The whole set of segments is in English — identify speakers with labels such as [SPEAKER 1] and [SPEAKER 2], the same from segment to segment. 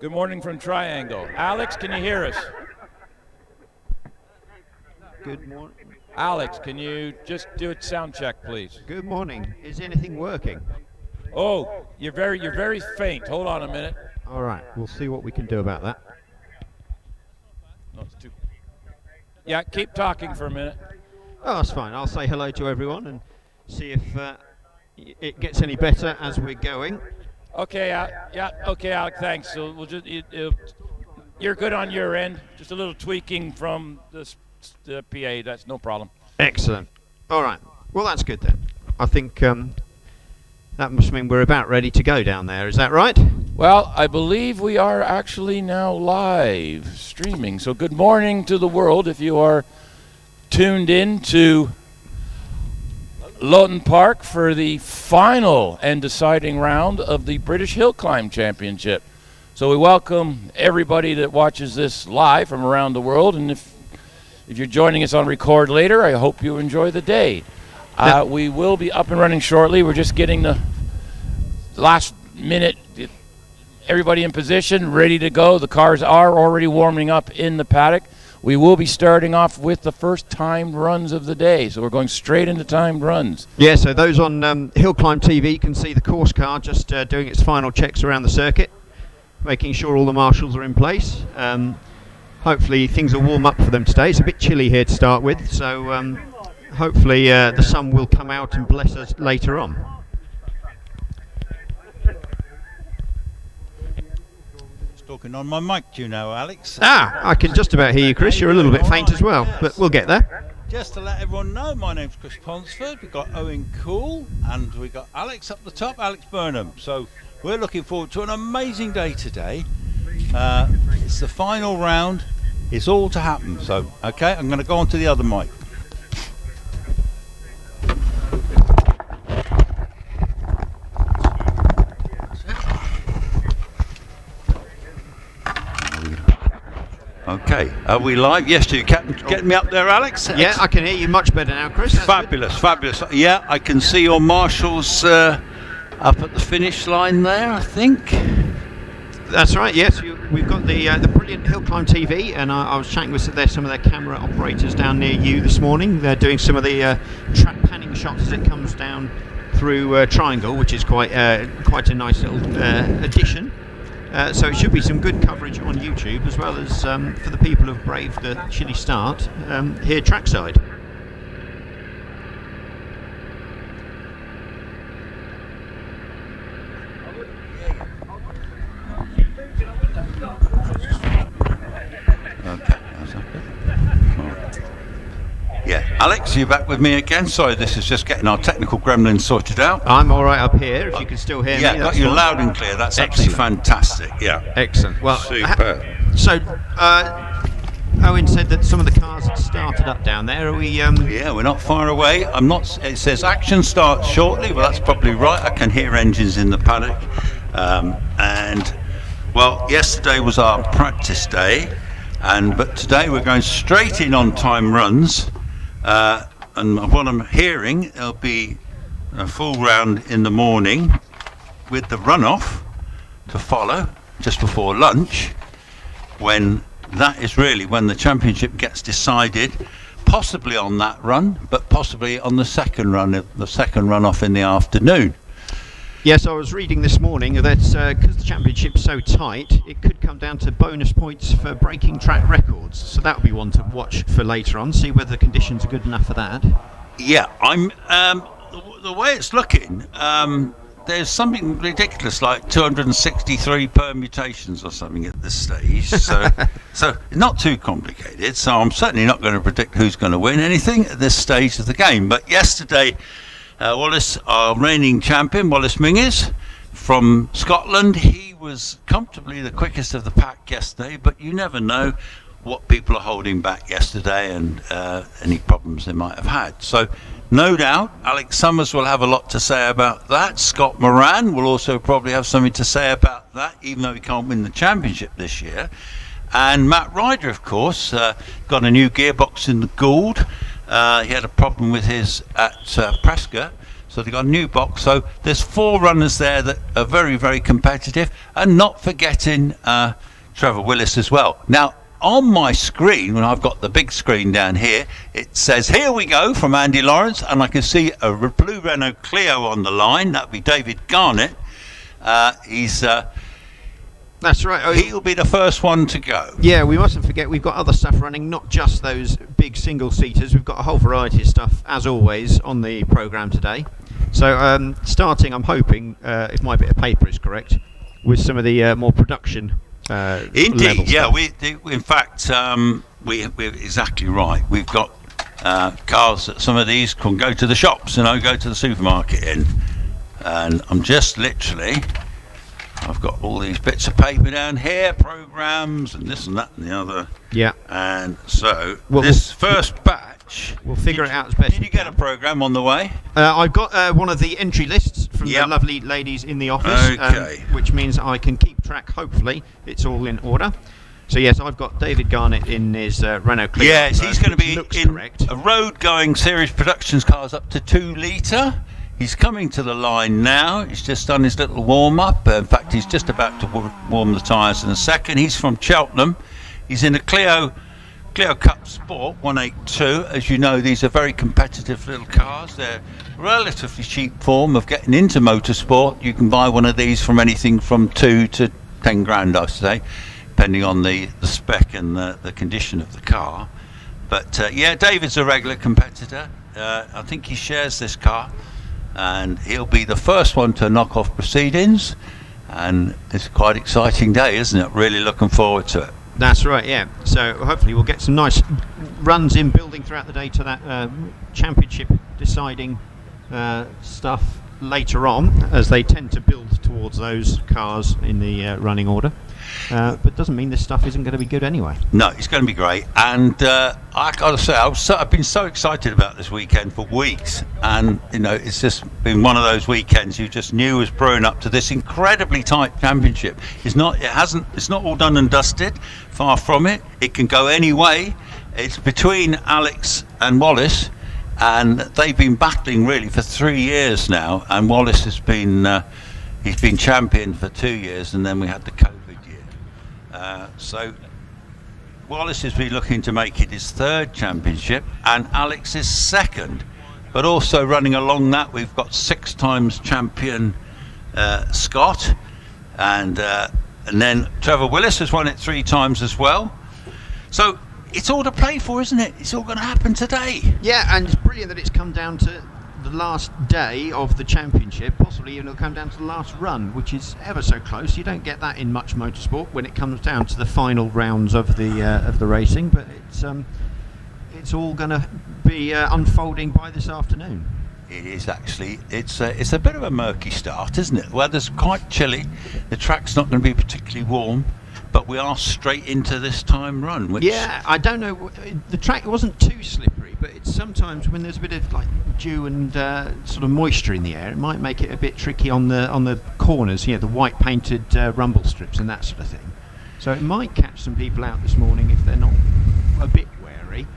[SPEAKER 1] Good morning from Triangle. Alex, can you hear us?
[SPEAKER 2] Good morning.
[SPEAKER 1] Alex, can you just do a sound check, please?
[SPEAKER 2] Good morning. Is anything working?
[SPEAKER 1] Oh, you're very faint. Hold on a minute.
[SPEAKER 2] All right, we'll see what we can do about that.
[SPEAKER 1] No, it's too. Yeah, keep talking for a minute.
[SPEAKER 2] Oh, that's fine. I'll say hello to everyone and see if it gets any better as we're going.
[SPEAKER 1] Okay, okay, Alex. Thanks. So we'll just you're good on your end. Just a little tweaking from the PA. That's no problem.
[SPEAKER 2] Excellent. All right. Well, that's good then. I think that must mean we're about ready to go down there. Is that right?
[SPEAKER 1] Well, I believe we are actually now live streaming. So good morning to the world. If you are tuned in to Loton Park for the final and deciding round of the British Hillclimb Championship. So we welcome everybody that watches this live from around the world, and if you're joining us on record later, I hope you enjoy the day. We will be up and running shortly. We're just getting the last minute, everybody in position, ready to go. The cars are already warming up in the paddock. We will be starting off with the first timed runs of the day, so we're going straight into timed runs.
[SPEAKER 2] Yeah, so those on HillClimb.TV can see the course car just doing its final checks around the circuit, making sure all the marshals are in place. Hopefully things will warm up for them today. It's a bit chilly here to start with, so hopefully the sun will come out and bless us later on.
[SPEAKER 3] Talking on my mic to you now, Alex.
[SPEAKER 2] I can just about hear you, Chris. You're a little bit faint as well, but we'll get there.
[SPEAKER 3] Just to let everyone know, my name's Chris Ponsford. We've got Owen Cool and we've got Alex up the top, Alex Burnham. So we're looking forward to an amazing day today. It's the final round. It's all to happen. So, okay, I'm going to go on to the other mic. Okay, are we live? Yes, you can get me up there, Alex?
[SPEAKER 2] Yeah, I can hear you much better now, Chris.
[SPEAKER 3] Fabulous, fabulous. Yeah, I can see your marshals up at the finish line there, I think.
[SPEAKER 2] That's right, yes. We've got the brilliant HillClimb TV, and I was chatting with some of their camera operators down near you this morning. They're doing some of the track panning shots as it comes down through Triangle, which is quite a nice little addition. So it should be some good coverage on YouTube, as well as for the people who've braved the chilly start here trackside.
[SPEAKER 3] Okay, yeah, Alex, you're back with me again. Sorry, this is just getting our technical gremlins sorted out.
[SPEAKER 2] I'm all right up here, if you can still hear me.
[SPEAKER 3] Yeah, got you loud and clear. That's absolutely fantastic. Yeah,
[SPEAKER 2] excellent. Well,
[SPEAKER 3] superb.
[SPEAKER 2] So, Owen said that some of the cars had started up down there. Are we?
[SPEAKER 3] Yeah, we're not far away. I'm not. It says action starts shortly. Well, that's probably right. I can hear engines in the paddock. And well, yesterday was our practice day, but today we're going straight in on time runs. And what I'm hearing, there'll be a full round in the morning with the runoff to follow just before lunch, when that is really when the championship gets decided, possibly on that run, but possibly on the second runoff in the afternoon.
[SPEAKER 2] Yes, I was reading this morning that because the championship's so tight, it could come down to bonus points for breaking track records. So that would be one to watch for later on, see whether the conditions are good enough for that.
[SPEAKER 3] Yeah, I'm the way it's looking. There's something ridiculous like 263 permutations or something at this stage. So not too complicated. So I'm certainly not going to predict who's going to win anything at this stage of the game. But yesterday, Wallace, our reigning champion, Wallace Menzies from Scotland, he was comfortably the quickest of the pack yesterday, but you never know what people are holding back yesterday and any problems they might have had. So no doubt Alex Summers will have a lot to say about that. Scott Moran will also probably have something to say about that, even though he can't win the championship this year. And Matt Ryder, of course, got a new gearbox in the Gould. He had a problem with his at Prescott, So they've got a new box. So there's 4 runners there that are very, very competitive, and not forgetting Trevor Willis as well. Now, on my screen, when I've got the big screen down here, it says "Here we go" from Andy Lawrence, and I can see a blue Renault Clio on the line. That'll be David Garnett.
[SPEAKER 2] That's right.
[SPEAKER 3] He'll be the first one to go.
[SPEAKER 2] Yeah, we mustn't forget we've got other stuff running, not just those big single-seaters. We've got a whole variety of stuff, as always, on the programme today. So starting, I'm hoping, if my bit of paper is correct, with some of the more production
[SPEAKER 3] Indeed, yeah.
[SPEAKER 2] stuff.
[SPEAKER 3] In fact, we're exactly right. We've got cars that some of these can go to the shops, go to the supermarket in. And I'm just literally... I've got all these bits of paper down here, programs and this and that and the other.
[SPEAKER 2] Yeah.
[SPEAKER 3] And so this first batch,
[SPEAKER 2] we'll figure it out as best.
[SPEAKER 3] Did you get a program on the way?
[SPEAKER 2] I've got one of the entry lists from the lovely ladies in the office, which means I can keep track. Hopefully, it's all in order. So yes, I've got David Garnett in his Renault Clio.
[SPEAKER 3] Yes, he's going to be in
[SPEAKER 2] correct.
[SPEAKER 3] A road-going series productions cars up to 2 litre. He's coming to the line now. He's just done his little warm-up. In fact, he's just about to warm the tyres in a second. He's from Cheltenham. He's in a Clio Cup Sport 182. As you know, these are very competitive little cars. They're a relatively cheap form of getting into motorsport. You can buy one of these from anything from 2 to 10 grand, I say, depending on the spec and the condition of the car. But yeah, David's a regular competitor. I think he shares this car, and he'll be the first one to knock off proceedings, and it's quite an exciting day, isn't it? Really looking forward to it.
[SPEAKER 2] That's right, yeah. So hopefully we'll get some nice runs in building throughout the day to that championship deciding stuff later on, as they tend to build towards those cars in the running order. But doesn't mean this stuff isn't going to be good anyway.
[SPEAKER 3] No, it's going to be great. And I got to say, I've been so excited about this weekend for weeks. And, it's just been one of those weekends you just knew was brewing up to this incredibly tight championship. It's not all done and dusted. Far from it. It can go any way. It's between Alex and Wallace. And they've been battling really for 3 years now. And Wallace has been, he's been champion for 2 years. And then we had the COVID year. So Wallace has been looking to make it his 3rd championship, and Alex is 2nd. But also running along that, we've got 6 times champion Scott, and then Trevor Willis has won it 3 times as well. So it's all to play for, isn't it? It's all going to happen today.
[SPEAKER 2] Yeah, and it's brilliant that it's come down to the last day of the championship. Possibly even it'll come down to the last run, which is ever so close. You don't get that in much motorsport when it comes down to the final rounds of the racing, but it's all going to be unfolding by this afternoon.
[SPEAKER 3] It is actually. It's a bit of a murky start, isn't it? The weather's quite chilly. The track's not going to be particularly warm, but we are straight into this time run.
[SPEAKER 2] Yeah, I don't know. The track wasn't too slippery, but it's sometimes when there's a bit of like dew and sort of moisture in the air, it might make it a bit tricky on the corners. The white painted rumble strips and that sort of thing. So it might catch some people out this morning if they're not a bit wary.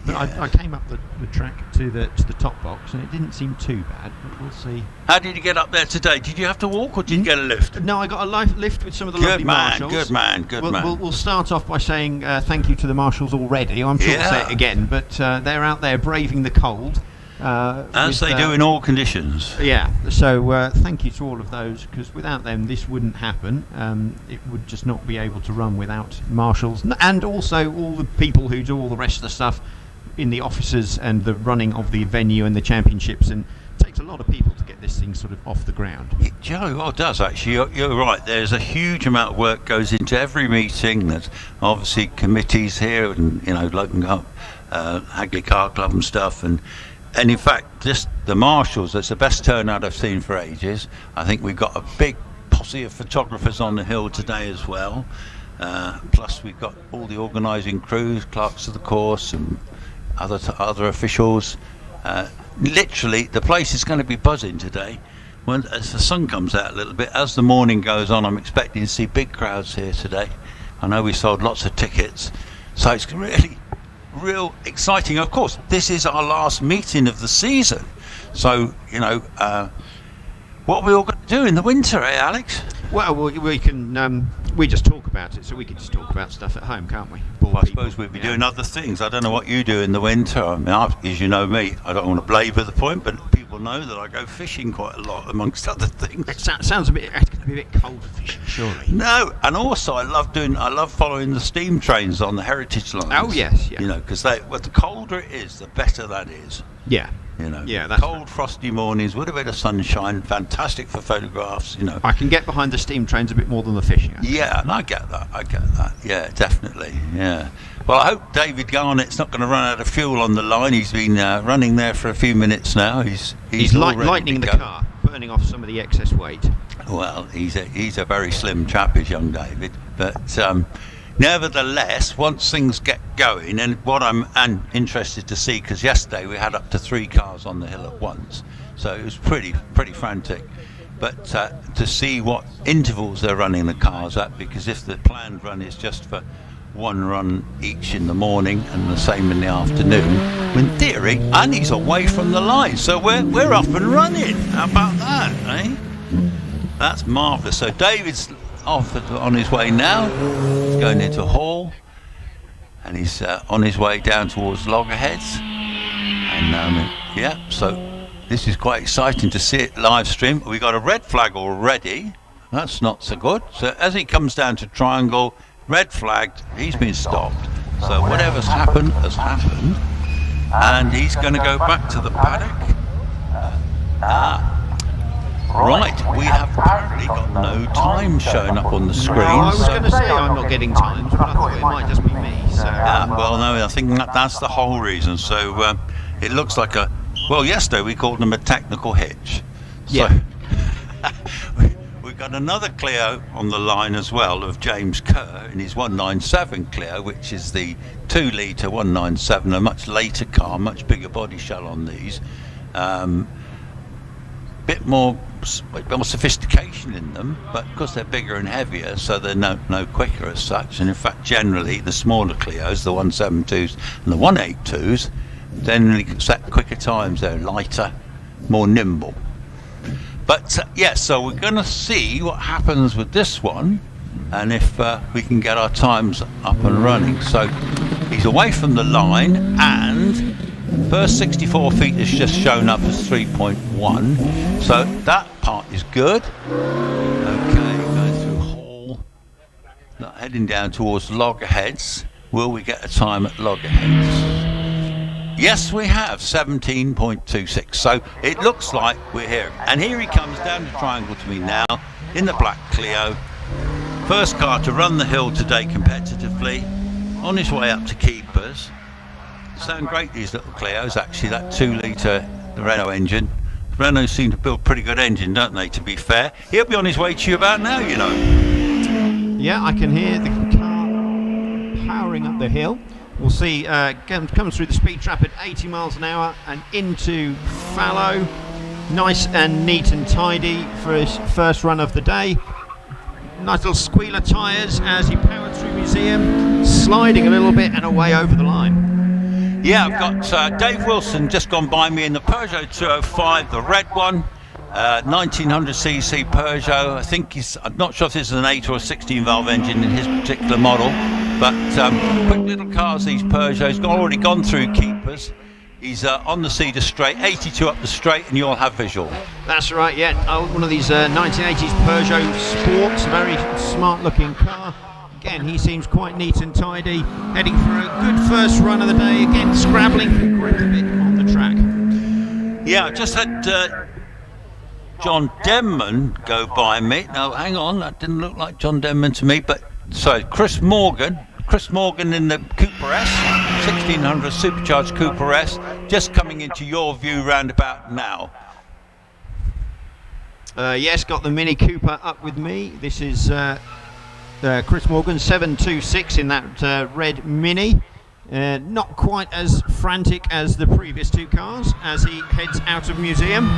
[SPEAKER 2] But I came up the track to the top box, and it didn't seem too bad, but we'll see.
[SPEAKER 3] How did you get up there today? Did you have to walk, or did you get a lift?
[SPEAKER 2] No, I got a lift with some of the lovely marshals.
[SPEAKER 3] Good man.
[SPEAKER 2] We'll start off by saying thank you to the marshals already. I'm sure we'll say it again, but they're out there braving the cold.
[SPEAKER 3] As they do in all conditions.
[SPEAKER 2] Yeah, so thank you to all of those, because without them this wouldn't happen. It would just not be able to run without marshals, and also all the people who do all the rest of the stuff in the offices and the running of the venue and the championships, and it takes a lot of people to get this thing sort of off the ground.
[SPEAKER 3] It does actually. You're right. There's a huge amount of work goes into every meeting. There's obviously committees here, and Loton Park, Hagley Car Club and stuff, and in fact, just the marshals. It's the best turnout I've seen for ages. I think we've got a big posse of photographers on the hill today as well. Plus, we've got all the organising crews, clerks of the course, and other officials. Literally, the place is going to be buzzing today. As the sun comes out a little bit, as the morning goes on, I'm expecting to see big crowds here today. I know we sold lots of tickets, so it's really real exciting. Of course, this is our last meeting of the season, So, what are we all going to do in the winter, Alex?
[SPEAKER 2] Well, we can. We just talk about it, so we can just talk about stuff at home, can't we?
[SPEAKER 3] Well, I suppose we'd be doing other things. I don't know what you do in the winter. I mean, as you know me, I don't want to belabor the point, but people know that I go fishing quite a lot, amongst other things.
[SPEAKER 2] It sounds it's going to be a bit cold for fishing, surely.
[SPEAKER 3] No, and also I love following the steam trains on the heritage lines.
[SPEAKER 2] Oh yes, yeah.
[SPEAKER 3] Because the colder it is, the better that is.
[SPEAKER 2] Yeah.
[SPEAKER 3] Yeah,
[SPEAKER 2] that's
[SPEAKER 3] cold, frosty mornings with a bit of sunshine, fantastic for photographs.
[SPEAKER 2] I can get behind the steam trains a bit more than the fishing. Actually.
[SPEAKER 3] Yeah, and I get that. Yeah, definitely. Yeah. Well, I hope David Garnett's not going to run out of fuel on the line. He's been running there for a few minutes now. He's
[SPEAKER 2] lightening the car, burning off some of the excess weight.
[SPEAKER 3] Well, he's a very slim chap, is young David, but. Nevertheless, once things get going, and what I'm interested to see, because yesterday we had up to 3 cars on the hill at once, so it was pretty frantic. But to see what intervals they're running the cars at, because if the planned run is just for 1 run each in the morning and the same in the afternoon, in theory, and he's away from the line, so we're off and running. How about that, eh? That's marvellous. So David's off on his way now. He's going into Hall, and he's on his way down towards Loggerheads. And so this is quite exciting to see it live stream. We got a red flag already. That's not so good. So as he comes down to Triangle, red flagged, he's been stopped. So whatever's happened has happened, and he's going to go back to the paddock. Right, we have apparently got no time showing up on the screen.
[SPEAKER 2] I was going to say I'm not getting times, but I thought it might just be me. So.
[SPEAKER 3] Well, no, I think that's the whole reason. So it looks like yesterday we called them a technical hitch. So we've got another Clio on the line as well of James Kerr in his 197 Clio, which is the 2-litre 197, a much later car, much bigger body shell on these. Bit more sophistication in them, but because they're bigger and heavier, so they're no quicker as such. And in fact, generally the smaller Clios, the 172s and the 182s, generally set quicker times. They're lighter, more nimble. But so we're going to see what happens with this one, and if we can get our times up and running. So he's away from the line, and first 64 feet has just shown up as 3.1, so that part is good. Okay, going through Hall, heading down towards Loggerheads. Will we get a time at Loggerheads? Yes, we have, 17.26. So it looks like we're here. And here he comes down the Triangle to me now in the black Clio. First car to run the hill today competitively, on his way up to Keepers. Sound great, these little Clios, actually. That 2-litre Renault engine. Renault seem to build pretty good engine, don't they, to be fair. He'll be on his way to you about now,
[SPEAKER 2] Yeah, I can hear the car powering up the hill. We'll see, comes through the speed trap at 80 miles an hour and into fallow. Nice and neat and tidy for his first run of the day. Nice little squealer tyres as he powered through Museum, sliding a little bit and away over the line.
[SPEAKER 3] Yeah, I've got Dave Wilson just gone by me in the Peugeot 205, the red one, 1900cc Peugeot. I think I'm not sure if this is an 8 or a 16 valve engine in his particular model, but quick little cars, these Peugeots. He's already gone through Keepers. He's on the Cedar Straight, 82 up the straight, and you'll have visual.
[SPEAKER 2] That's right, yeah. One of these 1980s Peugeot Sports, a very smart looking car. Again, he seems quite neat and tidy, heading for a good first run of the day. Again, scrabbling for grip a bit on the track.
[SPEAKER 3] Yeah, I just had John Denman go by me. No, hang on, that didn't look like John Denman to me, but so Chris Morgan in the Cooper S, 1600 supercharged Cooper S, just coming into your view roundabout now.
[SPEAKER 2] Yes, got the Mini Cooper up with me. This is Chris Morgan, 726 in that red Mini. Not quite as frantic as the previous two cars as he heads out of Museum.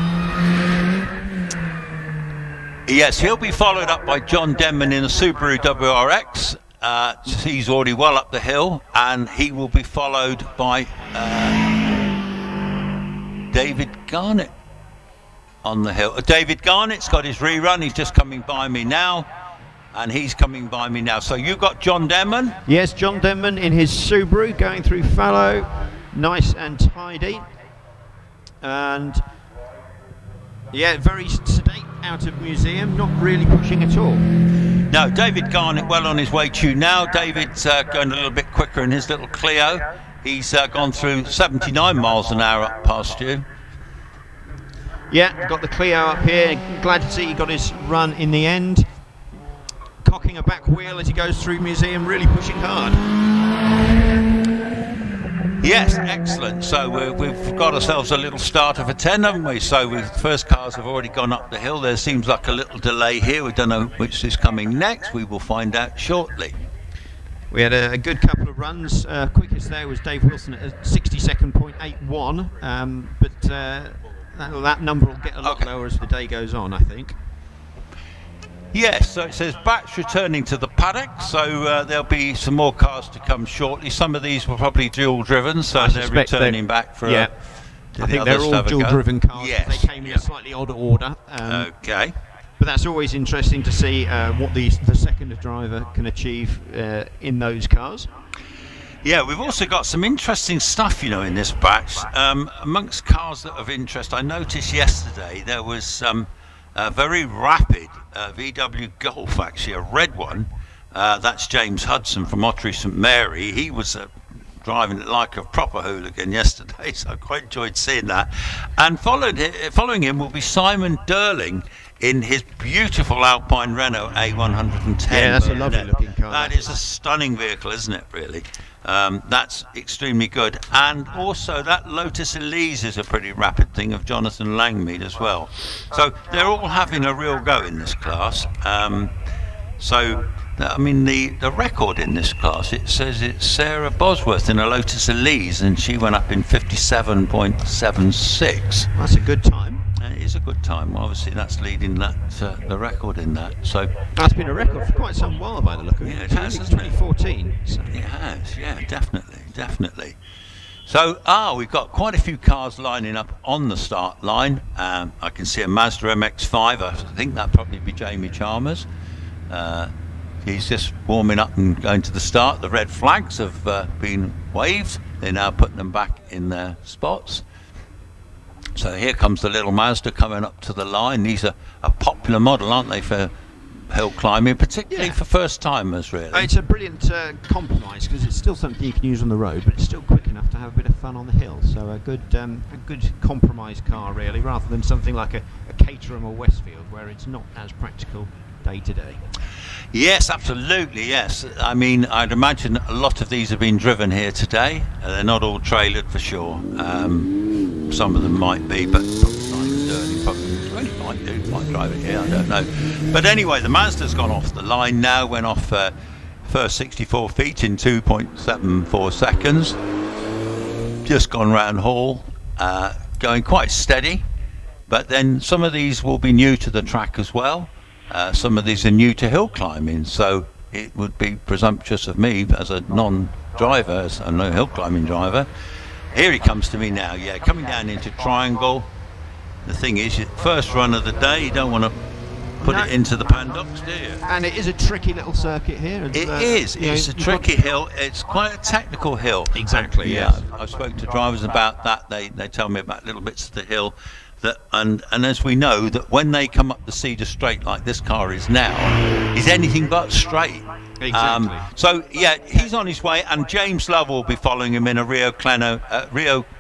[SPEAKER 3] Yes, he'll be followed up by John Denman in a Subaru WRX. He's already well up the hill, and he will be followed by David Garnett on the hill. David Garnett's got his rerun. He's just coming by me now. And he's coming by me now. So you got John Denman?
[SPEAKER 2] Yes, John Denman in his Subaru going through fallow, nice and tidy. And yeah, very sedate out of museum, not really pushing at all.
[SPEAKER 3] No, David Garnett well on his way to you now. David's going a little bit quicker in his little Clio. He's gone through 79 miles an hour up past you.
[SPEAKER 2] Yeah, got the Clio up here. Glad to see he got his run in the end. Cocking a back wheel as he goes through museum, really pushing hard.
[SPEAKER 3] Yes, excellent. So we've got ourselves a little starter for 10, haven't we? So the first cars have already gone up the hill. There seems like a little delay here. We don't know which is coming next. We will find out shortly.
[SPEAKER 2] We had a good couple of runs. Quickest there was Dave Wilson at 62.81, but that number will get a lot lower as the day goes on, I think.
[SPEAKER 3] Yes, so it says batch returning to the paddock, so there'll be some more cars to come shortly. Some of these were probably dual driven, so they're returning back for
[SPEAKER 2] I think they're all dual driven cars.
[SPEAKER 3] Yes.
[SPEAKER 2] They came in a slightly odd order.
[SPEAKER 3] Okay.
[SPEAKER 2] But that's always interesting to see what the second driver can achieve in those cars.
[SPEAKER 3] Yeah, we've also got some interesting stuff, in this batch. Amongst cars that are of interest, I noticed yesterday there was a very rapid VW Golf, actually, a red one. That's James Hudson from Ottery St Mary. He was driving it like a proper hooligan yesterday, so I quite enjoyed seeing that. And following him will be Simon Durling in his beautiful Alpine Renault A110.
[SPEAKER 2] Yeah, that's a lovely looking car.
[SPEAKER 3] That is a stunning vehicle, isn't it, really? That's extremely good. And also that Lotus Elise is a pretty rapid thing of Jonathan Langmead as well. So they're all having a real go in this class. The record in this class, it says it's Sarah Bosworth in a Lotus Elise, and she went up in 57.76.
[SPEAKER 2] That's a good time.
[SPEAKER 3] It is a good time. Obviously, that's leading the record in that. So
[SPEAKER 2] that's been a record for quite some while, by the look of it.
[SPEAKER 3] Yeah, it has,
[SPEAKER 2] 2014. So.
[SPEAKER 3] It has, yeah, definitely. So, we've got quite a few cars lining up on the start line. I can see a Mazda MX-5. I think that'd probably be Jamie Chalmers. He's just warming up and going to the start. The red flags have been waved. They're now putting them back in their spots. So here comes the little Mazda coming up to the line. These are a popular model, aren't they, for hill climbing, particularly for first timers, really.
[SPEAKER 2] It's a brilliant compromise because it's still something you can use on the road, but it's still quick enough to have a bit of fun on the hill. So a good compromise car, really, rather than something like a Caterham or Westfield, where it's not as practical day to day.
[SPEAKER 3] Yes, absolutely, yes. I mean, I'd imagine a lot of these have been driven here today. They're not all trailered for sure. Some of them might be, but Simon Durling probably might drive it here, I don't know. But anyway, the Mazda's gone off the line now, went off first 64 feet in 2.74 seconds. Just gone round Hall, going quite steady. But then some of these will be new to the track as well. Some of these are new to hill climbing, so it would be presumptuous of me as a non-driver, as a no hill climbing driver. Here he comes to me now, coming down into Triangle. The thing is, first run of the day, you don't want to put it into the paddocks, do you?
[SPEAKER 2] And it is a tricky little circuit here.
[SPEAKER 3] It is. It's a tricky hill. It's quite a technical hill.
[SPEAKER 2] Exactly.
[SPEAKER 3] Yeah, I've spoken to drivers about that. They tell me about little bits of the hill. And as we know, that when they come up the Cedar Straight like this car is now, is anything but straight.
[SPEAKER 2] Exactly.
[SPEAKER 3] So he's on his way, and James Love will be following him in a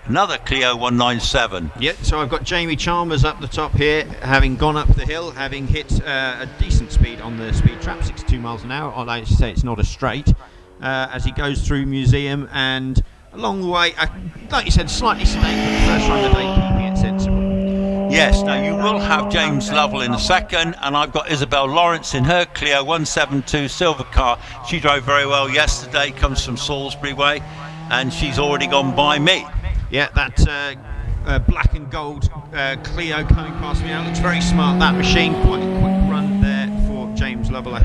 [SPEAKER 3] another Clio 197.
[SPEAKER 2] Yeah, so I've got Jamie Chalmers up the top here, having gone up the hill, having hit a decent speed on the speed trap, 62 miles an hour. Although, as you say, it's not a straight. As he goes through museum, and along the way, like you said, slightly sedate, but the first run of the day, keeping it sensible.
[SPEAKER 3] Yes, now you will have James Lovell in a second, and I've got Isabel Lawrence in her Clio 172 silver car. She drove very well yesterday, comes from Salisbury way, and she's already gone by me.
[SPEAKER 2] Yeah, that black and gold Clio coming past me now looks very smart, that machine. Quite a quick run there for James Lovell, I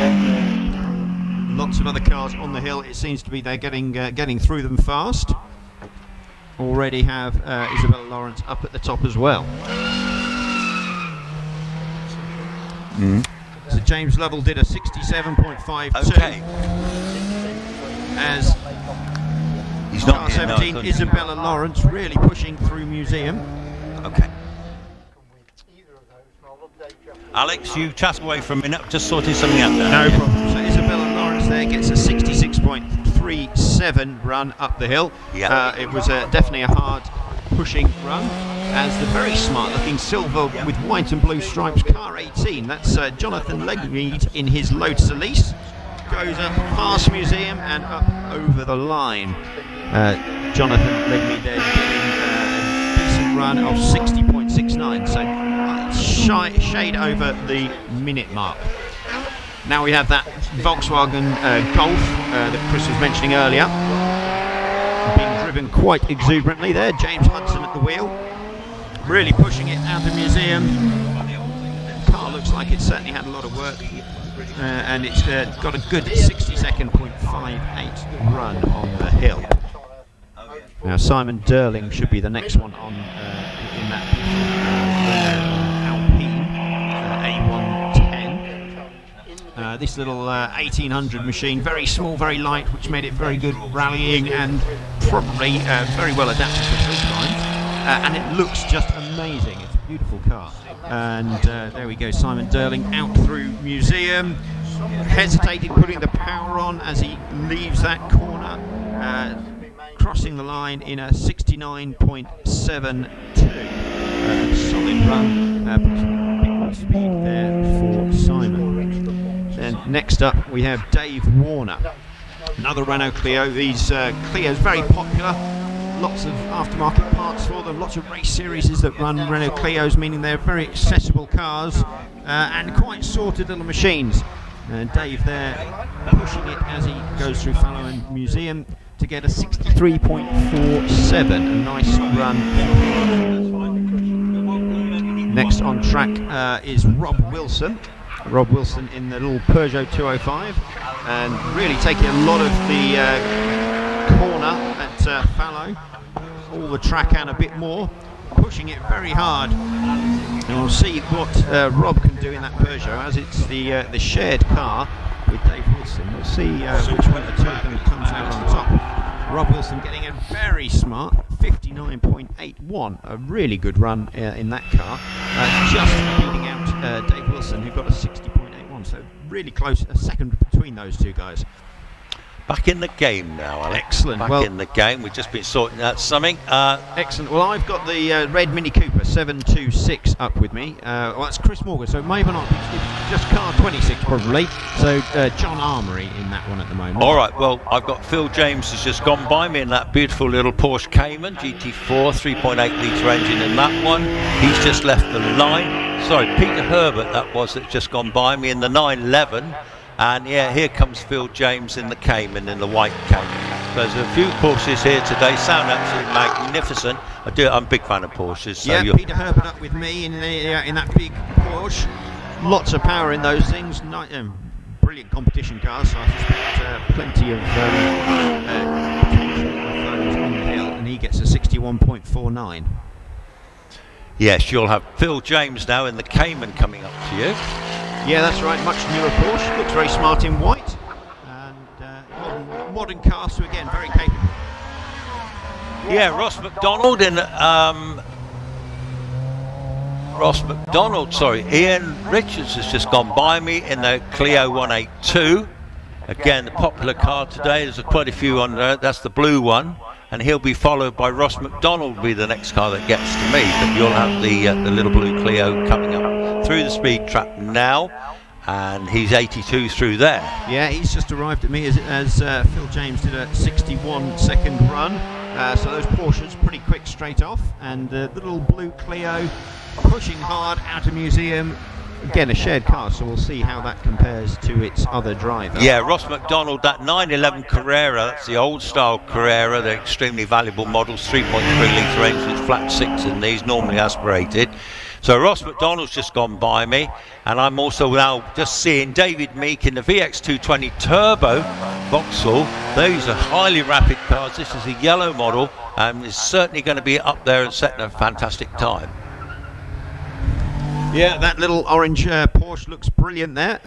[SPEAKER 2] think. Lots of other cars on the hill. It seems to be they're getting through them fast. already have Isabella Lawrence up at the top as well. So James Lovell did a 67.52.
[SPEAKER 3] Okay.
[SPEAKER 2] As
[SPEAKER 3] He's
[SPEAKER 2] car
[SPEAKER 3] not here, no,
[SPEAKER 2] 17, Isabella Lawrence really pushing through Museum.
[SPEAKER 3] Okay. Alex, you chat away for a minute. Just sorting something out there.
[SPEAKER 2] No problem. So Isabella Lawrence there gets a 66.37 run up the hill.
[SPEAKER 3] Yeah.
[SPEAKER 2] It was definitely a hard pushing run, as the very smart looking silver with white and blue stripes car 18, that's Jonathan Legmead in his Lotus Elise, goes up past Museum and up over the line. Jonathan Legmead there getting a decent run of 60.69, so shade over the minute mark. Now we have that Volkswagen Golf that Chris was mentioning earlier, being driven quite exuberantly there. James Hudson at the wheel, really pushing it out of Museum. The car looks like it certainly had a lot of work, and it's got a good 60.58 run on the hill. Now Simon Derling should be the next one on in that Alpine A110. This little 1800 machine, very small, very light, which made it very good rallying and probably very well adapted for hill climbs. And it looks just amazing. It's a beautiful car. And there we go, Simon Derling out through Museum, hesitating, putting the power on as he leaves that corner, crossing the line in a 69.72. Solid run, big speed there for Simon. Then next up we have Dave Warner, another Renault Clio. These Clios very popular, lots of aftermarket parts for them, lots of race series that run Renault Clios, meaning they're very accessible cars and quite sorted little machines. Dave there pushing it as he goes through Fallow and Museum to get a 63.47, a nice run. Next on track is Rob Wilson. Rob Wilson in the little Peugeot 205, and really taking a lot of the corner at Fallow, all the track and a bit more, pushing it very hard. And we'll see what Rob can do in that Peugeot, as it's the shared car with Dave Wilson. We'll see which one of the two of them comes out on top. Rob Wilson getting a very smart 59.81, a really good run in that car, just beating out Dave Wilson, who got a 60.81, so really close, a second between those two guys.
[SPEAKER 3] Back in the game now, Alex.
[SPEAKER 2] Excellent.
[SPEAKER 3] Back in the game. We've just been sorting out something.
[SPEAKER 2] Excellent. Well, I've got the red Mini Cooper 726 up with me. Well, that's Chris Morgan, so maybe not. It's just car 26 probably. So John Armory in that one at the moment.
[SPEAKER 3] All right. Well, I've got Phil James has just gone by me in that beautiful little Porsche Cayman GT4, 3.8 litre engine in that one. He's just left the line. Sorry, Peter Herbert that was that's just gone by me in the 911. And yeah, here comes Phil James in the Cayman, in the white Cayman. So there's a few Porsches here today, sound absolutely magnificent. I'm a big fan of Porsches. So
[SPEAKER 2] yeah, Peter Herbert up with me in that big Porsche. Lots of power in those things. Brilliant competition cars, so I suspect plenty of potential of those on the hill. And he gets a 61.49.
[SPEAKER 3] Yes, you'll have Phil James now in the Cayman coming up to you.
[SPEAKER 2] Yeah, that's right, much newer Porsche, looks very smart in white, and modern car, so again, very capable.
[SPEAKER 3] Yeah, Ross McDonald Ian Richards has just gone by me in the Clio 182. Again, the popular car today, there's quite a few on there, that's the blue one, and he'll be followed by Ross McDonald, will be the next car that gets to me, but you'll have the little blue Clio coming up through the speed trap now, and he's 82 through there.
[SPEAKER 2] Yeah, he's just arrived at me as Phil James did a 61-second run, so those Porsches pretty quick straight off, and the little blue Clio pushing hard out of Museum. Again, a shared car, so we'll see how that compares to its other driver.
[SPEAKER 3] Yeah, Ross McDonald, that 911 Carrera, that's the old style Carrera, they're extremely valuable models, 3.3 litre engines, flat 6 in these, normally aspirated. So Ross McDonald's just gone by me, and I'm also now just seeing David Meek in the VX220 Turbo Vauxhall. Those are highly rapid cars. This is a yellow model, and is certainly going to be up there and setting a fantastic time.
[SPEAKER 2] Yeah, that little orange Porsche looks brilliant there,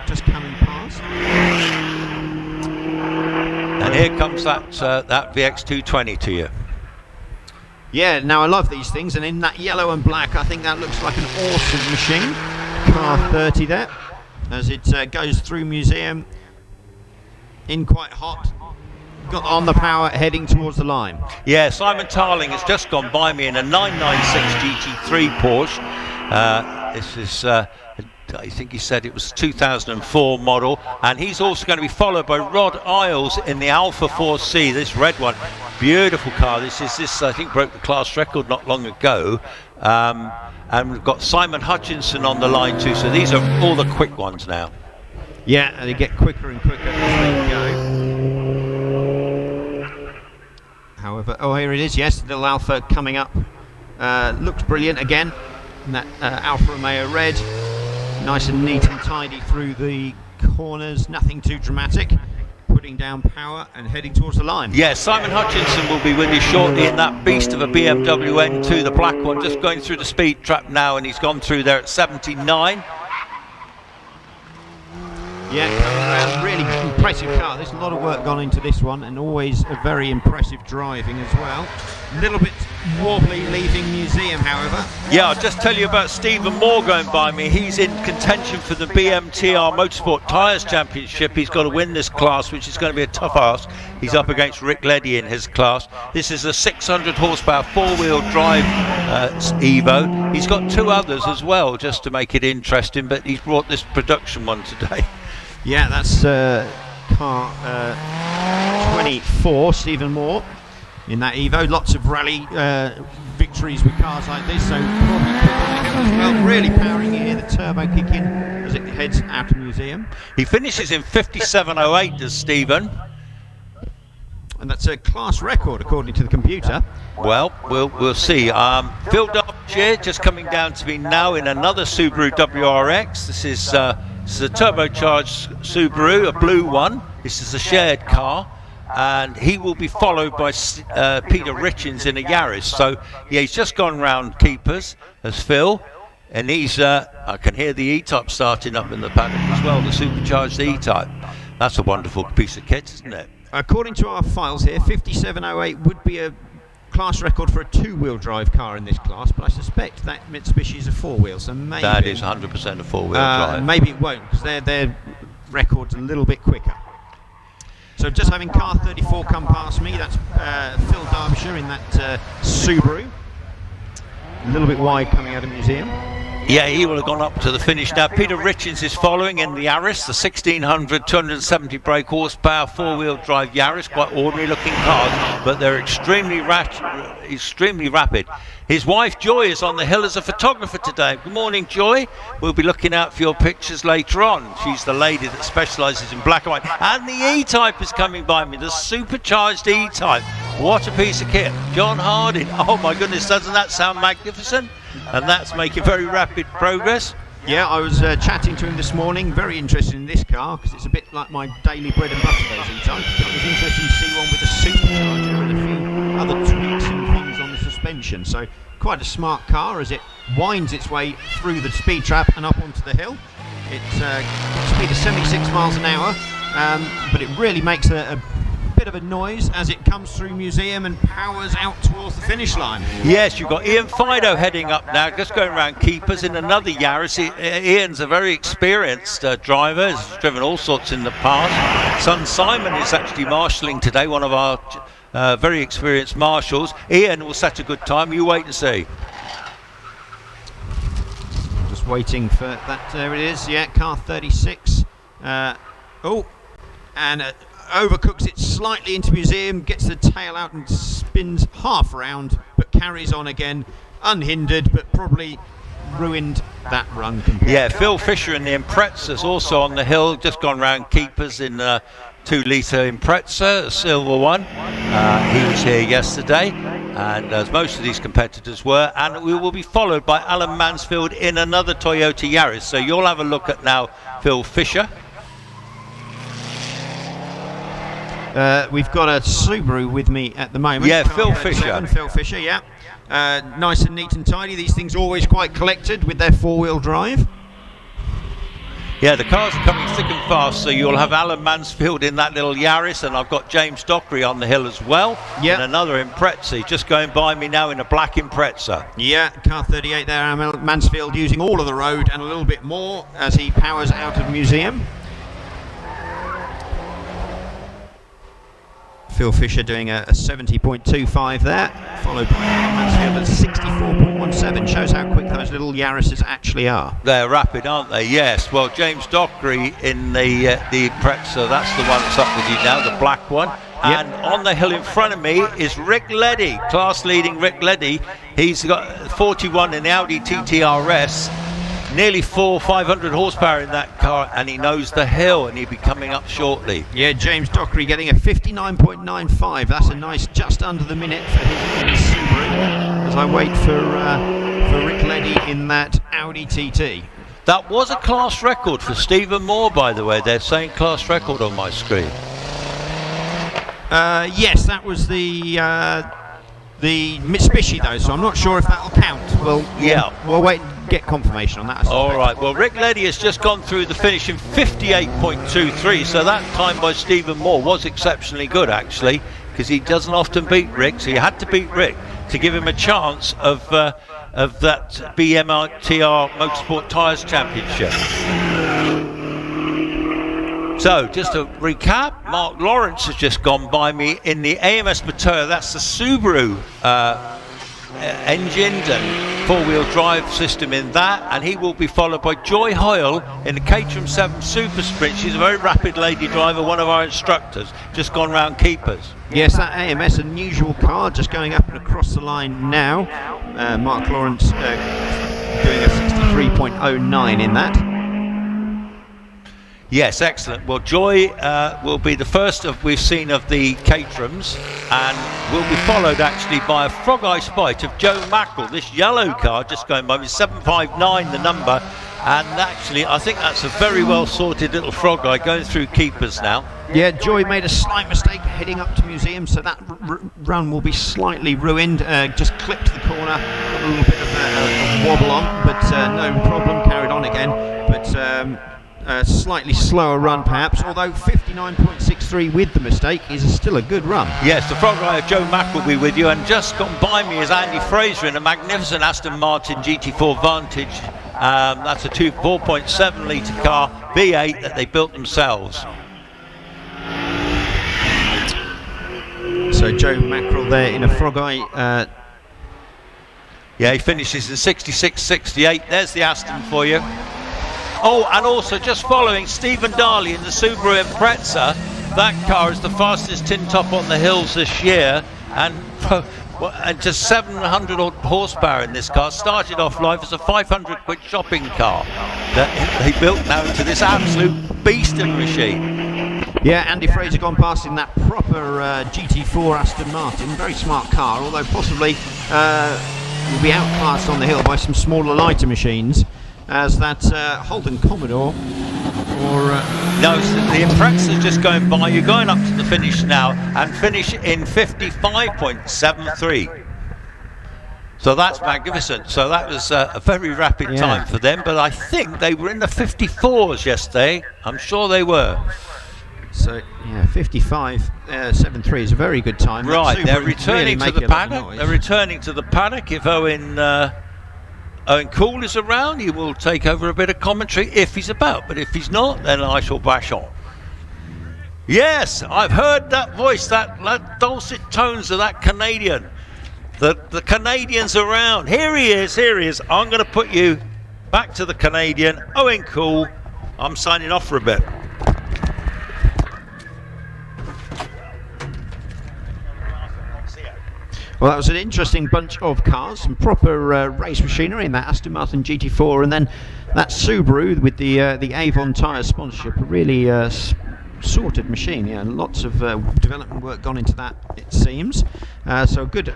[SPEAKER 2] just coming past.
[SPEAKER 3] And here comes that VX220 to you.
[SPEAKER 2] Yeah, now I love these things, and in that yellow and black, I think that looks like an awesome machine. Car 30 there, as it goes through museum, in quite hot, got on the power, heading towards the line.
[SPEAKER 3] Yeah, Simon Tarling has just gone by me in a 996 GT3 Porsche. This is, I think he said it was 2004 model, and he's also going to be followed by Rod Isles in the Alpha 4C, this red one. Beautiful car. This I think broke the class record not long ago, and we've got Simon Hutchinson on the line too, so these are all the quick ones now.
[SPEAKER 2] Yeah, and they get quicker and quicker as they go. However, oh, here it is, yes, little Alpha coming up. Looks brilliant again, and that Alfa Romeo red, nice and neat and tidy through the corners, nothing too dramatic. Putting down power and heading towards the line.
[SPEAKER 3] Yeah, Simon Hutchinson will be with you shortly in that beast of a BMW N2, the black one, just going through the speed trap now, and he's gone through there at 79.
[SPEAKER 2] Yeah, coming around, really impressive car. There's a lot of work gone into this one, and always a very impressive driving as well. A little bit wobbly leaving museum, however.
[SPEAKER 3] Yeah, I'll just tell you about Stephen Moore going by me. He's in contention for the BMTR Motorsport Tyres Championship. He's got to win this class, which is going to be a tough ask. He's up against Rick Leddy in his class. This is a 600 horsepower four-wheel drive Evo. He's got two others as well, just to make it interesting, but he's brought this production one today.
[SPEAKER 2] Yeah, that's car 24, Stephen Moore, in that Evo. Lots of rally victories with cars like this, so probably quick on the hill as well. Really powering it here, the turbo kick in as it heads out of museum.
[SPEAKER 3] He finishes in 57.08, does Stephen.
[SPEAKER 2] And that's a class record according to the computer.
[SPEAKER 3] Well, we'll see. Phil Derbyshire just coming down to me now in another Subaru WRX. This is a turbocharged Subaru, a blue one. This is a shared car, and he will be followed by Peter Richins in a Yaris. So yeah, he's just gone round keepers as Phil, and he's I can hear the E-Type starting up in the paddock as well, the supercharged E-Type. That's a wonderful piece of kit, isn't it?
[SPEAKER 2] According to our files here, 57.08 would be a class record for a two-wheel drive car in this class, but I suspect that Mitsubishi is a four-wheel, so maybe
[SPEAKER 3] that is 100% a four-wheel drive.
[SPEAKER 2] Maybe it won't, because their record's a little bit quicker. So just having car 34 come past me, that's Phil Derbyshire in that Subaru. A little bit wide coming out of museum.
[SPEAKER 3] Yeah, he will have gone up to the finish now. Peter Richins is following in the Yaris, the 1600 270 brake horsepower four-wheel drive Yaris. Quite ordinary looking cars, but they're extremely rapid. His wife Joy is on the hill as a photographer today. Good morning, Joy. We'll be looking out for your pictures later on. She's the lady that specialises in black and white. And the E-Type is coming by me, the supercharged E-Type. What a piece of kit. John Harding. Oh my goodness, doesn't that sound magnificent? And that's making very rapid progress.
[SPEAKER 2] Yeah, I was chatting to him this morning, very interested in this car, because it's a bit like my daily bread and butter, those E-Type. It was interesting to see one with a supercharger and a few other tweaks and things on the suspension. So quite a smart car as it winds its way through the speed trap and up onto the hill. It's speed of 76 miles an hour, but it really makes a bit of a noise as it comes through museum and powers out towards the finish line.
[SPEAKER 3] Yes, you've got Ian Fido heading up now, just going around keepers in another Yaris. Ian's a very experienced driver, has driven all sorts in the past. Son Simon is actually marshalling today, one of our very experienced marshals. Ian will set a good time, you wait and see.
[SPEAKER 2] Just waiting for that, there it is, yeah, car 36. Overcooks it slightly into museum, gets the tail out and spins half round, but carries on again, unhindered, but probably ruined that run completely.
[SPEAKER 3] Yeah, Phil Fisher in the Imprezza's also on the hill, just gone round keepers in 2-litre Imprezza, a silver one. He was here yesterday. and as most of these competitors were, and we will be followed by Alan Mansfield in another Toyota Yaris. So you'll have a look at now Phil Fisher.
[SPEAKER 2] We've got a Subaru with me at the moment.
[SPEAKER 3] Yeah, Phil Fisher.
[SPEAKER 2] Phil Fisher, yeah. Nice and neat and tidy. These things always quite collected with their four-wheel drive.
[SPEAKER 3] Yeah, the cars are coming thick and fast, so you'll have Alan Mansfield in that little Yaris, and I've got James Dockery on the hill as well.
[SPEAKER 2] Yep.
[SPEAKER 3] And another Impreza, just going by me now in a black Impreza.
[SPEAKER 2] Yeah, car 38 there, Alan Mansfield using all of the road and a little bit more as he powers out of museum. Phil Fisher doing a 70.25 there, followed by Alan Mansfield at 64.17. Shows how quick those little Yarises actually are.
[SPEAKER 3] They're rapid, aren't they? Yes. Well, James Dockery in the Impreza, that's the one that's up with you now, the black one. Yep. And on the hill in front of me is Rick Leddy, class-leading Rick Leddy. He's got 41 in the Audi TTRS. Nearly 500 horsepower in that car, and he knows the hill, and he'll be coming up shortly.
[SPEAKER 2] Yeah, James Dockery getting a 59.95. That's a nice, just under the minute for his Subaru. As I wait for Rick Leddy in that Audi TT.
[SPEAKER 3] That was a class record for Stephen Moore, by the way. They're saying class record on my screen.
[SPEAKER 2] Yes, that was the Mitsubishi though, so I'm not sure if that'll count. We'll wait and get confirmation on that.
[SPEAKER 3] All right, well, Rick Leddy has just gone through the finish in 58.23, so that time by Stephen Moore was exceptionally good, actually, because he doesn't often beat Rick, so you had to beat Rick to give him a chance of that BMTR Motorsport Tyres Championship. So, just to recap, Mark Lawrence has just gone by me in the AMS Mateo. That's the Subaru engined and four-wheel drive system in that, and he will be followed by Joy Hoyle in the Caterham 7 Super Sprint. She's a very rapid lady driver, one of our instructors, just gone round keepers.
[SPEAKER 2] Yes, that AMS unusual car just going up and across the line now. Mark Lawrence doing a 63.09 in that.
[SPEAKER 3] Yes, excellent. Well, Joy will be the first we've seen of the Caterhams, and will be followed actually by a Frog Eye Spite of Joe Mackerel. This yellow car just going by me, 759 the number, and actually I think that's a very well sorted little Frog Eye going through keepers now.
[SPEAKER 2] Yeah, Joy made a slight mistake heading up to museum, so that run will be slightly ruined. Just clipped the corner, got a little bit of a wobble on, but no problem, carried on again. But a slightly slower run perhaps, although 59.63 with the mistake is still a good run.
[SPEAKER 3] Yes, the front rider Joe Mack will be with you, and just gone by me is Andy Fraser in a magnificent Aston Martin GT4 Vantage. That's a 4.7 litre car, V8 that they built themselves.
[SPEAKER 2] So Joe Mackerel there in a Frog Eye.
[SPEAKER 3] Yeah, he finishes in 66.68. There's the Aston for you. Oh, and also just following Stephen Darley in the Subaru Impreza. That car is the fastest tin top on the hills this year, and just 700 odd horsepower in this car. Started off life as a 500 quid shopping car that they built now into this absolute beast of a machine.
[SPEAKER 2] Yeah, Andy Fraser gone past in that proper GT4 Aston Martin. Very smart car, although possibly will be outclassed on the hill by some smaller, lighter machines, as that Holden Commodore or
[SPEAKER 3] no, so the Impreza's just going by. You're going up to the finish now, and finish in 55.73. So that's magnificent. So that was a very rapid time for them, but I think they were in the 54s yesterday. I'm sure they were.
[SPEAKER 2] So yeah, 55.73 is a very good time.
[SPEAKER 3] Right, they're returning to the paddock. They're returning to the paddock. If Owen Cool is around, he will take over a bit of commentary if he's about, but if he's not, then I shall bash on. Yes, I've heard that voice, that dulcet tones of that Canadian. The Canadian's around. Here he is. I'm going to put you back to the Canadian. Owen Cool. I'm signing off for a bit.
[SPEAKER 2] Well, that was an interesting bunch of cars, some proper race machinery in that Aston Martin GT4, and then that Subaru with the Avon tyre sponsorship. A really sorted machine. Yeah, lots of development work gone into that, it seems. So a good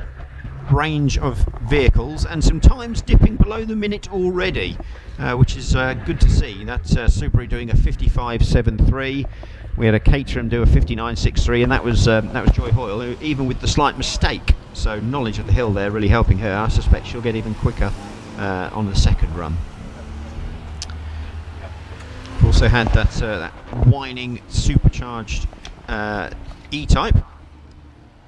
[SPEAKER 2] range of vehicles, and some times dipping below the minute already, which is good to see. That's Subaru doing a 55.73. We had a Caterham do a 59.63, and that was Joy Hoyle, who, even with the slight mistake. So knowledge of the hill there really helping her. I suspect she'll get even quicker on the second run. Also had that whining supercharged E-Type,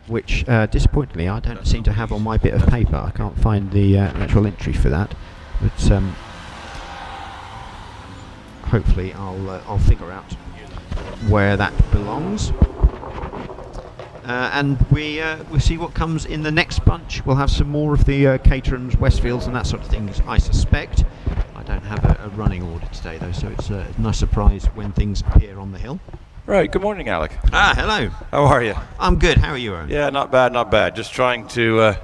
[SPEAKER 2] which disappointingly I don't seem to have on my bit of paper. I can't find the actual entry for that, but hopefully I'll figure out where that belongs. And we'll see what comes in the next bunch. We'll have some more of the Caterhams, Westfields and that sort of things, I suspect. I don't have a running order today though, so it's a nice surprise when things appear on the hill.
[SPEAKER 1] Right, good morning, Alec.
[SPEAKER 2] Hello.
[SPEAKER 1] How are you?
[SPEAKER 2] I'm good, how are you, Owen?
[SPEAKER 1] Yeah, not bad, not bad. Just trying to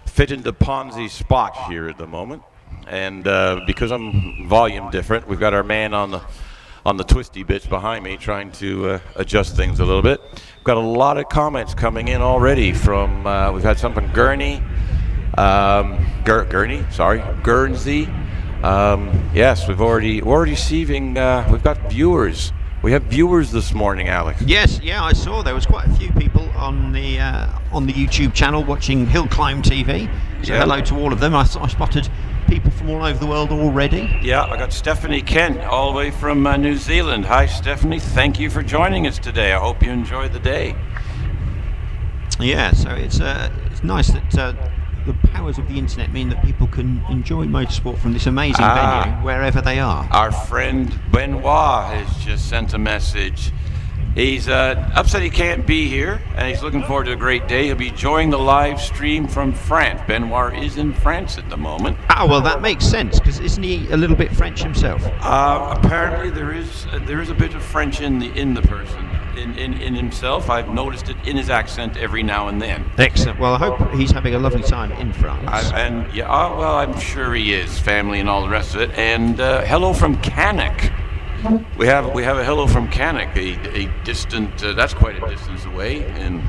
[SPEAKER 1] fit into Ponzi's spot here at the moment. And because I'm volume different, we've got our man on the twisty bits behind me trying to adjust things a little bit. We've got a lot of comments coming in already from, we've had some from Guernsey. Yes, we're already receiving, we've got viewers. We have viewers this morning, Alex.
[SPEAKER 2] Yes, yeah, I saw there was quite a few people on the YouTube channel watching HillClimb.TV. So hello to all of them. I spotted people from all over the world already.
[SPEAKER 1] Yeah, I got Stephanie Kent all the way from New Zealand. Hi, Stephanie. Thank you for joining us today. I hope you enjoyed the day.
[SPEAKER 2] Yeah, so it's nice that the powers of the internet mean that people can enjoy motorsport from this amazing venue wherever they are.
[SPEAKER 1] Our friend Benoit has just sent a message. He's upset he can't be here, and he's looking forward to a great day. He'll be enjoying the live stream from France. Benoit is in France at the moment.
[SPEAKER 2] Well, that makes sense, because isn't he a little bit French himself?
[SPEAKER 1] Apparently, there is a bit of French in the person, in himself. I've noticed it in his accent every now and then.
[SPEAKER 2] Excellent. Well, I hope he's having a lovely time in France.
[SPEAKER 1] Well, I'm sure he is. Family and all the rest of it. And hello from Cannock. We have a hello from Cannock, a distant. That's quite a distance away. And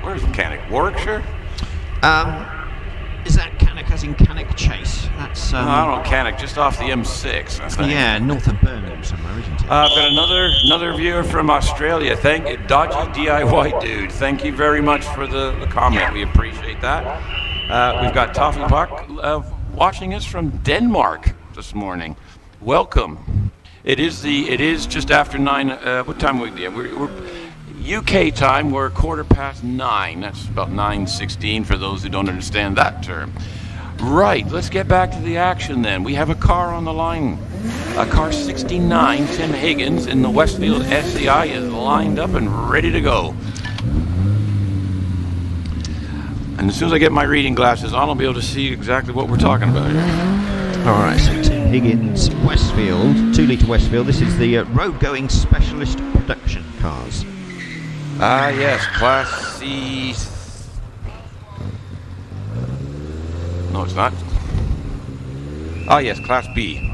[SPEAKER 1] where's Cannock? Warwickshire?
[SPEAKER 2] Is that Cannock as in Cannock Chase? That's.
[SPEAKER 1] No, I don't know, Cannock, just off the M6. I think.
[SPEAKER 2] Yeah, north of Birmingham somewhere, isn't it?
[SPEAKER 1] I've got another viewer from Australia. Thank you, Dodgy DIY Dude. Thank you very much for the comment. We appreciate that. We've got Toffee Park watching us from Denmark this morning. Welcome. It is just after 9. What time are we? We're UK time. We're 9:15. That's about 9:16 for those who don't understand that term. Right. Let's get back to the action then. We have a car on the line. Car 69, Tim Higgins in the Westfield SCI is lined up and ready to go. And as soon as I get my reading glasses on, I'll be able to see exactly what we're talking about here.
[SPEAKER 2] All right, so Tim Higgins, Westfield, 2-litre Westfield. This is the road-going specialist production cars.
[SPEAKER 1] Yes, Class C. No, it's not. Yes, Class B.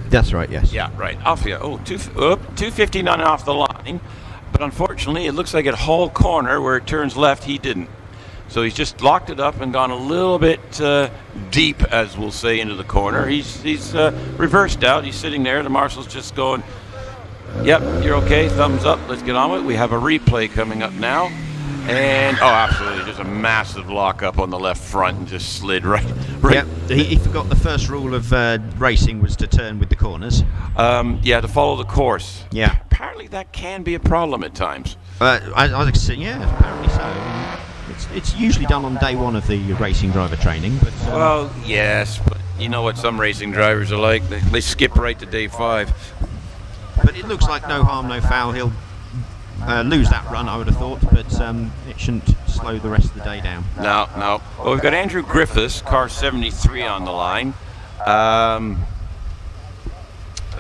[SPEAKER 2] That's right, yes.
[SPEAKER 1] Yeah, right. Off here. 259 off the line. But unfortunately, it looks like at Hall Corner, where it turns left, he didn't. So he's just locked it up and gone a little bit deep, as we'll say, into the corner. He's reversed out. He's sitting there. The marshal's just going, yep, you're okay. Thumbs up. Let's get on with it. We have a replay coming up now. And, absolutely, just a massive lockup on the left front and just slid right.
[SPEAKER 2] Yep, he forgot the first rule of racing was to turn with the corners.
[SPEAKER 1] To follow the course.
[SPEAKER 2] Yeah.
[SPEAKER 1] Apparently that can be a problem at times.
[SPEAKER 2] I was saying, yeah, apparently so. It's usually done on day one of the racing driver training. But,
[SPEAKER 1] well, yes, but you know what some racing drivers are like. They skip right to day 5.
[SPEAKER 2] But it looks like no harm, no foul. He'll lose that run, I would have thought, but it shouldn't slow the rest of the day down.
[SPEAKER 1] No. Well, we've got Andrew Griffiths, car 73 on the line.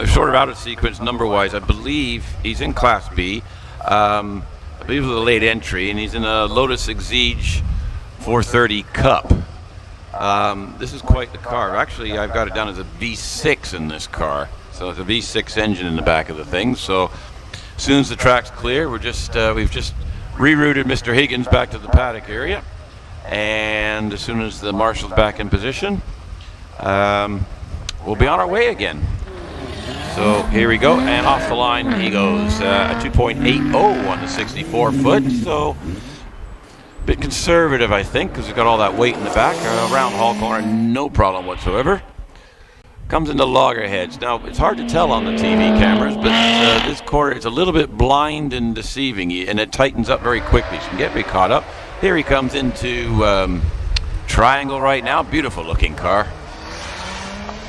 [SPEAKER 1] Sort of out of sequence number-wise. I believe he's in Class B. I believe it was a late entry, and he's in a Lotus Exige 430 Cup. This is quite the car. Actually, I've got it down as a V6 in this car. So it's a V6 engine in the back of the thing. So as soon as the track's clear, we've just rerouted Mr. Higgins back to the paddock area. And as soon as the marshal's back in position, we'll be on our way again. So here we go, and off the line he goes. A 2.80 on the 64-foot, so a bit conservative, I think, because he's got all that weight in the back. Around Hall corner, no problem whatsoever. Comes into loggerheads. Now, it's hard to tell on the TV cameras, but this corner is a little bit blind and deceiving, and it tightens up very quickly, so you can get me caught up. Here he comes into triangle right now. Beautiful looking car.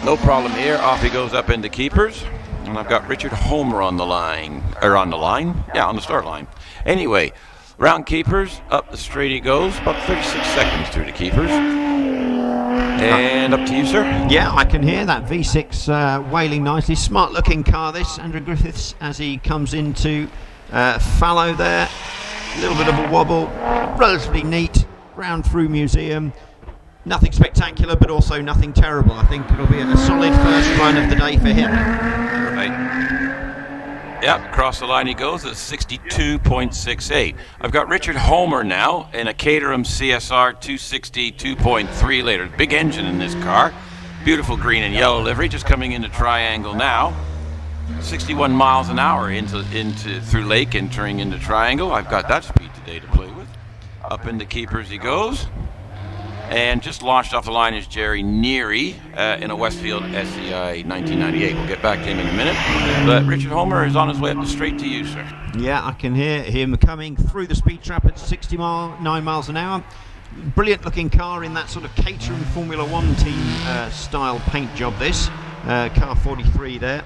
[SPEAKER 1] No problem here. Off he goes up into keepers. And I've got Richard Homer on the line. Or on the line? Yeah, on the start line. Anyway, round keepers. Up the straight he goes. About 36 seconds through the keepers. And up to you, sir.
[SPEAKER 2] Yeah, I can hear that V6 wailing nicely. Smart looking car this. Andrew Griffiths as he comes into fallow there. A little bit of a wobble. Relatively neat. Round through museum. Nothing spectacular, but also nothing terrible. I think it'll be a solid first run of the day for him.
[SPEAKER 1] Right. Yep, across the line he goes at 62.68. I've got Richard Homer now in a Caterham CSR 260 2.3 liter. Big engine in this car. Beautiful green and yellow livery, just coming into triangle now. 61 miles an hour into through lake, entering into triangle. I've got that speed today to play with. Up into keepers he goes. And just launched off the line is Jerry Neary in a Westfield SCI 1998. We'll get back to him in a minute. But Richard Homer is on his way up the straight to you, sir.
[SPEAKER 2] Yeah, I can hear him coming through the speed trap at 9 miles an hour. Brilliant looking car in that sort of Caterham Formula One team style paint job this. Car 43 there.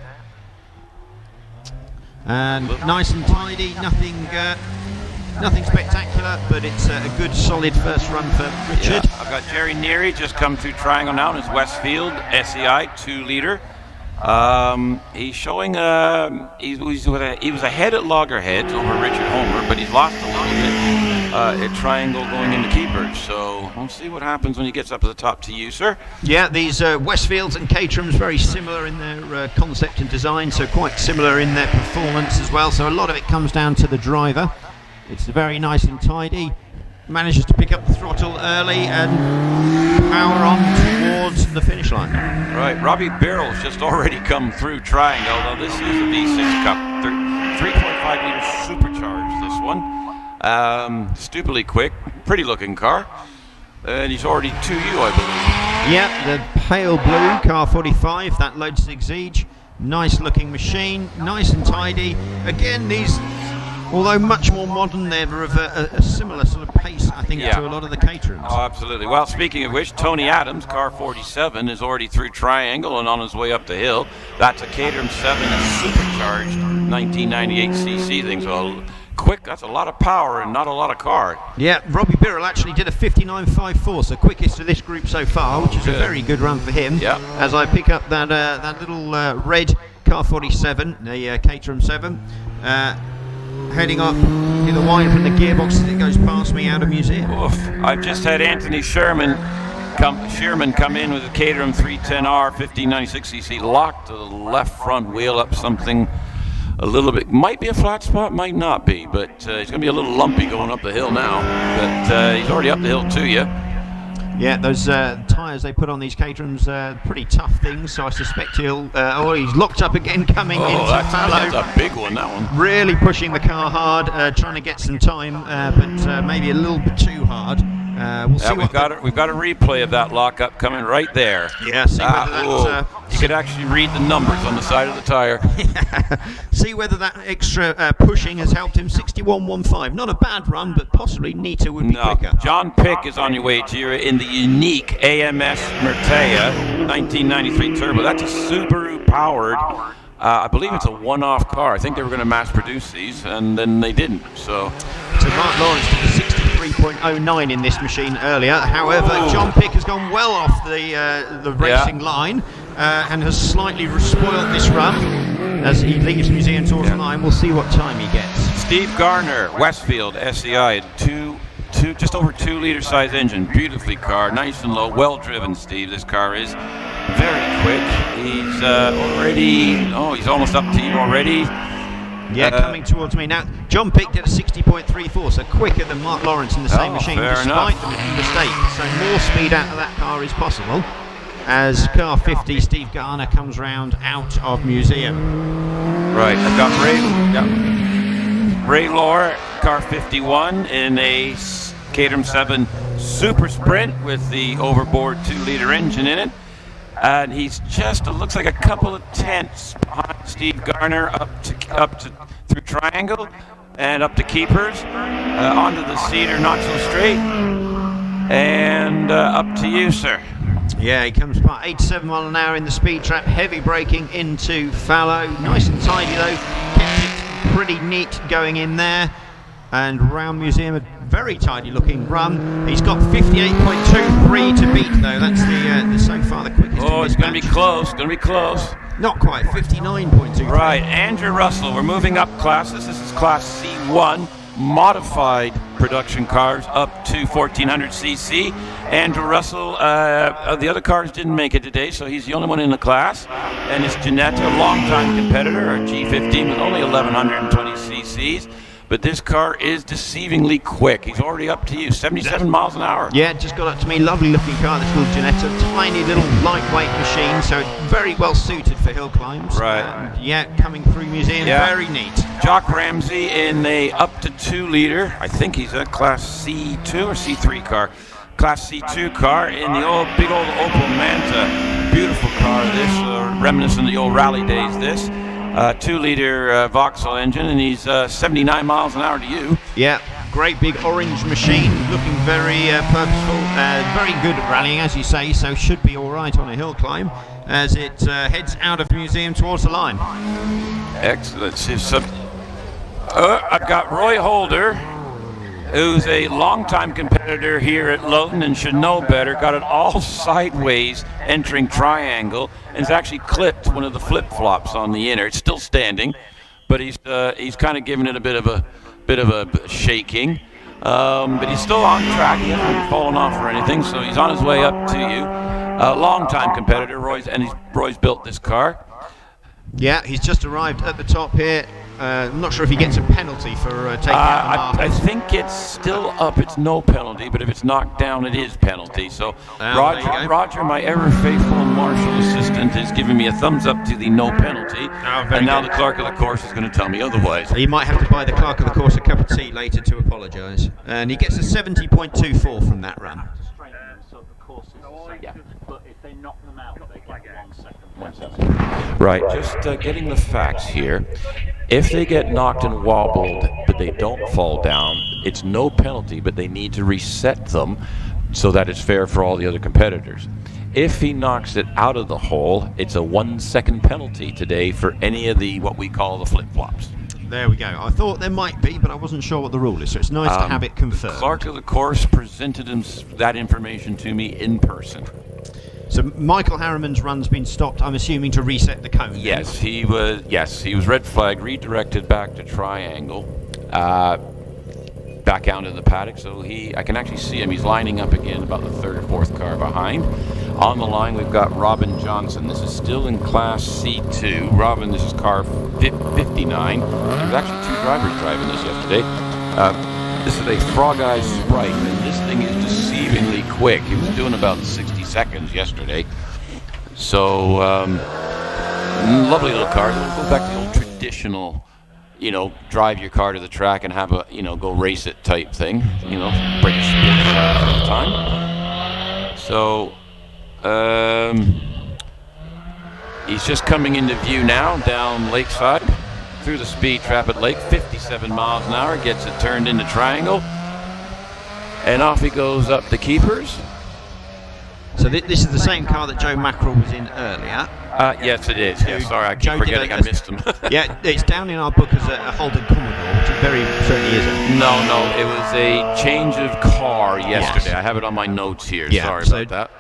[SPEAKER 2] And nice and tidy, nothing spectacular, but it's a good solid first run for Richard.
[SPEAKER 1] Yeah, I've got Jerry Neary just come through triangle now in his Westfield SCI 2 liter. He's showing he was ahead at loggerheads over Richard Homer, but he's lost a little bit at triangle going into keepers. So we'll see what happens when he gets up to the top to you, sir.
[SPEAKER 2] Yeah, these Westfields and Caterhams very similar in their concept and design, so quite similar in their performance as well. So a lot of it comes down to the driver. It's very nice and tidy. Manages to pick up the throttle early and power on towards the finish line.
[SPEAKER 1] Right, Robbie Birrell's just already come through triangle. Now this is a V6 Cup, 3.5 litre supercharged. This one, stupidly quick, pretty looking car, and he's already to you, I believe.
[SPEAKER 2] Yeah, the pale blue car 45, that Lotus Exige. Nice looking machine, nice and tidy. Again, these, although much more modern, they're of a similar sort of pace, I think, to a lot of the Caterhams.
[SPEAKER 1] Oh, absolutely. Well, speaking of which, Tony Adams, car 47, is already through triangle and on his way up the hill. That's a Caterham 7 supercharged 1998cc thing, so quick. That's a lot of power and not a lot of car.
[SPEAKER 2] Yeah, Robbie Birrell actually did a 59.54, so quickest of this group so far, which is a very good run for him.
[SPEAKER 1] Yeah.
[SPEAKER 2] As I pick up that little red car 47, the Caterham 7. Heading up in the wine from the gearbox as it goes past me out of museum.
[SPEAKER 1] Oof. I've just had Anthony Sherman come in with a Caterham 310R 1596cc locked to the left front wheel up something a little bit. Might be a flat spot, might not be, but it's going to be a little lumpy going up the hill now. But he's already up the hill to you.
[SPEAKER 2] Yeah, those tyres they put on these Caterhams pretty tough things, so I suspect he'll... he's locked up again coming into fallow.
[SPEAKER 1] That's a big one, that one.
[SPEAKER 2] Really pushing the car hard, trying to get some time, but maybe a little bit too hard. We'll see.
[SPEAKER 1] We've got a replay of that lockup coming right there.
[SPEAKER 2] Yeah, see whether that...
[SPEAKER 1] you could actually read the numbers on the side of the tyre.
[SPEAKER 2] See whether that extra pushing has helped him. 61.15. Not a bad run, but possibly neater would be quicker.
[SPEAKER 1] John Pick is on your way to you in the unique AMS Mertea 1993 Turbo. That's a Subaru powered. I believe it's a one-off car. I think they were going to mass produce these, and then they didn't. So
[SPEAKER 2] Mark Lawrence did a 63.09 in this machine earlier. However, John Pick has gone well off the racing line and has slightly spoiled this run as he leaves museum towards the line. We'll see what time he gets.
[SPEAKER 1] Steve Garner, Westfield SCI, just over 2 liter size engine, beautifully car, nice and low, well driven. Steve, this car is very quick. He's he's almost up to you already.
[SPEAKER 2] Yeah, coming towards me now. John Peake did a 60.34, so quicker than Mark Lawrence in the same machine, despite the mistake. So more speed out of that car is possible. As car 50, Steve Garner, comes round out of museum.
[SPEAKER 4] Right, I've got Ray Lohr, car 51 in a Caterham 7 Super Sprint with the overboard 2-liter engine in it. And he's just, it looks like a couple of tenths behind Steve Garner up to through Triangle and up to Keepers, onto the Cedar, not so straight, and up to you, sir.
[SPEAKER 2] Yeah, he comes by 87 mile an hour in the speed trap, heavy braking into fallow, nice and tidy though, kept it pretty neat going in there, and round museum a very tidy looking run. He's got 58.23 to beat though, that's the so far the quickest.
[SPEAKER 4] Oh, it's going to be close,
[SPEAKER 2] Not quite, 59.23.
[SPEAKER 4] Right, Andrew Russell, we're moving up classes. This is class C1, modified production cars up to 1400 cc. Andrew Russell, the other cars didn't make it today, so he's the only one in the class. And it's Janetta, a long-time competitor, a G15 with only 1120 cc's. But this car is deceivingly quick. He's already up to you, 77 miles an hour.
[SPEAKER 2] Yeah, just got up to me. Lovely looking car, this little Janetta. Tiny little lightweight machine, so very well suited for hill climbs.
[SPEAKER 4] Right.
[SPEAKER 2] And yeah, coming through museum, very neat.
[SPEAKER 4] Jock Ramsey in a up to 2-liter, I think he's a class C2 or C3 car. Class C2 car in the big old Opel Manta. Beautiful car, this, reminiscent of the old rally days, this. 2-liter Vauxhall engine, and he's 79 miles an hour to you.
[SPEAKER 2] Yeah, great big orange machine, looking very purposeful, very good at rallying, as you say, so should be all right on a hill climb as it heads out of the museum towards the line.
[SPEAKER 4] Excellent. I've got Roy Holder, who's a longtime competitor here at Loton and should know better. Got it all sideways entering Triangle, and has actually clipped one of the flip-flops on the inner. It's still standing, but he's kind of giving it a bit of a shaking. But he's still on track. He hasn't fallen off or anything, so he's on his way up to you. Longtime competitor, Roy's built this car.
[SPEAKER 2] Yeah, he's just arrived at the top here. I'm not sure if he gets a penalty for taking out the marker.
[SPEAKER 4] I think it's still up. It's no penalty, but if it's knocked down, it is penalty. So Roger, my ever-faithful marshal assistant, is giving me a thumbs up to the no penalty. And now the clerk of the course is going to tell me otherwise.
[SPEAKER 2] He might have to buy the clerk of the course a cup of tea later to apologise. And he gets a 70.24 from that run.
[SPEAKER 1] But if they knock them out, they get 1 second. Right, just getting the facts here. If they get knocked and wobbled, but they don't fall down, it's no penalty, but they need to reset them so that it's fair for all the other competitors. If he knocks it out of the hole, it's a 1 second penalty today for any of the what we call the flip-flops.
[SPEAKER 2] There we go. I thought there might be, but I wasn't sure what the rule is, so it's nice to have it confirmed.
[SPEAKER 1] The clerk of the course presented that information to me in person.
[SPEAKER 2] So Michael Harriman's run's been stopped, I'm assuming, to reset the cone.
[SPEAKER 1] Yes, he was red flag, redirected back to Triangle, back out into the paddock. So I can actually see him. He's lining up again, about the third or fourth car behind. On the line, we've got Robin Johnson. This is still in Class C2. Robin, this is car 59. There was actually 2 drivers driving this yesterday. This is a Frog Eye Sprite, and this thing is deceivingly quick. He was doing about 60 seconds yesterday. So, lovely little car. We'll go back to the old traditional, drive your car to the track and have a, go race it type thing. British sports cars all the time. So, he's just coming into view now down Lakeside through the speed trap at Lake, 57 miles an hour, gets it turned into Triangle, and off he goes up the Keepers.
[SPEAKER 2] So this is the same car that Joe Mackerel was in earlier.
[SPEAKER 1] Yes, it is. Yeah, sorry, I keep forgetting I missed him.
[SPEAKER 2] Yeah, it's down in our book as a Holden Commodore, which it very certainly isn't.
[SPEAKER 1] No, it was a change of car yesterday. Yes. I have it on my notes here. Yeah, sorry about that.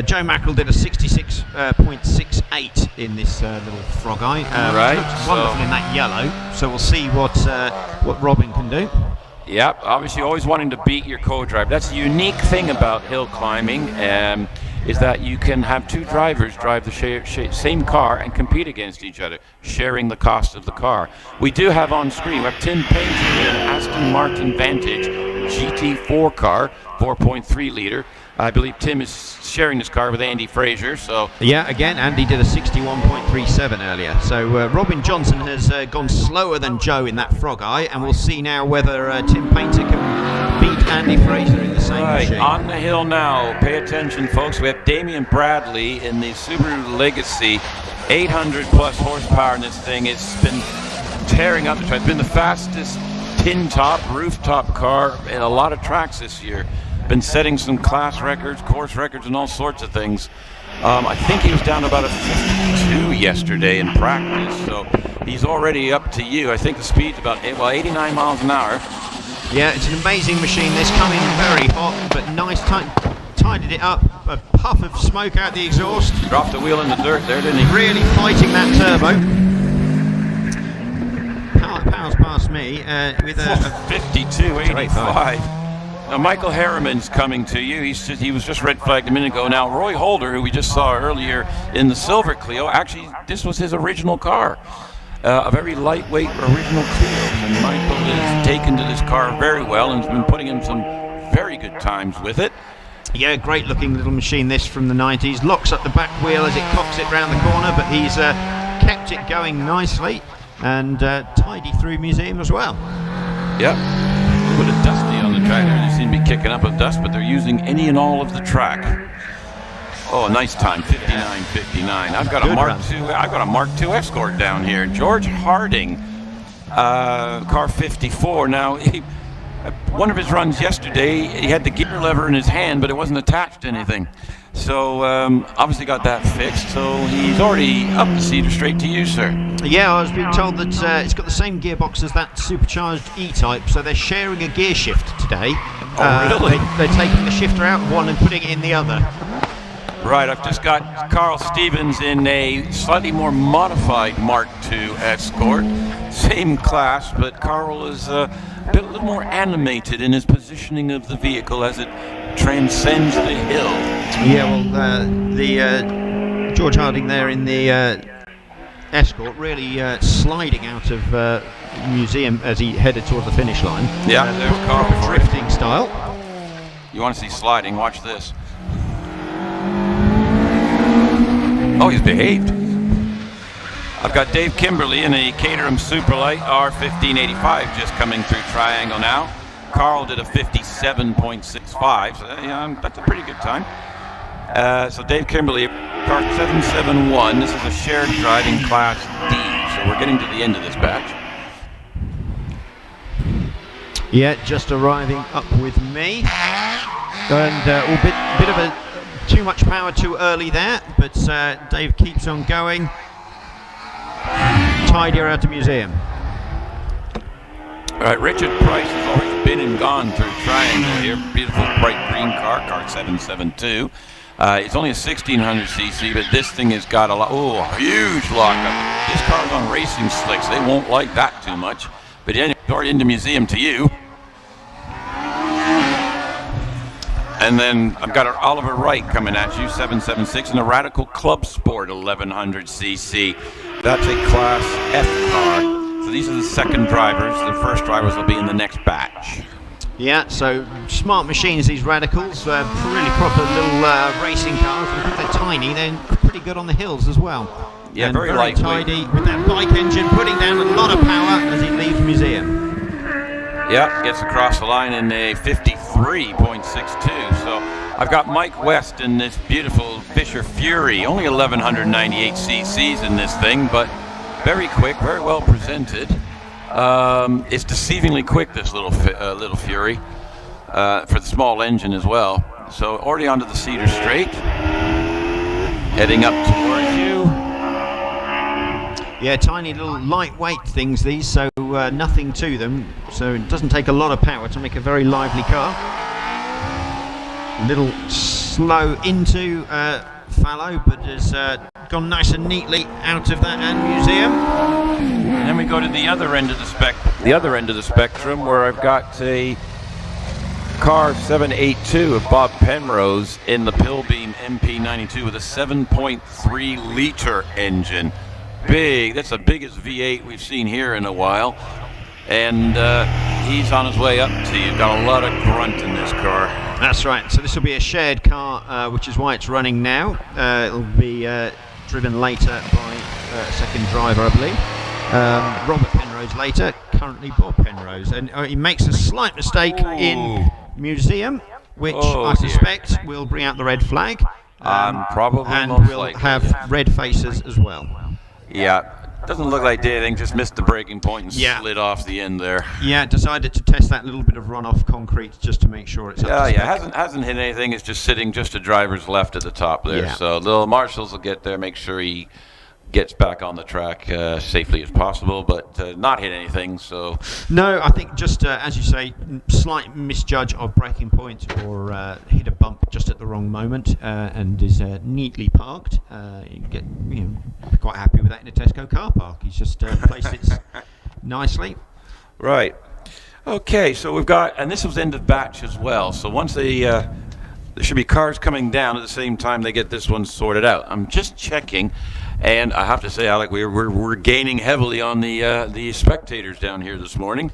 [SPEAKER 2] Joe Mackerel did a 66.68 in this little Frog Eye.
[SPEAKER 1] Right.
[SPEAKER 2] Looks wonderful in that yellow. So we'll see what Robin can do.
[SPEAKER 1] Yep, obviously always wanting to beat your co-driver. That's the unique thing about hill climbing.
[SPEAKER 4] is that you can have two drivers drive the same car and compete against each other, sharing the cost of the car. We do have on screen, we have Tim Painter in an Aston Martin Vantage GT4 car, 4.3 litre. I believe Tim is sharing this car with Andy Fraser. So
[SPEAKER 2] yeah, again, Andy did a 61.37 earlier. So Robin Johnson has gone slower than Joe in that Frog Eye, and we'll see now whether Tim Painter can beat Andy Fraser in the same machine.
[SPEAKER 4] On the hill now, pay attention, folks. We have Damian Bradley in the Subaru Legacy, 800 plus horsepower in this thing. It's been tearing up the track. It's been the fastest tin top, rooftop car in a lot of tracks this year. Been setting some class records, course records, and all sorts of things. I think he was down about a 52 yesterday in practice, so he's already up to you. I think the speed's about 89 miles an hour.
[SPEAKER 2] Yeah, it's an amazing machine. This coming very hot, but nice tidied it up. A puff of smoke out the exhaust.
[SPEAKER 4] Dropped the wheel in the dirt there, didn't he?
[SPEAKER 2] Really fighting that turbo. Powers past me with a
[SPEAKER 4] 52.85. Now, Michael Harriman's coming to you. He was just red flagged a minute ago. Now, Roy Holder, who we just saw earlier in the Silver Clio, actually, this was his original car. A very lightweight original Clio. And Michael has taken to this car very well and has been putting in some very good times with it.
[SPEAKER 2] Yeah, great looking little machine, this from the 90s. Locks up the back wheel as it cocks it round the corner, but he's kept it going nicely and tidy through museum as well.
[SPEAKER 4] Yep. A bit of dusty on the track there. They seem to be kicking up with dust, but they're using any and all of the track. Oh, nice time, 59.59. I've got a Mark II Escort down here. George Harding, car 54. Now, one of his runs yesterday, he had the gear lever in his hand, but it wasn't attached to anything. So obviously got that fixed. So he's already up the Cedar straight to you, sir.
[SPEAKER 2] Yeah, I was being told that it's got the same gearbox as that supercharged E-Type, so they're sharing a gear shift today.
[SPEAKER 4] Oh, really?
[SPEAKER 2] They're taking the shifter out of one and putting it in the other.
[SPEAKER 4] Right, I've just got Carl Stevens in a slightly more modified Mark II Escort. Same class, but Carl is a little more animated in his positioning of the vehicle as it transcends the hill.
[SPEAKER 2] Yeah, well, the George Harding there in the Escort really sliding out of museum as he headed towards the finish line.
[SPEAKER 4] Yeah, there's Carl.
[SPEAKER 2] Drifting style.
[SPEAKER 4] You want to see sliding, watch this. Oh, he's behaved. I've got Dave Kimberly in a Caterham Superlight R1585 just coming through Triangle now. Carl did a 57.65, so yeah, that's a pretty good time. So Dave Kimberly, car 771. This is a shared driving class D, so we're getting to the end of this batch.
[SPEAKER 2] Yeah, just arriving up with me. And a bit of a too much power too early there, but Dave keeps on going. Tidier out of museum.
[SPEAKER 4] All right, Richard Price has always been and gone through Triangle here. Beautiful bright green car 772. It's only a 1600cc, but this thing has got a huge lockup. This car's on racing slicks. They won't like that too much. But anyway, already into museum to you. And then I've got Oliver Wright coming at you, 776, and a Radical Club Sport 1100cc. That's a Class F car. So these are the second drivers. The first drivers will be in the next batch.
[SPEAKER 2] Yeah, so smart machines, these Radicals. Really proper little racing cars. Because they're tiny, they're pretty good on the hills as well.
[SPEAKER 4] Yeah,
[SPEAKER 2] and
[SPEAKER 4] very
[SPEAKER 2] very
[SPEAKER 4] lightweight.
[SPEAKER 2] tidy with that bike engine, putting down a lot of power as he leaves museum.
[SPEAKER 4] Yeah, gets across the line in a 53.62. So I've got Mike West in this beautiful Fisher Fury, only 1198 cc's in this thing, but very quick, very well presented. It's deceivingly quick, this little Fury, for the small engine as well. So already onto the Cedar Straight, heading up towards you.
[SPEAKER 2] Yeah, tiny little lightweight things these, so nothing to them. So it doesn't take a lot of power to make a very lively car. A little slow into fallow, but has gone nice and neatly out of that and museum.
[SPEAKER 4] And then we go to the other end of the spectrum, where I've got a car 782 of Bob Penrose in the Pilbeam MP92 with a 7.3 liter engine. Big. That's the biggest V8 we've seen here in a while. And he's on his way up to you. Got a lot of grunt in this car.
[SPEAKER 2] That's right. So this will be a shared car, which is why it's running now. It'll be driven later by a second driver, I believe. Robert Penrose later, currently Bob Penrose. And he makes a slight mistake in museum, which I suspect will bring out the red flag.
[SPEAKER 4] Probably.
[SPEAKER 2] And
[SPEAKER 4] most
[SPEAKER 2] will
[SPEAKER 4] likely.
[SPEAKER 2] have red faces as well.
[SPEAKER 4] Yeah. Doesn't look like anything, just missed the braking point and
[SPEAKER 2] Yeah.
[SPEAKER 4] slid off the end there.
[SPEAKER 2] Yeah, decided to test that little bit of runoff concrete just to make sure it's up to spec.
[SPEAKER 4] Hasn't hit anything. It's just sitting just a driver's left at the top there.
[SPEAKER 2] Yeah.
[SPEAKER 4] So little Marshals will get there, make sure he gets back on the track safely as possible, but not hit anything. So
[SPEAKER 2] No, I think just as you say, slight misjudge of braking point or hit a bump just at the wrong moment, and is neatly parked. You get quite happy with that in a Tesco car park. He's just placed it nicely.
[SPEAKER 4] right. Okay, so we've got, and this was end of batch as well. So once they there should be cars coming down at the same time they get this one sorted out. I'm just checking. And I have to say, Alec, we're gaining heavily on the spectators down here this morning.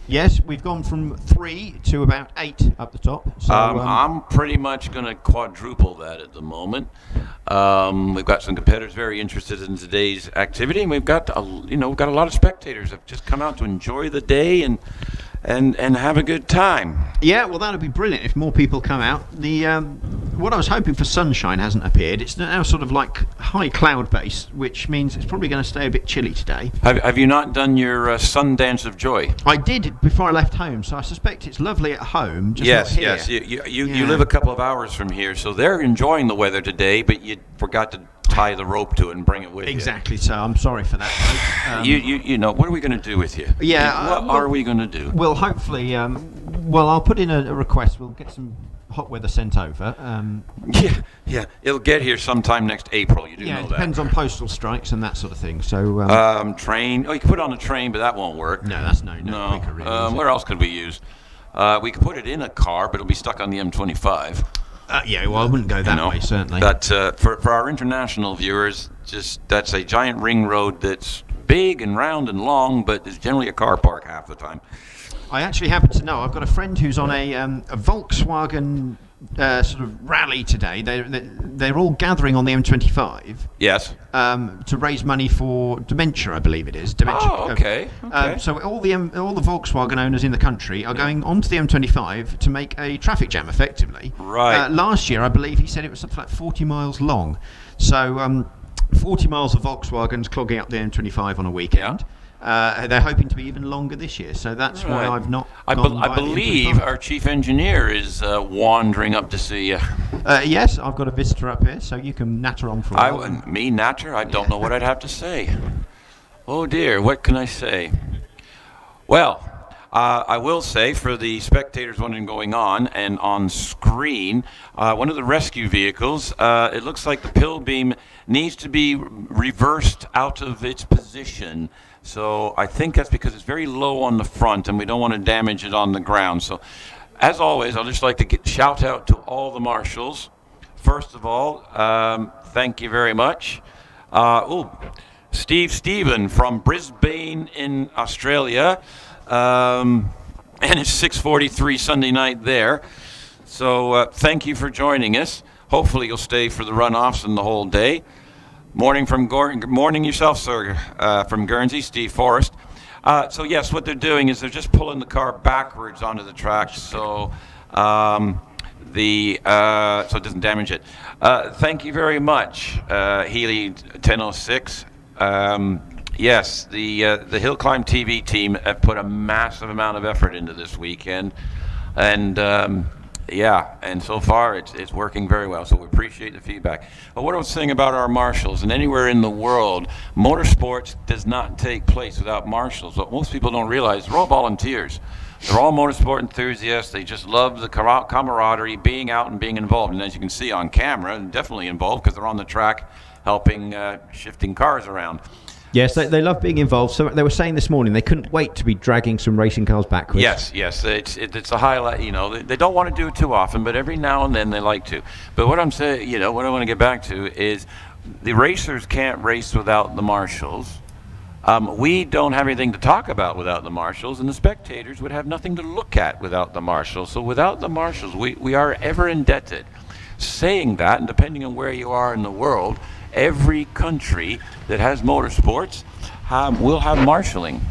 [SPEAKER 2] Yes, we've gone from 3 to about 8 up the top. So,
[SPEAKER 4] I'm pretty much going to quadruple that at the moment. We've got some competitors very interested in today's activity, and we've got a lot of spectators that have just come out to enjoy the day and have a good time.
[SPEAKER 2] yeah, well, that'd be brilliant if more people come out. The what I was hoping for sunshine hasn't appeared. It's now sort of like high cloud base, which means it's probably going to stay a bit chilly today.
[SPEAKER 4] Have you not done your Sundance of Joy?
[SPEAKER 2] I did before I left home, so I suspect it's lovely at home. Just not here.
[SPEAKER 4] Yes. You live a couple of hours from here, so they're enjoying the weather today, but you forgot to tie the rope to it and bring it with
[SPEAKER 2] Exactly. So I'm sorry for that.
[SPEAKER 4] you. What are we going to do with you?
[SPEAKER 2] Yeah,
[SPEAKER 4] What are we going to do?
[SPEAKER 2] We'll hopefully. I'll put in a request. We'll get some hot weather sent over.
[SPEAKER 4] Yeah. It'll get here sometime next April. You do
[SPEAKER 2] Yeah,
[SPEAKER 4] know
[SPEAKER 2] it
[SPEAKER 4] that.
[SPEAKER 2] depends on postal strikes and that sort of thing. So
[SPEAKER 4] Train. Oh, you can put it on a train, but that won't work.
[SPEAKER 2] no, that's no quicker really. Is it?
[SPEAKER 4] Where else could we use? We could put it in a car, but it'll be stuck on the M25.
[SPEAKER 2] Yeah, well, I wouldn't go that way certainly.
[SPEAKER 4] But for our international viewers, that's a giant ring road that's big and round and long, but it's generally a car park half the time.
[SPEAKER 2] I actually happen to know. I've got a friend who's on a Volkswagen sort of rally today. They're all gathering on the M25.
[SPEAKER 4] Yes.
[SPEAKER 2] To raise money for dementia, I believe it is. Dementia.
[SPEAKER 4] Oh, okay.
[SPEAKER 2] So all the Volkswagen owners in the country are going onto the M25 to make a traffic jam, effectively.
[SPEAKER 4] Right.
[SPEAKER 2] Last year, I believe he said it was something like 40 miles long. So 40 miles of Volkswagens clogging up the M25 on a weekend. They're hoping to be even longer this year, so that's why I've not.
[SPEAKER 4] I
[SPEAKER 2] gone by the
[SPEAKER 4] believe
[SPEAKER 2] M25.
[SPEAKER 4] our chief engineer is wandering up to see you.
[SPEAKER 2] Yes, I've got a visitor up here, so you can natter on for a while.
[SPEAKER 4] Me natter? I don't know what I'd have to say. Oh dear, what can I say? Well, I will say for the spectators wondering going on and on screen, one of the rescue vehicles, it looks like the Pilbeam needs to be reversed out of its position. So I think that's because it's very low on the front and we don't want to damage it on the ground. So as always, I'd just like to shout out to all the marshals. First of all, thank you very much. Stephen from Brisbane in Australia. And it's 6:43 Sunday night there. So thank you for joining us. Hopefully you'll stay for the runoffs and the whole day. Morning yourself, sir, from Guernsey, Steve Forrest. So yes, what they're doing is they're just pulling the car backwards onto the track, so so it doesn't damage it. Thank you very much, Healy 1006. Yes, the HillClimb.TV team have put a massive amount of effort into this weekend, and and so far it's working very well, so we appreciate the feedback. But what I was saying about our marshals, and anywhere in the world, motorsports does not take place without marshals. What most people don't realize, they're all volunteers. They're all motorsport enthusiasts. They just love the camaraderie, being out and being involved. And as you can see on camera, definitely involved because they're on the track helping shifting cars around.
[SPEAKER 2] Yes, they love being involved. So they were saying this morning they couldn't wait to be dragging some racing cars backwards.
[SPEAKER 1] Yes, it's a highlight. They don't want to do it too often, but every now and then they like to. But what I'm saying, what I want to get back to is the racers can't race without the marshals. We don't have anything to talk about without the marshals, and the spectators would have nothing to look at without the marshals. So without the marshals, we are ever indebted. Saying that, and depending on where you are in the world, every country that has motorsports will have marshalling.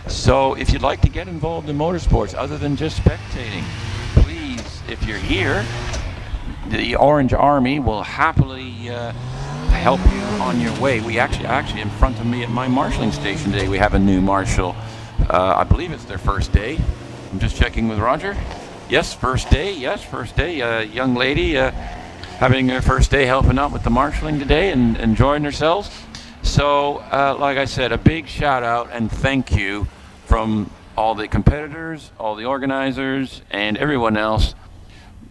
[SPEAKER 1] So if you'd like to get involved in motorsports other than just spectating, please, if you're here, the Orange Army will happily help you on your way. We actually in front of me at my marshalling station today, we have a new marshal. I believe it's their first day. I'm just checking with Roger. Yes, first day. Young lady having her first day helping out with the marshalling today and enjoying themselves. So, like I said, a big shout out and thank you from all the competitors, all the organizers, and everyone else.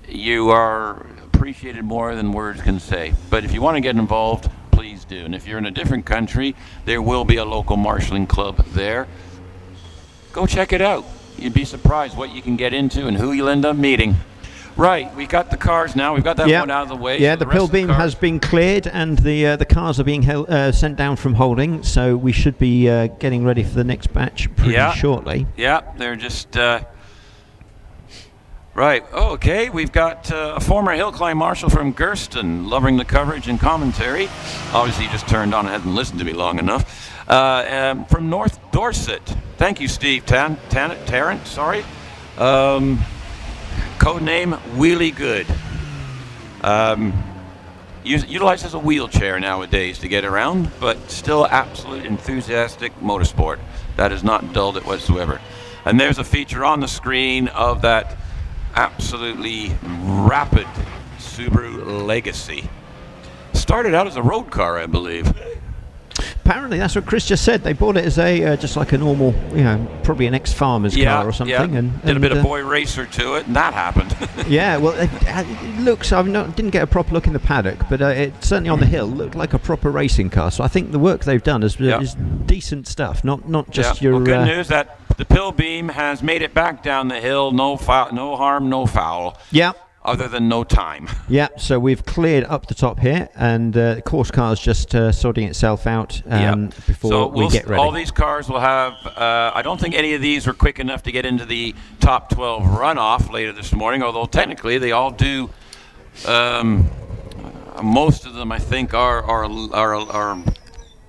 [SPEAKER 1] You are appreciated more than words can say. But if you want to get involved, please do. And if you're in a different country, there will be a local marshalling club there. Go check it out. You'd be surprised what you can get into and who you'll end up meeting. Right, we got the cars now. We've got that one out of the way.
[SPEAKER 2] Yeah,
[SPEAKER 1] so
[SPEAKER 2] the pill beam has been cleared, and the cars are being sent down from holding. So we should be getting ready for the next batch pretty shortly.
[SPEAKER 1] Yeah, they're just right. Okay, we've got a former hillclimb marshal from Gerston, loving the coverage and commentary. Obviously, he just turned on and hasn't listened to me long enough. From North Dorset. Thank you, Steve Tarrant. Sorry. Codename Wheelie Good. Utilized as a wheelchair nowadays to get around, but still absolute enthusiastic motorsport. That has not dulled it whatsoever. And there's a feature on the screen of that absolutely rapid Subaru Legacy. Started out as a road car, I believe.
[SPEAKER 2] Apparently, that's what Chris just said. They bought it as a just like a normal, probably an ex-farmer's car or something.
[SPEAKER 1] Yeah.
[SPEAKER 2] And
[SPEAKER 1] did a bit of boy racer to it, and that happened.
[SPEAKER 2] Yeah, well, it looks. Didn't get a proper look in the paddock, but it certainly on the hill looked like a proper racing car. So I think the work they've done is decent stuff. Not just your.
[SPEAKER 1] Well, good news that the pill beam has made it back down the hill. No harm, no foul.
[SPEAKER 2] Yeah.
[SPEAKER 1] Other than no time.
[SPEAKER 2] Yeah, so we've cleared up the top here, and the course car's just sorting itself out before we get ready.
[SPEAKER 1] All these cars will have, I don't think any of these were quick enough to get into the top 12 runoff later this morning, although technically they all do. Most of them, I think, are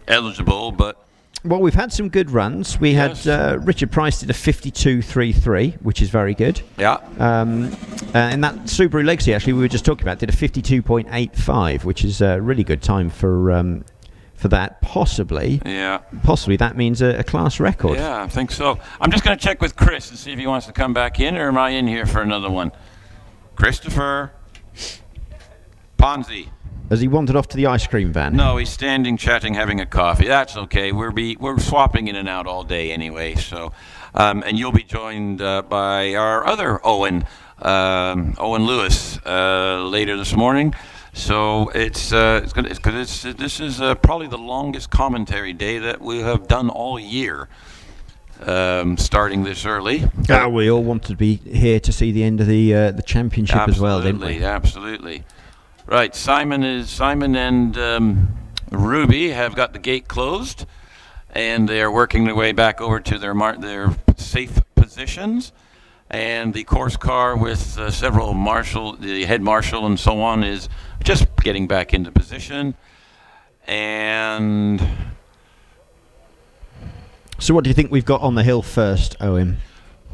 [SPEAKER 1] eligible, but.
[SPEAKER 2] Well, we've had some good runs. We had Richard Price did a 52.33, which is very good.
[SPEAKER 1] Yeah.
[SPEAKER 2] And that Subaru Legacy, actually, we were just talking about, did a 52.85, which is a really good time for that. Possibly that means a class record.
[SPEAKER 1] Yeah, I think so. I'm just going to check with Chris and see if he wants to come back in, or am I in here for another one? Christopher Ponzi.
[SPEAKER 2] Has he wandered off to the ice cream van?
[SPEAKER 1] No, he's standing, chatting, having a coffee. That's okay. We're swapping in and out all day anyway. So, and you'll be joined by our other Owen Lewis, later this morning. So this is probably the longest commentary day that we have done all year. Starting this early.
[SPEAKER 2] We all wanted to be here to see the end of the championship as well, didn't we?
[SPEAKER 1] Absolutely. Right, Simon and Ruby have got the gate closed, and they are working their way back over to their safe positions. And the course car with several the head marshal and so on, is just getting back into position. And
[SPEAKER 2] so, what do you think we've got on the hill first, Owen?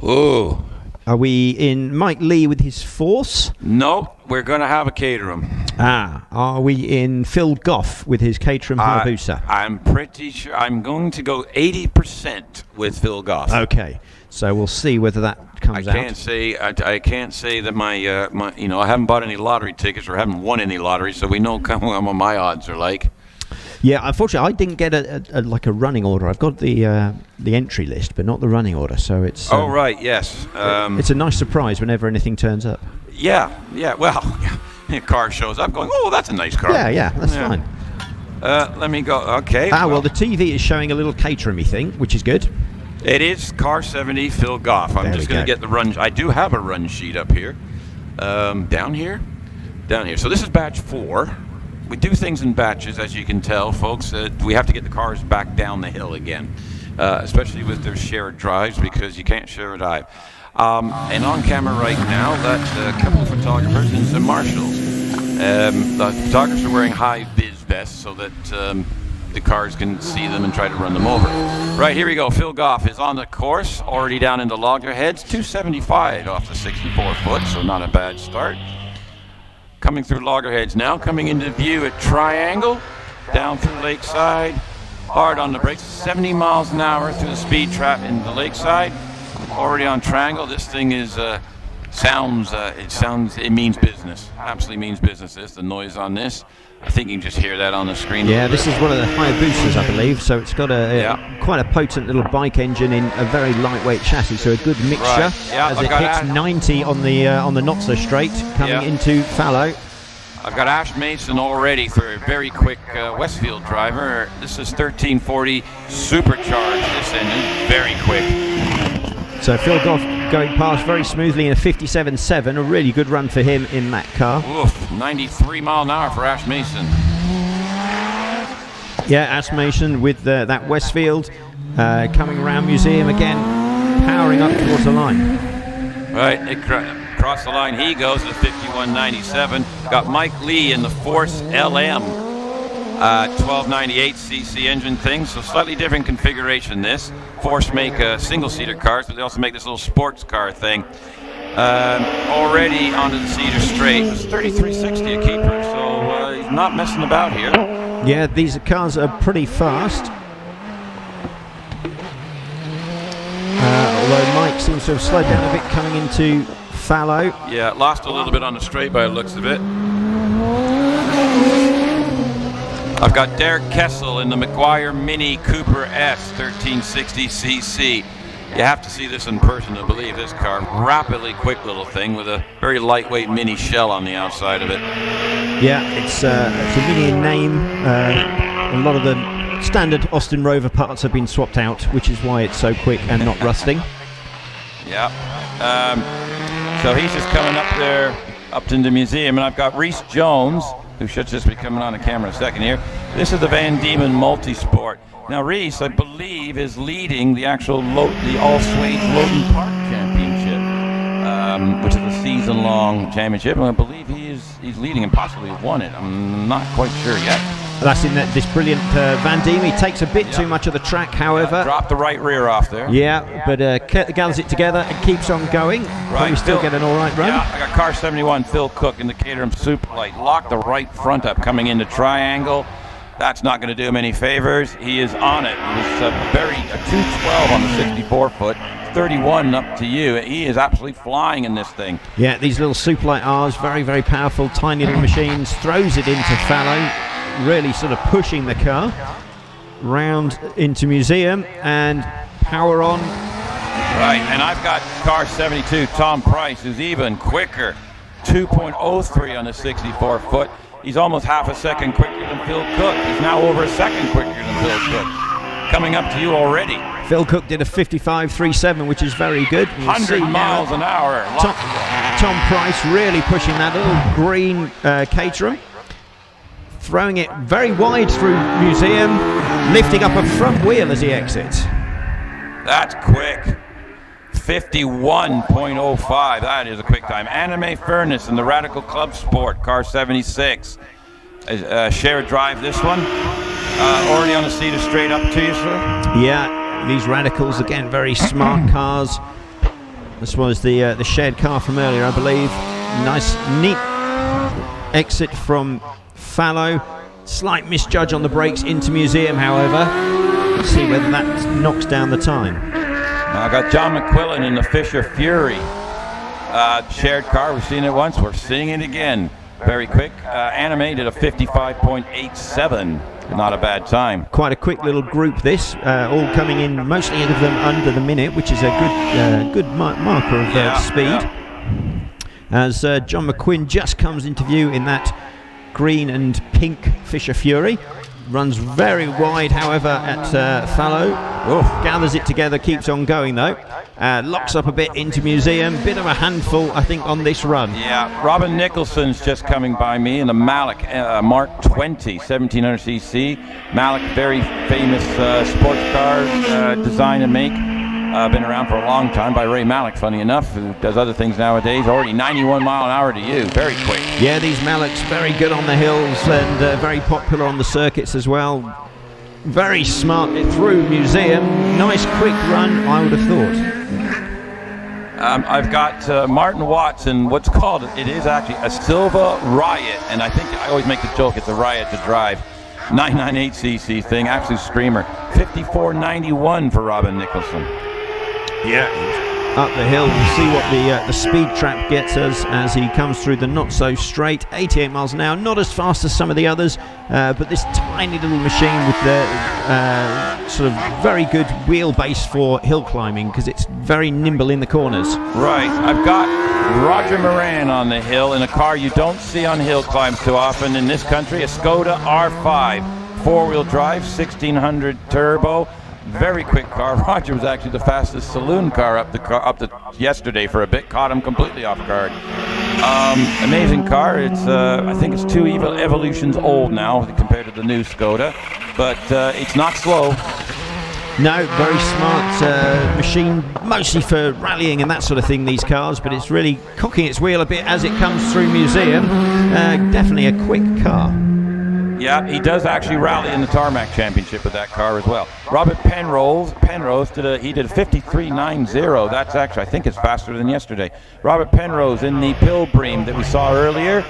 [SPEAKER 1] Oh.
[SPEAKER 2] Are we in Mike Lee with his Force?
[SPEAKER 1] No, we're going to have a Caterham.
[SPEAKER 2] Are we in Phil Goff with his Caterham Hayabusa?
[SPEAKER 1] I'm pretty sure I'm going to go 80% with Phil Goff.
[SPEAKER 2] Okay, so we'll see whether that comes out.
[SPEAKER 1] I can't say that my I haven't bought any lottery tickets or haven't won any lottery, so we know what my odds are like.
[SPEAKER 2] Yeah, unfortunately, I didn't get a running order. I've got the entry list, but not the running order. So it's.
[SPEAKER 1] Oh right, yes.
[SPEAKER 2] It's a nice surprise whenever anything turns up.
[SPEAKER 1] Yeah. Well, a car shows up, going, oh, that's a nice car.
[SPEAKER 2] Yeah, that's fine.
[SPEAKER 4] Let me go. Okay.
[SPEAKER 2] Well, the TV is showing a little Caterham-y thing, which is good.
[SPEAKER 4] It is car 70 Phil Goff. I'm just going to get the run. I do have a run sheet up here. Down here. So this is batch 4. We do things in batches, as you can tell, folks. We have to get the cars back down the hill again, especially with their shared drives, because you can't share a drive. And on camera right now, that's a couple of photographers and some marshals. The photographers are wearing high-vis vests so that the cars can see them and try to run them over. Right, here we go. Phil Goff is on the course, already down into loggerheads, 275 off the 64 foot, so not a bad start. Coming through loggerheads now, coming into view at Triangle, down through Lakeside, hard on the brakes, 70 miles an hour through the speed trap into Lakeside, already on Triangle. This thing is it means business. Absolutely means business. The noise on this. I think you can just hear that on the screen.
[SPEAKER 2] Yeah, this is one of the higher boosters, I believe. So it's got quite a potent little bike engine in a very lightweight chassis. So a good mixture as it hits 90 on the not so straight coming into fallow.
[SPEAKER 4] I've got Ash Mason already for a very quick Westfield driver. This is 1340 supercharged. This engine very quick.
[SPEAKER 2] So Phil Goff going past very smoothly in a 57.7, a really good run for him in that car.
[SPEAKER 4] Oof, 93 mile an hour for Ash Mason.
[SPEAKER 2] Yeah, Ash Mason with that Westfield coming around Museum again, powering up towards the line.
[SPEAKER 4] Right, across the line he goes at 51.97. Got Mike Lee in the Force LM. 1298cc engine thing, so slightly different configuration. This Force make single-seater cars, but they also make this little sports car thing. Already onto the Cedar Straight. It's 3360 a keeper, so he's not messing about here.
[SPEAKER 2] Yeah, these cars are pretty fast. Although Mike seems to have slowed down a bit coming into fallow.
[SPEAKER 4] Yeah, lost a little bit on the straight by the looks of it. I've got Derek Kessel in the McGuire Mini Cooper S 1360cc. You have to see this in person to believe this car. Rapidly quick little thing with a very lightweight mini shell on the outside of it.
[SPEAKER 2] Yeah, it's a mini in name. A lot of the standard Austin Rover parts have been swapped out, which is why it's so quick and not rusting.
[SPEAKER 4] Yeah. So he's just coming up there, up to the museum, and I've got Reese Jones, who should just be coming on the camera in a second here. This is the Van Diemen Multisport. Now Reese, I believe, is leading the actual the all-swage Loton Park Championship, which is a season-long championship, and I believe he's leading and possibly won it. I'm not quite sure yet.
[SPEAKER 2] That's in this brilliant Van Diemen. He takes a bit too much of the track, however.
[SPEAKER 4] Dropped the right rear off there.
[SPEAKER 2] Yeah, but gathers it together and keeps on going.
[SPEAKER 4] Right,
[SPEAKER 2] we still get an all right run.
[SPEAKER 4] Yeah, I got car 71, Phil Cook in the Caterham Superlight. Locked the right front up coming into Triangle. That's not going to do him any favors. He is on it. He was a 212 on the 64 foot. 31 up to you. He is absolutely flying in this thing.
[SPEAKER 2] Yeah, these little Superlight R's, very, very powerful, tiny little machines. Throws it into fallow, really sort of pushing the car round into museum and power on.
[SPEAKER 4] Right, and I've got car 72, Tom Price, who's even quicker. 2.03 on the 64 foot. He's almost half a second quicker than Phil Cook. He's now over a second quicker than Phil Cook. Coming up to you already.
[SPEAKER 2] Phil Cook did a 55.37, which is very good.
[SPEAKER 4] 100 miles an hour.
[SPEAKER 2] Tom Price really pushing that little green Caterham. Throwing it very wide through museum, lifting up a front wheel as he exits.
[SPEAKER 4] That's quick. 51.05. That is a quick time. Anime Furnace in the Radical Club Sport, car 76. Shared drive this one. Already on the Cedar Straight up to you, sir.
[SPEAKER 2] Yeah, these Radicals, again, very smart cars. This was the shared car from earlier, I believe. Nice, neat exit from fallow. Slight misjudge on the brakes into museum, however. Let's see whether that knocks down the time.
[SPEAKER 4] I got John McQuillan in the Fisher Fury. Shared car, we've seen it once, we're seeing it again. Very quick. Anime did a 55.87. Not a bad time.
[SPEAKER 2] Quite a quick little group this, all coming in, mostly of them under the minute, which is a good marker of speed. Yeah. As John McQuinn just comes into view in that green and pink Fisher Fury. runs very wide, however, at fallow. Gathers it together, keeps on going though. Locks up a bit into museum. Bit of a handful, I think, on this run.
[SPEAKER 4] Yeah, Robin Nicholson's just coming by me in a Malik Mark 20 1700cc. Malik, very famous sports car design and make. Been around for a long time by Ray Malik, funny enough, who does other things nowadays. Already 91 mile an hour to you, very quick.
[SPEAKER 2] Yeah, these Maliks very good on the hills and very popular on the circuits as well. Very smart through museum. Nice quick run, I would have thought.
[SPEAKER 4] I've got Martin Watson, what's called, it is actually a Silva Riot, and I think I always make the joke, it's a riot to drive. 998cc thing, absolute screamer. 54.91 for Robin Nicholson.
[SPEAKER 2] Yeah, up the hill. We'll see what the speed trap gets us as he comes through the not so straight. 88 miles an hour, not as fast as some of the others, but this tiny little machine with the sort of very good wheelbase for hill climbing because it's very nimble in the corners.
[SPEAKER 4] Right, I've got Roger Moran on the hill in a car you don't see on hill climbs too often in this country, a Skoda R5, four-wheel drive, 1600 turbo. Very quick car. Roger was actually the fastest saloon car up to yesterday for a bit. Caught him completely off guard. Amazing car. It's I think it's 2 evolutions old now compared to the new Skoda, but it's not slow.
[SPEAKER 2] No, very smart machine, mostly for rallying and that sort of thing, these cars, but it's really cocking its wheel a bit as it comes through museum. Definitely a quick car.
[SPEAKER 4] Yeah, he does actually rally in the Tarmac Championship with that car as well. Robert Penrose did a 53.90. That's actually, I think it's faster than yesterday. Robert Penrose in the Pilgrim that we saw earlier.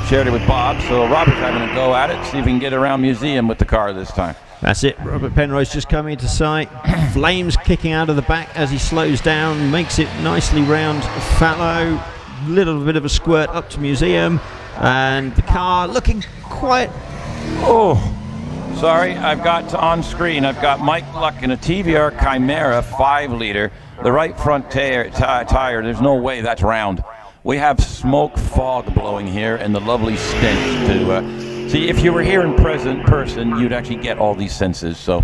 [SPEAKER 4] Shared it with Bob, so Robert's having a go at it, see if we can get around museum with the car this time.
[SPEAKER 2] That's it, Robert Penrose just coming into sight. Flames kicking out of the back as he slows down, makes it nicely round fallow. Little bit of a squirt up to museum. And the car looking quite...
[SPEAKER 4] Oh, sorry, I've got on screen, I've got Mike Luck in a TVR Chimera 5-liter. The right front tire, there's no way that's round. We have smoke fog blowing here and the lovely stench to... see, if you were here in person, you'd actually get all these senses, so...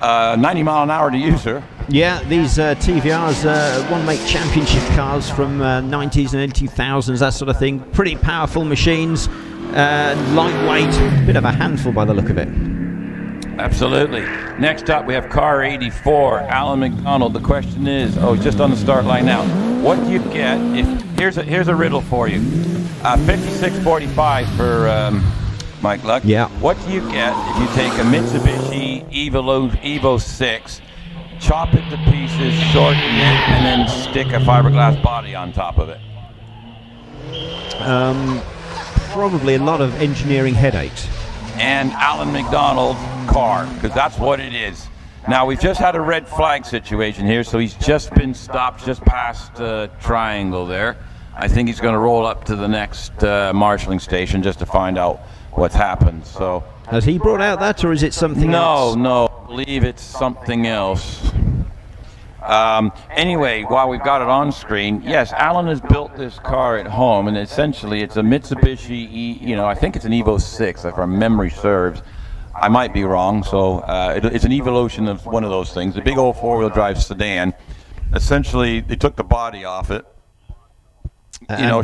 [SPEAKER 4] 90 mile an hour to you, sir.
[SPEAKER 2] Yeah, these TVRs, one-make championship cars from 90s and early 2000s, that sort of thing. Pretty powerful machines, lightweight, bit of a handful by the look of it.
[SPEAKER 4] Absolutely. Next up, we have car 84, Alan McDonald. The question is, just on the start line now. What do you get if here's a riddle for you? 56.45 for Mike Luck.
[SPEAKER 2] Yeah.
[SPEAKER 4] What do you get if you take a Mitsubishi Evo 6, chop it to pieces, shorten it, and then stick a fiberglass body on top of it?
[SPEAKER 2] Probably a lot of engineering headaches.
[SPEAKER 4] And Alan McDonald car, because that's what it is. Now, we've just had a red flag situation here, so he's just been stopped just past Triangle there. I think he's going to roll up to the next marshalling station just to find out what's happened. So,
[SPEAKER 2] has he brought out that, or is it something else?
[SPEAKER 4] No, I believe it's something else. Anyway, while we've got it on screen, yes, Alan has built this car at home, and essentially it's a Mitsubishi, I think it's an Evo 6, if our memory serves. I might be wrong, so it's an evolution of one of those things, a big old four-wheel drive sedan. Essentially, they took the body off it,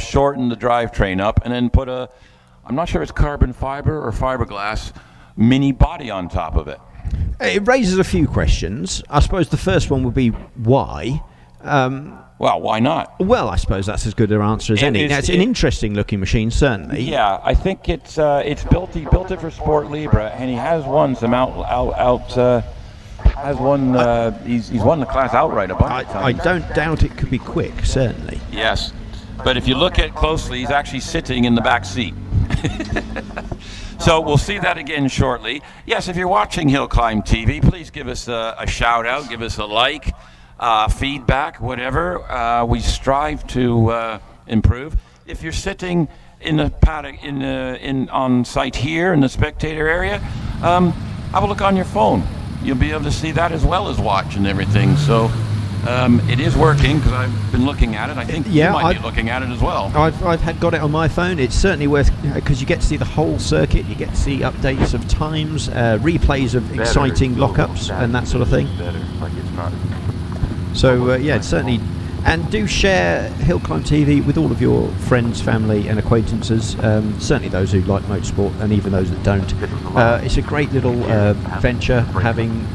[SPEAKER 4] shortened the drivetrain up, and then put I'm not sure if it's carbon fiber or fiberglass, mini body on top of it.
[SPEAKER 2] It raises a few questions. I suppose the first one would be why.
[SPEAKER 4] Well, why not?
[SPEAKER 2] Well, I suppose that's as good an answer as any. It's an interesting looking machine, certainly.
[SPEAKER 4] Yeah, I think it's built. He built it for Sport Libre, and he has won some he's won the class outright a bunch of times.
[SPEAKER 2] I don't doubt it could be quick, certainly.
[SPEAKER 4] Yes, but if you look at it closely, he's actually sitting in the back seat. So we'll see that again shortly. Yes, if you're watching HillClimb TV, please give us a shout out, give us a like, feedback, whatever. We strive to improve. If you're sitting in the paddock on site here in the spectator area, have a look on your phone. You'll be able to see that as well as watch and everything. So It is working because I've been looking at it. I think
[SPEAKER 2] Yeah,
[SPEAKER 4] you might be looking at it as well.
[SPEAKER 2] I've got it on my phone. It's certainly worth, because you get to see the whole circuit. You get to see updates of times, replays of exciting lockups and that sort of thing. So yeah, it's certainly. And do share HillClimb TV with all of your friends, family and acquaintances, certainly those who like motorsport and even those that don't. It's a great little venture, having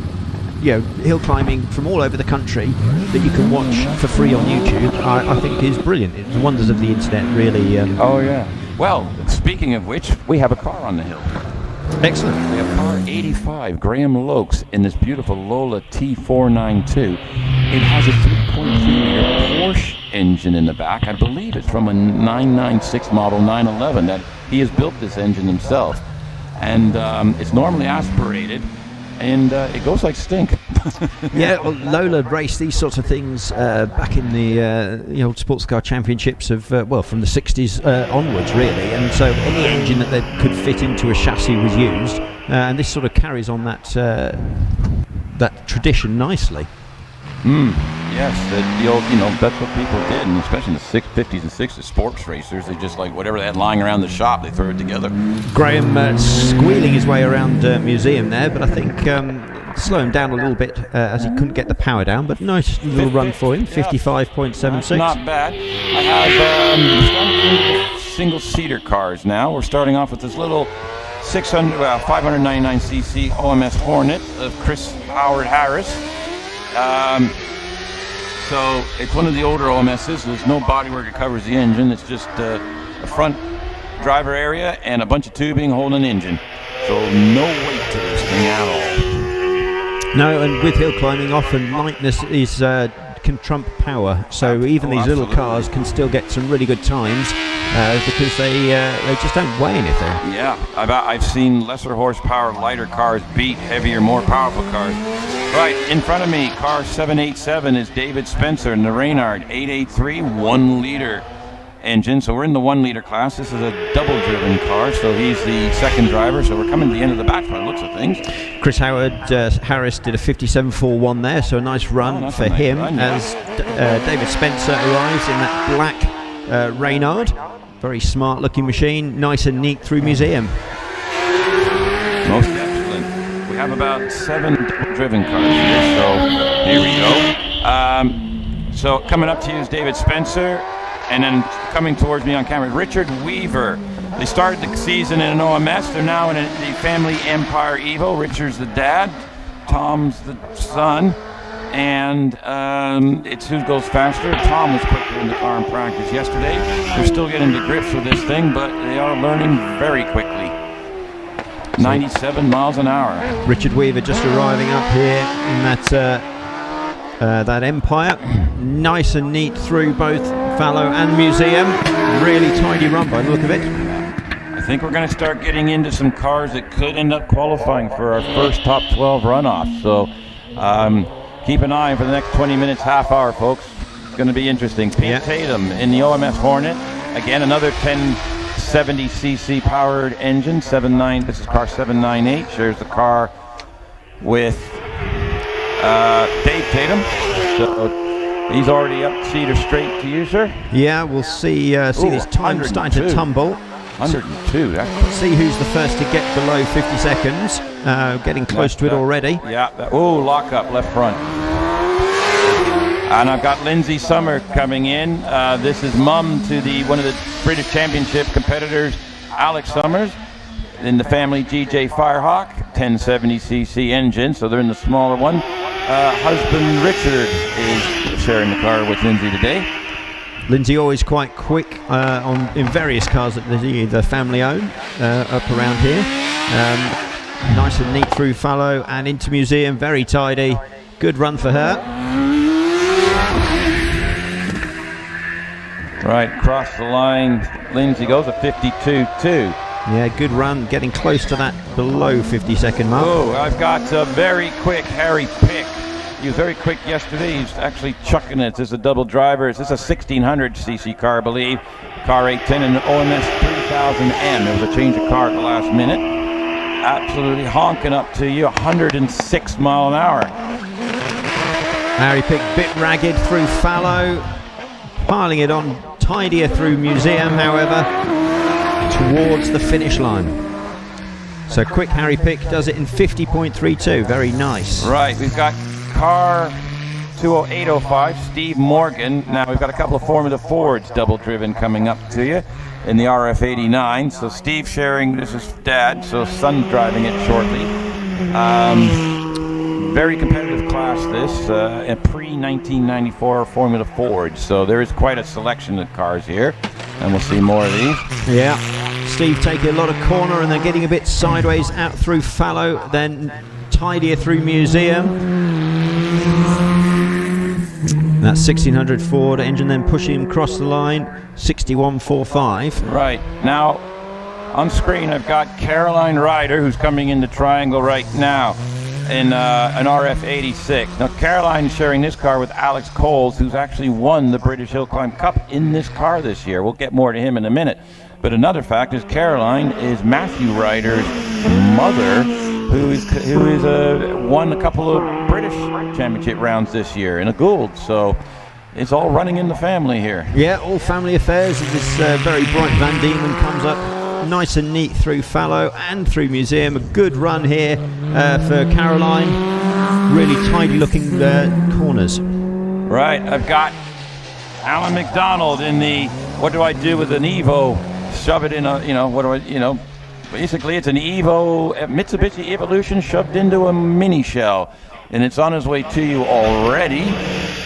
[SPEAKER 2] hill climbing from all over the country that you can watch for free on YouTube. I think is brilliant. It's the wonders of the internet, really.
[SPEAKER 4] Oh yeah. Well, speaking of which, we have a car on the hill.
[SPEAKER 2] Excellent.
[SPEAKER 4] We have car 85, Graham Lokes, in this beautiful Lola T492. It has a 3.2-liter Porsche engine in the back. I believe it's from a 996 model 911 that he has built this engine himself. And it's normally aspirated, and it goes like stink.
[SPEAKER 2] Yeah, well, Lola raced these sorts of things back in the old sports car championships of from the 60s onwards, really. And so any engine that they could fit into a chassis was used, and this sort of carries on that tradition nicely.
[SPEAKER 4] Yes, the old, that's what people did, and especially in the 50s and 60s, sports racers, they just like whatever they had lying around the shop, they threw it together.
[SPEAKER 2] Graham squealing his way around museum there, but I think slow him down a little bit as he couldn't get the power down, but nice little run for him, 55.76.
[SPEAKER 4] Not bad. I have single-seater cars now. We're starting off with this little 599cc OMS Hornet of Chris Howard Harris. So it's one of the older OMSs. There's no bodywork that covers the engine. It's just a front driver area and a bunch of tubing holding an engine. So no weight to this thing at all.
[SPEAKER 2] No, and with hill climbing, often lightness can trump power. So even these little cars can still get some really good times because they just don't weigh anything.
[SPEAKER 4] Yeah, I've seen lesser horsepower, lighter cars beat heavier, more powerful cars. Right, in front of me, car 787 is David Spencer in the Reynard 883 1-liter engine. So we're in the 1-liter class. This is a double-driven car, so he's the second driver. So we're coming to the end of the batch by the looks of things.
[SPEAKER 2] Chris Howard Harris did a 57.41 there, so a nice run for him as David Spencer arrives in that black Reynard. Very smart-looking machine, nice and neat through museum.
[SPEAKER 4] Most excellent. We have about 7 double-driven cars here, so here we go. So coming up to you is David Spencer. And then coming towards me on camera, Richard Weaver. They started the season in an OMS. They're now in the Family Empire Evo. Richard's the dad, Tom's the son, and it's who goes faster. Tom was quicker in the car in practice yesterday. They're still getting to grips with this thing, but they are learning very quickly. 97 miles an hour.
[SPEAKER 2] Richard Weaver just arriving up here in that Empire. Nice and neat through both fallow and museum. Really tidy run by the look of it.
[SPEAKER 4] I think we're going to start getting into some cars that could end up qualifying for our first top 12 runoff. So keep an eye for the next 20 minutes, half hour, folks. It's going to be interesting. Pete Tatum in the OMS Hornet. Again, another 1070cc powered engine. This is car 798. Shares the car with Dave Tatum. So he's already up cedar straight to you, sir.
[SPEAKER 2] Yeah, we'll see these times starting to tumble.
[SPEAKER 4] 102.
[SPEAKER 2] See who's the first to get below 50 seconds. Getting close to it already.
[SPEAKER 4] Yeah. Lock up left front. And I've got Lindsay Summer coming in. This is mum to one of the British Championship competitors, Alex Summers, in the family GJ Firehawk, 1070cc engine. So they're in the smaller one. Husband Richard is sharing the car with Lindsay today.
[SPEAKER 2] Lindsay always quite quick in various cars that the family own up around here. Nice and neat through fallow and into museum, very tidy. Good run for her.
[SPEAKER 4] Right, across the line, Lindsay goes a 52.2.
[SPEAKER 2] Yeah, good run, getting close to that below 50-second mark.
[SPEAKER 4] I've got a very quick Harry Pick. He was very quick yesterday. He's actually chucking it. This is a double driver. This is a 1600cc car, I believe. Car 810 and an OMS 3000M. There was a change of car at the last minute. Absolutely honking up to you, 106 mile an hour.
[SPEAKER 2] Harry Pick, bit ragged through fallow, piling it on tidier through museum, however, towards the finish line. So quick Harry Pick does it in 50.32, very nice.
[SPEAKER 4] Right, we've got car 20805, Steve Morgan. Now we've got a couple of Formula Fords double driven coming up to you in the RF89. So Steve sharing, this is Dad, so son's driving it shortly. Very competitive class this, a pre-1994 Formula Ford. So there is quite a selection of cars here, and we'll see more of these.
[SPEAKER 2] Yeah, Steve taking a lot of corner and then getting a bit sideways out through fallow, then tidier through museum. That 1600 Ford engine then pushing him across the line, 61.45.
[SPEAKER 4] Right, now on screen I've got Caroline Ryder, who's coming into Triangle right now in an RF86. Now Caroline's sharing this car with Alex Coles, who's actually won the British Hillclimb Cup in this car this year. We'll get more to him in a minute. But another fact is Caroline is Matthew Ryder's mother, who is won a couple of British Championship rounds this year in a Gould. So it's all running in the family here.
[SPEAKER 2] Yeah, all family affairs. This very bright Van Diemen comes up nice and neat through fallow and through museum. A good run here for Caroline. Really tidy looking corners.
[SPEAKER 4] Right, I've got Alan McDonald in the, what do I do with an Evo? Shove it in a, basically it's an Evo, a Mitsubishi Evolution shoved into a mini shell. And it's on his way to you already.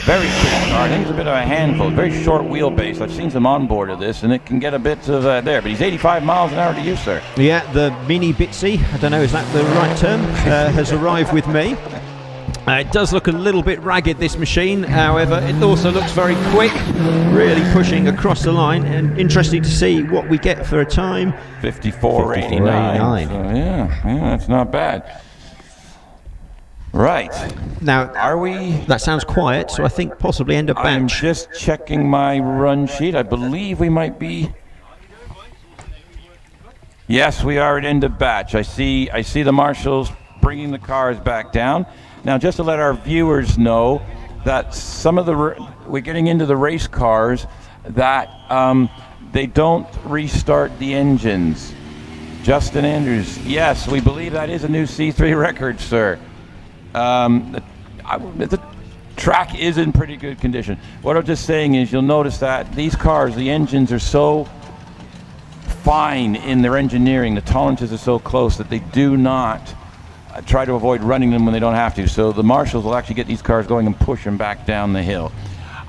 [SPEAKER 4] Very quick car. I think it's a bit of a handful. Very short wheelbase. I've seen some onboard of this, and it can get a bit of there. But he's 85 miles an hour to you, sir. Yeah, the mini Bitsy, I don't know, is that the right term, has arrived with me. It does look a little bit ragged, this machine. However, it also looks very quick, really pushing across the line. And interesting to see what we get for a time. 54.89. So, yeah, that's not bad. Right.
[SPEAKER 2] Now,
[SPEAKER 4] are we?
[SPEAKER 2] That sounds quiet, so I think possibly end of batch.
[SPEAKER 4] I'm just checking my run sheet. I believe we might be. Yes, we are at end of batch. I see the marshals bringing the cars back down. Now, just to let our viewers know that some of we're getting into the race cars that they don't restart the engines. Justin Andrews, yes, we believe that is a new C3 record, sir. The track is in pretty good condition. What I'm just saying is you'll notice that these cars, the engines are so fine in their engineering, the tolerances are so close that they do not try to avoid running them when they don't have to. So the marshals will actually get these cars going and push them back down the hill.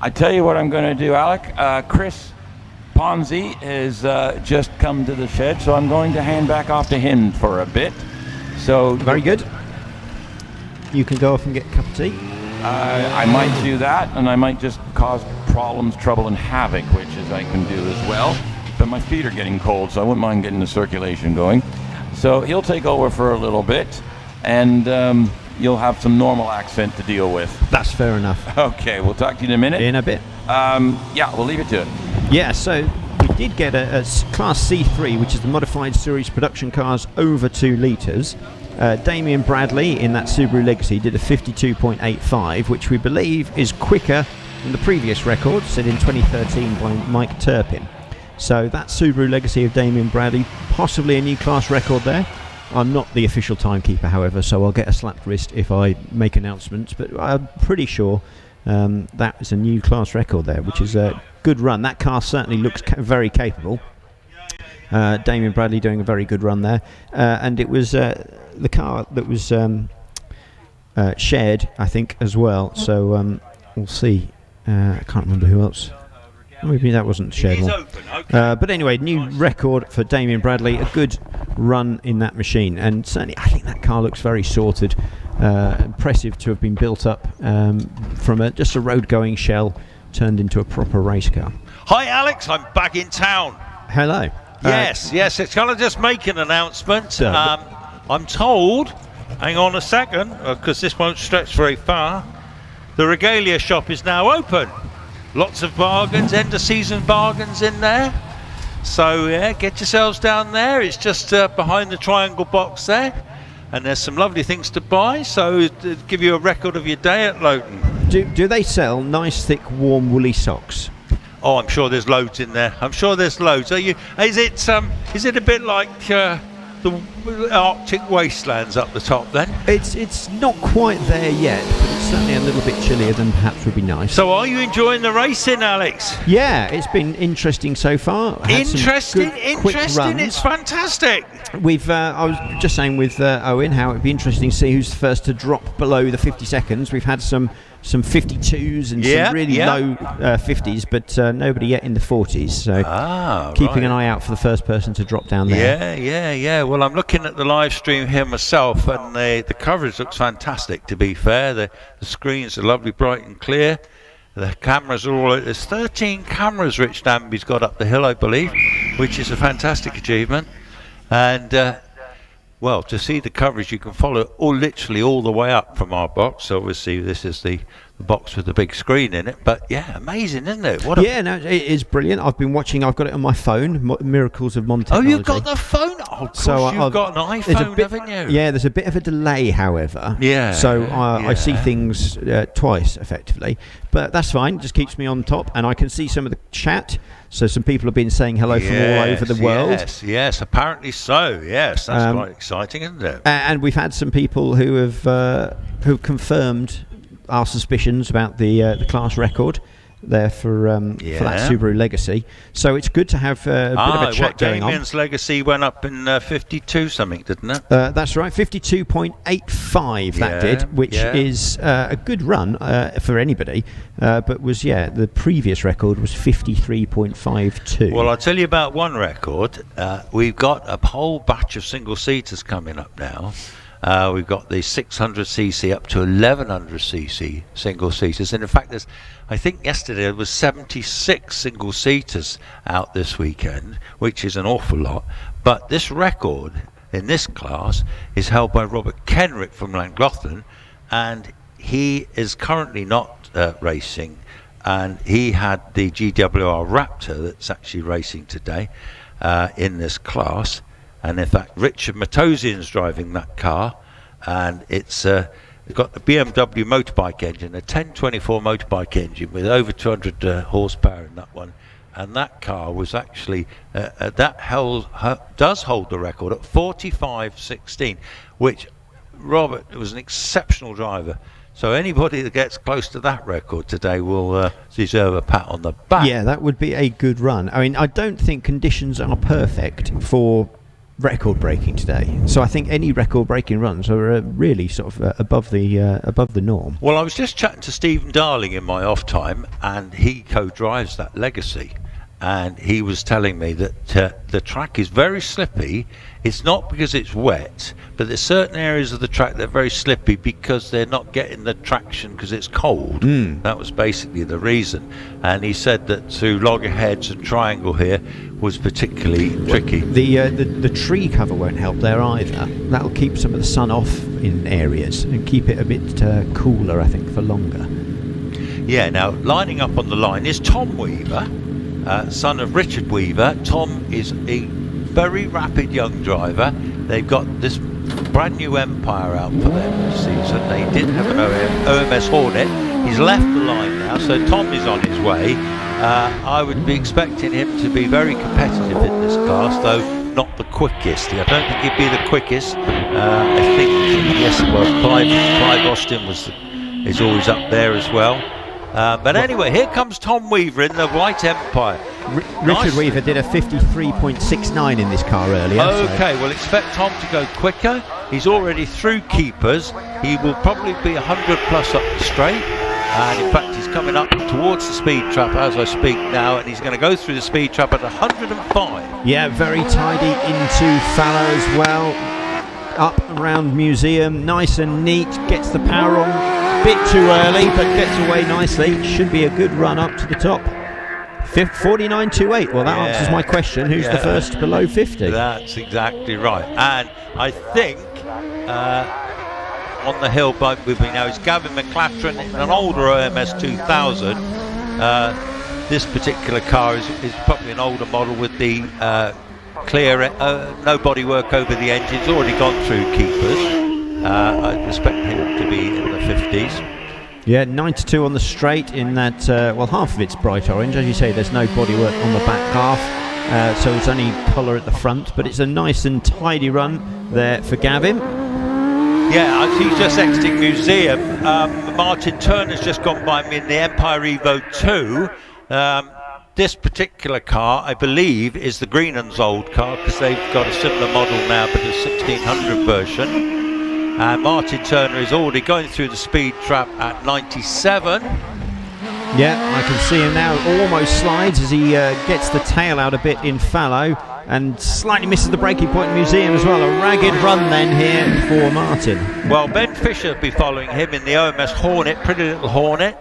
[SPEAKER 4] I tell you what I'm going to do, Alec. Chris Ponzi has just come to the shed, so I'm going to hand back off to him for a bit. So
[SPEAKER 2] very good. You can go off and get a cup of tea.
[SPEAKER 4] I might do that, and I might just cause problems, trouble, and havoc, which is I can do as well. But my feet are getting cold, so I wouldn't mind getting the circulation going. So he'll take over for a little bit, and you'll have some normal accent to deal with.
[SPEAKER 2] That's fair enough.
[SPEAKER 4] Okay, we'll talk to you in a minute.
[SPEAKER 2] In a bit.
[SPEAKER 4] Yeah, we'll leave it to it.
[SPEAKER 2] Yeah, so we did get a Class C3, which is the modified series production cars over 2 litres. Damien Bradley in that Subaru Legacy did a 52.85, which we believe is quicker than the previous record set in 2013 by Mike Turpin. So that Subaru Legacy of Damien Bradley, possibly a new class record there. I'm not the official timekeeper, however, so I'll get a slapped wrist if I make announcements, but I'm pretty sure that is a new class record there, which is a good run. That car certainly looks very capable. Damien Bradley doing a very good run there, and it was the car that was shared, I think, as well. So we'll see. I can't remember who else. Maybe that wasn't the shared one. But anyway, new record for Damien Bradley. A good run in that machine, and certainly I think that car looks very sorted. Impressive to have been built up from just a road-going shell turned into a proper race car.
[SPEAKER 3] Hi, Alex. I'm back in town.
[SPEAKER 2] Hello.
[SPEAKER 3] Yes. It's kind of just make an announcement. I'm told, hang on a second, because this won't stretch very far, the Regalia shop is now open. Lots of bargains, end of season bargains in there. So yeah, get yourselves down there. It's just behind the triangle box there. And there's some lovely things to buy. So to give you a record of your day at Loton.
[SPEAKER 2] Do they sell nice, thick, warm, woolly socks?
[SPEAKER 3] Oh, I'm sure there's loads in there. I'm sure there's loads. Is it a bit like the Arctic wastelands up the top then?
[SPEAKER 2] It's not quite there yet, but it's certainly a little bit chillier than perhaps would be nice.
[SPEAKER 3] So are you enjoying the racing, Alex?
[SPEAKER 2] Yeah, it's been interesting so far.
[SPEAKER 3] Interesting.
[SPEAKER 2] Runs.
[SPEAKER 3] It's fantastic.
[SPEAKER 2] I was just saying with Owen how it'd be interesting to see who's the first to drop below the 50 seconds. We've had some 52s and some really low 50s, but nobody yet in the 40s. So keeping an eye out for the first person to drop down there.
[SPEAKER 3] Yeah. Well, I'm looking at the live stream here myself, and the coverage looks fantastic, to be fair. The screens are lovely, bright and clear. The cameras are all... There's 13 cameras Rich Danby's got up the hill, I believe, which is a fantastic achievement. And... well, to see the coverage, you can follow literally all the way up from our box. So obviously, this is the box with the big screen in it. But yeah, amazing, isn't it?
[SPEAKER 2] It is brilliant. I've been watching. I've got it on my phone. Miracles of Mon Technology.
[SPEAKER 3] Oh, you've got the phone? Oh, of course, you've got an iPhone, haven't you?
[SPEAKER 2] Yeah, there's a bit of a delay, however.
[SPEAKER 3] Yeah.
[SPEAKER 2] So I see things twice, effectively. But that's fine. It just keeps me on top, and I can see some of the chat. So some people have been saying hello from all over the world.
[SPEAKER 3] Yes, apparently so. Yes, that's quite exciting, isn't it?
[SPEAKER 2] And we've had some people who have confirmed our suspicions about the class record there for that Subaru Legacy. So it's good to have a bit of a chat going on.
[SPEAKER 3] Damien's Legacy went up in 52 something, didn't it?
[SPEAKER 2] That's right, 52.85 that did, which is a good run for anybody. But was the previous record was 53.52.
[SPEAKER 3] Well, I'll tell you about one record. We've got a whole batch of single seaters coming up now. We've got the 600cc up to 1100cc single seaters, and in fact I think yesterday there was 76 single seaters out this weekend, which is an awful lot. But this record in this class is held by Robert Kenrick from Llangollen, and he is currently not racing, and he had the GWR Raptor that's actually racing today in this class. And in fact, Richard Matosian's driving that car, and it's got the BMW motorbike engine, a 1024 motorbike engine with over 200 horsepower in that one. And that car was actually does hold the record at 45.16, which Robert was an exceptional driver. So anybody that gets close to that record today will deserve a pat on the back.
[SPEAKER 2] Yeah, that would be a good run. I mean, I don't think conditions are perfect for record breaking today, so I think any record breaking runs are really sort of above the norm.
[SPEAKER 3] Well, I was just chatting to Stephen Darling in my off time, and he co-drives that Legacy, and he was telling me that the track is very slippy. It's not because it's wet, but there's certain areas of the track that are very slippy because they're not getting the traction because it's cold. That was basically the reason. And he said that to loggerheads and triangle here was particularly tricky.
[SPEAKER 2] The tree cover won't help there either. That'll keep some of the sun off in areas and keep it a bit cooler, I think, for longer.
[SPEAKER 3] Yeah, now lining up on the line is Tom Weaver, son of Richard Weaver. Tom is a very rapid young driver. They've got this brand new Empire out for them this season. They didn't have an OMS Hornet. He's left the line now, so Tom is on his way. I would be expecting him to be very competitive in this class, though not the quickest. I don't think he'd be the quickest. I think, yes, well, Clive Austin is always up there as well. But anyway, here comes Tom Weaver in the White Empire.
[SPEAKER 2] Richard Weaver did a 53.69 in this car earlier.
[SPEAKER 3] Okay, we'll expect Tom to go quicker. He's already through keepers. He will probably be 100 plus up the straight. And in fact, he's coming up towards the speed trap as I speak now, and he's going to go through the speed trap at 105.
[SPEAKER 2] Yeah, very tidy into Fallow as well. Up around Museum, nice and neat. Gets the power on. Bit too early, but gets away nicely. Should be a good run up to the top. 49.28. Well, that answers my question. Who's the first below 50?
[SPEAKER 3] That's exactly right. And I think on the hill with me now is Gavin McClatron in an older OMS 2000. This particular car is probably an older model with the clear, no bodywork over the engine. It's already gone through keepers. I'd expect him to be in the 50s.
[SPEAKER 2] Yeah, 9-2 on the straight in that, well, half of it's bright orange. As you say, there's no bodywork on the back half, so it's only colour at the front, but it's a nice and tidy run there for Gavin.
[SPEAKER 3] Yeah, he's just exiting Museum. Martin Turner's just gone by me in the Empire Evo 2. This particular car, I believe, is the Greenlands old car, because they've got a similar model now, but a 1600 version. And Martin Turner is already going through the speed trap at 97.
[SPEAKER 2] Yeah, I can see him now. Almost slides as he gets the tail out a bit in fallow, and slightly misses the braking point in Museum as well. A ragged run then here for Martin.
[SPEAKER 3] Well, Ben Fisher will be following him in the OMS Hornet, pretty little Hornet.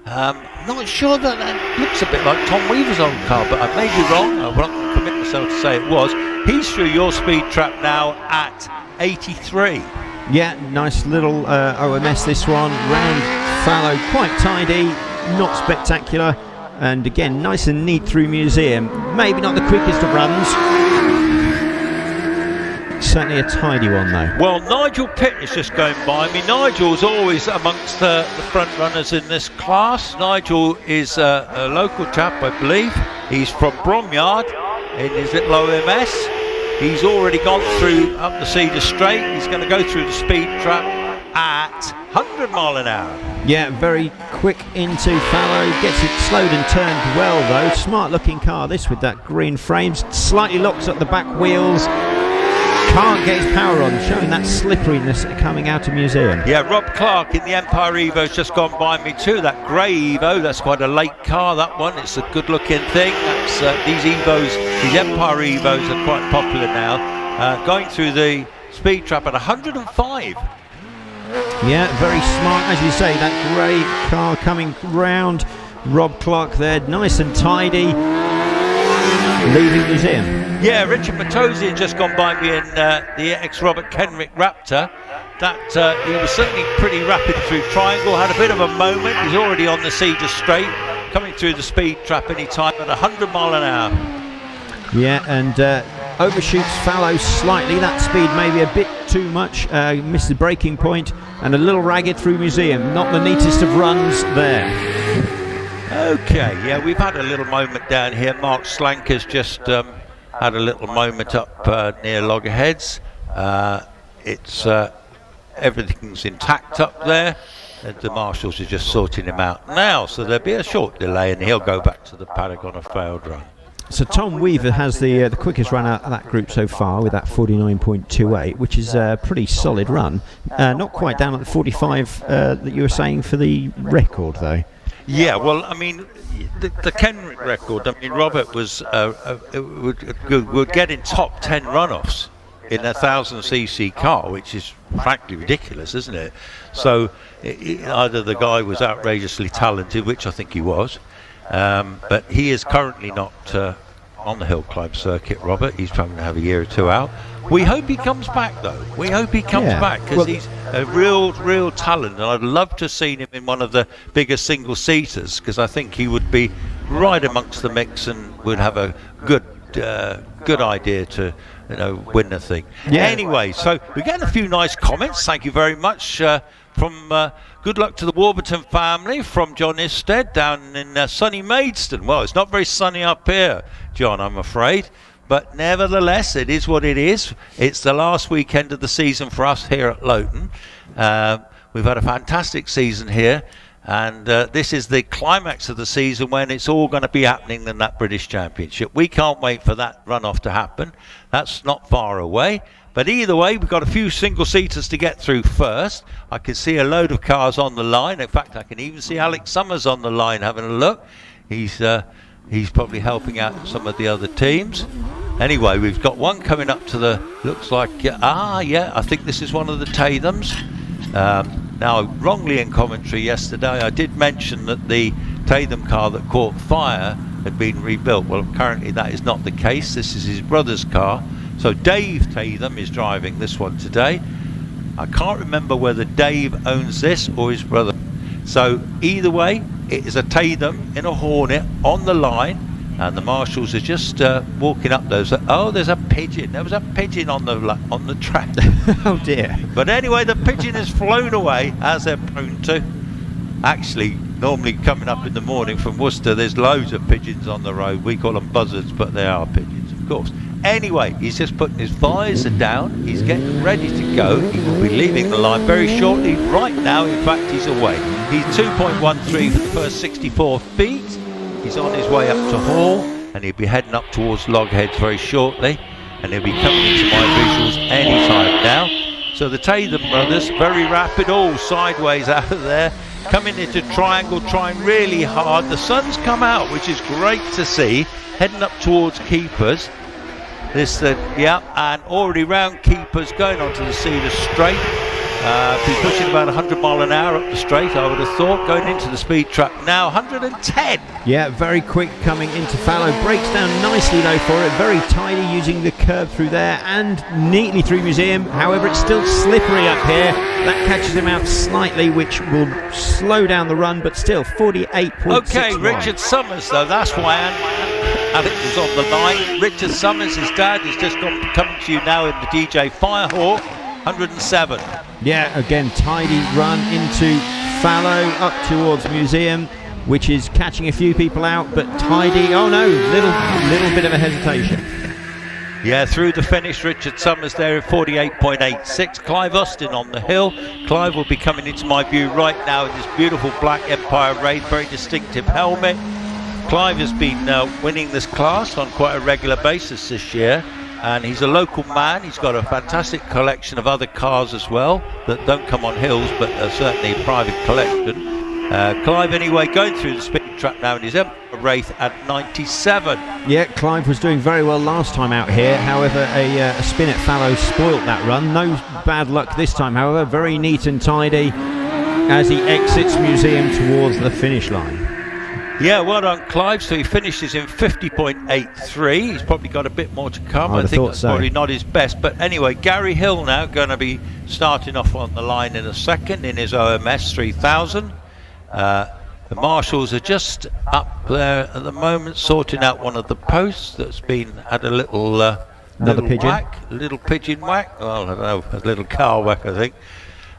[SPEAKER 3] Not sure that looks a bit like Tom Weaver's old car, but I may be wrong. I won't commit myself to say it was. He's through your speed trap now at 83.
[SPEAKER 2] Yeah, nice little OMS this one. Round, fallow, quite tidy, not spectacular. And again, nice and neat through Museum. Maybe not the quickest of runs. Certainly a tidy one though.
[SPEAKER 3] Well, Nigel Pitt is just going by me. Nigel's always amongst the front runners in this class. Nigel is a local chap, I believe. He's from Bromyard in his little OMS. He's already gone through up the Cedar Straight. He's going to go through the speed trap at 100 mile an hour.
[SPEAKER 2] Yeah, very quick into fallow. Gets it slowed and turned well though. Smart looking car this, with that green frames. Slightly locks up the back wheels. Can't get his power on, showing that slipperiness coming out of Museum.
[SPEAKER 3] Yeah, Rob Clark in the Empire Evo's just gone by me too. That grey Evo, that's quite a late car, that one. It's a good looking thing. That's these Evos, these Empire Evos are quite popular now. Going through the speed trap at 105.
[SPEAKER 2] Yeah, very smart, as you say, that grey car coming round. Rob Clark there, nice and tidy, leaving Museum.
[SPEAKER 3] Yeah, Richard Matosian just gone by me in the ex-Robert Kenrick Raptor. That he was certainly pretty rapid through Triangle, had a bit of a moment. He's already on the Cedar Straight, coming through the speed trap any time at 100 mile an hour.
[SPEAKER 2] Yeah, and overshoots fallow slightly. That speed maybe a bit too much. Missed the braking point, and a little ragged through Museum. Not the neatest of runs there.
[SPEAKER 3] Okay, yeah, we've had a little moment down here. Mark Slanker's just had a little moment up near Loggerheads. It's everything's intact up there. The marshals are just sorting him out now, so there'll be a short delay and he'll go back to the paddock on a failed run.
[SPEAKER 2] So Tom Weaver has the quickest run out of that group so far, with that 49.28, which is a pretty solid run. Not quite down at the 45 that you were saying for the record though.
[SPEAKER 3] Yeah, well, I mean, the Kenrick record, I mean, Robert was would get in top 10 runoffs in a 1000cc car, which is frankly ridiculous, isn't it? So either the guy was outrageously talented, which I think he was, but he is currently not on the hill climb circuit, Robert. He's trying to have a year or two out. We hope he comes back, though. We hope he comes back, because he's a real talent, and I'd love to have seen him in one of the bigger single-seaters, because I think he would be right amongst the mix and would have a good idea to, you know, win the thing. Yeah. Anyway, so we're getting a few nice comments. Thank you very much from good luck to the Warburton family from John Isted down in sunny Maidstone. Well, it's not very sunny up here, John, I'm afraid. But nevertheless, it is what it is. It's the last weekend of the season for us here at Loton. We've had a fantastic season here, and this is the climax of the season when it's all going to be happening in that British Championship. We can't wait for that runoff to happen. That's not far away. But either way, we've got a few single-seaters to get through first. I can see a load of cars on the line. In fact, I can even see Alex Summers on the line having a look. He's probably helping out some of the other teams. Anyway, we've got one coming up to the, looks like, I think this is one of the Tathams. Now, wrongly in commentary yesterday, I did mention that the Tatham car that caught fire had been rebuilt. Well, currently that is not the case. This is his brother's car. So Dave Tatham is driving this one today. I can't remember whether Dave owns this or his brother. So either way, it is a Tatham in a Hornet on the line, and the marshals are just walking up those. Oh, there's a pigeon. There was a pigeon on the track.
[SPEAKER 2] Oh dear.
[SPEAKER 3] But anyway, the pigeon has flown away, as they're prone to.
[SPEAKER 5] actually, normally coming up in the morning from Worcester, there's loads of pigeons on the road. We call them buzzards, but they are pigeons, of course. Anyway, he's just putting his visor down. He's getting ready to go. He will be leaving the line very shortly. Right now, in fact, he's away. He's 2.13 for the first 64 feet. He's on his way up to Hall, and he'll be heading up towards Logheads very shortly. And he'll be coming into my visuals any time now. So the Tatham brothers, very rapid, all sideways out of there. Coming into triangle, trying really hard. The sun's come out, which is great to see. Heading up towards Keepers. And already round Keepers, going onto the Cedar Straight. Be pushing about 100 mile an hour up the straight, I would have thought. Going into the speed trap now, 110.
[SPEAKER 2] Yeah, very quick coming into Fallow. Breaks down nicely though for it. Very tidy using the curve through there and neatly through Museum. However, it's still slippery up here. That catches him out slightly, which will slow down the run, but still 48.6.
[SPEAKER 5] Okay, Richard Summers though, that's why Alex was on the line. Richard Summers, his dad, is just coming to you now in the DJ Firehawk, 107.
[SPEAKER 2] Yeah, again, tidy run into Fallow up towards Museum, which is catching a few people out, but tidy. Oh no, little bit of a hesitation.
[SPEAKER 5] Yeah, through the finish, Richard Summers there at 48.86. Clive Austin on the hill. Clive will be coming into my view right now in this beautiful black Empire Wraith, very distinctive helmet. Clive has been winning this class on quite a regular basis this year, and he's a local man. He's got a fantastic collection of other cars as well that don't come on hills, but are certainly a private collection. Clive anyway going through the speed trap now in his Empire Wraith at 97.
[SPEAKER 2] Yeah, Clive was doing very well last time out here. However, a spin at Fallow spoilt that run. No bad luck this time, however. Very neat and tidy as he exits Museum towards the finish line.
[SPEAKER 5] Yeah, well done, Clive. So he finishes in 50.83. He's probably got a bit more to come. I think that's probably not his best. But anyway, Gary Hill now going to be starting off on the line in a second in his OMS 3000. The marshals are just up there at the moment, sorting out one of the posts that's had a little little pigeon whack. Well, I don't know, a little car whack, I think.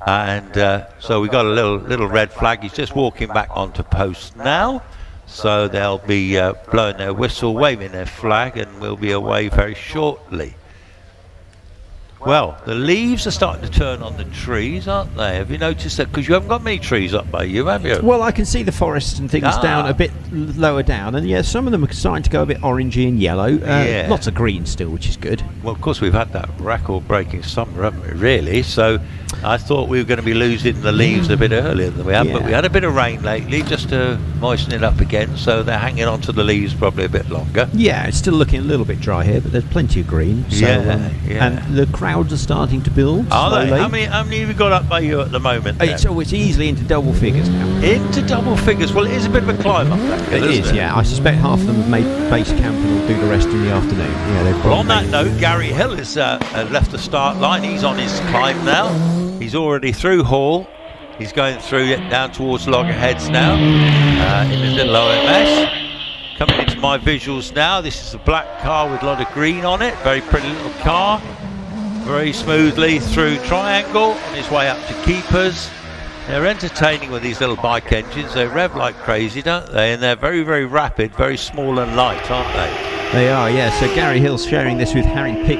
[SPEAKER 5] And so we got a little red flag. He's just walking back onto post now. So they'll be blowing their whistle, waving their flag, and we'll be away very shortly. Well, the leaves are starting to turn on the trees, aren't they? Have you noticed that? Because you haven't got many trees up by you, have you?
[SPEAKER 2] Well, I can see the forest and things down a bit lower down, and yeah, some of them are starting to go a bit orangey and yellow. Lots of green still, which is good.
[SPEAKER 5] Well, of course, we've had that record-breaking summer, haven't we, really? So I thought we were going to be losing the leaves a bit earlier than we have, but we had a bit of rain lately just to moisten it up again, so they're hanging on to the leaves probably a bit longer.
[SPEAKER 2] Yeah, it's still looking a little bit dry here, but there's plenty of green. So, and the crowds are starting to build.
[SPEAKER 5] Are
[SPEAKER 2] slowly.
[SPEAKER 5] they? How many have you got up by you at the moment?
[SPEAKER 2] It's easily into double figures now.
[SPEAKER 5] Into double figures? Well, it is a bit of a climb up that hill,
[SPEAKER 2] isn't it? Yeah. I suspect half of them have made base camp and will do the rest in the afternoon. Yeah,
[SPEAKER 5] well, on that note, Gary Hill has left the start line. He's on his climb now. He's already through Hall. He's going through it down towards Loggerheads now in his little OMS. Coming into my visuals now. This is a black car with a lot of green on it. Very pretty little car. Very smoothly through Triangle on his way up to Keepers. They're entertaining with these little bike engines. They rev like crazy, don't they? And they're very, very rapid, very small and light, aren't they?
[SPEAKER 2] They are, yeah. So Gary Hill's sharing this with Harry Pick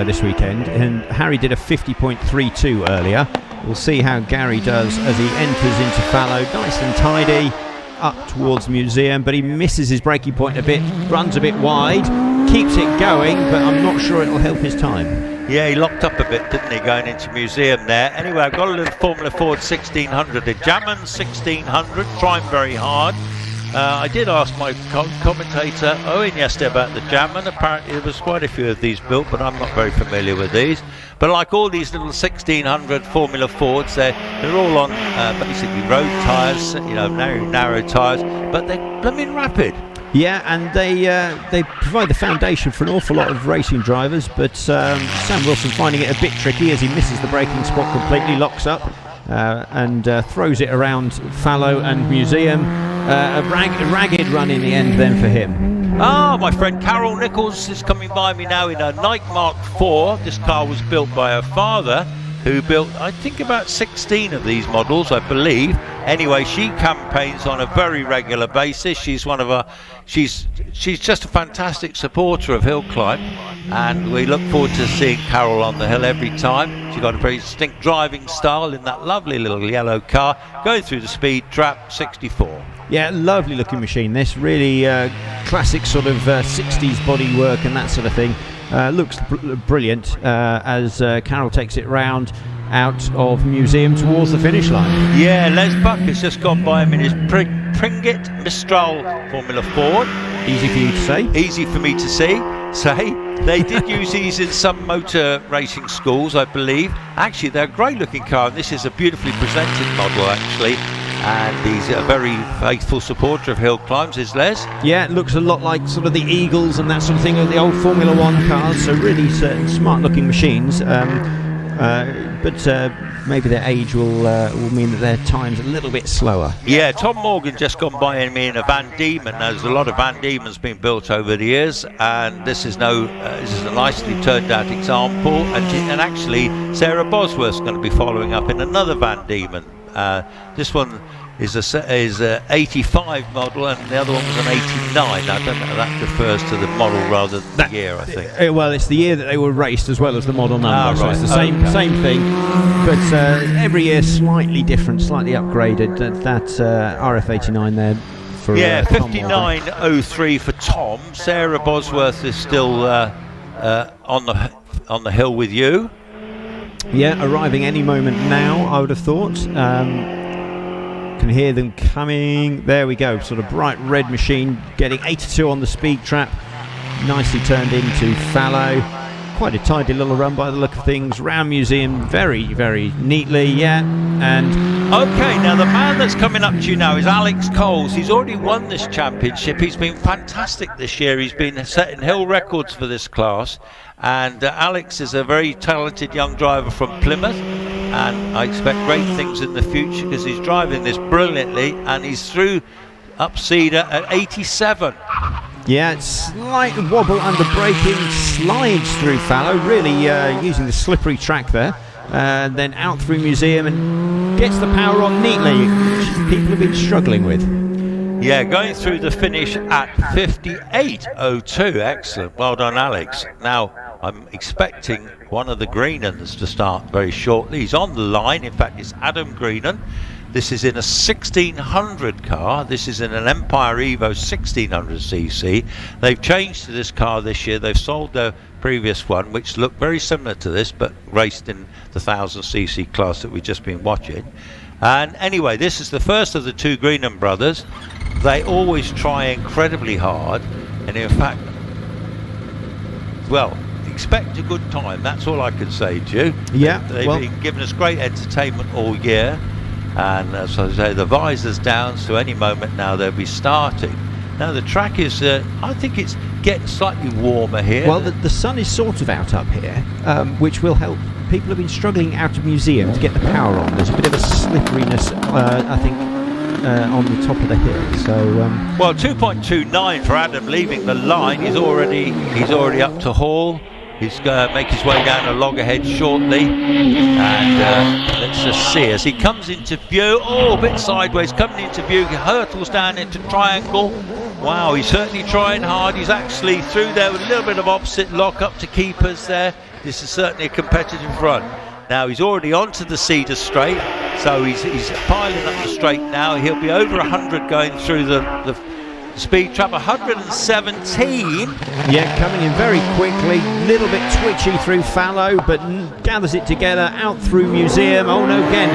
[SPEAKER 2] this weekend, and Harry did a 50.32 earlier. We'll see how Gary does as he enters into Fallow, nice and tidy, up towards Museum, but he misses his braking point a bit, runs a bit wide, keeps it going, but I'm not sure it'll help his time.
[SPEAKER 5] Yeah, he locked up a bit, didn't he, going into Museum there. Anyway, I've got a little Formula Ford 1600, a Jamman 1600, trying very hard. I did ask my commentator Owen yesterday about the Jamman. Apparently there was quite a few of these built, but I'm not very familiar with these. But like all these little 1600 Formula Fords, they're all on basically road tyres, narrow tyres, but they're blooming rapid.
[SPEAKER 2] Yeah, and they provide the foundation for an awful lot of racing drivers, but Sam Wilson finding it a bit tricky as he misses the braking spot completely, locks up and throws it around Fallow and Museum. A ragged run in the end then for him.
[SPEAKER 5] My friend Carol Nichols is coming by me now in a Nike Mark IV. This car was built by her father, who built, I think, about 16 of these models, I believe. Anyway, she campaigns on a very regular basis. She's one of she's just a fantastic supporter of hill climb, and we look forward to seeing Carol on the hill every time. She's got a very distinct driving style in that lovely little yellow car, going through the speed trap, 64.
[SPEAKER 2] Yeah, lovely looking machine. This really classic sort of 60s bodywork and that sort of thing. Looks brilliant as Carol takes it round out of museum towards the finish line.
[SPEAKER 5] Yeah, Les Buck has just gone by him in his Pringett Mistral Formula Ford.
[SPEAKER 2] Easy for you to say.
[SPEAKER 5] Easy for me to say. They did use these in some motor racing schools, I believe. Actually, they're a great looking car, and this is a beautifully presented model, actually. And he's a very faithful supporter of hill climbs, is Les.
[SPEAKER 2] Yeah, it looks a lot like sort of the Eagles and that sort of thing of the old Formula One cars. So really smart looking machines. But maybe their age will mean that their time's a little bit slower.
[SPEAKER 5] Yeah, Tom Morgan just gone by me in a Van Diemen. There's a lot of Van Diemens been built over the years, and this is this is a nicely turned out example. And actually, Sarah Bosworth's going to be following up in another Van Diemen. This one is a 85 model, and the other one was an 89. I don't know, that refers to the model rather than the year, I think.
[SPEAKER 2] Well, it's the year that they were raced as well as the model number.
[SPEAKER 5] Right.
[SPEAKER 2] So it's the same thing, but every year slightly different, slightly upgraded. That RF89 there for
[SPEAKER 5] 59.03 for Tom. Sarah Bosworth is still on the hill with you.
[SPEAKER 2] Yeah, arriving any moment now, I would have thought. Can hear them coming. There we go, sort of bright red machine getting 82 on the speed trap, nicely turned into fallow. Quite a tidy little run by the look of things, round museum very, very neatly. Yeah. And
[SPEAKER 5] okay, now the man that's coming up to you now is Alex Coles. He's already won this championship. He's been fantastic this year. He's been setting hill records for this class, and Alex is a very talented young driver from Plymouth, and I expect great things in the future because he's driving this brilliantly, and he's through up Cedar at 87.
[SPEAKER 2] Yeah, slight wobble under braking, slides through fallow, really using the slippery track there, then out through museum and gets the power on neatly, which people have been struggling with.
[SPEAKER 5] Yeah, going through the finish at 58.02. Excellent. Well done, Alex. Now, I'm expecting one of the Greenans to start very shortly. He's on the line. In fact, it's Adam Greenan. This is in a 1600 car. This is in an Empire Evo 1600cc. They've changed to this car this year. They've sold their previous one, which looked very similar to this, but raced in the 1000cc class that we've just been watching. And anyway, this is the first of the two Greenan brothers. They always try incredibly hard, and in fact, well, expect a good time. That's all I can say to you.
[SPEAKER 2] Yeah,
[SPEAKER 5] they've been giving us great entertainment all year, and as I say, the visor's down, so any moment now they'll be starting. Now the track is, I think it's getting slightly warmer here.
[SPEAKER 2] Well, the sun is sort of out up here, which will help. People have been struggling out of museum to get the power on. There's a bit of a slipperiness, I think, on the top of the hill. So,
[SPEAKER 5] well, 2.29 for Adam leaving the line. He's already up to Hall. He's going to make his way down a loggerhead shortly, and let's just see as he comes into view. Oh, a bit sideways, coming into view. He hurtles down into triangle. Wow, he's certainly trying hard. He's actually through there with a little bit of opposite lock up to keepers there. This is certainly a competitive run. Now he's already onto the Cedar Straight, so he's piling up the straight now. He'll be over 100 going through the speed trap, 117.
[SPEAKER 2] Yeah, coming in very quickly, little bit twitchy through fallow, but gathers it together out through museum. Oh no, again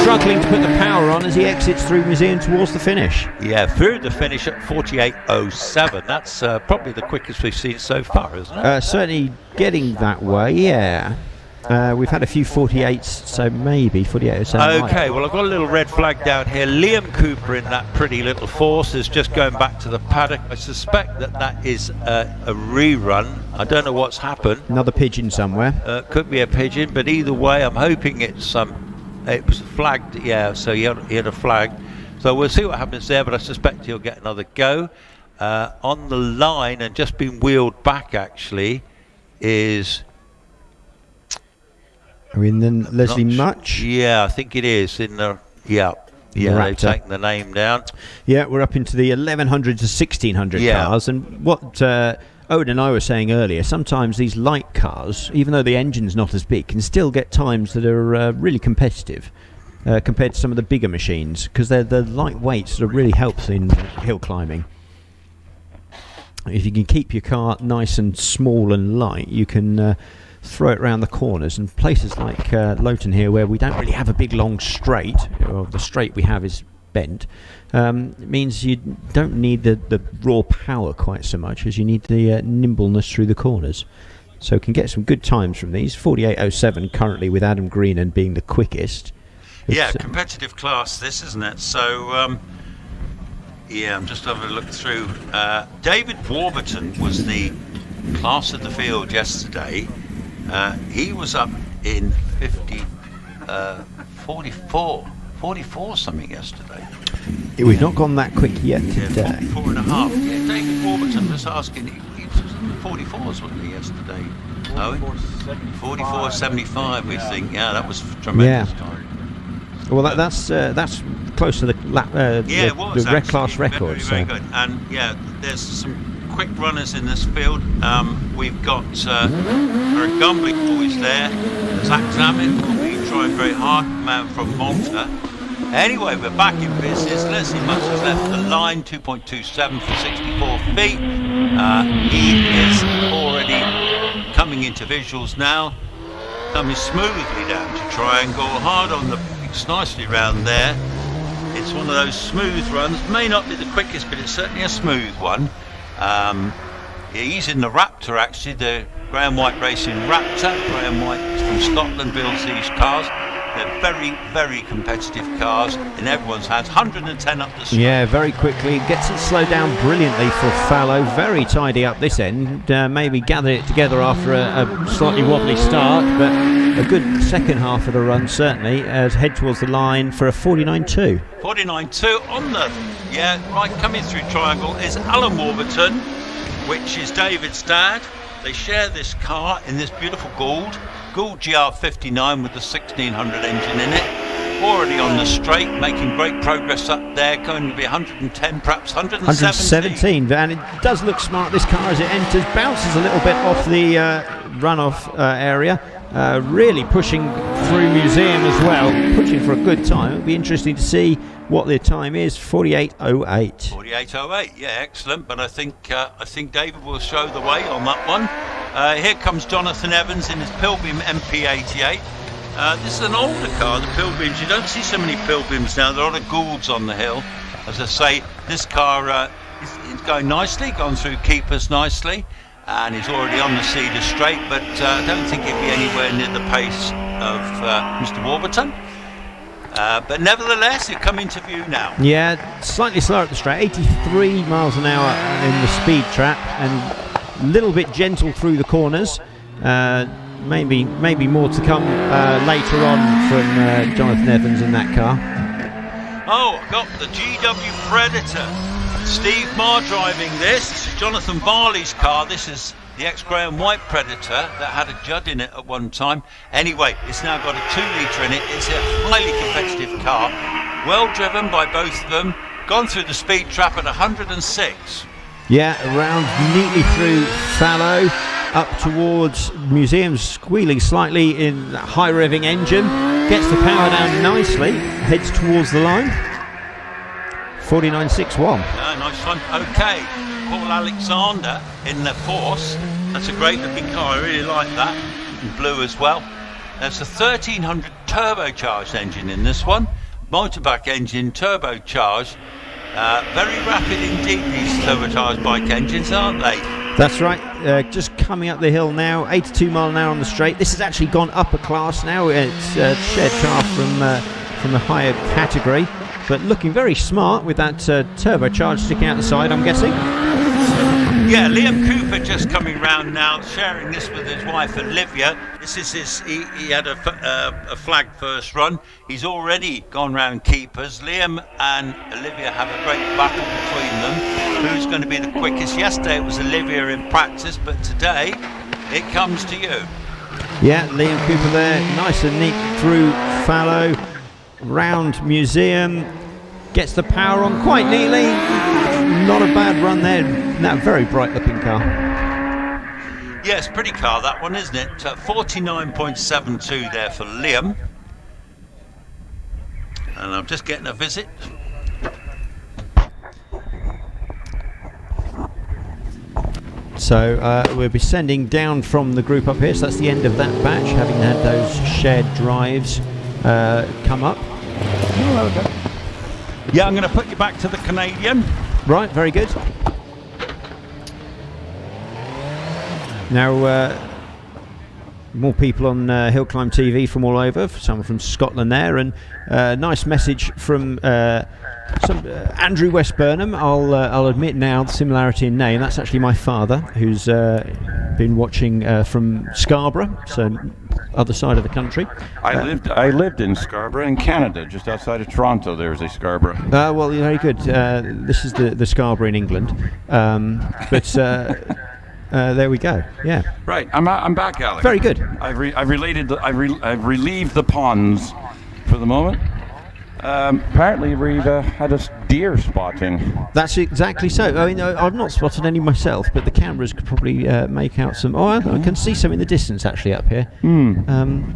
[SPEAKER 2] struggling to put the power on as he exits through museum towards the finish.
[SPEAKER 5] Yeah, through the finish at 48.07. That's probably the quickest we've seen so far, isn't it?
[SPEAKER 2] Certainly getting that way, yeah. We've had a few 48s, so maybe 48.07.
[SPEAKER 5] Okay, well, I've got a little red flag down here. Liam Cooper in that pretty little force is just going back to the paddock. I suspect that is a rerun. I don't know what's happened.
[SPEAKER 2] Another pigeon somewhere.
[SPEAKER 5] Could be a pigeon, but either way, I'm hoping it was flagged. Yeah, so he had a flag. So we'll see what happens there, but I suspect he'll get another go. On the line and just been wheeled back, actually, is
[SPEAKER 2] Are we in the Leslie Much?
[SPEAKER 5] Yeah, I think it is in the they've taken the name down.
[SPEAKER 2] Yeah, we're up into the 1100 to 1600 cars, and what Owen and I were saying earlier, sometimes these light cars, even though the engine's not as big, can still get times that are really competitive compared to some of the bigger machines, because they're the lightweights that really helps in hill climbing. If you can keep your car nice and small and light, you can throw it around the corners, and places like Loton here, where we don't really have a big long straight, or the straight we have is bent, it means you don't need the raw power quite so much as you need the nimbleness through the corners. So can get some good times from these. 48.07 currently, with Adam Greenan being the quickest.
[SPEAKER 3] Yeah, competitive class this, isn't it? So I'm just having a look through. David Warburton was the class of the field yesterday. He was up in 44 something yesterday.
[SPEAKER 2] We've not gone that quick yet today.
[SPEAKER 3] 44.5. Yeah, David Warburton was asking. He was in the 44s, wasn't he, yesterday? 44.75, we think. Yeah, that was tremendous time.
[SPEAKER 2] Well, that's close to the red class record.
[SPEAKER 3] Very good. And there's some quick runners in this field. We've got our Gumbling boys there. Zach Zammit will be trying very hard, man from Malta. Anyway, we're back in business. Leslie Much has left the line, 2.27 for 64 feet. He is already coming into visuals now. Coming smoothly down to Triangle, hard on the brakes, nicely round there. It's one of those smooth runs. May not be the quickest, but it's certainly a smooth one. He's in the Raptor, actually, the Graham White Racing Raptor. Graham White from Scotland builds these cars. They're very, very competitive cars in everyone's hands. 110 up the straight.
[SPEAKER 2] Yeah, very quickly. Gets it slowed down brilliantly for Fallow. Very tidy up this end. Maybe gathered it together after a slightly wobbly start, but a good second half of the run, certainly, as head towards the line for a 49.2.
[SPEAKER 3] 49.2 on the, right, coming through Triangle is Alan Warburton, which is David's dad. They share this car in this beautiful Gould GR59 with the 1600 engine in it. Already on the straight, making great progress up there, going to be 110, perhaps 117.
[SPEAKER 2] And it does look smart, this car, as it enters. Bounces a little bit off the runoff area. Really pushing through Museum as well, pushing for a good time. It'll be interesting to see what their time is. 48.08.
[SPEAKER 3] 48.08, yeah, excellent. But I think David will show the way on that one. Here comes Jonathan Evans in his Pilgrim MP88. This is an older car, the Pilgrims. You don't see so many Pilgrims now. There are a lot of Goulds on the hill. As I say, this car is going nicely, gone through keepers nicely, and he's already on the Cedar Straight, but I don't think he'll be anywhere near the pace of Mr. Warburton. But nevertheless, he'll come into view now.
[SPEAKER 2] Yeah, slightly slower at the straight, 83 miles an hour in the speed trap, and a little bit gentle through the corners. Maybe more to come later on from Jonathan Evans in that car.
[SPEAKER 3] Oh, I've got the GW Predator. Steve Marr driving this. This is Jonathan Barley's car. This is the ex-Graham White Predator that had a Judd in it at one time. Anyway, it's now got a 2-litre in it. It's a highly competitive car. Well driven by both of them. Gone through the speed trap at 106.
[SPEAKER 2] Yeah, around neatly through Fallow, up towards Museum, squealing slightly in that high revving engine. Gets the power down nicely, heads towards the line. 49.61.
[SPEAKER 3] Nice one. Okay, Paul Alexander in the Force. That's a great looking car. I really like that. In blue as well. There's a 1300 turbocharged engine in this one. Motorbike engine, turbocharged. Very rapid indeed, these turbocharged bike engines, aren't they?
[SPEAKER 2] That's right. Just coming up the hill now, 82 mile an hour on the straight. This has actually gone up a class now. It's a shared car from the higher category, but looking very smart with that turbocharge sticking out the side, I'm guessing.
[SPEAKER 3] Yeah, Liam Cooper just coming round now, sharing this with his wife Olivia. This is his. He had a flag first run. He's already gone round keepers. Liam and Olivia have a great battle between them. Who's going to be the quickest? Yesterday it was Olivia in practice, but today it comes to you.
[SPEAKER 2] Yeah, Liam Cooper there, nice and neat through fallow, round museum, gets the power on quite neatly. Not a bad run there, that very bright looking car.
[SPEAKER 3] Yes, pretty car that one, isn't it? 49.72 there for Liam. And I'm just getting a visit.
[SPEAKER 2] So we'll be sending down from the group up here, so that's the end of that batch, having had those shared drives come up.
[SPEAKER 3] Yeah, I'm going to put you back to the Canadian.
[SPEAKER 2] Right, very good. Now, more people on HillClimb.TV from all over, someone from Scotland there, and nice message from Andrew Westburnham. I'll admit now the similarity in name. That's actually my father, who's been watching from Scarborough, so other side of the country.
[SPEAKER 4] I lived in Scarborough in Canada, just outside of Toronto. There's a Scarborough.
[SPEAKER 2] Well, very good. This is the Scarborough in England, but there we go. Yeah.
[SPEAKER 4] Right, I'm back, Alex.
[SPEAKER 2] Very good.
[SPEAKER 4] I've relieved the ponds for the moment. Apparently we've had a deer spotting.
[SPEAKER 2] That's exactly so. I mean, I've not spotted any myself, but the cameras could probably make out some. Oh, I can see some in the distance actually up here.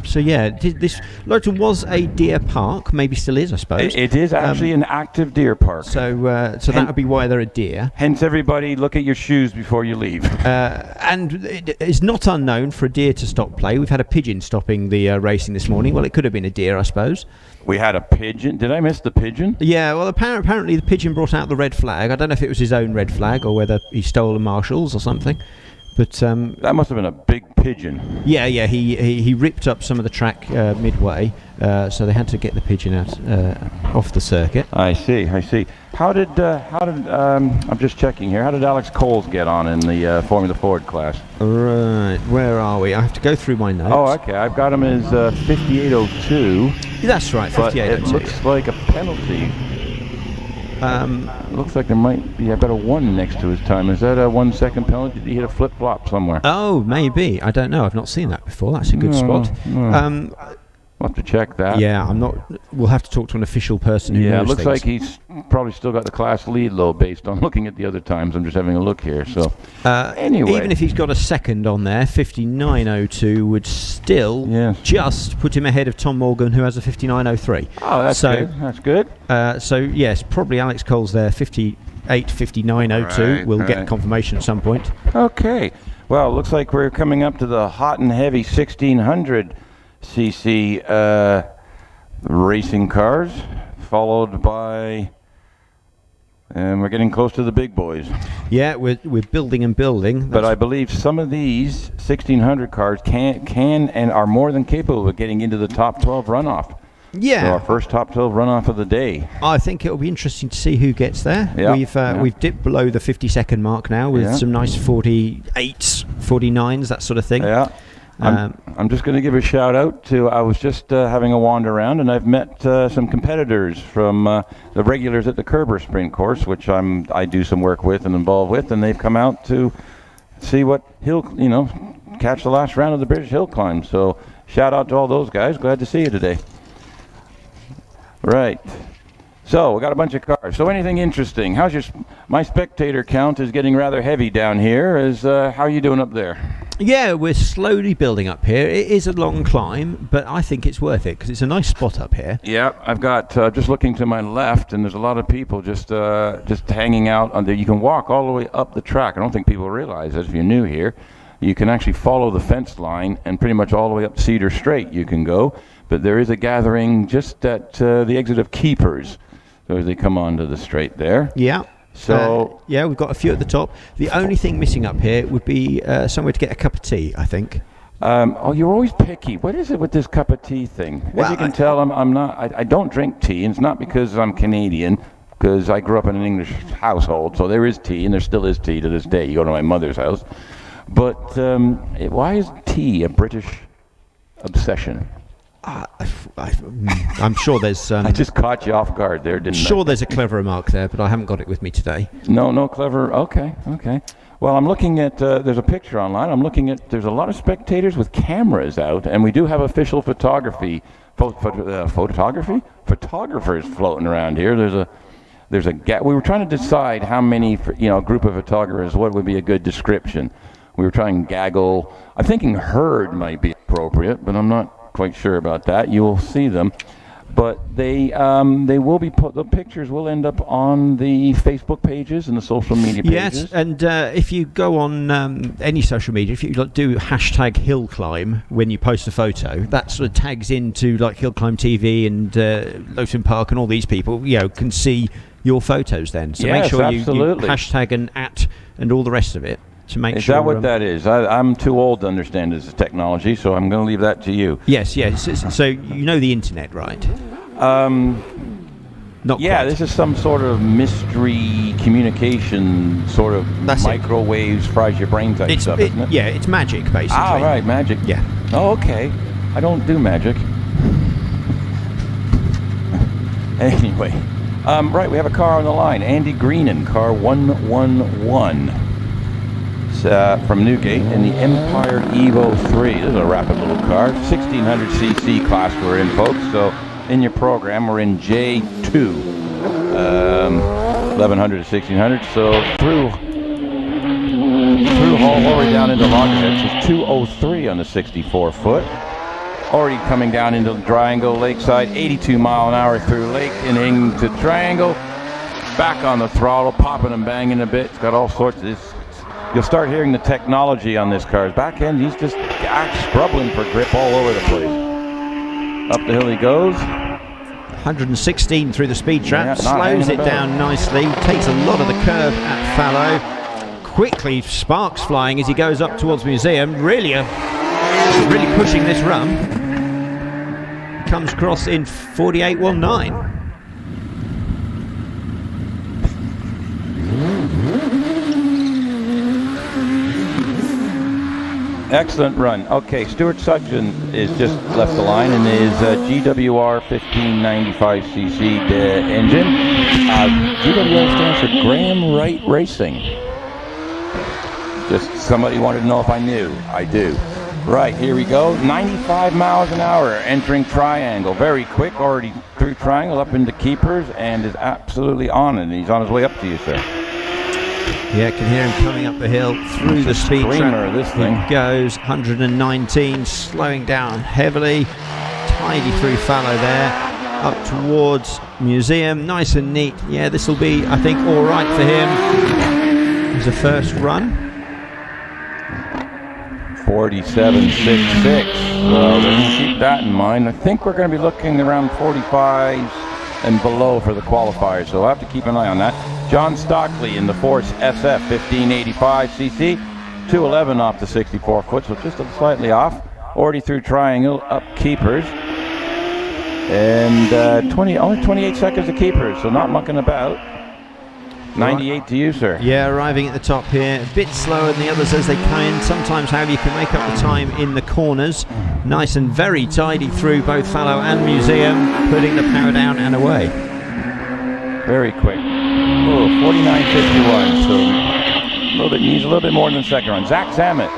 [SPEAKER 2] So yeah, this Loton was a deer park, maybe still is, I suppose.
[SPEAKER 4] It is actually an active deer park.
[SPEAKER 2] So that would be why there are deer.
[SPEAKER 4] Hence, everybody look at your shoes before you leave.
[SPEAKER 2] And it's not unknown for a deer to stop play. We've had a pigeon stopping the racing this morning. Well, it could have been a deer, I suppose.
[SPEAKER 4] We had a pigeon. Did I miss the pigeon?
[SPEAKER 2] Yeah, well, apparently the pigeon brought out the red flag. I don't know if it was his own red flag or whether he stole a marshal's or something. But
[SPEAKER 4] that must have been a big pigeon.
[SPEAKER 2] Yeah, he ripped up some of the track midway, so they had to get the pigeon out off the circuit.
[SPEAKER 4] I see. How did I'm just checking here. How did Alex Coles get on in the Formula Ford class?
[SPEAKER 2] Right, where are we? I have to go through my notes.
[SPEAKER 4] Oh, okay. I've got him as 58.02.
[SPEAKER 2] That's right, 58.02.
[SPEAKER 4] But it looks like a penalty. Looks like there might be. I've got a 1 next to his time. Is that a 1 second penalty? Did he hit a flip flop somewhere?
[SPEAKER 2] Oh, maybe. I don't know. I've not seen that before. That's a good spot.
[SPEAKER 4] No. We'll have to check that.
[SPEAKER 2] Yeah, I'm not. We'll have to talk to an official person who knows
[SPEAKER 4] Yeah, it looks
[SPEAKER 2] things.
[SPEAKER 4] like he's probably still got the class lead, though, based on looking at the other times. I'm just having a look here. So, anyway,
[SPEAKER 2] even if he's got a second on there, 59.02 would still just put him ahead of Tom Morgan, who has a 59.03.
[SPEAKER 4] Oh, that's good. That's good.
[SPEAKER 2] So yes, probably Alex Coles there, 59.02. We'll get confirmation at some point.
[SPEAKER 4] Okay. Well, it looks like we're coming up to the hot and heavy 1600 cc racing cars, followed by, and we're getting close to the big boys.
[SPEAKER 2] Yeah, we're building and building.
[SPEAKER 4] But I believe some of these 1600 cars can and are more than capable of getting into the top 12 runoff.
[SPEAKER 2] Yeah.
[SPEAKER 4] So our first top 12 runoff of the day.
[SPEAKER 2] I think it'll be interesting to see who gets there.
[SPEAKER 4] Yeah.
[SPEAKER 2] We've dipped below the 50-second mark now with some nice 48s, 49s, that sort of thing.
[SPEAKER 4] Yeah. I'm just going to give a shout out to, I was just having a wander around, and I've met some competitors from the regulars at the Kerber Sprint course, which I do some work with and involved with, and they've come out to see what catch the last round of the British Hillclimb. So shout out to all those guys. Glad to see you today. Right. So we got a bunch of cars. So anything interesting? My spectator count is getting rather heavy down here. How are you doing up there?
[SPEAKER 2] Yeah, we're slowly building up here. It is a long climb, but I think it's worth it because it's a nice spot up here.
[SPEAKER 4] Yeah, I've got just looking to my left, and there's a lot of people just hanging out on there. You can walk all the way up the track. I don't think people realize that if you're new here. You can actually follow the fence line, and pretty much all the way up Cedar Straight you can go. But there is a gathering just at the exit of Keepers. So as they come onto the straight there.
[SPEAKER 2] Yeah.
[SPEAKER 4] So
[SPEAKER 2] we've got a few at the top. The only thing missing up here would be somewhere to get a cup of tea, I think.
[SPEAKER 4] You're always picky. What is it with this cup of tea thing? As you can tell, I'm not. I don't drink tea, and it's not because I'm Canadian. Because I grew up in an English household, so there is tea, and there still is tea to this day. You go to my mother's house, but why is tea a British obsession?
[SPEAKER 2] I'm sure there's.
[SPEAKER 1] I just caught you off guard there, didn't I?
[SPEAKER 2] Sure, there's a clever remark there, but I haven't got it with me today.
[SPEAKER 1] No clever. Okay. Well, I'm looking at. There's a picture online. I'm looking at. There's a lot of spectators with cameras out, and we do have official photography. Photographers floating around here. There's a gap. We were trying to decide how many, group of photographers. What would be a good description? We were trying gaggle. I'm thinking herd might be appropriate, but I'm not quite sure about that. You will see them, but they will be put. The pictures will end up on the Facebook pages and the social media pages.
[SPEAKER 2] Yes, and if you go on any social media, if you do hashtag HillClimb when you post a photo, that sort of tags into like HillClimb.TV and Loton Park and all these people. Can see your photos then. So
[SPEAKER 1] yes,
[SPEAKER 2] make sure you hashtag and and all the rest of it. To make
[SPEAKER 1] is
[SPEAKER 2] sure,
[SPEAKER 1] that what that is? I'm too old to understand this technology, so I'm going to leave that to you.
[SPEAKER 2] Yes. So you know the internet, right? Not
[SPEAKER 1] yeah,
[SPEAKER 2] quite.
[SPEAKER 1] this is some sort of mystery communication, sort of microwaves, fries your brain type stuff, isn't it?
[SPEAKER 2] Yeah, it's magic, basically.
[SPEAKER 1] Ah, right, magic.
[SPEAKER 2] Yeah.
[SPEAKER 1] Oh, okay. I don't do magic. Anyway, right, we have a car on the line. Andy Greenan, car 111. From Newgate in the Empire Evo 3. This is a rapid little car. 1600cc class we're in, folks. So in your program, we're in J2. 1100 to 1600. So through Hull all the way down into Loggerheads is 203 on the 64-foot. Already coming down into Triangle, Lakeside, 82 mile an hour through Lake and into Triangle. Back on the throttle, popping and banging a bit. It's got all sorts of this. You'll start hearing the technology on this car's back end. He's just scrubbling for grip all over the place. Up the hill he goes.
[SPEAKER 2] 116 through the speed trap,
[SPEAKER 1] Yeah,
[SPEAKER 2] slows it down nicely, takes a lot of the curve at fallow. Quickly, sparks flying as he goes up towards Museum. Really pushing this run. Comes across in 48.19.
[SPEAKER 1] Excellent run. Okay, Stuart Sugden is just left the line in his GWR 1595cc engine. GWR stands for Graham Wright Racing. Just somebody wanted to know if I knew. I do. Right, here we go. 95 miles an hour entering Triangle. Very quick, already through Triangle, up into Keepers, and is absolutely on it. And he's on his way up to you, sir.
[SPEAKER 2] Yeah, I can hear him coming up the hill through the speed trap.
[SPEAKER 1] This thing
[SPEAKER 2] goes 119, slowing down heavily, tidy through fallow there, up towards Museum, nice and neat. Yeah, this will be, I think, all right for him. It's a first run.
[SPEAKER 1] 47.66. So keep that in mind. I think we're going to be looking around 45s and below for the qualifiers, so I'll have to keep an eye on that. John Stockley in the Force SF 1585cc, 211 off the 64 foot, so just slightly off. Already through Triangle, up Keepers, and only 28 seconds to Keepers, so not mucking about. 98 to you, sir.
[SPEAKER 2] Yeah, arriving at the top here, a bit slower than the others as they come in. Sometimes, however, you can make up the time in the corners. Nice and very tidy through both Fallow and Museum, putting the power down and away.
[SPEAKER 1] Very quick. Oh, 49.51, so needs a little bit more than the second run. Zach Zammit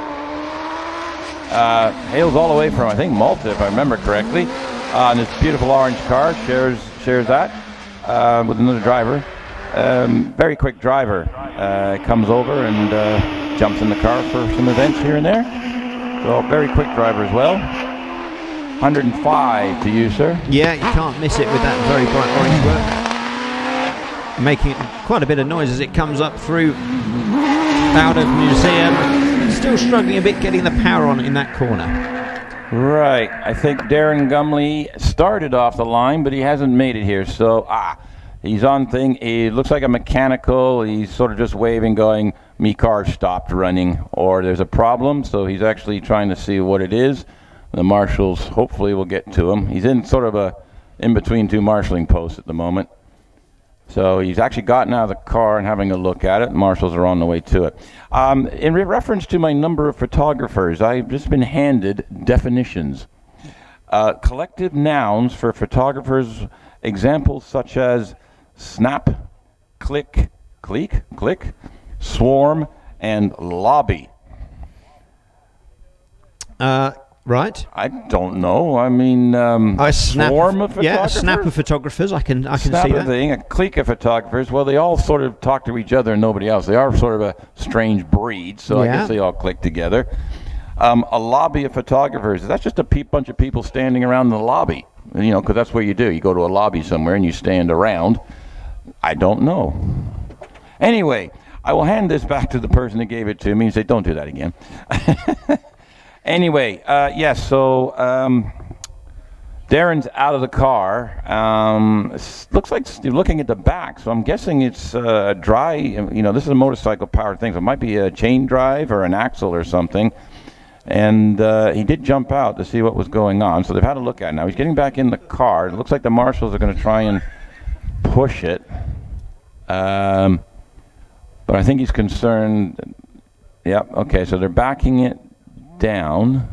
[SPEAKER 1] hails all the way from, I think, Malta, if I remember correctly, on this beautiful orange car. Shares that with another driver. Very quick driver. Comes over and jumps in the car for some events here and there. So very quick driver as well. 105 to you, sir.
[SPEAKER 2] Yeah, you can't miss it with that very bright orange work. Making quite a bit of noise as it comes up through out of Museum. Still struggling a bit getting the power on in that corner.
[SPEAKER 1] Right. I think Darren Gumley started off the line, but he hasn't made it here. So, he's on thing. He looks like a mechanical. He's sort of just waving, going, me car stopped running, or there's a problem. So he's actually trying to see what it is. The marshals hopefully will get to him. He's in sort of in between two marshalling posts at the moment. So he's actually gotten out of the car and having a look at it. Marshals are on the way to it. In reference to my number of photographers, I've just been handed definitions.
[SPEAKER 4] collective nouns for photographers, examples such as snap, click, swarm, and lobby.
[SPEAKER 2] Right.
[SPEAKER 4] I don't know. I mean, swarm of photographers?
[SPEAKER 2] Yeah, a snap of photographers. I can see that.
[SPEAKER 4] Thing, a clique of photographers. Well, they all sort of talk to each other and nobody else. They are sort of a strange breed, so I guess they all click together. A lobby of photographers. That's just a bunch of people standing around in the lobby. You know, because that's what you do. You go to a lobby somewhere and you stand around. I don't know. Anyway, I will hand this back to the person that gave it to me and say, don't do that again. Anyway, yes, so Darren's out of the car. Looks like you're looking at the back, so I'm guessing it's a dry, you know, this is a motorcycle powered thing, so it might be a chain drive or an axle or something. And he did jump out to see what was going on, so they've had a look at it now. He's getting back in the car. It looks like the marshals are going to try and push it. But I think he's concerned. Yep, okay, so they're backing it down.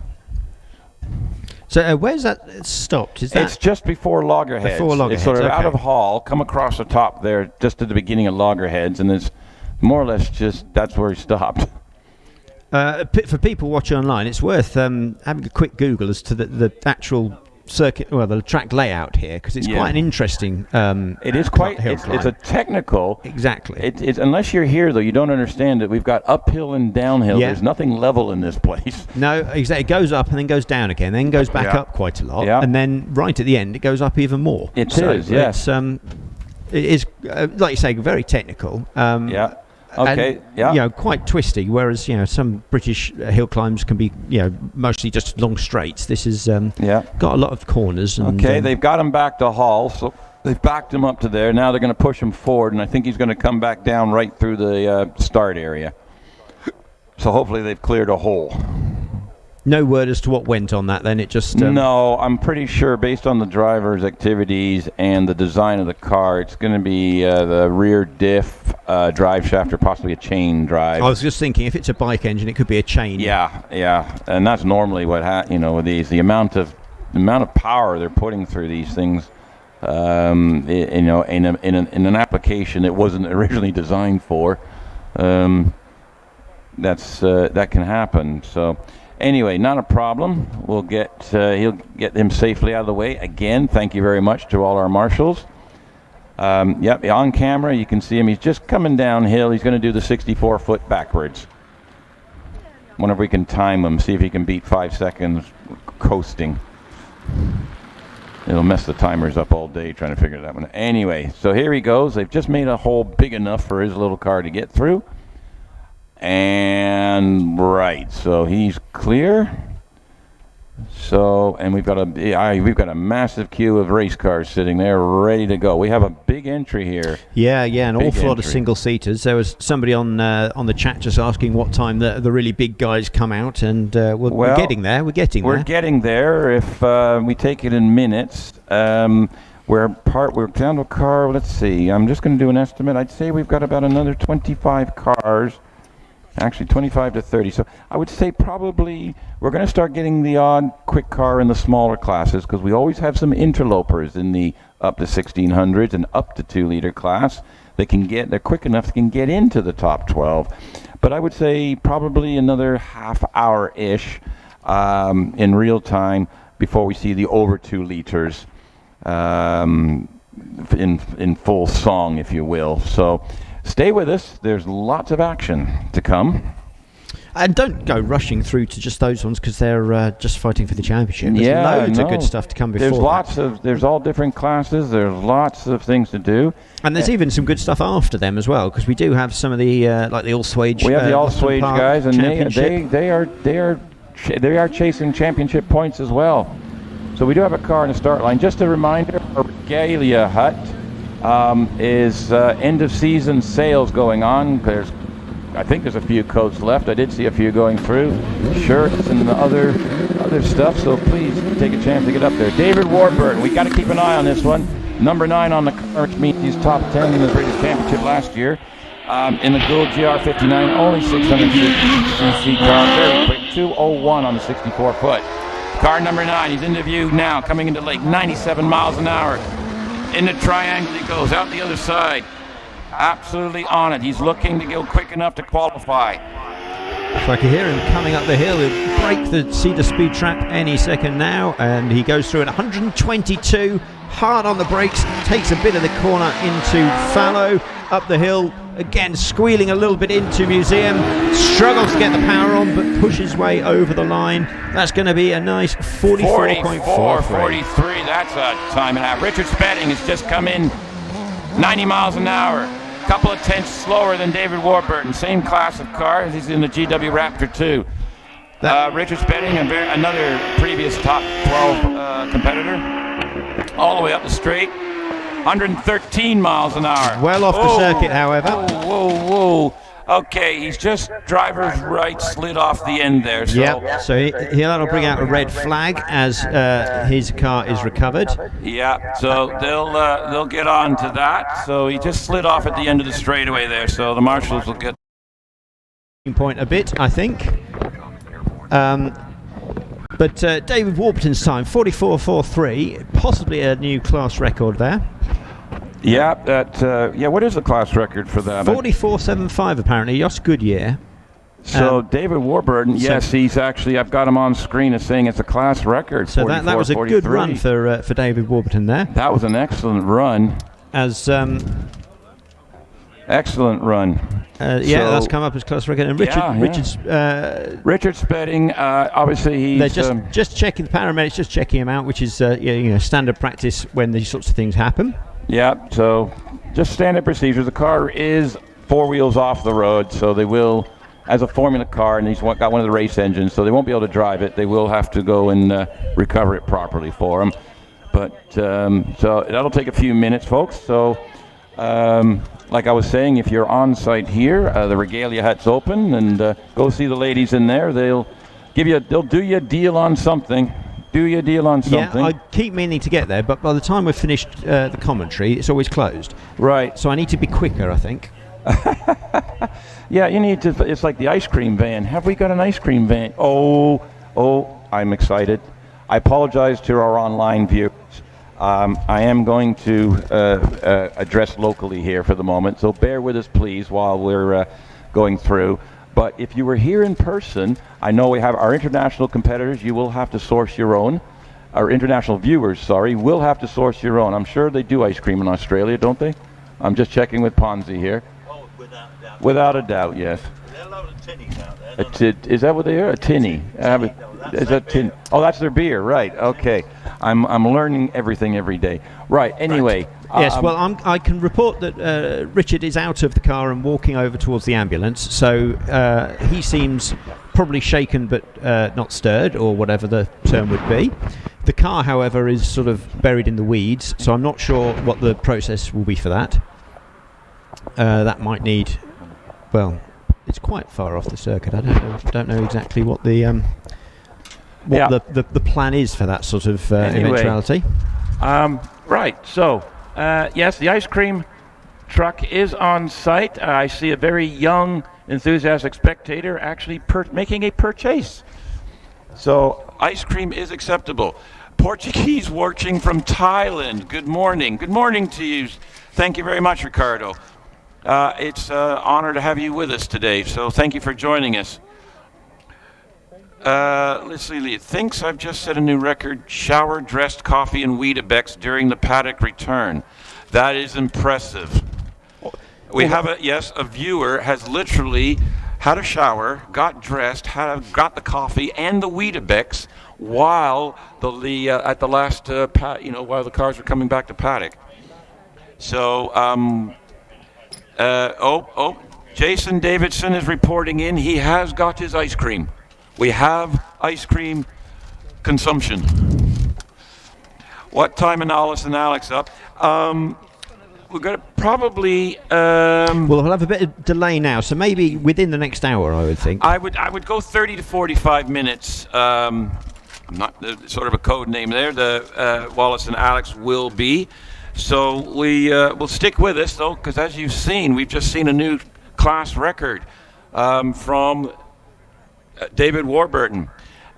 [SPEAKER 2] So where's that stopped? Is that
[SPEAKER 4] it's just before Loggerheads.
[SPEAKER 2] Before Loggerheads,
[SPEAKER 4] it's sort of
[SPEAKER 2] okay.
[SPEAKER 4] out of Hall, come across the top there, just at the beginning of Loggerheads, and it's more or less just that's where he stopped.
[SPEAKER 2] For people watching online, it's worth having a quick Google as to the actual circuit, well, the track layout here, because it's quite an interesting.
[SPEAKER 4] It is quite. It's a technical.
[SPEAKER 2] Exactly.
[SPEAKER 4] It's unless you're here though, you don't understand that we've got uphill and downhill.
[SPEAKER 2] Yeah.
[SPEAKER 4] There's nothing level in this place.
[SPEAKER 2] No, exactly. It goes up and then goes down again, then goes back up quite a lot, and then right at the end it goes up even more.
[SPEAKER 4] It is. Yes.
[SPEAKER 2] It is like you say, very technical.
[SPEAKER 4] Yeah. Okay.
[SPEAKER 2] And, you know, quite twisty. Whereas some British hill climbs can be mostly just long straights. This is got a lot of corners. And,
[SPEAKER 4] they've got him back to Hall, so they've backed him up to there. Now they're going to push him forward, and I think he's going to come back down right through the start area. So hopefully they've cleared a hole.
[SPEAKER 2] No word as to what went on that then? It just...
[SPEAKER 4] No, I'm pretty sure based on the driver's activities and the design of the car, it's going to be the rear diff, drive shaft, or possibly a chain drive.
[SPEAKER 2] I was just thinking, if it's a bike engine, it could be a chain.
[SPEAKER 4] Yeah. And that's normally what with these. The amount of power they're putting through these things, in an application it wasn't originally designed for, that can happen. So... Anyway, not a problem. We'll he'll get him safely out of the way. Again, thank you very much to all our marshals. On camera, you can see him. He's just coming downhill. He's going to do the 64-foot backwards. Wonder if we can time him, see if he can beat 5 seconds coasting. It'll mess the timers up all day trying to figure that one out. Anyway, so here he goes. They've just made a hole big enough for his little car to get through. And so he's clear. So, and we've got a massive queue of race cars sitting there ready to go. We have a big entry here.
[SPEAKER 2] Yeah, an awful lot of single seaters. There was somebody on the chat just asking what time the really big guys come out, and we're getting there. We're getting there. If
[SPEAKER 4] we take it in minutes, we're down to a car. Let's see. I'm just going to do an estimate. I'd say we've got about another 25 cars. Actually 25 to 30. So I would say probably we're going to start getting the odd quick car in the smaller classes, because we always have some interlopers in the up to 1600s and up to 2-liter class. They're quick enough they can get into the top 12. But I would say probably another half hour-ish in real time before we see the over 2 liters in full song, if you will. So stay with us. There's lots of action to come.
[SPEAKER 2] And don't go rushing through to just those ones, because they're just fighting for the championship. There's loads of good stuff to come before.
[SPEAKER 4] There's all different classes. There's lots of things to do.
[SPEAKER 2] And there's even some good stuff after them as well, because we do have some of the like the All-Swage.
[SPEAKER 4] We have the All-Swage guys, and they are chasing championship points as well. So we do have a car in the start line. Just a reminder, our Regalia hut is end of season sales going on. I think there's a few coats left. I did see a few going through, shirts and other stuff. So please take a chance to get up there. David Warburton, we got to keep an eye on this one. Number 9 on the car, which means he's top 10 in the British Championship last year. In the Gould GR59, only 660cc car, very quick, 2:01 on the 64 foot. Car number 9, he's into view now, coming into lake, 97 miles an hour. In the triangle he goes, out the other side. Absolutely on it. He's looking to go quick enough to qualify.
[SPEAKER 2] So I can hear him coming up the hill. He'll break the Cedar Speed trap any second now, and he goes through at 122, hard on the brakes, takes a bit of the corner into fallow, up the hill, again squealing a little bit into Museum, struggles to get the power on, but pushes way over the line. That's going to be a nice 44.43.
[SPEAKER 4] 43, that's a time and a half. Richard Spedding has just come in 90 miles an hour. Couple of tenths slower than David Warburton, same class of car. He's in the GW Raptor 2. Richard Spedding, another previous top 12 competitor, all the way up the straight, 113 miles an hour.
[SPEAKER 2] Well off the circuit, however.
[SPEAKER 4] Whoa. Okay, he's just driver's right, slid off the end there. So.
[SPEAKER 2] Yeah, so that'll bring out a red flag as his car is recovered.
[SPEAKER 4] Yeah, so they'll get on to that. So he just slid off at the end of the straightaway there. So the marshals will get
[SPEAKER 2] point a bit, I think. But David Warburton's time, 44.43, possibly a new class record there.
[SPEAKER 4] Yeah, what is the class record for that?
[SPEAKER 2] 44.75 apparently, Jos Goodyear.
[SPEAKER 4] So David Warburton, yes, he's actually, I've got him on screen as saying it's a class record.
[SPEAKER 2] So that was a good run for David Warburton there.
[SPEAKER 4] That was an excellent run. Excellent run.
[SPEAKER 2] That's come up as class record. And
[SPEAKER 4] Richard Spedding, obviously he's...
[SPEAKER 2] They're just checking, the paramedics just checking him out, which is standard practice when these sorts of things happen.
[SPEAKER 4] Yeah, so just standard procedures. The car is 4 wheels off the road, so they will, as a Formula car, and he's got one of the race engines, so they won't be able to drive it. They will have to go and recover it properly for him. But so that'll take a few minutes, folks. So like I was saying, if you're on site here, the regalia hut's open, and go see the ladies in there. They'll do you a deal on something. Yeah,
[SPEAKER 2] I keep meaning to get there, but by the time we've finished the commentary, it's always closed.
[SPEAKER 4] Right.
[SPEAKER 2] So I need to be quicker, I think.
[SPEAKER 4] Yeah, you need to. It's like the ice cream van. Have we got an ice cream van? Oh, I'm excited. I apologize to our online viewers. I am going to address locally here for the moment, so bear with us, please, while we're going through. But if you were here in person, I know we have our international competitors. You will have to source your own. Our international viewers, will have to source your own. I'm sure they do ice cream in Australia, don't they? I'm just checking with Ponzi here.
[SPEAKER 5] Oh, without a doubt.
[SPEAKER 4] Without a doubt, yes.
[SPEAKER 5] There are a lot of tinnies out there.
[SPEAKER 4] Is that what they are? A tinny? Is that tin? Oh, that's their beer, right? Okay. I'm learning everything every day. Right. Anyway.
[SPEAKER 2] Right. Yes. Well, I can report that Richard is out of the car and walking over towards the ambulance. So he seems probably shaken but not stirred, or whatever the term would be. The car, however, is sort of buried in the weeds. So I'm not sure what the process will be for that. That might need. Well, it's quite far off the circuit. I don't know exactly what the plan is for that sort of eventuality.
[SPEAKER 4] Right. So, yes, the ice cream truck is on site. I see a very young, enthusiastic spectator actually making a purchase. So, ice cream is acceptable. Portuguese watching from Thailand. Good morning. Good morning to you. Thank you very much, Ricardo. It's an honor to have you with us today, so thank you for joining us. Let's see, it thinks I've just set a new record, shower, dressed coffee, and Weetabix during the paddock return. That is impressive. We have a viewer has literally had a shower, got dressed, got the coffee and the Weetabix while at the last while the cars were coming back to paddock. So, Jason Davidson is reporting in. He has got his ice cream. We have ice cream consumption. What time are Alice and Alex up? We're going to probably...
[SPEAKER 2] we'll have a bit of delay now, so maybe within the next hour, I would think.
[SPEAKER 4] I would go 30 to 45 minutes. Not sort of a code name there. The Wallace and Alex will be. So we'll stick with us, though, because as you've seen, we've just seen a new class record from David Warburton.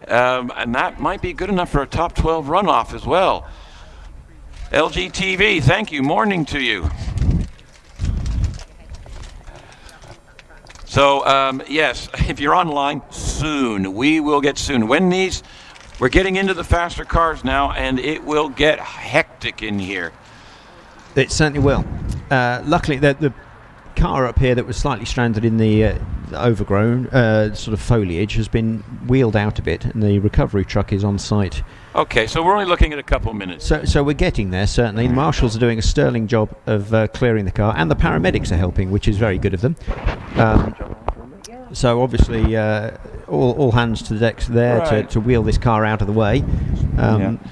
[SPEAKER 4] And that might be good enough for a top 12 runoff as well. LGTV, thank you. Morning to you. So, yes, if you're online, soon. We will get soon. We're getting into the faster cars now, and it will get hectic in here.
[SPEAKER 2] It certainly will. Luckily, the car up here that was slightly stranded in the overgrown sort of foliage has been wheeled out a bit, and the recovery truck is on site.
[SPEAKER 4] Okay, so we're only looking at a couple minutes.
[SPEAKER 2] So we're getting there, certainly. The marshals are doing a sterling job of clearing the car, and the paramedics are helping, which is very good of them. So obviously, all hands to the decks there
[SPEAKER 4] Right.
[SPEAKER 2] to wheel this car out of the way,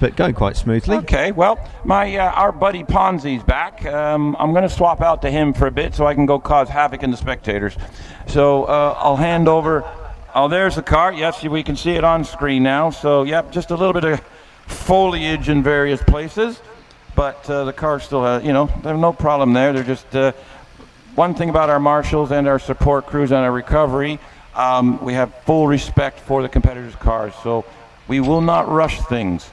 [SPEAKER 2] but going quite smoothly.
[SPEAKER 4] Okay, well, our buddy Ponzi's back. I'm going to swap out to him for a bit so I can go cause havoc in the spectators. So I'll hand over. Oh, there's the car. Yes, we can see it on screen now. So, yep, just a little bit of foliage in various places. But the car still has, there's no problem there. They're just... one thing about our marshals and our support crews and our recovery, we have full respect for the competitors' cars. So we will not rush things.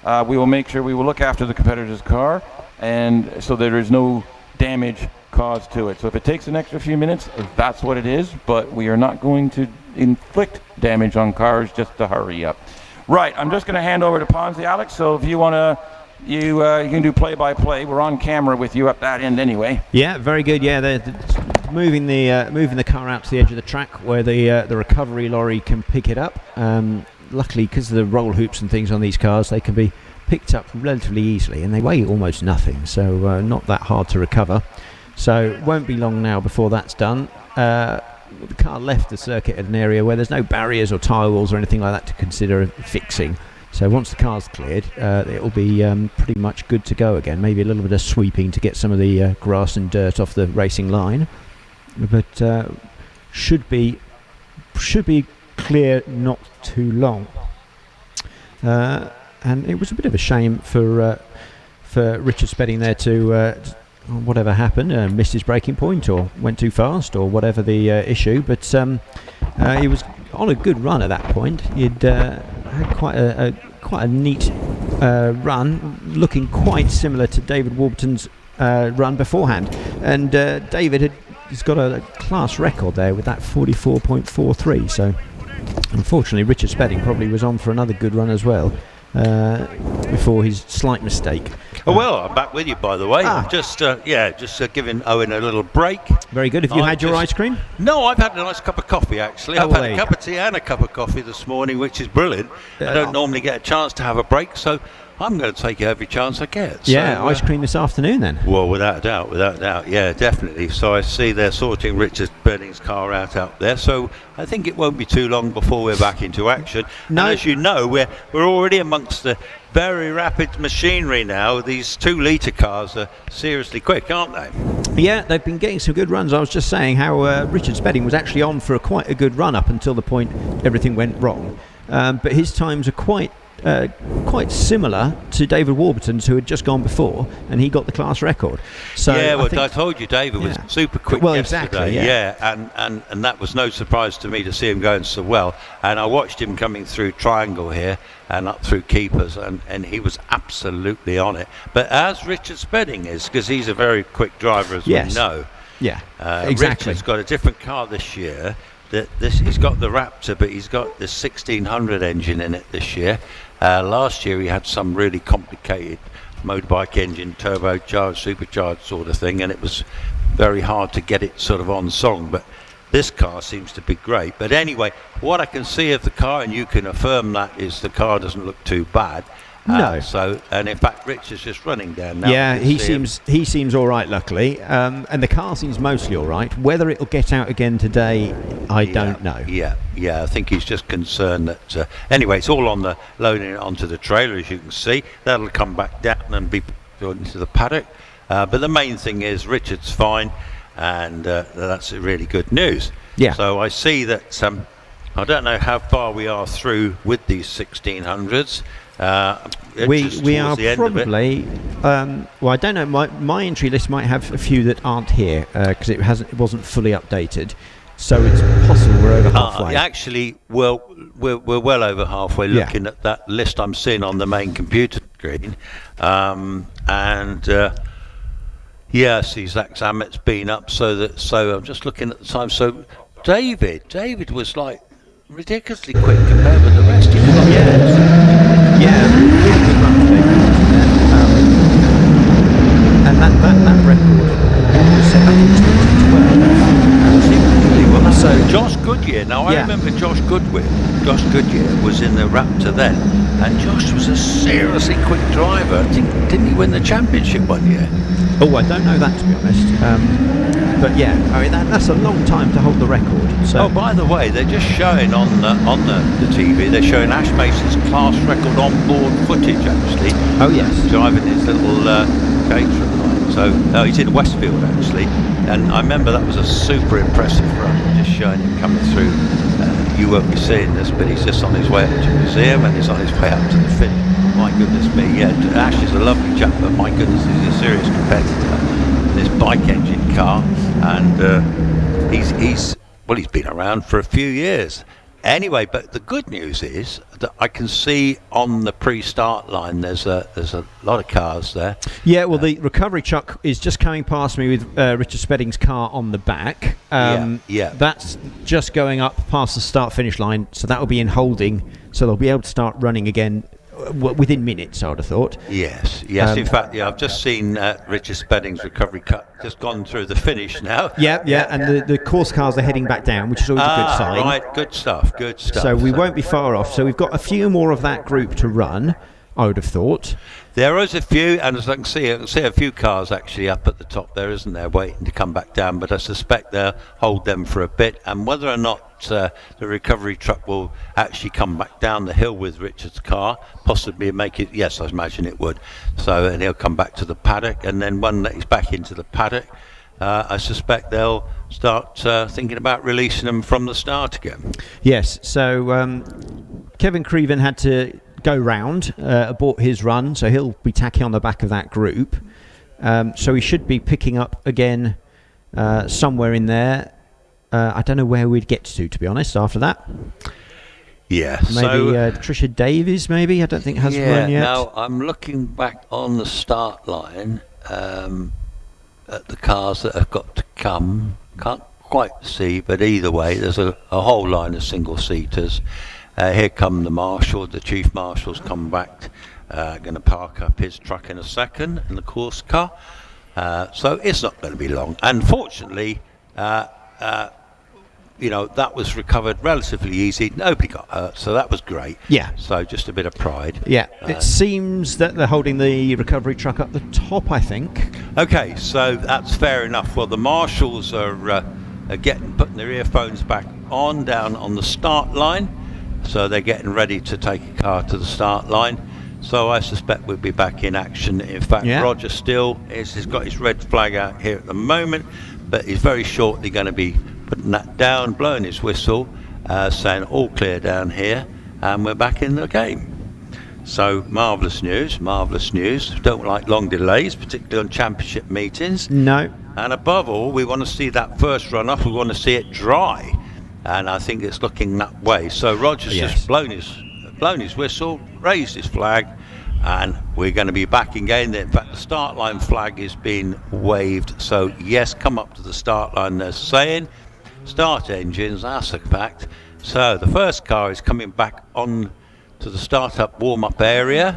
[SPEAKER 4] We will make sure we will look after the competitor's car, and so there is no damage caused to it. So if it takes an extra few minutes, that's what it is, but we are not going to inflict damage on cars just to hurry up. Right, I'm just going to hand over to Ponzi, Alex, so if you want to, you can do play-by-play. We're on camera with you up that end anyway.
[SPEAKER 2] Yeah, very good. Yeah, they're moving the car out to the edge of the track where the recovery lorry can pick it up. Luckily, because of the roll hoops and things on these cars, they can be picked up relatively easily, and they weigh almost nothing, so not that hard to recover. So it won't be long now before that's done. The car left the circuit at an area where there's no barriers or tyre walls or anything like that to consider fixing. So once the car's cleared, it'll be pretty much good to go again. Maybe a little bit of sweeping to get some of the grass and dirt off the racing line, but should be clear not too long. And it was a bit of a shame for Richard Spedding there to whatever happened, missed his braking point or went too fast or whatever the issue. But he was on a good run at that point. He'd had quite a neat run, looking quite similar to David Warburton's run beforehand. And David has got a class record there with that 44.43. So unfortunately, Richard Spedding probably was on for another good run as well before his slight mistake.
[SPEAKER 5] Oh, well, I'm back with you, by the way. Just giving Owen a little break.
[SPEAKER 2] Very good. Have you had your ice cream?
[SPEAKER 5] No, I've had a nice cup of coffee, actually. I've had a cup of tea and a cup of coffee this morning, which is brilliant. I don't normally get a chance to have a break, so I'm going to take every chance I get.
[SPEAKER 2] Yeah,
[SPEAKER 5] so,
[SPEAKER 2] ice cream this afternoon then?
[SPEAKER 5] Well, without a doubt, yeah, definitely. So I see they're sorting Richard Spedding's car out there, so I think it won't be too long before we're back into action.
[SPEAKER 2] No.
[SPEAKER 5] And as you know, we're already amongst the very rapid machinery now. These 2-litre cars are seriously quick, aren't they?
[SPEAKER 2] Yeah, they've been getting some good runs. I was just saying how Richard Spedding was actually on for quite a good run up until the point everything went wrong. But his times are quite similar to David Warburton's, who had just gone before, and he got the class record. So
[SPEAKER 5] yeah, well, I told you David was super quick yesterday.
[SPEAKER 2] Exactly,
[SPEAKER 5] and that was no surprise to me to see him going so well. And I watched him coming through Triangle here and up through Keepers, and he was absolutely on it. But as Richard Spedding is, because he's a very quick driver, as we know.
[SPEAKER 2] Yeah, exactly.
[SPEAKER 5] Richard's got a different car this year. He's got the Raptor, but he's got the 1600 engine in it this year. Last year he had some really complicated motorbike engine, turbocharged, supercharged sort of thing, and it was very hard to get it sort of on song. But this car seems to be great. But anyway, what I can see of the car, and you can affirm that, is the car doesn't look too bad.
[SPEAKER 2] No.
[SPEAKER 5] And in fact, Rich is just running down now.
[SPEAKER 2] Yeah, he seems all right, luckily, and the car seems mostly all right. Whether it'll get out again today, I don't know.
[SPEAKER 5] Yeah, I think he's just concerned that. Anyway, it's all on the loading it onto the trailer, as you can see. That'll come back down and be put into the paddock. But the main thing is Richard's fine, and that's really good news.
[SPEAKER 2] Yeah.
[SPEAKER 5] So I see that. I don't know how far we are through with these 1600s.
[SPEAKER 2] We are probably well, I don't know, my entry list might have a few that aren't here because it wasn't fully updated, So it's possible we're over halfway.
[SPEAKER 5] Actually, well, we're well over halfway. Looking at that list I'm seeing on the main computer screen, I see Zach Zammett's been up. So I'm just looking at the time. So David was like ridiculously quick compared with the rest.
[SPEAKER 2] Really good run, David. And that record was set back in 2012.
[SPEAKER 5] So Josh Goodyear. Now I remember Josh Goodyear was in the Raptor then, and Josh was a seriously quick driver. Didn't he win the championship one year?
[SPEAKER 2] Oh, I don't know that, to be honest. But yeah, I mean that's a long time to hold the record. So.
[SPEAKER 5] Oh, by the way, they're just showing on the TV. They're showing Ash Mason's class record on-board footage actually.
[SPEAKER 2] Oh yes,
[SPEAKER 5] driving his little Caterham line. So he's in Westfield actually, and I remember that was a super impressive run. Just showing him coming through. You won't be seeing this, but he's just on his way up to the museum and he's on his way up to the finish. My goodness me, Ash is a lovely chap, but my goodness, he's a serious competitor in this bike engine car, and he's been around for a few years. Anyway, but the good news is that I can see on the pre-start line there's a lot of cars there. Yeah,
[SPEAKER 2] well, the recovery truck is just coming past me with Richard Spedding's car on the back. That's just going up past the start-finish line, so that will be in holding, so they'll be able to start running again within minutes, I would have thought.
[SPEAKER 5] Yes. In fact, I've just seen Richard Spedding's recovery cut just gone through the finish now.
[SPEAKER 2] And the course cars are heading back down, which is always a good sign.
[SPEAKER 5] Right, good stuff.
[SPEAKER 2] So we won't be far off. So we've got a few more of that group to run, I would have thought.
[SPEAKER 5] There is a few, and as I can see a few cars actually up at the top there, isn't there, waiting to come back down, but I suspect they'll hold them for a bit, and whether or not the recovery truck will actually come back down the hill with Richard's car, possibly make it, yes, I imagine it would. So, and he'll come back to the paddock, and then when he's back into the paddock, I suspect they'll start thinking about releasing them from the start again.
[SPEAKER 2] Yes, so Kevin Creven had to go round, abort his run, so he'll be tacking on the back of that group. So he should be picking up again somewhere in there. I don't know where we'd get to be honest, after that.
[SPEAKER 5] Yeah,
[SPEAKER 2] maybe Tricia Davies, maybe. I don't think has run yet.
[SPEAKER 5] Now I'm looking back on the start line at the cars that have got to come. Can't quite see, but either way, there's a whole line of single-seaters. Here come the marshal. The chief marshal's come back. Going to park up his truck in a second in the course car. So it's not going to be long. Unfortunately, that was recovered relatively easy. Nobody got hurt, so that was great.
[SPEAKER 2] Yeah.
[SPEAKER 5] So just a bit of pride.
[SPEAKER 2] Yeah. It seems that they're holding the recovery truck up the top, I think.
[SPEAKER 5] Okay, so that's fair enough. Well, the marshals are putting their earphones back on down on the start line. So they're getting ready to take a car to the start line. So I suspect we'll be back in action. In fact, Roger Still has got his red flag out here at the moment, but he's very shortly going to be putting that down, blowing his whistle, saying all clear down here, and we're back in the game. So marvellous news. Don't like long delays, particularly on championship meetings.
[SPEAKER 2] No.
[SPEAKER 5] And above all, we want to see that first run off. We want to see it dry. And I think it's looking that way. So Roger's just blown his whistle, raised his flag, and we're going to be back again. In fact, the start line flag is being waved. So yes, come up to the start line. They're saying start engines. That's a fact. So the first car is coming back on to the start-up warm-up area.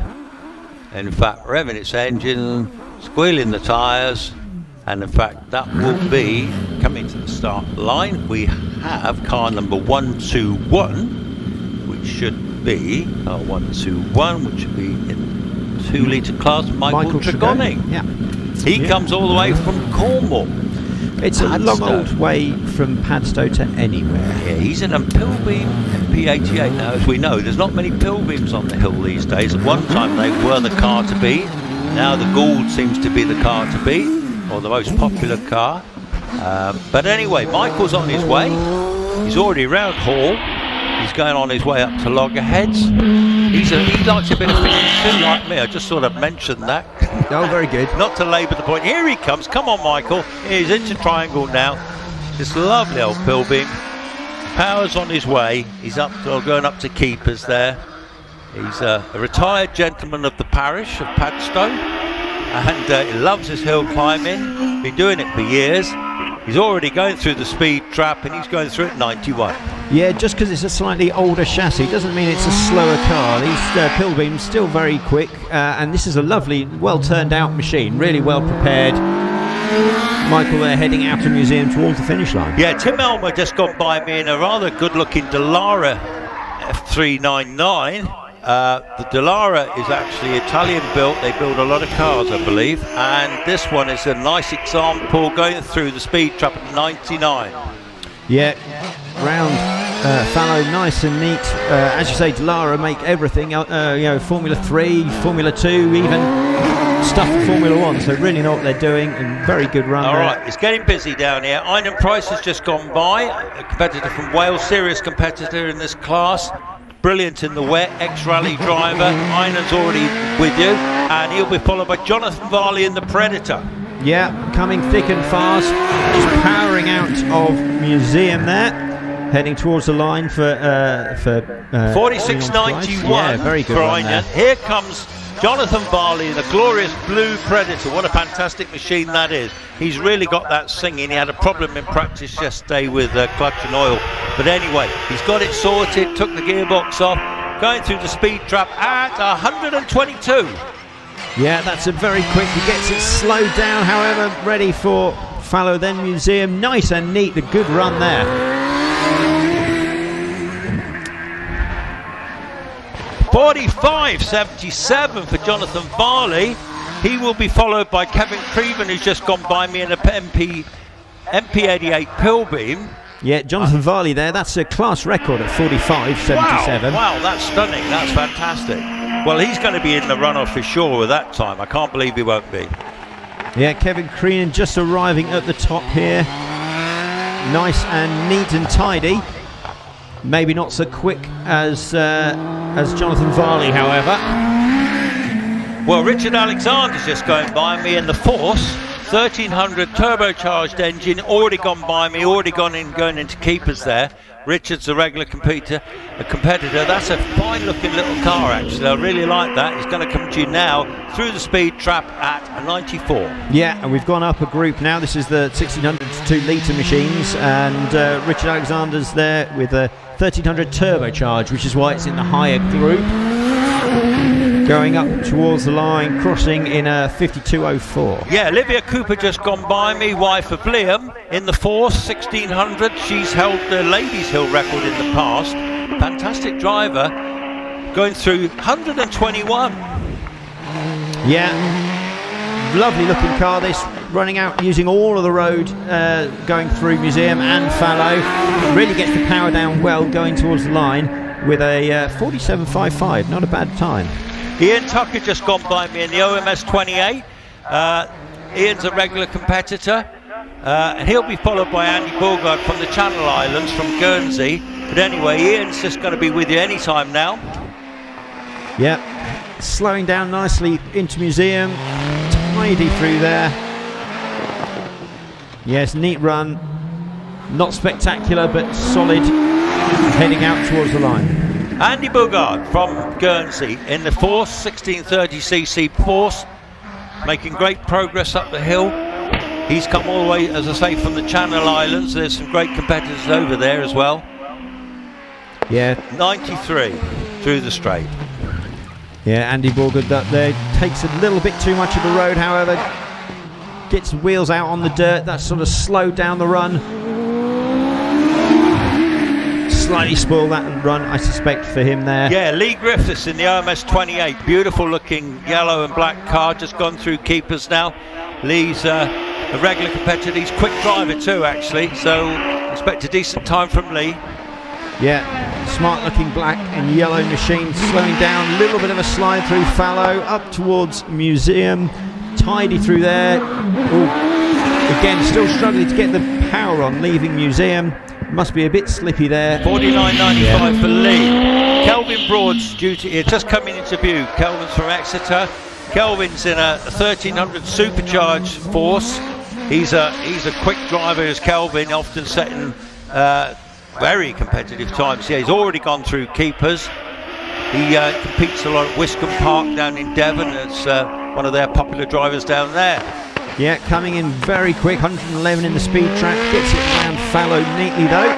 [SPEAKER 5] In fact, revving its engine, squealing the tyres. And in fact, that will be coming to the start line. We have car number 121, which should be 121, which should be in 2-litre class. Michael Trigoni.
[SPEAKER 2] Yeah,
[SPEAKER 5] he comes all the way from Cornwall.
[SPEAKER 2] It's a long old way from Padstow to anywhere.
[SPEAKER 5] Yeah, he's in a Pilbeam MP88 now. As we know, there's not many Pilbeams on the hill these days. At one time, they were the car to beat. Now the Gould seems to be the car to beat, or the most popular car. But anyway, Michael's on his way. He's already round Hall. He's going on his way up to Loggerheads. He likes a bit of fishing too, like me. I just sort of mentioned that.
[SPEAKER 2] Oh, very good.
[SPEAKER 5] Not to labour the point. Here he comes. Come on, Michael. He's into Triangle now. This lovely old Pilbeam. Power's on his way. He's going up to keepers there. He's a retired gentleman of the parish of Padstow, and he loves his hill climbing. Been doing it for years. He's already going through the speed trap, and he's going through at 91.
[SPEAKER 2] Yeah, just because it's a slightly older chassis doesn't mean it's a slower car. These Pilbeams still very quick, and this is a lovely, well turned out machine, really well prepared. Michael, they're heading out of the museum towards the finish line.
[SPEAKER 5] Yeah, Tim Elmer just got by me in a rather good looking Dallara F399. The Dallara is actually Italian built. They build a lot of cars, I believe, and this one is a nice example going through the speed trap at 99.
[SPEAKER 2] Yeah, round fallow, nice and neat. As you say, Dallara make everything, Formula 3, Formula 2, even stuff for Formula 1, so really know what they're doing, and very good run.
[SPEAKER 5] All right, it's getting busy down here. Einan Price has just gone by, a competitor from Wales, serious competitor in this class. Brilliant in the wet, ex-rally driver. Einan's already with you, and he'll be followed by Jonathan Varley in the Predator.
[SPEAKER 2] Yeah, coming thick and fast, just powering out of museum there, heading towards the line for
[SPEAKER 5] 46.91.
[SPEAKER 2] Yeah, very good
[SPEAKER 5] for
[SPEAKER 2] run
[SPEAKER 5] Einan. Here comes Jonathan Varley in a glorious blue Predator. What a fantastic machine that is. He's really got that singing. He had a problem in practice yesterday with clutch and oil, but anyway, he's got it sorted, took the gearbox off, going through the speed trap at 122.
[SPEAKER 2] Yeah, that's a very quick. He gets it slowed down, however, ready for fallow, then museum. Nice and neat, a good run there.
[SPEAKER 5] 45.77 for Jonathan Varley. He will be followed by Kevin Creven, who's just gone by me in a MP88 Pilbeam.
[SPEAKER 2] Yeah, Jonathan Varley there, that's a class record at 45.77.
[SPEAKER 5] Wow, that's stunning, that's fantastic. Well, he's going to be in the runoff for sure with that time. I can't believe he won't be.
[SPEAKER 2] Yeah, Kevin Crean just arriving at the top here. Nice and neat and tidy. Maybe not so quick as Jonathan Varley, however.
[SPEAKER 5] Well, Richard Alexander's just going by me in the Force 1300 turbocharged engine, already gone by me, already going into keepers there. Richard's a regular competitor. That's a fine looking little car actually. I really like that. He's going to come to you now through the speed trap at 94.
[SPEAKER 2] Yeah, and we've gone up a group now. This is the 1600 to 2 litre machines, and Richard Alexander's there with a 1300 turbocharged, which is why it's in the higher group. Going up towards the line, crossing in a 52.04.
[SPEAKER 5] Yeah, Olivia Cooper just gone by me, wife of Liam, in the Force 1600. She's held the ladies' hill record in the past. Fantastic driver, going through 121.
[SPEAKER 2] Yeah, lovely looking car. This running out using all of the road, going through museum and fallow. Really gets the power down well, going towards the line with a 47.55. Not a bad time.
[SPEAKER 5] Ian Tucker just gone by me in the OMS 28. Ian's a regular competitor, and he'll be followed by Andy Borgard from the Channel Islands, from Guernsey. But anyway, Ian's just going to be with you anytime now.
[SPEAKER 2] Yeah, slowing down nicely into museum, tidy through there. Yes, neat run, not spectacular but solid, heading out towards the line.
[SPEAKER 5] Andy Bogard from Guernsey in the Force 1630cc Force, making great progress up the hill. He's come all the way, as I say, from the Channel Islands. There's some great competitors over there as well.
[SPEAKER 2] Yeah,
[SPEAKER 5] 93 through the straight.
[SPEAKER 2] Yeah, Andy Borgard up there takes a little bit too much of the road, however, gets wheels out on the dirt. That's sort of slowed down the run. Slightly spoil that run, I suspect, for him there.
[SPEAKER 5] Yeah, Lee Griffiths in the OMS 28. Beautiful looking yellow and black car, just gone through keepers now. Lee's a regular competitor. He's a quick driver too, actually, so expect a decent time from Lee.
[SPEAKER 2] Yeah, smart looking black and yellow machine, slowing down, a little bit of a slide through fallow, up towards museum, tidy through there. Ooh, again, still struggling to get the power on, leaving museum. Must be a bit slippy there.
[SPEAKER 5] 49.95 for Lee. Kelvin Broad's duty here, just coming into view. Kelvin's from Exeter. Kelvin's in a 1300 supercharged Force. He's a quick driver, as Kelvin, often setting very competitive times. Yeah, he's already gone through keepers. He competes a lot at Loton Park down in Devon. It's one of their popular drivers down there.
[SPEAKER 2] Yeah, coming in very quick, 111 in the speed trap, gets it around fallow neatly though.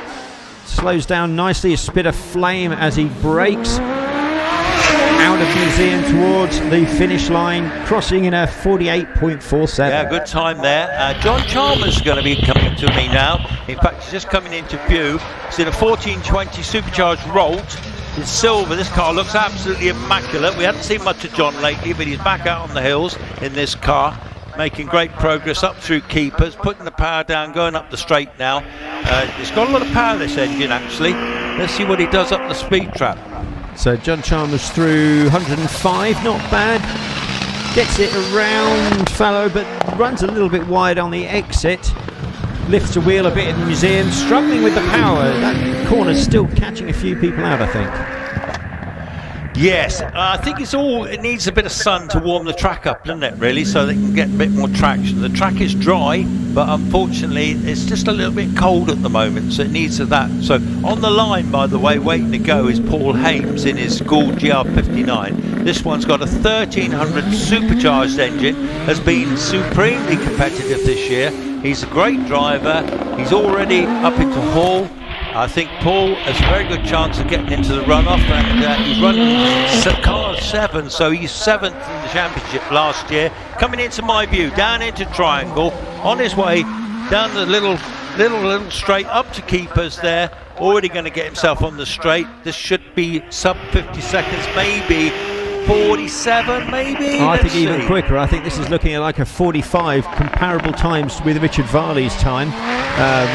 [SPEAKER 2] Slows down nicely, a spit of flame as he brakes out of museum towards the finish line, crossing in a 48.47.
[SPEAKER 5] Yeah, good time there. John Chalmers is going to be coming to me now. In fact, he's just coming into view. He's in a 1420 supercharged Rolt. It's silver. This car looks absolutely immaculate. We haven't seen much of John lately, but he's back out on the hills in this car, making great progress up through keepers, putting the power down, going up the straight now. It's got a lot of power, this engine, actually. Let's see what he does up the speed trap.
[SPEAKER 2] So John Chalmers through 105, not bad. Gets it around fallow, but runs a little bit wide on the exit. Lifts a wheel a bit in the museum, struggling with the power. That corner's still catching a few people out, I think.
[SPEAKER 5] Yes, I think it needs a bit of sun to warm the track up, doesn't it, really, so they can get a bit more traction. The track is dry, but unfortunately it's just a little bit cold at the moment, so it needs that. So on the line, by the way, waiting to go is Paul Hames in his Gould GR59. This one's got a 1300 supercharged engine, has been supremely competitive this year. He's a great driver, he's already up into Hall. I think Paul has a very good chance of getting into the runoff, and he's running car 7, so he's 7th in the championship last year. Coming into my view, down into Triangle, on his way down the little straight up to keepers there, already going to get himself on the straight. This should be sub 50 seconds, maybe 47, maybe.
[SPEAKER 2] I think even quicker. I think this is looking at like a 45, comparable times with Richard Varley's time.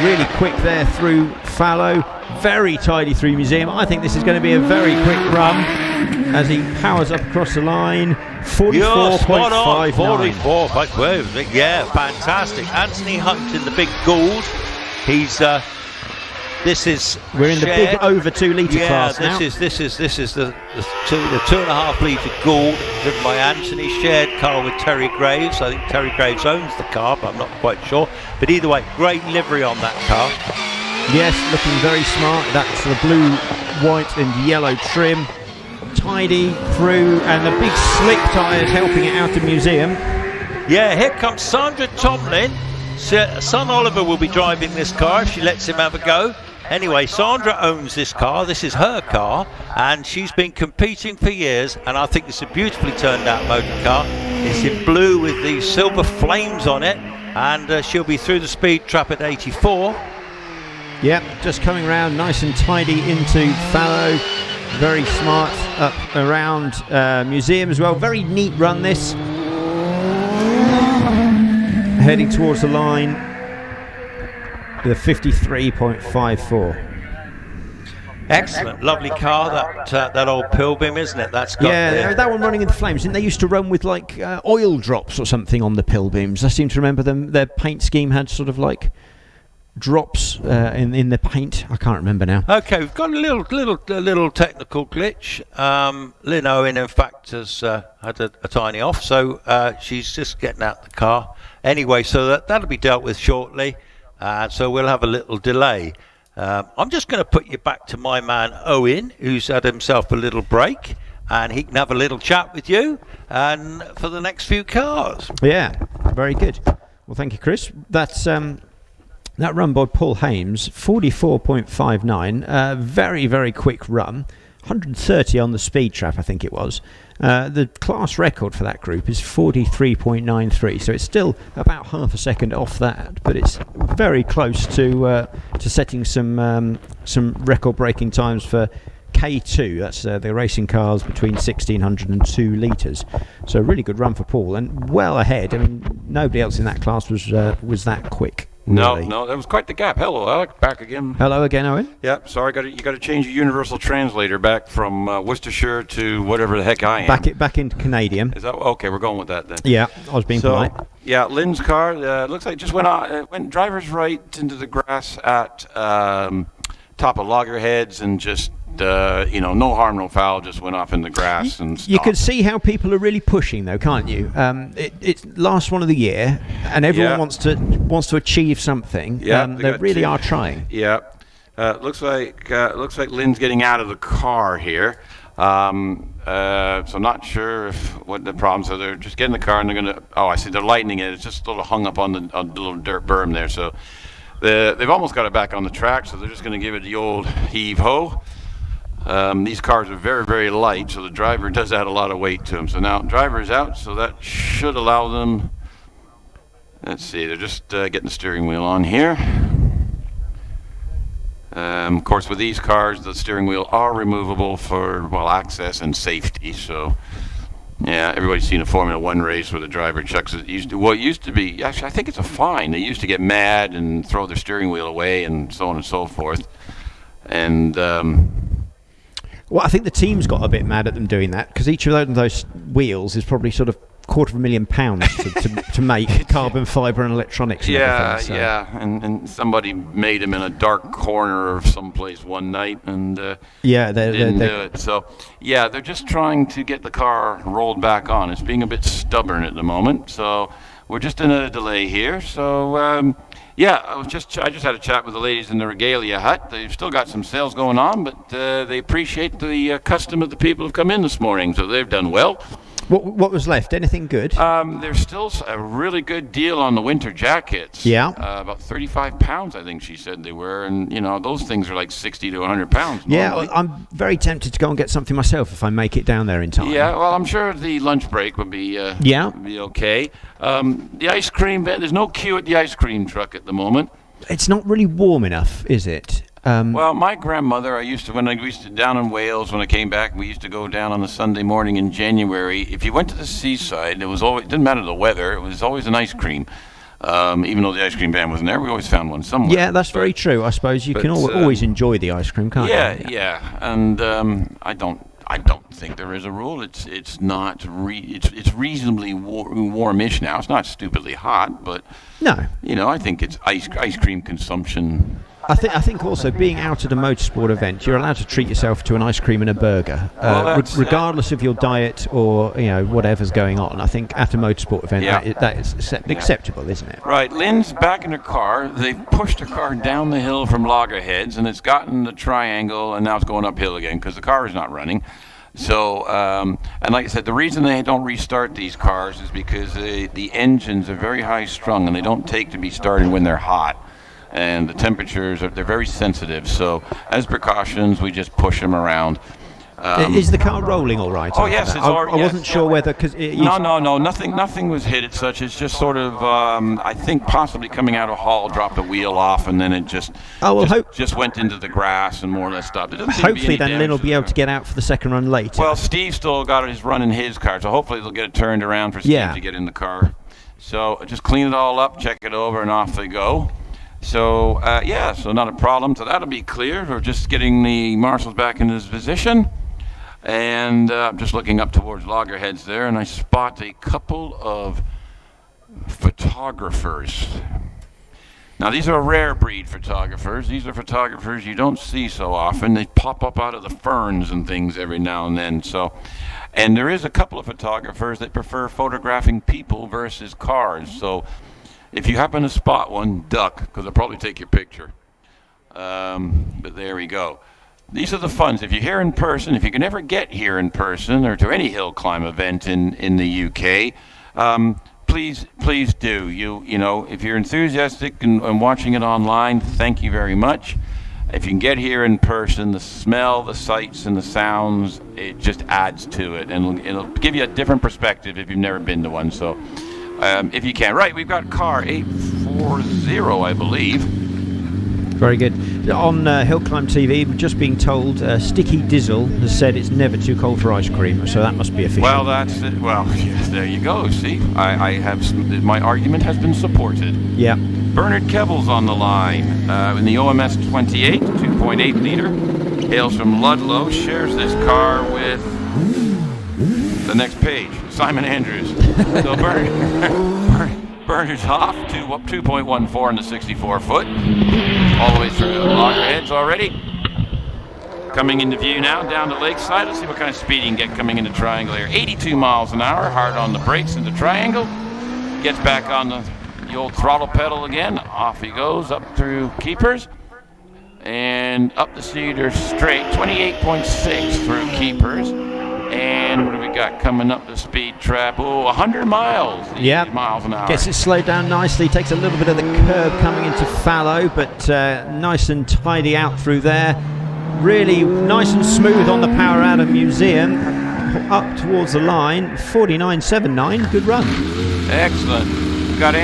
[SPEAKER 2] Really quick there through fallow, very tidy through museum. I think this is going to be a very quick run as he powers up across the line. 44.59.
[SPEAKER 5] 44.5. Yeah, fantastic. Anthony Hunt in the big Gould. He's
[SPEAKER 2] we're in the big over 2 litre class now.
[SPEAKER 5] This is the 2.5 litre Gould, driven by Anthony, shared car with Terry Graves. I think Terry Graves owns the car, but I'm not quite sure. But either way, great livery on that car.
[SPEAKER 2] Yes, looking very smart. That's the blue, white and yellow trim. Tidy through, and the big slick tyres helping it out of museum.
[SPEAKER 5] Yeah, here comes Sandra Tomlin. Son Oliver will be driving this car if she lets him have a go. Anyway, Sandra owns this car. This is her car, and she's been competing for years, and I think it's a beautifully turned out motor car. It's in blue with these silver flames on it, and she'll be through the speed trap at 84.
[SPEAKER 2] Yep, just coming around nice and tidy into fallow. Very smart up around museum as well. Very neat run this. Heading towards the line with a 53.54.
[SPEAKER 5] Excellent, lovely car, that old Pilbeam, isn't it? That's got
[SPEAKER 2] that one running into flames. Didn't they used to run with like oil drops or something on the Pilbeams? I seem to remember their paint scheme had sort of like drops in the paint. I can't remember now.
[SPEAKER 5] Okay, we've got a little technical glitch. Lynn Owen, in fact, has had a tiny off, so she's just getting out the car. Anyway, so that'll be dealt with shortly. So we'll have a little delay. I'm just going to put you back to my man Owen, who's had himself a little break, and he can have a little chat with you and for the next few cars.
[SPEAKER 2] Yeah, very good. Well, thank you, Chris. That's that run by Paul Hames, 44.59. Very, very quick run. 130 on the speed trap, I think it was. The class record for that group is 43.93, so it's still about half a second off that, but it's very close to setting some record-breaking times for K2. That's the racing cars between 1600 and 2 litres. So a really good run for Paul, and well ahead. I mean, nobody else in that class was that quick. Really.
[SPEAKER 4] No, that was quite the gap. Hello, Alec, back again.
[SPEAKER 2] Hello again, Owen.
[SPEAKER 4] Yeah, sorry, you got to change your universal translator back from Worcestershire to whatever the heck I am.
[SPEAKER 2] Back into Canadian.
[SPEAKER 4] Is that okay? We're going with that then.
[SPEAKER 2] Yeah, I was being polite.
[SPEAKER 4] Yeah, Lynn's car looks like it just went driver's right into the grass at top of Loggerheads and just no harm, no foul, just went off in the grass and stopped.
[SPEAKER 2] You can see how people are really pushing, though, can't you? It's last one of the year, and everyone wants to achieve something.
[SPEAKER 4] Yeah,
[SPEAKER 2] they really are trying.
[SPEAKER 4] Yeah, looks like Lynn's getting out of the car here. So I'm not sure what the problems are. They're just getting in the car and they're gonna. Oh, I see. They're lightening it. It's just a little hung up on the little dirt berm there. So they've almost got it back on the track. So they're just gonna give it the old heave ho. These cars are very, very light, so the driver does add a lot of weight to them. So now driver is out, so that should allow them. Let's see. They're just getting the steering wheel on here. Of course, with these cars, the steering wheel are removable for access and safety. So, yeah, everybody's seen a Formula One race where the driver checks it. It used to be actually, I think it's a fine. They used to get mad and throw their steering wheel away and so on and so forth. And
[SPEAKER 2] well, I think the team's got a bit mad at them doing that, because each of those wheels is probably sort of £250,000 to make carbon fibre and electronics. And everything, so.
[SPEAKER 4] Yeah, and somebody made them in a dark corner of someplace one night, and didn't do it. So yeah, they're just trying to get the car rolled back on. It's being a bit stubborn at the moment, so we're just in a delay here. So I just had a chat with the ladies in the regalia hut. They've still got some sales going on, but they appreciate the custom of the people who've come in this morning, so they've done well.
[SPEAKER 2] What was left? Anything good?
[SPEAKER 4] There's still a really good deal on the winter jackets.
[SPEAKER 2] Yeah.
[SPEAKER 4] About 35 pounds, I think she said they were. And, those things are like 60 to 100 pounds.
[SPEAKER 2] Yeah,
[SPEAKER 4] normally.
[SPEAKER 2] I'm very tempted to go and get something myself if I make it down there in time.
[SPEAKER 4] Yeah, well, I'm sure the lunch break would be okay. The ice cream, there's no queue at the ice cream truck at the moment.
[SPEAKER 2] It's not really warm enough, is it?
[SPEAKER 4] Well, my grandmother, when I used to down in Wales, when I came back, we used to go down on a Sunday morning in January. If you went to the seaside, it didn't matter the weather, it was always an ice cream. Even though the ice cream van wasn't there, we always found one somewhere.
[SPEAKER 2] Yeah, that's very true. I suppose you can always enjoy the ice cream, can't you?
[SPEAKER 4] Yeah. And I don't think there is a rule. It's not it's reasonably warmish now. It's not stupidly hot, but
[SPEAKER 2] no.
[SPEAKER 4] I think it's ice cream consumption.
[SPEAKER 2] I think also being out at a motorsport event, you're allowed to treat yourself to an ice cream and a burger, regardless of your diet or whatever's going on. I think at a motorsport event that is acceptable, isn't it?
[SPEAKER 4] Right. Lynn's back in her car. They've pushed her car down the hill from Loggerheads, and it's gotten the triangle, and now it's going uphill again because the car is not running. So, and like I said, the reason they don't restart these cars is because the engines are very high strung, and they don't take to be started when they're hot. And the temperatures, they're very sensitive. So as precautions, we just push them around.
[SPEAKER 2] Is the car rolling all right?
[SPEAKER 4] Oh, yes.
[SPEAKER 2] I wasn't sure whether... Cause
[SPEAKER 4] No. Nothing was hit as such. It's just sort of, I think possibly coming out of Hall, dropped the wheel off, and then it just went into the grass and more or less stopped.
[SPEAKER 2] Hopefully then Lynn will be able to get out for the second run later.
[SPEAKER 4] Well, Steve still got his run in his car, so hopefully they'll get it turned around for Steve to get in the car. So just clean it all up, check it over, and off they go. So, so not a problem. So that'll be clear. We're just getting the marshals back in his position. And I'm just looking up towards Loggerheads there, and I spot a couple of photographers. Now, these are rare breed photographers. These are photographers you don't see so often. They pop up out of the ferns and things every now and then. So, and there is a couple of photographers that prefer photographing people versus cars. So, if you happen to spot one, duck, because they'll probably take your picture. But there we go. These are the funds. If you're here in person, if you can ever get here in person or to any hill climb event in the UK, please do. If you're enthusiastic and watching it online, thank you very much. If you can get here in person, the smell, the sights, and the sounds, it just adds to it, and it'll give you a different perspective if you've never been to one. So. If you can. Right, we've got car 840, I believe.
[SPEAKER 2] Very good. On HillClimb.TV, we're just being told Sticky Dizzle has said it's never too cold for ice cream, so that must be official.
[SPEAKER 4] Well, that's it. Well, yes, there you go. See, I have my argument has been supported.
[SPEAKER 2] Yeah.
[SPEAKER 4] Bernard Kebble's on the line in the OMS 28, 2.8 liter. Hails from Ludlow, shares this car with the next page. Simon Andrews. So Bernard's off to 2.14 in the 64 foot. All the way through Loggerheads already. coming into view now down to Lakeside. Let's see what kind of speed you can get coming into Triangle here. 82 miles an hour, hard on the brakes into Triangle. Gets back on the old throttle pedal again. Off he goes up through Keepers and up the Cedar Straight. 28.6 through Keepers. And what do we got coming up the speed trap? Oh, 100 miles.
[SPEAKER 2] Yeah,
[SPEAKER 4] miles an hour.
[SPEAKER 2] Gets it slowed down nicely. Takes a little bit of the curb coming into Fallow, but nice and tidy out through there. Really nice and smooth on the power out of Museum. Up towards the line. 49.79. Good run.
[SPEAKER 4] Excellent. We got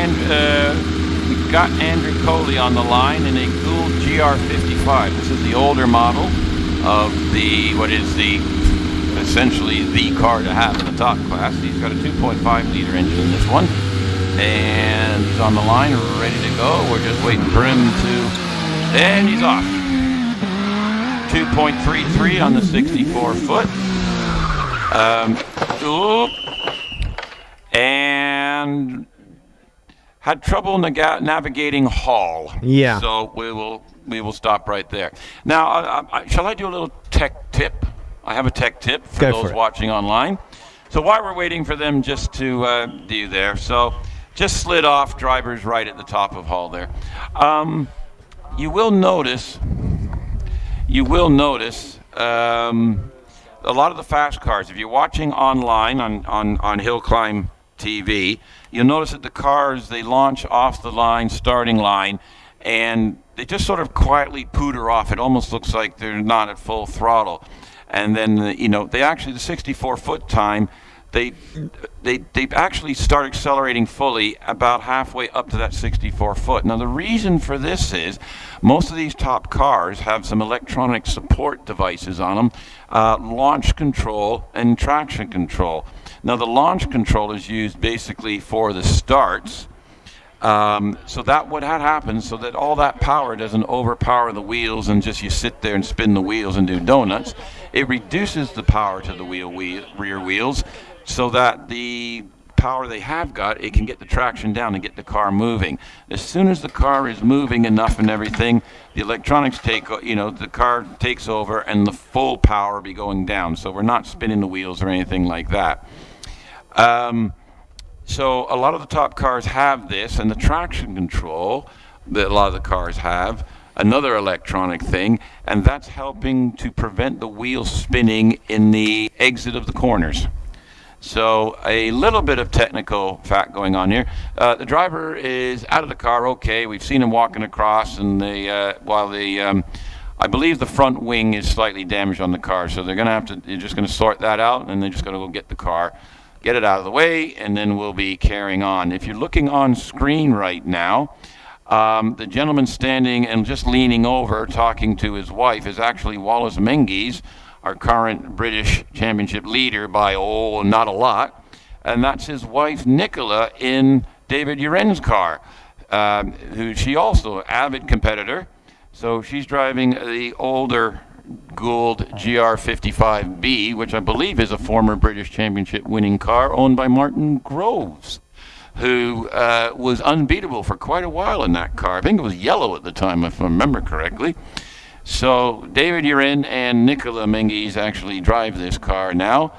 [SPEAKER 4] Andrew Coley on the line in a Gould GR55. This is the older model of essentially the car to have in the top class. He's got a 2.5 liter engine in this one, and he's on the line, ready to go. We're just waiting for him and he's off. 2.33 on the 64 foot. And had trouble navigating Hall.
[SPEAKER 2] Yeah.
[SPEAKER 4] So we will stop right there. Now, shall I do a little tech tip? I have a tech tip for those watching online. So while we're waiting for them just to do there, so just slid off driver's right at the top of Hall there. You will notice a lot of the fast cars, if you're watching online on HillClimb.TV, you'll notice that the cars, they launch off the line, starting line, and they just sort of quietly pooter off. It almost looks like they're not at full throttle. And then, they actually, the 64-foot time, they actually start accelerating fully about halfway up to that 64 foot. Now, the reason for this is most of these top cars have some electronic support devices on them, launch control and traction control. Now, the launch control is used basically for the starts. So that what happens, so that all that power doesn't overpower the wheels and just you sit there and spin the wheels and do donuts. It reduces the power to the rear wheels, so that the power they have got, it can get the traction down and get the car moving. As soon as the car is moving enough and everything, the electronics the car takes over and the full power be going down. So we're not spinning the wheels or anything like that. So a lot of the top cars have this, and the traction control that a lot of the cars have, another electronic thing, and that's helping to prevent the wheels spinning in the exit of the corners. So a little bit of technical fact going on here. The driver is out of the car, okay. We've seen him walking across, and I believe the front wing is slightly damaged on the car, so they're just going to sort that out, and they're just going to go get the car, get it out of the way, and then we'll be carrying on. If you're looking on screen right now, the gentleman standing and just leaning over talking to his wife is actually Wallace Menzies, our current British Championship leader by not a lot, and that's his wife Nicola in David Uren's car, who she also avid competitor. So she's driving the older Gould GR55B, which I believe is a former British Championship winning car owned by Martin Groves, who was unbeatable for quite a while in that car. I think it was yellow at the time, if I remember correctly. So David Uren and Nicola Menzies actually drive this car now,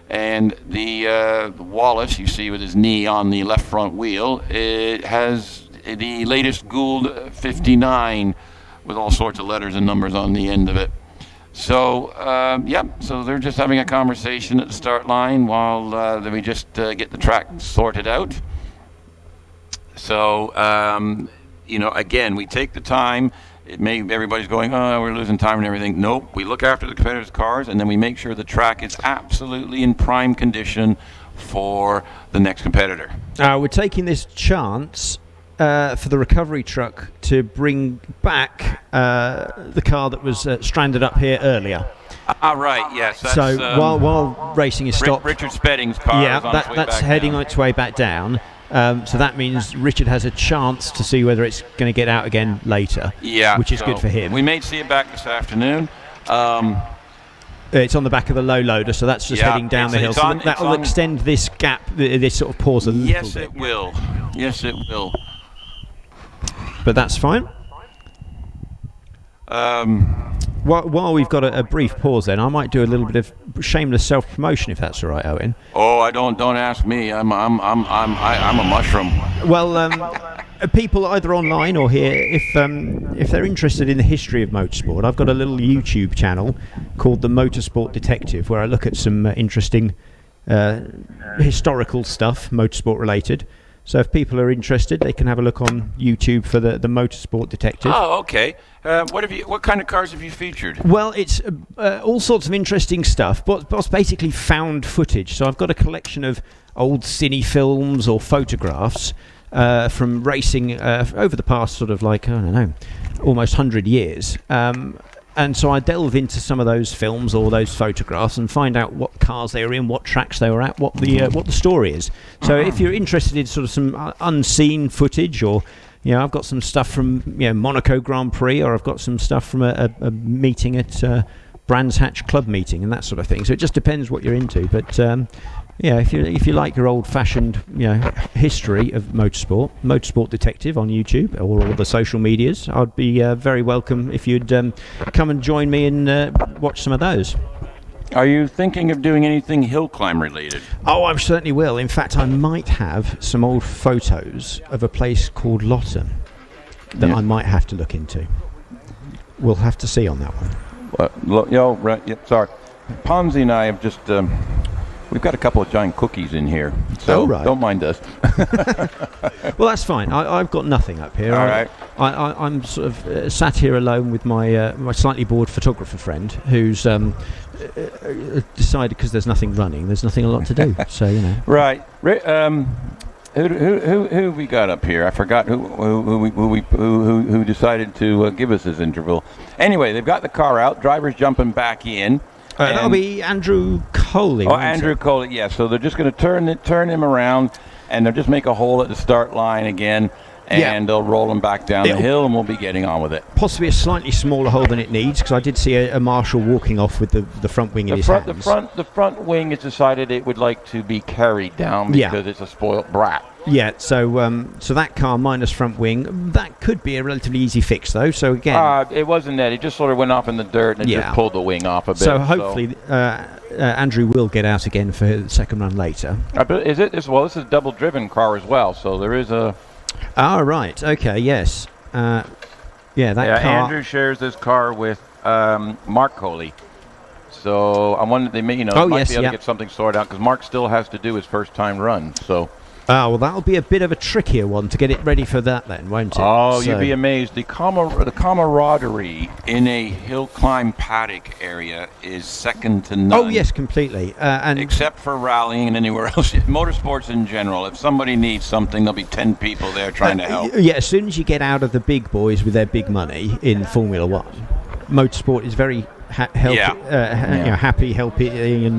[SPEAKER 4] and the Wallace, you see with his knee on the left front wheel, it has the latest Gould 59 with all sorts of letters and numbers on the end of it. So, so they're just having a conversation at the start line while we just get the track sorted out. So, again, we take the time. Everybody's going, oh, we're losing time and everything. Nope, we look after the competitors' cars, and then we make sure the track is absolutely in prime condition for the next competitor.
[SPEAKER 2] We're taking this chance for the recovery truck to bring back the car that was stranded up here earlier.
[SPEAKER 4] Right, yes. That's,
[SPEAKER 2] so while racing is stopped,
[SPEAKER 4] Richard Spedding's car is on its way
[SPEAKER 2] that's
[SPEAKER 4] back
[SPEAKER 2] heading
[SPEAKER 4] down.
[SPEAKER 2] on its way back down. So that means Richard has a chance to see whether it's going to get out again later, which is good for him.
[SPEAKER 4] We may see it back this afternoon.
[SPEAKER 2] It's on the back of the low loader, so that's just heading down the hill. So that will extend this gap, this sort of pause a little bit.
[SPEAKER 4] Yes, it will. Yes, it will.
[SPEAKER 2] But that's fine. While we've got a brief pause, then I might do a little bit of shameless self-promotion, if that's all right, Owen.
[SPEAKER 4] Oh, I don't ask me. I'm a mushroom.
[SPEAKER 2] Well, people either online or here, if they're interested in the history of motorsport, I've got a little YouTube channel called The Motorsport Detective, where I look at some interesting historical stuff, motorsport related. So if people are interested, they can have a look on YouTube for the Motorsport Detective.
[SPEAKER 4] Oh, okay. What kind of cars have you featured?
[SPEAKER 2] Well, it's all sorts of interesting stuff, but it's basically found footage. So I've got a collection of old cine films or photographs from racing over the past sort of like, I don't know, almost 100 years. And so I delve into some of those films or those photographs and find out what cars they were in, what tracks they were at, what the story is. So if you're interested in sort of some unseen footage, or I've got some stuff from Monaco Grand Prix, or I've got some stuff from a meeting at Brands Hatch Club meeting and that sort of thing. So it just depends what you're into. But if you like your old-fashioned history of Motorsport Detective on YouTube or all the social medias, I'd be very welcome if you'd come and join me and watch some of those.
[SPEAKER 4] Are you thinking of doing anything hill climb related?
[SPEAKER 2] Oh, I certainly will. In fact, I might have some old photos of a place called Loton that I might have to look into. We'll have to see on that one.
[SPEAKER 4] Sorry. Ponzi and I have just... We've got a couple of giant cookies in here, so don't mind us.
[SPEAKER 2] Well, that's fine. I've got nothing up here.
[SPEAKER 4] All right.
[SPEAKER 2] I'm sort of sat here alone with my slightly bored photographer friend who's decided, because there's nothing running, there's nothing a lot to do. So
[SPEAKER 4] Right. Who we got up here? I forgot who decided to give us this interval. Anyway, they've got the car out. Driver's jumping back in.
[SPEAKER 2] That'll be Andrew Coley.
[SPEAKER 4] Oh, Andrew Coley, yeah. So they're just going to turn him around, and they'll just make a hole at the start line again, and they'll roll him back down the hill, and we'll be getting on with it.
[SPEAKER 2] Possibly a slightly smaller hole than it needs, because I did see a marshal walking off with the front wing in his hands.
[SPEAKER 4] The front wing has decided it would like to be carried down because it's a spoilt brat.
[SPEAKER 2] Yeah, so that car minus front wing, that could be a relatively easy fix, though. So again,
[SPEAKER 4] it wasn't that. It just sort of went off in the dirt and it just pulled the wing off a bit.
[SPEAKER 2] So hopefully Andrew will get out again for the second run later.
[SPEAKER 4] Is it? This is a double-driven car as well, so there is a...
[SPEAKER 2] right. Okay, yes. That car...
[SPEAKER 4] Andrew shares this car with Mark Coley. So I wonder, they may, might be able to get something sorted out, because Mark still has to do his first-time run, so...
[SPEAKER 2] well, that'll be a bit of a trickier one to get it ready for that then, won't it?
[SPEAKER 4] Oh, you'd be amazed. The camaraderie in a hill climb paddock area is second to none.
[SPEAKER 2] Oh, yes, completely.
[SPEAKER 4] Except for rallying and anywhere else. Motorsports in general. If somebody needs something, there'll be 10 people there trying to help.
[SPEAKER 2] Yeah, as soon as you get out of the big boys with their big money in Formula One, motorsport is very... happy, helping, and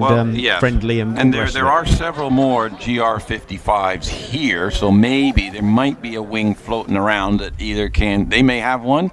[SPEAKER 2] friendly, and
[SPEAKER 4] there are several more GR55s here, so maybe there might be a wing floating around that they may have one,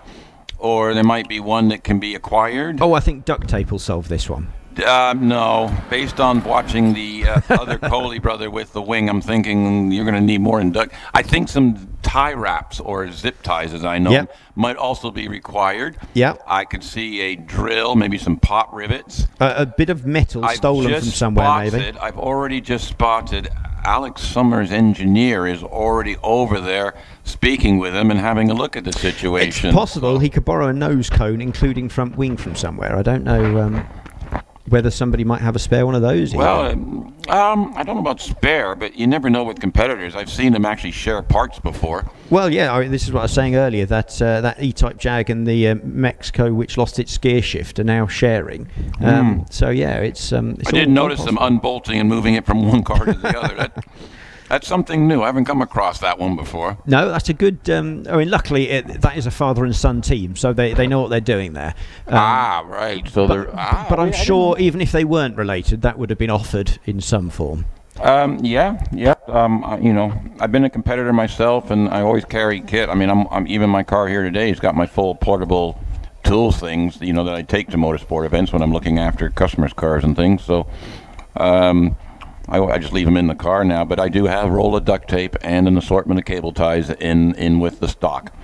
[SPEAKER 4] or there might be one that can be acquired.
[SPEAKER 2] Oh, I think duct tape will solve this one.
[SPEAKER 4] No, based on watching the other Coley brother with the wing, I'm thinking you're going to need more induct. I think some tie wraps or zip ties, as I know, might also be required.
[SPEAKER 2] Yeah,
[SPEAKER 4] I could see a drill, maybe some pop rivets.
[SPEAKER 2] A bit of metal stolen from somewhere, maybe.
[SPEAKER 4] I've already just spotted Alex Summers' engineer is already over there speaking with him and having a look at the situation.
[SPEAKER 2] It's possible he could borrow a nose cone, including front wing, from somewhere. I don't know whether somebody might have a spare one of those.
[SPEAKER 4] Well, I don't know about spare, but you never know with competitors. I've seen them actually share parts before.
[SPEAKER 2] Well, this is what I was saying earlier, that E-Type Jag and the Mexico, which lost its gear shift, are now sharing. It's
[SPEAKER 4] I did notice them unbolting and moving it from one car to the other. That's something new. I haven't come across that one before.
[SPEAKER 2] No, that's a good... luckily, that is a father and son team, so they know what they're doing there.
[SPEAKER 4] Right. So
[SPEAKER 2] but I'm sure even if they weren't related, that would have been offered in some form.
[SPEAKER 4] I've been a competitor myself, and I always carry kit. I mean, I'm even my car here today has got my full portable tool things, that I take to motorsport events when I'm looking after customers' cars and things. So... I just leave them in the car now, but I do have a roll of duct tape and an assortment of cable ties in with the stock.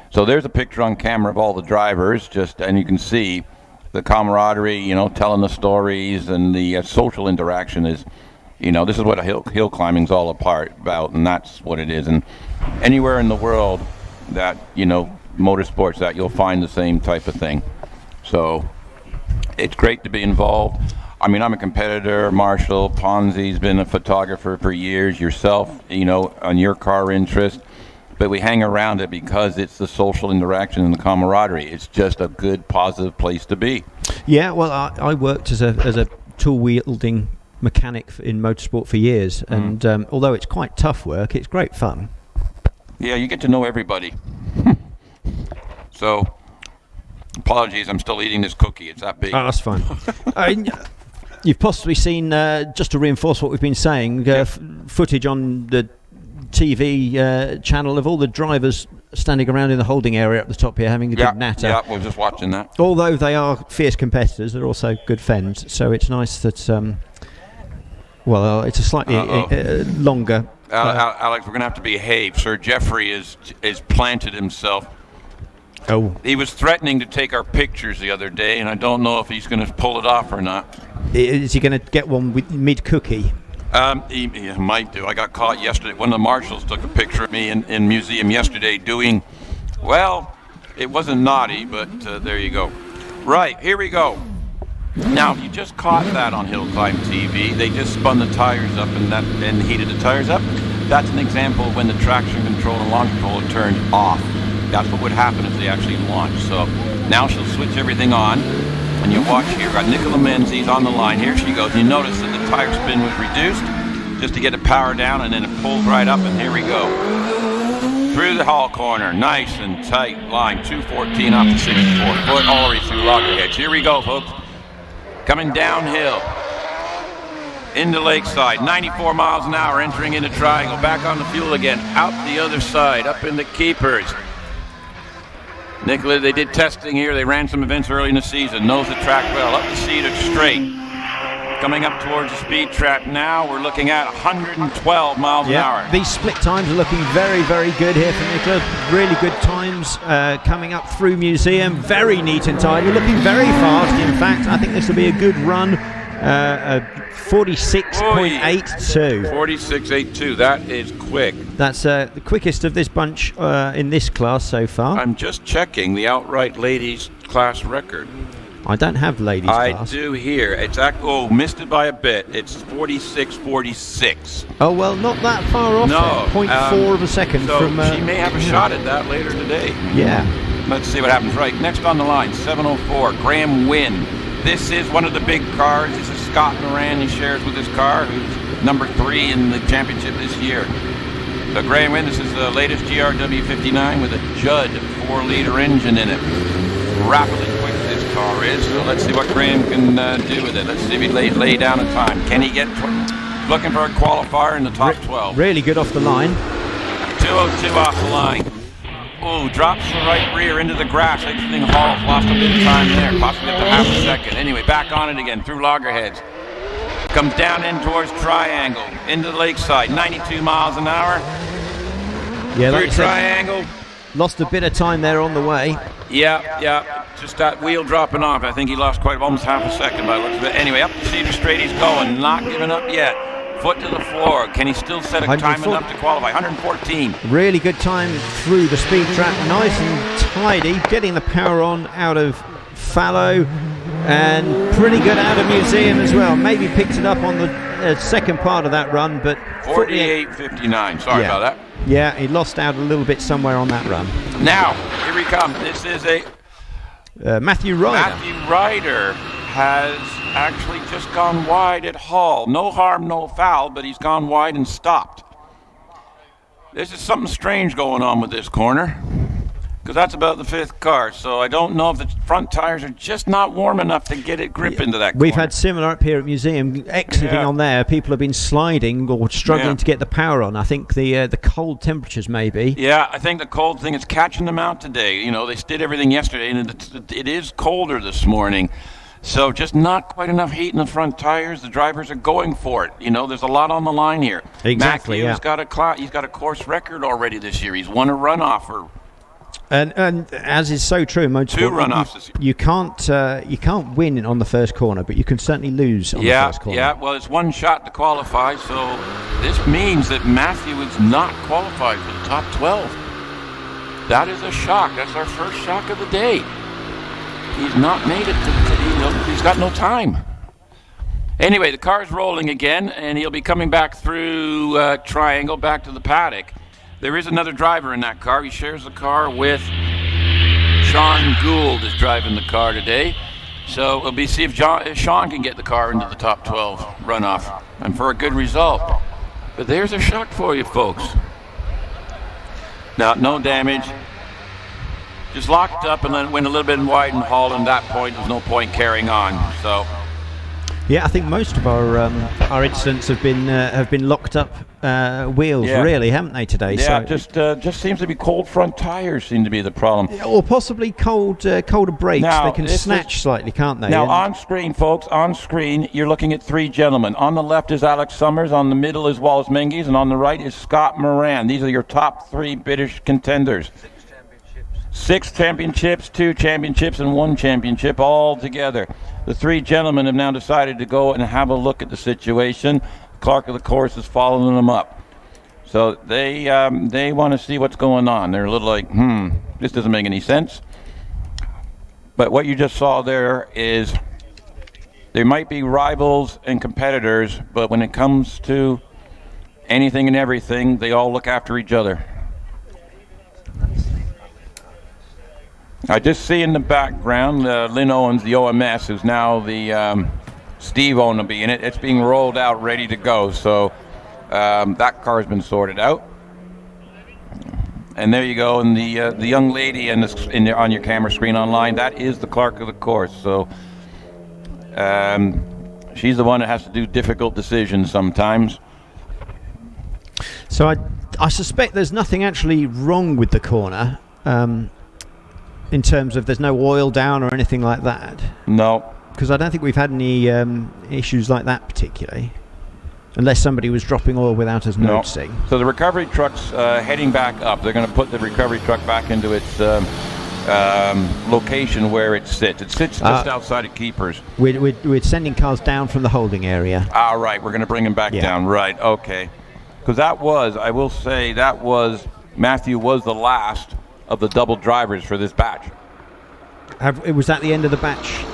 [SPEAKER 4] So there's a picture on camera of all the drivers, and you can see the camaraderie, you know, telling the stories, and the social interaction is, you know, this is what a hill climbing's all about, and that's what it is. And anywhere in the world that, you know, motorsports, that you'll find the same type of thing. So it's great to be involved. I mean, I'm a competitor. Marshall Ponzi's been a photographer for years. Yourself, you know, on your car interest. But we hang around it because it's the social interaction and the camaraderie. It's just a good, positive place to be.
[SPEAKER 2] Yeah, well, I worked as a tool-wielding mechanic in motorsport for years, and although it's quite tough work, it's great fun.
[SPEAKER 4] Yeah, you get to know everybody. So, apologies, I'm still eating this cookie. It's that big.
[SPEAKER 2] Oh, that's fine. You've possibly seen, just to reinforce what we've been saying, footage on the TV channel of all the drivers standing around in the holding area up the top here having a good natter.
[SPEAKER 4] Yeah, we're just watching that.
[SPEAKER 2] Although they are fierce competitors, they're also good friends, so it's nice that... well, it's a slightly longer...
[SPEAKER 4] Alex, we're going to have to behave. Sir Jeffrey is planted himself.
[SPEAKER 2] Oh.
[SPEAKER 4] He was threatening to take our pictures the other day, and I don't know if he's going to pull it off or not.
[SPEAKER 2] Is he going to get one with mid-cookie?
[SPEAKER 4] He might do. I got caught yesterday. One of the marshals took a picture of me in museum yesterday doing, well, it wasn't naughty, but there you go. Right, here we go. Now, you just caught that on HillClimb.TV. They just spun the tires up and heated the tires up. That's an example of when the traction control and launch control are turned off. That's what would happen if they actually launched. So now she'll switch everything on, and you watch here. We've got Nicola Menzies on the line. Here she goes. You notice that the tire spin was reduced just to get the power down, and then it pulls right up, and here we go. Through the hall corner, nice and tight line, 214 off the 64 foot, all the way through loggerheads. Here we go, folks. Coming downhill into Lakeside, 94 miles an hour, entering into Triangle, back on the fuel again, out the other side, up into Keepers. Nicola, they did testing here. They ran some events early in the season. Knows the track well. Up the Cedar straight. Coming up towards the speed trap now. We're looking at 112 miles an hour.
[SPEAKER 2] These split times are looking very, very good here for Nicola. Really good times coming up through Museum. Very neat and tidy. Looking very fast. In fact, I think this will be a good run. 46.82.
[SPEAKER 4] 46.82. That is quick.
[SPEAKER 2] That's the quickest of this bunch in this class so far.
[SPEAKER 4] I'm just checking the outright ladies class record.
[SPEAKER 2] I don't have ladies class.
[SPEAKER 4] I do here. It's missed it by a bit. It's 46.46.
[SPEAKER 2] Oh, well, not that far off.
[SPEAKER 4] No,
[SPEAKER 2] 0.4 of a second
[SPEAKER 4] so
[SPEAKER 2] from.
[SPEAKER 4] She may have a shot at that later today.
[SPEAKER 2] Yeah.
[SPEAKER 4] Let's see what happens. Right, next on the line, 704, Graham Wynn. This is one of the big cars. This is Scott Moran. He shares with his car, who's number 3 in the championship this year. So Graham Wynn, this is the latest GRW 59 with a Judd 4-liter engine in it. Rapidly quick this car is. So let's see what Graham can do with it. Let's see if he lay down a time. Can he get looking for a qualifier in the top 12?
[SPEAKER 2] Really good off the line.
[SPEAKER 4] 202 off the line. Oh, drops the right rear into the grass. Exiting Hall, lost a bit of time there. Possibly up to half a second. Anyway, back on it again through loggerheads. Comes down in towards Triangle. Into the Lakeside. 92 miles an hour.
[SPEAKER 2] Yeah,
[SPEAKER 4] through Triangle.
[SPEAKER 2] Lost a bit of time there on the way.
[SPEAKER 4] Yeah. Just that wheel dropping off. I think he lost almost half a second by the looks of it. Anyway, up the Cedar Straight he's going. Not giving up yet. Foot to the floor. Can he still set a time enough to qualify? 114.
[SPEAKER 2] Really good time through the speed trap. Nice and tidy. Getting the power on out of Fallow. And pretty good out of Museum as well. Maybe picked it up on the second part of that run, but
[SPEAKER 4] 48.59. Sorry about that.
[SPEAKER 2] Yeah, he lost out a little bit somewhere on that run.
[SPEAKER 4] Now, here we come. This is a
[SPEAKER 2] Matthew Ryder.
[SPEAKER 4] Matthew Ryder has actually just gone wide at Hall. No harm, no foul, but he's gone wide and stopped. This is something strange going on with this corner, because that's about the 5th car, so I don't know if the front tires are just not warm enough to get it grip into that corner.
[SPEAKER 2] We've had similar up here at Museum, exiting on there. People have been sliding or struggling to get the power on. I think the cold temperatures maybe.
[SPEAKER 4] Yeah, I think the cold thing is catching them out today. You know, they did everything yesterday, and it is colder this morning. So just not quite enough heat in the front tires. The drivers are going for it. You know, there's a lot on the line here.
[SPEAKER 2] Exactly.
[SPEAKER 4] Matthew's got a course record already this year. He's won a runoff for
[SPEAKER 2] And as is so true in motorsport,
[SPEAKER 4] 2 runoffs.
[SPEAKER 2] you can't win on the first corner, but you can certainly lose on the first corner.
[SPEAKER 4] Yeah, well, it's 1 shot to qualify, so this means that Matthew is not qualified for the top 12. That is a shock. That's our first shock of the day. He's not made it he's got no time. Anyway, the car's rolling again, and he'll be coming back through Triangle back to the paddock. There is another driver in that car. He shares the car with Sean Gould is driving the car today. So we'll see if Sean can get the car into the top 12 runoff, and for a good result. But there's a shock for you folks. Now, no damage. Just locked up and then went a little bit wide and hauled, and at that point there's no point carrying on. So
[SPEAKER 2] yeah, I think most of our incidents have been locked up wheels, really, haven't they today?
[SPEAKER 4] Yeah,
[SPEAKER 2] so
[SPEAKER 4] just seems to be cold front tires seem to be the problem.
[SPEAKER 2] Or possibly colder brakes.
[SPEAKER 4] Now,
[SPEAKER 2] they can snatch slightly, can't they?
[SPEAKER 4] Now, on screen, folks, you're looking at 3 gentlemen. On the left is Alex Summers, on the middle is Wallace Menzies, and on the right is Scott Moran. These are your top 3 British contenders. 6 championships, 2 championships, and 1 championship all together. The 3 gentlemen have now decided to go and have a look at the situation. Clark of the course is following them up. So they want to see what's going on. They're a little like, this doesn't make any sense. But what you just saw there is there might be rivals and competitors, but when it comes to anything and everything, they all look after each other. I just see in the background Lynn Owens, the OMS, who's now the Steve Owen will be in it. It's being rolled out, ready to go. So that car's been sorted out. And there you go. And the young lady on your camera screen online, that is the Clark of the course. So she's the one that has to do difficult decisions sometimes.
[SPEAKER 2] So I suspect there's nothing actually wrong with the corner. In terms of there's no oil down or anything like that?
[SPEAKER 4] No.
[SPEAKER 2] Because I don't think we've had any issues like that particularly. Unless somebody was dropping oil without us noticing.
[SPEAKER 4] So the recovery truck's heading back up. They're going to put the recovery truck back into its location where it sits. It sits just outside of Keepers.
[SPEAKER 2] We're sending cars down from the holding area.
[SPEAKER 4] Right. We're going to bring them back down. Right. Okay. Because I will say, Matthew was the last of the double drivers for this batch.
[SPEAKER 2] Was that the end of the batch?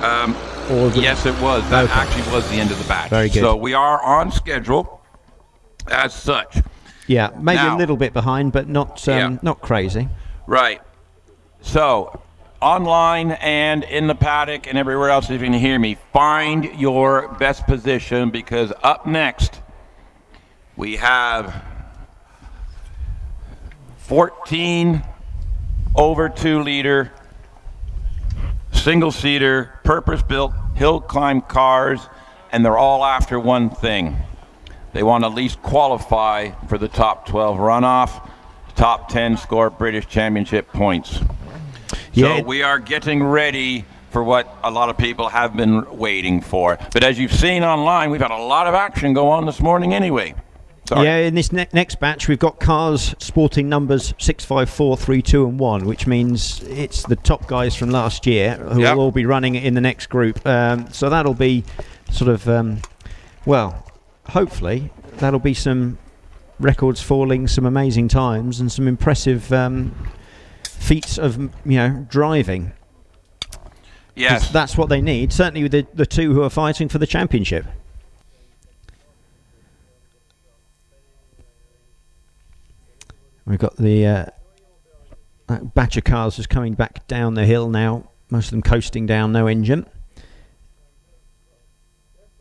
[SPEAKER 4] Yes, it was. That actually was the end of the batch.
[SPEAKER 2] Very good.
[SPEAKER 4] So we are on schedule as such.
[SPEAKER 2] Yeah, maybe a little bit behind, but not crazy.
[SPEAKER 4] Right. So online and in the paddock and everywhere else, if you can hear me, find your best position, because up next we have 14 over 2-liter single-seater purpose-built hill climb cars, and they're all after one thing. They want to at least qualify for the top 12 runoff, top 10 score British Championship points. So we are getting ready for what a lot of people have been waiting for. But as you've seen online, we've had a lot of action go on this morning anyway. Sorry.
[SPEAKER 2] Yeah, in this next batch, we've got cars sporting numbers 6, 5, 4, 3, 2, and 1, which means it's the top guys from last year who will all be running in the next group. So that'll be sort of, hopefully, that'll be some records falling, some amazing times, and some impressive feats of driving.
[SPEAKER 4] Yes,
[SPEAKER 2] that's what they need. Certainly, with the 2 who are fighting for the championship. We've got the that batch of cars just coming back down the hill now. Most of them coasting down, no engine,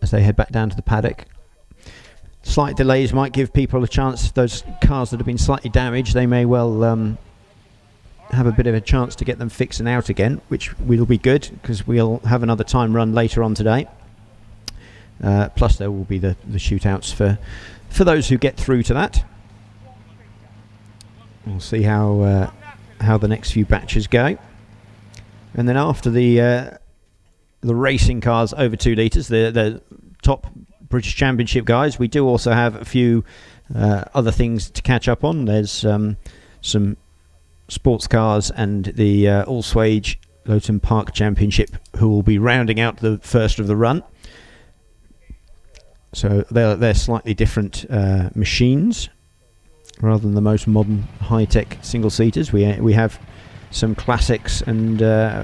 [SPEAKER 2] as they head back down to the paddock. Slight delays might give people a chance. Those cars that have been slightly damaged, they may well have a bit of a chance to get them fixed and out again, which will be good, because we'll have another time run later on today. Plus there will be the shootouts for those who get through to that. We'll see how the next few batches go, and then after the racing cars over 2 litres, the top British Championship guys, we do also have a few other things to catch up on. There's some sports cars and the all-swage Loton Park Championship, who will be rounding out the first of the run. So they're slightly different machines rather than the most modern high-tech single-seaters. We have some classics and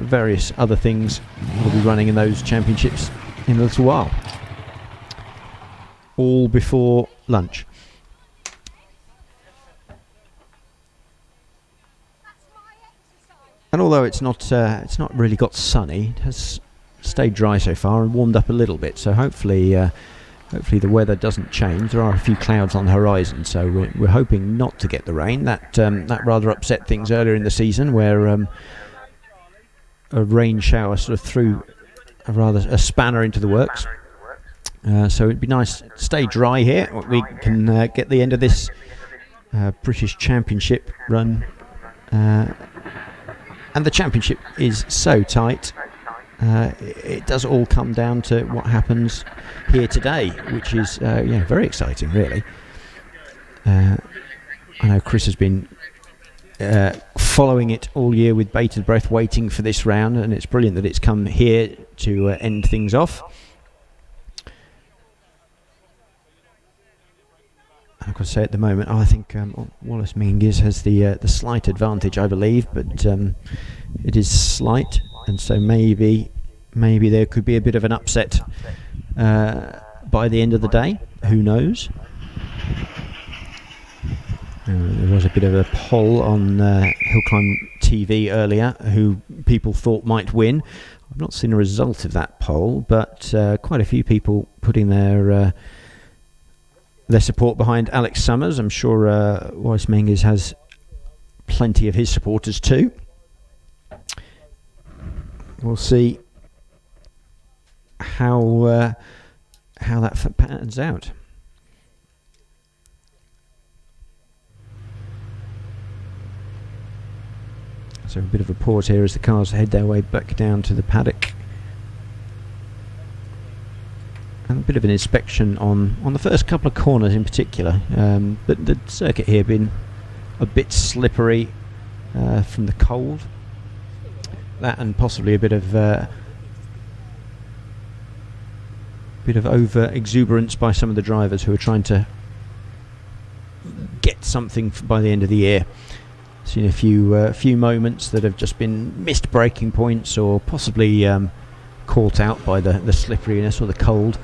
[SPEAKER 2] various other things will be running in those championships in a little while, all before lunch. And although it's not really got sunny, it has stayed dry so far and warmed up a little bit. So hopefully the weather doesn't change. There are a few clouds on the horizon, so we're hoping not to get the rain. That rather upset things earlier in the season, where a rain shower sort of threw a spanner into the works. So it'd be nice to stay dry here. We can get the end of this British Championship run. And the championship is so tight. It does all come down to what happens here today, which is very exciting, really. I know Chris has been following it all year with bated breath, waiting for this round, and it's brilliant that it's come here to end things off. I've got to say, at the moment, I think Wallace Menzies has the slight advantage, I believe, but it is slight, and so maybe there could be a bit of an upset by the end of the day. Who knows? There was a bit of a poll on HillClimb.TV earlier, who people thought might win. I've not seen a result of that poll, but quite a few people putting their support behind Alex Summers. I'm sure Wallace Menzies has plenty of his supporters too. We'll see how that pans out. So a bit of a pause here as the cars head their way back down to the paddock. And a bit of an inspection on the first couple of corners in particular. But the circuit here been a bit slippery from the cold. That and possibly a bit of over exuberance by some of the drivers who are trying to get something by the end of the year. Seen a few moments that have just been missed braking points, or possibly caught out by the slipperiness or the cold.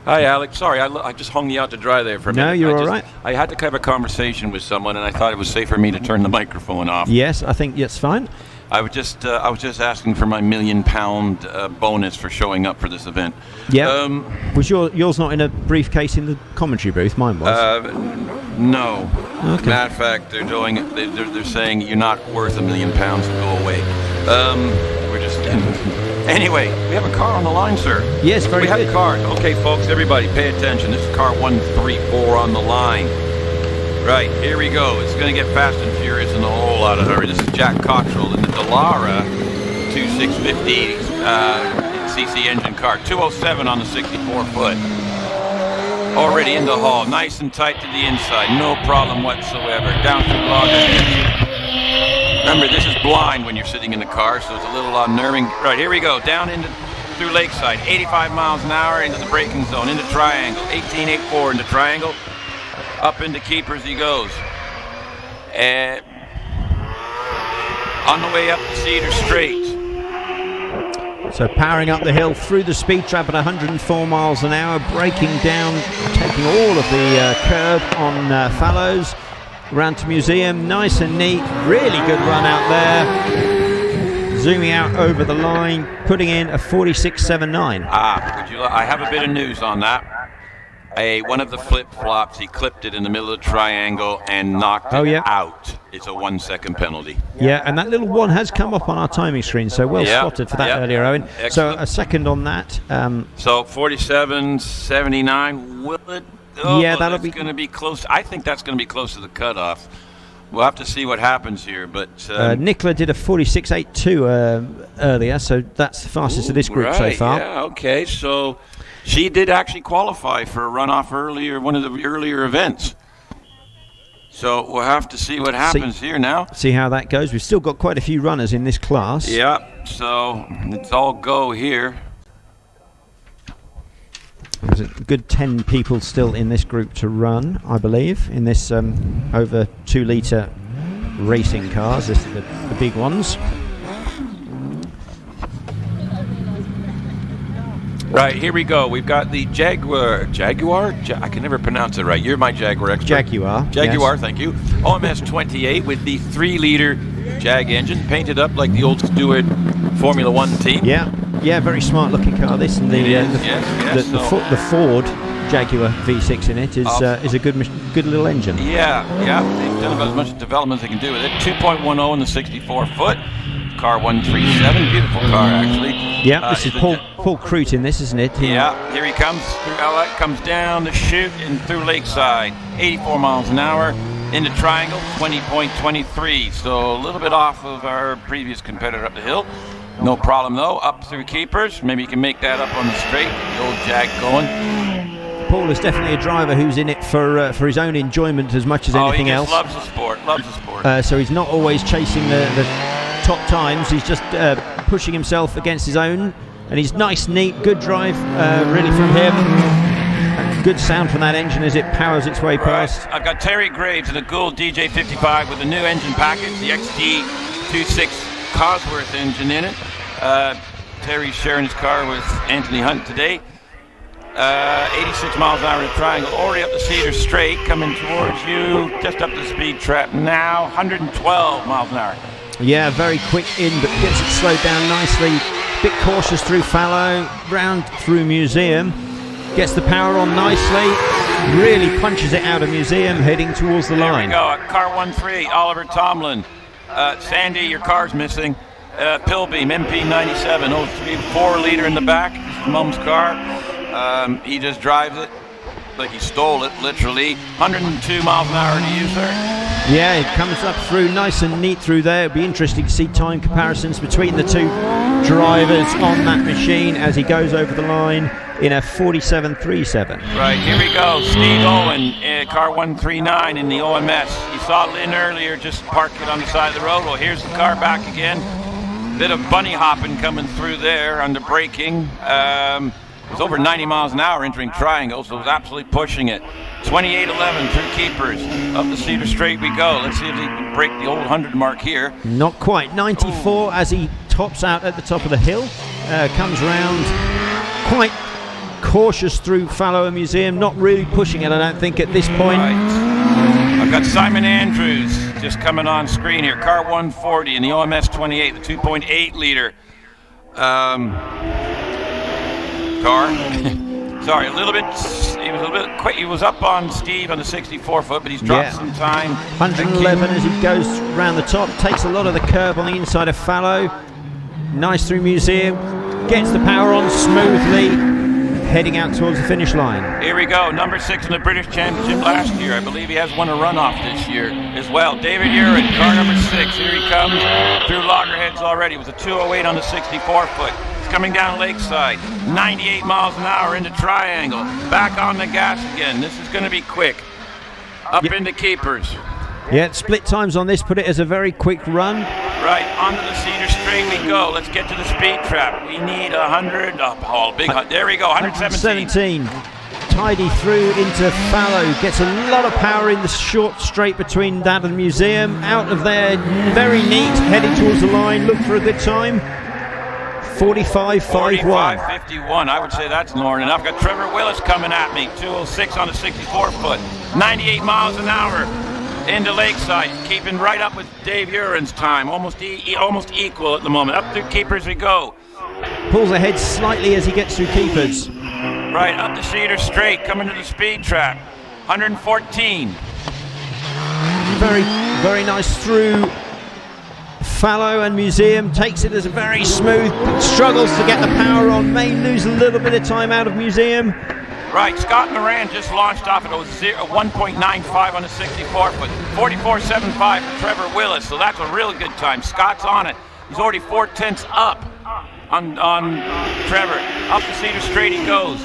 [SPEAKER 4] Hi, Alex. Sorry, I just hung you out to dry there for a minute.
[SPEAKER 2] No, you're all right.
[SPEAKER 4] I had to have a conversation with someone, and I thought it was safe for me to turn the microphone off.
[SPEAKER 2] Yes, I think that's fine.
[SPEAKER 4] I was just asking for my £1 million bonus for showing up for this event.
[SPEAKER 2] Yeah. Was yours not in a briefcase in the commentary booth? Mine was.
[SPEAKER 4] No.
[SPEAKER 2] Okay.
[SPEAKER 4] Matter of fact, they're saying you're not worth £1 million, so go away. We're just. Anyway, we have a car on the line, sir.
[SPEAKER 2] Yes, very good.
[SPEAKER 4] We have a car. Okay, folks, everybody, pay attention. This is car 134 on the line. Right, here we go. It's going to get fast and furious in a whole lot of hurry. This is Jack Cottrell in the Dallara 2650 cc engine car. 207 on the 64-foot. Already in the hall. Nice and tight to the inside. No problem whatsoever. Down through log. Remember, this is blind when you're sitting in the car, so it's a little unnerving. Right, here we go. Down through Lakeside. 85 miles an hour into the braking zone. Into Triangle. 1884 into Triangle. Up into Keepers he goes. And on the way up the Cedar Straight.
[SPEAKER 2] So powering up the hill through the speed trap at 104 miles an hour, braking down, taking all of the curb on Fallows. Round to Museum, nice and neat, really good run out there. Zooming out over the line, putting in a 46.79.
[SPEAKER 4] I have a bit of news on that. One of the flip-flops, he clipped it in the middle of the triangle and knocked it out. It's a 1 second penalty.
[SPEAKER 2] Yeah, and that little one has come up on our timing screen, so well spotted for that earlier, Owen.
[SPEAKER 4] Excellent.
[SPEAKER 2] So a second on that.
[SPEAKER 4] So 47.79, will it?
[SPEAKER 2] Yeah, that'll be
[SPEAKER 4] going to be close. I think that's going to be close to the cutoff. We'll have to see what happens here, but
[SPEAKER 2] Nicola did a 46.82 earlier, so that's the fastest of this group so far.
[SPEAKER 4] Yeah, okay, so she did actually qualify for a runoff earlier, one of the earlier events. So we'll have to see what happens here now.
[SPEAKER 2] See how that goes. We've still got quite a few runners in this class.
[SPEAKER 4] Yeah, so it's all go here.
[SPEAKER 2] There's a good 10 people still in this group to run, I believe, in this over 2 litre racing cars. This is the big ones.
[SPEAKER 4] Right, here we go. We've got the Jaguar? I can never pronounce it right. You're my Jaguar expert.
[SPEAKER 2] Jaguar,
[SPEAKER 4] yes. Thank you. OMS 28 with the 3-litre Jag engine, painted up like the old Stewart Formula One team.
[SPEAKER 2] Yeah, very smart looking car. This and the Ford Jaguar V6 in it is a good little engine.
[SPEAKER 4] Yeah, they've done about as much development as they can do with it. 2.10 in the 64-foot. Car 137, beautiful car actually.
[SPEAKER 2] Yeah, this is Paul Crute in this, isn't it?
[SPEAKER 4] Yeah, here he comes through Outlet, comes down the chute and through Lakeside. 84 miles an hour into Triangle, 20.23. So a little bit off of our previous competitor up the hill. No problem though. Up through Keepers. Maybe you can make that up on the straight. The old Jag going.
[SPEAKER 2] Paul is definitely a driver who's in it for his own enjoyment as much as anything else.
[SPEAKER 4] He loves the sport.
[SPEAKER 2] So he's not always chasing the top times. He's just pushing himself against his own, and he's nice, neat, good drive really from him. Good sound from that engine as it powers its way past.
[SPEAKER 4] I've got Terry Graves in a Gould DJ55 with the new engine package, the XD26 Cosworth engine in it. Terry's sharing his car with Anthony Hunt today. 86 miles an hour in the Triangle, already up the Cedar Straight, coming towards you, just up the speed trap now, 112 miles an hour.
[SPEAKER 2] Yeah, very quick in, but gets it slowed down nicely. Bit cautious through Fallow, round through Museum. Gets the power on nicely. Really punches it out of Museum, heading towards the line.
[SPEAKER 4] There we go, car 1-3, Oliver Tomlin. Sandy, your car's missing. Pilbeam, MP97, 03, 4-litre in the back. This is Mum's car. He just drives it like he stole it, literally. 102 miles an hour to use there.
[SPEAKER 2] Yeah, it comes up through nice and neat through there. It'll be interesting to see time comparisons between the two drivers on that machine as he goes over the line in a 47.37.
[SPEAKER 4] Right, here we go. Steve Owen, car 139 in the OMS. You saw Lynn earlier just park it on the side of the road. Well, here's the car back again. Bit of bunny hopping coming through there under braking. It was over 90 miles an hour entering Triangle, so it was absolutely pushing it. 28.11 through Keepers. Up the Cedar Straight we go. Let's see if he can break the old 100 mark here.
[SPEAKER 2] Not quite. 94 as he tops out at the top of the hill. Comes round quite cautious through Fallow Museum. Not really pushing it, I don't think, at this point.
[SPEAKER 4] Right. I've got Simon Andrews just coming on screen here. Car 140 in the OMS 28, the 2.8 litre. Car. Sorry, a little bit. He was a little bit quick. He was up on Steve on the 64-foot, but he's dropped some time.
[SPEAKER 2] 111 as he goes round the top. Takes a lot of the curb on the inside of Fallow. Nice through Museum. Gets the power on smoothly. Heading out towards the finish line.
[SPEAKER 4] Here we go. Number 6 in the British Championship last year. I believe he has won a runoff this year as well. David Urin, car number 6. Here he comes through Loggerheads already with a 208 on the 64-foot. Coming down Lakeside, 98 miles an hour into Triangle, back on the gas again. This is going to be quick. Up into Keepers.
[SPEAKER 2] Yeah, split times on this, put it as a very quick run.
[SPEAKER 4] Right, onto the Cedar Straight we go. Let's get to the speed trap. We need 100, Paul, big, there we go, 117.
[SPEAKER 2] Tidy through into Fallow, gets a lot of power in the short straight between that and Museum. Out of there, very neat, heading towards the line, look for a good time. 45.51.
[SPEAKER 4] 45.51. I would say that's more than enough. I've got Trevor Willis coming at me. 206 on the 64-foot. 98 miles an hour into Lakeside. Keeping right up with Dave Urin's time. Almost equal at the moment. Up through Keepers we go.
[SPEAKER 2] Pulls ahead slightly as he gets through Keepers.
[SPEAKER 4] Right, up the Cedar Straight. Coming to the speed trap. 114.
[SPEAKER 2] Very, very nice through Fallow and Museum, takes it as a very smooth, struggles to get the power on, may lose a little bit of time out of Museum.
[SPEAKER 4] Right, Scott Moran just launched off at a 1.95 on the 64-foot, 44.75 for Trevor Willis, so that's a really good time. Scott's on it. He's already 4/10 up on Trevor. Up the Cedar Straight he goes,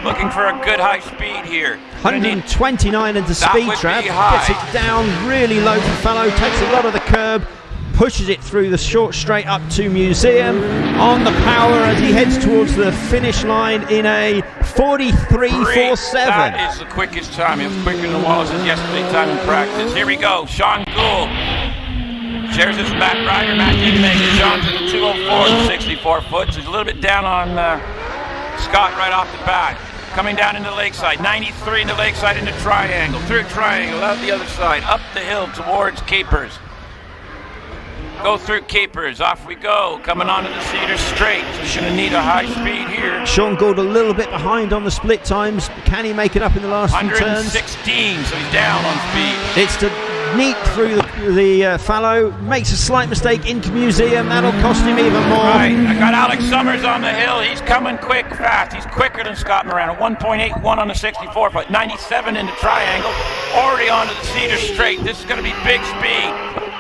[SPEAKER 4] looking for a good high speed here.
[SPEAKER 2] 129 into speed trap,
[SPEAKER 4] high.
[SPEAKER 2] gets it down really low for Fallow, takes a lot of the curb, pushes it through the short straight up to Museum on the power as he heads towards the finish line in a 43.47.
[SPEAKER 4] That is the quickest time. It was quicker than Wallace's yesterday time in practice. Here we go. Sean Gould shares his rider Matt Inmaker. Sean's in the 204 and 64 foot. So he's a little bit down on Scott right off the bat. Coming down into Lakeside. 93 into Lakeside into Triangle. Through Triangle, out the other side. Up the hill towards Capers. Go through Capers, off we go, coming onto the Cedar Straight, so he's going to need a high speed here.
[SPEAKER 2] Sean Gould a little bit behind on the split times. Can he make it up in the last few turns?
[SPEAKER 4] 116, so he's down on speed.
[SPEAKER 2] It's to neat through the fallow, makes a slight mistake into Museum, that'll cost him even more.
[SPEAKER 4] Right, I got Alex Summers on the hill, he's coming quick, fast, he's quicker than Scott Moran, a 1.81 on the 64, but 97 into Triangle, already onto the Cedar Straight. This is going to be big speed.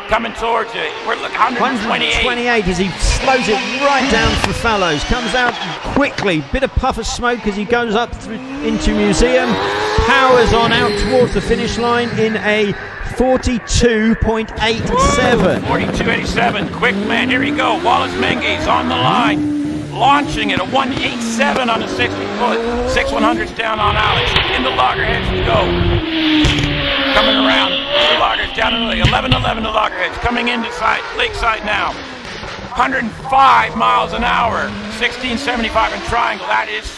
[SPEAKER 4] Coming towards you. We're looking 128
[SPEAKER 2] as he slows it right down for Fallows. Comes out quickly. Bit of puff of smoke as he goes up into Museum. Powers on out towards the finish line in a 42.87.
[SPEAKER 4] 42.87. Quick man. Here we go. Wallace Menzies on the line. Launching it. A 187 on the 60-foot. 6/100s down on Alex. Into Loggerheads we go. Coming around the Loggers, down in the 11-11 to Loggerheads, coming into Lakeside now. 105 miles an hour, 16.75 in Triangle. That is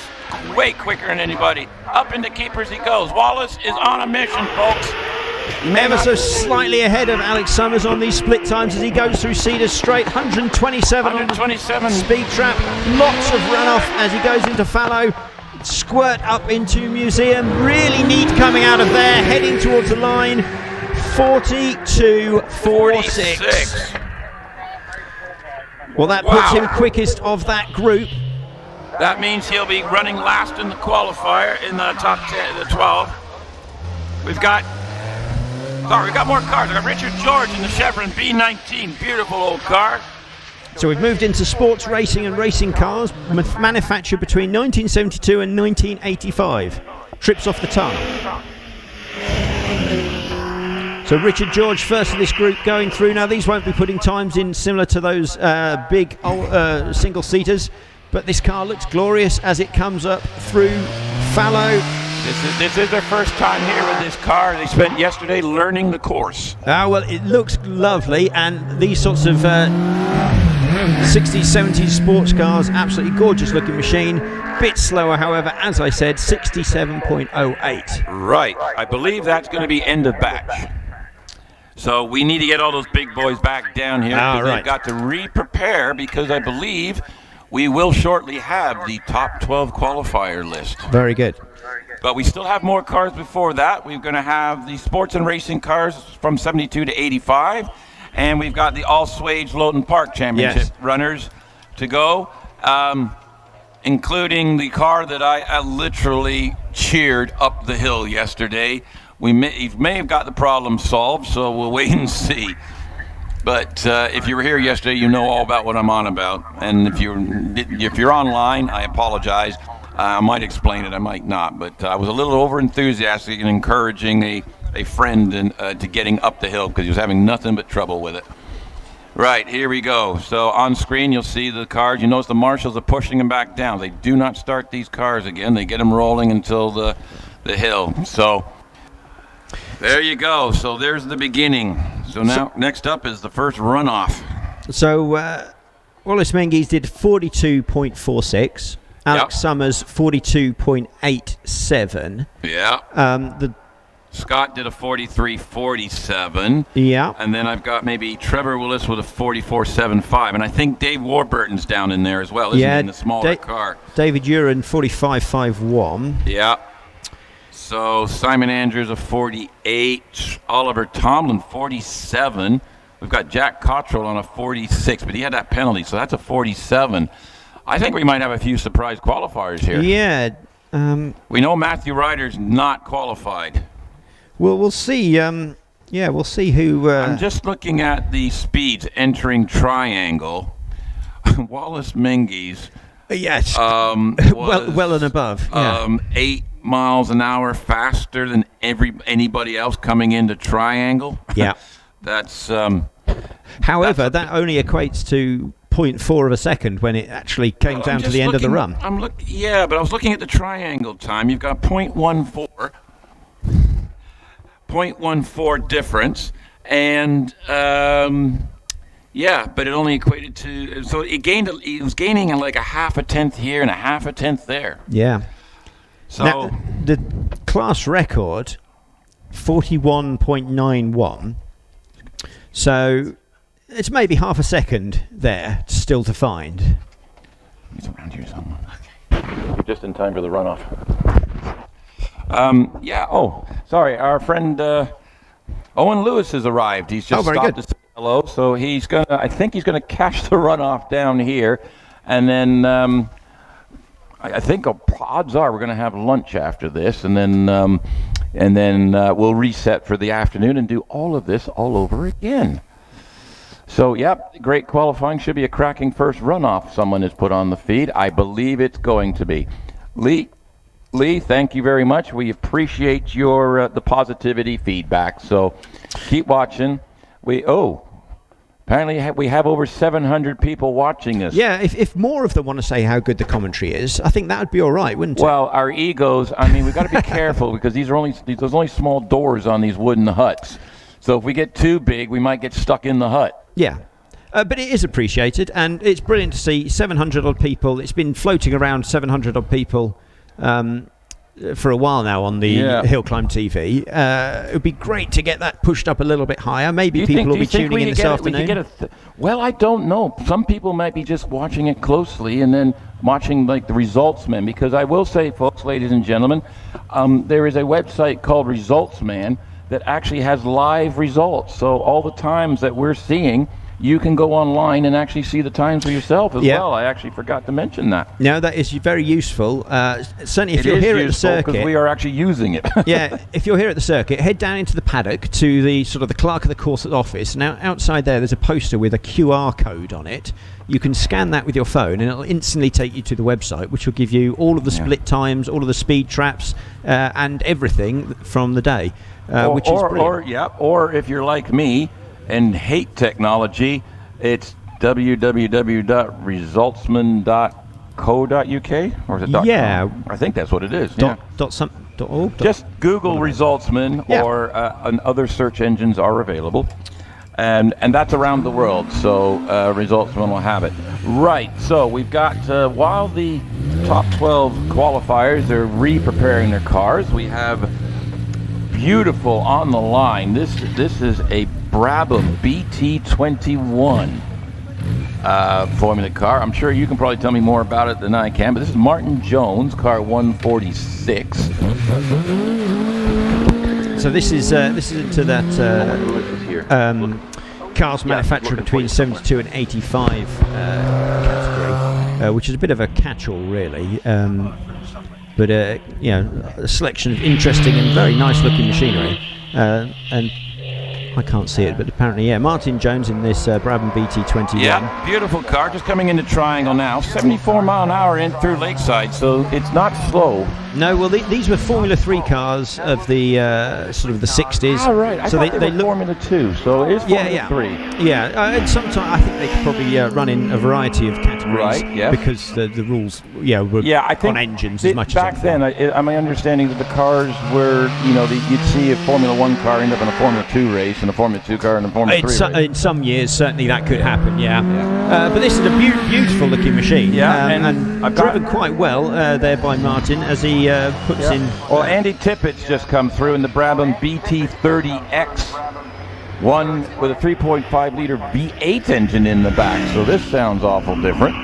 [SPEAKER 4] way quicker than anybody. Up into Keepers he goes. Wallace is on a mission, folks.
[SPEAKER 2] Ever so slightly ahead of Alex Summers on these split times as he goes through Cedar Straight. 127 on the speed trap. Lots of runoff as he goes into Fallow. Squirt up into Museum, really neat coming out of there, heading towards the line, 42.46. Well, that puts him quickest of that group.
[SPEAKER 4] That means he'll be running last in the qualifier in the top 10, the 12. We've got more cars. We've got Richard George in the Chevron B19, beautiful old car.
[SPEAKER 2] So we've moved into sports racing and racing cars, manufactured between 1972 and 1985. Trips off the tongue. So Richard George first of this group going through. Now these won't be putting times in similar to those big single-seaters, but this car looks glorious as it comes up through Fallow.
[SPEAKER 4] This is their first time here with this car. They spent yesterday learning the course.
[SPEAKER 2] Well, it looks lovely, and these sorts of 60s, 70s sports cars, absolutely gorgeous looking machine. Bit slower, however, as I said, 67.08.
[SPEAKER 4] Right. I believe that's going to be end of batch. So we need to get all those big boys back down here. They've got to re-prepare because I believe we will shortly have the top 12 qualifier list.
[SPEAKER 2] Very good.
[SPEAKER 4] But we still have more cars before that. We're going to have the sports and racing cars from 72 to 85. And we've got the all-swage Loton Park Championship runners to go, including the car that I literally cheered up the hill yesterday. He may have got the problem solved, so we'll wait and see. But if you were here yesterday, you know all about what I'm on about. And if you're online, I apologize. I might explain it, I might not. But I was a little over-enthusiastic and encouraging a friend to getting up the hill because he was having nothing but trouble with it. Right, here we go. So on screen you'll see the cars. You notice the marshals are pushing them back down. They do not start these cars again. They get them rolling until the hill. So there you go. So there's the beginning. So now next up is the first runoff. So
[SPEAKER 2] Wallace Menzies did 42.46. Alex Summers 42.87.
[SPEAKER 4] Yeah. Scott did a 43.47.
[SPEAKER 2] Yeah.
[SPEAKER 4] And then I've got maybe Trevor Willis with a 44.75. And I think Dave Warburton's down in there as well, isn't he, in the smaller car?
[SPEAKER 2] David Uren, 45.51.
[SPEAKER 4] Yeah. So Simon Andrews, a 48. Oliver Tomlin, 47. We've got Jack Cottrell on a 46, but he had that penalty, so that's a 47. I think we might have a few surprise qualifiers here.
[SPEAKER 2] Yeah.
[SPEAKER 4] We know Matthew Ryder's not qualified.
[SPEAKER 2] Well, we'll see. We'll see who.
[SPEAKER 4] I'm just looking at the speeds entering triangle. Wallace Menzies.
[SPEAKER 2] Yes.
[SPEAKER 4] Was,
[SPEAKER 2] well and above. Yeah.
[SPEAKER 4] 8 miles an hour faster than anybody else coming into triangle.
[SPEAKER 2] Yeah.
[SPEAKER 4] That's.
[SPEAKER 2] However, that only equates to 0.4 of a second when it actually came down to the end of the run.
[SPEAKER 4] But I was looking at the triangle time. You've got 0.14 difference, and but it only equated to, so it was gaining like a half a tenth here and a half a tenth there.
[SPEAKER 2] Yeah.
[SPEAKER 4] So
[SPEAKER 2] now, the class record 41.91. So it's maybe half a second there still to find.
[SPEAKER 4] He's around here somewhere. Okay. Just in time for the runoff. Sorry. Our friend Owen Lewis has arrived. He's just stopped to say hello. So I think he's gonna catch the runoff down here, and then I think odds are we're gonna have lunch after this, and then we'll reset for the afternoon and do all of this all over again. So, great qualifying. Should be a cracking first runoff someone has put on the feed. I believe it's going to be. Lee, thank you very much. We appreciate your the positivity feedback. So keep watching. Apparently we have over 700 people watching us.
[SPEAKER 2] Yeah, if more of them want to say how good the commentary is, I think that would be all right, wouldn't it?
[SPEAKER 4] Well, our egos, we've got to be careful because there's only small doors on these wooden huts. So if we get too big, we might get stuck in the hut.
[SPEAKER 2] Yeah. But it is appreciated, and it's brilliant to see 700 odd people. It's been floating around 700 odd people for a while now on the HillClimb TV. It would be great to get that pushed up a little bit higher. Maybe people will be tuning in this afternoon.
[SPEAKER 4] Well, I don't know. Some people might be just watching it closely and then watching like the Results Man, because I will say, folks, ladies and gentlemen, there is a website called Results Man that actually has live results. So all the times that we're seeing, you can go online and actually see the times for yourself as well. I actually forgot to mention that.
[SPEAKER 2] No, that is very useful. Certainly if you're here at the circuit,
[SPEAKER 4] because we are actually using it.
[SPEAKER 2] Yeah, if you're here at the circuit, head down into the paddock to the sort of the clerk of the course office. Now, outside there's a poster with a QR code on it. You can scan that with your phone, and it'll instantly take you to the website, which will give you all of the split times, all of the speed traps, and everything from the day, which is brilliant.
[SPEAKER 4] Or if you're like me and hate technology, it's www.resultsman.co.uk, or is it .com? I think that's what it is.
[SPEAKER 2] .org.
[SPEAKER 4] Just Google Resultsman, or and other search engines are available, and that's around the world. So Resultsman will have it. Right. So we've got while the top 12 qualifiers are re-preparing their cars, we have beautiful on the line. This is a Brabham BT21 Formula car. I'm sure you can probably tell me more about it than I can, but this is Martin Jones, car 146.
[SPEAKER 2] So this is into that cars manufactured between 72 and 85 category, which is a bit of a catch-all, really. But a selection of interesting and very nice-looking machinery, and I can't see it, but apparently, Martin Jones in this Brabham BT21.
[SPEAKER 4] Yeah, beautiful car, just coming into triangle now. 74 mile an hour in through Lakeside, so it's not slow.
[SPEAKER 2] No, well, these were Formula 3 cars of the sort of the 60s.
[SPEAKER 4] Oh, right. I thought they look Formula 2, so it is Formula 3.
[SPEAKER 2] Yeah, and sometimes I think they could probably run in a variety of categories.
[SPEAKER 4] Right, yeah.
[SPEAKER 2] Because the rules, were
[SPEAKER 4] I think
[SPEAKER 2] on engines as much
[SPEAKER 4] back
[SPEAKER 2] as
[SPEAKER 4] then, my understanding that the cars were, you'd see a Formula 1 car end up in a Formula 2 race and a Formula 2 car in a Formula 3 race.
[SPEAKER 2] In some years, certainly that could happen, yeah. But this is a beautiful looking machine.
[SPEAKER 4] Yeah,
[SPEAKER 2] and driven quite well there by Martin as he puts in...
[SPEAKER 4] Well, Andy Tippett's just come through in the Brabham BT30X, one with a 3.5 litre V8 engine in the back, so this sounds awful different.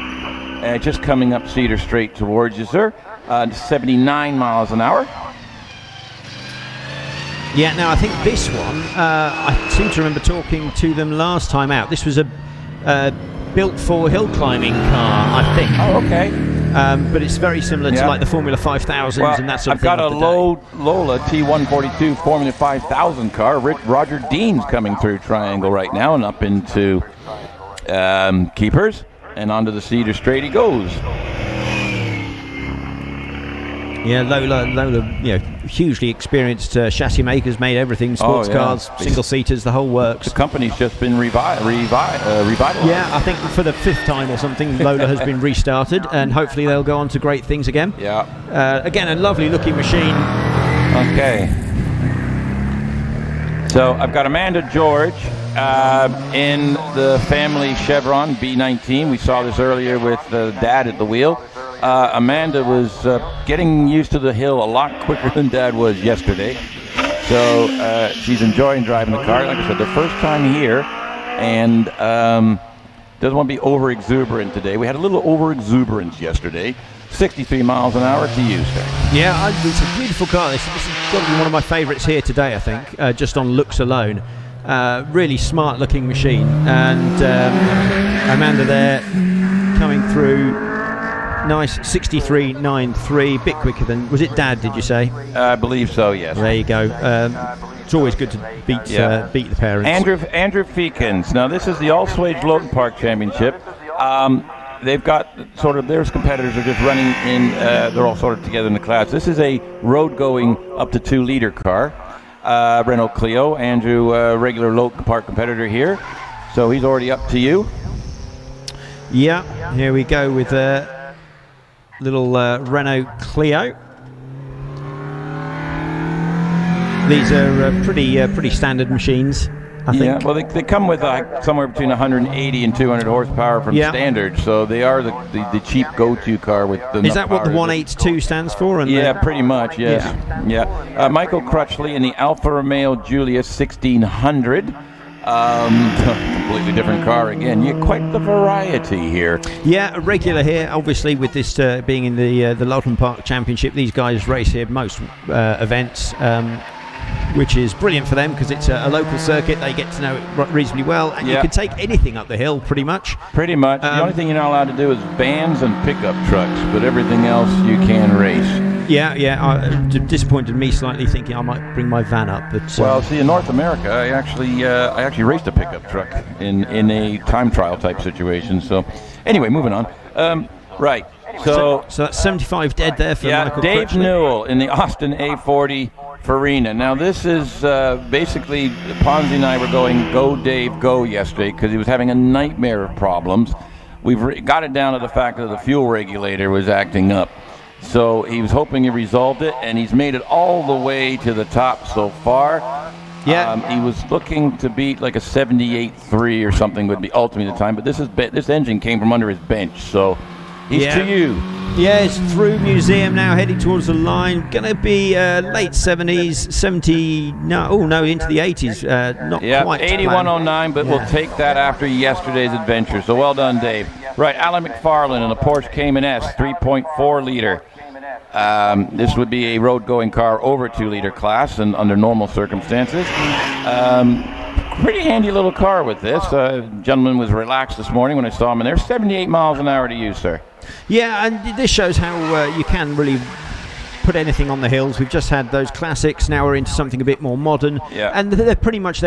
[SPEAKER 4] Just coming up Cedar Straight towards you, sir. 79 miles an hour.
[SPEAKER 2] Yeah, now I think this one, I seem to remember talking to them last time out. This was a built for hill climbing car, I think.
[SPEAKER 4] Oh, okay.
[SPEAKER 2] but it's very similar to like the Formula 5000s and that sort of thing.
[SPEAKER 1] I've got a Lola T142 Formula 5000 car. Roger Dean's coming through Triangle right now and up into Keepers, and onto the Cedar Straight he goes.
[SPEAKER 2] Yeah, Lola, hugely experienced chassis makers, made everything, sports cars, single-seaters, the whole works.
[SPEAKER 1] The company's just been revitalized.
[SPEAKER 2] Yeah, I think for the 5th time or something, Lola has been restarted, and hopefully they'll go on to great things again.
[SPEAKER 1] Yeah.
[SPEAKER 2] Again, a lovely-looking machine.
[SPEAKER 1] Okay. So I've got Amanda George in the family Chevron B19. We saw this earlier with Dad at the wheel. Amanda was getting used to the hill a lot quicker than Dad was yesterday. So she's enjoying driving the car. Like I said, the first time here, and doesn't want to be over-exuberant today. We had a little over-exuberance yesterday. 63 miles an hour to use, sir.
[SPEAKER 2] Yeah, it's a beautiful car. This has got to be one of my favourites here today, I think, just on looks alone. Really smart-looking machine. And Amanda there coming through. Nice 63.93, bit quicker than, was it Dad, did you say?
[SPEAKER 1] I believe so, yes.
[SPEAKER 2] There you go. It's always good to beat the parents.
[SPEAKER 1] Andrew Feekins. Now this is the All-Swage Loton Park Championship. They've got sort of, their competitors are just running in, they're all sort of together in the class. This is a road-going up to 2-liter car. Renault Clio. Andrew, regular Loton Park competitor here. So he's already up to you.
[SPEAKER 2] Yeah, here we go with little Renault Clio. These are pretty standard machines, I think.
[SPEAKER 1] Yeah, well, they come with somewhere between 180 and 200 horsepower from standard, so they are the cheap go-to car with the.
[SPEAKER 2] Is that what the 182 stands for?
[SPEAKER 1] Yeah, pretty much. Yes. Yeah. Michael Crutchley in the Alfa Romeo Giulia 1600. Completely different car again. Yeah, quite the variety here.
[SPEAKER 2] Yeah, a regular here. Obviously, with this being in the Loton Park Championship, these guys race here most events, which is brilliant for them because it's a local circuit. They get to know it reasonably well, and you can take anything up the hill, pretty much.
[SPEAKER 1] Pretty much. The only thing you're not allowed to do is vans and pickup trucks, but everything else you can race.
[SPEAKER 2] Yeah. Disappointed me slightly, thinking I might bring my van up. But
[SPEAKER 1] well, see, in North America, I actually raced a pickup truck in a time trial type situation. So, anyway, moving on. Right. So
[SPEAKER 2] that's 75 dead there for Michael
[SPEAKER 1] Dave
[SPEAKER 2] Crutchley.
[SPEAKER 1] Newell in the Austin A40 Farina. Now, this is basically Ponzi and I were going go Dave go yesterday because he was having a nightmare of problems. We've got it down to the fact that the fuel regulator was acting up. So he was hoping he resolved it, and he's made it all the way to the top so far.
[SPEAKER 2] Yeah,
[SPEAKER 1] he was looking to beat like a 78.3 or something would be ultimately the time, but this engine came from under his bench, so he's to you.
[SPEAKER 2] Yeah, it's through museum now, heading towards the line. Going to be late 70s, 70, into the 80s. Not quite
[SPEAKER 1] 8109, but we'll take that after yesterday's adventure. So well done, Dave. Right, Alan McFarlane in a Porsche Cayman S, 3.4 liter. This would be a road-going car over 2-liter class and under normal circumstances. Pretty handy little car with this. Gentleman was relaxed this morning when I saw him in there. 78 miles an hour to use, sir.
[SPEAKER 2] Yeah, and this shows how you can really put anything on the hills. We've just had those classics. Now we're into something a bit more modern.
[SPEAKER 1] Yeah.
[SPEAKER 2] And they're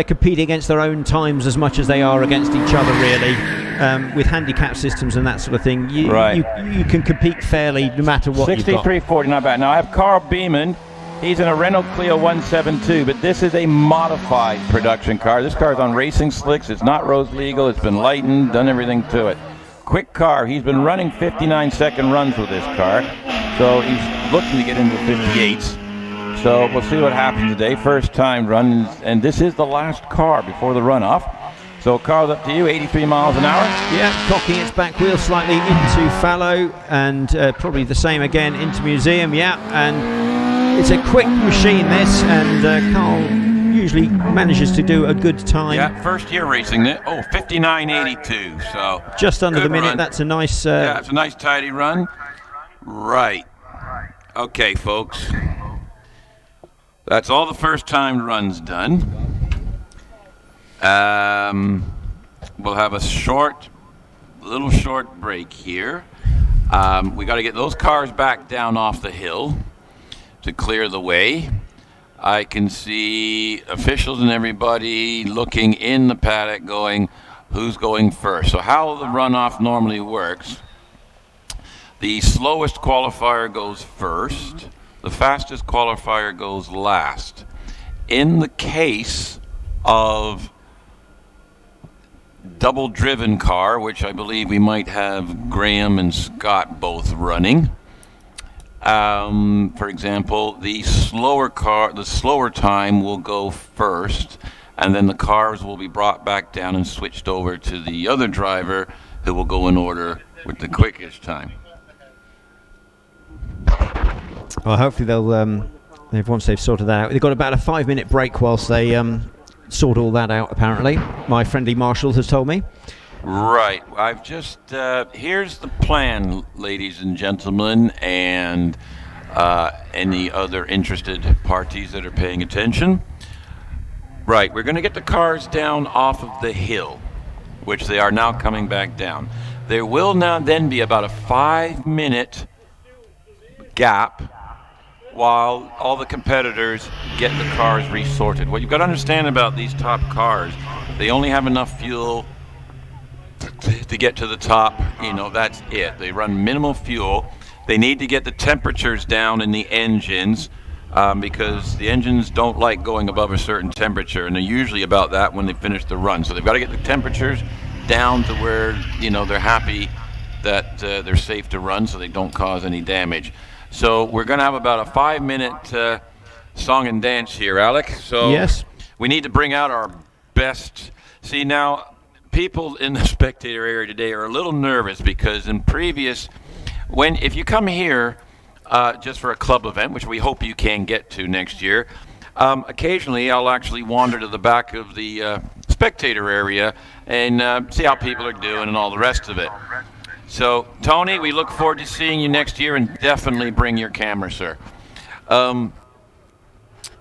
[SPEAKER 2] competing against their own times as much as they are against each other, really. With handicap systems and that sort of thing, you can compete fairly no matter what you've got.
[SPEAKER 1] 63.40, not bad. Now I have Carl Beeman. He's in a Renault Clio 172, but this is a modified production car. This car is on racing slicks. It's not road legal. It's been lightened, done everything to it. Quick car. He's been running 59-second runs with this car, so he's looking to get into the 58s. So we'll see what happens today. First time run, and this is the last car before the runoff. So Carl's up to you, 83 miles an hour.
[SPEAKER 2] Yeah, cocking its back wheel slightly into fallow, and probably the same again into museum. Yeah, and it's a quick machine, this, and Carl usually manages to do a good time.
[SPEAKER 4] Yeah, first year racing it. 59.82. So
[SPEAKER 2] just under the minute.
[SPEAKER 4] Run.
[SPEAKER 2] That's a nice.
[SPEAKER 4] Yeah, it's a nice tidy run. Right. Okay, folks. That's all the first time runs done. We'll have a little short break here. We got to get those cars back down off the hill to clear the way. I can see officials and everybody looking in the paddock going, who's going first? So how the runoff normally works, the slowest qualifier goes first, the fastest qualifier goes last. In the case of double-driven car, which I believe we might have Graham and Scott both running, for example, the slower time will go first, and then the cars will be brought back down and switched over to the other driver, who will go in order with the quickest time.
[SPEAKER 2] Well, hopefully once they've sorted that out. They've got about a 5-minute break whilst they sort all that out, apparently. My friendly Marshall has told me.
[SPEAKER 4] Right. I've just, here's the plan, ladies and gentlemen, and any other interested parties that are paying attention. Right, we're going to get the cars down off of the hill, which they are now coming back down. There will now then be about a 5-minute gap while all the competitors get the cars resorted. What you've got to understand about these top cars, they only have enough fuel to get to the top. That's it. They run minimal fuel. They need to get the temperatures down in the engines because the engines don't like going above a certain temperature, and they're usually about that when they finish the run. So they've got to get the temperatures down to where they're happy that they're safe to run, so they don't cause any damage. So we're going to have about a 5-minute song and dance here, Alec. So
[SPEAKER 2] yes,
[SPEAKER 4] we need to bring out our best. See, now people in the spectator area today are a little nervous because in previous, if you come here just for a club event, which we hope you can get to next year, occasionally I'll actually wander to the back of the spectator area and see how people are doing and all the rest of it. So, Tony, we look forward to seeing you next year, and definitely bring your camera, sir.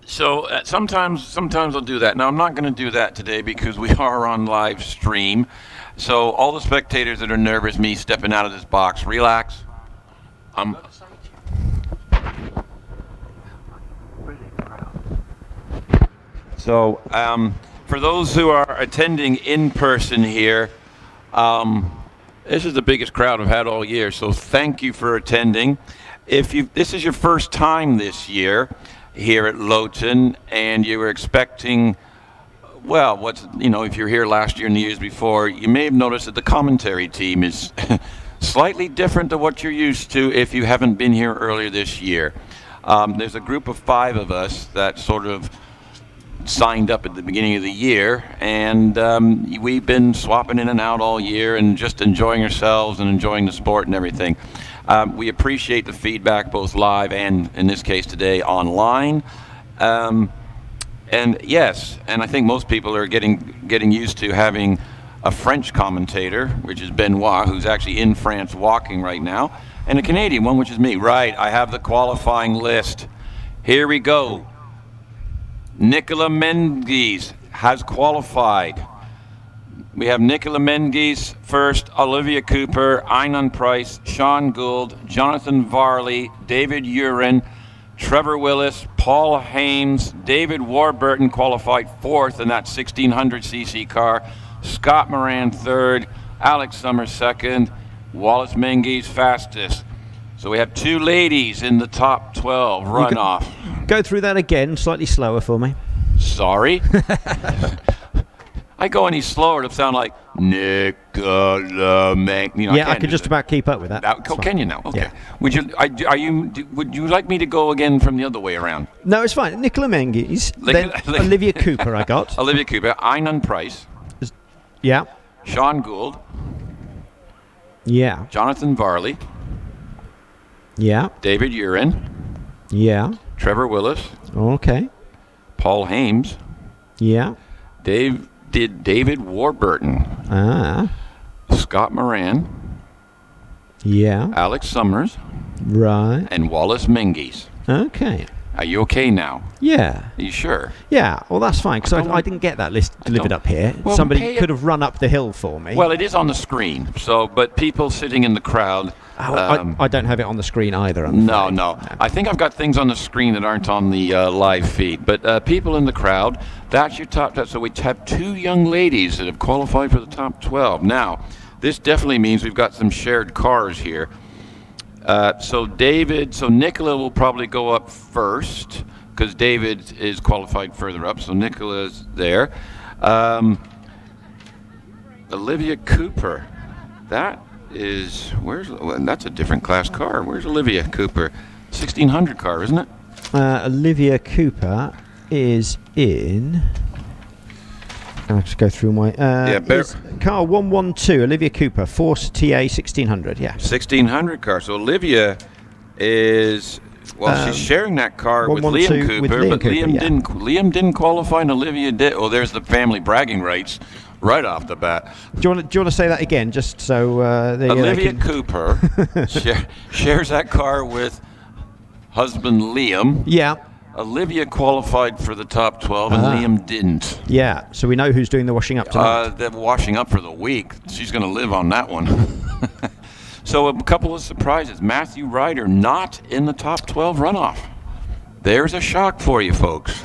[SPEAKER 4] Sometimes I'll do that. Now, I'm not going to do that today because we are on live stream. So all the spectators that are nervous, me stepping out of this box, relax. So for those who are attending in person here, this is the biggest crowd I've had all year, so thank you for attending. If this is your first time this year here at Loton, and you were expecting, if you're here last year and the years before, you may have noticed that the commentary team is slightly different to what you're used to if you haven't been here earlier this year. There's a group of 5 of us that sort of signed up at the beginning of the year, and we've been swapping in and out all year and just enjoying ourselves and enjoying the sport and everything. We appreciate the feedback both live and in this case today online, and I think most people are getting used to having a French commentator, which is Benoit, who's actually in France walking right now, and a Canadian one, which is me. Right, I have the qualifying list. Here we go. Nicola Menzies has qualified. We have Nicola Menzies first, Olivia Cooper, Einan Price, Sean Gould, Jonathan Varley, David Urin, Trevor Willis, Paul Hames, David Warburton qualified 4th in that 1600cc car, Scott Moran 3rd, Alex Summers 2nd, Wallace Menzies fastest. So we have 2 ladies in the top 12 runoff.
[SPEAKER 2] Go through that again, slightly slower for me.
[SPEAKER 4] Sorry. I go any slower, it'll sound like Nicola Menzies.
[SPEAKER 2] I can just about keep up with that.
[SPEAKER 4] Can you now? Okay.
[SPEAKER 2] Yeah.
[SPEAKER 4] Would you like me to go again from the other way around?
[SPEAKER 2] No, it's fine. Nicola Menzies, then Olivia Cooper I got.
[SPEAKER 4] Olivia Cooper, Einan Price.
[SPEAKER 2] Yeah.
[SPEAKER 4] Sean Gould.
[SPEAKER 2] Yeah.
[SPEAKER 4] Jonathan Varley.
[SPEAKER 2] Yeah.
[SPEAKER 4] David Urin.
[SPEAKER 2] Yeah.
[SPEAKER 4] Trevor Willis.
[SPEAKER 2] Okay.
[SPEAKER 4] Paul Hames.
[SPEAKER 2] Yeah.
[SPEAKER 4] David Warburton. Scott Moran.
[SPEAKER 2] Yeah.
[SPEAKER 4] Alex Summers.
[SPEAKER 2] Right.
[SPEAKER 4] And Wallace Menzies.
[SPEAKER 2] Okay.
[SPEAKER 4] Are you okay now?
[SPEAKER 6] Yeah.
[SPEAKER 4] Are you sure?
[SPEAKER 6] Yeah, well, that's fine, because I didn't get that list delivered up here.
[SPEAKER 4] Well,
[SPEAKER 6] Somebody could have run up the hill for me.
[SPEAKER 4] Well, it is on the screen, but people sitting in the crowd...
[SPEAKER 6] I don't have it on the screen either.
[SPEAKER 4] No. I think I've got things on the screen that aren't on the live feed. But people in the crowd, that's your top 12. So we have 2 young ladies that have qualified for the top 12. Now, this definitely means we've got some shared cars here. So Nicola will probably go up first because David is qualified further up. So Nicola's there. Olivia Cooper, that's a different class car. Where's Olivia Cooper? 1600 car, isn't it?
[SPEAKER 6] Olivia Cooper is in... I'll just go through my... car 112, Olivia Cooper, Force TA 1600, yeah.
[SPEAKER 4] 1600 car. So Olivia is... Well, she's sharing that car with Liam Cooper, but Liam didn't qualify and Olivia did. Oh, there's the family bragging rights right off the bat.
[SPEAKER 6] Do you want to say that again, just so...
[SPEAKER 4] Olivia Cooper shares that car with husband Liam.
[SPEAKER 6] Yeah.
[SPEAKER 4] Olivia qualified for the top 12 and Liam didn't.
[SPEAKER 6] Yeah, so we know who's doing the washing up tonight.
[SPEAKER 4] They're washing up for the week. She's going to live on that one. So a couple of surprises. Matthew Ryder not in the top 12 runoff. There's a shock for you folks.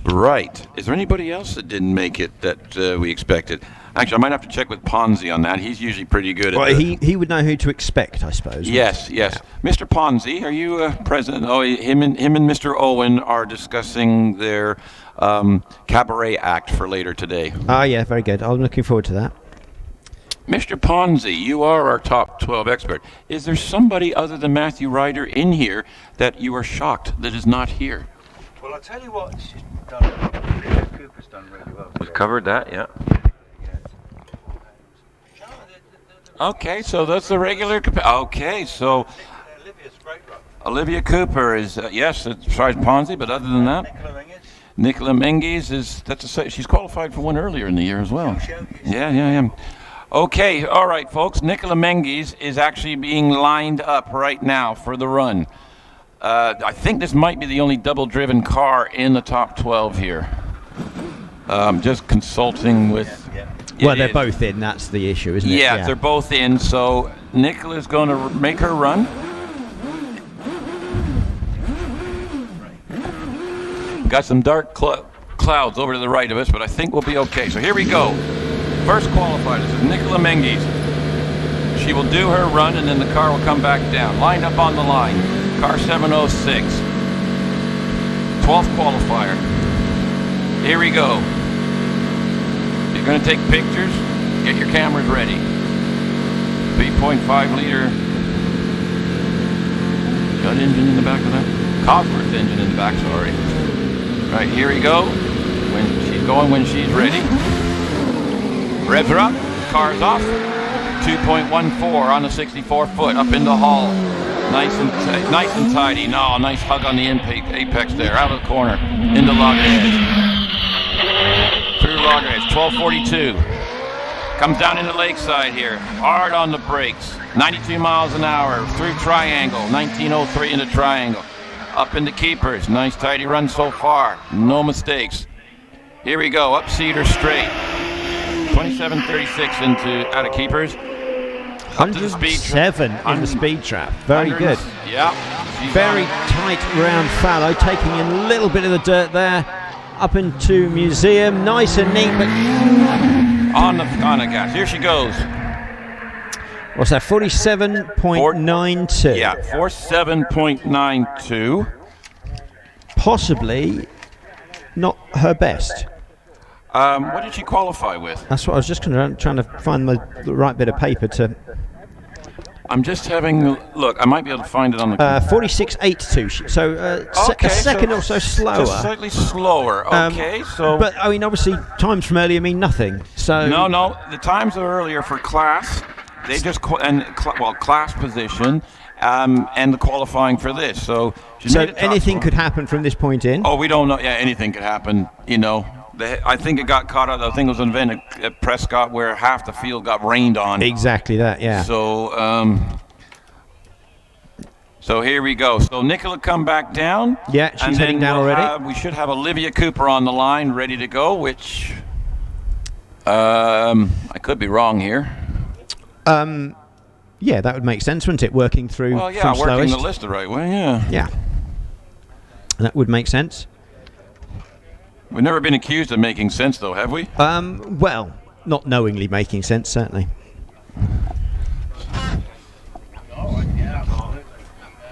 [SPEAKER 4] Right. Is there anybody else that didn't make it that we expected? Actually, I might have to check with Ponzi on that. He's usually pretty good at it.
[SPEAKER 6] He would know who to expect, I suppose.
[SPEAKER 4] Yes. Yeah. Mr. Ponzi, are you present? Oh, him and Mr. Owen are discussing their cabaret act for later today.
[SPEAKER 6] Yeah, very good. I'm looking forward to that.
[SPEAKER 4] Mr. Ponzi, you are our top 12 expert. Is there somebody other than Matthew Ryder in here that you are shocked that is not here?
[SPEAKER 5] Well, I'll tell you what, she's done. Cooper's done really well.
[SPEAKER 4] We've covered that, yeah. Okay, so that's the regular. Okay, so
[SPEAKER 5] Olivia's great run.
[SPEAKER 4] Olivia Cooper is yes, as far as Ponzi, but other than that, Nicola Menzies is she's qualified for one earlier in the year as well. Yeah. Okay, all right, folks. Nicola Menzies is actually being lined up right now for the run. I think this might be the only double-driven car in the top 12 here. Just consulting with...
[SPEAKER 6] Well, they're both in. That's the issue, isn't it?
[SPEAKER 4] Yeah, they're both in. So Nicola's going to make her run. Got some dark clouds over to the right of us, but I think we'll be okay. So here we go. First qualified, this is Nicola Menzies. She will do her run, and then the car will come back down. Lined up on the line. Car 706. 12th qualifier. Here we go. You're going to take pictures. Get your cameras ready. 3.5 liter jet engine in the back of that. Cosworth engine in the back, sorry. Right, here we go. When she's ready. Revs her up. Car's off. 2.14 on the 64-foot up in the hall. Nice and tidy. No, nice hug on the apex there. Out of the corner. Into loggerheads. Through loggerheads. 1242. Comes down into Lakeside here. Hard on the brakes. 92 miles an hour. Through Triangle. 1903 into Triangle. Up into Keepers. Nice tidy run so far. No mistakes. Here we go. Up Cedar Straight. 2736 out of Keepers.
[SPEAKER 6] 107 in the speed trap. Very good.
[SPEAKER 4] Yeah.
[SPEAKER 6] Very tight round fallow, taking in a little bit of the dirt there. Up into Museum. Nice and neat, but
[SPEAKER 4] on the gas. Here she goes.
[SPEAKER 6] What's that? 47.92.
[SPEAKER 4] Yeah, 47.92.
[SPEAKER 6] Possibly not her best.
[SPEAKER 4] What did she qualify with?
[SPEAKER 6] That's what I was just trying to find the right bit of paper to...
[SPEAKER 4] I'm just having a look. I might be able to find it on the...
[SPEAKER 6] 46.82. So a second or so slower.
[SPEAKER 4] Just slightly slower. Okay, so...
[SPEAKER 6] But, I mean, obviously, times from earlier mean nothing. So
[SPEAKER 4] No. The times are earlier for class. They just... class position and the qualifying for this. So
[SPEAKER 6] anything could happen from this point in?
[SPEAKER 4] Oh, we don't know. Yeah, anything could happen, you know. I think it got caught out. I think it was an event at Prescott where half the field got rained on.
[SPEAKER 6] Exactly that, yeah.
[SPEAKER 4] So, So here we go. So Nicola come back down.
[SPEAKER 6] Yeah, she's heading down already.
[SPEAKER 4] We should have Olivia Cooper on the line ready to go, which I could be wrong here.
[SPEAKER 6] Yeah, that would make sense, wouldn't it? Working through
[SPEAKER 4] Well, yeah,
[SPEAKER 6] from
[SPEAKER 4] working
[SPEAKER 6] slowest.
[SPEAKER 4] the list the right way, yeah.
[SPEAKER 6] Yeah. That would make sense.
[SPEAKER 4] We've never been accused of making sense, though, have we?
[SPEAKER 6] Well, not knowingly making sense, certainly.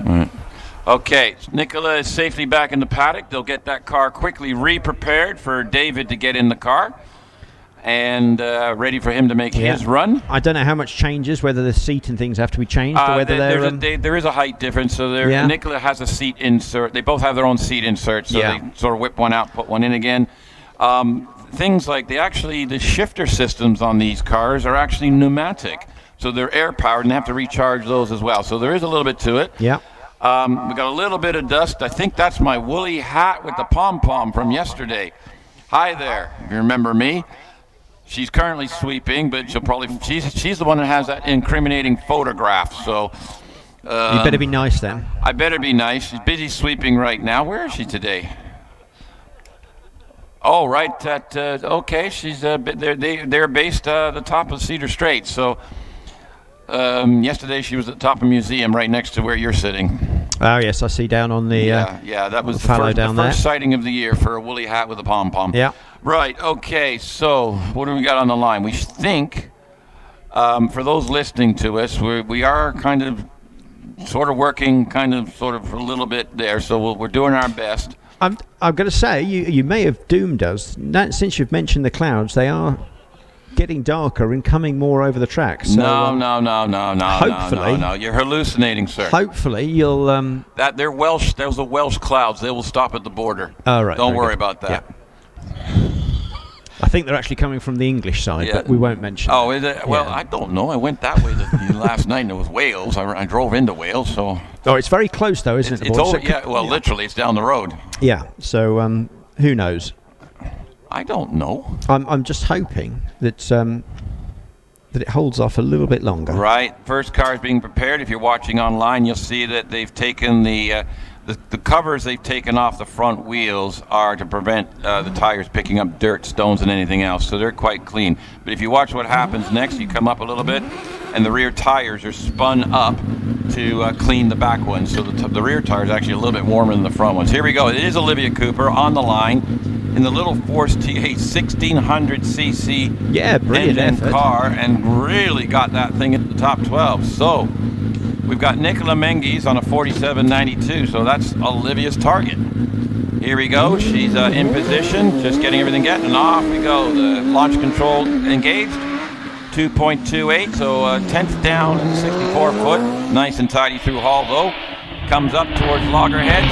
[SPEAKER 4] Right. Okay, Nicola is safely back in the paddock. They'll get that car quickly re-prepared for David to get in the car and ready for him to make his run.
[SPEAKER 6] I don't know how much changes, whether the seat and things have to be changed, or whether
[SPEAKER 4] there is a height difference. So Nicola has a seat insert. They both have their own seat insert, so they sort of whip one out, put one in again. Things like the shifter systems on these cars are actually pneumatic. So they're air powered and they have to recharge those as well. So there is a little bit to it.
[SPEAKER 6] Yeah.
[SPEAKER 4] We got a little bit of dust. I think that's my woolly hat with the pom-pom from yesterday. Hi there. You remember me? She's currently sweeping, but she's the one that has that incriminating photograph. So
[SPEAKER 6] you better be nice then.
[SPEAKER 4] I better be nice. She's busy sweeping right now. Where is she today? Oh, right at okay. She's they're based at the top of Cedar Strait. So yesterday she was at the top of the museum right next to where you're sitting.
[SPEAKER 6] Oh yes, I see down on the
[SPEAKER 4] that was the first sighting of the year for a woolly hat with a pom-pom.
[SPEAKER 6] Yeah.
[SPEAKER 4] Right, okay, so what do we got on the line? We think, for those listening to us, we are kind of sort of working sort of a little bit there, so we're doing our best.
[SPEAKER 6] I'm going to say, you may have doomed us. Since you've mentioned the clouds, they are getting darker and coming more over the track. So,
[SPEAKER 4] hopefully, no. You're hallucinating, sir.
[SPEAKER 6] Hopefully, you'll...
[SPEAKER 4] they're Welsh. Those are Welsh clouds. They will stop at the border.
[SPEAKER 6] Oh, right.
[SPEAKER 4] Don't worry about that.
[SPEAKER 6] Yeah. I think they're actually coming from the English side, but we won't mention
[SPEAKER 4] Oh, is it? Well, I don't know. I went that way last night, and it was Wales. I drove into Wales, so...
[SPEAKER 6] Oh, it's very close, though, isn't it?
[SPEAKER 4] Literally, it's down the road.
[SPEAKER 6] Yeah, so who knows?
[SPEAKER 4] I don't know.
[SPEAKER 6] I'm just hoping that it holds off a little bit longer.
[SPEAKER 4] Right. First car is being prepared. If you're watching online, you'll see that they've taken the covers they've taken off the front wheels are to prevent the tires picking up dirt, stones, and anything else. So they're quite clean. But if you watch what happens next, you come up a little bit, and the rear tires are spun up to clean the back ones. So the rear tire is actually a little bit warmer than the front ones. Here we go. It is Olivia Cooper on the line in the little Force TA 1600cc engine car, and really got that thing at the top 12. So we've got Nicola Menzies on a 4792, so that's Olivia's target. Here we go. She's in position, just getting everything and off we go. The launch control engaged. 2.28, so 10th down and 64 foot. Nice and tidy through Hall, though. Comes up towards Loggerheads.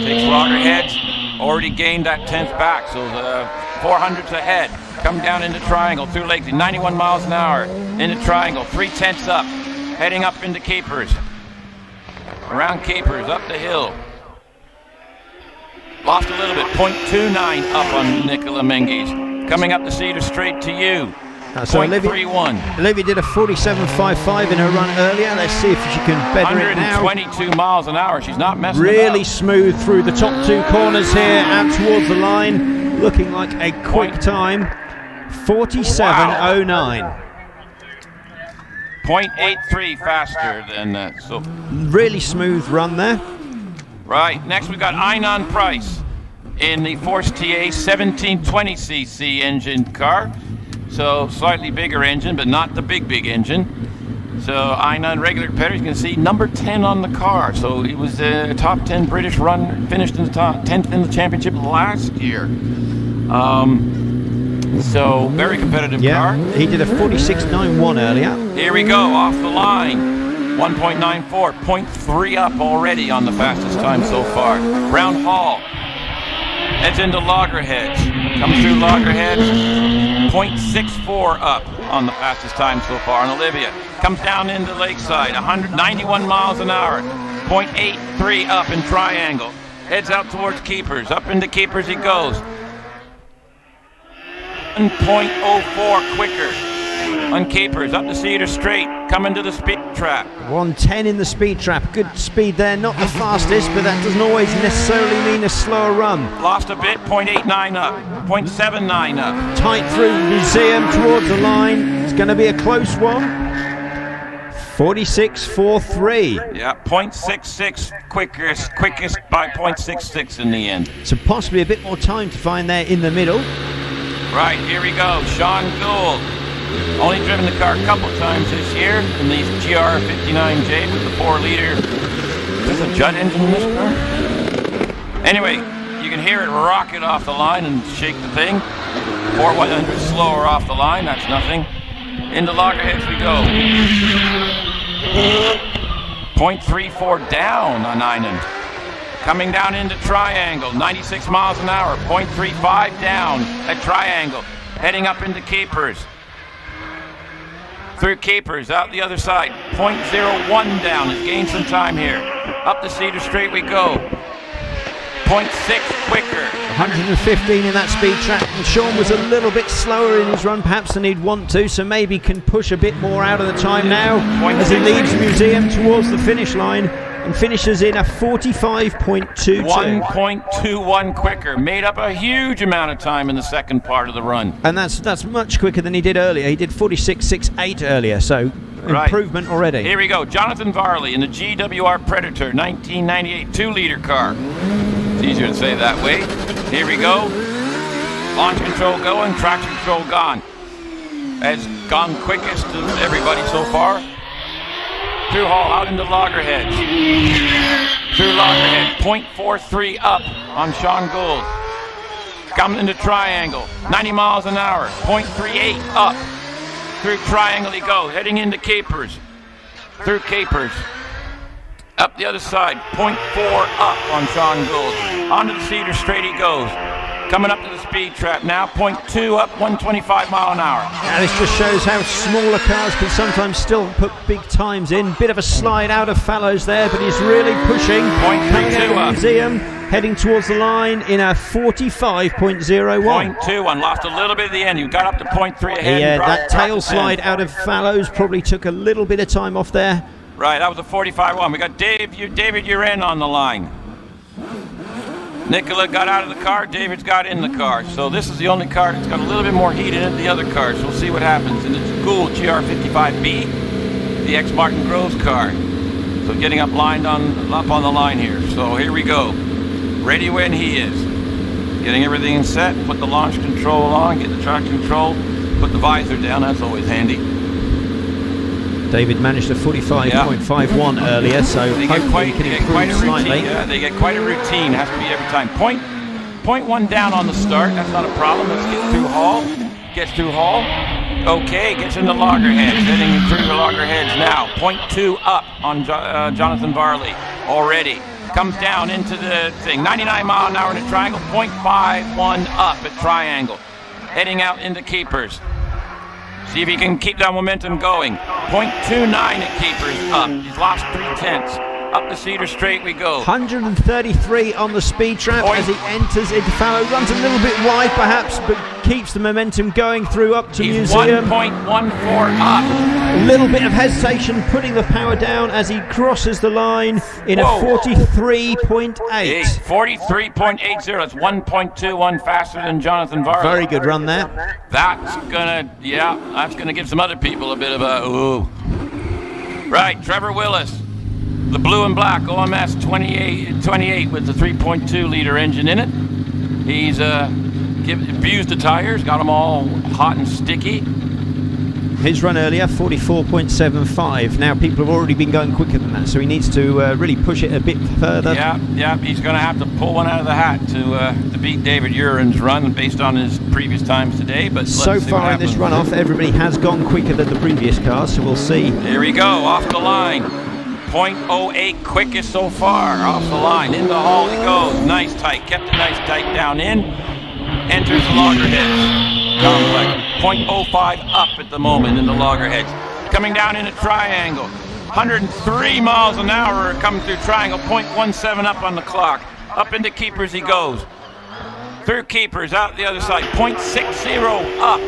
[SPEAKER 4] Takes Loggerheads. Already gained that 10th back, so the 400's ahead. Come down into Triangle through Lakesy, 91 miles an hour. Into Triangle, 3/10 up. Heading up into Keepers. Around Keepers, up the hill. Lost a little bit, 0.29 up on Nicola Menzies. Coming up the Cedar Strait to you.
[SPEAKER 6] So Olivia did a 47.55 in her run earlier. Let's see if she can better it now.
[SPEAKER 4] 122 miles an hour. She's not messing
[SPEAKER 6] really smooth through the top two corners here, out towards the line. Looking like a quick time. 47.09.
[SPEAKER 4] 0.83 faster than that. So
[SPEAKER 6] really smooth run there.
[SPEAKER 4] Right. Next we've got Einon Price in the Force TA 1720cc engine car. So slightly bigger engine, but not the big engine. So Einon regular competitor, you can see number 10 on the car. So it was a top 10 British run, finished in the top 10th in the championship last year. So very competitive car.
[SPEAKER 6] He did a 46.91 earlier.
[SPEAKER 4] Here we go, off the line. 1.94, 0.3 up already on the fastest time so far. Round Hall. Heads into Loggerheads. Comes through Loggerheads. 0.64 up on the fastest time so far. And Olivia comes down into Lakeside. 191 miles an hour. 0.83 up in Triangle. Heads out towards Keepers. Up into Keepers he goes. 1.04 quicker. on Capers, up the Cedar Straight, coming to the speed trap.
[SPEAKER 6] 110 in the speed trap. Good speed there. Not the fastest, but that doesn't always necessarily mean a slower run.
[SPEAKER 4] Lost a bit, 0.89 up, 0.79 up.
[SPEAKER 6] Tight through Museum towards the line. It's going to be a close one. 46.43.
[SPEAKER 4] Yeah, 0.66 quickest by 0.66 in the end.
[SPEAKER 6] So possibly a bit more time to find there in the middle.
[SPEAKER 4] Right, here we go. Sean Gould. Only driven the car a couple times this year in these GR59J with the 4-liter. Is this a Judd engine in this car? Anyway, you can hear it rocket off the line and shake the thing. 4-100 slower off the line, that's nothing. Into loggerheads we go. 0.34 down on Einan. Coming down into Triangle, 96 miles an hour, 0.35 down at Triangle. Heading up into Capers. Through Capers, out the other side, 0.01 down. Has gained some time here. Up the Cedar Straight we go. 0.6 quicker.
[SPEAKER 6] 115 in that speed trap. And Sean was a little bit slower in his run perhaps than he'd want to, so maybe can push a bit more out of the time now as he leaves Museum towards the finish line and finishes in a 45.22.
[SPEAKER 4] 1.21 quicker. Made up a huge amount of time in the second part of the run.
[SPEAKER 6] And that's much quicker than he did earlier. He did 46.68 earlier, so improvement already.
[SPEAKER 4] Here we go. Jonathan Varley in the GWR Predator 1998 2-liter car. It's easier to say that way. Here we go. Launch control going, traction control gone. Has gone quickest of everybody so far. Through Hall, out into Loggerheads. Through Loggerhead, 0.43 up on Sean Gould. Coming into Triangle, 90 miles an hour, 0.38 up. Through Triangle he goes, heading into Capers. Through Capers. Up the other side, 0.4 up on Sean Gould. Onto the Cedar Straight he goes. Coming up to the speed trap now, 0.2 up, 125 mile an hour.
[SPEAKER 6] Now this just shows how smaller cars can sometimes still put big times in. Bit of a slide out of Fallows there, but he's really pushing.
[SPEAKER 4] 0.32 up.
[SPEAKER 6] Museum, heading towards the line in a 45.01.
[SPEAKER 4] 0.21, lost a little bit at the end. You got up to 0.3 ahead.
[SPEAKER 6] Yeah, that tail slide out of Fallows probably took a little bit of time off there.
[SPEAKER 4] Right, that was a 45.1. We got David Uren on the line. Nicola got out of the car, David's got in the car. So this is the only car that's got a little bit more heat in it than the other cars. So we'll see what happens. And it's Gould GR55B, the ex-Martin Groves car. So getting up on the line here. So here we go. Ready when he is. Getting everything set, put the launch control on, get the traction control, put the visor down, that's always handy.
[SPEAKER 6] David managed a 45.51 earlier, so hopefully he can improve slightly.
[SPEAKER 4] They get quite a routine, has to be every time. 0.1 down on the start, that's not a problem. Let's get through Hall. Gets through Hall. Okay, gets into Loggerheads, heading through the Loggerheads now. 0.2 up on Jonathan Varley already. Comes down into the thing. 99 mile an hour in a Triangle, 0.51 up at Triangle. Heading out into Capers. See if he can keep that momentum going. 0.29 at Capers up. He's lost 0.3. Up the Cedar Straight we go.
[SPEAKER 6] 133 on the speed trap as he enters into Fallow. Runs a little bit wide perhaps, but keeps the momentum going through up to Museum.
[SPEAKER 4] 1.14 up.
[SPEAKER 6] A little bit of hesitation, putting the power down as he crosses the line in a 43.8.
[SPEAKER 4] 43.80. That's 1.21 faster than Jonathan Varley.
[SPEAKER 6] Very good run there.
[SPEAKER 4] That's gonna give some other people a bit of a ooh. Right, Trevor Willis. The blue and black OMS 28 with the 3.2 liter engine in it. He's abused the tires, got them all hot and sticky.
[SPEAKER 6] His run earlier, 44.75. Now people have already been going quicker than that, so he needs to really push it a bit further.
[SPEAKER 4] Yeah, he's going to have to pull one out of the hat to beat David Uren's run based on his previous times today. But
[SPEAKER 6] so far in this runoff, everybody has gone quicker than the previous cars, so we'll see.
[SPEAKER 4] Here we go, off the line. 0.08 quickest so far, off the line. In the Hall he goes, nice tight, kept it nice tight down in. Enters the Loggerheads complex. 0.05 up at the moment in the Loggerheads. Coming down in a Triangle. 103 miles an hour coming through Triangle. 0.17 up on the clock. Up into Keepers he goes. Through Keepers, out the other side. 0.60 up.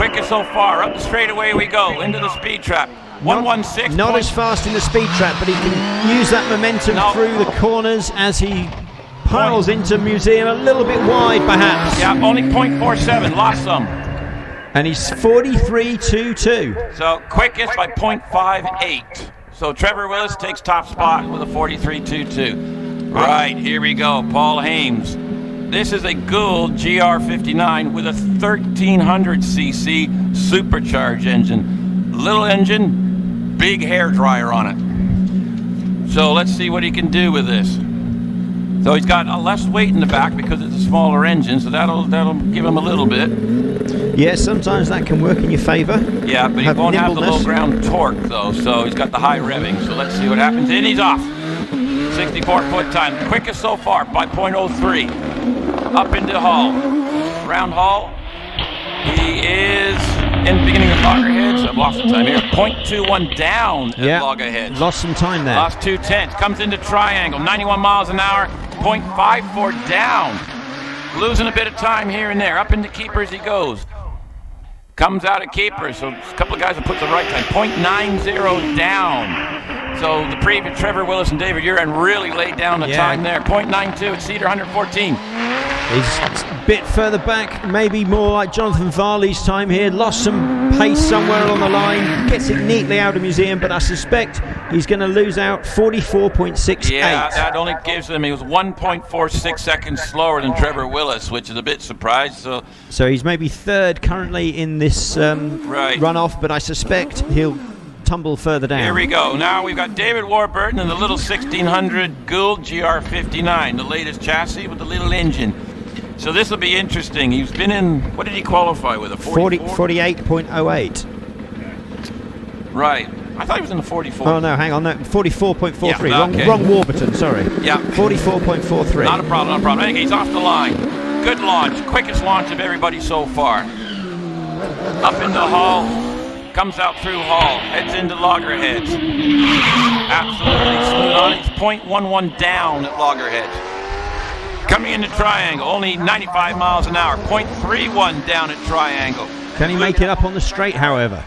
[SPEAKER 4] Quickest so far. Up the straightaway we go. Into the speed trap. 116.
[SPEAKER 6] Not as fast in the speed trap, but he can use that momentum through the corners as he piles into Museum a little bit wide, perhaps.
[SPEAKER 4] Yeah, only 0.47. Lost some.
[SPEAKER 6] And he's 43.22.
[SPEAKER 4] So quickest by 0.58. So Trevor Willis takes top spot with a 43.22. Right, here we go. Paul Hames. This is a Gould GR59 with a 1300cc supercharged engine. Little engine, big hair dryer on it. So let's see what he can do with this. So he's got less weight in the back because it's a smaller engine, so that'll give him a little bit.
[SPEAKER 6] Yeah, sometimes that can work in your favour.
[SPEAKER 4] Yeah, but he won't have the low ground torque though, so he's got the high revving. So let's see what happens. And he's off. 64-foot time. Quickest so far by 0.03. Up into Hall. Round Hall. He is in the beginning of loggerheads. I've lost some time here. 0.21 down at loggerheads.
[SPEAKER 6] Lost some time there.
[SPEAKER 4] Lost 2/10. Comes into triangle. 91 miles an hour. 0.54 down. Losing a bit of time here and there. Up into keepers he goes. Comes out of keepers. So a couple of guys have put the right time. 0.90 down. So the previous Trevor Willis and David Uren really laid down the time there. 0.92 at Cedar 114.
[SPEAKER 6] He's a bit further back, maybe more like Jonathan Varley's time here. Lost some pace somewhere along the line. Gets it neatly out of Museum, but I suspect he's going to lose out 44.68.
[SPEAKER 4] Yeah, that only gives him, he was 1.46 seconds slower than Trevor Willis, which is a bit surprised.
[SPEAKER 6] So he's maybe third currently in this runoff, but I suspect he'll tumble further down.
[SPEAKER 4] Here we go. Now we've got David Warburton in the little 1600 Gould GR59, the latest chassis with the little engine. So this will be interesting. He's been in, what did he qualify with? A
[SPEAKER 6] 48.08.
[SPEAKER 4] Right. I thought he was in the 44.
[SPEAKER 6] Oh no, hang on, no, 44.43.
[SPEAKER 4] Yeah,
[SPEAKER 6] wrong Warburton, sorry.
[SPEAKER 4] Yeah.
[SPEAKER 6] 44.43.
[SPEAKER 4] Not a problem, I think he's off the line. Good launch, quickest launch of everybody so far. Up into Hall. Comes out through Hall, heads into loggerheads. Absolutely smooth on. He's 0.11 down at loggerheads. Coming into triangle, only 95 miles an hour. 0.31 down at triangle.
[SPEAKER 6] Can he make it up on the straight, however?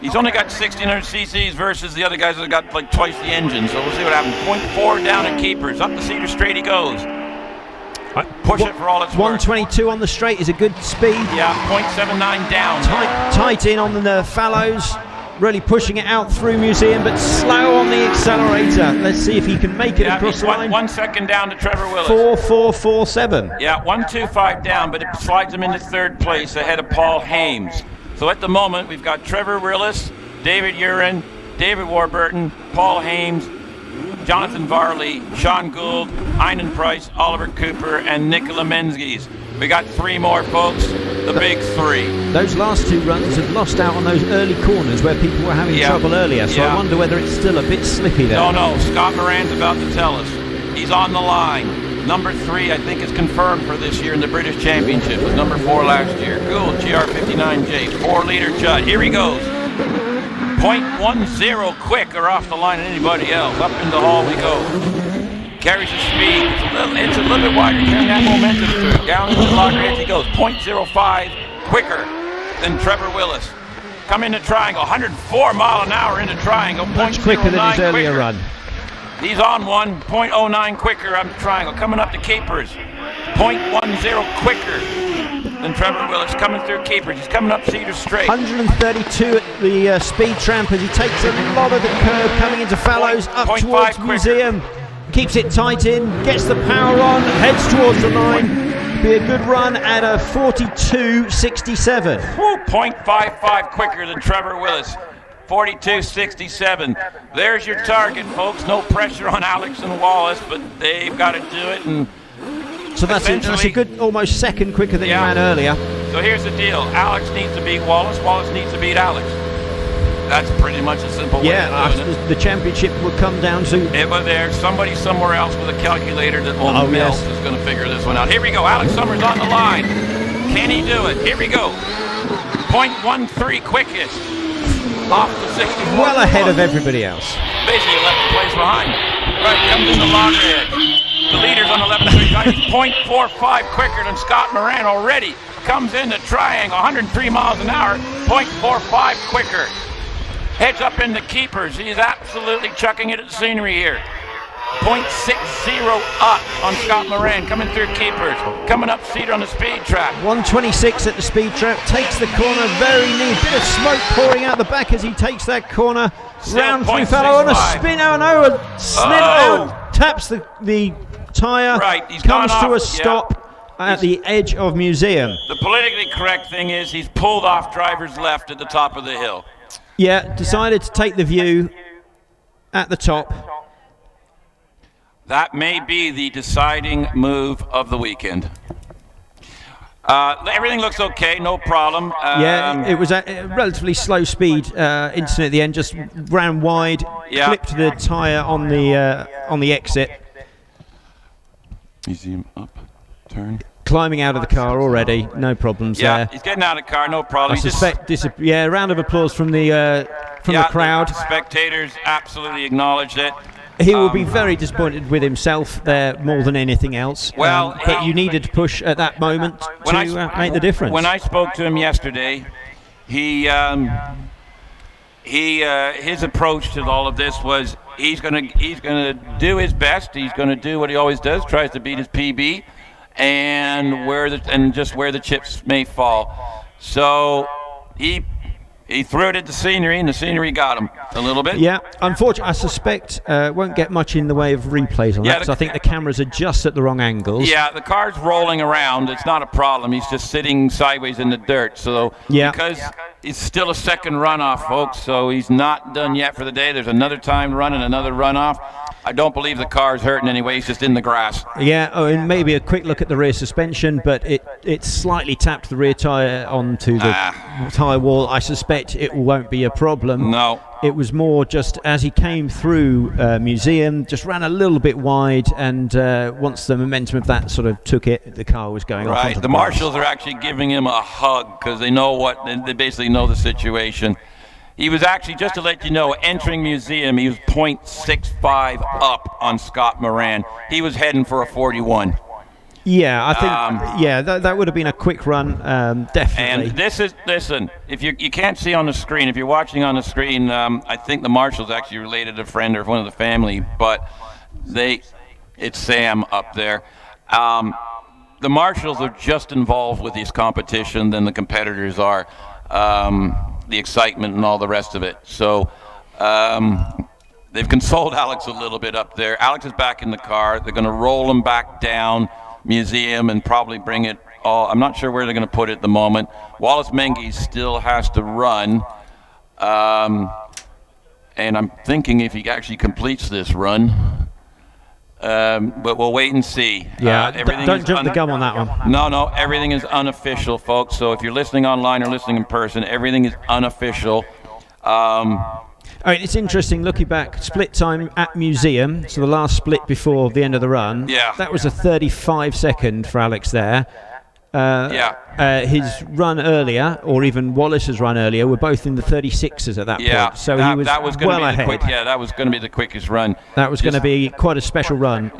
[SPEAKER 4] He's only got 1600 cc's versus the other guys that have got like twice the engine. So we'll see what happens. 0.4 down at keepers. Up the Cedar Straight he goes. Push it for all it's worth.
[SPEAKER 6] 122 on the straight is a good speed.
[SPEAKER 4] Yeah, 0.79 down.
[SPEAKER 6] Tight in on the fallows. Really pushing it out through Museum, but slow on the accelerator. Let's see if he can make it across the line.
[SPEAKER 4] 1 second down to Trevor Willis.
[SPEAKER 6] 4.447.
[SPEAKER 4] Yeah, 1.25 down, but it slides him into third place ahead of Paul Hames. So at the moment, we've got Trevor Willis, David Uren, David Warburton, Paul Hames, Jonathan Varley, Sean Gould, Einan Price, Oliver Cooper, and Nicola Menzies. We got three more, folks. The big three.
[SPEAKER 6] Those last two runs have lost out on those early corners where people were having trouble earlier, so I wonder whether it's still a bit slippy there.
[SPEAKER 4] No, Scott Moran's about to tell us. He's on the line. Number 3, I think, is confirmed for this year in the British Championship. Was number 4 last year. Gould, GR59J, 4-liter Judd. Here he goes. 0.10 quicker off the line than anybody else. Up in the Hall we go. Carries the speed. It's a little bit wider. Carrying that momentum through. Down into the loggerheads he goes. 0.05 quicker than Trevor Willis. Come into triangle. 104 mile an hour into triangle.
[SPEAKER 6] Much quicker than his earlier run.
[SPEAKER 4] He's on one. 0.09 quicker on the triangle. Coming up to keepers. 0.10 quicker than Trevor Willis. Coming through keepers. He's coming up Cedar Straight.
[SPEAKER 6] 132 at the speed tramp as he takes a lot of the curve coming into fallows up towards Museum. Keeps it tight in, gets the power on, heads towards the line. Be a good run at a 42.67.
[SPEAKER 4] 0.55 quicker than Trevor Willis. 42.67. There's your target, folks. No pressure on Alex and Wallace, but they've got to do it. And
[SPEAKER 6] so that's a good almost second quicker than he ran earlier.
[SPEAKER 4] So here's the deal. Alex needs to beat Wallace. Wallace needs to beat Alex. That's pretty much a simple way of doing it.
[SPEAKER 6] The championship will come down to...
[SPEAKER 4] But there's somebody somewhere else with a calculator that won't melt is going to figure this one out. Here we go. Alex Summers on the line. Can he do it? Here we go. 0.13 quickest. Off the 64.
[SPEAKER 6] Well ahead of everybody else.
[SPEAKER 4] Basically 11th place behind. Right, comes in the loggerhead. The leader's on 11th place. He's 0.45 quicker than Scott Moran already. comes in the triangle, 103 miles an hour, 0.45 quicker. Heads up in the keepers. He's absolutely chucking it at the scenery here. 0.60 up on Scott Moran, coming through keepers. Coming up Cedar on the speed trap.
[SPEAKER 6] 126 at the speed trap, takes the corner very neat. Bit of smoke pouring out the back as he takes that corner.
[SPEAKER 4] Still
[SPEAKER 6] Round through fellow on a
[SPEAKER 4] 0.65.
[SPEAKER 6] spin. Oh no, slid out, taps the tyre,
[SPEAKER 4] Right, he's
[SPEAKER 6] comes
[SPEAKER 4] gone
[SPEAKER 6] to a
[SPEAKER 4] off,
[SPEAKER 6] stop at the edge of Museum.
[SPEAKER 4] The politically correct thing is he's pulled off driver's left at the top of the hill.
[SPEAKER 6] Yeah, decided to take the view at the top.
[SPEAKER 4] That may be the deciding move of the weekend. Everything looks okay, no problem.
[SPEAKER 6] Yeah, it was a relatively slow speed incident at the end. Just ran wide,
[SPEAKER 4] Yeah.
[SPEAKER 6] clipped the tyre on the exit.
[SPEAKER 4] Museum up, turn.
[SPEAKER 6] Climbing out of the car already, no problems
[SPEAKER 4] Yeah,
[SPEAKER 6] there.
[SPEAKER 4] he's getting out of the car, no problem.
[SPEAKER 6] I suspect round of applause from the crowd.
[SPEAKER 4] The spectators absolutely acknowledged it.
[SPEAKER 6] He will be very disappointed with himself there more than anything else.
[SPEAKER 4] Well,
[SPEAKER 6] but you needed to push at that moment to make the difference.
[SPEAKER 4] When I spoke to him yesterday, his approach to all of this was he's gonna do his best. He's gonna do what he always does, tries to beat his PB, and just where the chips may fall. So he threw it at the scenery, and the scenery got him a little bit.
[SPEAKER 6] Yeah, unfortunately, I suspect won't get much in the way of replays on that, because I think the cameras are just at the wrong angles.
[SPEAKER 4] Yeah, the car's rolling around. It's not a problem. He's just sitting sideways in the dirt. So because it's still a second runoff, folks, so he's not done yet for the day. There's another time run and another runoff. I don't believe the car's hurting anyway. He's just in the grass.
[SPEAKER 6] Yeah, and maybe a quick look at the rear suspension, but it slightly tapped the rear tyre onto the tyre wall. I suspect it won't be a problem.
[SPEAKER 4] No.
[SPEAKER 6] It was more just as he came through Museum, just ran a little bit wide, and once the momentum of that sort of took it, the car was going off.
[SPEAKER 4] Right. The marshals are actually giving him a hug because they know they basically know the situation. He was actually, just to let you know, entering Museum, he was 0.65 up on Scott Moran. He was heading for a 41.
[SPEAKER 6] Yeah, I think that would have been a quick run, definitely.
[SPEAKER 4] And listen, if you can't see on the screen, if you're watching on the screen, I think the marshal's actually related to a friend or one of the family, but it's Sam up there. The marshals are just involved with this competition than the competitors are. The excitement and all the rest of it. So they've consoled Alex a little bit up there. Alex is back in the car. They're going to roll him back down Museum and probably bring it all. I'm not sure where they're going to put it at the moment. Wallace Menzies still has to run. And I'm thinking if he actually completes this run. But we'll wait and see.
[SPEAKER 6] Yeah, don't jump the gun on that one.
[SPEAKER 4] No, everything is unofficial, folks. So if you're listening online or listening in person, everything is unofficial.
[SPEAKER 6] I mean, it's interesting looking back. Split time at Museum, so the last split before the end of the run.
[SPEAKER 4] Yeah.
[SPEAKER 6] That was a 35-second for Alex there. His run earlier, or even Wallace's run earlier, were both in the 36s at that point. So he was well ahead.
[SPEAKER 4] That was going to be the quickest run.
[SPEAKER 6] That was going to be quite a special run,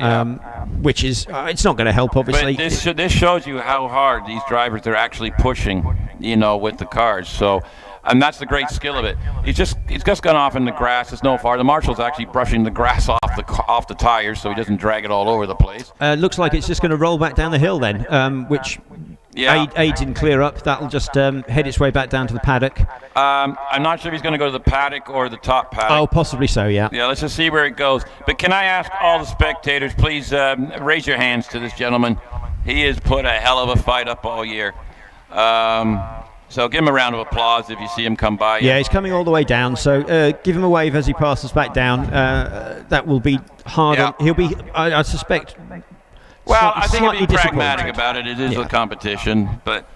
[SPEAKER 6] which is it's not going to help, obviously.
[SPEAKER 4] But this shows you how hard these drivers are actually pushing, with the cars. So, and that's the great skill of it. He's just gone off in the grass. It's no far. The marshal's actually brushing the grass off the tires so he doesn't drag it all over the place.
[SPEAKER 6] Looks like it's just going to roll back down the hill then, which aids in clear up. That'll just head its way back down to the paddock.
[SPEAKER 4] I'm not sure if he's going to go to the paddock or the top paddock.
[SPEAKER 6] Oh, possibly so, yeah.
[SPEAKER 4] Yeah, let's just see where it goes. But can I ask all the spectators, please raise your hands to this gentleman. He has put a hell of a fight up all year. So give him a round of applause if you see him come by.
[SPEAKER 6] Yeah, he's coming all the way down, so give him a wave as he passes back down. That will be hard.
[SPEAKER 4] Yeah.
[SPEAKER 6] He'll be, I suspect,
[SPEAKER 4] well, I think he'll be
[SPEAKER 6] disappointed.
[SPEAKER 4] pragmatic about it. It is a competition, but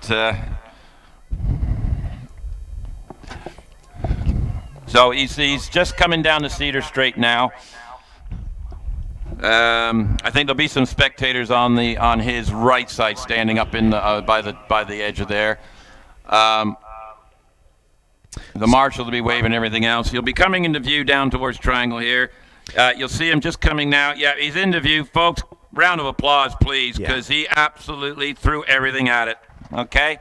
[SPEAKER 4] so he's just coming down the Cedar Straight now. I think there'll be some spectators on his right side, standing up in the by the edge of there. The marshal will be waving everything else. He'll be coming into view down towards Triangle here. You'll see him just coming now. Yeah, he's into view, folks. Round of applause, please, because he absolutely threw everything at it. Okay.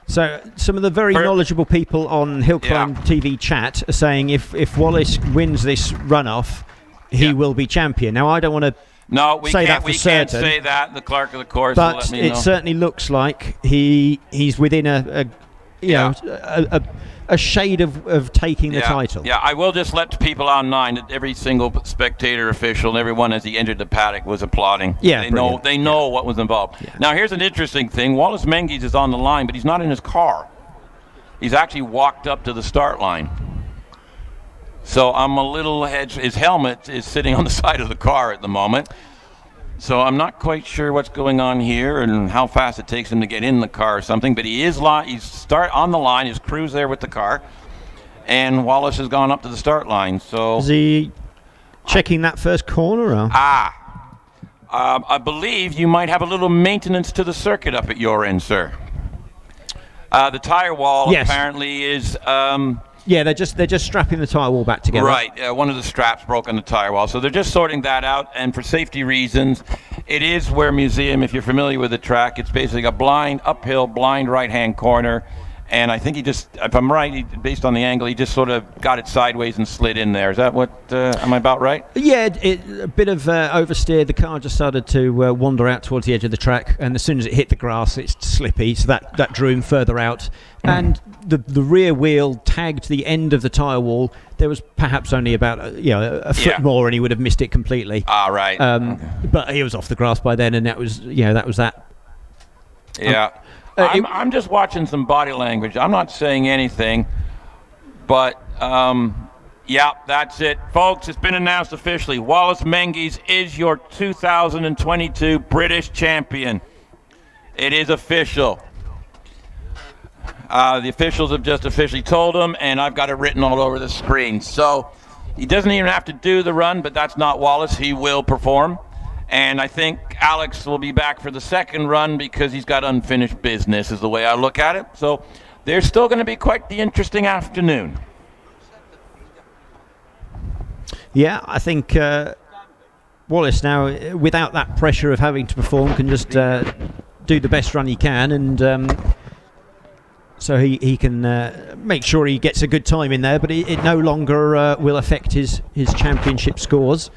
[SPEAKER 6] So some of the very knowledgeable people on HillClimb.TV chat are saying if Wallace wins this runoff, he will be champion. Now, I don't want to say that for certain.
[SPEAKER 4] Can't say that. The clerk of the course
[SPEAKER 6] but
[SPEAKER 4] will let me know.
[SPEAKER 6] It certainly looks like he's within a shade of taking the title.
[SPEAKER 4] Yeah, I will just let people online that every single spectator, official, and everyone as he entered the paddock was applauding.
[SPEAKER 6] Yeah,
[SPEAKER 4] they know what was involved. Yeah. Now, here's an interesting thing. Wallace Menzies is on the line, but he's not in his car. He's actually walked up to the start line. So I'm a little hedged. His helmet is sitting on the side of the car at the moment. So I'm not quite sure what's going on here and how fast it takes him to get in the car or something. But he's on the line. His crew's there with the car, and Wallace has gone up to the start line. So
[SPEAKER 6] is he checking that first corner? Or?
[SPEAKER 4] I believe you might have a little maintenance to the circuit up at your end, sir. The tire wall apparently is.
[SPEAKER 6] Yeah, they're just strapping the tyre wall back together.
[SPEAKER 4] Right, one of the straps broke on the tyre wall. So they're just sorting that out, and for safety reasons, it is where museum, if you're familiar with the track, it's basically a blind, uphill, blind right-hand corner. And I think he just, if I'm right, based on the angle, he just sort of got it sideways and slid in there. Is that what, am I about right?
[SPEAKER 6] Yeah, a bit of oversteer. The car just started to wander out towards the edge of the track, and as soon as it hit the grass, it's slippy, so that drew him further out. And the rear wheel tagged the end of the tyre wall. There was perhaps only about a foot more, and he would have missed it completely.
[SPEAKER 4] Right.
[SPEAKER 6] But he was off the grass by then, and that was that.
[SPEAKER 4] Yeah. I'm just watching some body language. I'm not saying anything, but that's it, folks. It's been announced officially. Wallace Menzies is your 2022 British champion. It is official. The officials have just officially told him, and I've got it written all over the screen. So he doesn't even have to do the run, but that's not Wallace. He will perform. And I think Alex will be back for the second run because he's got unfinished business, is the way I look at it. So there's still going to be quite the interesting afternoon.
[SPEAKER 6] Yeah, I think Wallace now, without that pressure of having to perform, can just do the best run he can, and so he can make sure he gets a good time in there, but it no longer will affect his championship scores.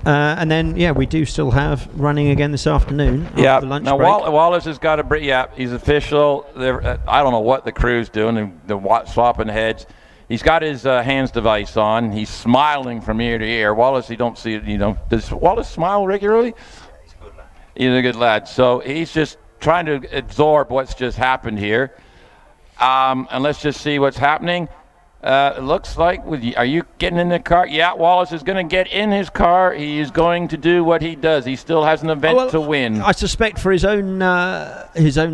[SPEAKER 6] And then, we do still have running again this afternoon.
[SPEAKER 4] Yeah,
[SPEAKER 6] the lunch
[SPEAKER 4] now
[SPEAKER 6] break.
[SPEAKER 4] Wallace has got he's official. I don't know what the crew's doing. They're swapping heads. He's got his hands device on. He's smiling from ear to ear. Wallace, you don't see it, does Wallace smile regularly? He's a good lad. So he's just trying to absorb what's just happened here. And let's just see what's happening. It looks like, are you getting in the car? Yeah, Wallace is going to get in his car. He is going to do what he does. He still has an event to win.
[SPEAKER 6] I suspect for his own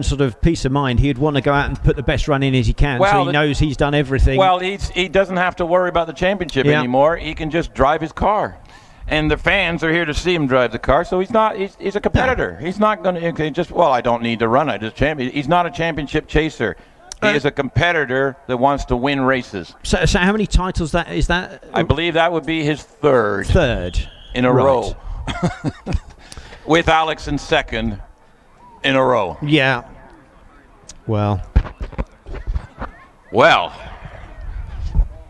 [SPEAKER 6] sort of peace of mind, he'd want to go out and put the best run in as he can, so he knows he's done everything.
[SPEAKER 4] Well, he doesn't have to worry about the championship anymore. He can just drive his car. And the fans are here to see him drive the car, so he's a competitor. He's not going to I don't need to run. I just champion. He's not a championship chaser. He is a competitor that wants to win races.
[SPEAKER 6] So how many titles is that?
[SPEAKER 4] I believe that would be his third. In a row. With Alex in second in a row.
[SPEAKER 6] Yeah. Well,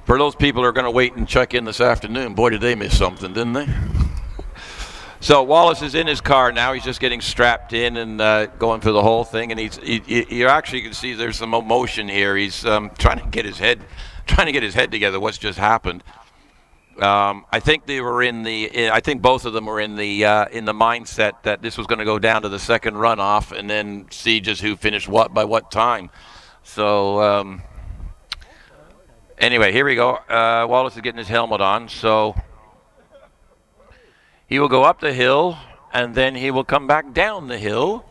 [SPEAKER 4] for those people who are going to wait and check in this afternoon, boy, did they miss something, didn't they? So Wallace is in his car now. He's just getting strapped in and going for the whole thing. And you actually can see there's some emotion here. He's trying to get his head together. What's just happened? I think both of them were in the mindset that this was going to go down to the second runoff and then see just who finished what by what time. So anyway, here we go. Wallace is getting his helmet on. So he will go up the hill, and then he will come back down the hill,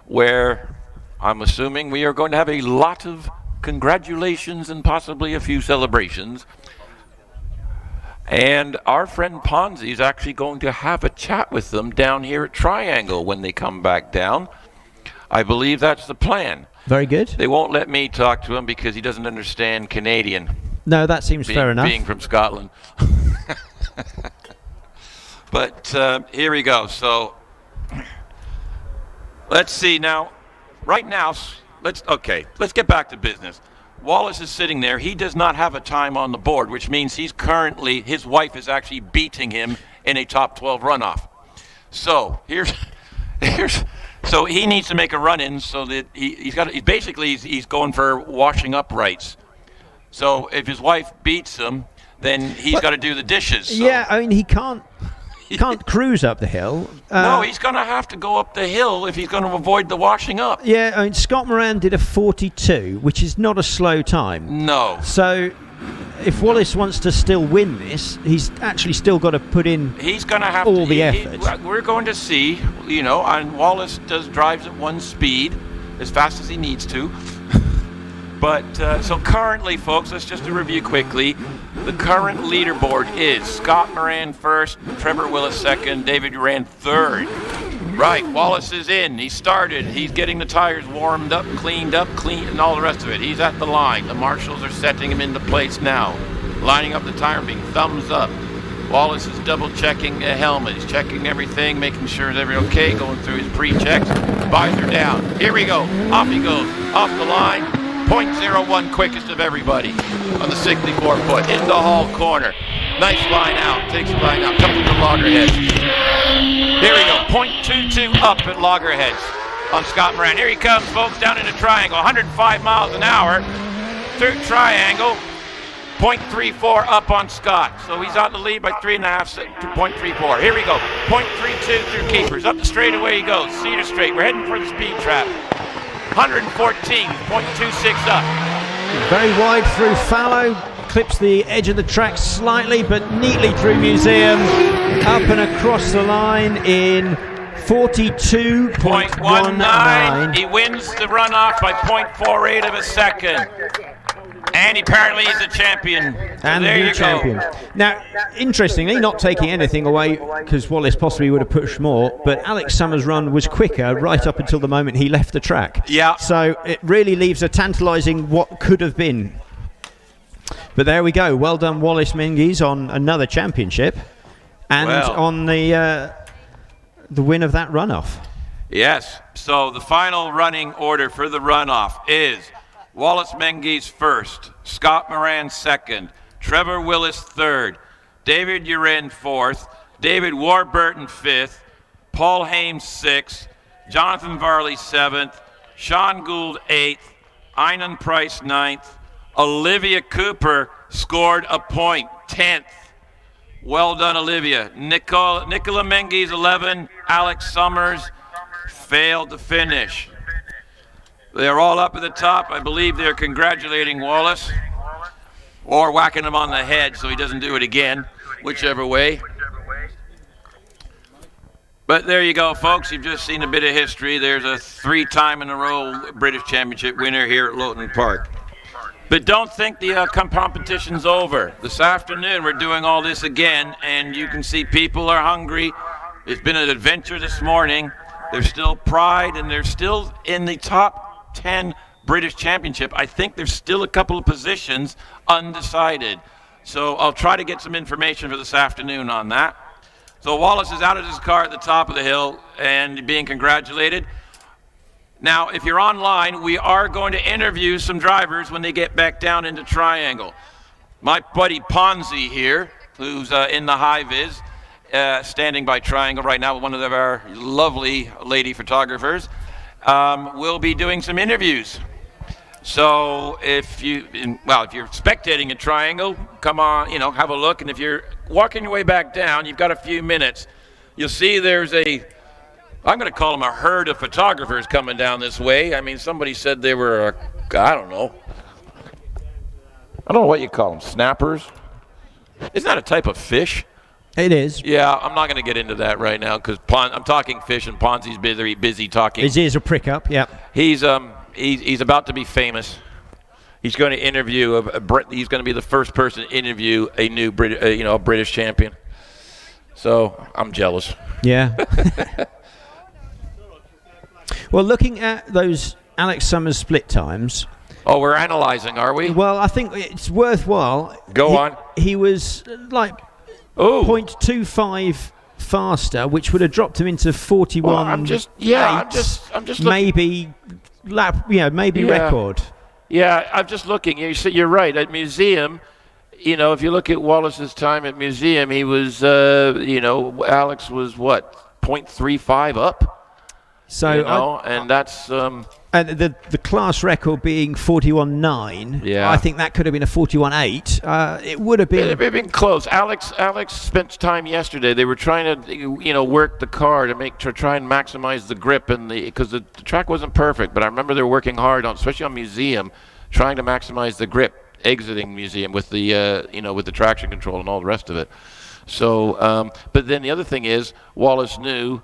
[SPEAKER 4] where I'm assuming we are going to have a lot of congratulations and possibly a few celebrations. And our friend Ponzi is actually going to have a chat with them down here at Triangle when they come back down. I believe that's the plan.
[SPEAKER 6] Very good.
[SPEAKER 4] They won't let me talk to him because he doesn't understand Canadian.
[SPEAKER 6] No, that seems fair enough.
[SPEAKER 4] Being from Scotland. But here we go. So let's see now. right now, let's get back to business. Wallace is sitting there. He does not have a time on the board, which means his wife is actually beating him in a top 12 runoff. So so he needs to make a run-in so that he's going for washing up rights. So if his wife beats him, then he's got to do the dishes. So.
[SPEAKER 6] Yeah, I mean, he can't cruise up the hill.
[SPEAKER 4] No, he's going to have to go up the hill if he's going to avoid the washing up.
[SPEAKER 6] Yeah, I mean, Scott Moran did a 42, which is not a slow time.
[SPEAKER 4] No.
[SPEAKER 6] So if Wallace wants to still win this, he's actually still got to put in
[SPEAKER 4] He's going to have
[SPEAKER 6] all the effort.
[SPEAKER 4] We're going to see, and Wallace drives at one speed as fast as he needs to. But so currently, folks, let's just review quickly. The current leaderboard is Scott Moran first, Trevor Willis second, David Duran third. Right, Wallace is in. He started. He's getting the tires warmed up, cleaned up, and all the rest of it. He's at the line. The marshals are setting him into place now, lining up the tire beam. Thumbs up. Wallace is double-checking the helmet. He's checking everything, making sure everything's okay, going through his pre-checks. Visor down. Here we go. Off he goes. Off the line. 0.01 quickest of everybody on the 64-foot into the Hall corner. Nice line out. Takes the line out. Comes to the loggerheads. Here we go. 0.22 up at loggerheads on Scott Moran. Here he comes, folks, down into triangle. 105 miles an hour through triangle. 0.34 up on Scott. So he's out in the lead by 3.5 to 0.34. Here we go. 0.32 through keepers. Up the straightaway he goes. Cedar Straight. We're heading for the speed trap. 114.26 up.
[SPEAKER 6] very wide through fallow, clips the edge of the track slightly, but neatly through Museum, up and across the line in 42.19.
[SPEAKER 4] He wins the runoff by 0.48 of a second. And apparently he's a champion.
[SPEAKER 6] And
[SPEAKER 4] there
[SPEAKER 6] the champion.
[SPEAKER 4] Go.
[SPEAKER 6] Now, interestingly, not taking anything away, because Wallace possibly would have pushed more, but Alex Summers' run was quicker right up until the moment he left the track.
[SPEAKER 4] Yeah.
[SPEAKER 6] So it really leaves a tantalising what could have been. But there we go. Well done, Wallace Menzies, on another championship. And on the win of that runoff.
[SPEAKER 4] Yes. So the final running order for the runoff is Wallace Menzies first, Scott Moran second, Trevor Willis third, David Uren fourth, David Warburton fifth, Paul Hames sixth, Jonathan Varley seventh, Sean Gould eighth, Einan Price ninth, Olivia Cooper scored a point, 10th. Well done, Olivia. Nicola Menzies 11, Alex Summers failed to finish. They're all up at the top. I believe they're congratulating Wallace or whacking him on the head so he doesn't do it again, whichever way. But there you go, folks. You've just seen a bit of history. There's a 3-time-in-a-row British Championship winner here at Loton Park. But don't think the competition's over. This afternoon we're doing all this again, and you can see people are hungry. It's been an adventure this morning. There's still pride, and they're still in the top 10 British Championship. I think there's still a couple of positions undecided. So I'll try to get some information for this afternoon on that. So Wallace is out of his car at the top of the hill and being congratulated. Now, if you're online, we are going to interview some drivers when they get back down into Triangle. My buddy Ponzi here, who's in the high-vis, standing by Triangle right now with one of our lovely lady photographers, will be doing some interviews. So if you're spectating a Triangle, come on, have a look. And if you're walking your way back down, you've got a few minutes. You'll see there's I'm going to call them a herd of photographers coming down this way. I mean, somebody said they were, I don't know what you call them, snappers? Isn't that a type of fish?
[SPEAKER 6] It is.
[SPEAKER 4] Yeah, I'm not going to get into that right now because I'm talking fish and Ponzi's busy talking.
[SPEAKER 6] His ears will prick up, yeah.
[SPEAKER 4] He's about to be famous. He's going to interview he's going to be the first person to interview a new British champion. So I'm jealous.
[SPEAKER 6] Yeah. Well, looking at those Alex Summers split times.
[SPEAKER 4] Oh, we're analyzing, are we?
[SPEAKER 6] Well, I think it's worthwhile.
[SPEAKER 4] Go on.
[SPEAKER 6] He was like 0.25 faster, which would have dropped him into 41.
[SPEAKER 1] Well, I'm just looking.
[SPEAKER 6] maybe maybe record.
[SPEAKER 1] Yeah, I'm just looking. You're right. At Museum, if you look at Wallace's time at Museum, he was, Alex was what, 0.35 up?
[SPEAKER 6] So
[SPEAKER 1] and that's
[SPEAKER 6] and the class record being 41.9.
[SPEAKER 1] Yeah,
[SPEAKER 6] I think that could have been a 41.8. It would have been.
[SPEAKER 1] It'd have been close. Alex spent time yesterday. They were trying to work the car to try and maximize the grip because the track wasn't perfect. But I remember they were working hard especially on Museum, trying to maximize the grip exiting Museum with the with the traction control and all the rest of it. So, but then the other thing is Wallace knew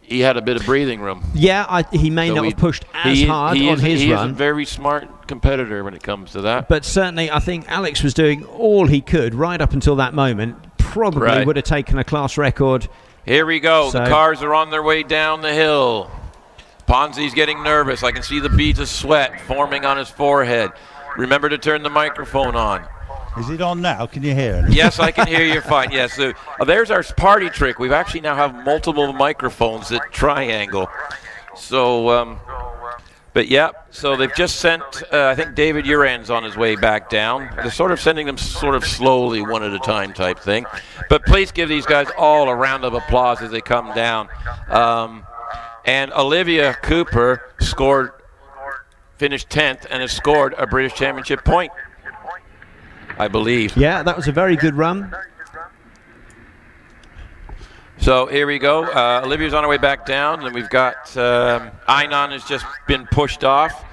[SPEAKER 1] he had a bit of breathing room.
[SPEAKER 6] Yeah, he may not have pushed as hard on his run.
[SPEAKER 1] He is a very smart competitor when it comes to that.
[SPEAKER 6] But certainly, I think Alex was doing all he could right up until that moment. Probably would have taken a class record.
[SPEAKER 1] Here we go. The cars are on their way down the hill. Ponzi's getting nervous. I can see the beads of sweat forming on his forehead. Remember to turn the microphone on.
[SPEAKER 5] Is it on now? Can you hear it?
[SPEAKER 1] Yes, I can hear you fine. Yes, so, there's our party trick. We've actually now have multiple microphones at Triangle. So, but yeah, so they've just sent, I think David Uran's on his way back down. They're sort of sending them sort of slowly, one at a time type thing. But please give these guys all a round of applause as they come down. And Olivia Cooper finished 10th and has scored a British Championship point, I believe.
[SPEAKER 6] Yeah, that was a very good run.
[SPEAKER 1] So here we go. Olivia's on her way back down, and we've got Einon has just been pushed off.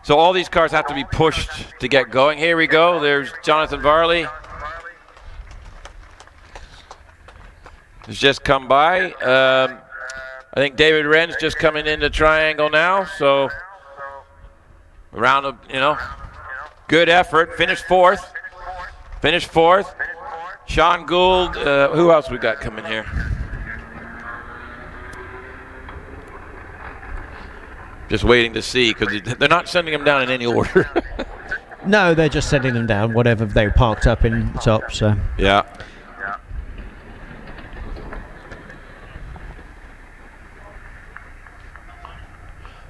[SPEAKER 1] So all these cars have to be pushed to get going. Here we go. There's Jonathan Varley. Has just come by. I think David Wren's just coming into Triangle now. So a round of, good effort. Finished fourth. Sean Gould. Who else we got coming here? Just waiting to see because they're not sending them down in any order.
[SPEAKER 6] No, they're just sending them down, whatever they parked up in the top. So
[SPEAKER 1] yeah.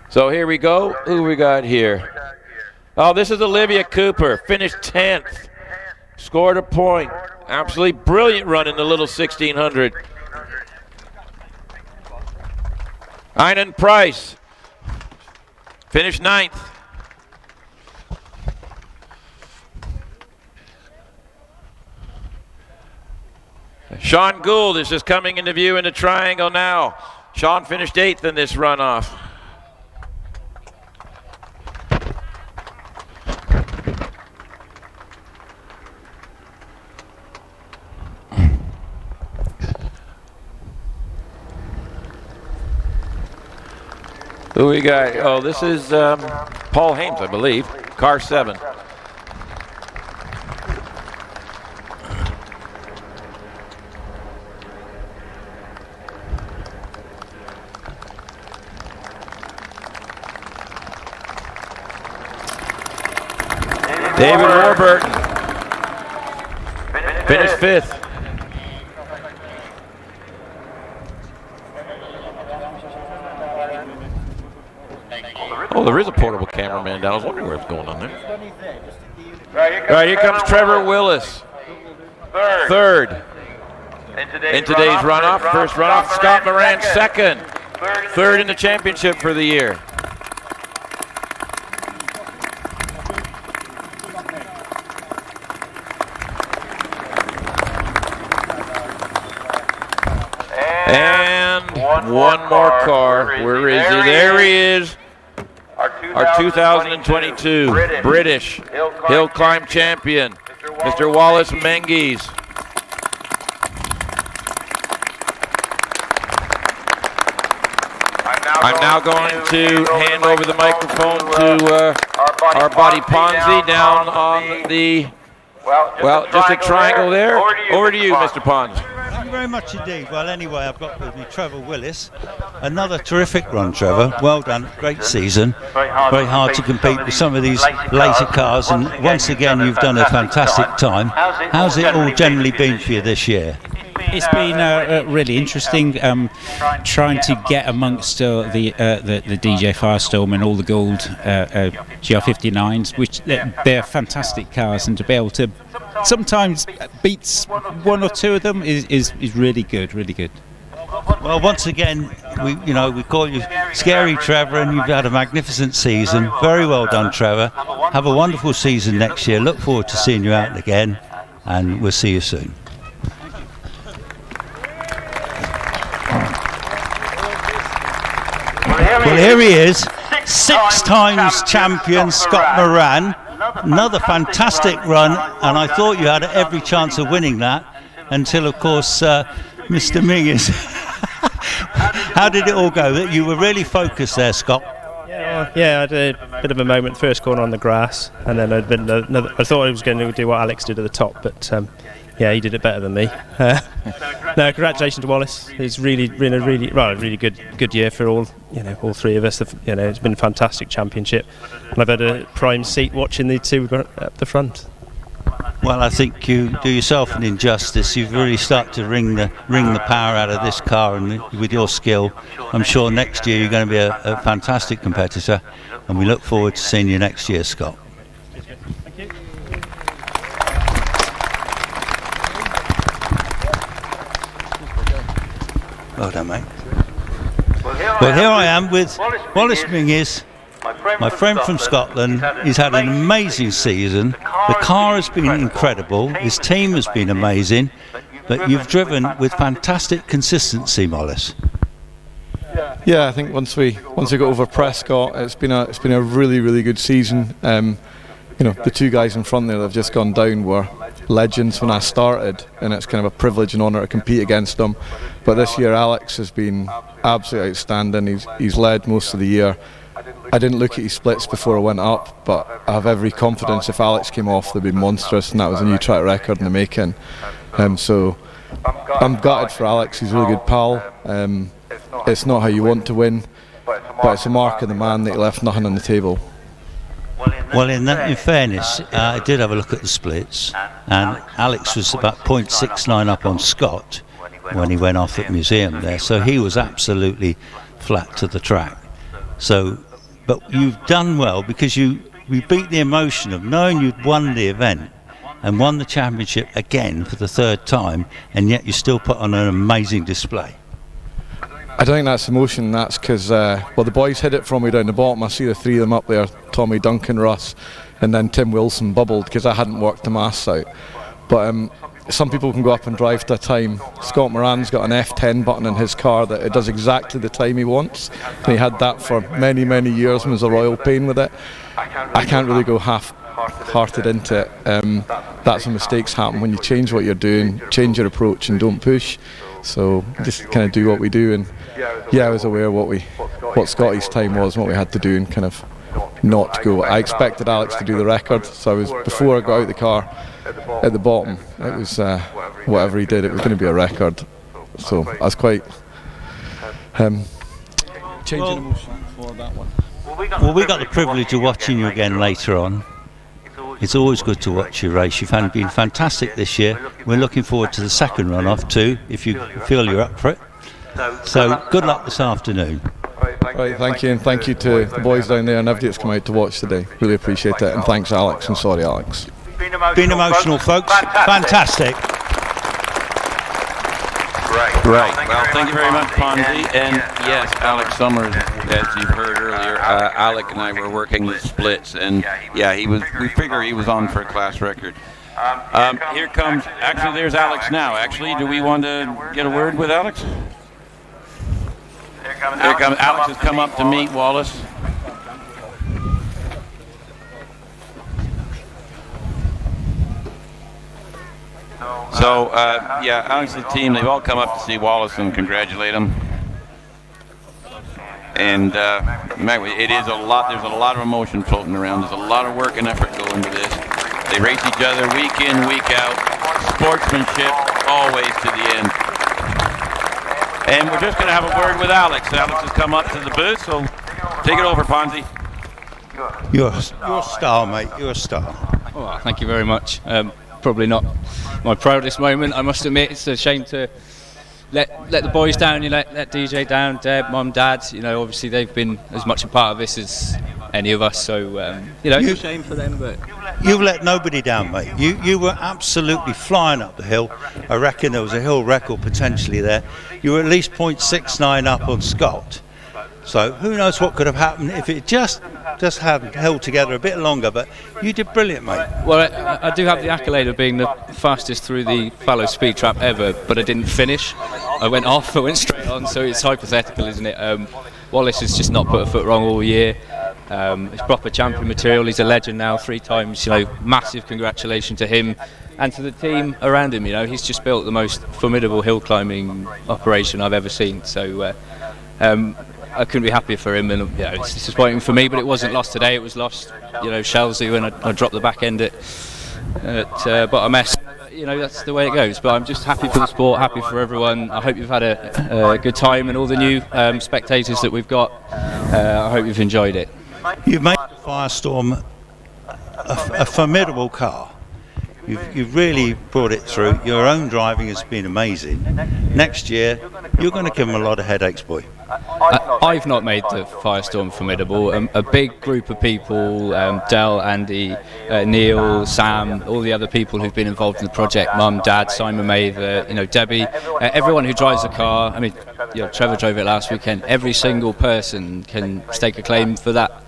[SPEAKER 1] So here we go. Who we got here? Oh, this is Olivia Cooper. Finished 10th. Scored a point. Absolutely brilliant run in the little 1600. Einon Price. Finished 9th. Sean Gould is just coming into view in the Triangle now. Sean finished 8th in this runoff. Who we got? Oh, this is Paul Hames, I believe. Car 7. David Warburton. Finished 5th. Oh, there is a portable cameraman down. I was wondering where it's going on there. All right, here comes Trevor Willis. Third. In today's runoff. First runoff. Scott Moran second. Third in the championship for the year. And one more car. Where is he? There he is. Our 2022 British Hillclimb Champion, Mr. Wallace Menzies. I'm now going to hand over the microphone to our buddy Ponzi down on the, just a triangle there. Over to you, Mr. Ponzi.
[SPEAKER 5] Thank you very much indeed. Well, anyway, I've got with me Trevor Willis. Another terrific run, Trevor. Well done. Great season. Very hard to compete with some of these later cars. And once again, you've done a fantastic time. How's it all generally been for you this year?
[SPEAKER 7] It's been really interesting trying to get amongst the DJ Firestorm and all the gold GR59s, which they're fantastic cars, and to be able to sometimes beat one or two of them is really good, really good.
[SPEAKER 5] Well, once again, we call you Scary Trevor, and you've had a magnificent season. Very well done, Trevor. Have a wonderful season next year. Look forward to seeing you out again, and we'll see you soon. Well, here he is, 6 times champion Scott Moran. Another fantastic run, and I thought you had every chance of winning that until, of course, Mr. Menzies. How did it all go? You were really focused there, Scott.
[SPEAKER 8] Yeah, I had a bit of a moment, first corner on the grass, and then I thought I was going to do what Alex did at the top, but yeah, he did it better than me. No, congratulations to Wallace. It's really been a really good year for all three of us. It's been a fantastic championship, and I've had a prime seat watching the two up the front.
[SPEAKER 5] Well, I think you do yourself an injustice. You've really started to wring the power out of this car, and with your skill, I'm sure next year you're going to be a fantastic competitor, and we look forward to seeing you next year, Scott.
[SPEAKER 8] Thank you.
[SPEAKER 5] Well done, mate. Well, here I am with Wallace Menzies, my friend from Scotland. He's had an amazing season. The car has been incredible. His team has been amazing. But you've driven with fantastic consistency, Wallace.
[SPEAKER 9] Yeah, I think once we got over Prescott, it's been a really good season. The two guys in front there that have just gone down were legends when I started, and it's kind of a privilege and honour to compete against them. But this year Alex has been absolutely outstanding. He's led most of the year. I didn't look at his splits before I went up, but I have every confidence if Alex came off they'd be monstrous, and that was a new track record in the making. So I'm gutted for Alex. He's a really good pal. It's not how you want to win, but it's a mark of the man that he left nothing on the table.
[SPEAKER 5] Well, in fairness, I did have a look at the splits, and Alex was about 0.69 up on Scott when he went off at Museum there, so he was absolutely flat to the track. But you've done well, because you beat the emotion of knowing you'd won the event and won the championship again for the third time, and yet you still put on an amazing display.
[SPEAKER 9] I don't think that's emotion. That's because the boys hid it from me down the bottom. I see the three of them up there: Tommy, Duncan, Russ, and then Tim Wilson bubbled because I hadn't worked the maths out. But some people can go up and drive to a time. Scott Moran's got an F10 button in his car that it does exactly the time he wants, and he had that for many years and was a royal pain with it. I can't really go half-hearted into it. That's when mistakes happen, when you change what you're doing, change your approach, and don't push. So just kind of do what we do, and I was aware what Scotty's time was and what we had to do, and kind of not go. I expected Alex to do the record, so before I got out the car at the bottom, it was whatever he did, it was going to be a record. So I was quite changing emotion for that one.
[SPEAKER 5] Well, we got the privilege of watching you again later on. It's always good to watch you race. You've been fantastic this year. We're looking forward to the second run-off too, if you feel you're up for it. So good luck this afternoon.
[SPEAKER 9] Right, thank you, and thank you to the boys down there and everybody that's come out to watch today. Really appreciate it, and thanks Alex, and sorry Alex.
[SPEAKER 5] Been emotional, folks. Fantastic.
[SPEAKER 4] Right. Well, thank you very much, Ponzi. And yes, Alex Summers, as you've heard earlier, Alec and I were working the splits, and yeah, we figure he was on for a class record. Here comes, actually there's Alex now. Actually, do we want to get a word with Alex? Here comes Alex has come up to meet Wallace. So, Alex and the team, they've all come up to see Wallace and congratulate him. And it is a lot, there's a lot of emotion floating around. There's a lot of work and effort going into this. They race each other week in, week out. Sportsmanship always to the end. And we're just going to have a word with Alex. Alex has come up to the booth, so take it over, Ponzi.
[SPEAKER 5] You're a star, mate. You're a star.
[SPEAKER 10] Oh, thank you very much. probably not my proudest moment, I must admit. It's a shame to let the boys down, let DJ down, Deb, Mum, Dad. Obviously they've been as much a part of this as any of us, so it's a shame for them. But
[SPEAKER 5] you've let nobody down, mate. You were absolutely flying up the hill. I reckon there was a hill record potentially there. You were at least 0.69 up on Scott. So who knows what could have happened if it just had held together a bit longer. But you did brilliant, mate.
[SPEAKER 10] Well, I do have the accolade of being the fastest through the fallow speed trap ever, but I didn't finish. I went off, I went straight on, so it's hypothetical, isn't it? Wallace has just not put a foot wrong all year. He's proper champion material. He's a legend now, 3 times. Massive congratulations to him and to the team around him. He's just built the most formidable hill climbing operation I've ever seen. So I couldn't be happier for him, and it's disappointing for me, but it wasn't lost today. It was lost, Chelsea, when I dropped the back end at bottom S. That's the way it goes. But I'm just happy for the sport, happy for everyone. I hope you've had a good time, and all the new spectators that we've got. I hope you've enjoyed it.
[SPEAKER 5] You've made the Firestorm a formidable car. You've really brought it through. Your own driving has been amazing. Next year, you're going to give them a lot of headaches, boy.
[SPEAKER 10] I've not made the Firestorm formidable. A big group of people, Del, Andy, Neil, Sam, all the other people who've been involved in the project, Mum, Dad, Simon Mather, Debbie, everyone who drives the car. I mean, Trevor drove it last weekend. Every single person can stake a claim for that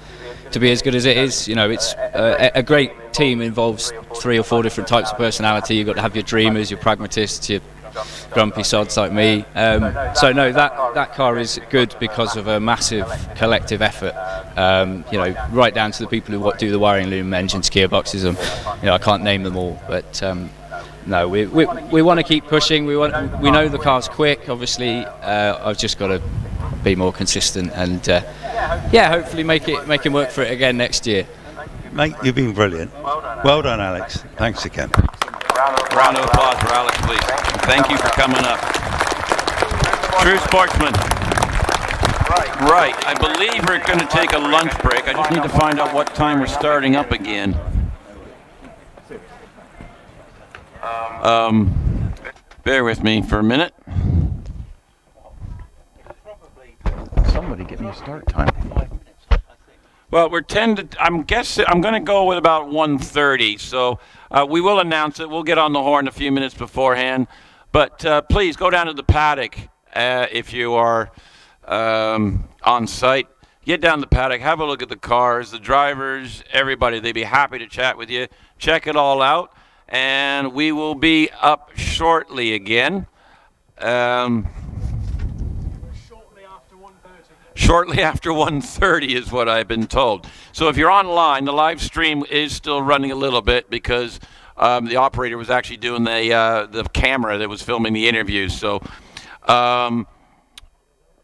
[SPEAKER 10] to be as good as it is. It's a great team. Involves 3 or 4 different types of personality. You've got to have your dreamers, your pragmatists, your grumpy sods like me. So no, that car is good because of a massive collective effort. Right down to the people who do the wiring loom, engines, gearboxes, and I can't name them all, but no, we want to keep pushing. We know the car's quick. Obviously, I've just got to be more consistent and hopefully make him work for it again next year.
[SPEAKER 5] Mate, you've been brilliant. Well done, Alex. Thanks again.
[SPEAKER 4] Round of applause for Alex, please. Thank you for coming up. True sportsman. Right, I believe we're going to take a lunch break. I just need to find out what time we're starting up again. Bear with me for a minute. Somebody get me a start time. Well, we're 10 to. I'm going to go with about 1:30. So we will announce it. We'll get on the horn a few minutes beforehand. But please go down to the paddock if you are on site. Get down to the paddock. Have a look at the cars, the drivers, everybody. They'd be happy to chat with you. Check it all out, and we will be up shortly again. Shortly after 1:30 is what I've been told. So if you're online, the live stream is still running a little bit because the operator was actually doing the camera that was filming the interviews. So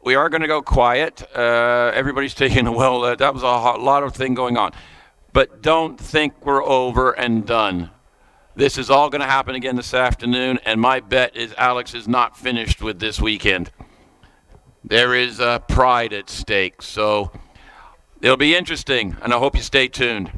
[SPEAKER 4] we are going to go quiet. Everybody's taking that was a lot of thing going on. But don't think we're over and done. This is all going to happen again this afternoon, and my bet is Alex is not finished with this weekend. There is pride at stake, so it'll be interesting, and I hope you stay tuned.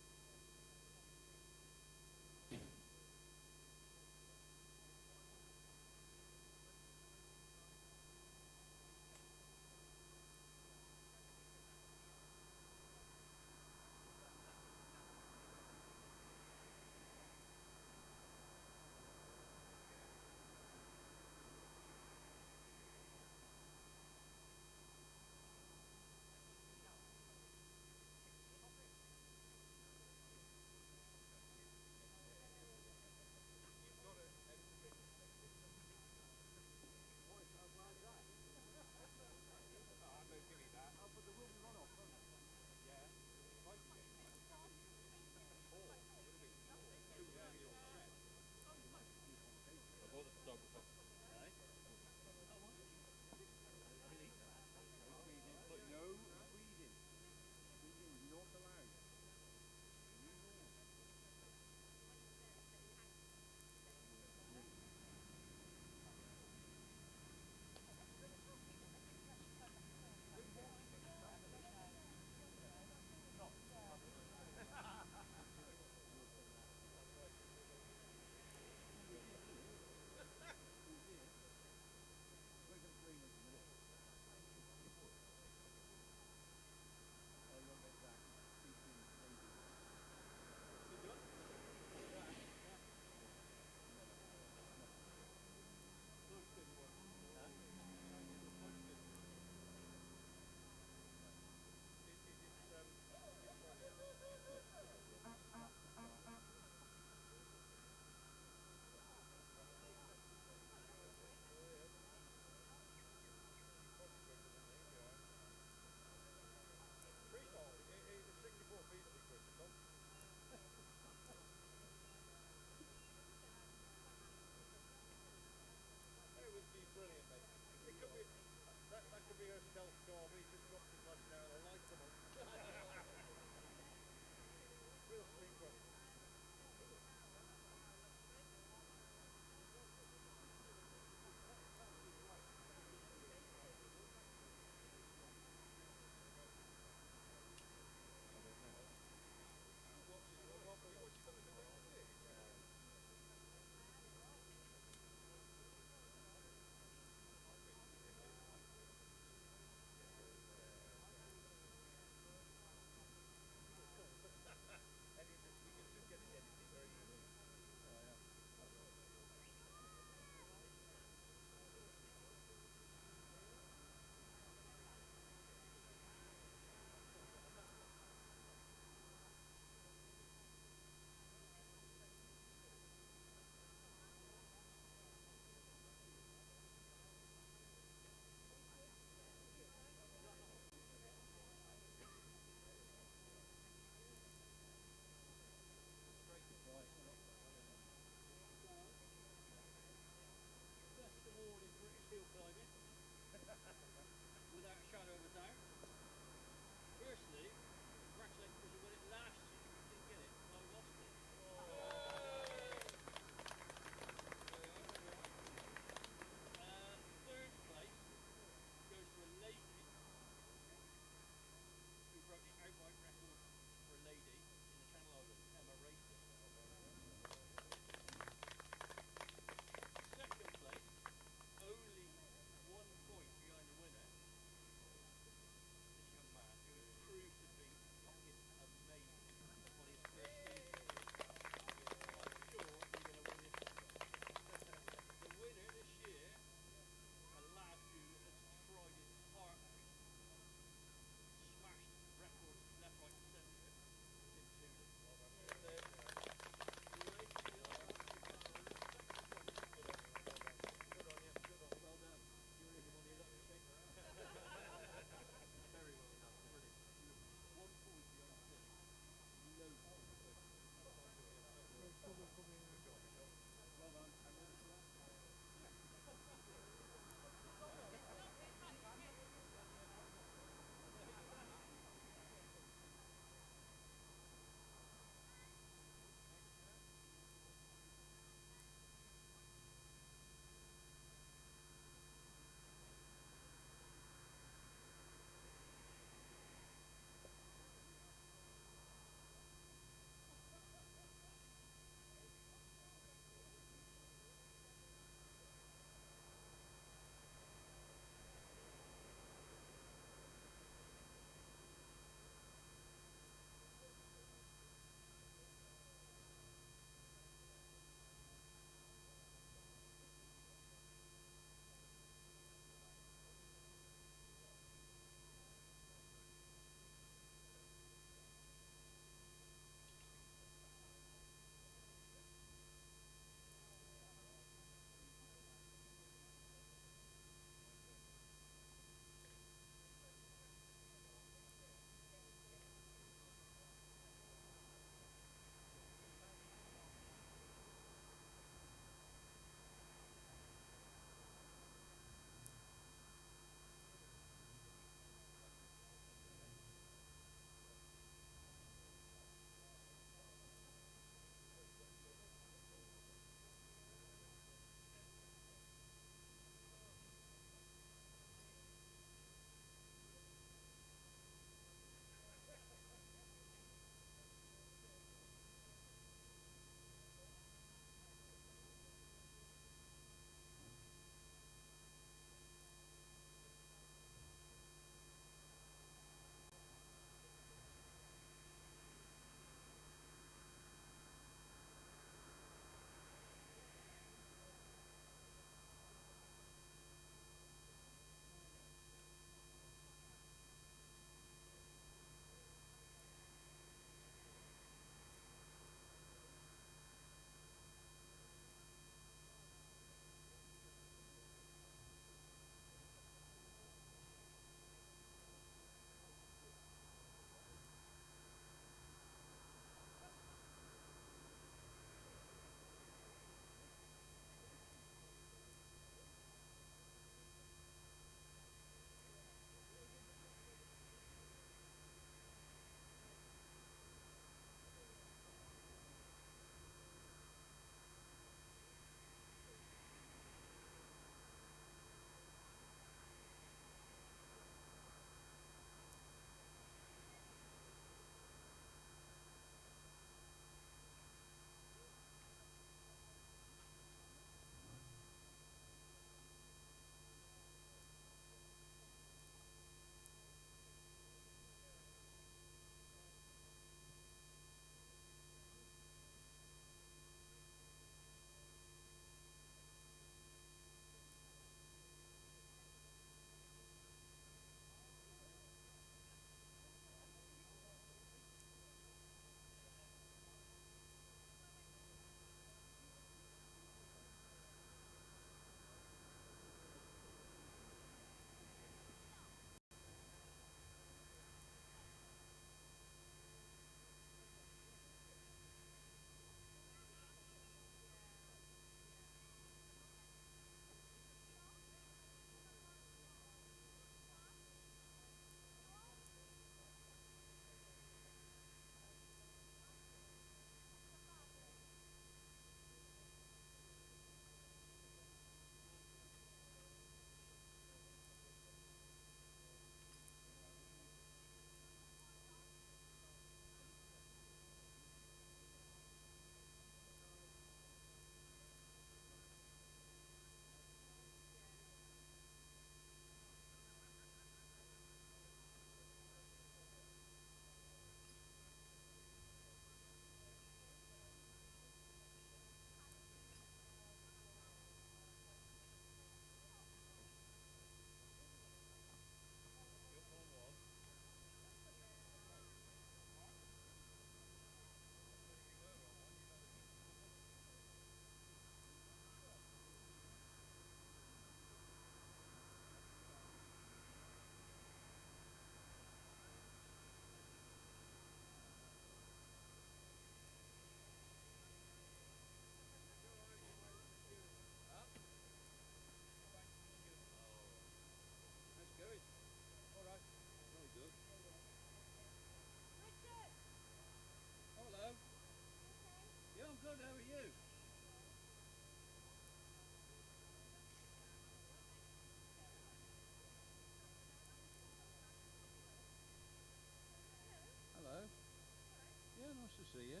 [SPEAKER 5] to see you.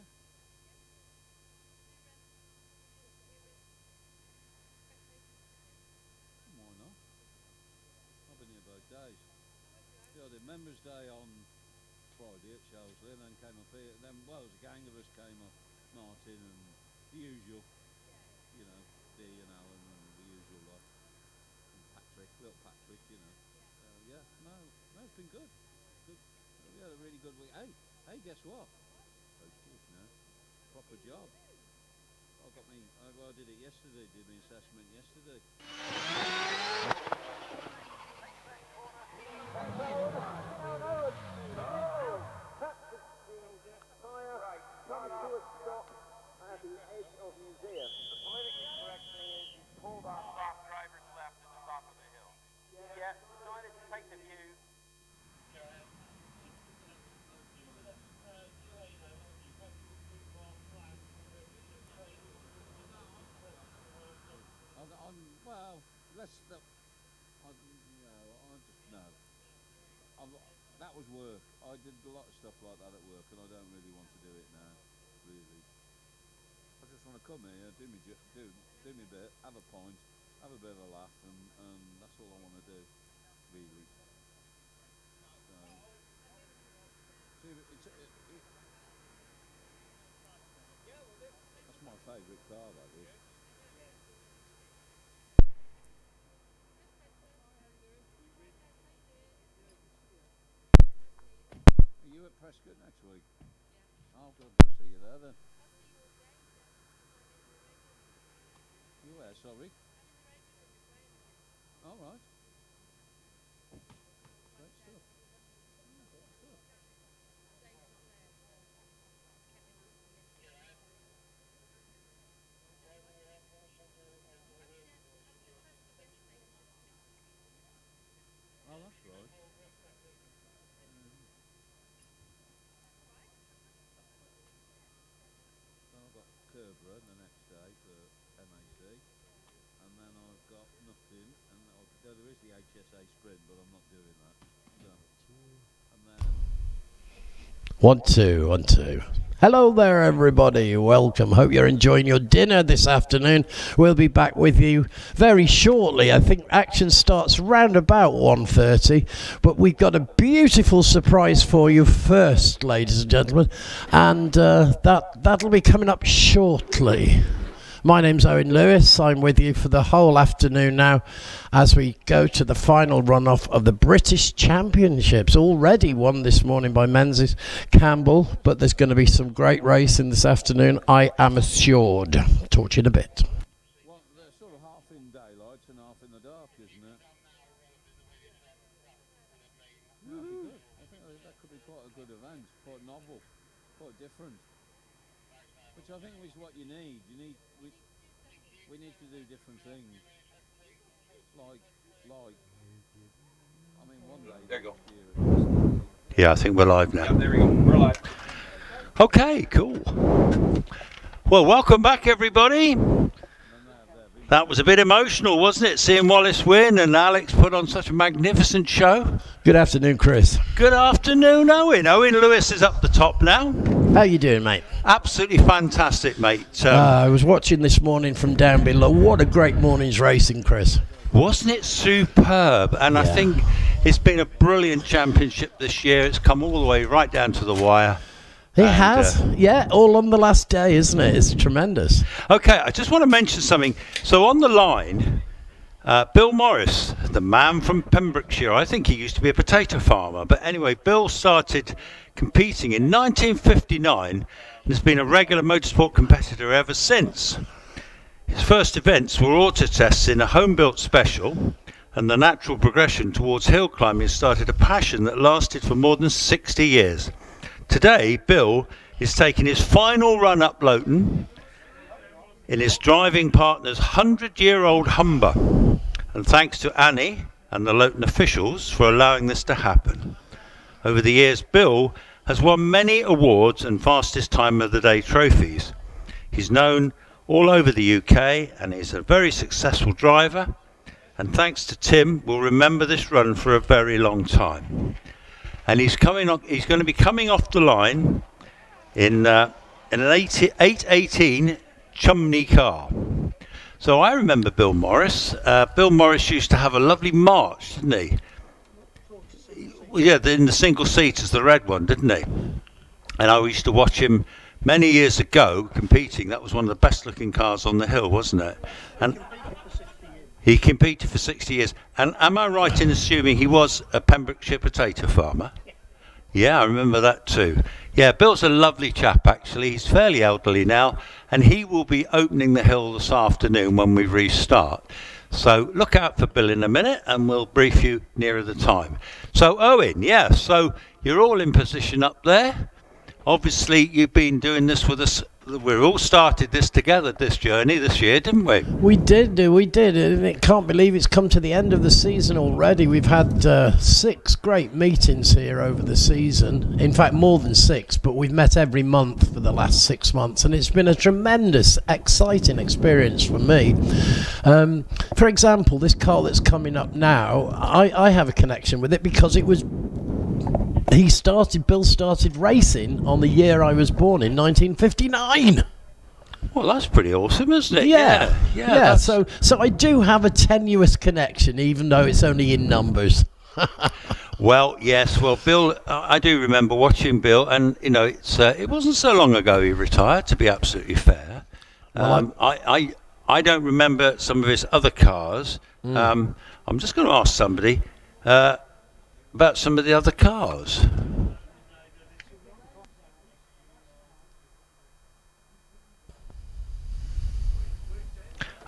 [SPEAKER 5] Why not? I've been here both days. Yeah, I did Members' Day on Friday at Shrewsbury, and then came up here. And then, well, a gang of us came up, Martin and the usual, you know, Dee and Alan and the usual lot. And Patrick, little Patrick, you know. Yeah, no, it's been good. Good. We had a really good week. Hey, guess what? Oh, shit, no. Proper job. I did it yesterday, did my assessment yesterday. Well, let's stop. That was work. I did a lot of stuff like that at work, and I don't really want to do it now. Really, I just want to come here, do me bit, have a pint, have a bit of a laugh, and that's all I want to do. Really. That's my favourite car. That is. Are you at Prescott next week? Yeah. Oh, good. We'll see you there then. You where, sorry? All right. Great stuff. Oh, that's right. I've got curb run the next day for MAC, and then I've got nothing, and there is the HSA sprint, but I'm not doing that. So, and then
[SPEAKER 11] 1 2 1 2. Hello there, everybody. Welcome. Hope you're enjoying your dinner this afternoon. We'll be back with you very shortly. I think action starts round about 1:30, but we've got a beautiful surprise for you first, ladies and gentlemen, and that'll be coming up shortly. My name's Owen Lewis. I'm with you for the whole afternoon now as we go to the final runoff of the British Championships. Already won this morning by Menzies, Campbell, but there's going to be some great racing this afternoon, I am assured. Talk to you in a bit.
[SPEAKER 5] well, they're sort of half in daylight and half in the dark, isn't it? That'd be good. I think that could be quite a good event, quite novel, quite different. Which I think is what you need. We need to do different things. Like, I mean, one day.
[SPEAKER 4] There you go.
[SPEAKER 2] Yeah, I think we're live now.
[SPEAKER 4] Yep, there we go. We're live.
[SPEAKER 2] Okay, cool. Well, welcome back, everybody. That was a bit emotional, wasn't it? Seeing Wallace win and Alex put on such a magnificent show.
[SPEAKER 11] Good afternoon, Chris.
[SPEAKER 2] Good afternoon, Owen. Owen Lewis is up the top now.
[SPEAKER 11] How you doing, mate?
[SPEAKER 2] Absolutely fantastic, mate.
[SPEAKER 11] I was watching this morning from down below. What a great morning's racing, Chris.
[SPEAKER 2] Wasn't it superb? And I think it's been a brilliant championship this year. It's come all the way right down to the wire.
[SPEAKER 11] It has, yeah, all on the last day, isn't it? It's tremendous.
[SPEAKER 2] Okay, I just want to mention something. So on the line, Bill Morris, the man from Pembrokeshire, I think he used to be a potato farmer. But anyway, Bill started competing in 1959 and has been a regular motorsport competitor ever since. His first events were auto tests in a home-built special, and the natural progression towards hill climbing started a passion that lasted for more than 60 years. Today, Bill is taking his final run up Loton in his driving partner's 100-year-old Humber. And thanks to Annie and the Loton officials for allowing this to happen. Over the years, Bill has won many awards and fastest time of the day trophies. He's known all over the UK and is a very successful driver. And thanks to Tim, we'll remember this run for a very long time. And he's going to be coming off the line
[SPEAKER 5] in an 818 Chumney car. So I remember Bill Morris. Bill Morris used to have a lovely march, didn't he? Yeah, in the single seaters, the red one, didn't he? And I used to watch him many years ago competing. That was one of the best looking cars on the hill, wasn't it? And he competed for 60 years. And am I right in assuming he was a Pembrokeshire potato farmer? Yeah, I remember that too. Yeah, Bill's a lovely chap actually. He's fairly elderly now, and he will be opening the hill this afternoon when we restart. So look out for Bill in a minute, and we'll brief you nearer the time. So Owen, yeah, so you're all in position up there. Obviously, you've been doing this with us. We all started this together, this journey this year, didn't we?
[SPEAKER 11] We did, and I can't believe it's come to the end of the season already. We've had 6 great meetings here over the season. In fact, more than 6, but we've met every month for the last 6 months, and it's been a tremendous, exciting experience for me. For example, this car that's coming up now, I have a connection with it because it was... Bill started racing on the year I was born in 1959.
[SPEAKER 5] Well, that's pretty awesome, isn't it?
[SPEAKER 11] Yeah. So I do have a tenuous connection, even though it's only in numbers.
[SPEAKER 5] Well, yes. Well, Bill, I do remember watching Bill, and you know, it wasn't so long ago he retired. To be absolutely fair, I don't remember some of his other cars. I'm just going to ask somebody. About some of the other cars.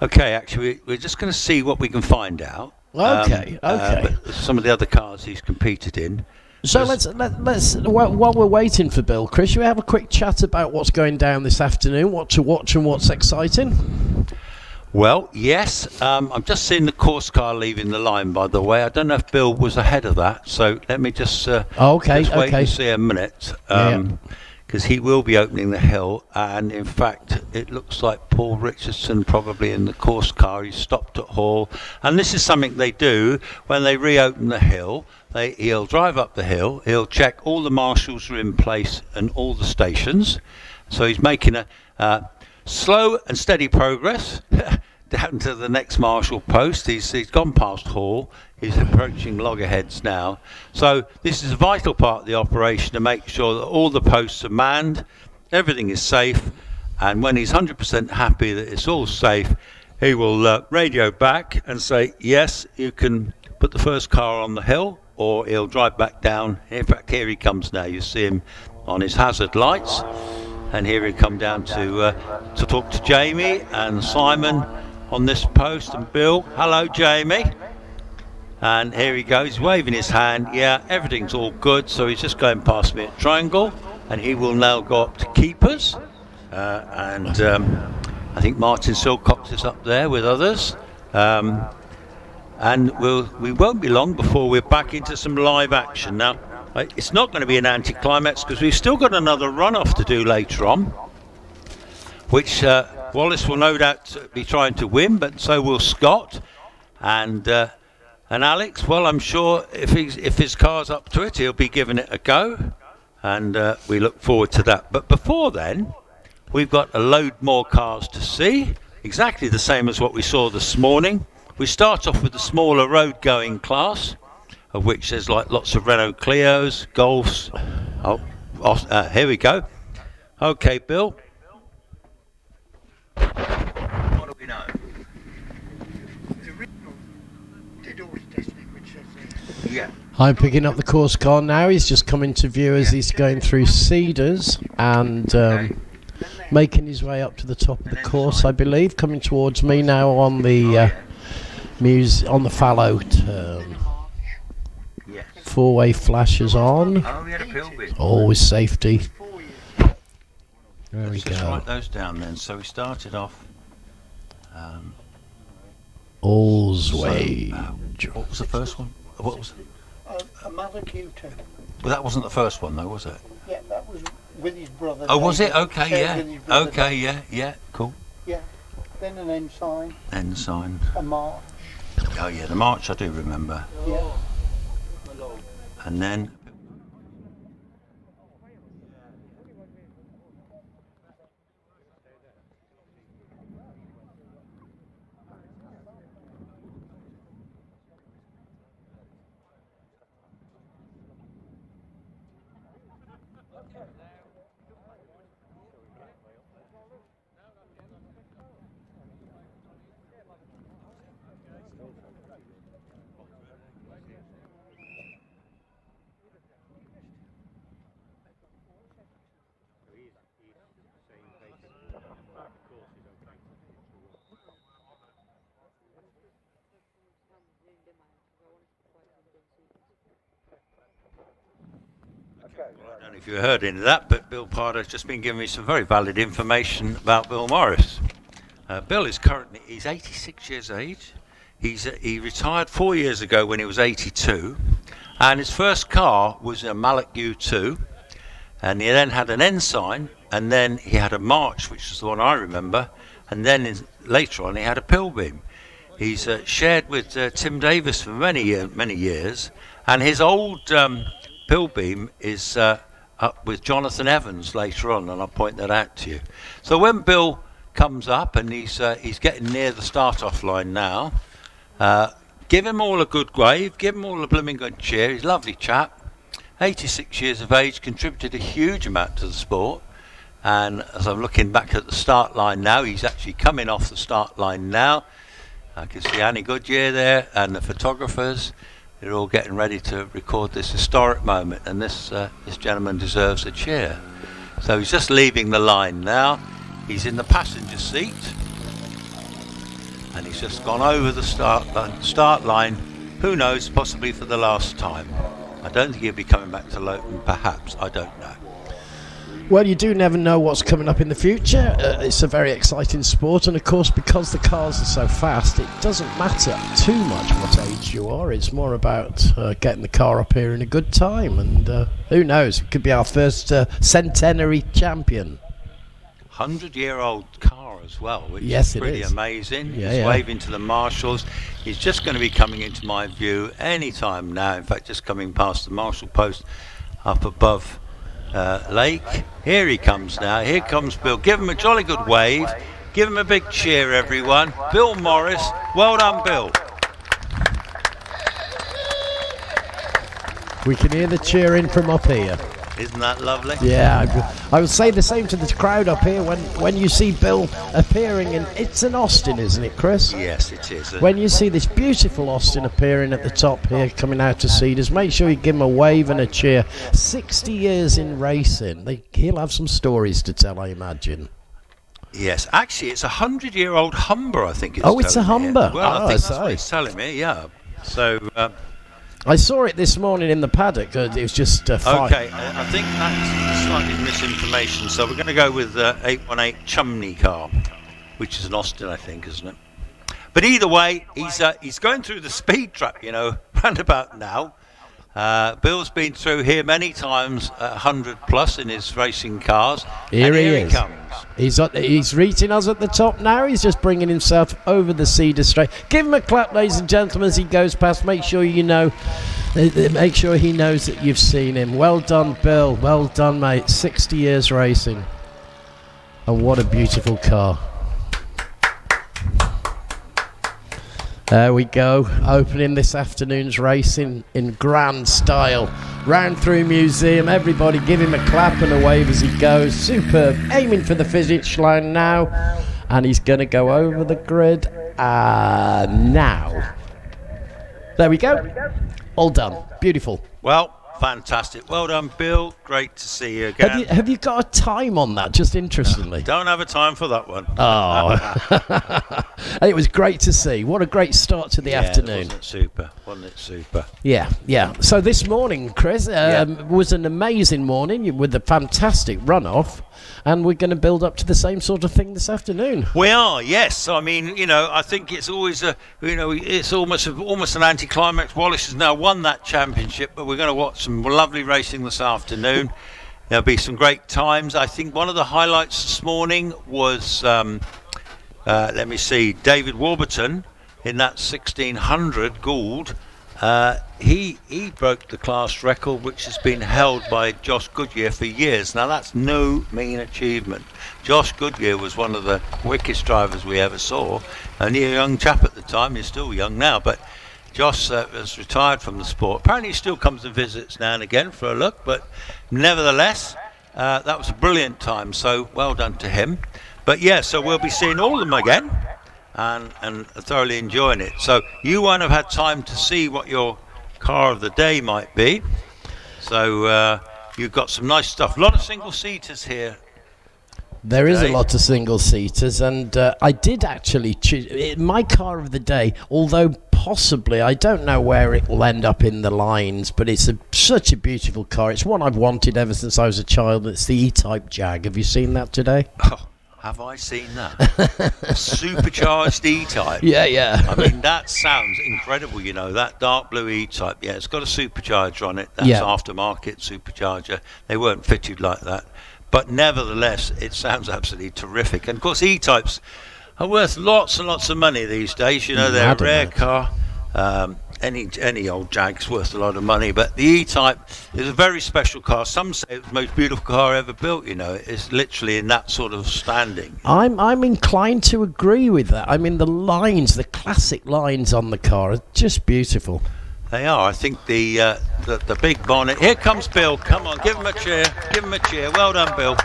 [SPEAKER 5] Okay, actually, we're just going to see what we can find out.
[SPEAKER 11] Okay.
[SPEAKER 5] Some of the other cars he's competed in.
[SPEAKER 11] So let's while we're waiting for Bill, Chris, should we have a quick chat about what's going down this afternoon, what to watch and what's exciting?
[SPEAKER 5] Well, yes. I'm just seeing the course car leaving the line, by the way. I don't know if Bill was ahead of that, so let me just wait and see a minute. Because he will be opening the hill, and in fact, it looks like Paul Richardson probably in the course car. He's stopped at Hall, and this is something they do when they reopen the hill. He'll drive up the hill, he'll check all the marshals are in place and all the stations. So he's making a slow and steady progress down to the next marshal post. He's gone past Hall. He's approaching loggerheads now. So this is a vital part of the operation to make sure that all the posts are manned, everything is safe, and when he's 100% happy that it's all safe, he will radio back and say, yes, you can put the first car on the hill, or he'll drive back down. In fact, here he comes now. You see him on his hazard lights. And here he come down to talk to Jamie and Simon on this post, and Bill. Hello, Jamie. And here he goes, waving his hand. Yeah, everything's all good. So he's just going past me at Triangle, and he will now go up to Keepers. I think Martin Silcox is up there with others. And we won't be long before we're back into some live action now. It's not going to be an anticlimax because we've still got another runoff to do later on, which Wallace will no doubt be trying to win, but so will Scott and Alex. Well, I'm sure if his car's up to it, he'll be giving it a go, and we look forward to that. But before then, we've got a load more cars to see, exactly the same as what we saw this morning. We start off with the smaller road-going class, of which there's like lots of Renault Clios, Golfs. Here we go. Okay, Bill. What do we know? Yeah.
[SPEAKER 11] I'm picking up the course car now. He's just coming to view as he's going through Cedars and making his way up to the top of the course, I believe. Coming towards me now on the on the fallow turn. Four-way flashes on. Always safety. There we go.
[SPEAKER 5] Let's write those down then. So we started off.
[SPEAKER 11] All's way.
[SPEAKER 5] What was the first one? What was it?
[SPEAKER 12] A Mother Q2.
[SPEAKER 5] Well, that wasn't the first one though, was it?
[SPEAKER 12] Yeah, that was with his brother.
[SPEAKER 5] Oh, was it? Okay, yeah. Okay, yeah, cool.
[SPEAKER 12] Yeah. Then an Ensign.
[SPEAKER 5] Ensign.
[SPEAKER 12] A March.
[SPEAKER 5] Oh yeah, the March I do remember.
[SPEAKER 12] Yeah.
[SPEAKER 5] And then
[SPEAKER 3] I don't know if you heard any of that, but Bill Pardo's just been giving me some very valid information about Bill Morris. Bill is he's 86 years of age. He retired 4 years ago when he was 82, and his first car was a Mallet U2, and he then had an Ensign, and then he had a March, which is the one I remember, and then later on he had a Pilbeam. He's shared with Tim Davis for many years, and his old Pilbeam is up with Jonathan Evans later on, and I'll point that out to you. So when Bill comes up, and he's getting near the start-off line now, give him all a good wave, give him all a blooming good cheer. He's a lovely chap, 86 years of age, contributed a huge amount to the sport. And as I'm looking back at the start line now, he's actually coming off the start line now. I can see Annie Goodyear there and the photographers. They're all getting ready to record this historic moment, and this gentleman deserves a cheer. So he's just leaving the line now. He's in the passenger seat, and he's just gone over the start line. Who knows, possibly for the last time. I don't think he'll be coming back to Loton, perhaps, I don't know.
[SPEAKER 11] Well, you do never know what's coming up in the future. It's a very exciting sport, and of course, because the cars are so fast, it doesn't matter too much what age you are. It's more about getting the car up here in a good time, and who knows, it could be our first centenary champion.
[SPEAKER 3] 100-year-old car as well, which
[SPEAKER 11] yes,
[SPEAKER 3] is pretty amazing.
[SPEAKER 11] Yeah,
[SPEAKER 3] He's waving to the marshals. He's just going to be coming into my view any time now. In fact, just coming past the marshal post up above Lake. Here he comes now. Here comes Bill. Give him a jolly good wave. Give him a big cheer, everyone. Bill Morris. Well done, Bill.
[SPEAKER 11] We can hear the cheering from up here.
[SPEAKER 3] Isn't that lovely?
[SPEAKER 11] Yeah, I would say the same to the crowd up here when you see Bill appearing in... It's an Austin, isn't it, Chris?
[SPEAKER 3] Yes, it is.
[SPEAKER 11] When you see this beautiful Austin appearing at the top here, coming out to Cedars, make sure you give him a wave and a cheer. 60 years in racing. He'll have some stories to tell, I imagine.
[SPEAKER 3] Yes, actually, it's a 100-year-old Humber, I think it's
[SPEAKER 11] it's a Humber.
[SPEAKER 3] Well, I think that's what he's telling me, yeah. So...
[SPEAKER 11] I saw it this morning in the paddock. It was just fine.
[SPEAKER 3] Okay, I think that's slightly misinformation. So we're going to go with 818 Chumney car, which is an Austin, I think, isn't it? But either way, he's going through the speed trap, round about now. Bill's been through here many times, 100 plus in his racing cars.
[SPEAKER 11] Here he
[SPEAKER 3] comes.
[SPEAKER 11] He's reaching us at the top now. He's just bringing himself over the Cedar Straight. Give him a clap, ladies and gentlemen, as he goes past. Make sure you know. Make sure he knows that you've seen him. Well done, Bill. Well done, mate. 60 years racing. And what a beautiful car. There we go, opening this afternoon's racing in grand style. Round through museum, everybody give him a clap and a wave as he goes. Superb, aiming for the finish line now. And he's going to go over the grid now. There we go, all done, beautiful.
[SPEAKER 3] Well, fantastic. Well done, Bill. Great to see you again.
[SPEAKER 11] Have you got a time on that, just interestingly?
[SPEAKER 3] Don't have a time for that one.
[SPEAKER 11] Oh. It was great to see. What a great start to the afternoon.
[SPEAKER 3] Wasn't it super?
[SPEAKER 11] Yeah. So this morning, Chris, was an amazing morning with a fantastic runoff. And we're going to build up to the same sort of thing this afternoon.
[SPEAKER 3] We are, yes. I mean, I think it's always it's almost an anticlimax. Wallace has now won that championship, but we're going to watch some lovely racing this afternoon. There'll be some great times. I think one of the highlights this morning was, let me see, David Warburton in that 1600 Gould. He broke the class record, which has been held by Josh Goodyear for years. Now that's no mean achievement. Josh Goodyear was one of the quickest drivers we ever saw, only a young chap at the time. He's still young now, but Josh has retired from the sport. Apparently he still comes and visits now and again for a look, but nevertheless that was a brilliant time, so well done to him. But so we'll be seeing all of them again and thoroughly enjoying it. So you won't have had time to see what your car of the day might be. So you've got some nice stuff. A lot of single-seaters here.
[SPEAKER 11] There is a lot of single-seaters, and I did actually choose my car of the day, although possibly, I don't know where it will end up in the lines, but it's such a beautiful car. It's one I've wanted ever since I was a child. It's the E-Type Jag. Have you seen that today?
[SPEAKER 5] Oh, have I seen that? Supercharged E-Type.
[SPEAKER 11] Yeah.
[SPEAKER 5] I mean, that sounds incredible, you know, that dark blue E-Type. Yeah, it's got a supercharger on it. That's aftermarket supercharger. They weren't fitted like that. But nevertheless, it sounds absolutely terrific. And of course, E-Types are worth lots and lots of money these days. You know, they're a rare car. Any old Jag's worth a lot of money, but the E-Type is a very special car. Some say it's the most beautiful car ever built. You know, it's literally in that sort of standing.
[SPEAKER 11] I'm inclined to agree with that. I mean, the lines, the classic lines on the car are just beautiful.
[SPEAKER 5] They are. I think the big bonnet. Here comes Bill. Come on, give him a cheer. Give him a cheer. Well done, Bill.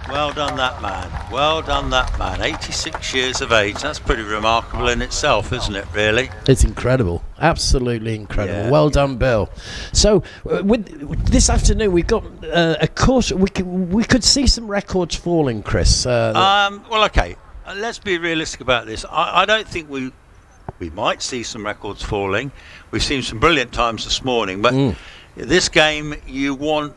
[SPEAKER 5] Well done, that man. Well done, that man. 86 years of age. That's pretty remarkable in itself, isn't it, really?
[SPEAKER 11] It's incredible. Absolutely incredible.
[SPEAKER 5] Yeah.
[SPEAKER 11] Well done, Bill. So, with this afternoon, we've got a course. We could see some records falling, Chris.
[SPEAKER 5] Well, okay. Let's be realistic about this. I don't think we might see some records falling. We've seen some brilliant times this morning, but this game, you want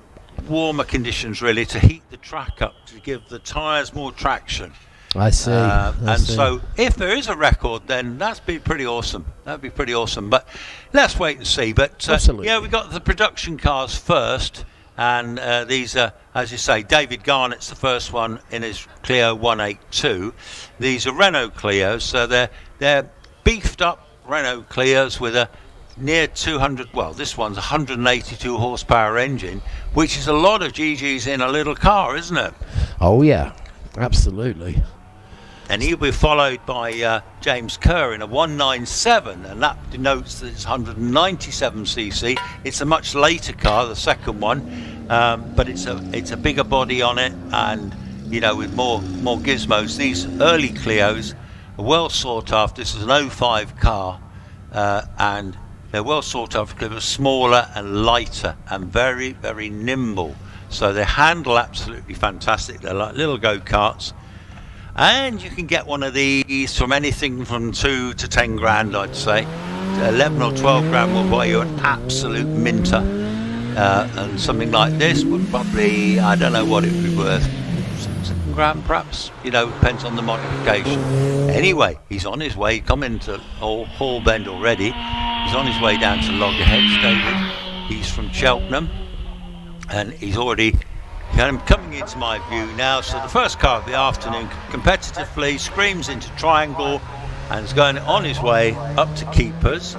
[SPEAKER 5] warmer conditions really to heat the track up, to give the tyres more traction.
[SPEAKER 11] I see.
[SPEAKER 5] So if there is a record, then that'd be pretty awesome. That'd be pretty awesome. But let's wait and see. But yeah, we got the production cars first, and these are, as you say, David Garnett's the first one in his Clio 182. These are Renault Clios, so they're beefed up Renault Clios with a near 200, well, this one's 182 horsepower engine, which is a lot of GGs in a little car, isn't it?
[SPEAKER 11] Oh yeah, absolutely.
[SPEAKER 5] And he'll be followed by James Kerr in a 197, and that denotes that it's 197cc. It's a much later car, the second one, but it's a bigger body on it, and you know, with more gizmos. These early Clios are well sought after. This is an 05 car, and they're well sought after because they're smaller and lighter and very, very nimble. So they handle absolutely fantastic. They're like little go-karts. And you can get one of these from anything from 2 to 10 grand, I'd say. 11 or 12 grand will buy you an absolute minter. And something like this would probably, I don't know what it would be worth. 7 grand perhaps, you know, depends on the modification. Anyway, he's on his way, coming to Hall Bend already. He's on his way down to Loggerheads, David. He's from Cheltenham, and he's already coming into my view now. So the first car of the afternoon, competitively, screams into Triangle, and is going on his way up to Keepers.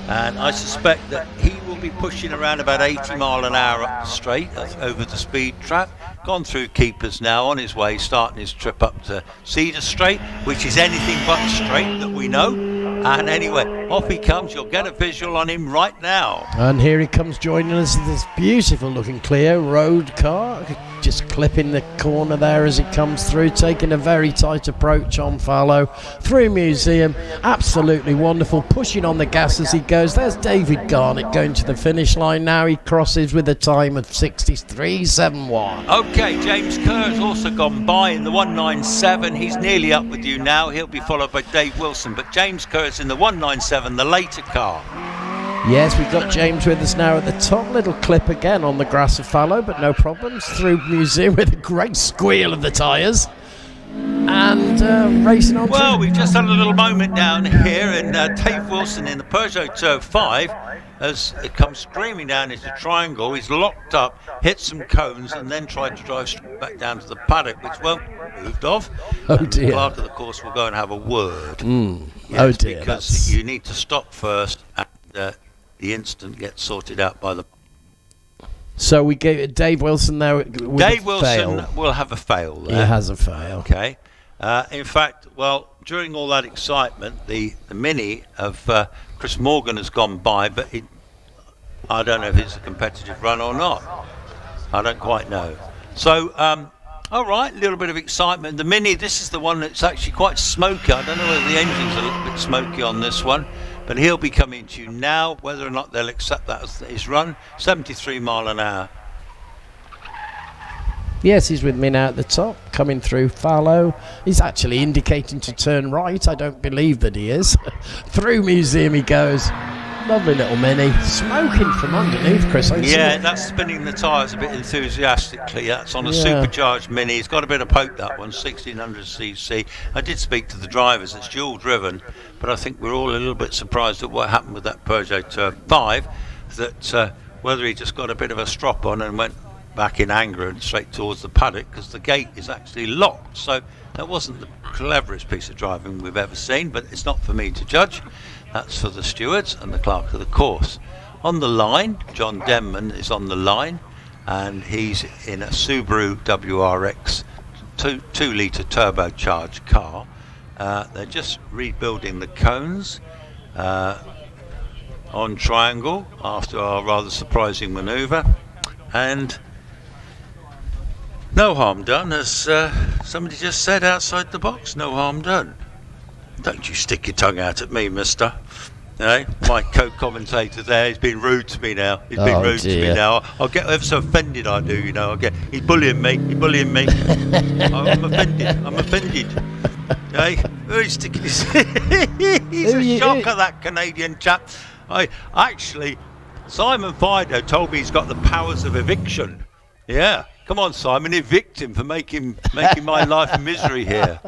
[SPEAKER 5] And I suspect that he will be pushing around about 80 mile an hour up the straight, over the speed trap. Gone through Keepers now, on his way, starting his trip up to Cedar Straight, which is anything but straight that we know. And anyway, off he comes. You'll get a visual on him right now.
[SPEAKER 11] And here he comes joining us in this beautiful looking Clio road car. Just clipping the corner there as he comes through, taking a very tight approach on Fallow through Museum. Absolutely wonderful, pushing on the gas as he goes. There's David Garnett going to the finish line now. He crosses with a time of 63.71.
[SPEAKER 5] Okay, James Kerr has also gone by in the 197. He's nearly up with you now. He'll be followed by Dave Wilson, but James Kerr's in the 197, the later car.
[SPEAKER 11] Yes, we've got James with us now at the top. Little clip again on the grass of Fallow, but no problems. Through Museum with a great squeal of the tyres. And racing on.
[SPEAKER 5] Well, we've just had a little moment down here, and Dave Wilson in the Peugeot 205 as it comes screaming down into Triangle. He's locked up, hit some cones, and then tried to drive straight back down to the paddock, which won't moved off.
[SPEAKER 11] Oh dear.
[SPEAKER 5] The clerk of the course will go and have a word.
[SPEAKER 11] Yes,
[SPEAKER 5] oh dear. Because you need to stop first, and the incident gets sorted out by the.
[SPEAKER 11] So we gave Dave Wilson there. With
[SPEAKER 5] Dave Wilson will have a fail there.
[SPEAKER 11] He has a fail.
[SPEAKER 5] Okay. In fact, well, during all that excitement, the Mini of Chris Morgan has gone by, but I don't know if it's a competitive run or not. I don't quite know. So, all right, a little bit of excitement. The Mini, this is the one that's actually quite smoky. I don't know whether the engine's a little bit smoky on this one, but he'll be coming to you now. Whether or not they'll accept that as his run, 73 mile an hour.
[SPEAKER 11] Yes, he's with me now at the top, coming through fallow. He's actually indicating to turn right. I don't believe that he is. Through Museum he goes. Lovely little Mini. Smoking from underneath, Chris.
[SPEAKER 5] Yeah, that's spinning the tyres a bit enthusiastically. That's on a supercharged Mini. It's got a bit of poke, that one, 1600cc. I did speak to the drivers. It's dual driven, but I think we're all a little bit surprised at what happened with that Peugeot Turbo 5, that whether he just got a bit of a strop on and went back in anger and straight towards the paddock, because the gate is actually locked. So that wasn't the cleverest piece of driving we've ever seen, but it's not for me to judge. That's for the stewards and the clerk of the course. On the line, John Denman is on the line, and he's in a Subaru WRX 2-litre turbocharged car. They're just rebuilding the cones on Triangle after our rather surprising manoeuvre, and no harm done, as somebody just said outside the box. No harm done. Don't you stick your tongue out at me, mister. Eh? My co-commentator there, he's been rude to me now. He's been rude to me now. I'll get ever so offended, I do, you know. He's bullying me. I'm offended. Eh? He's sticking his... He's a shocker, that Canadian chap. Actually, Simon Fido told me he's got the powers of eviction. Yeah. Come on, Simon, evict him for making my life a misery here.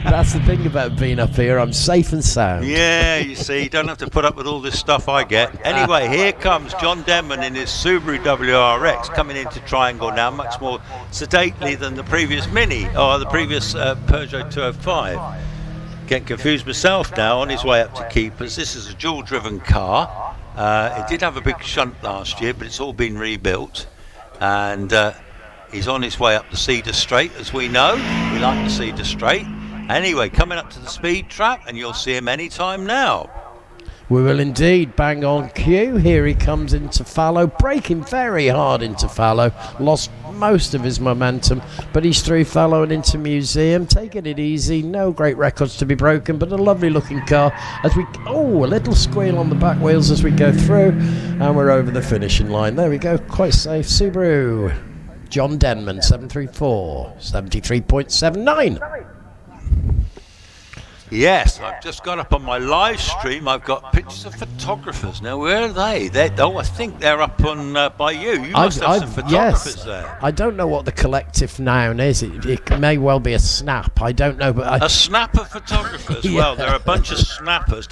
[SPEAKER 11] That's the thing about being up here. I'm safe and sound.
[SPEAKER 5] Yeah, you see, you don't have to put up with all this stuff I get. Anyway, here comes John Denman in his Subaru WRX coming into Triangle now, much more sedately than the previous Mini, or the previous Peugeot Turbo 5. Getting confused myself now, on his way up to Keepers. This is a dual-driven car. It did have a big shunt last year, but it's all been rebuilt. And he's on his way up the Cedar Straight, as we know. We like the Cedar Straight. Anyway, coming up to the speed trap, and you'll see him any time now.
[SPEAKER 11] We will indeed. Bang on cue. Here he comes into fallow, braking very hard into fallow. Lost most of his momentum, but he's through fallow and into Museum, taking it easy. No great records to be broken, but a lovely looking car. As we a little squeal on the back wheels as we go through, and we're over the finishing line. There we go, quite safe. Subaru. John Denman, 734, 73.79.
[SPEAKER 5] Yes, I've just got up on my live stream. I've got pictures of photographers. Now, where are they? I think they're up on by you. You must have some photographers there.
[SPEAKER 11] I don't know what the collective noun is. It may well be a snap. I don't know, but
[SPEAKER 5] a snap of photographers. Yeah. Well, they're a bunch of snappers.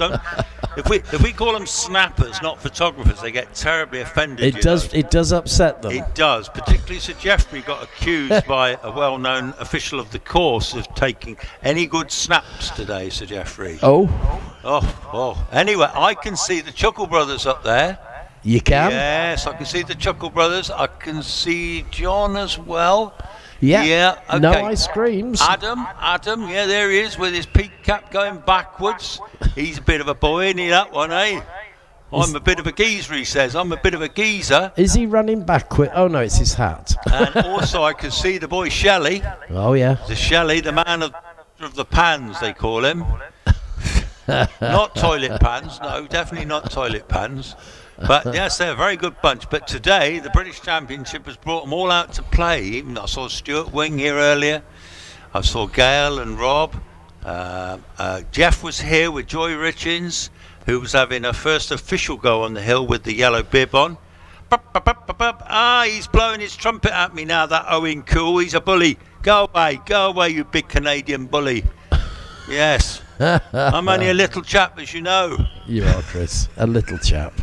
[SPEAKER 5] If we call them snappers, not photographers, they get terribly offended.
[SPEAKER 11] It does upset them.
[SPEAKER 5] It does. Particularly Sir Geoffrey got accused by a well-known official of the course of taking any good snaps today. Sir Geoffrey.
[SPEAKER 11] Oh.
[SPEAKER 5] Anyway, I can see the Chuckle Brothers up there.
[SPEAKER 11] You can?
[SPEAKER 5] Yes, I can see the Chuckle Brothers. I can see John as well.
[SPEAKER 11] Yeah.
[SPEAKER 5] Okay.
[SPEAKER 11] No ice creams.
[SPEAKER 5] Adam, yeah, there he is with his peak cap going backwards. He's a bit of a boy, isn't he, that one, eh? I'm a bit of a geezer, he says. I'm a bit of a geezer.
[SPEAKER 11] Is he running backward? Oh, no, it's his hat.
[SPEAKER 5] And also I can see the boy Shelley.
[SPEAKER 11] Oh, yeah.
[SPEAKER 5] The Shelley, the man of the pans, they call him. Not toilet pans, no, definitely not toilet pans. But yes, they're a very good bunch. But today, the British Championship has brought them all out to play. Even I saw Stuart Wing here earlier. I saw Gail and Rob. Jeff was here with Joy Richins, who was having her first official go on the hill with the yellow bib on. He's blowing his trumpet at me now, that Owen Cool. He's a bully. Go away, you big Canadian bully. Yes. I'm only a little chap, as you know.
[SPEAKER 11] You are, Chris. A little chap.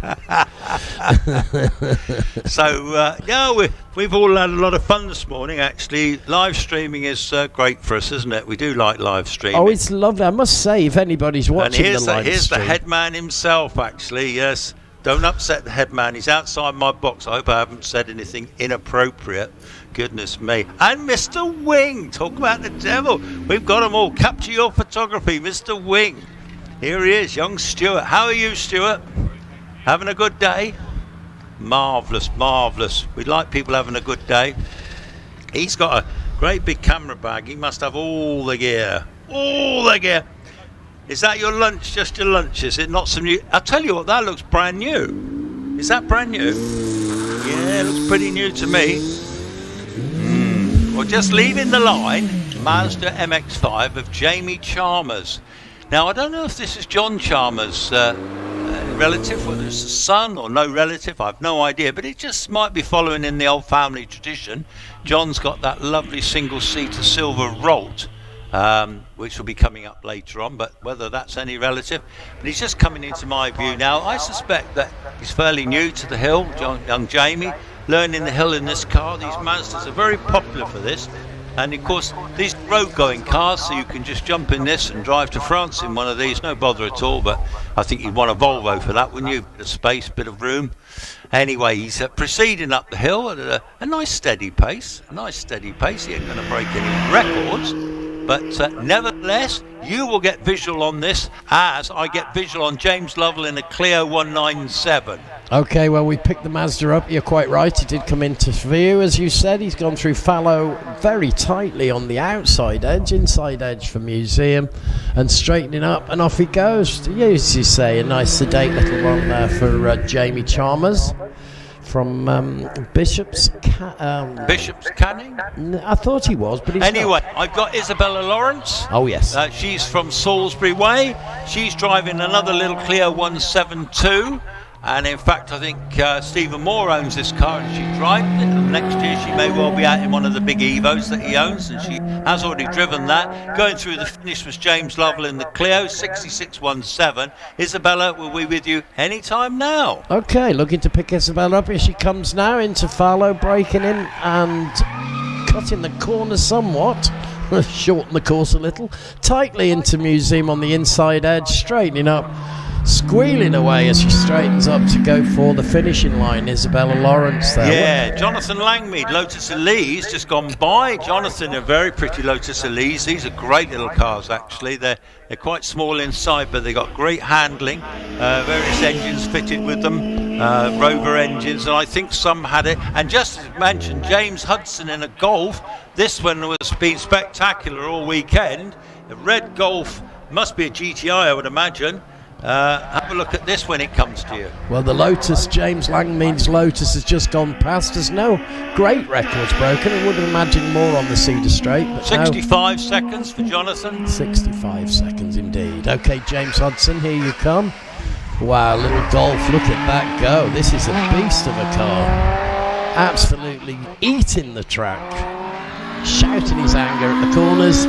[SPEAKER 5] So, we've all had a lot of fun this morning, actually. Live streaming is great for us, isn't it? We do like live streaming.
[SPEAKER 11] Oh, it's lovely. I must say, if anybody's watching the live stream.
[SPEAKER 5] Here's the headman himself, actually, yes. Don't upset the headman. He's outside my box. I hope I haven't said anything inappropriate. Goodness me. And Mr. Wing. Talk about the devil. We've got them all. Capture your photography, Mr. Wing. Here he is, young Stuart. How are you, Stuart? Having a good day? Marvellous. We like people having a good day. He's got a great big camera bag. He must have all the gear. Is that your lunch? Just your lunch, is it? Not some new... I'll tell you what, that looks brand new. Is that brand new? Yeah, it looks pretty new to me. Well, just leaving the line, Mazda MX-5 of Jamie Chalmers. Now, I don't know if this is John Chalmers' relative, whether it's a son or no relative, I've no idea, but it just might be following in the old family tradition. John's got that lovely single-seater silver Rolt, which will be coming up later on, but whether that's any relative. But he's just coming into my view now. I suspect that he's fairly new to the hill, young Jamie, learning the hill in this car. These Mazdas are very popular for this. And of course, these road-going cars, so you can just jump in this and drive to France in one of these, no bother at all. But I think you'd want a Volvo for that, wouldn't you? Bit of space, bit of room. Anyway, he's proceeding up the hill at a nice steady pace. A nice steady pace. He ain't going to break any records. But nevertheless, you will get visual on this as I get visual on James Lovell in a Clio 197.
[SPEAKER 11] Okay, well, we picked the Mazda up. You're quite right. It did come into view, as you said. He's gone through fallow very tightly on the outside edge, inside edge for Museum, and straightening up, and off he goes. As you say, a nice sedate little run there for Jamie Chalmers from Bishop's
[SPEAKER 5] Canning?
[SPEAKER 11] I thought he was, but he's
[SPEAKER 5] anyway,
[SPEAKER 11] not.
[SPEAKER 5] I've got Isabella Lawrence.
[SPEAKER 11] Oh, yes.
[SPEAKER 5] She's from Salisbury Way. She's driving another little Clio 172. And in fact, I think Stephen Moore owns this car and she's driving it. And next year she may well be out in one of the big Evos that he owns, and she has already driven that. Going through the finish was James Lovell in the Clio 6617. Isabella will be with you anytime now.
[SPEAKER 11] Okay, looking to pick Isabella up. Here she comes now into fallow, breaking in and cutting the corner somewhat. Shorten the course a little. Tightly into Museum on the inside edge, straightening up. Squealing away as she straightens up to go for the finishing line. Isabella Lawrence there.
[SPEAKER 5] Yeah, Jonathan Langmead, Lotus Elise, just gone by. Jonathan, a very pretty Lotus Elise. These are great little cars, actually. They're quite small inside, but they've got great handling. Various engines fitted with them, Rover engines, and I think some had it. And just as mentioned, James Hudson in a Golf. This one has been spectacular all weekend. A red Golf, must be a GTI, I would imagine. Have a look at this when it comes to you.
[SPEAKER 11] Well, the Lotus, James Langmead's Lotus, has just gone past. There's no great records broken. I would have imagined more on the Cedar Straight. But
[SPEAKER 5] 65 seconds for Jonathan.
[SPEAKER 11] 65 seconds indeed. Okay, James Hudson, here you come. Wow, little Golf, look at that go. This is a beast of a car. Absolutely eating the track. Shouting his anger at the corners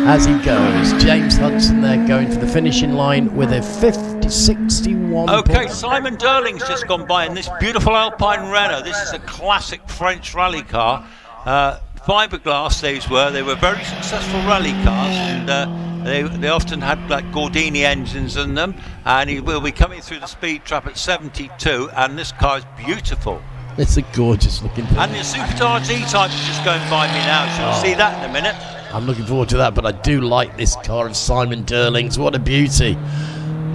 [SPEAKER 11] as he goes. James Hudson there going for the finishing line with a 50-61.
[SPEAKER 5] Okay, Simon Durling's just gone by in this beautiful Alpine Renault. This is a classic French rally car. Fiberglass these were. They were very successful rally cars, and they often had like Gordini engines in them. And he will be coming through the speed trap at 72, and this car is beautiful.
[SPEAKER 11] It's a gorgeous looking thing.
[SPEAKER 5] And the supercharged E-Type is just going by me now. So we'll see that in a minute.
[SPEAKER 11] I'm looking forward to that, but I do like this car of Simon Durling's. What a beauty.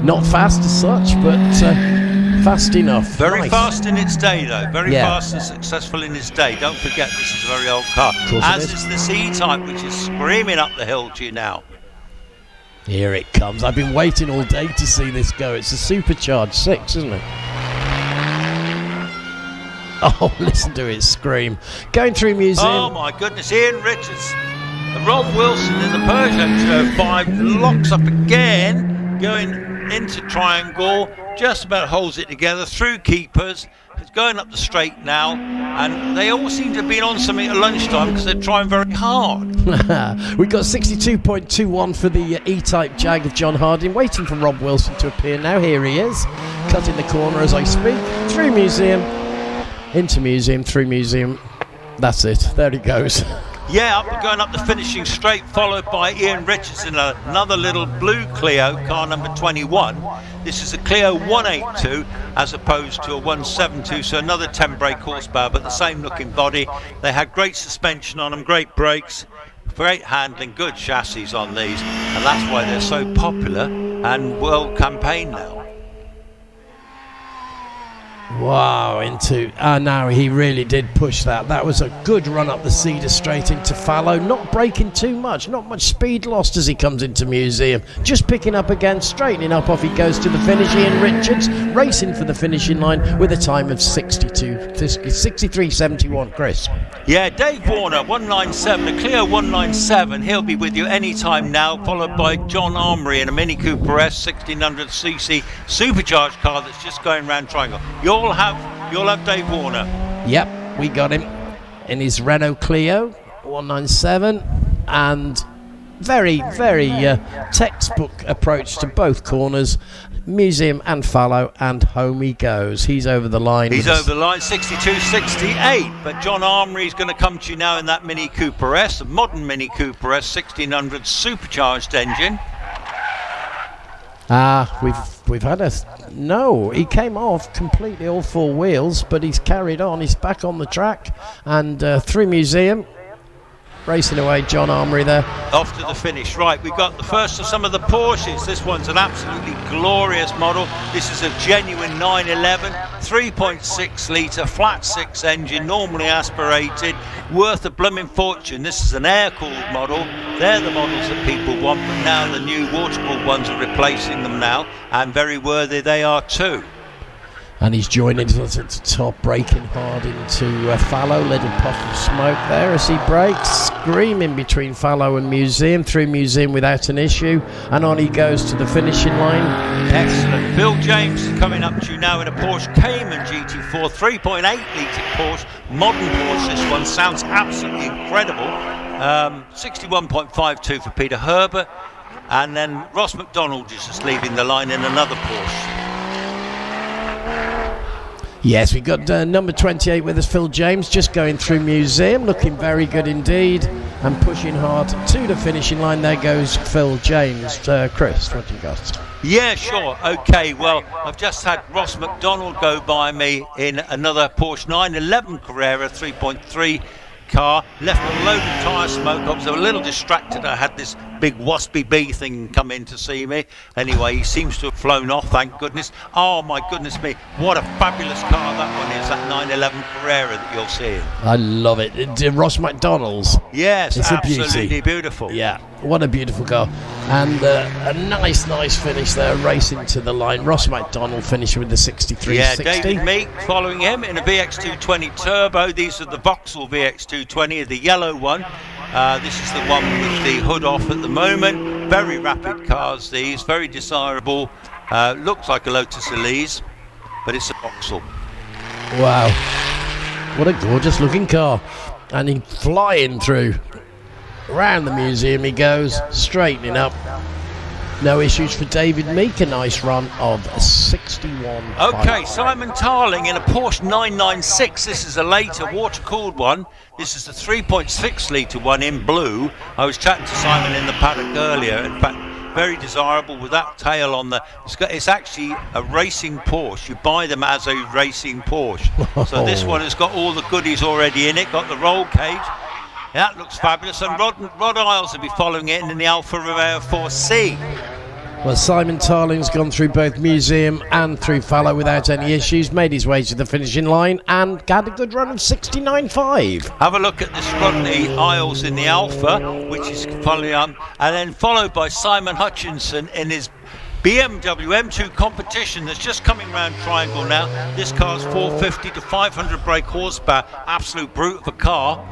[SPEAKER 11] Not fast as such, but fast enough.
[SPEAKER 5] Very fast in its day, though. Very fast and successful in its day. Don't forget, this is a very old car. As is this E-Type, which is screaming up the hill to you now.
[SPEAKER 11] Here it comes. I've been waiting all day to see this go. It's a supercharged 6, isn't it? Oh, listen to it scream. Going through Museum.
[SPEAKER 5] Oh, my goodness. Ian Richards. Rob Wilson in the Peugeot 5 locks up again, going into triangle, just about holds it together through keepers. It's going up the straight now, and they all seem to have been on something at lunchtime because they're trying very hard.
[SPEAKER 11] We've got 62.21 for the E-Type Jag of John Harding, waiting for Rob Wilson to appear now. Here he is, cutting the corner as I speak, through Museum, into Museum, through Museum. That's it, there he goes.
[SPEAKER 5] Yeah, going up the finishing straight, followed by Ian Richards in another little blue Clio, car number 21. This is a Clio 182 as opposed to a 172, so another 10 brake horsepower, but the same looking body. They had great suspension on them, great brakes, great handling, good chassis on these, and that's why they're so popular and well campaigned now.
[SPEAKER 11] Wow, now he really did push that. That was a good run up the cedar straight into fallow, not breaking too much, not much speed lost as he comes into Museum. Just picking up again, straightening up, off he goes to the finish. Ian Richards racing for the finishing line with a time of 63.71, Chris.
[SPEAKER 5] Yeah, Dave Warner, 197, a clear 197. He'll be with you anytime now, followed by John Armory in a Mini Cooper S 1600cc supercharged car that's just going round Triangle. You'll have Dave Warner.
[SPEAKER 11] Yep, we got him in his Renault Clio 197, and very, very textbook approach to both corners. Museum and fallow, and home he goes. He's over the line.
[SPEAKER 5] He's over the line, 62.68. But John Armory's going to come to you now in that Mini Cooper S, a modern Mini Cooper S 1600 supercharged engine.
[SPEAKER 11] We've had no, he came off completely, all four wheels, but he's carried on. He's back on the track and through Museum. Racing away, John Armory there.
[SPEAKER 5] Off to the finish. Right, we've got the first of some of the Porsches. This one's an absolutely glorious model. This is a genuine 911, 3.6 litre, flat six engine, normally aspirated, worth a blooming fortune. This is an air-cooled model. They're the models that people want, but now the new water-cooled ones are replacing them now, and very worthy they are too.
[SPEAKER 11] And he's joining us at the top, braking hard into fallow. Little puff of smoke there as he brakes, screaming between fallow and Museum, through Museum without an issue, and on he goes to the finishing line.
[SPEAKER 5] Excellent. Bill James coming up to you now in a Porsche Cayman GT4, 3.8 litre Porsche, modern Porsche. This one sounds absolutely incredible. 61.52 for Peter Herbert, and then Ross McDonald is just leaving the line in another Porsche.
[SPEAKER 11] Yes, we've got number 28 with us, Phil James, just going through Museum, looking very good indeed, and pushing hard to the finishing line. There goes Phil James. Chris, what do you got?
[SPEAKER 5] Yeah, sure. Okay, well, I've just had Ross McDonald go by me in another Porsche 911 Carrera 3.3 car, left a load of tyre smoke. I was a little distracted. I had this big waspy bee thing come in to see me. Anyway, he seems to have flown off, thank goodness. Oh my goodness me, what a fabulous car that one is, that 911 Carrera that you're seeing.
[SPEAKER 11] I love it. Ross McDonald's.
[SPEAKER 5] Yes,
[SPEAKER 11] it's
[SPEAKER 5] absolutely beautiful.
[SPEAKER 11] Yeah, what a beautiful car. And a nice finish there, racing to the line. Ross McDonald finishing with the 63.60.
[SPEAKER 5] Yeah, David Meek following him in a VX220 Turbo. These are the Vauxhall VX220, the yellow one. This is the one with the hood off at the moment. Very rapid cars, these, very desirable. Looks like a Lotus Elise, but it's a Vauxhall.
[SPEAKER 11] Wow, what a gorgeous looking car. And he's flying through. Around the Museum he goes, straightening up. No issues for David Meek, a nice run of 61.
[SPEAKER 5] Okay, Simon Tarling in a Porsche 996. This is a later water-cooled one. This is the 3.6 litre one in blue. I was chatting to Simon in the paddock earlier. In fact, very desirable with that tail on the... It's actually a racing Porsche. You buy them as a racing Porsche. So this one has got all the goodies already in it. Got the roll cage. That looks fabulous, and Rod Isles will be following it in the Alfa Romeo 4C.
[SPEAKER 11] Well, Simon Tarling's gone through both Museum and through fallow without any issues, made his way to the finishing line and had a good run of 69.5.
[SPEAKER 5] Have a look at this Rodney Isles in the Alfa, which is following up, and then followed by Simon Hutchinson in his BMW M2 competition that's just coming round Triangle now. This car's 450 to 500 brake horsepower, absolute brute of a car.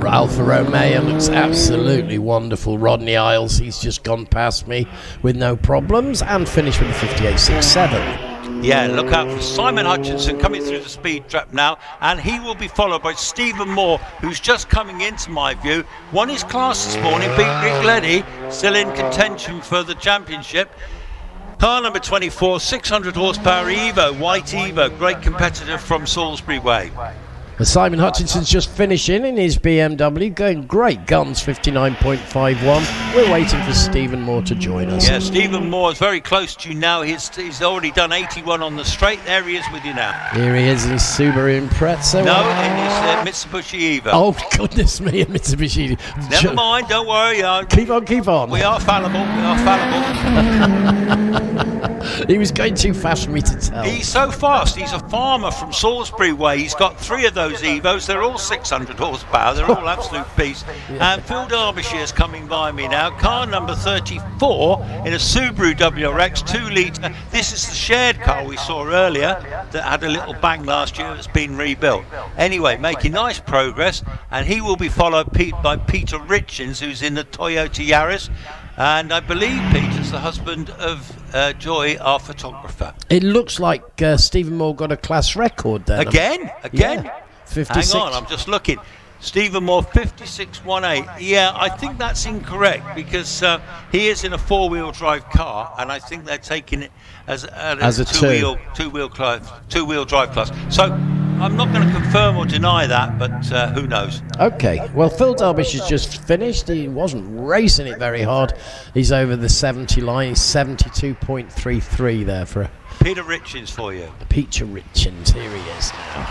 [SPEAKER 11] Alfa Romeo looks absolutely wonderful. Rodney Isles, he's just gone past me with no problems and finished with a 58.67.
[SPEAKER 5] Yeah, look out for Simon Hutchinson coming through the speed trap now, and he will be followed by Stephen Moore, who's just coming into my view. Won his class this morning, beat Rick Leddy, still in contention for the championship. Car number 24, 600 horsepower Evo, white Evo, great competitor from Salisbury Way.
[SPEAKER 11] Simon Hutchinson's just finishing in his BMW, going great guns, 59.51. We're waiting for Stephen Moore to join us.
[SPEAKER 5] Yeah, Stephen Moore is very close to you now. He's already done 81 on the straight. There he is with you now.
[SPEAKER 11] Here he is in his Subaru Impreza.
[SPEAKER 5] No, in his Mitsubishi Evo.
[SPEAKER 11] Oh, goodness me, a Mitsubishi.
[SPEAKER 5] Never mind, don't worry.
[SPEAKER 11] Keep on.
[SPEAKER 5] We are fallible.
[SPEAKER 11] He was going too fast for me to tell.
[SPEAKER 5] He's so fast. He's a farmer from Salisbury Way. He's got 3 of those Evos. They're all 600 horsepower. They're all absolute beasts. And Phil Derbyshire's coming by me now. Car number 34 in a Subaru WRX 2-litre. This is the shared car we saw earlier that had a little bang last year that's been rebuilt. Anyway, making nice progress, and he will be followed by Peter Richins, who's in the Toyota Yaris. And I believe Peter's the husband of Joy, our photographer.
[SPEAKER 11] It looks like Stephen Moore got a class record there.
[SPEAKER 5] Again?
[SPEAKER 11] Yeah. 56.
[SPEAKER 5] Hang on, I'm just looking. Stephen Moore, 56.18. Yeah, I think that's incorrect because he is in a 4-wheel drive car, and I think they're taking it as a two-wheel drive class. So I'm not going to confirm or deny that, but who knows?
[SPEAKER 11] Okay, well, Phil Derbyshire's just finished. He wasn't racing it very hard. He's over the 70 line. He's 72.33 there for
[SPEAKER 5] Peter Richins for you.
[SPEAKER 11] Peter Richins, here he is now.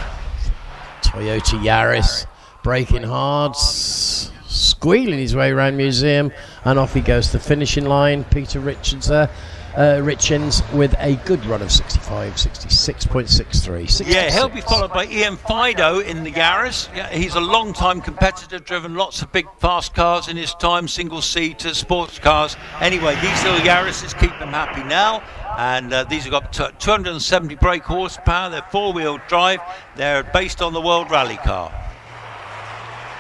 [SPEAKER 11] Toyota Yaris, braking hard, squealing his way around museum, and off he goes to the finishing line. Peter Richins there. Richins with a good run of 66.63.
[SPEAKER 5] Yeah, he'll be followed by Ian Fido in the Yaris. Yeah, he's a long-time competitor, driven lots of big, fast cars in his time, single-seater, sports cars. Anyway, these little Yarises keep him happy now. And these have got 270 brake horsepower. They're 4-wheel drive. They're based on the World Rally car.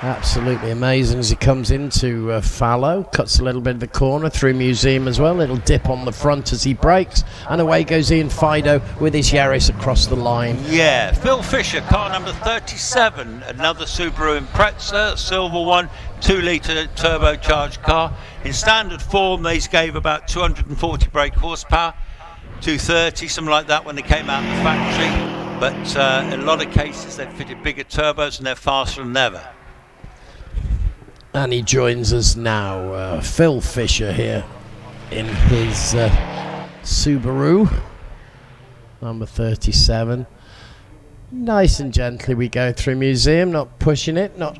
[SPEAKER 11] Absolutely amazing as he comes into fallow, cuts a little bit of the corner through museum as well, little dip on the front as he brakes, and away goes Ian Fido with his Yaris across the line.
[SPEAKER 5] Yeah, Phil Fisher, car number 37, another Subaru Impreza, silver one, 2-litre turbocharged car. In standard form, these gave about 240 brake horsepower, 230, something like that when they came out of the factory, but in a lot of cases they've fitted bigger turbos and they're faster than ever.
[SPEAKER 11] And he joins us now, Phil Fisher here in his Subaru, number 37. Nice and gently we go through museum, not pushing it, not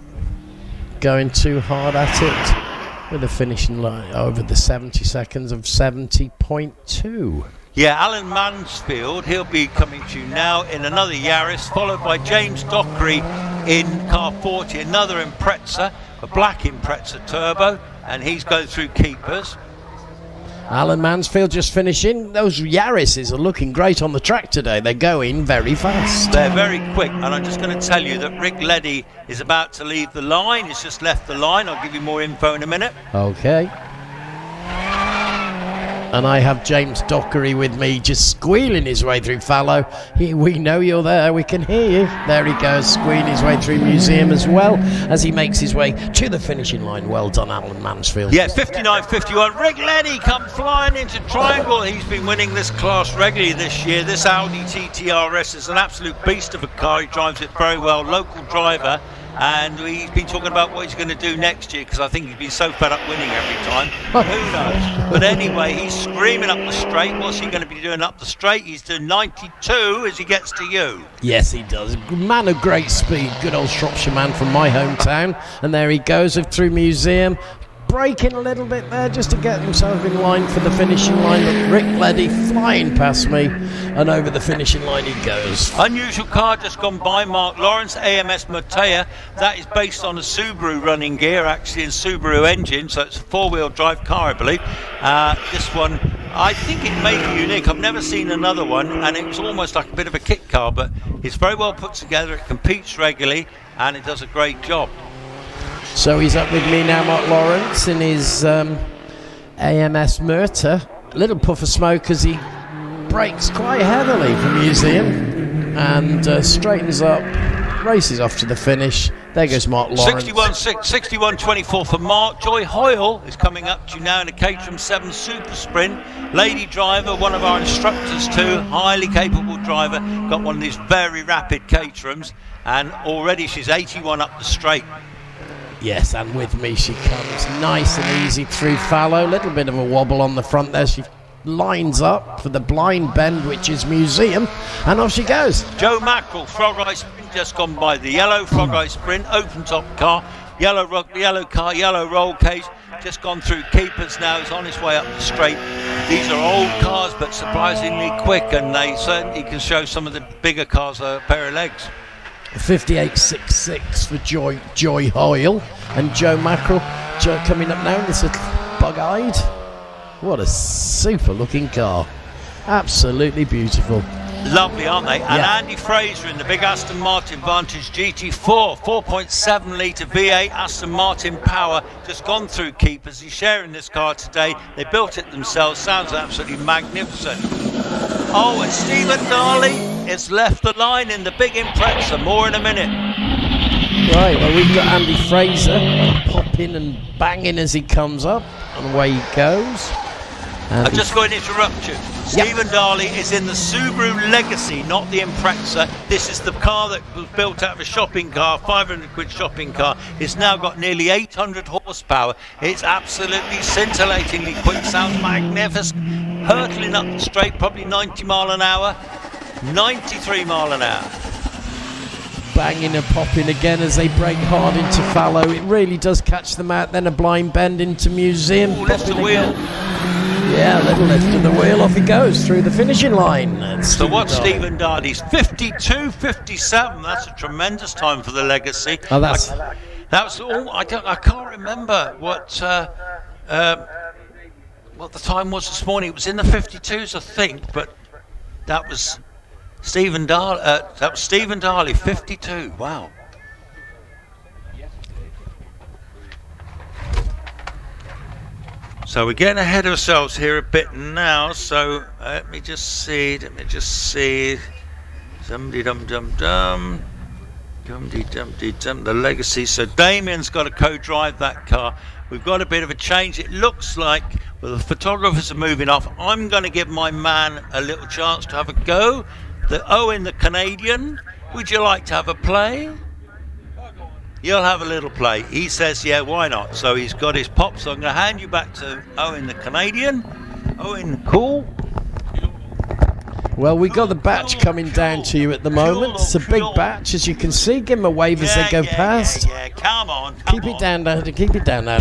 [SPEAKER 11] going too hard at it, with a finishing line over the 70 seconds of 70.2.
[SPEAKER 5] Yeah, Alan Mansfield, he'll be coming to you now in another Yaris, followed by James Dockery in car 40, another Impreza, a black Impreza turbo, and he's going through keepers.
[SPEAKER 11] Alan Mansfield just finishing. Those Yarises are looking great on the track today. They're going very fast.
[SPEAKER 5] They're very quick, and I'm just going to tell you that Rick Leddy is about to leave the line. He's just left the line. I'll give you more info in a minute.
[SPEAKER 11] Okay. And I have James Dockery with me, just squealing his way through fallow. We know you're there, we can hear you. There he goes, squealing his way through museum as well as he makes his way to the finishing line. Well done, Alan Mansfield.
[SPEAKER 5] Yeah, 59.51. Rick Leddy come flying into triangle. He's been winning this class regularly this year. This Audi TTRS is an absolute beast of a car. He drives it very well, local driver. And he's been talking about what he's going to do next year, because I think he's been so fed up winning every time. Who knows? But anyway, he's screaming up the straight. What's he going to be doing up the straight? He's doing 92 as he gets to you.
[SPEAKER 11] Yes, he does. Man of great speed. Good old Shropshire man from my hometown. And there he goes through museum. Braking a little bit there just to get himself in line for the finishing line. But Rick Leddy flying past me, and over the finishing line he goes.
[SPEAKER 5] Unusual car just gone by, Mark Lawrence, AMS Matea. That is based on a Subaru running gear, actually in Subaru engine, so it's a 4-wheel drive car, I believe. This one, I think it may be unique. I've never seen another one, and it was almost like a bit of a kit car, but it's very well put together. It competes regularly, and it does a great job.
[SPEAKER 11] So he's up with me now, Mark Lawrence, in his AMS Murta. A little puff of smoke as he brakes quite heavily for museum and straightens up, races off to the finish. There goes Mark Lawrence.
[SPEAKER 5] 61.24 for Mark. Joy Hoyle is coming up to you now in a Caterham 7 Super Sprint. Lady driver, one of our instructors too, highly capable driver. Got one of these very rapid Caterhams, and already she's 81 up the straight.
[SPEAKER 11] Yes, and with me she comes nice and easy through fallow. Little bit of a wobble on the front there. She lines up for the blind bend, which is Museum, and off she goes.
[SPEAKER 5] Joe Mackerel, Frog Eye Sprint just gone by. The yellow Frog Eye Sprint, open top car, yellow car, yellow roll cage, just gone through keepers now. It's on its way up the straight. These are old cars, but surprisingly quick, and they certainly can show some of the bigger cars a pair of legs.
[SPEAKER 11] 58.66 for Joy Hoyle and Joe Mackerel. Joe coming up now. This is bug-eyed. What a super looking car. Absolutely beautiful.
[SPEAKER 5] Lovely, aren't they? And
[SPEAKER 11] Yeah.
[SPEAKER 5] Andy Fraser in the big Aston Martin Vantage GT4, 4.7 litre V8 Aston Martin power, just gone through keepers. He's sharing this car today. They built it themselves. Sounds absolutely magnificent. Oh, and Stephen Darley has left the line in the big Impreza. More in a minute.
[SPEAKER 11] Right, well, we've got Andy Fraser popping and banging as he comes up, and away he goes.
[SPEAKER 5] I'm just going to interrupt you. Stephen Darley is in the Subaru Legacy, not the Impreza. This is the car that was built out of a shopping car, 500 quid shopping car. It's now got nearly 800 horsepower. It's absolutely scintillatingly quick, sounds magnificent. Hurtling up the straight, probably 90 mile an hour, 93 mile an hour.
[SPEAKER 11] Banging and popping again as they brake hard into fallow. It really does catch them out. Then a blind bend into Museum.
[SPEAKER 5] Ooh, lift the wheel.
[SPEAKER 11] Yeah, a little lift of the wheel. Off he goes through the finishing line.
[SPEAKER 5] So what's Stephen Darley's? 52.57. That's a tremendous time for the Legacy.
[SPEAKER 11] Oh, that's...
[SPEAKER 5] That's all. I can't remember what the time was this morning. It was in the 52s, I think, but that was Stephen Darley, 52. Wow. So we're getting ahead of ourselves here a bit now. So let me just see. Somebody dum. The Legacy. So Damien's got to co-drive that car. We've got a bit of a change. It looks like, well, the photographers are moving off. I'm going to give my man a little chance to have a go. The Owen, the Canadian. Would you like to have a play? You'll have a little play. He says, yeah, why not? So he's got his pop. So I'm going to hand you back to Owen, the Canadian. Owen, cool.
[SPEAKER 11] Well, we got the batch coming down to you at the moment. It's a big batch, as you can see. Give them a wave as they go past.
[SPEAKER 5] Yeah, come on.
[SPEAKER 11] Keep it down now. Keep it down now.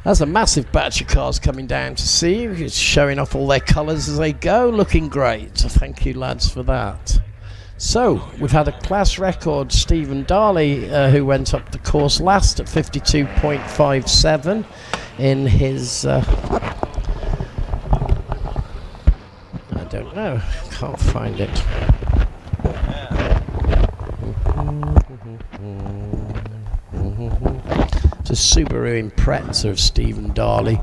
[SPEAKER 11] That's a massive batch of cars coming down to see you. It's showing off all their colours as they go. Looking great. So thank you, lads, for that. So, we've had a class record, Stephen Darley, who went up the course last at 52.57 in his... I don't know. Can't find it. The Subaru Impreza of Stephen Darley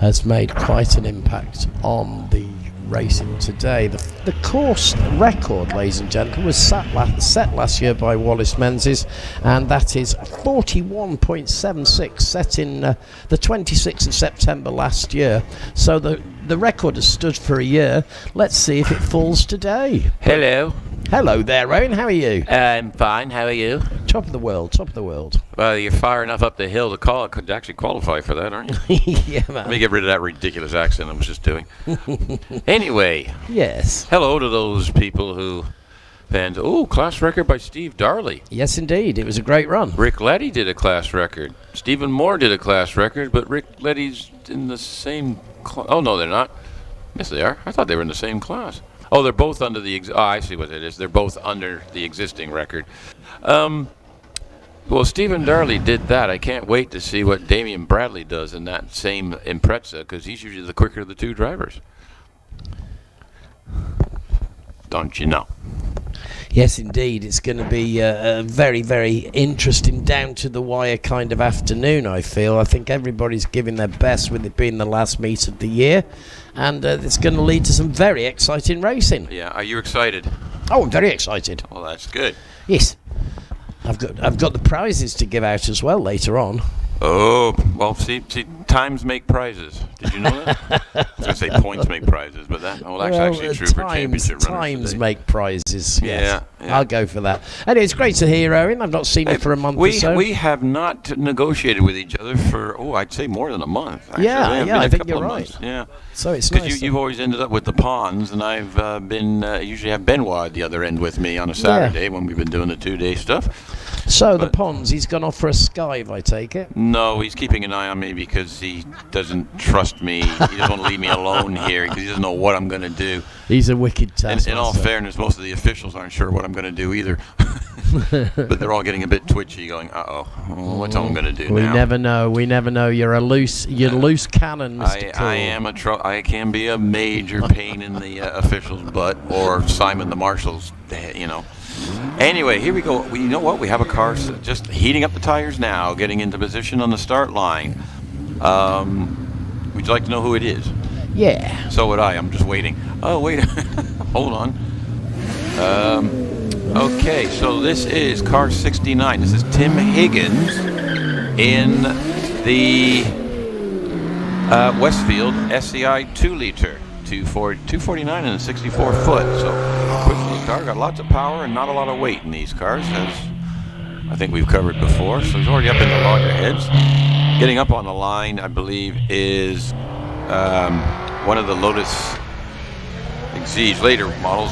[SPEAKER 11] has made quite an impact on the racing today. The course record, ladies and gentlemen, was set last year by Wallace Menzies, and that is 41.76, set in the 26th of September last year. So the record has stood for a year. Let's see if it falls today.
[SPEAKER 4] Hello.
[SPEAKER 11] Hello there, Owen. How are you?
[SPEAKER 4] I'm fine. How are you?
[SPEAKER 11] Top of the world. Top of the world.
[SPEAKER 4] Well, you're far enough up the hill to could actually qualify for that, aren't you?
[SPEAKER 11] Yeah, man.
[SPEAKER 4] Let me get rid of that ridiculous accent I was just doing. Anyway.
[SPEAKER 11] Yes.
[SPEAKER 4] Hello to those people who fans. Oh, class record by Steve Darley.
[SPEAKER 11] Yes, indeed. It was a great run.
[SPEAKER 4] Rick Letty did a class record. Stephen Moore did a class record, but Rick Letty's in the same class. Oh, no, they're not. Yes, they are. I thought they were in the same class. Oh, they're both under the... I see what it is. They're both under the existing record. Well, Stephen Darley did that. I can't wait to see what Damian Bradley does in that same Impreza, because he's usually the quicker of the two drivers. Don't you know?
[SPEAKER 11] Yes, indeed. It's going to be a very, very interesting, down-to-the-wire kind of afternoon, I feel. I think everybody's giving their best with it being the last meet of the year. And it's going to lead to some very exciting racing.
[SPEAKER 4] Yeah, are you excited?
[SPEAKER 11] Oh, I'm very excited.
[SPEAKER 4] Well, that's good.
[SPEAKER 11] Yes. I've got the prizes to give out as well later on.
[SPEAKER 4] Oh, well, see, times make prizes. Did you know that? I was going to say points make prizes, but that's actually true for championship runners
[SPEAKER 11] Times
[SPEAKER 4] today.
[SPEAKER 11] make prizes. Yes. I'll go for that. Anyway, it's great to hear Owen. I've not seen him for a month or so.
[SPEAKER 4] We have not negotiated with each other for, I'd say more than a month. Actually.
[SPEAKER 11] Yeah, I think you're right.
[SPEAKER 4] Months. Yeah.
[SPEAKER 11] So it's nice.
[SPEAKER 4] Because you've always ended up with the ponds, and I've usually have Benoit at the other end with me on a Saturday when we've been doing the 2-day stuff.
[SPEAKER 11] So the ponds, he's gone off for a skive, I take it?
[SPEAKER 4] No, he's keeping an eye on me because he doesn't trust me. He doesn't want to leave me alone here because he doesn't know what I'm going to do.
[SPEAKER 11] He's a wicked taskmaster.
[SPEAKER 4] In all fairness, most of the officials aren't sure what I'm going to do either. But they're all getting a bit twitchy, going, what's I'm going to do now?
[SPEAKER 11] We never know. You're loose cannon, Mr. Cole.
[SPEAKER 4] I can be a major pain in the officials' butt, or Simon the Marshal's, Anyway, here we go. You know what? We have a car just heating up the tires now, getting into position on the start line. Would you like to know who it is?
[SPEAKER 11] Yeah.
[SPEAKER 4] So would I. I'm just waiting. Oh, wait. Hold on. Okay, so this is car 69. This is Tim Higgins in the Westfield SCI 2-liter. 249 and a 64 foot. So quick little car, got lots of power and not a lot of weight in these cars, as I think we've covered before. So he's already up in the loggerheads. Getting up on the line, I believe, is one of the Lotus Exige later models.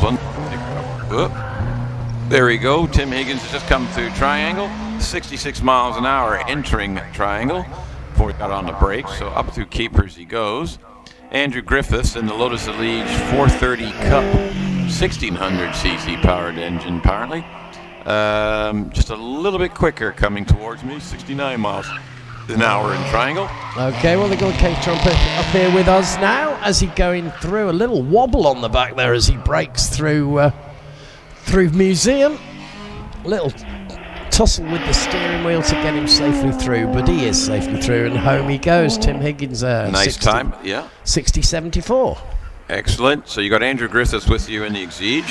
[SPEAKER 4] There we go. Tim Higgins has just come through Triangle, 66 miles an hour entering Triangle before he got on the brakes. So up through Keepers he goes. Andrew Griffiths in the Lotus Elige 430 Cup 1600cc powered engine, apparently. Just a little bit quicker coming towards me, 69 miles an hour in Triangle.
[SPEAKER 11] Okay, well, they've got Kate Trumpet up here with us now as he's going through. A little wobble on the back there as he breaks through Museum. Little tussle with the steering wheel to get him safely through, but he is safely through, and home he goes. Tim Higgins
[SPEAKER 4] nice time, yeah.
[SPEAKER 11] 60.74.
[SPEAKER 4] Excellent. So you got Andrew Griffiths with you in the Exige.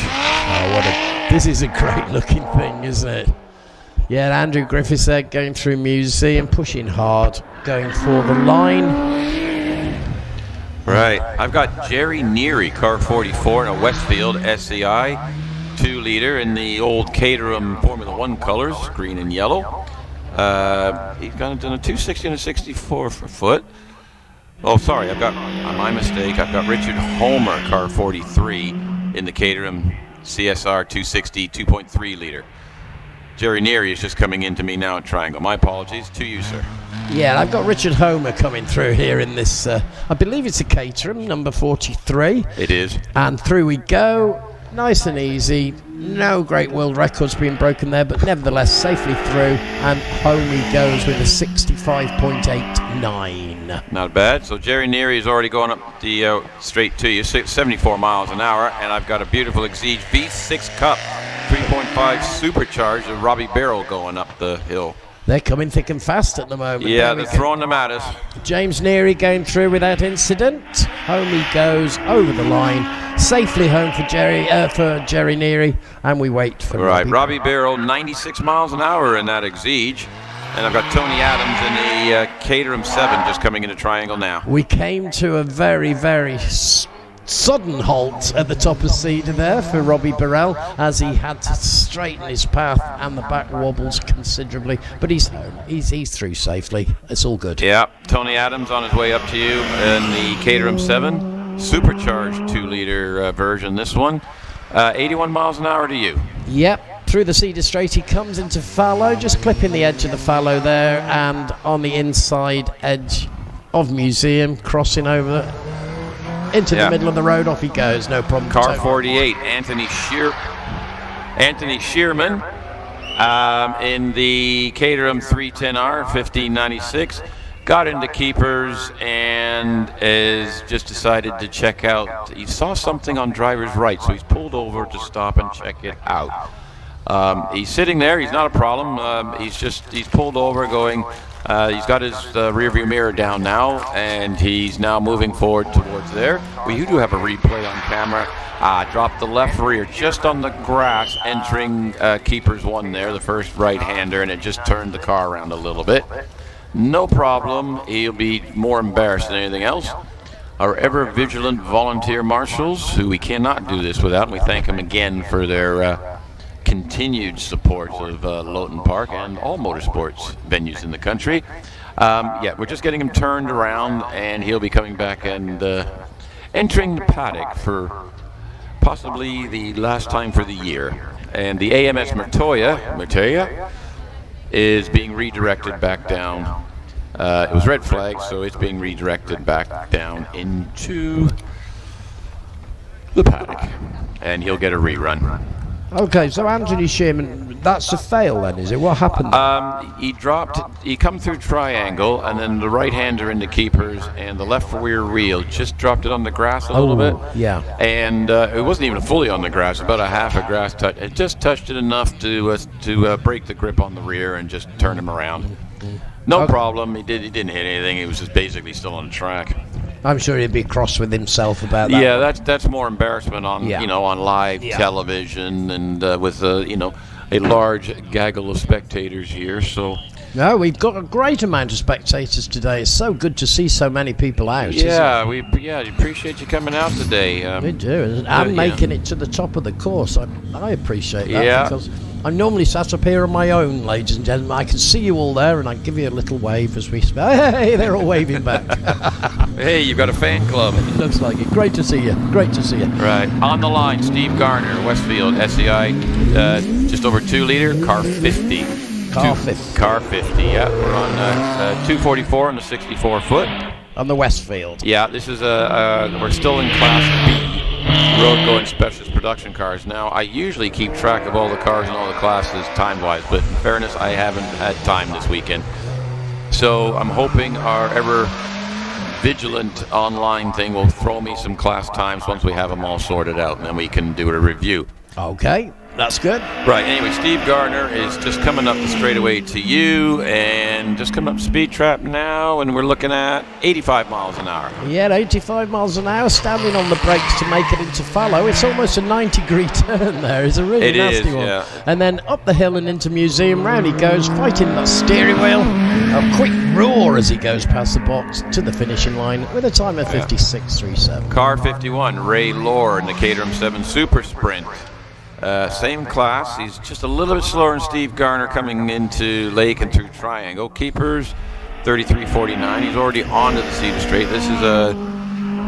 [SPEAKER 11] This is a great looking thing, isn't it? Yeah, Andrew Griffiths there going through Museum, pushing hard, going for the line.
[SPEAKER 4] Right. I've got Jerry Neary, car 44 in a Westfield SCI 2-liter in the old Caterham Formula 1 colors, green and yellow. He's done a 260 and a 64 foot. Oh, sorry, my mistake. I've got Richard Homer, car 43 in the Caterham CSR 260 2.3 liter. Jerry Neary is just coming into me now at Triangle. My apologies to you, sir.
[SPEAKER 11] Yeah, I've got Richard Homer coming through here in this, I believe it's a Caterham, number 43.
[SPEAKER 4] It is.
[SPEAKER 11] And through we go. Nice and easy, no great world records being broken there, but nevertheless safely through, and home he goes with a 65.89.
[SPEAKER 4] Not bad. So Jerry Neary is already going up the straight to you, 74 miles an hour, and I've got a beautiful Exige V6 Cup 3.5 supercharged of Robbie Barrow going up the hill.
[SPEAKER 11] They're coming thick and fast at the moment.
[SPEAKER 4] Yeah, they're throwing them at us.
[SPEAKER 11] James Neary going through without incident. Home he goes over the line, safely home for Jerry Neary, and we wait for
[SPEAKER 4] Robbie Barrow, 96 miles an hour in that Exige. And I've got Tony Adams in the Caterham 7 just coming into Triangle now.
[SPEAKER 11] We came to a very, very sudden halt at the top of Cedar there for Robbie Burrell as he had to straighten his path, and the back wobbles considerably, but he's home. He's through safely. It's all good.
[SPEAKER 4] Yeah, Tony Adams on his way up to you in the Caterham 7 supercharged 2-liter version. This one 81 miles an hour to you.
[SPEAKER 11] Yep. Through the Cedar Straight he comes into fallow, just clipping the edge of the fallow there, and on the inside edge of Museum, crossing over into the middle of the road, off he goes, no problem.
[SPEAKER 4] Car 48, Anthony Shearman in the Caterham 310R 1596, got into Keepers and has just decided to check out. He saw something on driver's right, so he's pulled over to stop and check it out. He's sitting there, he's not a problem. He's pulled over going, he's got his rear view mirror down now, and he's now moving forward towards there. We do have a replay on camera. Dropped the left rear just on the grass entering Keepers 1 there, the first right-hander, and it just turned the car around a little bit. No problem. He'll be more embarrassed than anything else. Our ever vigilant volunteer marshals, who we cannot do this without, and we thank them again for their
[SPEAKER 1] continued support of Loton Park and all motorsports venues in the country. Yeah, we're just getting him turned around, and he'll be coming back and entering the paddock for possibly the last time for the year. And the AMS Murtoya is being redirected back down. It was red flag, so it's being redirected back down into the paddock, and he'll get a rerun.
[SPEAKER 11] Okay, so Anthony Sherman, that's a fail then, is it? What happened?
[SPEAKER 1] He come through triangle, and then the right-hander into keepers, and the left rear wheel just dropped it on the grass a little bit.
[SPEAKER 11] Yeah.
[SPEAKER 1] And it wasn't even fully on the grass, about a half a grass touch. It just touched it enough to break the grip on the rear and just turn him around. No problem. He didn't hit anything. He was just basically still on the track.
[SPEAKER 11] I'm sure he'd be cross with himself about that.
[SPEAKER 1] Yeah, that's more embarrassment on on live television and with a large gaggle of spectators here. So
[SPEAKER 11] no, we've got a great amount of spectators today. It's so good to see so many people out.
[SPEAKER 1] Yeah, we appreciate you coming out today.
[SPEAKER 11] We do, and making it to the top of the course. I appreciate that because I'm normally sat up here on my own, ladies and gentlemen. I can see you all there, and I give you a little wave as we speak. Hey, they're all waving back.
[SPEAKER 1] Hey, you've got a fan club.
[SPEAKER 11] It looks like it. Great to see you. Great to see you.
[SPEAKER 1] Right. On the line, Steve Garner, Westfield, SEI, just over 2 liter, car 50.
[SPEAKER 11] Car 50.
[SPEAKER 1] Car 50, yeah. We're on 244 on the 64 foot.
[SPEAKER 11] On the Westfield.
[SPEAKER 1] Yeah, this is we're still in Class B. Road going specialist production cars. Now, I usually keep track of all the cars and all the classes time-wise, but in fairness, I haven't had time this weekend. So I'm hoping our ever vigilant online thing will throw me some class times once we have them all sorted out, and then we can do a review.
[SPEAKER 11] Okay, that's good.
[SPEAKER 1] Right, anyway, Steve Garner is just coming up the straightaway to you, and just coming up speed trap now, and we're looking at 85 miles an hour.
[SPEAKER 11] Yeah, 85 miles an hour, standing on the brakes to make it into fallow. It's almost a 90-degree turn there. It's a really nasty one.
[SPEAKER 1] Yeah.
[SPEAKER 11] And then up the hill and into Museum, round he goes, fighting that steering wheel. A quick roar as he goes past the box to the finishing line with a time of 56.37.
[SPEAKER 1] Car 51, Ray Lohr in the Caterham 7 Super Sprint. Same class. He's just a little bit slower than Steve Garner coming into Lake and through Triangle. Keepers 33.49. He's already onto the Cedar Straight. This is a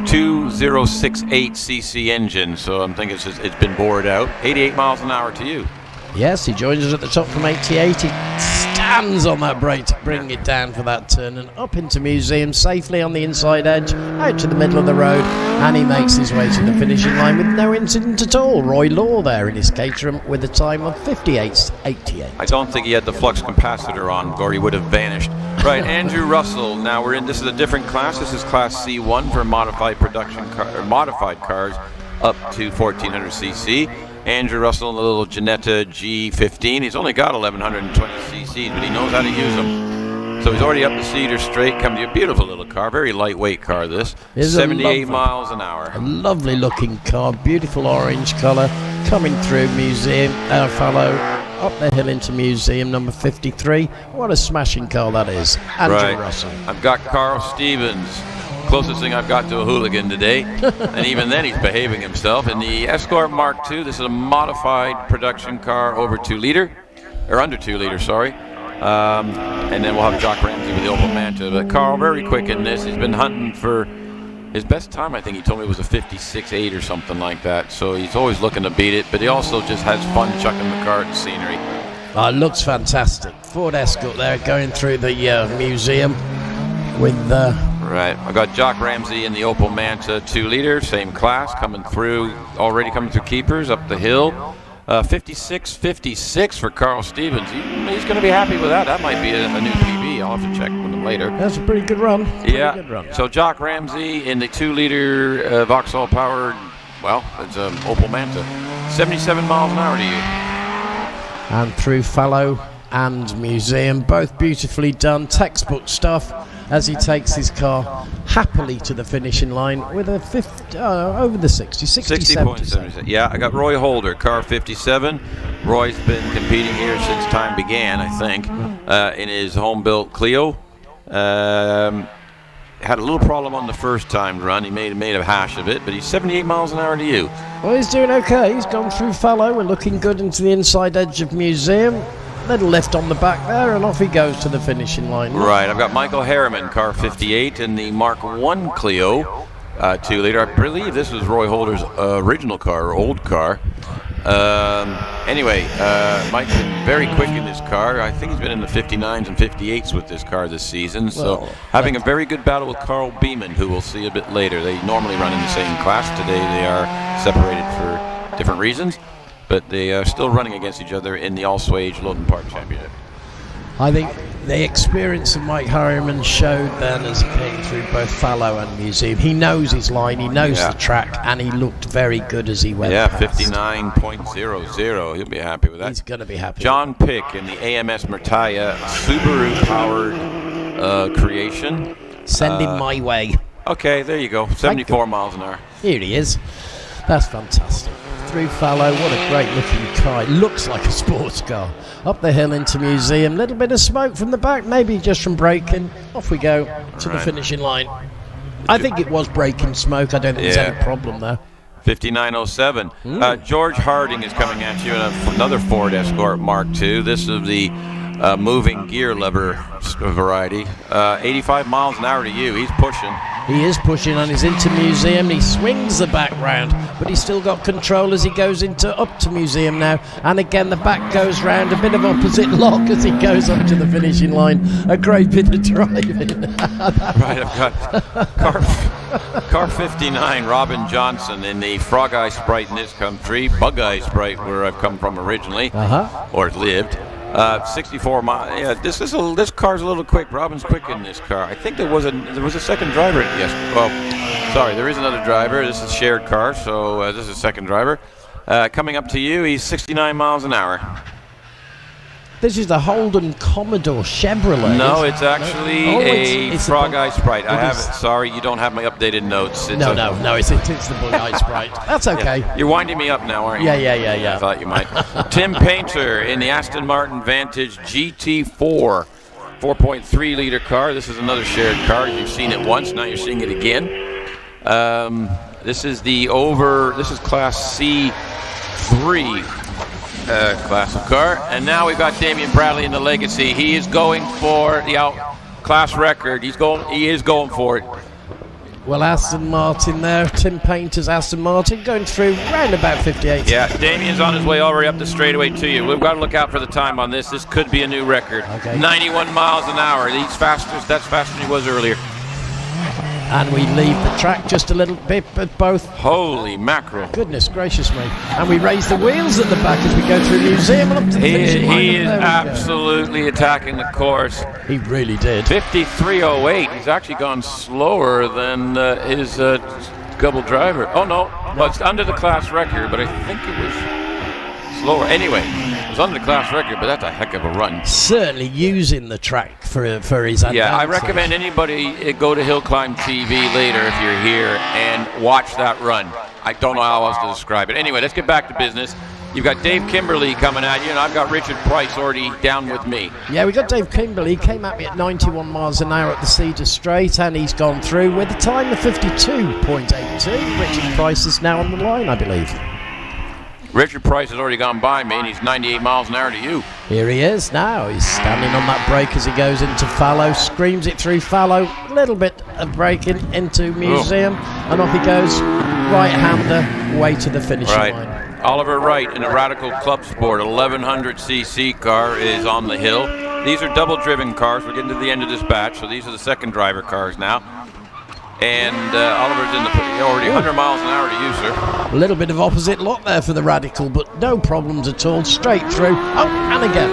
[SPEAKER 1] 2068cc engine, so I'm thinking it's been bored out. 88 miles an hour to you.
[SPEAKER 11] Yes, he joins us at the top from 88. He stands on that brake to bring it down for that turn and up into Museum, safely on the inside edge, out to the middle of the road, and he makes his way to the finishing line with no incident at all. Roy Law there in his Caterham with a time of 58.88.
[SPEAKER 1] I don't think he had the flux capacitor on, or he would have vanished. Right, Andrew Russell. Now this is a different class. This is Class C1 for modified production modified cars up to 1400cc. Andrew Russell in the little Ginetta G15. He's only got 1120 cc's, but he knows how to use them. So he's already up the Cedar Straight. Comes to a beautiful little car, very lightweight car. This 78 miles an hour.
[SPEAKER 11] A lovely looking car, beautiful orange colour, coming through Museum, Fallow, up the hill into Museum number 53. What a smashing car that is. Andrew Russell.
[SPEAKER 1] I've got Carl Stevens. Closest thing I've got to a hooligan today, and even then he's behaving himself. In the Escort Mark II, this is a modified production car over 2 liter, or under 2 liter, sorry. And then we'll have Jock Ramsey with the Opel Manta. But Carl, very quick in this. He's been hunting for his best time. I think he told me it was a 56.8 or something like that. So he's always looking to beat it, but he also just has fun chucking the car at the scenery.
[SPEAKER 11] It looks fantastic. Ford Escort there going through the museum with
[SPEAKER 1] Right, I got Jock Ramsey in the Opel Manta 2 liter, same class, already coming through Keepers up the hill. 56.56 for Carl Stevens. He's going to be happy with that. That might be a new PB. I'll have to check with him later.
[SPEAKER 11] That's a pretty good run.
[SPEAKER 1] Good run. So Jock Ramsey in the 2 liter Vauxhall powered, it's an Opel Manta. 77 miles an hour to you.
[SPEAKER 11] And through Fallow and Museum, both beautifully done, textbook stuff, as he takes his car happily to the finishing line with a over the 60.77.
[SPEAKER 1] Yeah, I got Roy Holder, car 57. Roy's been competing here since time began, I think, in his home-built Clio.
[SPEAKER 4] had a little problem on the first time run. He made a hash of it, but he's 78 miles an hour to you.
[SPEAKER 11] Well, he's doing okay. He's gone through fallow. We're looking good into the inside edge of Museum. Little lift on the back there, and off he goes to the finishing line.
[SPEAKER 4] Right, I've got Michael Harriman, car 58, and the Mark 1 Clio 2 liter. I believe this was Roy Holder's original car, or old car. Anyway, Mike's been very quick in this car. I think he's been in the 59s and 58s with this car this season. So having a very good battle with Carl Beeman, who we'll see a bit later. They normally run in the same class. Today they are separated for different reasons, but they are still running against each other in the all-swage Loton Park Championship.
[SPEAKER 11] I think the experience of Mike Harriman showed then as he came through both fallow and Museum. He knows his line, he knows the track, and he looked very good as he went past.
[SPEAKER 4] 59.00. He'll be happy with that.
[SPEAKER 11] He's going to be happy.
[SPEAKER 4] John Pick in the AMS Mertaya Subaru-powered creation.
[SPEAKER 11] Send him my way.
[SPEAKER 4] Okay, there you go. 74 miles an hour.
[SPEAKER 11] Here he is. That's fantastic. Through fallow, what a great looking car. It looks like a sports car. Up the hill into Museum, little bit of smoke from the back, maybe just from braking. Off we go to the finishing line. I think it was braking smoke. I don't think there's any problem there.
[SPEAKER 4] 59.07. George Harding is coming at you in another Ford Escort Mark II. This is the moving gear lever variety. 85 miles an hour to you. He's pushing.
[SPEAKER 11] He is pushing and he's into Museum. He swings the back round, but he's still got control as he goes up to Museum now. And again, the back goes round, a bit of opposite lock as he goes up to the finishing line. A great bit of driving.
[SPEAKER 4] Right, I've got car 59, Robin Johnson in the Frog Eye Sprite in this country, Bug Eye Sprite where I've come from originally, or lived. 64 miles. Yeah, this car's a little quick. Robin's quick in this car. I think there was a second driver. Yes. Well, sorry, there is another driver. This is a shared car, so this is a second driver. Coming up to you, he's 69 miles an hour.
[SPEAKER 11] This is the Holden Commodore Chevrolet.
[SPEAKER 4] No, it's actually a Frog Eye Sprite. I have it. Sorry, you don't have my updated notes.
[SPEAKER 11] No, it's the Bug Eye Sprite. That's okay.
[SPEAKER 4] Yeah. You're winding me up now, aren't you?
[SPEAKER 11] Yeah.
[SPEAKER 4] I thought you might. Tim Painter in the Aston Martin Vantage GT4, 4.3 liter car. This is another shared car. You've seen it once. Now you're seeing it again. This is Class C3. Class of car, and now we've got Damian Bradley in the Legacy. He is going for the out-class record. He is going for it.
[SPEAKER 11] Well, Aston Martin there. Tim Painter's Aston Martin going through round about 58.
[SPEAKER 4] Yeah, Damian's on his way already up the straightaway to you. We've got to look out for the time on this. This could be a new record.
[SPEAKER 11] Okay.
[SPEAKER 4] 91 miles an hour. That's faster than he was earlier.
[SPEAKER 11] And we leave the track just a little bit, but both.
[SPEAKER 4] Holy mackerel.
[SPEAKER 11] Goodness gracious me. And we raise the wheels at the back as we go through Museum and up to the finishing line.
[SPEAKER 4] He is absolutely attacking the course.
[SPEAKER 11] He really did.
[SPEAKER 4] 53.08. He's actually gone slower than his double driver. Oh, no. Well, it's under the class record, but I think it was slower. Anyway, it was under the class record, but that's a heck of a run.
[SPEAKER 11] Certainly using the track for his advantage.
[SPEAKER 4] Yeah, I recommend anybody go to HillClimb.TV later if you're here and watch that run. I don't know how else to describe it. Anyway, let's get back to business. You've got Dave Kimberly coming at you, and I've got Richard Price already down with me.
[SPEAKER 11] Yeah, we got Dave Kimberly. He came at me at 91 miles an hour at the Cedar Straight, and he's gone through with a time of 52.82. Richard Price is now on the line, I believe.
[SPEAKER 4] Richard Price has already gone by me, and he's 98 miles an hour to you.
[SPEAKER 11] Here he is now. He's standing on that brake as he goes into fallow, screams it through fallow, a little bit of braking into Museum, and off he goes, right-hander, way to the finishing line.
[SPEAKER 4] Oliver Wright in a Radical Club Sport 1100cc car is on the hill. These are double-driven cars. We're getting to the end of this batch, so these are the second driver cars now. And Oliver's in already 100 miles an hour to you, sir.
[SPEAKER 11] A little bit of opposite lock there for the Radical, but no problems at all. Straight through. Oh, and again.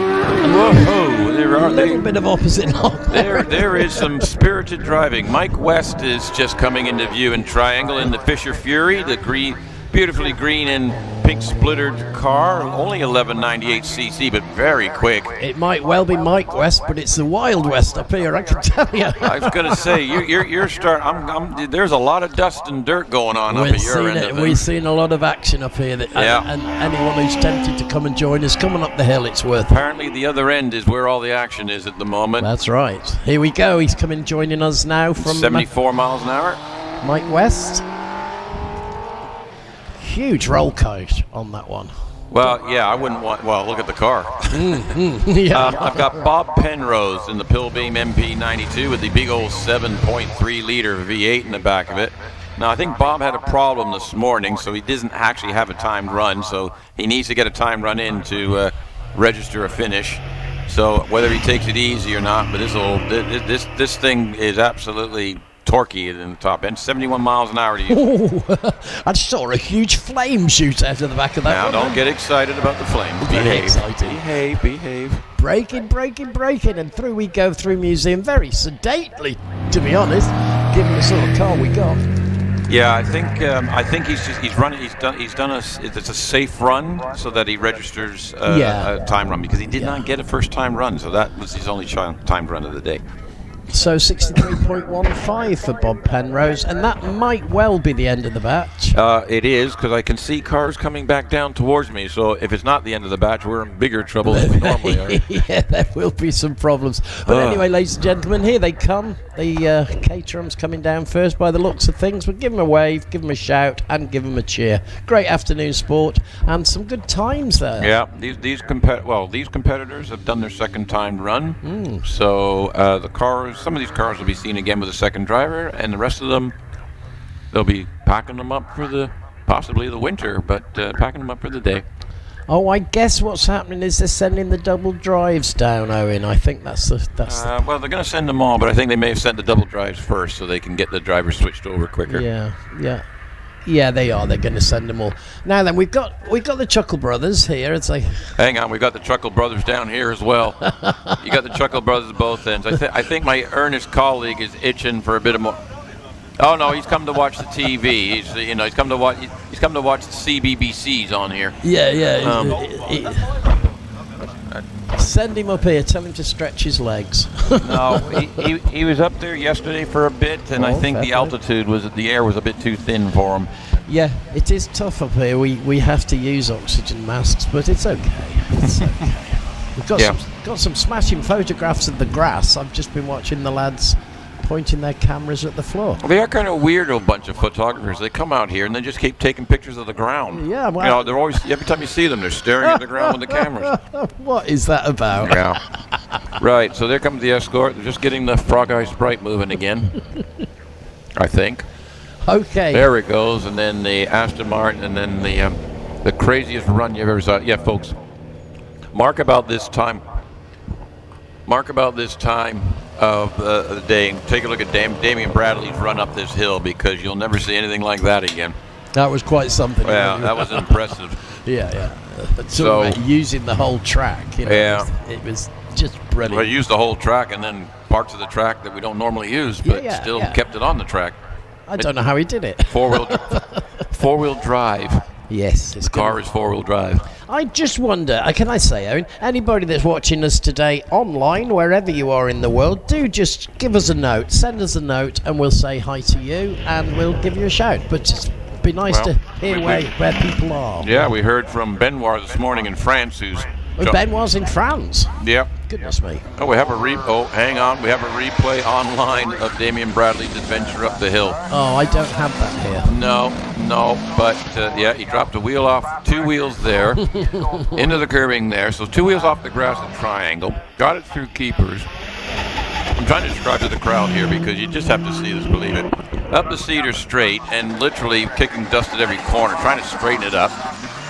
[SPEAKER 4] Whoa, there are
[SPEAKER 11] a little bit of opposite lock
[SPEAKER 4] there is some spirited driving. Mike West is just coming into view in Triangle in the Fisher Fury, the green, beautifully green and pink pink splittered car, only 1198 cc, but very quick.
[SPEAKER 11] It might well be Mike West, but it's the Wild West up here, I can tell you.
[SPEAKER 4] I was going to say, you're starting. There's a lot of dust and dirt going on up at your end of it.
[SPEAKER 11] We've seen a lot of action up here, and anyone who's tempted to come and join us, coming up the hill, it's worth it.
[SPEAKER 4] Apparently the other end is where all the action is at the moment.
[SPEAKER 11] That's right. Here we go. He's coming joining us now from
[SPEAKER 4] 74 miles an hour.
[SPEAKER 11] Mike West. Huge roll coat on that one.
[SPEAKER 4] Well, yeah, I wouldn't want. Well, look at the car.
[SPEAKER 11] Yeah.
[SPEAKER 4] I've got Bob Penrose in the Pillbeam MP92 with the big old 7.3 liter V8 in the back of it. Now, I think Bob had a problem this morning, so he doesn't actually have a timed run. So he needs to get a timed run in to register a finish. So whether he takes it easy or not, but this thing is absolutely torquey in the top end. 71 miles an hour to use.
[SPEAKER 11] I saw a huge flame shoot out of the back of that.
[SPEAKER 4] Now, don't get excited about the flames. Behave.
[SPEAKER 11] Braking, and through we go through museum very sedately, to be honest, given the sort of car we got.
[SPEAKER 4] Yeah, I think he's running. He's done it's a safe run so that he registers a time run, because he did not get a first time run, so that was his only timed run of the day.
[SPEAKER 11] So 63.15 for Bob Penrose, and that might well be the end of the batch.
[SPEAKER 4] It is, because I can see cars coming back down towards me, so if it's not the end of the batch, we're in bigger trouble than we normally are.
[SPEAKER 11] Yeah, there will be some problems. But anyway, ladies and gentlemen, here they come. The Caterham's coming down first by the looks of things. We'll give them a wave, give them a shout, and give them a cheer. Great afternoon sport, and some good times there.
[SPEAKER 4] Yeah, these competitors have done their second timed run, so the cars. Some of these cars will be seen again with a second driver, and the rest of them, they'll be packing them up for possibly the winter, but packing them up for the day.
[SPEAKER 11] Oh, I guess what's happening is they're sending the double drives down, Owen. I think that's the.
[SPEAKER 4] Well, they're going to send them all, but I think they may have sent the double drives first so they can get the drivers switched over quicker.
[SPEAKER 11] Yeah, they are. They're going to send them all. Now then, we've got the Chuckle Brothers here. It's like,
[SPEAKER 4] hang on, we've got the Chuckle Brothers down here as well. You got the Chuckle Brothers at both ends. I think my earnest colleague is itching for a bit of more. Oh no, he's come to watch the TV. He's come to watch the CBBCs on here.
[SPEAKER 11] Send him up here. Tell him to stretch his legs.
[SPEAKER 4] No, he was up there yesterday for a bit, and I think the altitude the air was a bit too thin for him.
[SPEAKER 11] Yeah, it is tough up here. We have to use oxygen masks, but it's okay. We've got some smashing photographs of the grass. I've just been watching the lads pointing their cameras at the floor.
[SPEAKER 4] They are kind of weirdo bunch of photographers. They come out here and they just keep taking pictures of the ground.
[SPEAKER 11] Yeah, well,
[SPEAKER 4] they're always, every time you see them, they're staring at the ground with the cameras.
[SPEAKER 11] What is that about?
[SPEAKER 4] Yeah. Right, so there comes the escort. They're just getting the Frog Eye Sprite moving again, I think.
[SPEAKER 11] Okay.
[SPEAKER 4] There it goes, and then the Aston Martin, and then the craziest run you've ever saw. Yeah, folks, mark about this time of the day. Take a look at Damian Bradley's run up this hill, because you'll never see anything like that again.
[SPEAKER 11] That was quite something.
[SPEAKER 4] Yeah, that was impressive.
[SPEAKER 11] Yeah. So using the whole track.
[SPEAKER 4] Yeah.
[SPEAKER 11] It was just brilliant.
[SPEAKER 4] Well, used the whole track and then parts of the track that we don't normally use, but still kept it on the track.
[SPEAKER 11] I don't know how he did it.
[SPEAKER 4] Four-wheel drive.
[SPEAKER 11] Yes.
[SPEAKER 4] The car is four-wheel drive.
[SPEAKER 11] I just wonder, can I say, Owen, anybody that's watching us today online, wherever you are in the world, do just give us a note, send us a note, and we'll say hi to you, and we'll give you a shout. But it'd be nice to hear where people are.
[SPEAKER 4] Yeah, we heard from Benoit this morning in France,
[SPEAKER 11] Benoit's in France?
[SPEAKER 4] Yep.
[SPEAKER 11] Goodness me.
[SPEAKER 4] Oh, we have hang on. We have a replay online of Damian Bradley's adventure up the hill.
[SPEAKER 11] Oh, I don't have that here.
[SPEAKER 4] No, but he dropped a wheel off, 2 wheels there, into the curbing there. So 2 wheels off the grass and triangle, got it through keepers. I'm trying to describe to the crowd here, because you just have to see this, believe it. Up the Cedar straight and literally kicking dust at every corner, trying to straighten it up.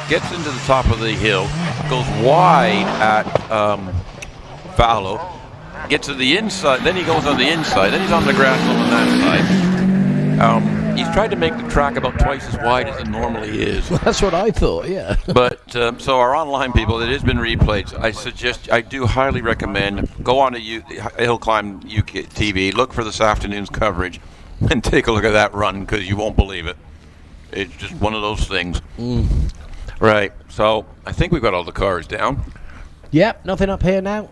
[SPEAKER 4] Gets into the top of the hill, goes wide at Fallow, gets to the inside, then he goes on the inside, then he's on the grass on that side. He's tried to make the track about twice as wide as it normally is.
[SPEAKER 11] Well, that's what I thought, yeah.
[SPEAKER 4] But, so our online people, it has been replayed. I do highly recommend, go on to HillClimb.TV, look for this afternoon's coverage, and take a look at that run, because you won't believe it. It's just one of those things. Right. So I think we've got all the cars down.
[SPEAKER 11] Yep, nothing up here now.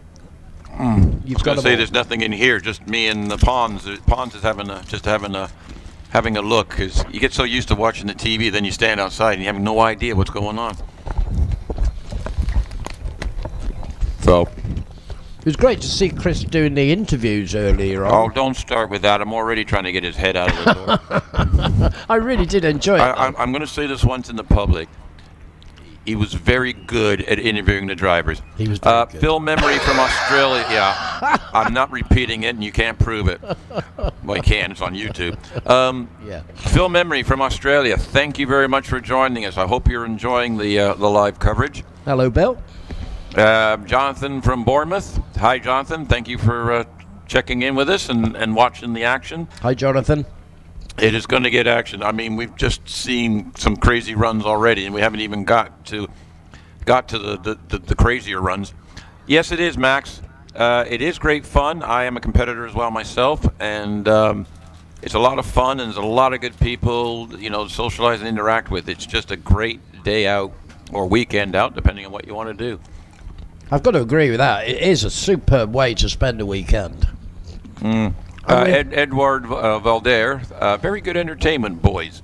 [SPEAKER 4] I
[SPEAKER 11] You've
[SPEAKER 4] was going
[SPEAKER 11] got
[SPEAKER 4] to say
[SPEAKER 11] them
[SPEAKER 4] there's nothing in here, just me and the Pons. Pons is having a look, because you get so used to watching the TV, then you stand outside and you have no idea what's going on. So
[SPEAKER 11] It was great to see Chris doing the interviews earlier on.
[SPEAKER 4] Oh, don't start with that. I'm already trying to get his head out of the door.
[SPEAKER 11] I really did enjoy it.
[SPEAKER 4] I'm going to say this once in the public. He was very good at interviewing the drivers.
[SPEAKER 11] He was very good.
[SPEAKER 4] Phil Memory from Australia. Yeah, I'm not repeating it, and you can't prove it. Well, you can. It's on YouTube.
[SPEAKER 11] Yeah.
[SPEAKER 4] Phil Memory from Australia. Thank you very much for joining us. I hope you're enjoying the live coverage.
[SPEAKER 11] Hello, Bill.
[SPEAKER 4] Jonathan from Bournemouth. Hi, Jonathan. Thank you for checking in with us and watching the action.
[SPEAKER 11] Hi, Jonathan.
[SPEAKER 4] It is going to get action. I mean, we've just seen some crazy runs already, and we haven't even got to the crazier runs. Yes, it is, Max. It is great fun. I am a competitor as well myself, and it's a lot of fun, and there's a lot of good people, to socialize and interact with. It's just a great day out or weekend out, depending on what you want to do.
[SPEAKER 11] I've got to agree with that. It is a superb way to spend a weekend.
[SPEAKER 4] Edward Valder, very good entertainment, boys.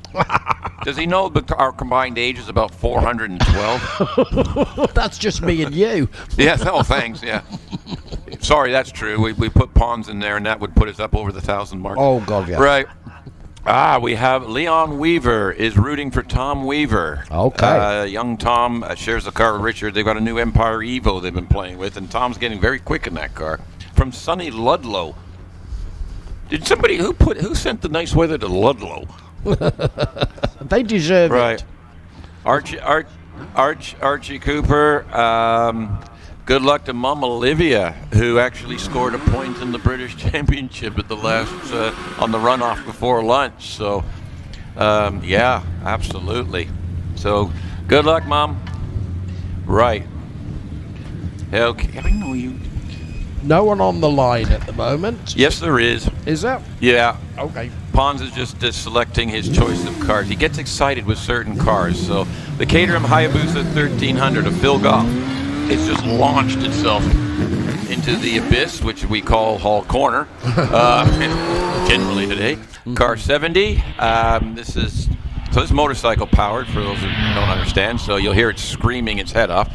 [SPEAKER 4] Does he know that our combined age is about 412?
[SPEAKER 11] That's just me and you.
[SPEAKER 4] Yes, oh, thanks, yeah. Sorry, that's true. We put Pons in there, and that would put us up over the 1,000 mark.
[SPEAKER 11] Oh, God, yeah.
[SPEAKER 4] Right. We have Leon Weaver is rooting for Tom Weaver.
[SPEAKER 11] Okay.
[SPEAKER 4] Young Tom shares the car with Richard. They've got a new Empire Evo they've been playing with, and Tom's getting very quick in that car. From Sunny Ludlow. Did somebody who sent the nice weather to Ludlow?
[SPEAKER 11] They deserve
[SPEAKER 4] right.
[SPEAKER 11] it.
[SPEAKER 4] Archie Cooper. Good luck to Mum Olivia, who actually scored a point in the British Championship at the last on the runoff before lunch. So, yeah, absolutely. So, good luck, Mom. Right. Okay. I know you.
[SPEAKER 11] No one on the line at the moment.
[SPEAKER 4] Yes, there is.
[SPEAKER 11] Is there?
[SPEAKER 4] Yeah.
[SPEAKER 11] Okay.
[SPEAKER 4] Pons is just selecting his choice of cars. He gets excited with certain cars. So the Caterham Hayabusa 1300 of Phil Goff, it's just launched itself into the abyss, which we call Hall Corner, generally today. Car 70. This is motorcycle powered for those who don't understand. So you'll hear it screaming its head off.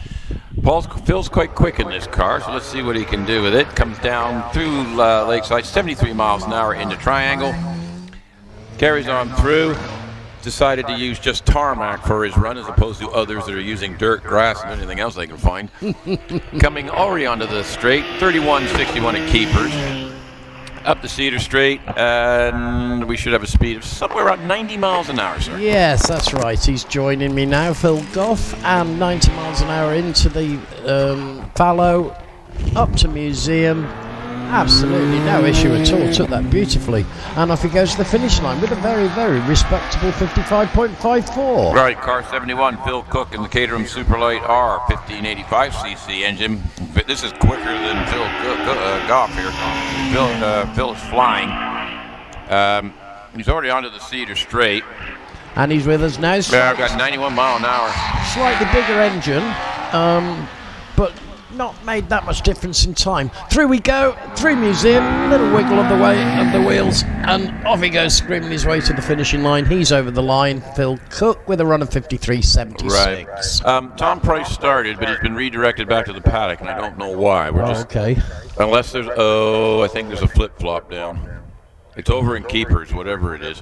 [SPEAKER 4] Phil's quite quick in this car, so let's see what he can do with it. Comes down through Lakeside, 73 miles an hour into Triangle. Carries on through. Decided to use just tarmac for his run as opposed to others that are using dirt, grass, and anything else they can find. Coming already onto the straight, 31.61 at Keepers. Up the Cedar Straight, and we should have a speed of somewhere around 90 miles an hour, sir.
[SPEAKER 11] Yes, that's right. He's joining me now, Phil Goff, and 90 miles an hour into the fallow, up to Museum. Absolutely no issue at all. Took that beautifully, and off he goes to the finish line with a very, very respectable 55.54.
[SPEAKER 4] Right, car 71, Phil Cook in the Caterham Superlight R 1585cc engine. This is quicker than Phil Goff here. Phil is flying. He's already onto the Cedar Straight.
[SPEAKER 11] And he's with us now.
[SPEAKER 4] Yeah, I've got 91 mile an hour.
[SPEAKER 11] Slightly bigger engine, but not made that much difference in time. Through we go, through Museum, little wiggle of the way of the wheels, and off he goes, screaming his way to the finishing line. He's over the line. Phil Cook with a run of 53.76.
[SPEAKER 4] Right. Tom Price started, but he's been redirected back to the paddock, and I don't know why.
[SPEAKER 11] Okay.
[SPEAKER 4] Unless there's, I think there's a flip-flop down. It's over in Keepers, whatever it is.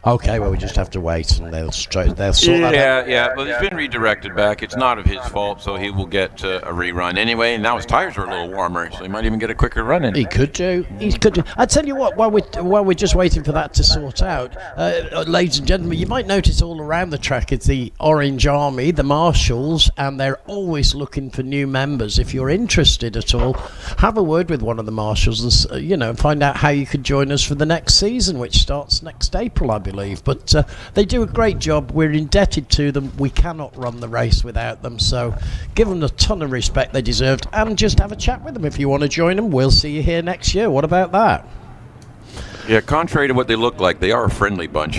[SPEAKER 11] Okay, well, we just have to wait, and they'll sort that out.
[SPEAKER 4] Yeah. Well, he's been redirected back. It's not of his fault, so he will get a rerun anyway. And now his tires are a little warmer, so he might even get a quicker run in.
[SPEAKER 11] He could do. I tell you what, while we're just waiting for that to sort out, ladies and gentlemen, you might notice all around the track it's the Orange Army, the Marshals, and they're always looking for new members. If you're interested at all, have a word with one of the Marshals and find out how you could join us for the next season, which starts next April, I believe. But they do a great job. We're indebted to them. We cannot run the race without them, so give them a ton of respect they deserved, and just have a chat with them if you want to join them. We'll see you here next year. What about that?
[SPEAKER 4] Yeah, contrary to what they look like, they are a friendly bunch.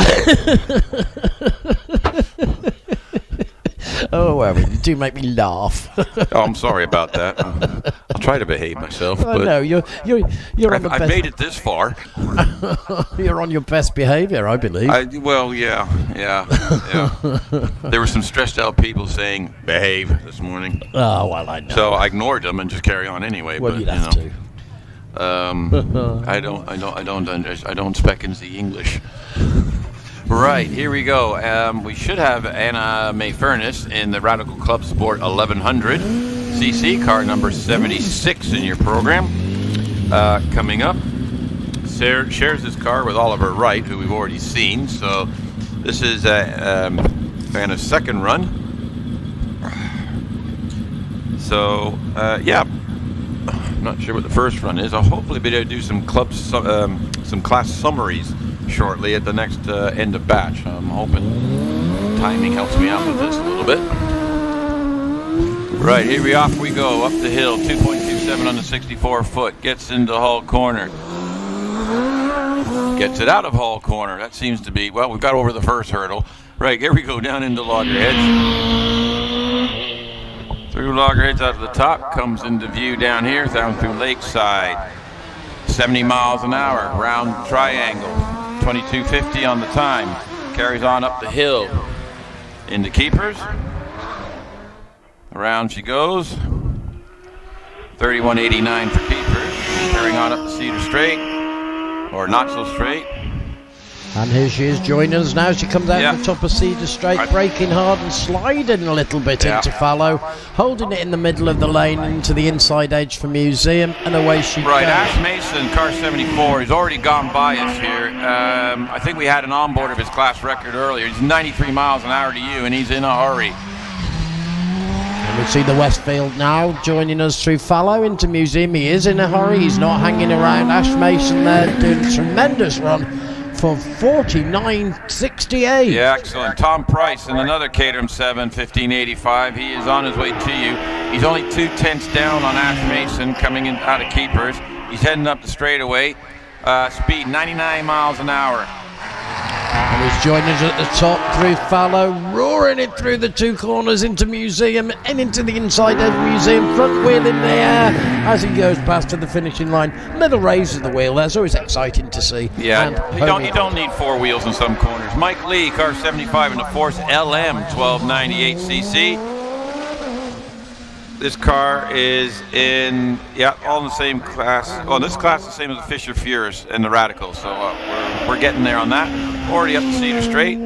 [SPEAKER 11] Oh, well, you do make me laugh.
[SPEAKER 4] Oh, I'm sorry about that. I'll try to behave myself.
[SPEAKER 11] Oh,
[SPEAKER 4] but
[SPEAKER 11] no, you're on the
[SPEAKER 4] I've
[SPEAKER 11] best.
[SPEAKER 4] made it this far.
[SPEAKER 11] You're on your best behaviour, I believe.
[SPEAKER 4] Well, yeah. There were some stressed out people saying behave this morning.
[SPEAKER 11] Oh, well, I know.
[SPEAKER 4] So I ignored them and just carry on anyway.
[SPEAKER 11] Well,
[SPEAKER 4] but,
[SPEAKER 11] you'd have to.
[SPEAKER 4] I don't speak in the English. Right, here we go. We should have Anna May Furness in the Radical Club Sport 1100 cc, car number 76 in your program. Coming up, shares this car with Oliver Wright, who we've already seen. So this is Anna's second run. So, yeah. I'm not sure what the first run is. I'll hopefully be able to do some class summaries shortly at the next end of batch. I'm hoping timing helps me out with this a little bit. Right, here off we go, up the hill, 2.27 on the 64 foot, gets into Hull Corner. Gets it out of Hull Corner. That seems to be, well, we've got over the first hurdle. Right, here we go, down into Loggerheads. Through Loggerheads out to the top, comes into view down here, down through Lakeside. 70 miles an hour, round triangle. 2250 on the time. Carries on up the hill into Keepers. Around she goes. 3189 for Keepers. Carrying on up the Cedar Straight, or not so straight.
[SPEAKER 11] And here she is joining us now. She comes out the top of Cedar Straight, braking hard and sliding a little bit into fallow, holding it in the middle of the lane into the inside edge for Museum, and away she goes.
[SPEAKER 4] Right, Ash Mason, car 74, he's already gone by us here. I think we had an onboard of his class record earlier. He's 93 miles an hour to you, and he's in a hurry.
[SPEAKER 11] And we see the Westfield now joining us through fallow into Museum. He is in a hurry. He's not hanging around. Ash Mason there doing a tremendous run for 49.68.
[SPEAKER 4] Yeah, excellent. Tom Price in another Caterham 7, 1585. He is on his way to you. He's only 2/10 down on Ash Mason coming in out of Keepers. He's heading up the straightaway. Speed 99 miles an hour.
[SPEAKER 11] And he's joining us at the top through fallow, roaring it through the two corners into Museum and into the inside of Museum, front wheel in the air as he goes past to the finishing line. Little raise of the wheel, that's always exciting to see.
[SPEAKER 4] Yeah, you don't need four wheels in some corners. Mike Lee, car 75 in the Force LM 1298cc. This car is in, all in the same class. Well, this class is the same as the Fisher Furious and the Radical, so we're getting there on that. Already up the Cedar Straight.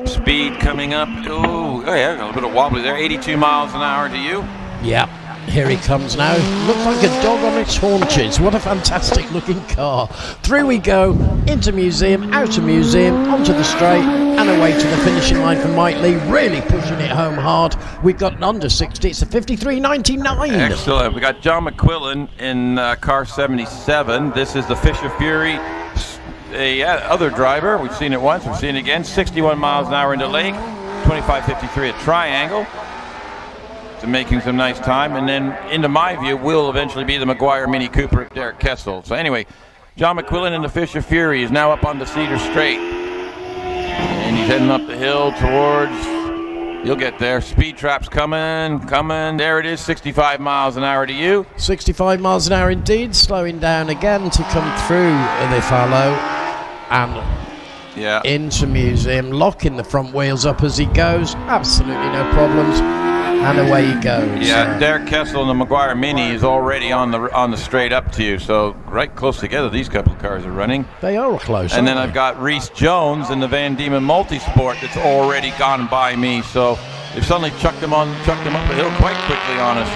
[SPEAKER 4] Speed coming up. Oh yeah, a little bit of wobbly there. 82 miles an hour to you.
[SPEAKER 11] Yep. Here he comes now. Looks like a dog on its haunches. What a fantastic looking car. Through we go, into Museum, out of Museum, onto the straight, and away to the finishing line for Mike Lee, really pushing it home hard. We've got an under 60, it's a 53.99.
[SPEAKER 4] Excellent. We got John McQuillan in car 77. This is the Fisher Fury, other driver. We've seen it once, we've seen it again. 61 miles an hour into Lake, 25.53 at Triangle. To making some nice time, and then into my view will eventually be the Maguire Mini Cooper of Derek Kessel. So anyway, John McQuillan in the Fisher Fury is now up on the Cedar Straight, and he's heading up the hill towards, you'll get there, Speed Trap's coming, there it is, 65 miles an hour to you.
[SPEAKER 11] 65 miles an hour indeed, slowing down again to come through the fallow and into Museum, locking the front wheels up as he goes, absolutely no problems. And away he goes.
[SPEAKER 4] Yeah, Derek Kessel and the Maguire Mini is already on the straight up to you. So right close together, these couple of cars are running.
[SPEAKER 11] They are close.
[SPEAKER 4] And then I've got Reese Jones in the Van Diemen Multisport that's already gone by me. So they've suddenly chucked them up the hill quite quickly on us.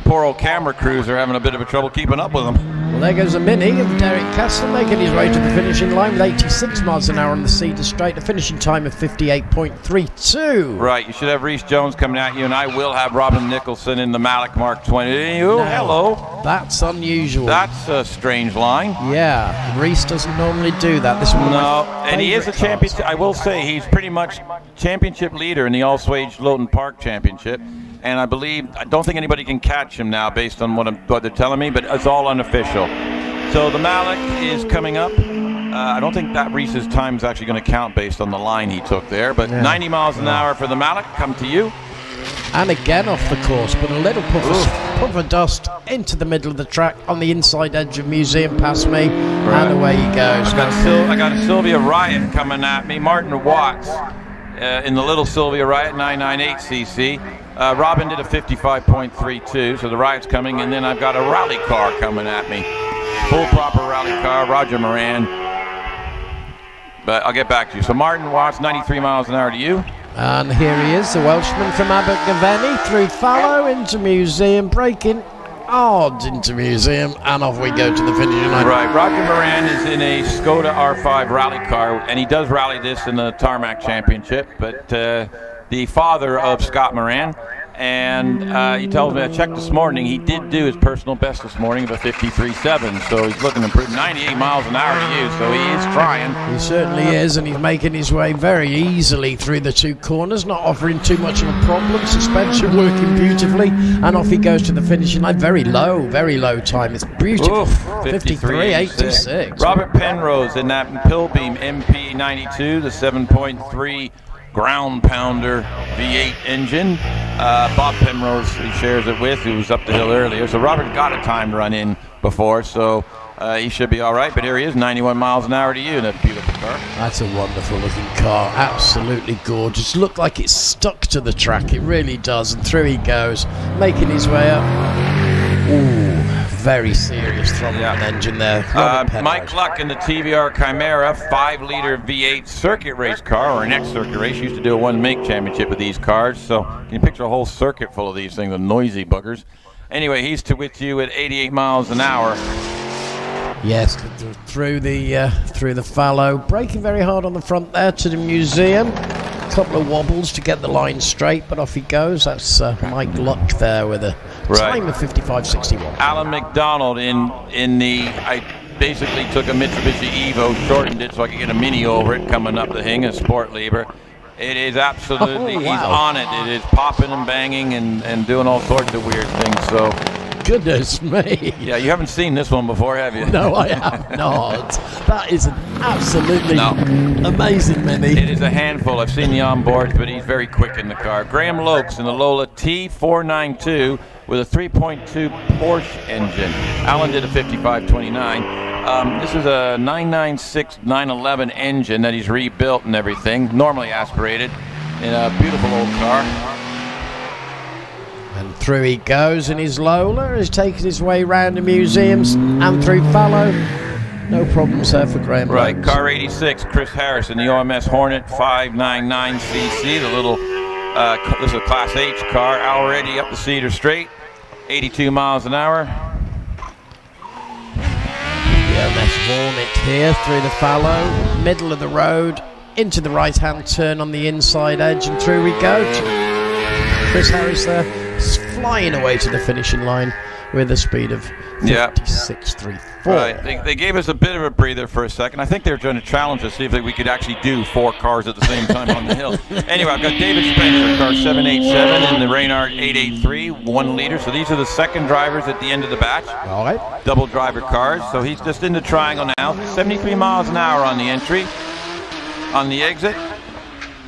[SPEAKER 4] Poor old camera crews are having a bit of a trouble keeping up with them.
[SPEAKER 11] Well, there goes a Mini of Derek Kessel making his way to the finishing line with 86 miles an hour on the Cedar Straight, a finishing time of 58.32.
[SPEAKER 4] Right, you should have Reese Jones coming at you, and I will have Robin Nicholson in the Malik Mark 20. Oh, hello.
[SPEAKER 11] That's unusual.
[SPEAKER 4] That's a strange line.
[SPEAKER 11] Yeah, Reese doesn't normally do that. This one,
[SPEAKER 4] and he is a champion. I will say he's pretty much championship leader in the all-swage Loton Park Championship. And I don't think anybody can catch him now based on what they're telling me, but it's all unofficial. So the Malik is coming up. I don't think that Reese's time is actually going to count based on the line he took there, but 90 miles an hour for the Malik. Come to you.
[SPEAKER 11] And again off the course, but a little puff of dust into the middle of the track on the inside edge of Museum past me, and away he goes.
[SPEAKER 4] I got a Sylvia Riot coming at me. Martin Watts in the little Sylvia Riot 998cc. Robin did a 55.32, so the Riot's coming, and then I've got a rally car coming at me. Full proper rally car, Roger Moran. But I'll get back to you. So Martin Watts, 93 miles an hour to you.
[SPEAKER 11] And here he is, the Welshman from Abergavenny, through Fallow into Museum, breaking hard into Museum, and off we go to the finishing line.
[SPEAKER 4] Right, Roger Moran is in a Skoda R5 rally car, and he does rally this in the Tarmac Championship, but the father of Scott Moran, and he tells me, I checked this morning, he did do his personal best this morning of a 53.7, so he's looking to improve 98 miles an hour to you, so he is trying.
[SPEAKER 11] He certainly is, and he's making his way very easily through the two corners, not offering too much of a problem, suspension working beautifully, and off he goes to the finishing line. Very low time. It's beautiful. 53.86.
[SPEAKER 4] Robert Penrose in that Pilbeam MP92, the 7.3 ground pounder V8 engine. Bob Penrose, he shares it with, who was up the hill earlier. So Robert got a time run in before, so he should be all right. But here he is, 91 miles an hour to you in that beautiful car.
[SPEAKER 11] That's a wonderful looking car, absolutely gorgeous. Looked like it's stuck to the track, it really does. And through he goes, making his way up. Ooh, very serious throttling engine there.
[SPEAKER 4] Mike Luck in the TVR Chimera 5-liter V8 circuit race car, or an X-circuit race. Used to do a one-make championship with these cars, so can you picture a whole circuit full of these things, the noisy buggers. Anyway, he's with you at 88 miles an hour.
[SPEAKER 11] Yes, through the fallow, braking very hard on the front there to the Museum. Couple of wobbles to get the line straight, but off he goes. That's Mike Luck there with a time of 55.61.
[SPEAKER 4] Alan McDonald in the, I basically took a Mitsubishi Evo, shortened it so I could get a Mini over it coming up the Hing, a Sport Lieber. It is absolutely, he's on it. It is popping and banging and doing all sorts of weird things. So,
[SPEAKER 11] goodness me.
[SPEAKER 4] Yeah, you haven't seen this one before, have you?
[SPEAKER 11] No, I have not. That is an absolutely amazing Mini.
[SPEAKER 4] It is a handful. I've seen the onboards, but he's very quick in the car. Graham Lokes in the Lola T492 with a 3.2 Porsche engine. Alan did a 55.29. This is a 996 911 engine that he's rebuilt and everything, normally aspirated, in a beautiful old car.
[SPEAKER 11] And through he goes in his Lola, he's taking his way round the museums and through Fallow. No problems there for Graham.
[SPEAKER 4] Right, car 86, Chris Harrison, the OMS Hornet 599cc, the little, this is a Class H car, already up the Cedar Straight, 82 miles an hour.
[SPEAKER 11] The OMS Hornet here through the Fallow, middle of the road, into the right-hand turn on the inside edge, and through we go. Chris Harris there, flying away to the finishing line with a speed of 56.34.
[SPEAKER 4] Right, they gave us a bit of a breather for a second. I think they were trying to challenge us, see if we could actually do 4 cars at the same time on the hill. Anyway, I've got David Spencer, car 787, and the Reynard 883, 1 liter. So these are the second drivers at the end of the batch.
[SPEAKER 11] All right.
[SPEAKER 4] Double driver cars. So he's just in the triangle now. 73 miles an hour on the entry. On the exit,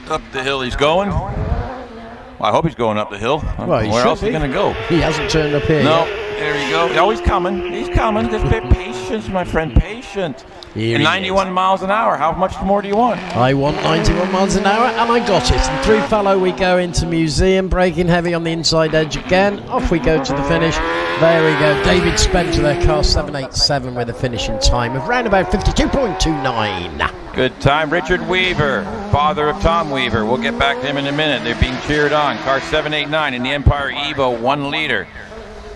[SPEAKER 4] up the hill he's going. Well, I hope he's going up the hill.
[SPEAKER 11] Well,
[SPEAKER 4] where else is he going to go?
[SPEAKER 11] He hasn't turned up here
[SPEAKER 4] No,
[SPEAKER 11] yet.
[SPEAKER 4] there you go. Oh, he's coming. He's coming. Just be patient, my friend. Patient.
[SPEAKER 11] Here
[SPEAKER 4] and 91 miles an hour. How much more do you want?
[SPEAKER 11] I want 91 miles an hour, and I got it. And through Fallow we go into Museum, braking heavy on the inside edge again. Off we go to the finish. There we go. David Spencer, their car 787 with a finishing time of round about 52.29.
[SPEAKER 4] Good time. Richard Weaver, father of Tom Weaver. We'll get back to him in a minute. They're being cheered on. Car 789 in the Empire Evo 1 liter.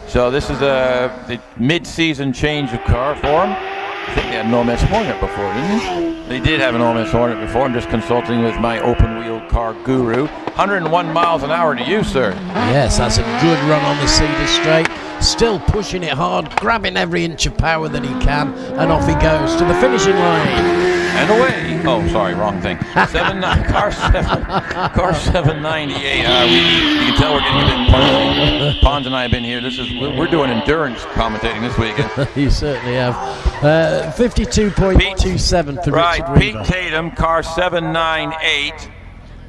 [SPEAKER 4] So this is the mid-season change of car for him. I think they had an OMS Hornet before, didn't they? They did have an OMS Hornet before. I'm just consulting with my open-wheel car guru. 101 miles an hour to you, sir.
[SPEAKER 11] Yes, that's a good run on the Cedar Straight. Still pushing it hard, grabbing every inch of power that he can, and off he goes to the finishing line.
[SPEAKER 4] And away. Oh, sorry, wrong thing. Car 798. You can tell we're getting a bit punchy. Pons and I have been here. We're doing endurance commentating this weekend.
[SPEAKER 11] You certainly have. 52.27 for
[SPEAKER 4] right,
[SPEAKER 11] Richard
[SPEAKER 4] Pete
[SPEAKER 11] Reaver.
[SPEAKER 4] Tatum, car 798,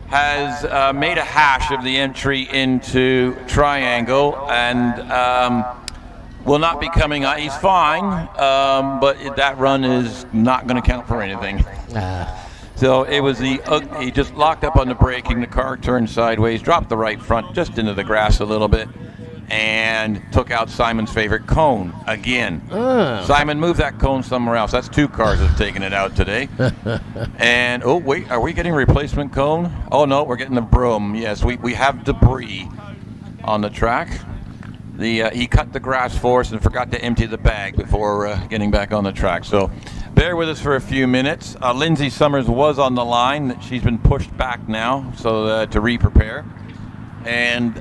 [SPEAKER 4] has made a hash of the entry into Triangle, and will not be coming out. He's fine, but that run is not going to count for anything. So it was he just locked up on the braking. The car turned sideways, dropped the right front just into the grass a little bit, and took out Simon's favorite cone again. Simon, move that cone somewhere else. That's 2 cars that have taken it out today. And oh wait, are we getting a replacement cone? Oh no, we're getting the broom. Yes, we have debris on the track. He cut the grass for us and forgot to empty the bag before getting back on the track. So bear with us for a few minutes. Lindsay Summers was on the line. She's been pushed back now, so to re-prepare. And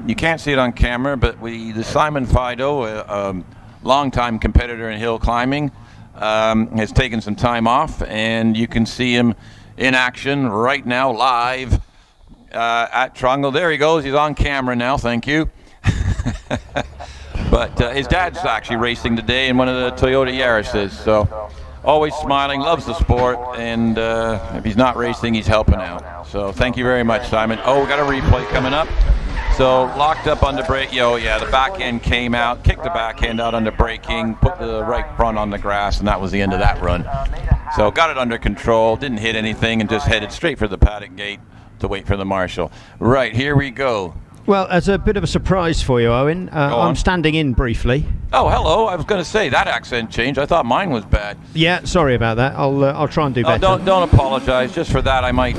[SPEAKER 4] you can't see it on camera, but the Simon Fido, a longtime competitor in hill climbing, has taken some time off, and you can see him in action right now, live at Triangle. There he goes. He's on camera now. Thank you. But his dad's actually racing today in one of the Toyota Yaris's, so always smiling, loves the sport, and if he's not racing, he's helping out. So thank you very much, Simon. Oh, we got a replay coming up. So locked up on the brake. The back end came out, kicked the back end out under braking, put the right front on the grass, and that was the end of that run. So got it under control, didn't hit anything, and just headed straight for the paddock gate to wait for the marshal. Right, here we go.
[SPEAKER 6] Well, as a bit of a surprise for you, Owen, I'm standing in briefly.
[SPEAKER 4] Oh, hello. I was going to say, that accent changed. I thought mine was bad.
[SPEAKER 6] Yeah, sorry about that. I'll try and do better.
[SPEAKER 4] Don't apologize. Just for that, I might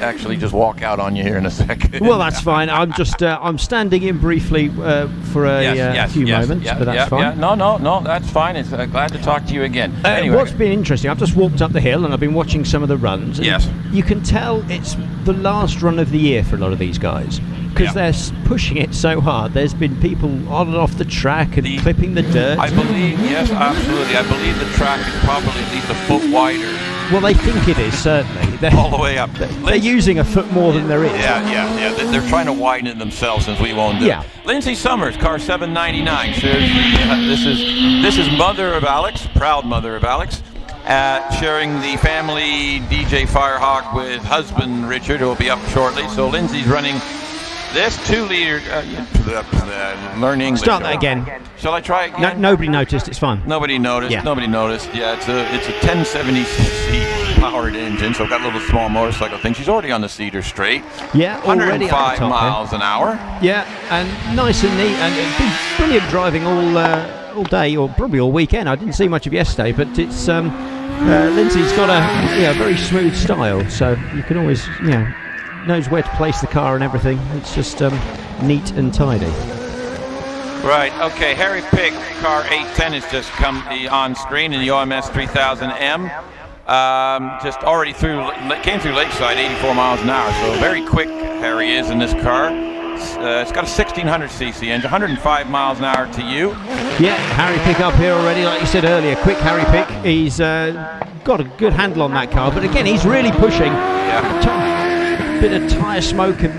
[SPEAKER 4] actually just walk out on you here in a second.
[SPEAKER 6] Well, that's fine. I'm just I'm standing in briefly for a few moments, but that's fine.
[SPEAKER 4] Yeah. No, that's fine. It's glad to talk to you again. Anyway.
[SPEAKER 6] What's been interesting, I've just walked up the hill and I've been watching some of the runs.
[SPEAKER 4] Yes.
[SPEAKER 6] You can tell it's the last run of the year for a lot of these guys, because they're pushing it so hard. There's been people on and off the track and clipping the dirt.
[SPEAKER 4] I believe, yes, absolutely. I believe the track is probably at least a foot wider.
[SPEAKER 6] Well, they think it is, certainly.
[SPEAKER 4] All the way up.
[SPEAKER 6] They're using a foot more than there is.
[SPEAKER 4] Yeah. They're trying to widen it themselves, since we won't do it. Lindsay Summers, car 799. This is mother of Alex, proud mother of Alex, sharing the family DJ Firehawk with husband Richard, who will be up shortly. So Lindsay's running this 2-liter, learn English.
[SPEAKER 6] Start that again.
[SPEAKER 4] Shall I try again?
[SPEAKER 6] No, nobody noticed, it's fine.
[SPEAKER 4] Nobody noticed. Yeah, it's a 1070cc powered engine, so I've got a little small motorcycle thing. She's already on the Cedar Straight.
[SPEAKER 6] Yeah, already
[SPEAKER 4] 105 miles an hour.
[SPEAKER 6] Yeah, and nice and neat, and it's been brilliant driving all day, or probably all weekend. I didn't see much of yesterday, but it's Lindsay's got a very smooth style, so you can always knows where to place the car and everything. It's just neat and tidy.
[SPEAKER 4] Right, okay, Harry Pick, car 810 has just come on screen in the OMS 3000M. Just already came through Lakeside, 84 miles an hour, so very quick Harry is in this car. It's got a 1600cc engine, 105 miles an hour to you.
[SPEAKER 6] Yeah, Harry Pick up here already, like you said earlier, quick Harry Pick. He's got a good handle on that car, but again, he's really pushing.
[SPEAKER 4] Yeah.
[SPEAKER 6] Bit of tyre smoke and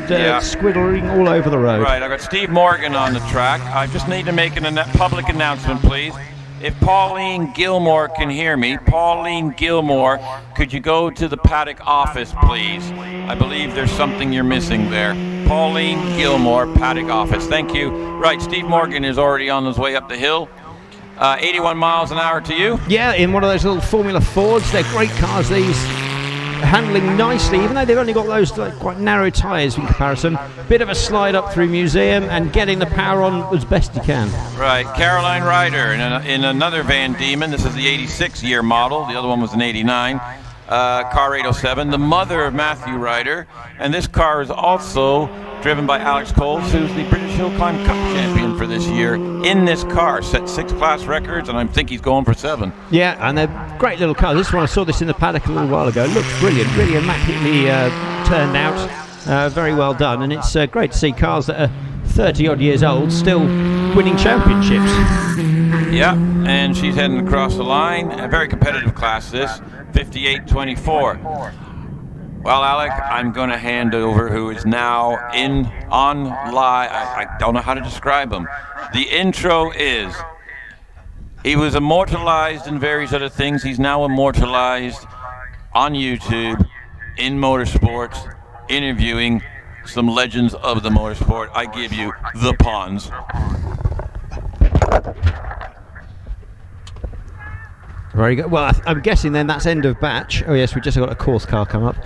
[SPEAKER 6] squiddling all over the road.
[SPEAKER 4] Right, I've got Steve Morgan on the track. I just need to make a public announcement, please. If Pauline Gilmore can hear me, Pauline Gilmore, could you go to the paddock office, please? I believe there's something you're missing there. Pauline Gilmore, paddock office. Thank you. Right, Steve Morgan is already on his way up the hill. 81 miles an hour to you.
[SPEAKER 6] Yeah, in one of those little Formula Fords. They're great cars, these. Handling nicely, even though they've only got those quite narrow tyres in comparison. Bit of a slide up through Museum and getting the power on as best you can.
[SPEAKER 4] Right, Caroline Ryder in another Van Diemen. This is the 86 year model. The other one was an 89. Car 807, the mother of Matthew Ryder. And this car is also driven by Alex Coles, who's the British Hillclimb Cup champion for this year. In this car, set 6 class records, and I think he's going for 7.
[SPEAKER 6] Yeah, and they're great little cars. This one, I saw this in the paddock a little while ago. It looks brilliant, really immaculately turned out. Very well done, and it's great to see cars that are 30 odd years old still winning championships.
[SPEAKER 4] Yeah, and she's heading across the line. A very competitive class, this. 58.24. Well, Alec, I'm going to hand over who is now on live. I don't know how to describe him. The intro is, he was immortalized in various other things. He's now immortalized on YouTube in motorsports, interviewing some legends of the motorsport. I give you the Pawns.
[SPEAKER 6] Very good. Well, I'm guessing then that's end of batch. Oh yes, we just got a course car come up.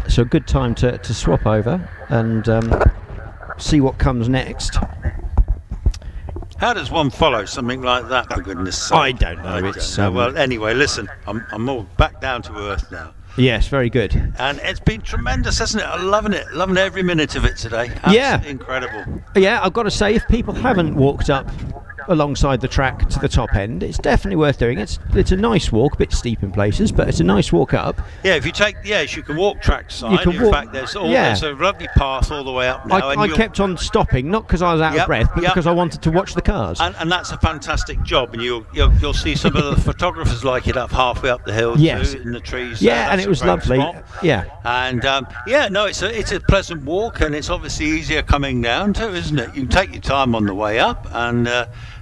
[SPEAKER 6] So a good time to swap over and see what comes next.
[SPEAKER 3] How does one follow something like that, for goodness sake?
[SPEAKER 6] I don't know.
[SPEAKER 3] Well, anyway, listen, I'm all back down to earth now.
[SPEAKER 6] Yes, very good.
[SPEAKER 3] And it's been tremendous, hasn't it? I'm loving every minute of it today. Absolutely incredible.
[SPEAKER 6] Yeah, I've got to say, if people haven't walked up alongside the track to the top end, it's definitely worth doing. It's a nice walk, a bit steep in places, but it's a nice walk up.
[SPEAKER 3] Yeah, if you take, you can walk trackside. In fact, there's a lovely path all the way up now.
[SPEAKER 6] I kept on stopping, not because I was out of breath, but because I wanted to watch the cars.
[SPEAKER 3] And that's a fantastic job, and you'll see some of the photographers like it up halfway up the hill too, in the trees.
[SPEAKER 6] Yeah, and it was lovely.
[SPEAKER 3] Spot.
[SPEAKER 6] Yeah.
[SPEAKER 3] And it's a pleasant walk, and it's obviously easier coming down too, isn't it? You can take your time on the way up and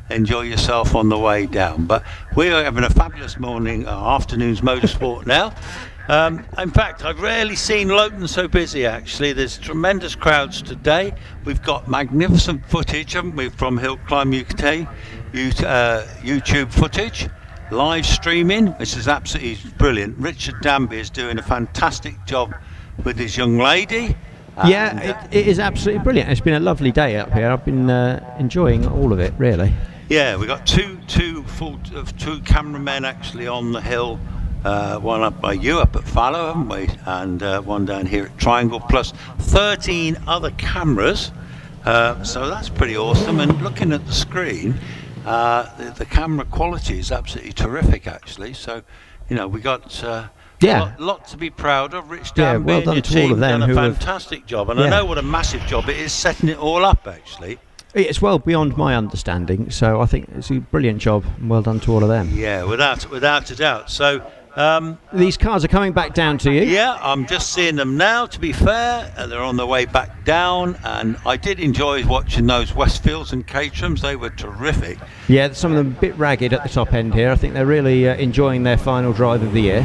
[SPEAKER 3] enjoy yourself on the way down. But we are having a fabulous afternoon's motorsport now. In fact, I've rarely seen Loton so busy, actually. There's tremendous crowds today. We've got magnificent footage, haven't we, from HillClimb UK, YouTube footage, live streaming, which is absolutely brilliant. Richard Danby is doing a fantastic job with his young lady.
[SPEAKER 6] Yeah, it is absolutely brilliant. It's been a lovely day up here. I've been enjoying all of it, really.
[SPEAKER 3] Yeah, we've got two cameramen actually on the hill. One up by you up at Fallow, haven't we? And one down here at Triangle, plus 13 other cameras. So that's pretty awesome. And looking at the screen, the camera quality is absolutely terrific, actually. So, we got a lot to be proud of. Rich Danby
[SPEAKER 6] well done
[SPEAKER 3] and your
[SPEAKER 6] to all of
[SPEAKER 3] team
[SPEAKER 6] them
[SPEAKER 3] done a fantastic job. And I know what a massive job it is setting it all up, actually.
[SPEAKER 6] It's well beyond my understanding, so I think it's a brilliant job, and well done to all of them.
[SPEAKER 3] Yeah, without a doubt. So
[SPEAKER 6] these cars are coming back down to you?
[SPEAKER 3] Yeah, I'm just seeing them now, to be fair. They're on their way back down, and I did enjoy watching those Westfields and Caterhams. They were terrific.
[SPEAKER 6] Yeah, some of them a bit ragged at the top end here. I think they're really enjoying their final drive of the year.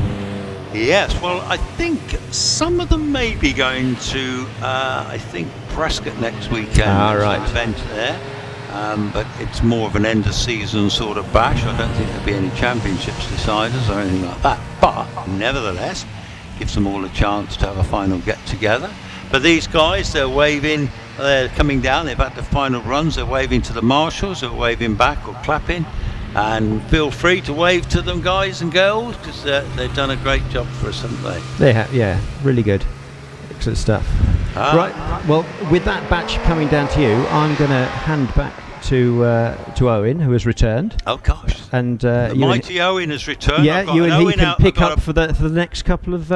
[SPEAKER 3] Yes, well, I think some of them may be going to, Prescott next weekend. Event there. But it's more of an end of season sort of bash. I don't think there'll be any championships deciders or anything like that. But nevertheless, gives them all a chance to have a final get together. But these guys, they're waving, they're coming down, they've had the final runs, they're waving to the marshals, they're waving back or clapping. And feel free to wave to them, guys and girls, because they've done a great job for us, haven't they?
[SPEAKER 6] They have, yeah, really good. Excellent stuff. Right, well, with that batch coming down to you, I'm going to hand back to Owen, who has returned.
[SPEAKER 3] Oh gosh!
[SPEAKER 6] And
[SPEAKER 3] the mighty Owen has returned.
[SPEAKER 6] Yeah, you and he can pick up for the next couple of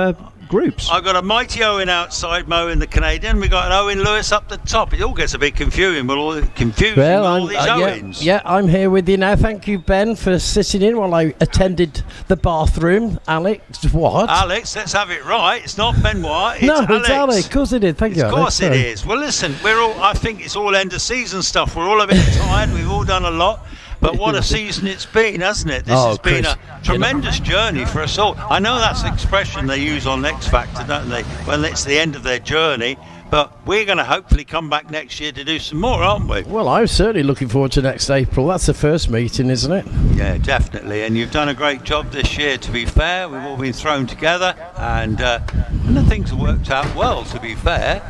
[SPEAKER 6] groups.
[SPEAKER 3] I've got a mighty Owen outside mowing the Canadian. We've got an Owen Lewis up the top. It all gets a bit confusing with all these Owens.
[SPEAKER 11] Yeah, I'm here with you now. Thank you, Ben, for sitting in while I attended the bathroom. Alex, what?
[SPEAKER 3] Alex, let's have it right. It's not Benoit. It's Alex.
[SPEAKER 11] It's Alex. Of course it is. Thank you,
[SPEAKER 3] Alex. Of course it is. Well, listen, I think it's all end of season stuff. We're all a bit tired. We've all done a lot. But what a season it's been, hasn't it? This has been a tremendous journey for us all. I know that's the expression they use on X Factor, don't they? When it's the end of their journey. But we're going to hopefully come back next year to do some more, aren't we?
[SPEAKER 11] Well, I'm certainly looking forward to next April. That's the first meeting, isn't it?
[SPEAKER 3] Yeah, definitely. And you've done a great job this year, to be fair. We've all been thrown together, and the things have worked out well, to be fair.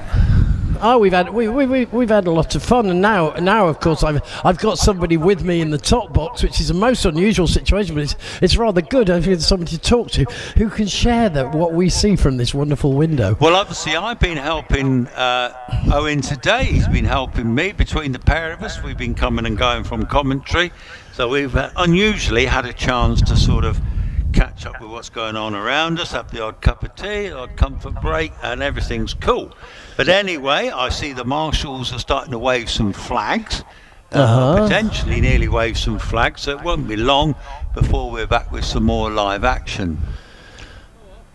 [SPEAKER 11] Oh, we've had a lot of fun, and now of course I've got somebody with me in the top box, which is a most unusual situation, but it's rather good. I've got somebody to talk to who can share what we see from this wonderful window.
[SPEAKER 3] Well, obviously I've been helping Owen today. He's been helping me. Between the pair of us, we've been coming and going from commentary, so we've unusually had a chance to sort of catch up with what's going on around us, have the odd cup of tea, odd comfort break, and everything's cool. But anyway, I see the marshals are starting to wave some flags, potentially nearly wave some flags, so it won't be long before we're back with some more live action.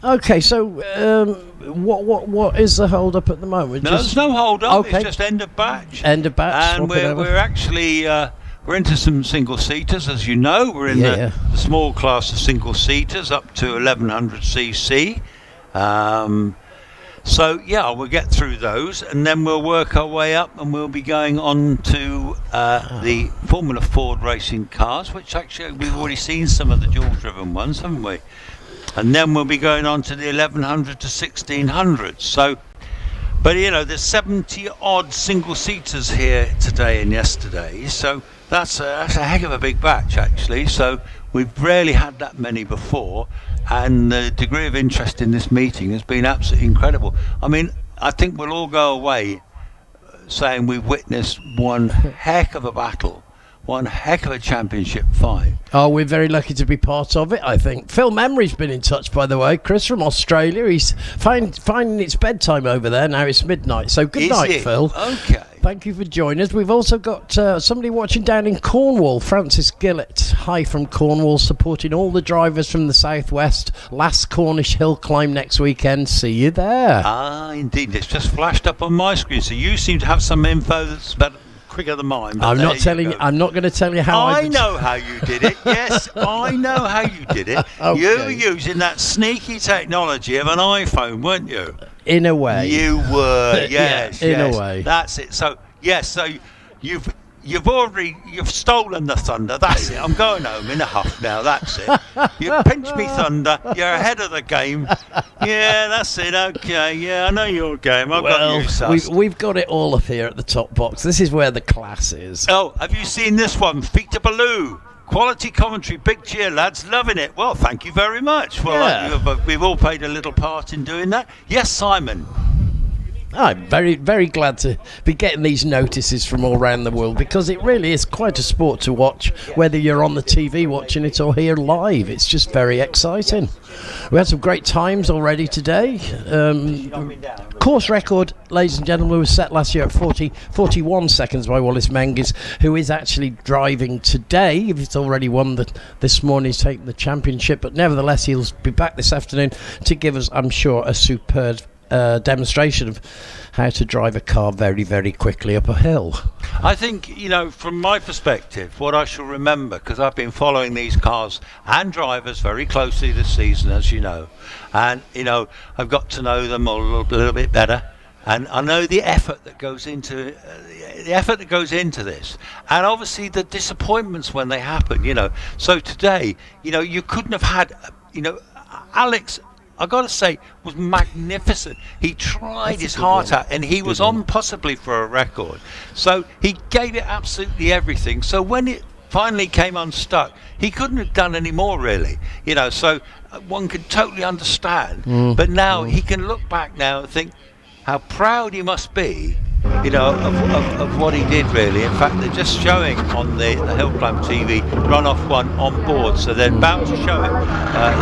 [SPEAKER 11] Okay, so what is the hold up at the moment?
[SPEAKER 3] No, there's no hold up.
[SPEAKER 11] Okay.
[SPEAKER 3] It's just end of batch.
[SPEAKER 11] End of batch.
[SPEAKER 3] And we're actually we're into some single seaters, as you know. We're in the small class of single seaters up to 1100 cc. So yeah, we'll get through those, and then we'll work our way up, and we'll be going on to the Formula Ford racing cars, which actually we've already seen some of the dual-driven ones, haven't we? And then we'll be going on to the 1100 to 1600. So, but you know, there's 70 odd single seaters here today and yesterday. So that's a heck of a big batch, actually. So we've rarely had that many before, and the degree of interest in this meeting has been absolutely incredible. I mean, I think we'll all go away saying we've witnessed one heck of a battle. One heck of a championship fight.
[SPEAKER 11] Oh, we're very lucky to be part of it, I think. Phil Memory's been in touch, by the way. Chris from Australia. He's finding it's bedtime over there. Now it's midnight. So good night, Phil.
[SPEAKER 3] Okay.
[SPEAKER 11] Thank you for joining us. We've also got somebody watching down in Cornwall, Francis Gillett. Hi from Cornwall, supporting all the drivers from the southwest. Last Cornish hill climb next weekend. See you there.
[SPEAKER 3] Ah, indeed. It's just flashed up on my screen. So you seem to have some info that's better. Quicker than mine.
[SPEAKER 11] I'm not telling you. I'm not going to tell you how
[SPEAKER 3] I know how you did it. Yes, I know how you did it.
[SPEAKER 11] Okay.
[SPEAKER 3] You were using that sneaky technology of an iPhone, weren't you?
[SPEAKER 11] In a way.
[SPEAKER 3] You were. Yes.
[SPEAKER 11] In a way.
[SPEAKER 3] That's it. So yes. So you've stolen the thunder. That's it. I'm going home in a huff now. That's it. You pinched me thunder. You're ahead of the game. Yeah, that's it. Okay. Yeah, I know your game. I've got you sussed.
[SPEAKER 11] We've got it all up here at the top box. This is where the class is.
[SPEAKER 3] Oh, have you seen this one? Feet to Baloo. Quality commentary, big cheer, lads, loving it. Well, thank you very much. Well, we've all played a little part in doing that. Yes, Simon.
[SPEAKER 11] I'm very, very glad to be getting these notices from all around the world, because it really is quite a sport to watch, whether you're on the TV watching it or here live. It's just very exciting. We had some great times already today. Course record, ladies and gentlemen, was set last year at 41 seconds by Wallace Menzies, who is actually driving today. He's already won this morning, he's taken the championship, but nevertheless he'll be back this afternoon to give us, I'm sure, a superb demonstration of how to drive a car very, very quickly up a hill.
[SPEAKER 3] I think, from my perspective, what I shall remember, because I've been following these cars and drivers very closely this season, as you know, and I've got to know them a little bit better, and I know the effort that goes into this, and obviously the disappointments when they happen. So today, you couldn't have had, Alex, I got to say, was magnificent. He tried his heart out, and he was on possibly for a record. So he gave it absolutely everything. So when it finally came unstuck, he couldn't have done any more, really. So one can totally understand. But now he can look back now and think how proud he must be, of what he did, really. In fact, they're just showing on the HillClimb.TV run-off one on board, so they're about to show it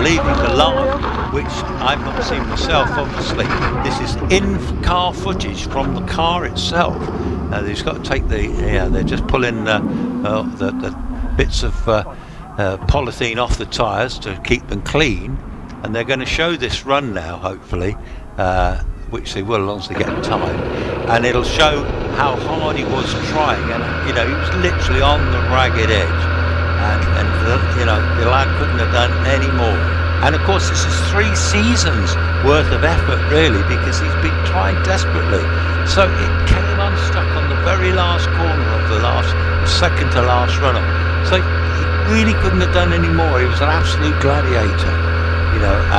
[SPEAKER 3] leaving the line, which I've not seen myself, obviously. This is in-car footage from the car itself. They've got to take they're just pulling the bits of polythene off the tyres to keep them clean, and they're going to show this run now, hopefully, which they will as long as they get time, and it'll show how hard he was trying, and he was literally on the ragged edge, and the lad couldn't have done any more. And of course this is 3 seasons worth of effort, really, because he's been trying desperately. So it came unstuck on the very last corner of the second to last run-up. So he really couldn't have done any more. He was an absolute gladiator,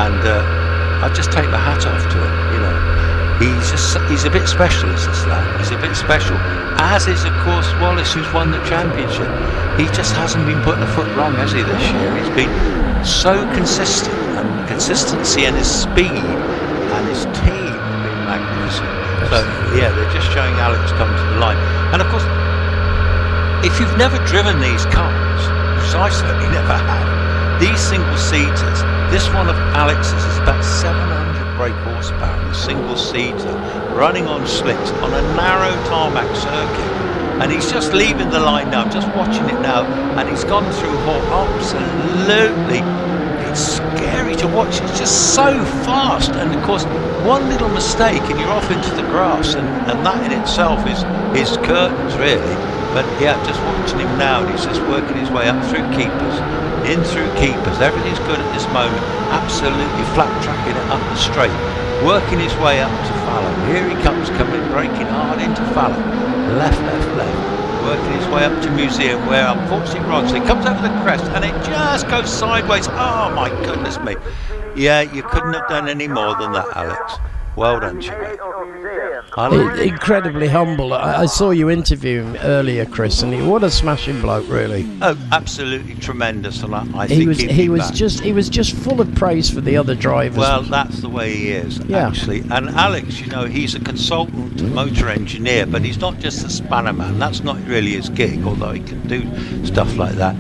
[SPEAKER 3] and I just take my hat off to him. He's a bit special, is this lad. He's a bit special, as is of course Wallace, who's won the championship. He just hasn't been putting a foot wrong, has he, this year? He's been so consistent, and consistency and his speed and his team have been magnificent. So yeah, they're just showing Alex come to the line. And of course, if you've never driven these cars, which I certainly never have, these single seaters, this one of Alex's is about 700 brake horsepower, a single seater, running on slicks on a narrow tarmac circuit, and he's just leaving the line now. I'm just watching it now, and he's gone through absolutely
[SPEAKER 5] it's scary to watch. It's just so fast, and of course, one little mistake and you're off into the grass, and that in itself is curtains, really. But yeah, just watching him now, and he's just working his way up through keepers, in through keepers. Everything's good at this moment. Absolutely flat tracking it up the straight, working his way up to fallow. Here he comes, coming, braking hard into fallow. Left, working his way up to Museum, where unfortunately Ronsley comes over the crest and it just goes sideways. Oh my goodness me. Yeah, you couldn't have done any more than that, Alex. Well done, Jimmy.
[SPEAKER 11] Incredibly humble. I saw you interview him earlier, Chris, and what a smashing bloke, really.
[SPEAKER 5] Oh, absolutely tremendous, and I
[SPEAKER 11] he
[SPEAKER 5] think
[SPEAKER 11] he was just full of praise for the other drivers.
[SPEAKER 5] Well, that's the way he is, actually. And Alex, you know, he's a consultant motor engineer, but he's not just a spanner man. That's not really his gig, although he can do stuff like that.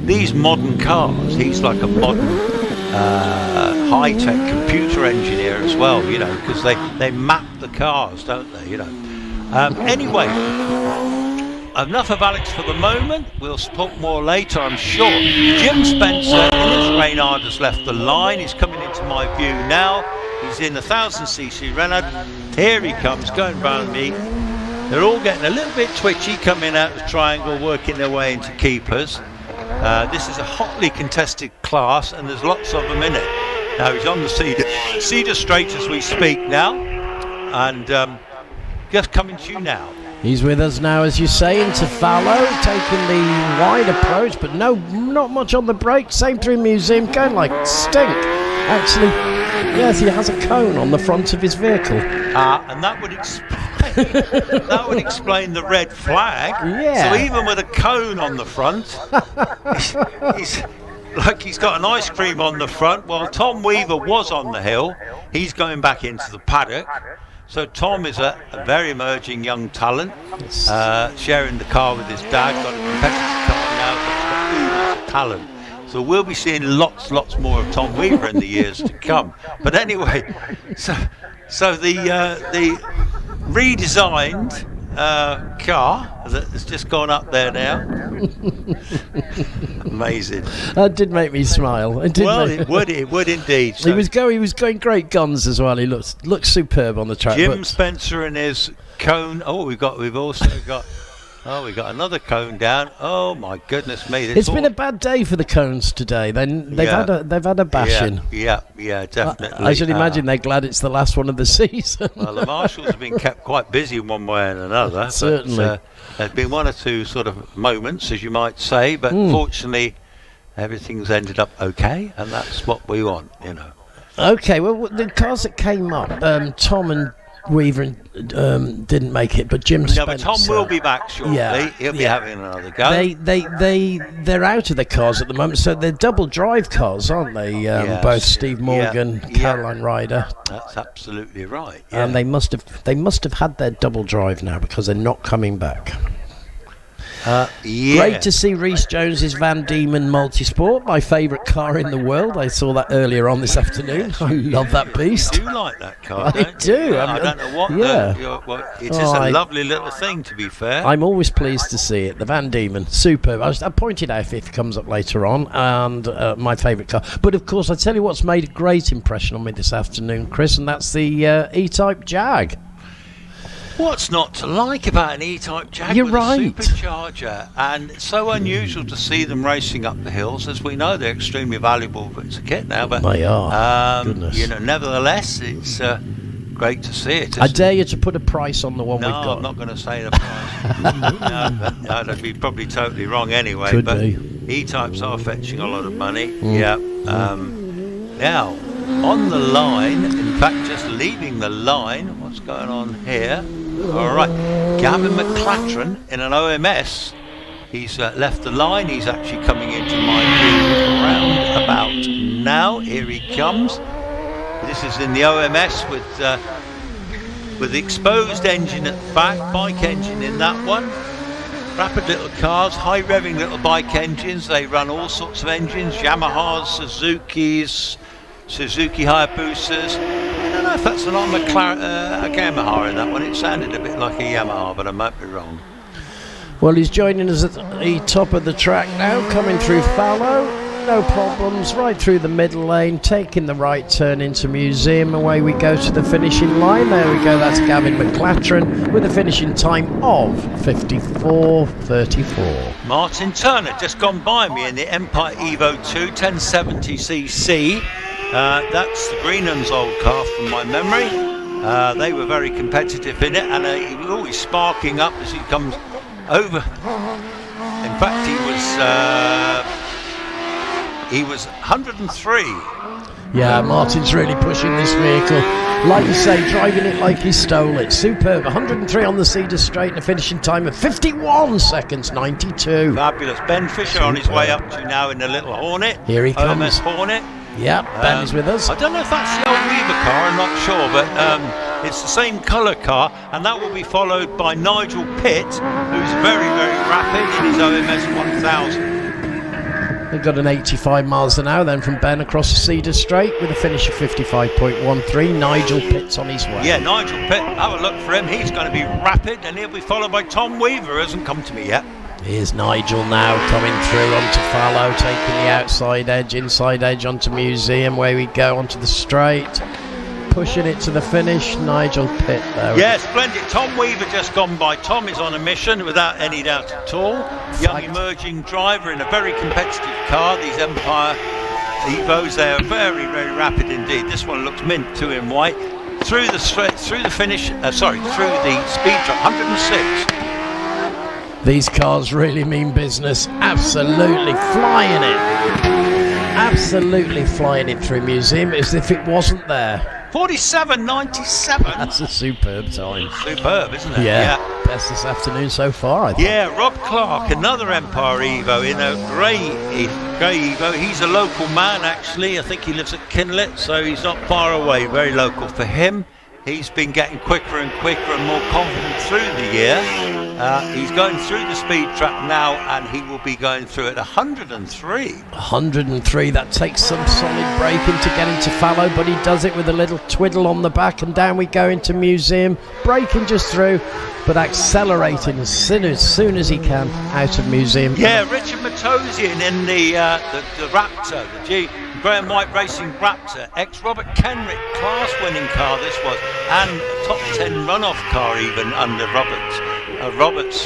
[SPEAKER 5] These modern cars, he's like a modern high-tech computer engineer as well, you know, because they map the cars, don't they, you know. Anyway, enough of Alex for the moment. We'll talk more later, I'm sure. Jim Spencer in his Reynard has left the line. He's coming into my view now. He's in the 1000cc Reynard. Here he comes, going round me. They're all getting a little bit twitchy, coming out the triangle, working their way into keepers. This is a hotly contested class, and there's lots of them in it. Now he's on the Cedar Straight as we speak now, and just coming to you now.
[SPEAKER 11] He's with us now, as you say, into fallow, taking the wide approach, but not much on the brake. Same through Museum, going like stink. Actually, yes, he has a cone on the front of his vehicle.
[SPEAKER 5] And that would explain the red flag.
[SPEAKER 11] Yeah.
[SPEAKER 5] So even with a cone on the front, he's like he's got an ice cream on the front. While Tom Weaver was on the hill, he's going back into the paddock. So Tom is a very emerging young talent, sharing the car with his dad. Got a competitive car now, but got talent. So we'll be seeing lots more of Tom Weaver in the years to come. But anyway, so the redesigned car that has just gone up there now. Amazing.
[SPEAKER 11] That did make me smile.
[SPEAKER 5] It would indeed. So
[SPEAKER 11] He was going great guns as well. He looks superb on the track.
[SPEAKER 5] Jim Spencer and his cone. We've also got. We got another cone down. Oh my goodness me!
[SPEAKER 11] It's been a bad day for the cones today. They've had a bashing.
[SPEAKER 5] Yeah, definitely.
[SPEAKER 11] I should imagine they're glad it's the last one of the season.
[SPEAKER 5] Well, the marshals have been kept quite busy in one way and another.
[SPEAKER 11] Certainly.
[SPEAKER 5] But, there's been one or two sort of moments, as you might say, but fortunately, everything's ended up okay, and that's what we want, you know.
[SPEAKER 11] Okay, well, the cars that came up, Tom and Weaver didn't make it, but Jim Spencer.
[SPEAKER 5] No, but Tom will be back shortly.
[SPEAKER 11] Yeah,
[SPEAKER 5] He'll be having another go.
[SPEAKER 11] They're out of the cars at the moment, so they're double drive cars, aren't they? Both Steve Morgan, Caroline Ryder.
[SPEAKER 5] That's absolutely right.
[SPEAKER 11] And they must have had their double drive now because they're not coming back. Great to see Rhys Jones's Van Diemen Multisport, my favourite car in the world. I saw that earlier on this afternoon. I love that beast.
[SPEAKER 5] You do like that car,
[SPEAKER 11] I do.
[SPEAKER 5] I don't know what. It is a lovely little thing, to be fair.
[SPEAKER 11] I'm always pleased to see it. The Van Diemen, superb. I pointed out if it comes up later on, and my favourite car. But of course, I tell you what's made a great impression on me this afternoon, Chris, and that's the E-Type Jag.
[SPEAKER 5] What's not to like about an E-Type Jag
[SPEAKER 11] You're
[SPEAKER 5] with
[SPEAKER 11] right.
[SPEAKER 5] a supercharger? And it's so unusual to see them racing up the hills. As we know, they're extremely valuable bits of kit now. But
[SPEAKER 11] they are. Goodness.
[SPEAKER 5] You know, nevertheless, it's great to see it.
[SPEAKER 11] I dare you to put a price on the one we've got.
[SPEAKER 5] No, I'm not going to say the price. no, that'd be probably totally wrong anyway.
[SPEAKER 11] Could
[SPEAKER 5] but
[SPEAKER 11] be.
[SPEAKER 5] E-Types are fetching a lot of money. Yeah. Now, on the line, in fact, just leaving the line, what's going on here? All right, Gavin McClatran in an OMS. He's left the line. He's actually coming into my view around about now. Here he comes. This is in the OMS with the exposed engine at the back, bike engine in that one. Rapid little cars, high revving little bike engines. They run all sorts of engines, Yamahas, Suzukis, Suzuki Hayabusas. I don't know if that's not a Yamaha in that one. It sounded a bit like a Yamaha, but I might be wrong.
[SPEAKER 11] Well, he's joining us at the top of the track now, coming through fallow. no problems, right through the middle lane, taking the right turn into Museum. Away we go to the finishing line. There we go, that's Gavin McClatran with a finishing time of 54.34.
[SPEAKER 5] Martin Turner just gone by me in the Empire Evo 2 1070cc. That's the Greenham's old car from my memory. They were very competitive in it, and he was always sparking up as he comes over. In fact, he was 103.
[SPEAKER 11] Yeah, Martin's really pushing this vehicle. Like you say, driving it like he stole it. Superb. 103 on the Cedar Straight and a finishing time of 51 seconds 92.
[SPEAKER 5] Fabulous. Ben Fisher on his way up to now in the little Hornet.
[SPEAKER 11] Here he comes.
[SPEAKER 5] OMS Hornet.
[SPEAKER 11] Yeah, Ben is with us.
[SPEAKER 5] I don't know if that's the old Weaver car, I'm not sure, but it's the same colour car, and that will be followed by Nigel Pitt, who's very, very rapid in his OMS 1000.
[SPEAKER 11] They've got an 85 miles an hour then from Ben across the Cedar Straight with a finish of 55.13. Nigel Pitt's on his way.
[SPEAKER 5] Yeah, Nigel Pitt, have a look for him. He's going to be rapid, and he'll be followed by Tom Weaver, who hasn't come to me yet.
[SPEAKER 11] Here's Nigel now coming through onto Fallow, taking the outside edge, inside edge onto Museum. Where we go onto the straight, pushing it to the finish. Nigel Pitt there.
[SPEAKER 5] Yeah, splendid. Tom Weaver just gone by. Tom is on a mission without any doubt at all. Young emerging driver in a very competitive car. These Empire Evos, they are very, very rapid indeed. This one looks mint, 2 in white. Through the through the speed trap, 106.
[SPEAKER 11] These cars really mean business. Absolutely flying it. Absolutely flying it through Museum as if it wasn't there.
[SPEAKER 5] 47.97.
[SPEAKER 11] That's a superb time.
[SPEAKER 5] Superb, isn't it?
[SPEAKER 11] Yeah. Best this afternoon so far, I think.
[SPEAKER 5] Yeah, Rob Clark, another Empire Evo in a grey Evo. He's a local man, actually. I think he lives at Kinlet, so he's not far away. Very local for him. He's been getting quicker and quicker and more confident through the year. He's going through the speed trap now, and he will be going through at 103.
[SPEAKER 11] 103, that takes some solid braking to get into Fallow, but he does it with a little twiddle on the back, and down we go into Museum, braking just through, but accelerating as soon as he can out of Museum.
[SPEAKER 5] Yeah, Richard Matosian in the Raptor, the Graham White Racing Raptor, ex-Robert Kenrick class-winning car this was, and a top 10 runoff car even under Roberts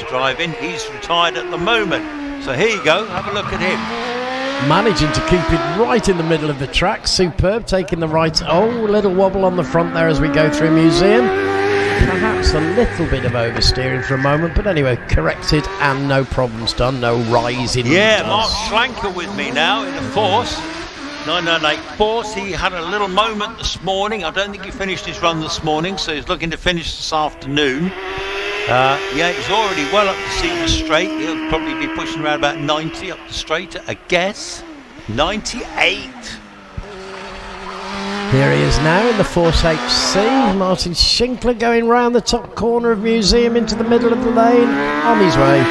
[SPEAKER 5] driving. He's retired at the moment. So here you go, have a look at him.
[SPEAKER 11] Managing to keep it right in the middle of the track. Superb, taking the right. Oh, a little wobble on the front there as we go through Museum. Perhaps a little bit of oversteering for a moment, but anyway, corrected and no problems done. No rising.
[SPEAKER 5] Yeah, Mark Schlanker with me now in a Force. 998 Force. He had a little moment this morning. I don't think he finished his run this morning, so he's looking to finish this afternoon. Yeah, he's already well up the Cedar Straight. He'll probably be pushing around about 90 up the straight, I guess. 98.
[SPEAKER 11] Here he is now in the Force HC. Martin Shinkler going round the top corner of Museum into the middle of the lane. On his way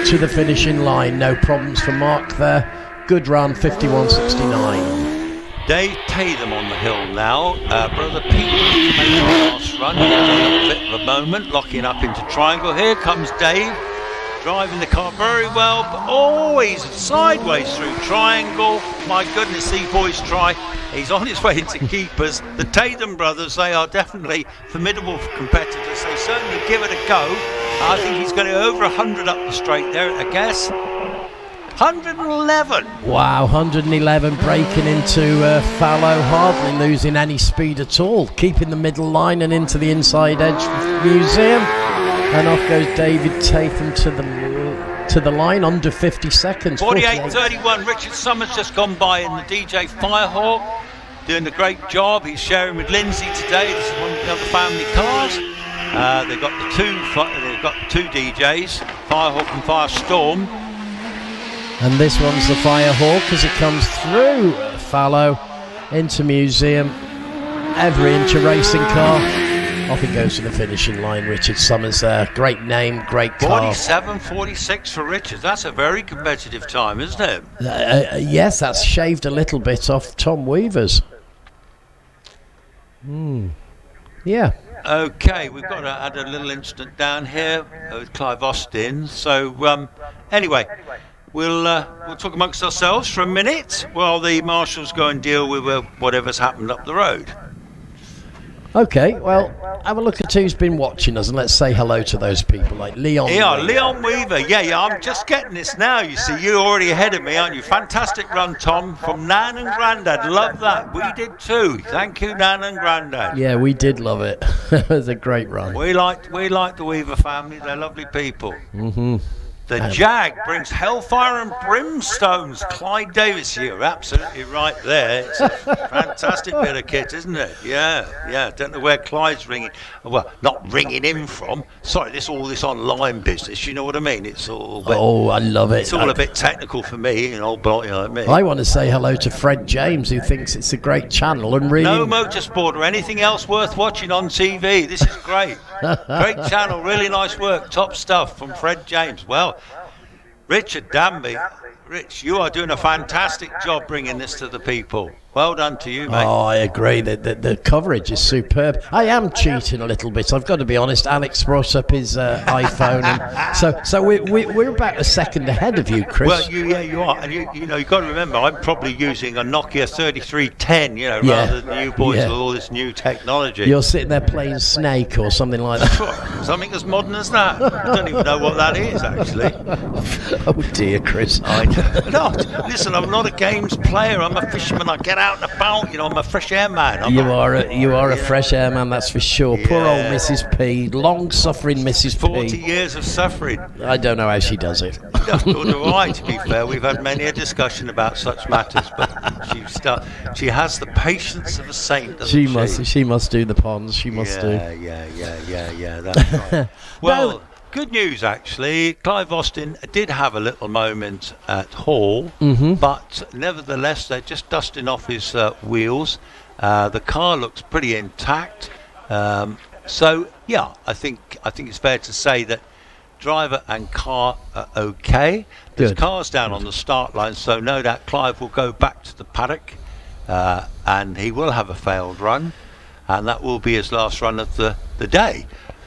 [SPEAKER 11] to the finishing line. No problems for Mark there. Good run, 51.69.
[SPEAKER 5] Dave Tatham on the hill now. Brother Pete made the last run. He had a little bit of a moment, locking up into triangle. Here comes Dave, driving the car very well, but always sideways through triangle. My goodness, these boys try. He's on his way into keepers. The Tatham brothers, they are definitely formidable competitors. They certainly give it a go. I think he's going to over 100 up the straight there, I guess. 111.
[SPEAKER 11] Wow, 111 breaking into Fallow, hardly losing any speed at all, keeping the middle line and into the inside edge of Museum, and off goes David Tatham to the line under 50 seconds.
[SPEAKER 5] 48.31. Richard Summers just gone by in the DJ Firehawk, doing a great job. He's sharing with Lindsay today. This is one of the other family cars. They've got two DJs, Firehawk and Firestorm.
[SPEAKER 11] And this one's the Firehawk as it comes through Fallow into Museum. Every inch a racing car. Off it goes to the finishing line. Richard Summers there. Great name, great car.
[SPEAKER 5] 47.46 for Richard. That's a very competitive time, isn't it?
[SPEAKER 11] Yes, that's shaved a little bit off Tom Weaver's. Yeah.
[SPEAKER 5] Okay, we've got to add a little incident down here with Clive Austin. So, anyway,
[SPEAKER 3] we'll talk amongst ourselves for a minute while the marshals go and deal with whatever's happened up the road.
[SPEAKER 11] Okay, well, have a look at who's been watching us and let's say hello to those people like Leon.
[SPEAKER 3] Yeah, Leon Weaver. Yeah, I'm just getting this now. You see, you're already ahead of me, aren't you? Fantastic run, Tom, from Nan and Grandad. Love that. We did too. Thank you, Nan and Grandad.
[SPEAKER 11] Yeah, we did love it. It was a great run.
[SPEAKER 3] We like the Weaver family. They're lovely people.
[SPEAKER 11] Mm-hmm.
[SPEAKER 3] The Jag brings hellfire and brimstones. Clyde Davis here, absolutely right there. It's a fantastic bit of kit, isn't it? Yeah. Don't know where Clyde's ringing. Well, not ringing in from. Sorry, all this online business. You know what I mean? It's all.
[SPEAKER 11] I love it.
[SPEAKER 3] It's all a bit technical for me, an old bloke like me.
[SPEAKER 11] I want to say hello to Fred James, who thinks it's a great channel and really.
[SPEAKER 3] No motorsport or anything else worth watching on TV. This is great. Great channel, really nice work, top stuff from Fred James. Well, Richard Danby, Rich, you are doing a fantastic job bringing this to the people. Well done to you, mate.
[SPEAKER 11] Oh, I agree. The coverage is superb. I am cheating a little bit. I've got to be honest. Alex brought up his iPhone, and so we're about a second ahead of you, Chris.
[SPEAKER 3] Well, you are, and you know you've got to remember, I'm probably using a Nokia 3310, rather than you boys with all this new technology.
[SPEAKER 11] You're sitting there playing Snake or something like that.
[SPEAKER 3] Something as modern as that. I don't even know what that is, actually.
[SPEAKER 11] Oh dear, Chris.
[SPEAKER 3] Listen, I'm not a games player. I'm a fisherman. I get out and about. I'm a fresh air man.
[SPEAKER 11] You are a fresh air man, that's for sure. Poor old Mrs. P, long-suffering Mrs. P.
[SPEAKER 3] 40 years of suffering.
[SPEAKER 11] I don't know how she does it.
[SPEAKER 3] Nor do I, to be fair. We've had many a discussion about such matters, but she has the patience of a saint, doesn't she?
[SPEAKER 11] She must do the ponds. She must do.
[SPEAKER 3] Yeah. That's right. Well. Good news, actually. Clive Austin did have a little moment at Hall, but nevertheless, they're just dusting off his wheels. The car looks pretty intact. So, yeah, I think it's fair to say that driver and car are okay. There's cars down on the start line, so no doubt Clive will go back to the paddock, and he will have a failed run, and that will be his last run of the day.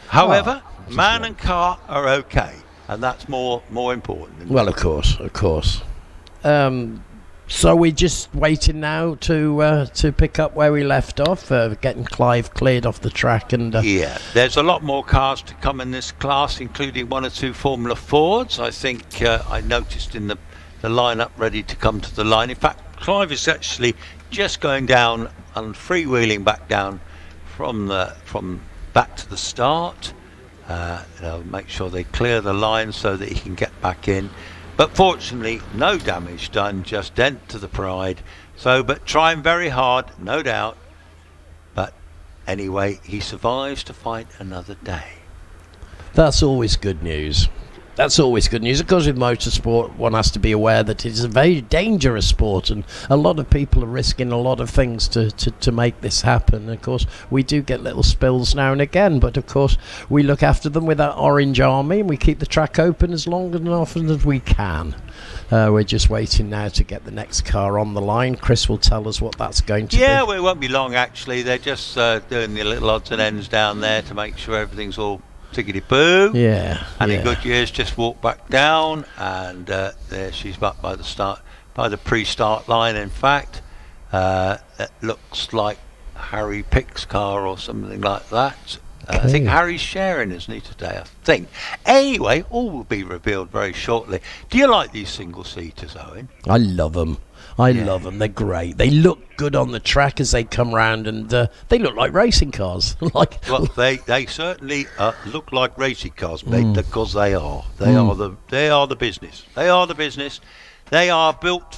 [SPEAKER 3] However, man and car are okay, and that's more important.
[SPEAKER 11] Well, of course. So we're just waiting now to pick up where we left off, getting Clive cleared off the track, and
[SPEAKER 3] there's a lot more cars to come in this class, including 1 or 2 Formula Fords. I think I noticed in the lineup ready to come to the line. In fact, Clive is actually just going down and freewheeling back down from back to the start. They'll make sure they clear the line so that he can get back in. But fortunately, no damage done, just dent to the Pride. But trying very hard, no doubt. But anyway, he survives to fight another day.
[SPEAKER 11] That's always good news. Of course, with motorsport, one has to be aware that it's a very dangerous sport, and a lot of people are risking a lot of things to make this happen. Of course, we do get little spills now and again, but of course, we look after them with our orange army, and we keep the track open as long and often as we can. We're just waiting now to get the next car on the line. Chris will tell us what that's going to be.
[SPEAKER 3] Yeah, well, it won't be long, actually. They're just doing the little odds and ends down there to make sure everything's all tickety-boo. And in Goodyear's just walked back down, and there she's back by the pre-start line. In fact, it looks like Harry Pick's car or something like that. I think Harry's sharing, isn't he, today? I think. Anyway, all will be revealed very shortly. Do you like these single-seaters, Owen?
[SPEAKER 11] I love them. I love them. They're great. They look good on the track as they come round, and they look like racing cars.
[SPEAKER 3] Well, they certainly look like racing cars, mate, because they are. They are the business. They are the business. They are built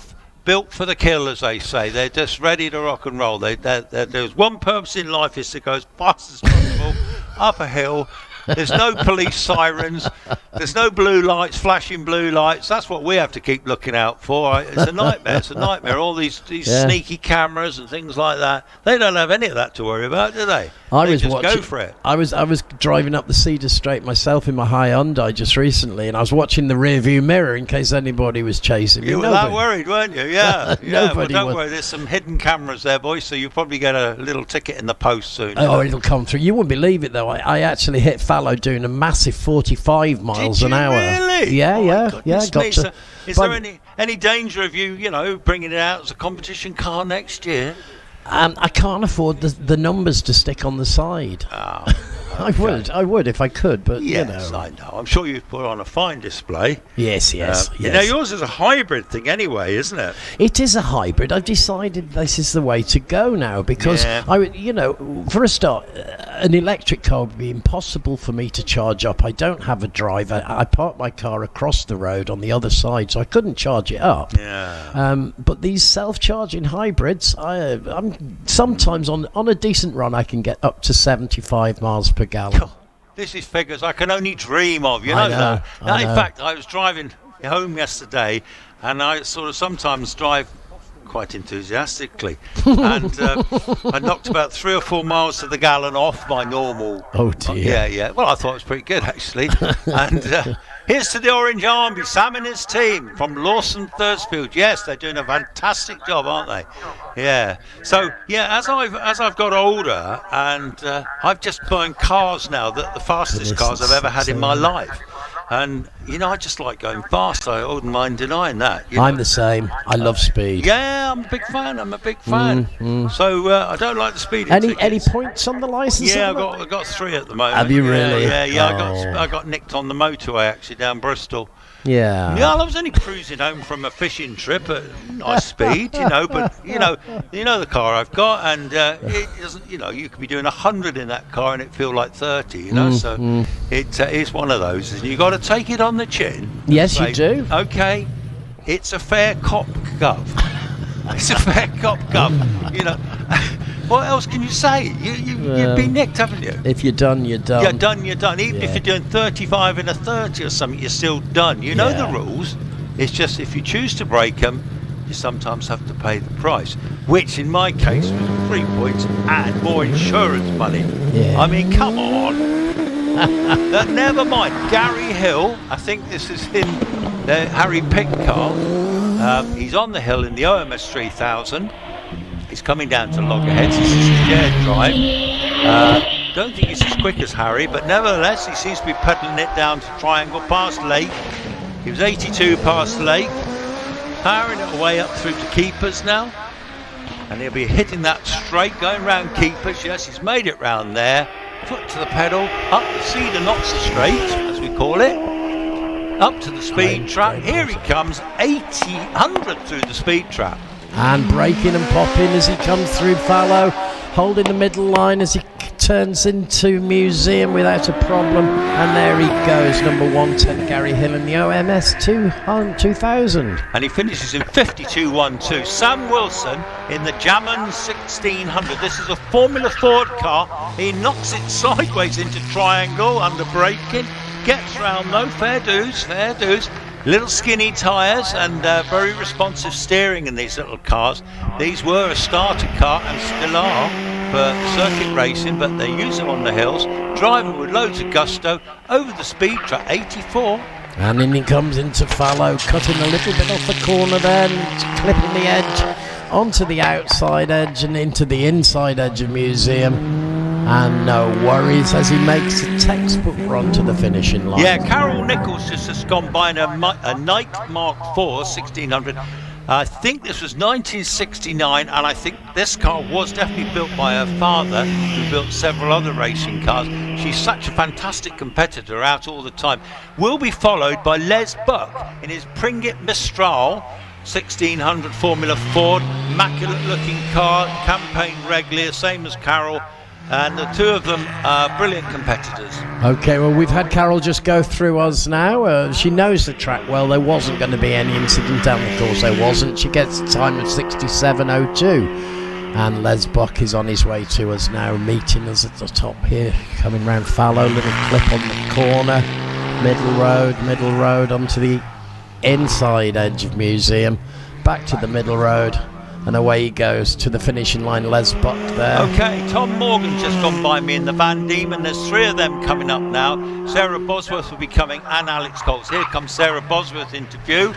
[SPEAKER 3] for the kill, as they say. They're just ready to rock and roll. There's one purpose in life, is to go as fast as possible up a hill. There's no police sirens. There's no blue lights, flashing blue lights. That's what we have to keep looking out for. It's a nightmare. It's a nightmare. All these sneaky cameras and things like that. They don't have any of that to worry about, do they? Go for it.
[SPEAKER 11] I was driving up the Cedar Straight myself in my Hyundai just recently, and I was watching the rear view mirror in case anybody was chasing me.
[SPEAKER 3] You were that worried, weren't you? Yeah.
[SPEAKER 11] Well,
[SPEAKER 3] don't worry. There's some hidden cameras there, boys, so you'll probably get a little ticket in the post soon.
[SPEAKER 11] Oh, it'll come through. You wouldn't believe it, though. I actually hit fallow doing a massive 45 miles miles an hour.
[SPEAKER 3] Really?
[SPEAKER 11] Yeah,
[SPEAKER 3] Oh,
[SPEAKER 11] yeah.
[SPEAKER 3] goodness
[SPEAKER 11] Got
[SPEAKER 3] me.
[SPEAKER 11] to.
[SPEAKER 3] So is there any danger of you, bringing it out as a competition car next year?
[SPEAKER 11] I can't afford the numbers to stick on the side.
[SPEAKER 3] Oh,
[SPEAKER 11] I would if I could, but
[SPEAKER 3] yes, I know. I'm sure you've put on a fine display.
[SPEAKER 11] Yes.
[SPEAKER 3] Yours is a hybrid thing anyway, isn't it?
[SPEAKER 11] It is a hybrid. I've decided this is the way to go now because for a start, an electric car would be impossible for me to charge up. I don't have a driver. I park my car across the road on the other side, so I couldn't charge it up.
[SPEAKER 3] Yeah.
[SPEAKER 11] But these self-charging hybrids, I'm sometimes on a decent run, I can get up to 75 miles per gallon.
[SPEAKER 3] This is figures I can only dream of. You know that. Now, in fact, I was driving home yesterday, and I sort of sometimes drive quite enthusiastically, and I knocked about 3 or 4 miles to the gallon off my normal.
[SPEAKER 11] Oh dear.
[SPEAKER 3] Yeah. Well, I thought it was pretty good actually. And here's to the Orange Army, Sam and his team from Lawson Thursfield. Yes, they're doing a fantastic job, aren't they? Yeah. So as I've got older, and I've just burned cars now, the fastest cars I've ever had in my life. And I just like going fast. I wouldn't mind denying that.
[SPEAKER 11] I'm the same. I love speed.
[SPEAKER 3] Yeah, I'm a big fan. So I don't like the speeding.
[SPEAKER 11] Any points on the license?
[SPEAKER 3] Yeah, I got 3 at the moment.
[SPEAKER 11] Have you really?
[SPEAKER 3] Yeah. I got nicked on the motorway actually down Bristol.
[SPEAKER 11] Yeah.
[SPEAKER 3] Yeah, I was only cruising home from a fishing trip at nice speed, but the car I've got, and it doesn't. You could be doing 100 in that car and it feel like 30. So it is one of those, and you got to take it on the chin.
[SPEAKER 11] Yes, you do.
[SPEAKER 3] Okay, it's a fair cop gov. It's a fair cop gov. What else can you say? You've been nicked, haven't you?
[SPEAKER 11] If you're done, you're done.
[SPEAKER 3] You're done. Even if you're doing 35 in a 30 or something, you're still done. You know the rules. It's just if you choose to break them, you sometimes have to pay the price. Which, in my case, was 3 points and more insurance money.
[SPEAKER 11] Yeah.
[SPEAKER 3] I mean, come on. Never mind. Gary Hill, I think this is in the Harry Pick car. He's on the hill in the OMS 3000. He's coming down to Loggerheads. This is his shared drive. Don't think he's as quick as Harry, but nevertheless, he seems to be pedalling it down to Triangle past Lake. He was 82 past Lake, powering it away up through to Keepers now. And he'll be hitting that straight, going round Keepers. Yes, he's made it round there. Foot to the pedal, up the Cedar Knots Straight, as we call it. Up to the speed trap. Here he comes, 100 through the speed trap.
[SPEAKER 11] And braking and popping as he comes through fallow, holding the middle line as he turns into Museum without a problem. And there he goes, number 110, Gary Hill in the OMS 2000.
[SPEAKER 3] And he finishes in 52.12. Sam Wilson in the Jamman 1600. This is a Formula Ford car. He knocks it sideways into Triangle under braking. Gets round though, fair dues. Little skinny tyres and very responsive steering in these little cars. These were a starter car and still are for circuit racing, but they use them on the hills. Driving with loads of gusto over the speed trap, 84.
[SPEAKER 11] And then he comes into fallow, cutting a little bit off the corner there, and clipping the edge onto the outside edge and into the inside edge of Museum. And no worries as he makes a textbook run to the finishing line.
[SPEAKER 3] Yeah, Carol Nichols just has gone by in a Nike Mark IV 1600. I think this was 1969, and I think this car was definitely built by her father, who built several other racing cars. She's such a fantastic competitor, out all the time. Will be followed by Les Buck in his Pringett Mistral 1600 Formula Ford, immaculate looking car, campaign regular, same as Carol. And the two of them are brilliant competitors.
[SPEAKER 11] Okay, well, we've had Carol just go through us now. She knows the track well. There wasn't going to be any incident down the course. There wasn't. She gets a time of 67.02. And Les Buck is on his way to us now, meeting us at the top here. Coming round fallow, little clip on the corner. Middle road onto the inside edge of Museum. Back to the middle road. And away he goes to the finishing line, Les Buck there.
[SPEAKER 3] Okay, Tom Morgan's just gone by me in the Van Diemen. There's 3 of them coming up now. Sarah Bosworth will be coming, and Alex Coles. Here comes Sarah Bosworth into view,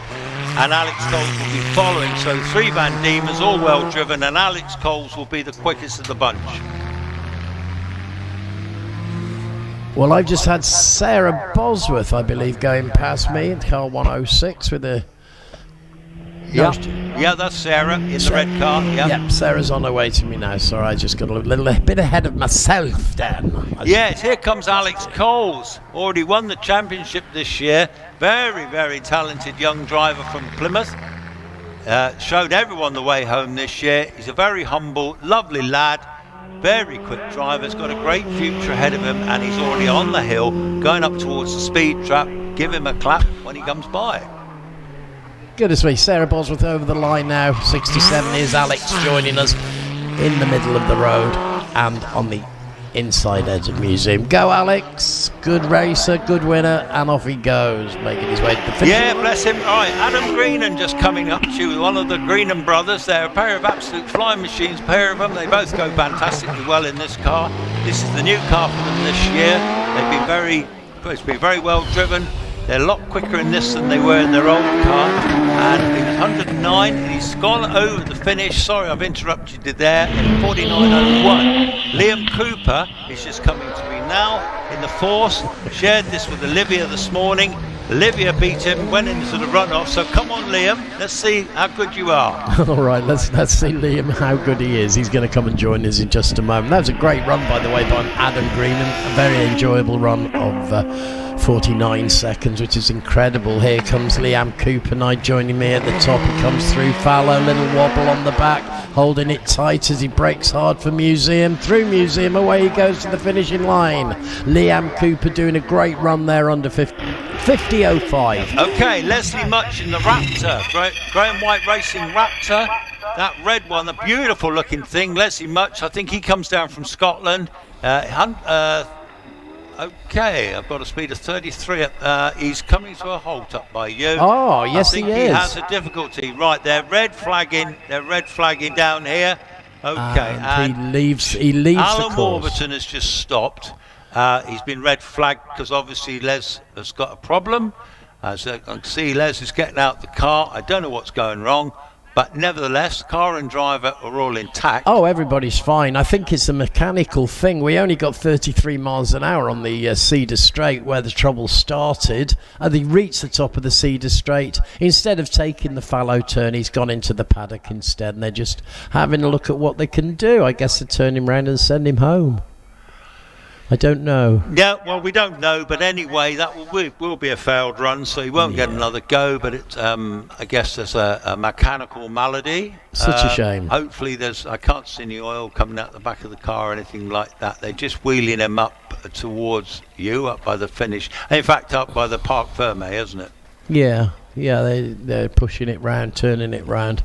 [SPEAKER 3] and Alex Coles will be following. So 3 Van Diemens, all well driven, and Alex Coles will be the quickest of the bunch.
[SPEAKER 11] Well, I've just had Sarah Bosworth, I believe, going past me in car 106 with a...
[SPEAKER 5] Yeah, that's Sarah in the red car.
[SPEAKER 11] Yep, Sarah's on her way to me now. Sorry, I just got a little bit ahead of myself, Dan.
[SPEAKER 5] Yes, here comes Alex Coles. Already won the championship this year. Very, very talented young driver from Plymouth. Showed everyone the way home this year. He's a very humble, lovely lad. Very quick driver. He's got a great future ahead of him, and he's already on the hill, going up towards the speed trap. Give him a clap when he comes by.
[SPEAKER 11] Goodness me, Sarah Bosworth over the line now. 67 is Alex joining us in the middle of the road and on the inside edge of the museum. Go Alex, good racer, good winner, and off he goes, making his way to the finish.
[SPEAKER 5] Yeah, bless him. All right, Adam Greenan just coming up to you with one of the Greenan brothers. They're a pair of absolute flying machines, pair of them. They both go fantastically well in this car. This is the new car for them this year. It's been very well driven. They're a lot quicker in this than they were in their old car. And he was 109, and he's gone over the finish. Sorry, I've interrupted you there. In 49.01. Liam Cooper is just coming to me now in the force. Shared this with Olivia this morning. Olivia beat him, went into the runoff. So come on, Liam. Let's see how good you are.
[SPEAKER 11] All right, let's see Liam how good he is. He's going to come and join us in just a moment. That was a great run, by the way, by Adam Greenan. A very enjoyable run of 49 seconds, which is incredible. Here comes Liam Cooper now joining me at the top. He comes through fallow, little wobble on the back, holding it tight as he brakes hard for Museum. Through Museum, away he goes to the finishing line. Liam Cooper doing a great run there under 50.05.
[SPEAKER 5] Okay, Leslie Much in the Raptor, Graham White Racing Raptor. That red one, a beautiful looking thing. Leslie Much, I think he comes down from Scotland. Okay, I've got a speed of 33. He's coming to a halt up by you.
[SPEAKER 11] Oh, yes,
[SPEAKER 5] he is. I think he has a difficulty. Right, they're red flagging down here. Okay,
[SPEAKER 11] and he leaves the
[SPEAKER 5] Alan
[SPEAKER 11] course.
[SPEAKER 5] Warburton has just stopped. He's been red flagged because obviously Les has got a problem. As I can see, Les is getting out the car. I don't know what's going wrong. But nevertheless, car and driver are all intact.
[SPEAKER 11] Oh, everybody's fine. I think it's a mechanical thing. We only got 33 miles an hour on the Cedar Straight where the trouble started. And he reached the top of the Cedar Straight. Instead of taking the fallow turn, he's gone into the paddock instead. And they're just having a look at what they can do. I guess they turn him around and send him home. I don't know.
[SPEAKER 5] Yeah, well, we don't know, but anyway, that will be a failed run, so he won't get another go. But it, I guess there's a mechanical malady.
[SPEAKER 11] Such a shame.
[SPEAKER 5] Hopefully, I can't see any oil coming out the back of the car or anything like that. They're just wheeling him up towards you, up by the finish. In fact, up by the Parc Ferme, isn't it?
[SPEAKER 11] Yeah, they're pushing it round, turning it round.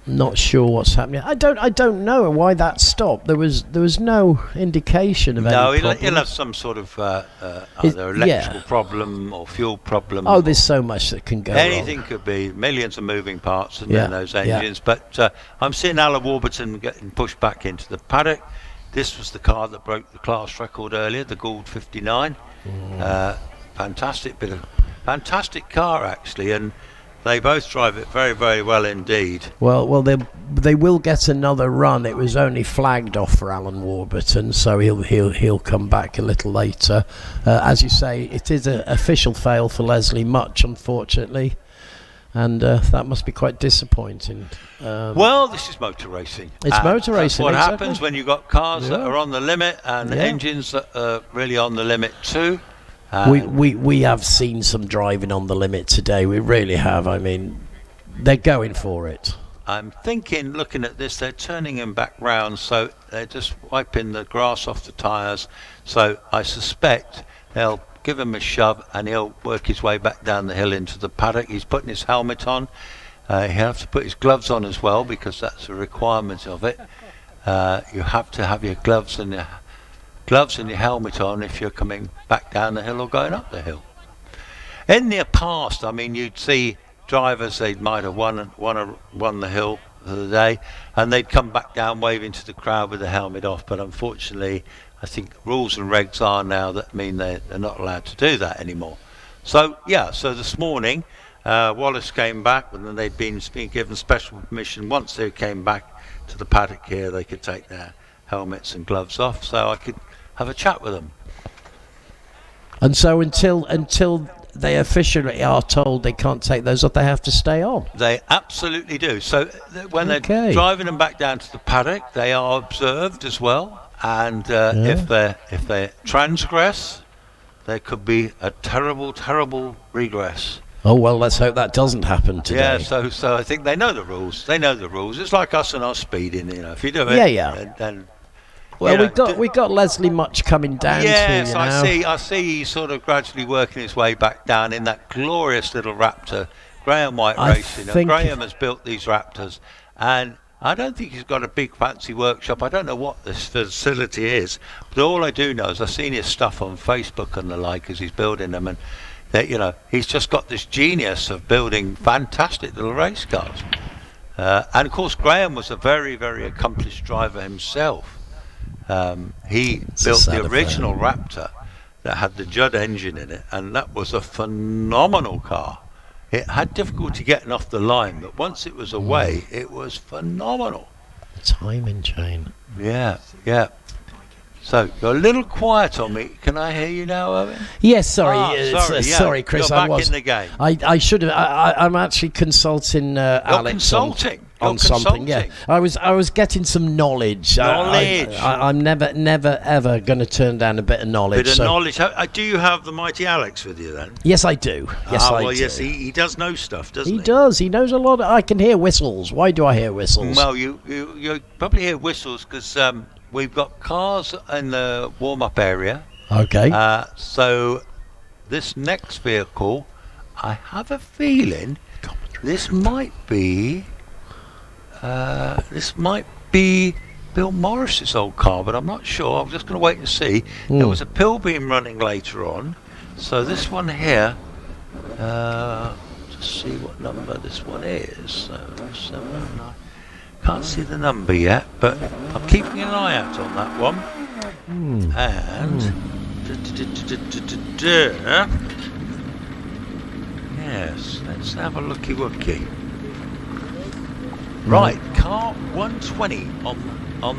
[SPEAKER 11] Not sure what's happening. I don't know why that stopped. There was no indication of any problem.
[SPEAKER 5] No, he'll have some sort of either electrical problem or fuel problem.
[SPEAKER 11] Oh, there's so much that can go
[SPEAKER 5] Anything
[SPEAKER 11] wrong.
[SPEAKER 5] Could be. Millions of moving parts in those engines. But I'm seeing Alan Warburton getting pushed back into the paddock. This was the car that broke the class record earlier, the Gould 59. Fantastic car actually, and they both drive it very, very well indeed.
[SPEAKER 11] Well, they will get another run. It was only flagged off for Alan Warburton, so he'll come back a little later. As you say, it is an official fail for Leslie Much, unfortunately, and that must be quite disappointing.
[SPEAKER 5] Well, this is motor racing.
[SPEAKER 11] It's motor racing.
[SPEAKER 5] That's what happens when you've got cars that are on the limit and engines that are really on the limit too.
[SPEAKER 11] We have seen some driving on the limit today. We really have. I mean, they're going for it.
[SPEAKER 5] I'm thinking, looking at this, they're turning him back round, so they're just wiping the grass off the tyres. So I suspect they'll give him a shove and he'll work his way back down the hill into the paddock. He's putting his helmet on. He'll have to put his gloves on as well because that's a requirement of it. You have to have your gloves and your helmet on if you're coming back down the hill or going up the hill. In the past, I mean, you'd see drivers, they might have won the hill for the day, and they'd come back down waving to the crowd with the helmet off. But unfortunately, I think rules and regs are now that mean they're not allowed to do that anymore. So this morning, Wallace came back, and then they'd been given special permission. Once they came back to the paddock here, they could take their helmets and gloves off. So I could have a chat with them.
[SPEAKER 11] And so until they officially are told they can't take those off, they have to stay on.
[SPEAKER 5] They absolutely do. So when they're driving them back down to the paddock, they are observed as well. And if they transgress, there could be a terrible regress.
[SPEAKER 11] Oh well, let's hope that doesn't happen today.
[SPEAKER 5] Yeah, so I think they know the rules. They know the rules. It's like us and our speeding. If you do it, then.
[SPEAKER 11] Well, we got Leslie Much coming down.
[SPEAKER 5] Yes,
[SPEAKER 11] to you
[SPEAKER 5] I see. He's sort of gradually working his way back down in that glorious little Raptor. Graham White Racing. Graham has built these Raptors, and I don't think he's got a big fancy workshop. I don't know what this facility is, but all I do know is I've seen his stuff on Facebook and the like as he's building them, and that he's just got this genius of building fantastic little race cars. And of course, Graham was a very, very accomplished driver himself. He built the original Raptor that had the Judd engine in it, and that was a phenomenal car. It had difficulty getting off the line, but once it was away, it was phenomenal.
[SPEAKER 11] Timing chain.
[SPEAKER 5] Yeah. So you're a little quiet on me. Can I hear you now, Owen?
[SPEAKER 11] Yes, sorry. Sorry, Chris.
[SPEAKER 5] You're back in the game.
[SPEAKER 11] I should have. I'm actually consulting Alex on something. Yeah, I was getting some knowledge. I'm never ever going to turn down a bit of knowledge.
[SPEAKER 5] Knowledge. Do you have the mighty Alex with you then?
[SPEAKER 11] Yes, I do. Yes, I do.
[SPEAKER 5] Yes, he does know stuff, doesn't he?
[SPEAKER 11] He does. He knows a lot. I can hear whistles. Why do I hear whistles?
[SPEAKER 5] Well, you probably hear whistles because we've got cars in the warm-up area.
[SPEAKER 11] Okay.
[SPEAKER 5] So this next vehicle, I have a feeling this might be Bill Morris's old car, but I'm not sure. I'm just going to wait and see. There was a Pilbeam running later on, so this one here. Just see what number this one is. 709. Can't see the number yet, but I'm keeping an eye out on that one. And yes, let's have a looky-wooky. Right, car 120 on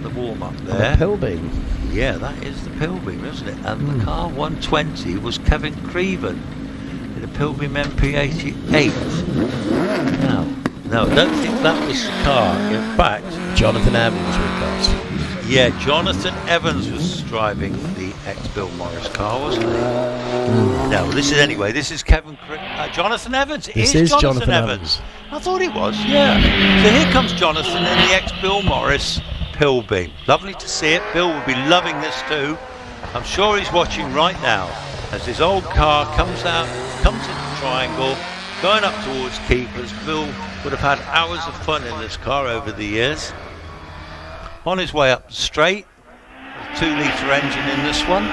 [SPEAKER 5] the warm-up there.
[SPEAKER 11] The Pilbeam.
[SPEAKER 5] Yeah, that is the Pilbeam, isn't it? And the car 120 was Kevin Creven in a Pilbeam MP88. No, I don't think that was the car. In fact,
[SPEAKER 11] Jonathan Evans we've got.
[SPEAKER 5] Yeah, Jonathan Evans was driving the ex-Bill Morris car, wasn't he? No, this is Kevin Jonathan Evans.
[SPEAKER 11] This is Jonathan Evans.
[SPEAKER 5] I thought it was, yeah. So here comes Jonathan in the ex-Bill Morris Pilbeam. Lovely to see it. Bill will be loving this too. I'm sure he's watching right now as his old car comes into the triangle, going up towards Keepers. Bill would have had hours of fun in this car over the years. On his way up the straight, a 2-litre engine in this one.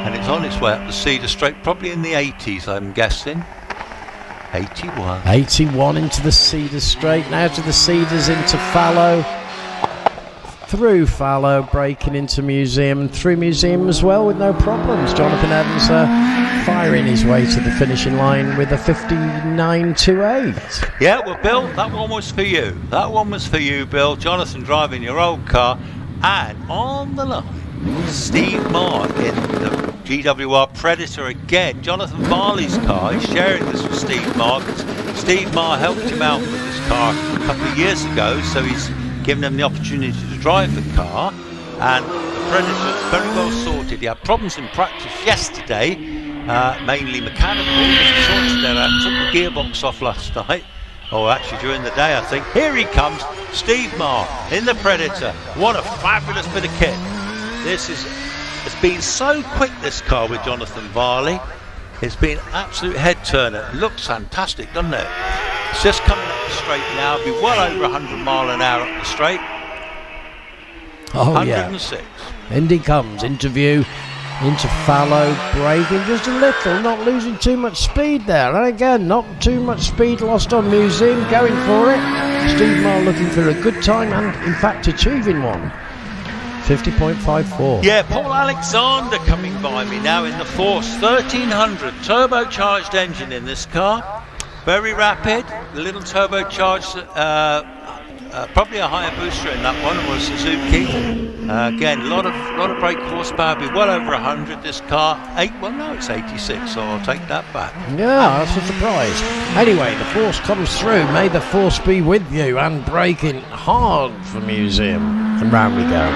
[SPEAKER 5] And it's on its way up the Cedar Straight, probably in the 80s, I'm guessing. 81.
[SPEAKER 11] 81 into the Cedar Straight, now to the Cedars into Fallow. Through Fallow, breaking into Museum, and through Museum as well with no problems. Jonathan Evans firing his way to the finishing line with a 59.28.
[SPEAKER 5] Yeah, well, Bill, that one was for you. That one was for you, Bill. Jonathan driving your old car, and on the line, Steve Marr in the GWR Predator again. Jonathan Varley's car. He's sharing this with Steve Marr because Steve Marr helped him out with this car a couple of years ago, so he's given him the opportunity to drive the car, and the Predator very well sorted. He had problems in practice yesterday, mainly mechanical. He sorted that out, took the gearbox off last night, or actually during the day I think. Here he comes, Steve Marr in the Predator. What a fabulous bit of kit. It's been so quick, this car with Jonathan Varley. It's been an absolute head turner. It looks fantastic, doesn't it? It's just coming up the straight now. It'll be well over 100 mile an hour up the straight.
[SPEAKER 11] Oh
[SPEAKER 5] 106.
[SPEAKER 11] Yeah. And he comes into view, into Fallow, braking just a little, not losing too much speed there. And again, not too much speed lost on Museum, going for it. Steve Marr looking for a good time and in fact achieving one. 50.54.
[SPEAKER 5] Yeah, Paul Alexander coming by me now in the Force 1300 turbocharged engine in this car. Very rapid, a little turbocharged, probably a higher booster in that one, or a Suzuki. Again, a lot of brake horsepower, be well over 100. This car, it's 86, so I'll take that back.
[SPEAKER 11] Yeah, that's a surprise. Anyway, the force comes through. May the force be with you, and braking hard for Museum. And round we go.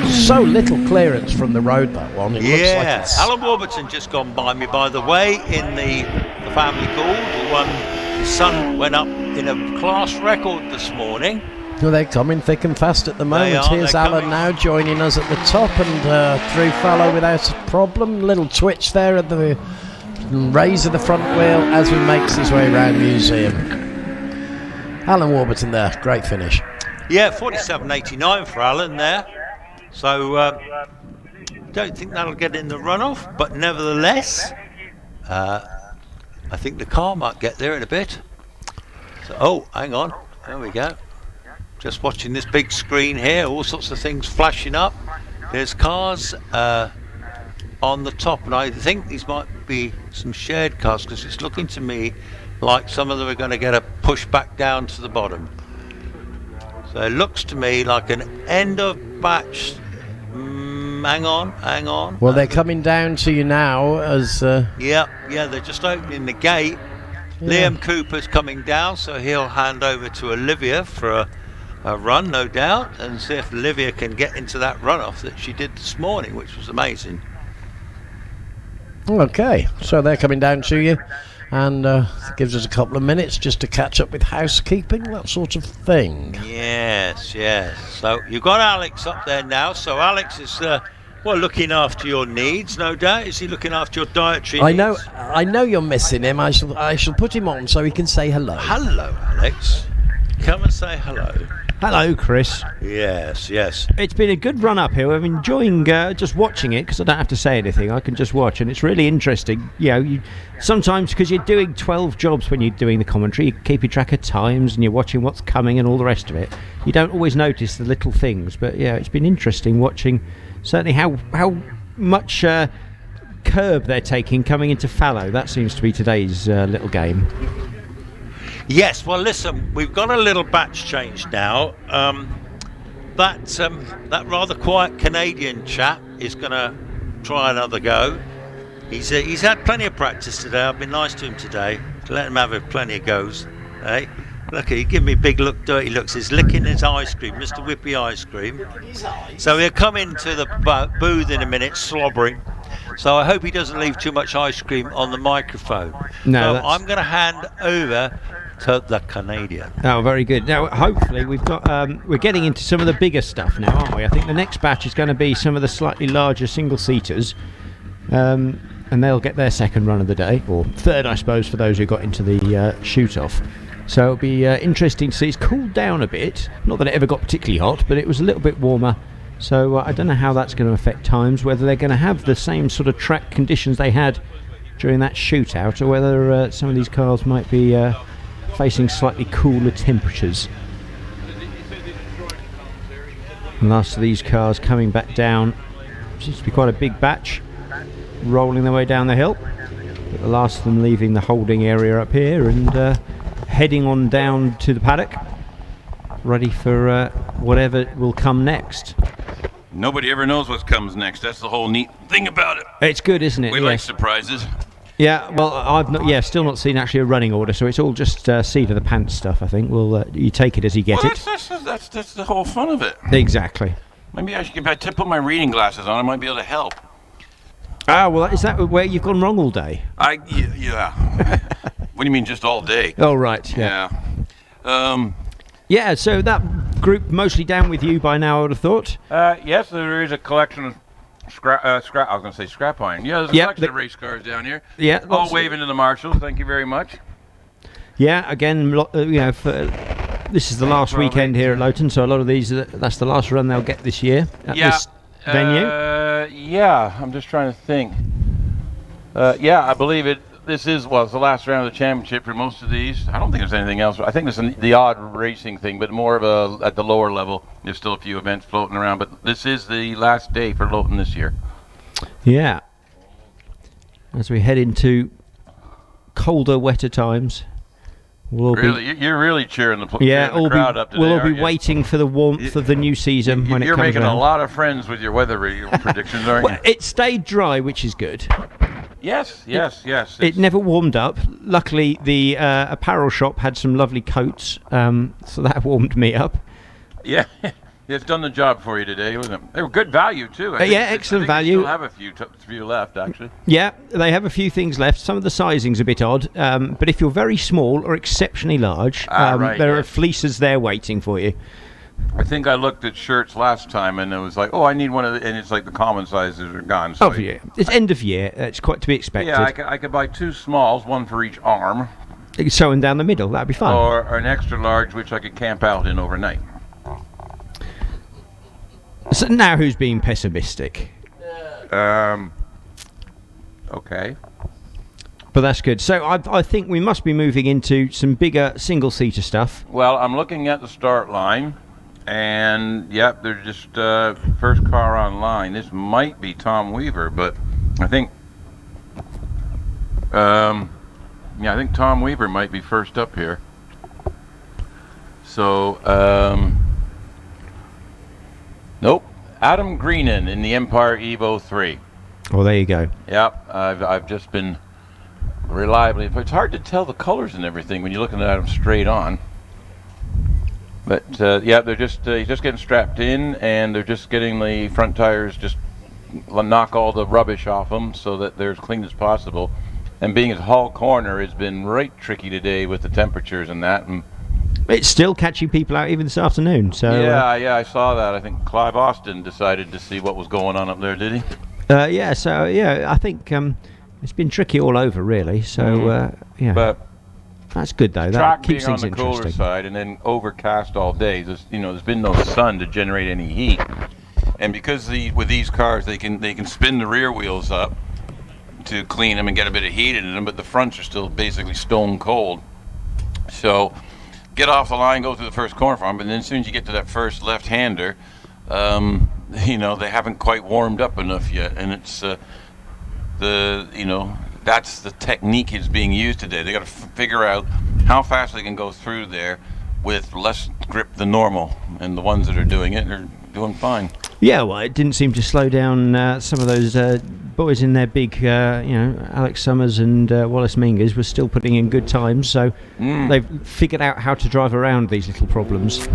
[SPEAKER 11] So little clearance from the road, that one. It looks like it's...
[SPEAKER 5] Alan Warburton just gone by me, by the way, in the family call. His son went up in a class record this morning.
[SPEAKER 11] Well, they're coming thick and fast at the moment. Here's
[SPEAKER 5] they're
[SPEAKER 11] Alan
[SPEAKER 5] coming.
[SPEAKER 11] now joining us at the top and through Fallow without a problem. Little twitch there at the raise of the front wheel as he makes his way around Museum. Alan Warburton there, great finish.
[SPEAKER 5] Yeah, 47.89 for Alan there. So, don't think that'll get in the runoff, but nevertheless, I think the car might get there in a bit. So, hang on, there we go. Just watching this big screen here, all sorts of things flashing up. There's cars on the top, and I think these might be some shared cars, because it's looking to me like some of them are going to get a push back down to the bottom. So it looks to me like an end of batch. Hang on.
[SPEAKER 11] Well, they're coming down to you now as...
[SPEAKER 5] Yeah, they're just opening the gate.
[SPEAKER 11] Yeah.
[SPEAKER 5] Liam Cooper's coming down, so he'll hand over to Olivia for a run, no doubt, and see if Olivia can get into that runoff that she did this morning, which was amazing.
[SPEAKER 11] Okay, so they're coming down to you, and it gives us a couple of minutes just to catch up with housekeeping, that sort of thing.
[SPEAKER 5] Yes. So you've got Alex up there now, so Alex is looking after your needs, no doubt. Is he looking after your dietary needs?
[SPEAKER 11] I know you're missing him. I shall put him on so he can say hello.
[SPEAKER 5] Hello, Alex. Come and say hello.
[SPEAKER 6] Hello, Chris.
[SPEAKER 5] Yes.
[SPEAKER 6] It's been a good run uphill. I'm enjoying just watching it because I don't have to say anything. I can just watch, and it's really interesting. You sometimes, because you're doing 12 jobs when you're doing the commentary, you keep track of times and you're watching what's coming and all the rest of it. You don't always notice the little things, but yeah, it's been interesting watching certainly how much curb they're taking coming into Fallow. That seems to be today's little game.
[SPEAKER 5] Yes, well, listen, we've got a little batch change now. That rather quiet Canadian chap is going to try another go. He's had plenty of practice today. I've been nice to him today. Let him have plenty of goes. Hey, look, he give me a big look, dirty looks. He's licking his ice cream, Mr. Whippy ice cream. So he'll come into the booth in a minute, slobbering. So I hope he doesn't leave too much ice cream on the microphone.
[SPEAKER 6] No,
[SPEAKER 5] so I'm going to hand over to the Canadian.
[SPEAKER 6] Oh, very good. Now, hopefully, we're getting into some of the bigger stuff now, aren't we? I think the next batch is going to be some of the slightly larger single-seaters, and they'll get their second run of the day, or third, I suppose, for those who got into the shoot-off. So it'll be interesting to see. It's cooled down a bit. Not that it ever got particularly hot, but it was a little bit warmer. So I don't know how that's going to affect times, whether they're going to have the same sort of track conditions they had during that shootout, or whether some of these cars might be facing slightly cooler temperatures. And last of these cars coming back down. Seems to be quite a big batch, rolling their way down the hill. But the last of them leaving the holding area up here and heading on down to the paddock, ready for whatever will come next.
[SPEAKER 4] Nobody ever knows what comes next. That's the whole neat thing about it.
[SPEAKER 6] It's good, isn't it?
[SPEAKER 4] We like surprises.
[SPEAKER 6] Yeah, well, I've still not seen actually a running order, so it's all just seat of the pants stuff. I think you take it as you get it.
[SPEAKER 4] That's the whole fun of it.
[SPEAKER 6] Exactly.
[SPEAKER 4] Maybe I should put my reading glasses on. I might be able to help.
[SPEAKER 6] Ah, well, is that where you've gone wrong all day?
[SPEAKER 4] Yeah. What do you mean, just all day?
[SPEAKER 6] Oh, right. Yeah. Yeah. So that group mostly down with you by now, I would have thought.
[SPEAKER 4] Yes, there is a collection of scrap. I was going to say scrap iron. Yeah, there's a collection of race cars down here.
[SPEAKER 6] Yeah.
[SPEAKER 4] All waving to the marshals. Thank you very much.
[SPEAKER 6] Yeah. Again, this is the last weekend here at Loton, so a lot of these, that's the last run they'll get this year at this venue.
[SPEAKER 4] Yeah. I'm just trying to think. I believe it. This is it's the last round of the championship for most of these. I don't think there's anything else. I think there's the odd racing thing, but more of at the lower level. There's still a few events floating around, but this is the last day for Loton this year.
[SPEAKER 6] Yeah. As we head into colder, wetter times,
[SPEAKER 1] You're really cheering the crowd up today.
[SPEAKER 6] We'll all be waiting for the warmth of the new season when it comes around.
[SPEAKER 1] You're making a lot of friends with your weather predictions, aren't you?
[SPEAKER 6] It stayed dry, which is good.
[SPEAKER 1] Yes.
[SPEAKER 6] It never warmed up. Luckily, the apparel shop had some lovely coats, so that warmed me up.
[SPEAKER 1] Yeah. It's done the job for you today, wasn't it? They were good value too.
[SPEAKER 6] Excellent value.
[SPEAKER 1] They still have a few left, actually.
[SPEAKER 6] Yeah, they have a few things left. Some of the sizing's a bit odd, but if you're very small or exceptionally large, there are fleeces there waiting for you.
[SPEAKER 1] I think I looked at shirts last time, and it was like, I need one of the, and it's like the common sizes are gone. So
[SPEAKER 6] yeah, it's end of year. It's quite to be expected.
[SPEAKER 1] Yeah, I could buy 2 smalls, one for each arm.
[SPEAKER 6] You could sew them down the middle. That'd be fun.
[SPEAKER 1] Or an extra large, which I could camp out in overnight.
[SPEAKER 6] So now who's being pessimistic?
[SPEAKER 1] Okay.
[SPEAKER 6] But that's good. So I think we must be moving into some bigger single-seater stuff.
[SPEAKER 1] Well, I'm looking at the start line, and they're just first car online. This might be Tom Weaver, but I think I think Tom Weaver might be first up here. So nope, Adam Greenan in the Empire Evo 3.
[SPEAKER 6] Oh, there you go.
[SPEAKER 1] Yep, I've just been reliably. It's hard to tell the colors and everything when you're looking at them straight on. But they're just he's just getting strapped in, and they're just getting the front tires just knock all the rubbish off them so that they're as clean as possible. And being as Hull Corner has been right tricky today with the temperatures and that. And
[SPEAKER 6] it's still catching people out even this afternoon. So
[SPEAKER 1] I saw that. I think Clive Austin decided to see what was going on up there, did he?
[SPEAKER 6] I think it's been tricky all over, really. So
[SPEAKER 1] but
[SPEAKER 6] that's good though. That keeps things interesting.
[SPEAKER 1] On the cooler side, and then overcast all day. There's been no sun to generate any heat, and because with these cars they can spin the rear wheels up to clean them and get a bit of heat in them, but the fronts are still basically stone cold. So get off the line, go through the first corner for them, but then as soon as you get to that first left-hander, they haven't quite warmed up enough yet, and it's that's the technique that's being used today. They got to figure out how fast they can go through there with less grip than normal, and the ones that are doing it are doing fine.
[SPEAKER 6] Yeah, well, it didn't seem to slow down some of those boys in their big, Alex Summers and Wallace Mingus were still putting in good times, so they've figured out how to drive around these little problems.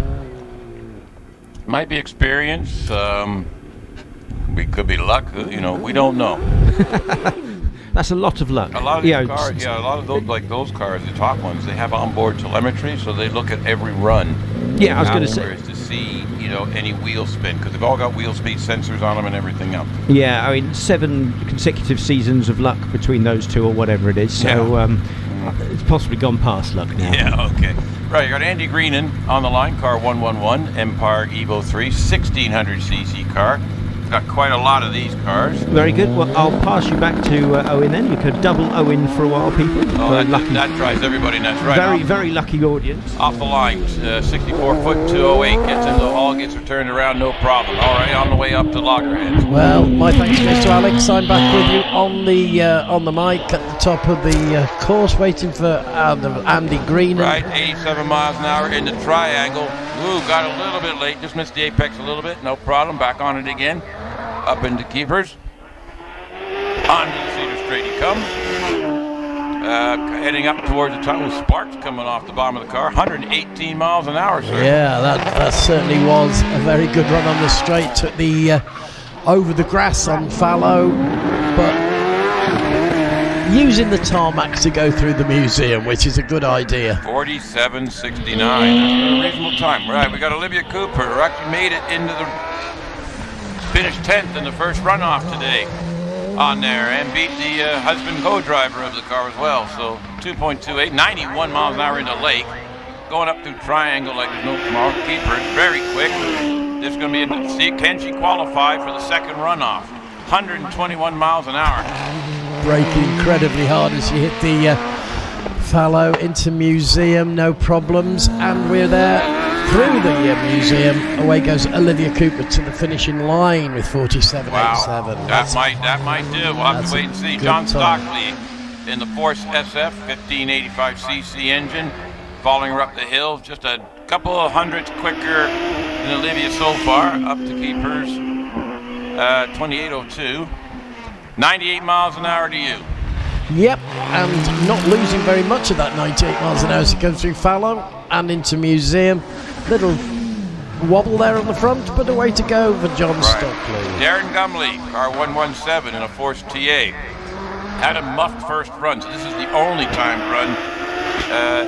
[SPEAKER 1] Might be experience. We could be luck. We don't know.
[SPEAKER 6] That's a lot of luck.
[SPEAKER 1] A lot of these cars, a lot of those, like those cars, the top ones, they have onboard telemetry, so they look at every run.
[SPEAKER 6] Yeah, I was going to say.
[SPEAKER 1] To see, any wheel spin, because they've all got wheel speed sensors on them and everything else.
[SPEAKER 6] Yeah, I mean, 7 consecutive seasons of luck between those two, or whatever it is. So it's possibly gone past luck now.
[SPEAKER 1] Yeah. Okay. Right, you got Andy Greenan on the line, car 111, Empire Evo 3, 1600cc car. Got quite a lot of these cars.
[SPEAKER 6] Very good. Well, I'll pass you back to Owen then. You could double Owen for a while, people.
[SPEAKER 1] Oh, that drives everybody nuts, right?
[SPEAKER 6] Very lucky audience.
[SPEAKER 1] Off the line, 64-foot 208, gets into the hall, gets her turned around, no problem. All right, on the way up to Loggerheads.
[SPEAKER 11] Well, my thanks goes to Alex. I'm back with you on the mic at the top of the course, waiting for Andy Green.
[SPEAKER 1] Right, 87 miles an hour in the triangle. Ooh, got a little bit late, just missed the apex a little bit, no problem, back on it again. Up into keepers. Onto the Cedar Straight he comes. Heading up towards the tunnel. Sparks coming off the bottom of the car. 118 miles an hour, sir.
[SPEAKER 11] Yeah, that certainly was a very good run on the straight. Took the over the grass on fallow, but using the tarmac to go through the museum, which is a good idea.
[SPEAKER 1] 47.69. That's a reasonable time. Right, we got Olivia Cooper, who actually made it into the finished 10th in the first runoff today on there, and beat the husband co-driver of the car as well. So 2.28, 91 miles an hour into Lake, going up through Triangle like there's no tomorrow. Keeper is very quick. This is going to be see, can she qualify for the second runoff? 121 miles an hour.
[SPEAKER 11] Braking incredibly hard as she hit the fallow into museum, no problems, and we're there. Through the museum, away goes Olivia Cooper to the finishing line with 47.87.
[SPEAKER 1] Wow, that might do. We'll have to wait and see. John Stockley in the Force SF 1585cc engine.
[SPEAKER 4] following her up the hill. Just a couple of hundredths quicker than Olivia so far, up to keepers 28.02. 98 miles an hour to you.
[SPEAKER 11] Yep, and not losing very much of that 98 miles an hour as he goes through Fallow and into Museum. Little wobble there on the front, but a way to go for John Stockley.
[SPEAKER 4] Darren Gumley, car 117 in a Force TA. Had a muffed first run, so this is the only time run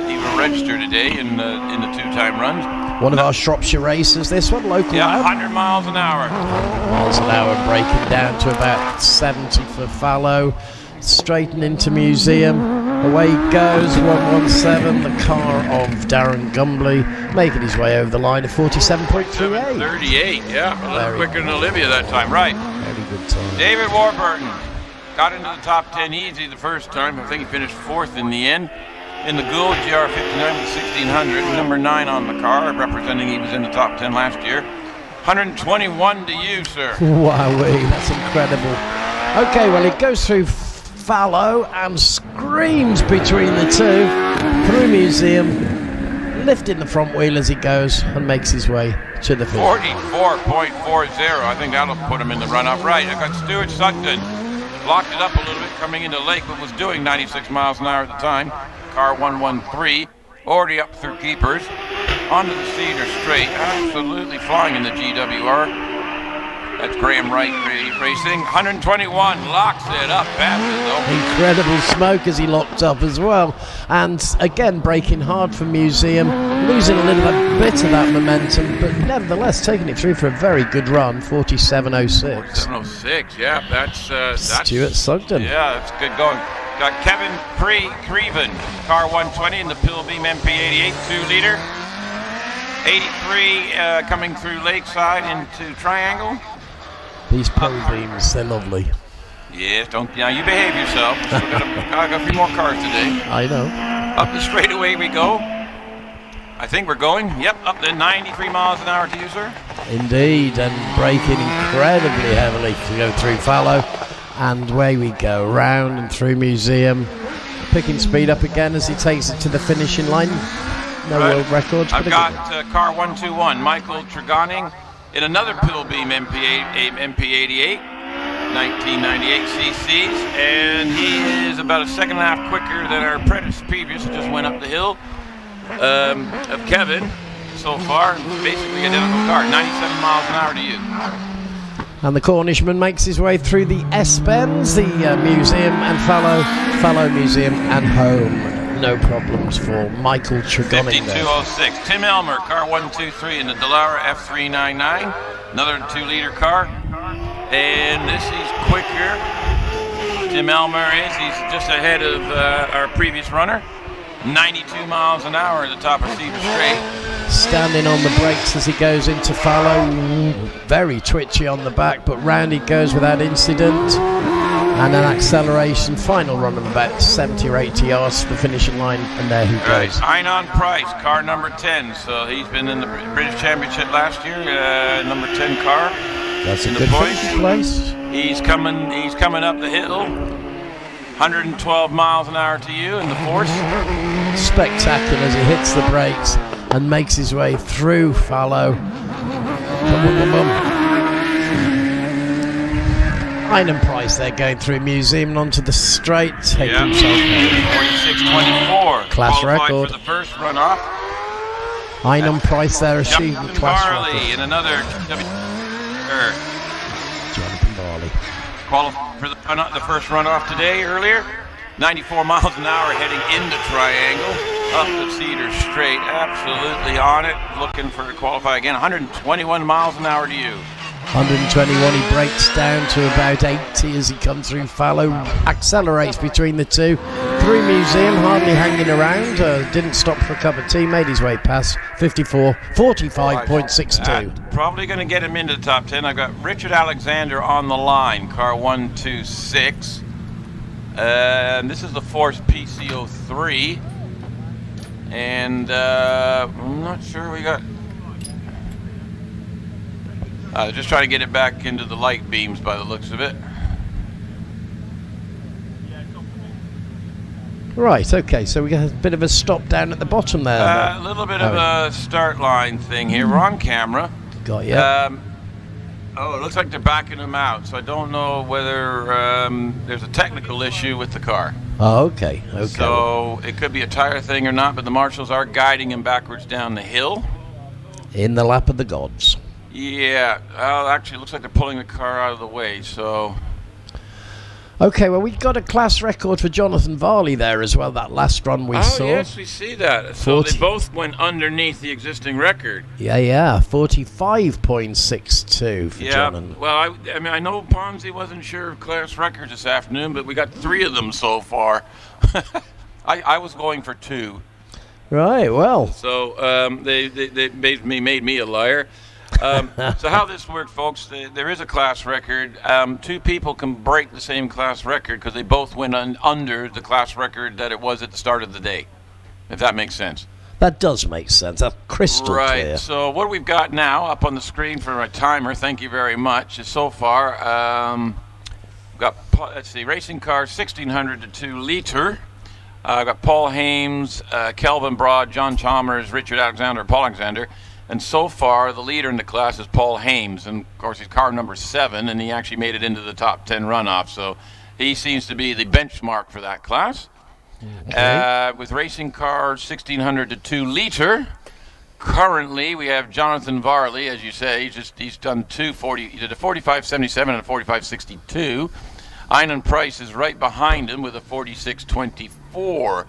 [SPEAKER 4] he will register today in the two-time runs.
[SPEAKER 11] One of our Shropshire racers, this one, local.
[SPEAKER 4] Yeah, 100 miles an hour.
[SPEAKER 11] 100 miles an hour, breaking down to about 70 for Fallow. Straighten into Museum. Away he goes, 117, the car of Darren Gumley, making his way over the line of 47.38.
[SPEAKER 4] 38, yeah, a little quicker than Olivia that time, right.
[SPEAKER 11] Very good time.
[SPEAKER 4] David Warburton got into the top 10 easy the first time. I think he finished 4th in the end. In the Gould GR59 with 1600, number 9 on the car, representing he was in the top 10 last year. 121 to you, sir.
[SPEAKER 11] Wowee, that's incredible. Okay, well, it goes through Fallow and screams between the two through Museum, lifting the front wheel as he goes and makes his way to the finish.
[SPEAKER 4] 44.40. I think that'll put him in the run-up. Right, I got Stuart Sugden. Blocked it up a little bit coming into Lake, but was doing 96 miles an hour at the time. Car 113, already up through keepers. Onto the Cedar Straight, absolutely flying in the GWR. That's Graham Wright racing. 121, locks it up badly though.
[SPEAKER 11] Incredible smoke as he locked up as well. And again, braking hard for Museum, losing a little bit of that momentum, but nevertheless taking it through for a very good run, 47.06.
[SPEAKER 4] 47.06, yeah, that's
[SPEAKER 11] Stuart Sugden.
[SPEAKER 4] Yeah, that's good going. Got Kevin Creven, car 120 in the Pilbeam MP88 2-liter. 83 coming through Lakeside into Triangle.
[SPEAKER 11] These Pilbeams, they're lovely.
[SPEAKER 4] Yes, now you behave yourself. I got a few more cars today.
[SPEAKER 11] I know.
[SPEAKER 4] Up the straightaway we go. I think we're going. Yep, up to 93 miles an hour to you, sir.
[SPEAKER 11] Indeed, and braking incredibly heavily to go through Fallow. And away we go, round and through Museum. Picking speed up again as he takes it to the finishing line. No world records.
[SPEAKER 4] I've got car 121, Michael Tregoning, in another Pilbeam MP88, 1998 cc's, and he is about a second and a half quicker than our previous, just went up the hill, of Kevin so far. Basically identical car, 97 miles an hour to you.
[SPEAKER 11] And the Cornishman makes his way through the S-Bends, the Museum and Fallow Museum and home. No problems for Michael Tregoning.
[SPEAKER 4] 52.06. Tim Elmer, car 123 in the Dallara F399, another 2-liter car. And this is quicker. Tim Elmer he's just ahead of our previous runner. 92 miles an hour at the top of Cedar Straight.
[SPEAKER 11] Standing on the brakes as he goes into Fallow. Very twitchy on the back, but round he goes without incident. And an acceleration, final run of about 70 or 80 yards to the finishing line, and there he goes.
[SPEAKER 4] Einon Price, car number 10. So he's been in the British Championship last year, number 10 car.
[SPEAKER 11] That's a good finishing place.
[SPEAKER 4] He's coming up the hill. 112 miles an hour to you in the Force.
[SPEAKER 11] Spectacular as he hits the brakes and makes his way through Fallow. Einon Price there going through Museum and onto the straight. Take himself
[SPEAKER 4] 46.24.
[SPEAKER 11] Class record.
[SPEAKER 4] For the first run off.
[SPEAKER 11] Einon Price there achieving class
[SPEAKER 4] Barley
[SPEAKER 11] record.
[SPEAKER 4] in another
[SPEAKER 11] Jonathan Barley.
[SPEAKER 4] Qualified for the first run off today earlier. 94 miles an hour heading into Triangle. Up the Cedar Straight. Absolutely on it. Looking for to qualify again. 121 miles an hour to you.
[SPEAKER 11] 121, he breaks down to about 80 as he comes through Fallow, accelerates between the two, through Museum, hardly hanging around, didn't stop for a cup of tea, made his way past 45.62.
[SPEAKER 4] Probably going to get him into the top 10. I've got Richard Alexander on the line, car 126. This is the Force PCO3. And I'm not sure we got... just trying to get it back into the light beams by the looks of it.
[SPEAKER 11] Right, okay, so we got a bit of a stop down at the bottom there.
[SPEAKER 4] A little bit of a start line thing here. We're on camera.
[SPEAKER 11] Got you.
[SPEAKER 4] It looks like they're backing him out, so I don't know whether there's a technical issue with the car.
[SPEAKER 11] Oh, okay.
[SPEAKER 4] So it could be a tire thing or not, but the marshals are guiding him backwards down the hill.
[SPEAKER 11] In the lap of the gods.
[SPEAKER 4] Yeah, actually, it looks like they're pulling the car out of the way, so...
[SPEAKER 11] Okay, well, we've got a class record for Jonathan Varley there as well, that last run we saw.
[SPEAKER 4] Oh, yes, we see that. So they both went underneath the existing record.
[SPEAKER 11] Yeah, 45.62 for Jonathan.
[SPEAKER 4] Well, I mean, I know Ponzi wasn't sure of class records this afternoon, but we got 3 of them so far. I was going for 2.
[SPEAKER 11] Right, well.
[SPEAKER 4] So they made me a liar. So how this worked, folks, there is a class record. 2 people can break the same class record because they both went under the class record that it was at the start of the day, if that makes sense.
[SPEAKER 11] That does make sense. That's crystal clear.
[SPEAKER 4] Right, so what we've got now up on the screen for my timer, thank you very much, is so far, we've got, let's see, racing car 1600 to 2 liter. I've got Paul Hames, Kelvin Broad, John Chalmers, Richard Alexander, Paul Alexander. And so far, the leader in the class is Paul Hames. And, of course, he's car number 7, and he actually made it into the top 10 runoff. So he seems to be the benchmark for that class. Okay. With racing cars 1600 to 2 liter, currently we have Jonathan Varley, as you say. He's done 240. He did a 45.77 and a 45.62. Einan Price is right behind him with a 46.24.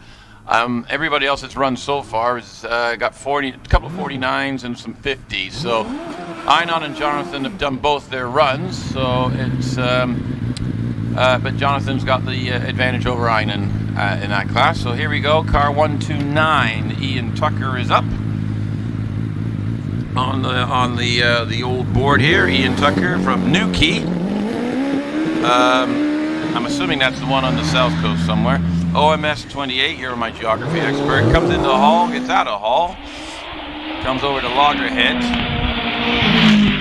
[SPEAKER 4] Everybody else that's run so far has got a couple of 49s and some 50s. So Einan and Jonathan have done both their runs. So it's, but Jonathan's got the advantage over Einan in that class. So here we go. Car 129. Ian Tucker is up on the old board here. Ian Tucker from Newquay. I'm assuming that's the one on the south coast somewhere. OMS 28, here are my geography expert. Comes into Hall, gets out of Hall. Comes over to Loggerheads.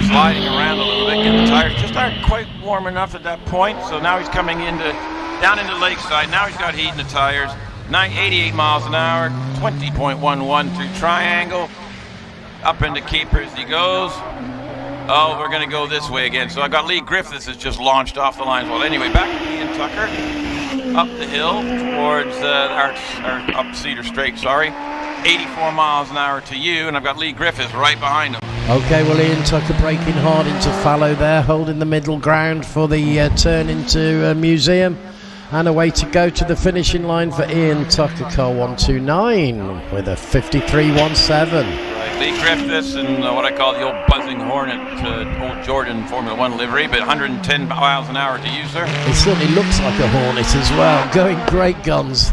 [SPEAKER 4] Sliding around a little bit, getting the tires just aren't quite warm enough at that point. So now he's coming down into Lakeside. Now he's got heat in the tires. 88 miles an hour, 20.11 through Triangle. Up into Keepers he goes. Oh, we're going to go this way again. So I got Lee Griffiths has just launched off the lines. Well, anyway, back to Ian Tucker. Up the hill towards up Cedar Straight, 84 miles an hour to you, and I've got Lee Griffiths right behind him.
[SPEAKER 11] Okay, well, Ian Tucker breaking hard into fallow there, holding the middle ground for the turn into Museum. And a way to go to the finishing line for Ian Tucker, car 129 with a 53.17.
[SPEAKER 4] Right, Lee Griffiths and what I call the old buzzing hornet, old Jordan Formula 1 livery, but 110 miles an hour to you, sir.
[SPEAKER 11] It certainly looks like a hornet as well, going great guns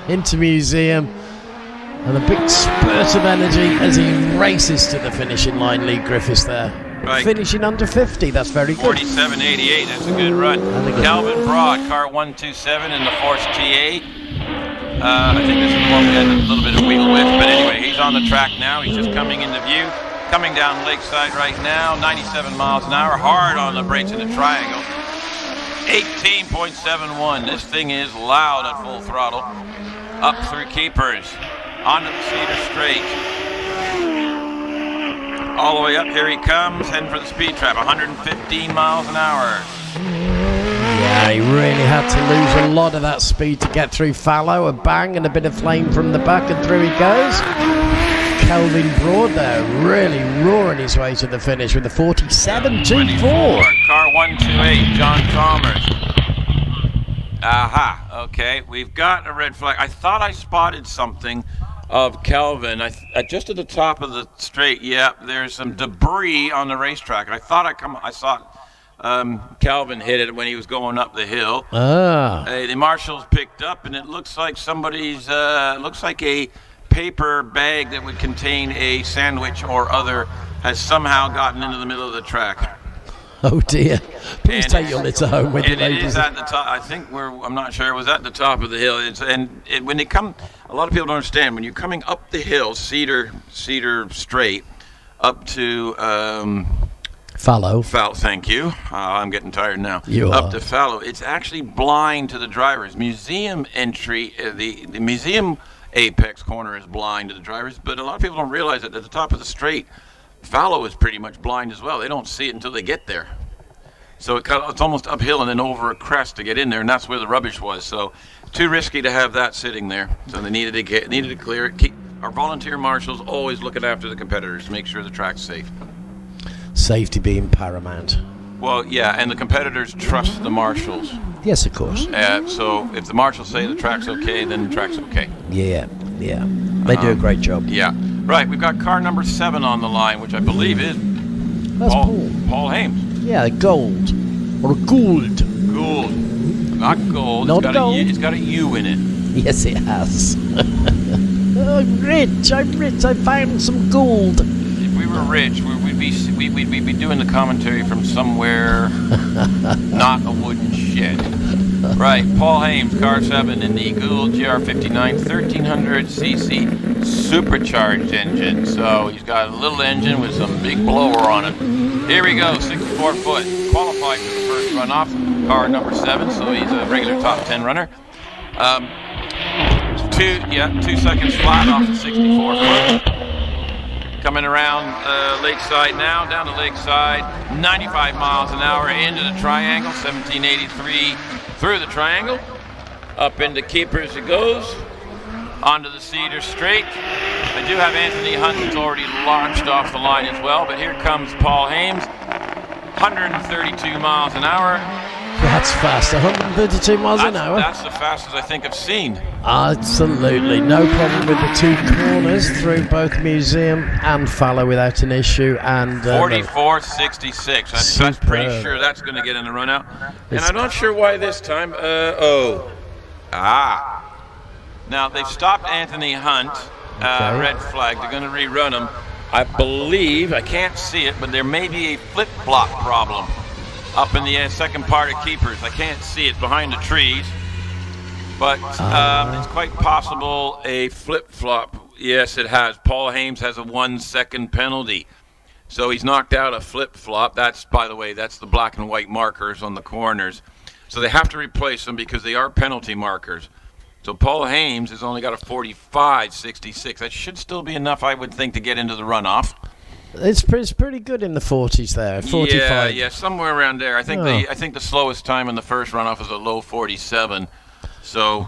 [SPEAKER 11] into Museum. And a big spurt of energy as he races to the finishing line, Lee Griffiths there.
[SPEAKER 4] Right.
[SPEAKER 11] Finishing under 50, that's very good.
[SPEAKER 4] 47.88, that's a good run. Calvin Broad, car 127 in the Force TA. I think this is the one we had a little bit of wheel with, but anyway, he's on the track now. He's just coming into view. Coming down Lakeside right now, 97 miles an hour, hard on the brakes in the Triangle. 18.71, this thing is loud at full throttle. Up through Keepers, onto the Cedar Straight. All the way up, here he comes, heading for the speed trap, 115 miles an hour.
[SPEAKER 11] Yeah, he really had to lose a lot of that speed to get through fallow. A bang and a bit of flame from the back, and through he goes. Kelvin Broad there, really roaring his way to the finish with a 47.24.
[SPEAKER 4] Car 128, John Chalmers. Aha, okay, we've got a red flag. I thought I spotted something of Kelvin. Just at the top of the straight, there's some debris on the racetrack. I thought I saw Kelvin hit it when he was going up the hill. The marshals picked up, and it looks like somebody's, looks like a paper bag that would contain a sandwich or other has somehow gotten into the middle of the track.
[SPEAKER 11] Oh dear. Please take your litter home with you, ladies.
[SPEAKER 4] It is at the top. I think I'm not sure, it was at the top of the hill. When they come, a lot of people don't understand, when you're coming up the hill, Cedar Straight, up to
[SPEAKER 11] Fallow.
[SPEAKER 4] Thank you. I'm getting tired now.
[SPEAKER 11] You
[SPEAKER 4] Up
[SPEAKER 11] are.
[SPEAKER 4] to Fallow. It's actually blind to the drivers. Museum entry, the museum apex corner is blind to the drivers, but a lot of people don't realize that at the top of the straight, Fallow is pretty much blind as well. They don't see it until they get there. So it's almost uphill and then over a crest to get in there, and that's where the rubbish was. So too risky to have that sitting there. So they needed to clear it. Our volunteer marshals always looking after the competitors to make sure the track's safe.
[SPEAKER 11] Safety being paramount.
[SPEAKER 4] Well, yeah, and the competitors trust the marshals.
[SPEAKER 11] Yes, of course.
[SPEAKER 4] So if the marshals say the track's okay, then the track's okay.
[SPEAKER 11] Yeah. They do a great job.
[SPEAKER 4] Yeah. Right, we've got car number 7 on the line, which I believe is
[SPEAKER 11] That's
[SPEAKER 4] Paul Hames.
[SPEAKER 11] Yeah, gold. Or gold.
[SPEAKER 4] Gold. Not gold.
[SPEAKER 11] Not gold.
[SPEAKER 4] It's got a U in it.
[SPEAKER 11] Yes, it has. I'm rich. I found some gold.
[SPEAKER 4] If we were rich, we'd be doing the commentary from somewhere not a wooden shed. Right, Paul Hames, car 7 in the Gould GR59 1300cc supercharged engine. So he's got a little engine with some big blower on it. Here we go, 64 foot. Qualified for the first runoff, car number 7, so he's a regular top 10 runner. 2 seconds flat off the 64 foot. Coming around Lakeside now, down to Lakeside, 95 miles an hour into the triangle, 1783 through the triangle. Up into Keepers it goes, onto the Cedar Straight. I do have Anthony Hunt that's already launched off the line as well, but here comes Paul Hames, 132 miles an hour.
[SPEAKER 11] That's fast, 132 miles an hour.
[SPEAKER 4] That's the fastest I think I've seen.
[SPEAKER 11] Absolutely, no problem with the 2 corners through both Museum and Fallow without an issue. And
[SPEAKER 4] 44.66. I'm pretty sure that's going to get in the run out. And I'm not sure why this time. Now they've stopped Anthony Hunt. Red flag. They're going to rerun him. I believe, I can't see it, but there may be a flip-flop problem up in the second part of Keepers. I can't see it behind the trees, but it's quite possible a flip-flop. Yes, it has. Paul Hames has a 1 second penalty. So he's knocked out a flip-flop. That's, by the way, that's the black and white markers on the corners. So they have to replace them because they are penalty markers. So Paul Hames has only got a 45.66. That should still be enough, I would think, to get into the runoff.
[SPEAKER 11] It's pretty good in the 40s there. 45.
[SPEAKER 4] Yeah, somewhere around there. I think the slowest time in the first runoff was a low 47. So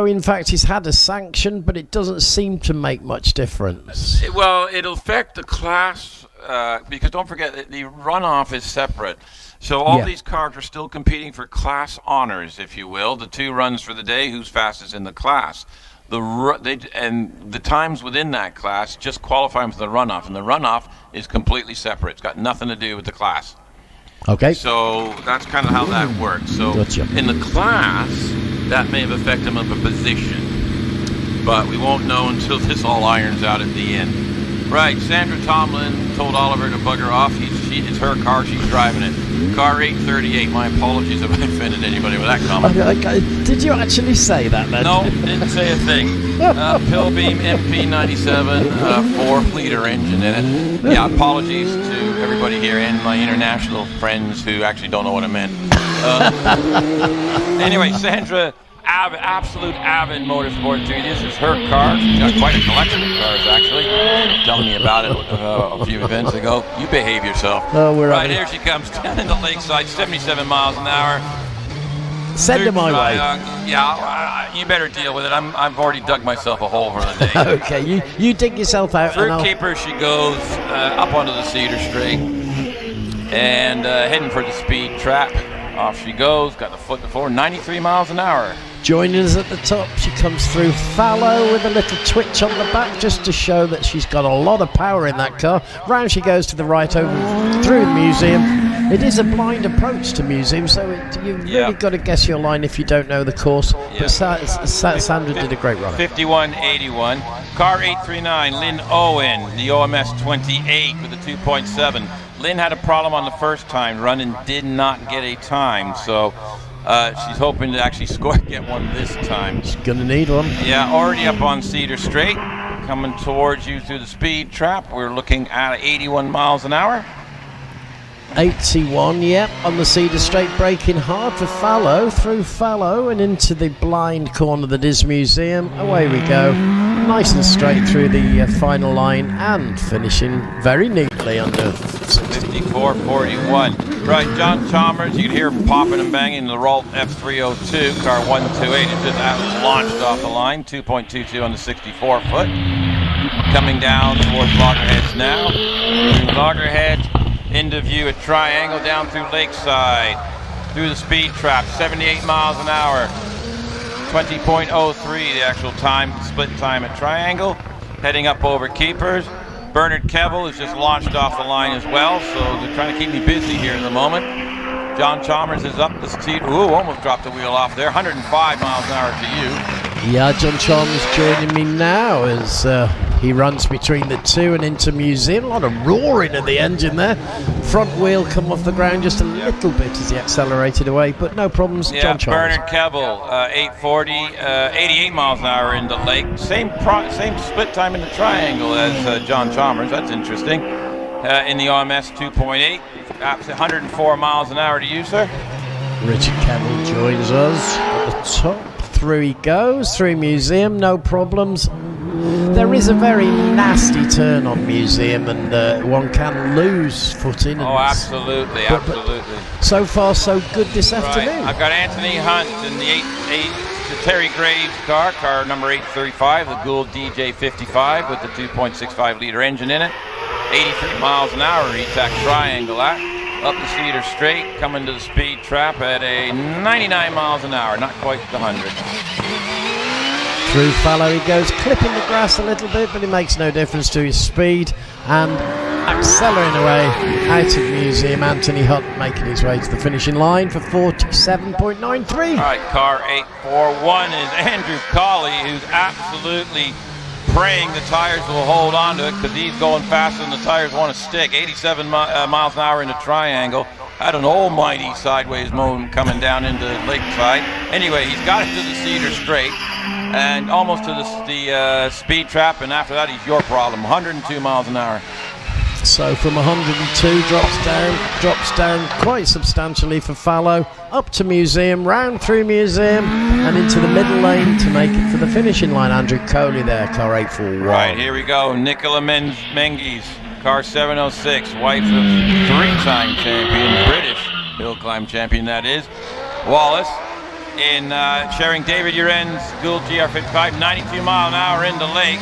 [SPEAKER 11] in fact, he's had a sanction, but it doesn't seem to make much difference.
[SPEAKER 4] Well, it'll affect the class because don't forget that the runoff is separate. So all these cars are still competing for class honors, if you will. The 2 runs for the day, who's fastest in the class. And the times within that class just qualify them for the runoff, and the runoff is completely separate. It's got nothing to do with the class.
[SPEAKER 11] Okay.
[SPEAKER 4] So that's kind of how that works. So in the class, that may have affected him of a position, but we won't know until this all irons out at the end. Right, Sandra Tomlin told Oliver to bugger off. It's her car, she's driving it. Car 838, my apologies if I offended anybody with that comment.
[SPEAKER 11] Did you actually say that then?
[SPEAKER 4] No, didn't say a thing. Pillbeam MP97, 4-liter engine in it. Yeah, apologies to everybody here and my international friends who actually don't know what I meant. Anyway, Sandra, absolute avid motorsport enthusiast. This is her car. She's got quite a collection of cars, actually. Telling me about it a few events ago. You behave yourself.
[SPEAKER 11] Oh, we're
[SPEAKER 4] right here she comes down into Lakeside, 77 miles an hour.
[SPEAKER 11] Send her my way.
[SPEAKER 4] Yeah, you better deal with it. I've already dug myself a hole for the day.
[SPEAKER 11] Okay, you dig yourself out.
[SPEAKER 4] Through Keeper she goes up onto the Cedar Straight and heading for the speed trap. Off she goes, got the foot to floor, 93 miles an hour.
[SPEAKER 11] Joining us at the top, she comes through Fallow with a little twitch on the back just to show that she's got a lot of power in that car. Round she goes to the right over through the Museum. It is a blind approach to Museum, so you've really got to guess your line if you don't know the course. But Sandra did a great run.
[SPEAKER 4] 51.81. Car 839, Lynn Owen, the OMS 28 with a 2.7. Lynn had a problem on the first time run and did not get a time, so she's hoping to actually get one this time.
[SPEAKER 11] She's going to need one.
[SPEAKER 4] Yeah, already up on Cedar Straight, coming towards you through the speed trap. We're looking at 81 miles an hour.
[SPEAKER 11] 81, yep, on the Cedar Straight, braking hard for Fallow, through Fallow and into the blind corner of the Dis Museum. Away we go, nice and straight through the final line and finishing very neatly under
[SPEAKER 4] 54.41. Right, John Chalmers, you can hear popping and banging the Ralt F302, car 128. It's just launched off the line, 2.22 on the 64-foot. Coming down towards Loggerheads now. Through Loggerheads, into view at Triangle, down through Lakeside, through the speed trap, 78 miles an hour, 20.03 the actual time, split time at Triangle. Heading up over Keepers. Bernard Kevel has just launched off the line as well, so they're trying to keep me busy here in the moment. John Chalmers is up the seat. Ooh, almost dropped the wheel off there. 105 miles an hour to you.
[SPEAKER 11] Yeah, John Chalmers joining me now as he runs between the two and into Museum. A lot of roaring of the engine there. Front wheel come off the ground just a little bit as he accelerated away, but no problems.
[SPEAKER 4] Yeah,
[SPEAKER 11] John Chalmers.
[SPEAKER 4] Bernard Kevel, 840, 88 miles an hour into Lake. Same split time in the Triangle as John Chalmers. That's interesting. In the OMS 2.8, 104 miles an hour to you, sir.
[SPEAKER 11] Richard Kevel joins us at the top. Through he goes, through Museum, no problems. There is a very nasty turn on Museum, and one can lose footing.
[SPEAKER 4] Oh, absolutely, absolutely.
[SPEAKER 11] So far, so good this afternoon.
[SPEAKER 4] I've got Anthony Hunt in the Terry Graves car number 835, the Gould DJ55 with the 2.65 litre engine in it. 83 miles an hour, he attacked Triangle at. Up the Cedar Straight, coming to the speed trap at a 99 miles an hour, not quite the 100.
[SPEAKER 11] Through Fallow he goes, clipping the grass a little bit, but it makes no difference to his speed, and accelerating away out of Museum. Anthony Hunt making his way to the finishing line for 47.93.
[SPEAKER 4] All right, car 841 is Andrew Colley, who's absolutely praying the tires will hold on to it because he's going faster than the tires want to stick. 87 miles an hour into Triangle. Had an almighty sideways moan coming down into Lakeside. Anyway, he's got it to the Cedar Straight and almost to the speed trap, and after that he's your problem. 102 miles an hour.
[SPEAKER 11] So from 102 drops down quite substantially for Fallow, up to Museum, round through Museum and into the middle lane to make it for the finishing line. Andrew Coley there, car 841.
[SPEAKER 4] Right, here we go. Nicola Menzies, car 706, wife of three-time champion, British Hillclimb Champion that is. Wallace in sharing David Uren's Gould GR55, 92 mile an hour into Lake.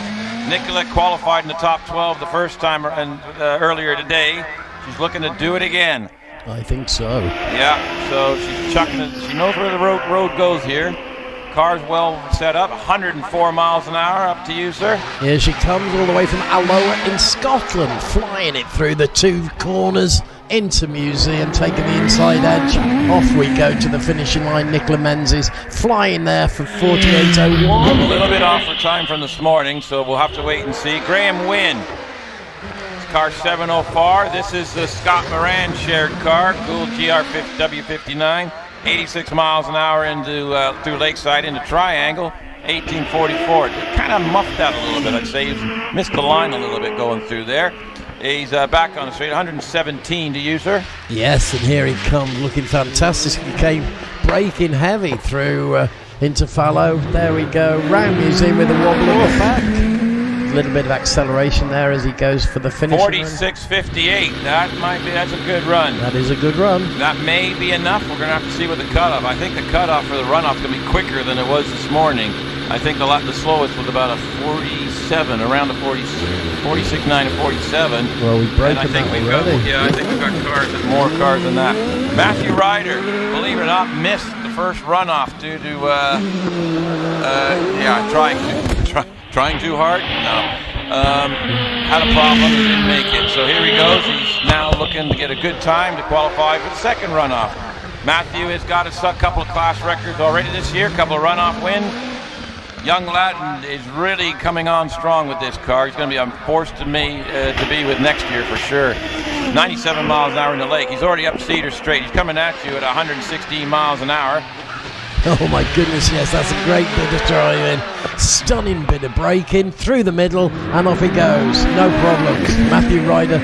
[SPEAKER 4] Nicola qualified in the top 12 the first time earlier today. She's looking to do it again.
[SPEAKER 11] I think so.
[SPEAKER 4] Yeah, so she's chucking it. She knows where the road goes here. Car's well set up, 104 miles an hour. Up to you, sir.
[SPEAKER 11] Here she comes all the way from Alloa in Scotland, flying it through the two corners into Museum, taking the inside edge. Off we go to the finishing line. Nicola Menzies flying there for 48.01.
[SPEAKER 4] A little bit off for time from this morning, so we'll have to wait and see. Graham Wynn, car 704. This is the Scott Moran shared car, Gould GR W59. 86 miles an hour into through Lakeside into Triangle. 1844. Kind of muffed that a little bit, I'd say. He's missed the line a little bit going through there. He's back on the straight, 117 to you, sir.
[SPEAKER 11] Yes, and here he comes, looking fantastic. He came braking heavy through into Fallow. There we go, round Museum with a wobble in the back. A little bit of acceleration there as he goes for the finish.
[SPEAKER 4] 46.58. That's a good run.
[SPEAKER 11] That is a good run.
[SPEAKER 4] That may be enough. We're going to have to see what the cutoff. I think the cutoff for the runoff is going to be quicker than it was this morning. I think the slowest was about a 47, around a 46.9 to 47.
[SPEAKER 11] Well, we've broken
[SPEAKER 4] I think
[SPEAKER 11] that
[SPEAKER 4] we've
[SPEAKER 11] already.
[SPEAKER 4] I think we've got more cars than that. Matthew Ryder, believe it or not, missed the first runoff due to trying too hard. No, had a problem. He didn't make it. So here he goes. He's now looking to get a good time to qualify for the second runoff. Matthew has got a couple of class records already this year. A couple of runoff wins. Young lad is really coming on strong with this car. He's going to be a force to be with next year for sure. 97 miles an hour in the Lake. He's already up Cedar Straight. He's coming at you at 116 miles an hour.
[SPEAKER 11] Oh my goodness, yes, that's a great bit of driving. Stunning bit of braking through the middle, and off he goes. No problems. Matthew Ryder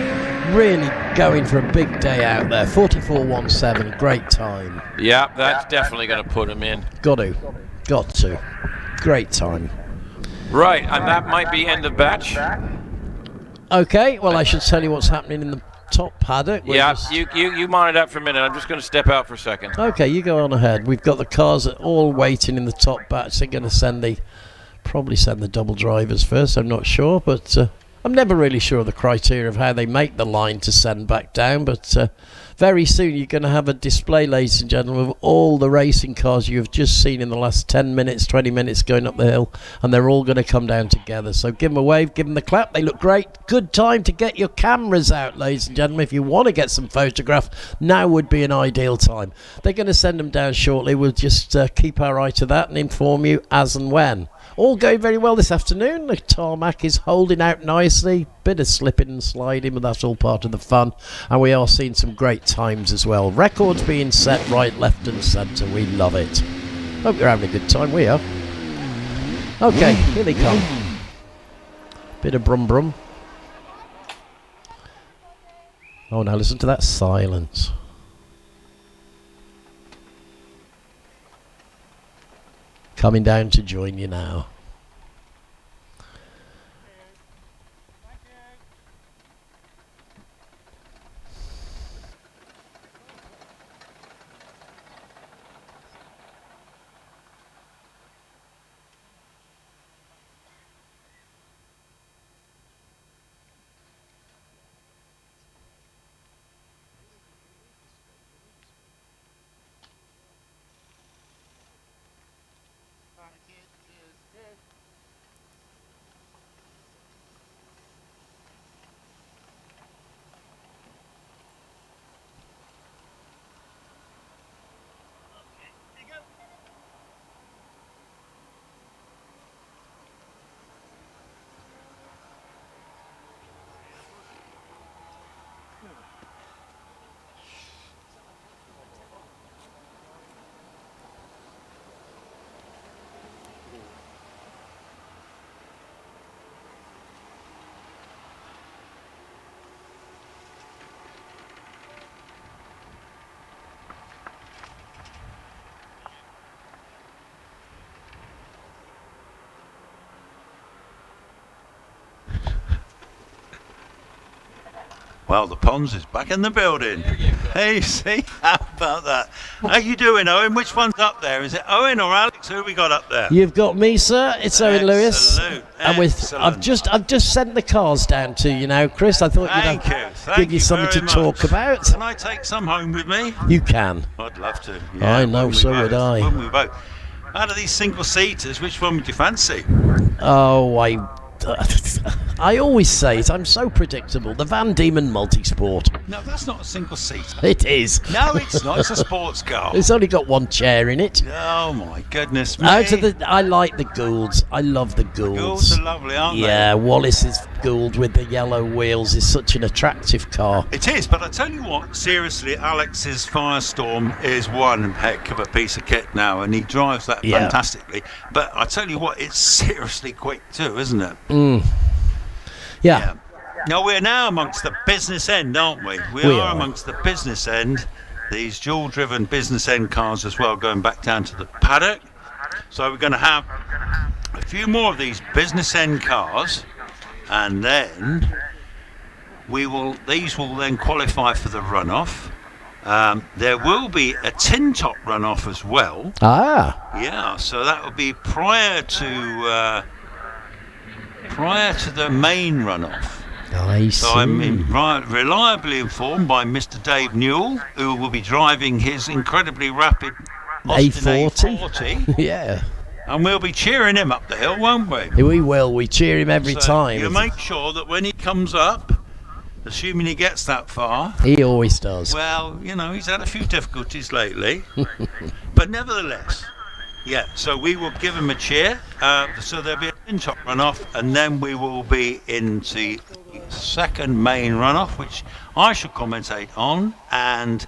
[SPEAKER 11] really going for a big day out there. 44.17, great time.
[SPEAKER 1] Yeah, that's definitely going to put him in.
[SPEAKER 11] Got to. Great time.
[SPEAKER 1] Right, and that might be end of batch.
[SPEAKER 11] Okay, well, I should tell you what's happening in the top paddock.
[SPEAKER 1] Yeah, you monitor that for a minute. I'm just going to step out for a second.
[SPEAKER 11] Okay, you go on ahead. We've got the cars all waiting in the top batch. They're going to probably send the double drivers first. I'm not sure, but I'm never really sure of the criteria of how they make the line to send back down. But very soon you're going to have a display, ladies and gentlemen, of all the racing cars you have just seen in the last 10 minutes, 20 minutes going up the hill, and they're all going to come down together. So give them a wave, give them the clap. They look great. Good time to get your cameras out, ladies and gentlemen. If you want to get some photographs, now would be an ideal time. They're going to send them down shortly. We'll just keep our eye to that and inform you as and when. All going very well this afternoon. The tarmac is holding out nicely. Bit of slipping and sliding, but that's all part of the fun. And we are seeing some great times as well. Records being set right, left and centre. We love it. Hope you're having a good time. We are. Okay, here they come. Bit of brum brum. Oh, now listen to that silence. Coming down to join you now.
[SPEAKER 3] Well, the Pons is back in the building. Hey, see? How about that? How you doing, Owen? Which one's up there? Is it Owen or Alex? Who have we got up there?
[SPEAKER 11] You've got me, sir. It's Owen Lewis. And I've just sent the cars down to you now, Chris. I thought give you something to talk about.
[SPEAKER 3] Can I take some home with me?
[SPEAKER 11] You can.
[SPEAKER 3] I'd love to. Yeah,
[SPEAKER 11] I know, so would I.
[SPEAKER 3] Wouldn't we both? Out of these single-seaters, which one would you fancy?
[SPEAKER 11] Oh, I always say it. I'm so predictable. The Van Diemen Multisport.
[SPEAKER 3] No, that's not a single-seater.
[SPEAKER 11] It is.
[SPEAKER 3] No, it's not. It's a sports car.
[SPEAKER 11] It's only got one chair in it.
[SPEAKER 3] Oh my goodness me!
[SPEAKER 11] I like the Goulds. I love the Goulds.
[SPEAKER 3] Goulds are lovely, aren't they?
[SPEAKER 11] Yeah, Wallace's Gould with the yellow wheels is such an attractive car.
[SPEAKER 3] It is, but I tell you what, seriously, Alex's Firestorm is one heck of a piece of kit now, and he drives that fantastically. But I tell you what, it's seriously quick too, isn't it?
[SPEAKER 11] Yeah.
[SPEAKER 3] Now we're now amongst the business end, aren't we? We are amongst the business end. These dual-driven business end cars as well, going back down to the paddock. So we're going to have a few more of these business end cars, and then these will then qualify for the runoff. There will be a tin top runoff as well. Yeah, so that will be prior to the main runoff.
[SPEAKER 11] I see.
[SPEAKER 3] So I'm reliably informed by Mr. Dave Newell, who will be driving his incredibly rapid Austin A40.
[SPEAKER 11] Yeah.
[SPEAKER 3] And we'll be cheering him up the hill, won't we?
[SPEAKER 11] We will. We cheer him every time.
[SPEAKER 3] You make sure that when he comes up, assuming he gets that far.
[SPEAKER 11] He always does.
[SPEAKER 3] Well, he's had a few difficulties lately. But nevertheless, so we will give him a cheer. So there'll be a tin top runoff, and then we will be into the second main runoff, which I shall commentate on, and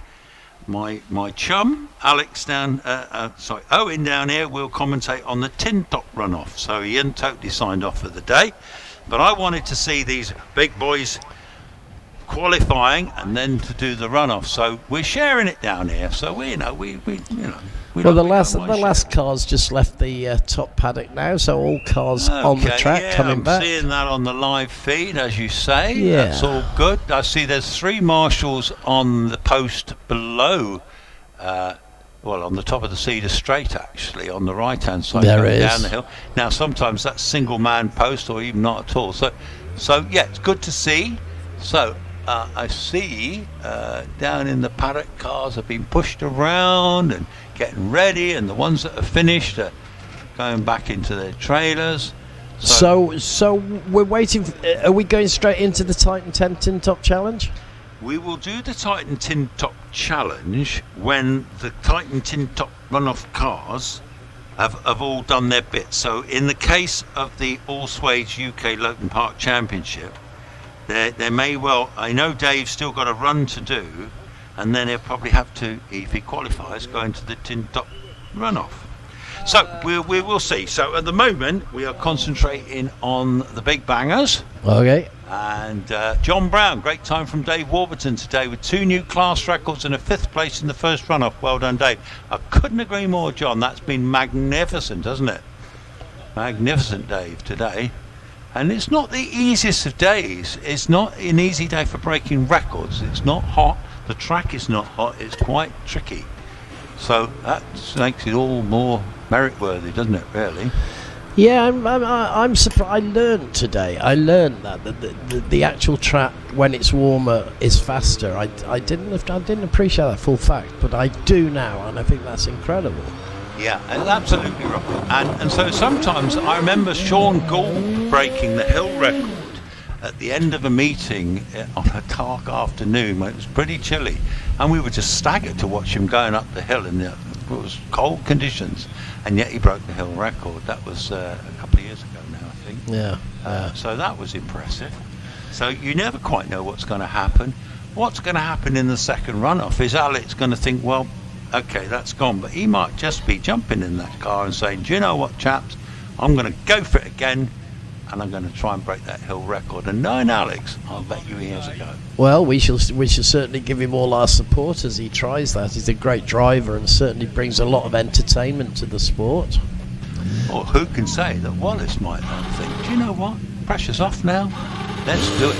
[SPEAKER 3] my chum Owen down here will commentate on the tin top runoff. So he isn't totally signed off for the day, but I wanted to see these big boys qualifying and then to do the runoff. So we're sharing it down here. So we love
[SPEAKER 11] Well, the last car's just left the top paddock now, so all cars on the track coming back.
[SPEAKER 3] I'm seeing that on the live feed, as you say.
[SPEAKER 11] Yeah.
[SPEAKER 3] That's all good. I see there's 3 marshals on the post below, on the top of the Cedar Straight, actually, on the right-hand side, going down the hill. Now, sometimes that's single-man post or even not at all. So yeah, it's good to see. So I see down in the paddock, cars have been pushed around and getting ready, and the ones that are finished are going back into their trailers.
[SPEAKER 11] So we're waiting. Are we going straight into the Titan 10 Tin Top Challenge?
[SPEAKER 3] We will do the Titan Tin Top Challenge when the Titan Tin Top runoff cars have all done their bit. So in the case of the All-Swades UK Loton Park Championship, there may well, I know Dave's still got a run to do, and then he'll probably have to, if he qualifies, go into the Tin Top runoff. So we will see. So at the moment we are concentrating on the big bangers.
[SPEAKER 11] Okay.
[SPEAKER 3] And John Brown, great time from Dave Warburton today with 2 new class records and a 5th place in the first runoff. Well done, Dave. I couldn't agree more, John. That's been magnificent, hasn't it? Magnificent, Dave, today. And it's not the easiest of days. It's not an easy day for breaking records. It's not hot. The track is not hot. It's quite tricky. So that makes it all more merit-worthy, doesn't it, really?
[SPEAKER 11] Yeah, I'm surprised. I learned today. I learned that the actual track when it's warmer is faster. I didn't appreciate that full fact, but I do now, and I think that's incredible.
[SPEAKER 3] Yeah, absolutely right. And so sometimes I remember Sean Gould breaking the hill record at the end of a meeting on a dark afternoon when it was pretty chilly, and we were just staggered to watch him going up the hill in it was cold conditions, and yet he broke the hill record. That was a couple of years ago now, I think.
[SPEAKER 11] Yeah.
[SPEAKER 3] So that was impressive. So you never quite know what's going to happen. What's going to happen in the second runoff is Alex going to think, well, okay, that's gone, but he might just be jumping in that car and saying, do you know what, chaps, I'm going to go for it again, and I'm going to try and break that hill record. And knowing Alex, I'll bet you he has a go.
[SPEAKER 11] Well, we shall certainly give him all our support as he tries that. He's a great driver and certainly brings a lot of entertainment to the sport.
[SPEAKER 3] Or who can say that Wallace might think, do you know what, pressure's off now, let's do it.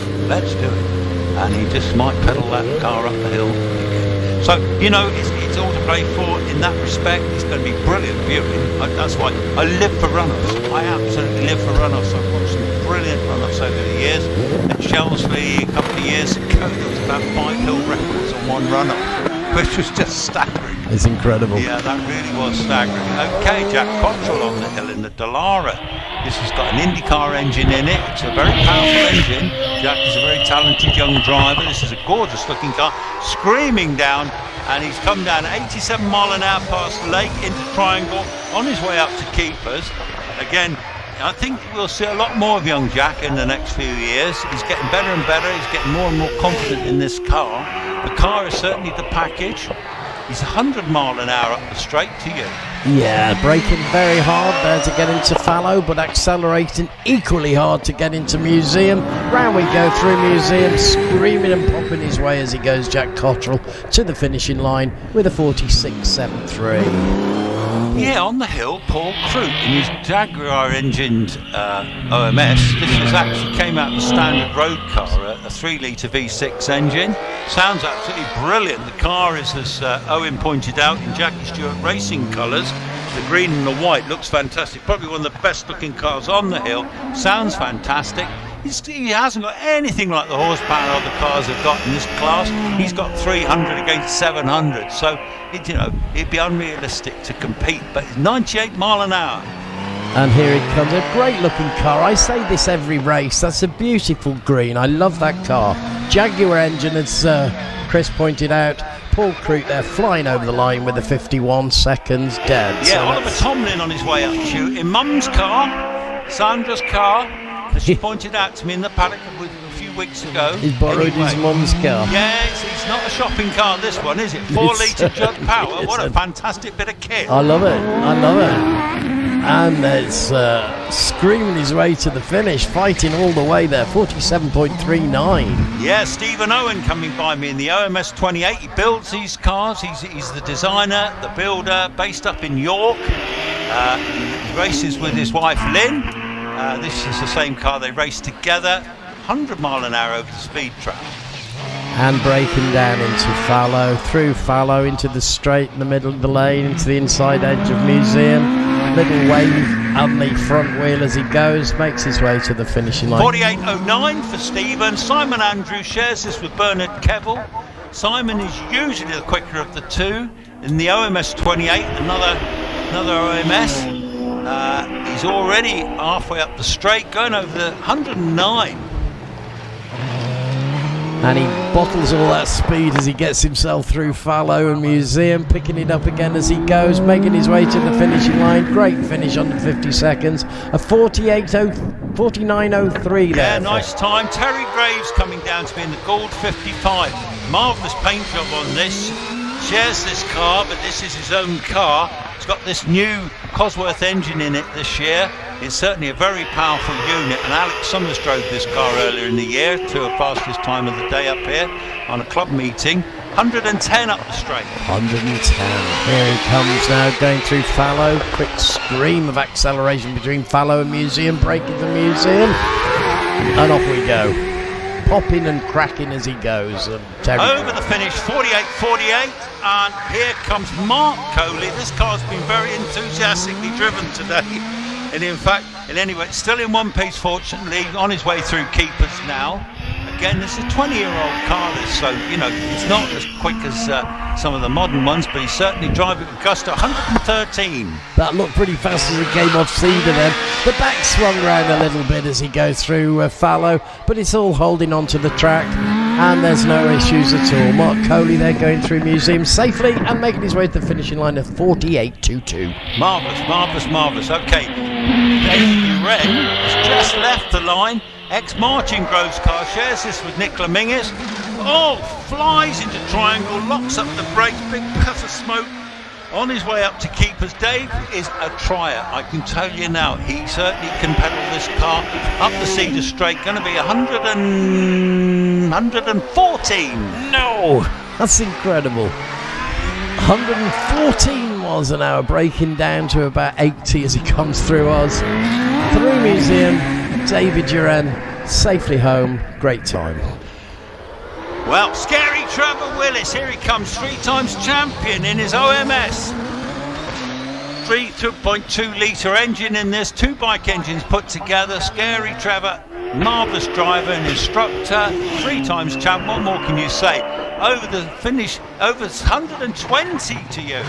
[SPEAKER 3] And he just might pedal that car up the hill again. So, you know, it's all to play for in that respect. It's going to be brilliant viewing. That's why I live for runoffs. I absolutely live for runoffs. I've watched some brilliant runoffs over the years. At Shrewsbury a couple of years ago, there was about 5 hill records on one runoff, which was just staggering.
[SPEAKER 11] It's incredible.
[SPEAKER 3] Yeah, that really was staggering. Okay, Jack Cottrell on the hill in the Dallara. This has got an IndyCar engine in it. It's a very powerful engine. Jack is a very talented young driver. This is a gorgeous looking car, screaming down, and he's come down 87 mile an hour past the lake into Triangle on his way up to Keepers. Again, I think we'll see a lot more of young Jack in the next few years. He's getting better and better. He's getting more and more confident in this car. The car is certainly the package. He's 100 mile an hour up the straight to you.
[SPEAKER 11] Yeah, braking very hard there to get into Fallow, but accelerating equally hard to get into Museum. Round we go through Museum, screaming and popping his way as he goes, Jack Cottrell, to the finishing line with a 46.73.
[SPEAKER 3] Yeah, on the hill, Paul Croot in his Jaguar engined OMS. This is actually came out of the standard road car, a 3-litre V6 engine. Sounds absolutely brilliant. The car is, as Owen pointed out, in Jackie Stewart racing colours. The green and the white looks fantastic. Probably one of the best looking cars on the hill. Sounds fantastic. He hasn't got anything like the horsepower other cars have got in this class. He's got 300 against 700, so it'd be unrealistic to compete. But it's 98 mile an hour.
[SPEAKER 11] And here it comes, a great looking car. I say this every race. That's a beautiful green. I love that car. Jaguar engine, as Chris pointed out. Paul Croot there flying over the line with the 51 seconds dead.
[SPEAKER 3] Yeah,
[SPEAKER 11] so
[SPEAKER 3] Oliver Tomlin on his way up to you in Mum's car, Sandra's car. As she pointed out to me in the paddock a few weeks ago.
[SPEAKER 11] He's borrowed his mum's car.
[SPEAKER 3] Yeah, it's not a shopping car, this one, is it? 4-litre Judd power. What a fantastic bit of kit.
[SPEAKER 11] I love it. And it's screaming his way to the finish, fighting all the way there, 47.39.
[SPEAKER 3] Yeah, Stephen Owen coming by me in the OMS 28. He builds these cars. He's the designer, the builder, based up in York. He races with his wife Lynn. This is the same car they race together, 100 mile an hour over the speed trap.
[SPEAKER 11] And breaking down into fallow, through fallow, into the straight in the middle of the lane, into the inside edge of Museum. Little wave on the front wheel as he goes, makes his way to the finishing line.
[SPEAKER 3] 48.09 for Stephen. Simon Andrews shares this with Bernard Kevill. Simon is usually the quicker of the two. In the OMS 28, another OMS. He's already halfway up the straight, going over the 109.
[SPEAKER 11] And he bottles all that speed as he gets himself through fallow and Museum, picking it up again as he goes, making his way to the finishing line. Great finish under 50 seconds. A 49.03 there.
[SPEAKER 3] Yeah, nice time. Terry Graves coming down to me in the Gold 55. Marvellous paint job on this. Shares this car, but this is his own car. It's got this new Cosworth engine in it this year. It's certainly a very powerful unit, and Alex Summers drove this car earlier in the year to a fastest time of the day up here on a club meeting. 110 up the straight.
[SPEAKER 11] 110. Here he comes now, going through fallow. Quick scream of acceleration between fallow and Museum, breaking the Museum. And off we go. Popping and cracking as he goes.
[SPEAKER 3] Over the finish, 48.48, and here comes Mark Coley. This car's been very enthusiastically driven today. And in fact, it's still in one piece, fortunately, on his way through keepers now. Again, this is a 20-year-old car, so, it's not as quick as some of the modern ones, but he's certainly driving with gusto. 113.
[SPEAKER 11] That looked pretty fast as it came off Cedar then. The back swung round a little bit as he goes through fallow, but it's all holding onto the track, and there's no issues at all. Mark Coley there going through Museum safely and making his way to the finishing line of 48.22.
[SPEAKER 3] Marvellous. Okay, David Wren has just left the line. Ex-Marching Groves car shares this with Nicola Mingus. Flies into triangle, locks up the brakes, big puff of smoke. On his way up to keepers. Dave is a trier, I can tell you now. He certainly can pedal this car up the Cedar Straight. Going to be 114.
[SPEAKER 11] No, that's incredible. 114 miles an hour, breaking down to about 80 as he comes through us. Through Museum, David Duran safely home. Great time.
[SPEAKER 3] Well, scary Trevor Willis. Here he comes, 3 times champion in his OMS. 3.2 litre engine in this, 2 bike engines put together. Scary Trevor, marvellous driver and instructor, 3 times champ. What more can you say? Over the finish, over 120 to you.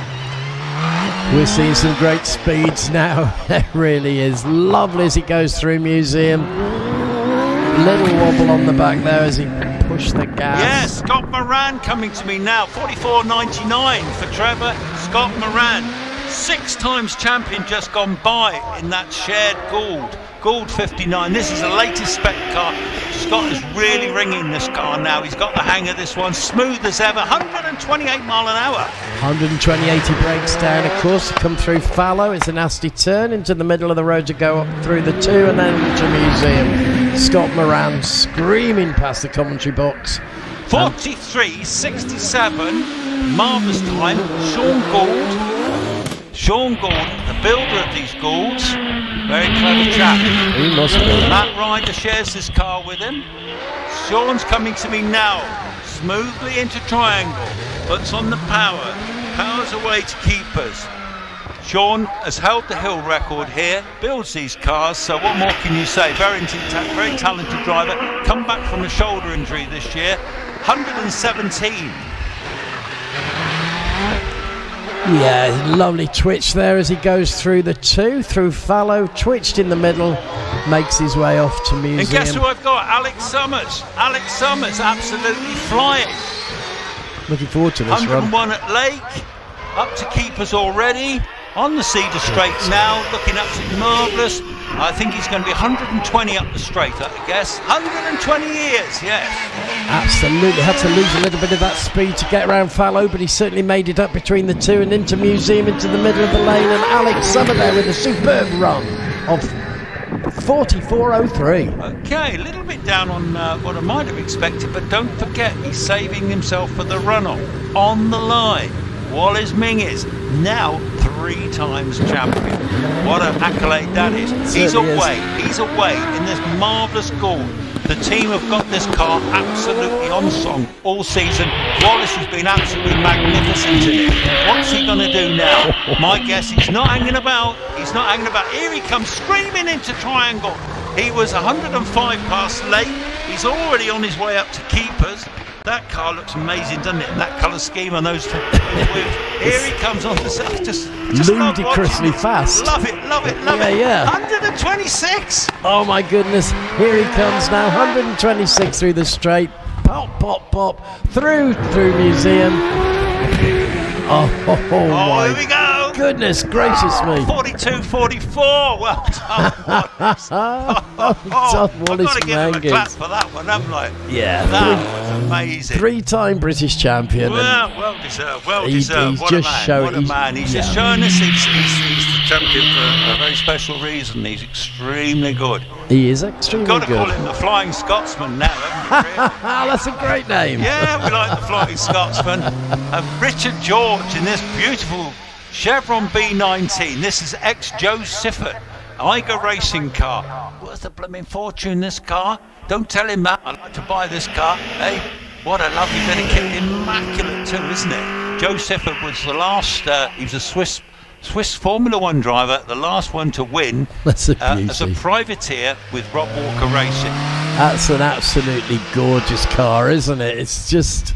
[SPEAKER 11] We're seeing some great speeds now. It really is lovely as he goes through Museum. Little wobble on the back there as he pushed the gas.
[SPEAKER 3] Yes, Scott Moran coming to me now. 44.99 for Trevor. Scott Moran, 6 times champion, just gone by in that shared Gould 59. This is the latest spec car. Scott is really ringing this car now. He's got the hang of this one, smooth as ever. 128 mile an hour.
[SPEAKER 11] 120, he breaks down, of course, come through fallow. It's a nasty turn into the middle of the road to go up through the 2 and then into Museum. Scott Moran screaming past the commentary box.
[SPEAKER 3] 43.67, marvellous time. Sean Gould, the builder of these Goulds, very clever chap.
[SPEAKER 11] He must be.
[SPEAKER 3] Matt Ryder shares this car with him. Sean's coming to me now, smoothly into triangle, puts on the powers away to keepers. Sean has held the hill record here, builds these cars, so what more can you say? Very talented driver, come back from a shoulder injury this year. 117.
[SPEAKER 11] Yeah, lovely twitch there as he goes through the 2, through fallow, twitched in the middle, makes his way off to Museum.
[SPEAKER 3] And guess who I've got? Alex Summers, absolutely flying.
[SPEAKER 11] Looking forward to this
[SPEAKER 3] 101
[SPEAKER 11] run.
[SPEAKER 3] at Lake, up to keepers already, on the Cedar Straight now, looking absolutely marvellous. I think he's going to be 120 up the straight, I guess. 120 years, yes.
[SPEAKER 11] Absolutely, had to lose a little bit of that speed to get around fallow, but he certainly made it up between the 2 and into Museum, into the middle of the lane, and Alex Summer there with a superb run of 44.03.
[SPEAKER 3] Okay, a little bit down on what I might have expected, but don't forget, he's saving himself for the run-off. On the line, Wallace Menzies, now 3 times champion. What an accolade that is. He's away in this marvellous goal. The team have got this car absolutely on song all season. Wallace has been absolutely magnificent in it. What's he going to do now? My guess, he's not hanging about. He's not hanging about. Here he comes screaming into triangle. He was 105 past late. He's already on his way up to keepers. That car looks amazing, doesn't it? And that colour scheme on those two wheels. Here he comes on the side. Just
[SPEAKER 11] ludicrously fast.
[SPEAKER 3] Love it.
[SPEAKER 11] Yeah.
[SPEAKER 3] 126.
[SPEAKER 11] Oh my goodness. Here he comes now. 126 through the straight. Pop. Through Museum. Oh my
[SPEAKER 3] here we go.
[SPEAKER 11] Goodness gracious me.
[SPEAKER 3] 42.44. Well done.
[SPEAKER 11] I've got
[SPEAKER 3] to give him a clap for that one, haven't I?
[SPEAKER 11] Yeah.
[SPEAKER 3] That was amazing.
[SPEAKER 11] 3-time British champion.
[SPEAKER 3] Well deserved.
[SPEAKER 11] He's
[SPEAKER 3] What
[SPEAKER 11] just
[SPEAKER 3] a man. He's just showing us he's the champion for a very special reason. He's extremely good.
[SPEAKER 11] He is extremely good.
[SPEAKER 3] Got to call him the Flying Scotsman now, haven't we?
[SPEAKER 11] That's a great name.
[SPEAKER 3] Yeah, we like the Flying Scotsman. Richard George in this beautiful Chevron B19. This is ex-Joe Siffert Eiger racing car. Worth a blooming fortune, this car. Don't tell him that. I'd like to buy this car. Hey, what a lovely bit of kit. Immaculate too, isn't it? Joe Siffert was the last, he was a Swiss Formula 1 driver, the last one to win
[SPEAKER 11] as
[SPEAKER 3] a privateer with Rob Walker Racing.
[SPEAKER 11] That's an absolutely gorgeous car, isn't it? It's just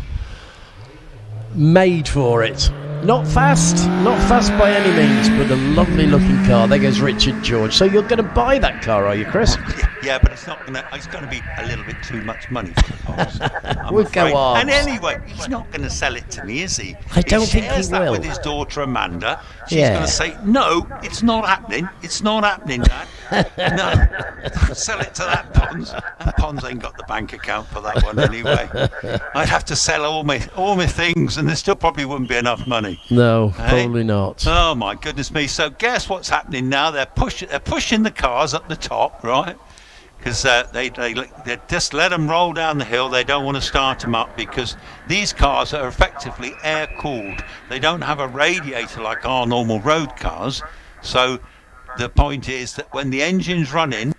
[SPEAKER 11] made for it. Not fast by any means, but a lovely looking car. There goes Richard George. So you're going to buy that car, are you, Chris?
[SPEAKER 3] Yeah, but it's going to be a little bit too much money for the boss.
[SPEAKER 11] We'll go on.
[SPEAKER 3] And anyway, he's not going to sell it to me, is he?
[SPEAKER 11] I don't think he
[SPEAKER 3] shares that
[SPEAKER 11] will.
[SPEAKER 3] with his daughter Amanda. She's going to say, no, it's not happening. It's not happening, Dad. No, don't sell it to that Pons. And Pons ain't got the bank account for that one anyway. I'd have to sell all my things, and there still probably wouldn't be enough money.
[SPEAKER 11] No, probably not.
[SPEAKER 3] Oh my goodness me! So guess what's happening now? They're pushing the cars up the top, right? Because they just let them roll down the hill. They don't want to start them up because these cars are effectively air cooled. They don't have a radiator like our normal road cars. So the point is that when the engine's running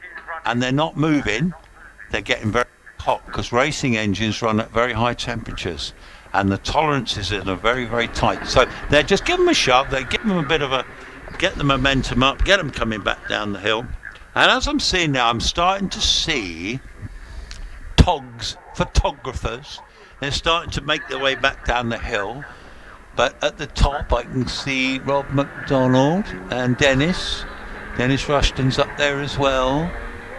[SPEAKER 3] and they're not moving, they're getting very hot because racing engines run at very high temperatures. And the tolerances are very, very tight. So they just give them a shove. They give them a bit of get the momentum up, get them coming back down the hill. And as I'm seeing now, I'm starting to see photographers. They're starting to make their way back down the hill. But at the top, I can see Rob McDonald and Dennis. Dennis Rushton's up there as well.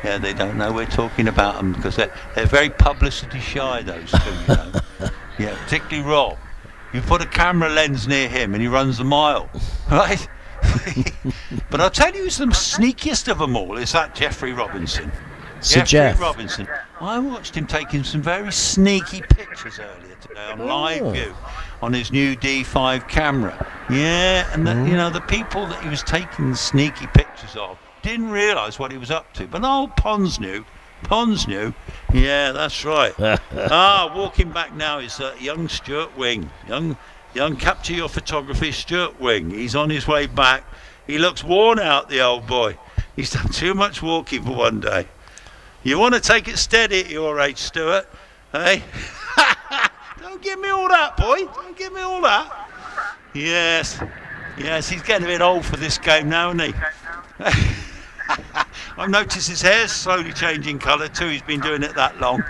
[SPEAKER 3] Yeah, they don't know we're talking about them because they're very publicity shy, those two, you know. Yeah, particularly Rob. You put a camera lens near him and he runs a mile, right? But I'll tell you who's the sneakiest of them all is that Jeffrey Robinson.
[SPEAKER 11] Jeff
[SPEAKER 3] Robinson. I watched him taking some very sneaky pictures earlier today on live view on his new D5 camera. Yeah, and the people that he was taking the sneaky pictures of didn't realise what he was up to. But old Pons knew. Yeah, that's right. Walking back now is young Stuart Wing. Young capture your photography Stuart Wing. He's on his way back. He looks worn out, the old boy. He's done too much walking for one day. You want to take it steady at your age, Stuart? Hey? Don't give me all that, boy. Don't give me all that. Yes, he's getting a bit old for this game now, isn't he? I've noticed his hair's slowly changing colour too. He's been doing it that long.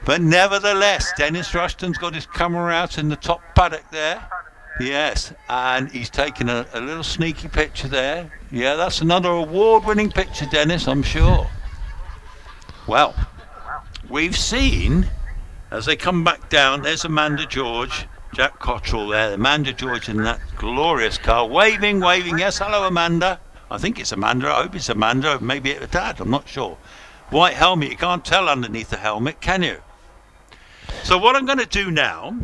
[SPEAKER 3] But nevertheless, Dennis Rushton's got his camera out in the top paddock there. Yes, and he's taken a little sneaky picture there. Yeah, that's another award-winning picture, Dennis, I'm sure. Well, we've seen, as they come back down, there's Amanda George, Jack Cottrell there, Amanda George in that glorious car, waving. Yes, hello, Amanda. I think it's Amanda. I hope it's Amanda. Maybe it's Dad. I'm not sure. White helmet. You can't tell underneath the helmet, can you? So what I'm going to do now,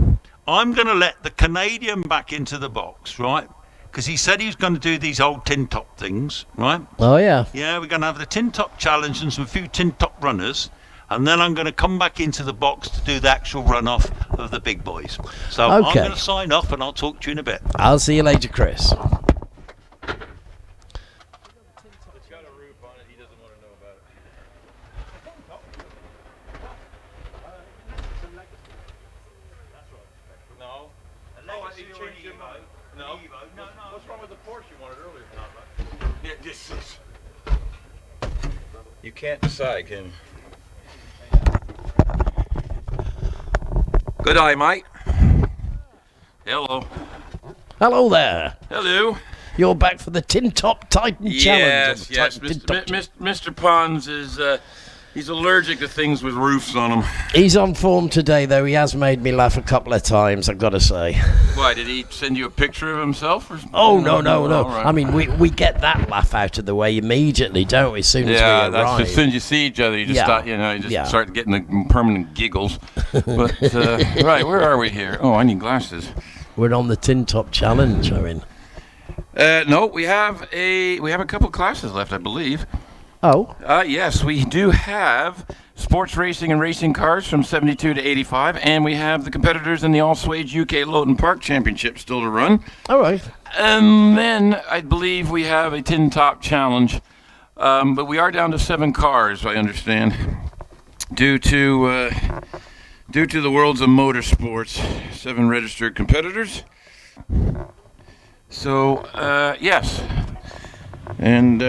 [SPEAKER 3] I'm going to let the Canadian back into the box, right? because he said he was going to do these old tin top things, right?
[SPEAKER 11] Oh, yeah.
[SPEAKER 3] Yeah, we're going to have the tin top challenge and some few tin top runners, and then I'm going to come back into the box to do the actual runoff of the big boys. So I'm going to sign off, and I'll talk to you in a bit.
[SPEAKER 11] I'll see you later, Chris.
[SPEAKER 4] You can't decide, can you? Good eye, mate. Hello.
[SPEAKER 11] Hello there.
[SPEAKER 4] Hello.
[SPEAKER 11] You're back for the Tin Top Titan Challenge.
[SPEAKER 4] Yes. Mr. Pons is he's allergic to things with roofs on them.
[SPEAKER 11] He's on form today, though. He has made me laugh a couple of times, I've got to say.
[SPEAKER 4] Why, did he send you a picture of himself? Or
[SPEAKER 11] Oh, no.
[SPEAKER 4] Right.
[SPEAKER 11] I mean, we get that laugh out of the way immediately, don't we, as soon as we arrive.
[SPEAKER 4] That's as soon as you see each other, you just start getting the permanent giggles. But, right, where are we here? Oh, I need glasses.
[SPEAKER 11] We're on the Tin Top Challenge, Owen.
[SPEAKER 4] No, we have a couple classes left, I believe.
[SPEAKER 11] Oh?
[SPEAKER 4] Yes, we do have sports racing and racing cars from 72 to 85, and we have the competitors in the all-swage UK Loton Park Championship still to run.
[SPEAKER 11] All right.
[SPEAKER 4] And then I believe we have a Tin Top Challenge, but we are down to 7 cars, I understand, due to the worlds of motorsports. 7 registered competitors. So, yes. And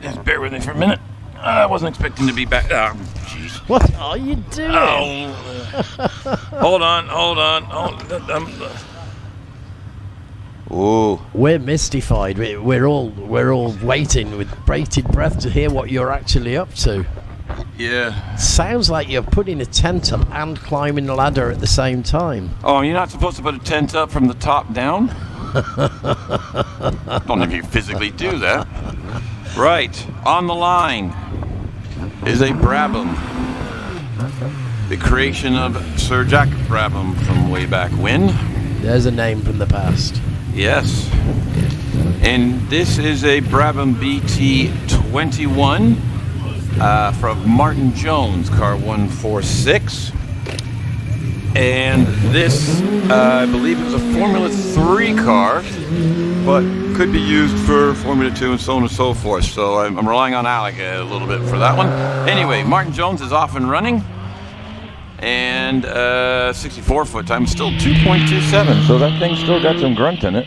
[SPEAKER 4] just bear with me for a minute. I wasn't expecting to be back. Oh, jeez.
[SPEAKER 11] What are you doing?
[SPEAKER 4] Oh. Hold on.
[SPEAKER 11] Ooh. We're mystified. We're all waiting with bated breath to hear what you're actually up to.
[SPEAKER 4] Yeah.
[SPEAKER 11] Sounds like you're putting a tent up and climbing the ladder at the same time.
[SPEAKER 4] Oh, you're not supposed to put a tent up from the top down? Don't know if you physically do that. Right, on the line is a Brabham. The creation of Sir Jack Brabham from way back when.
[SPEAKER 11] There's a name from the past.
[SPEAKER 4] Yes. And this is a Brabham BT21 from Martin Jones, car 146. And this, I believe, is a Formula 3 car, but could be used for Formula 2 and so on and so forth. So I'm relying on Alec a little bit for that one. Anyway, Martin Jones is off and running. And 64-foot time, still 2.27. So that thing's still got some grunt in it.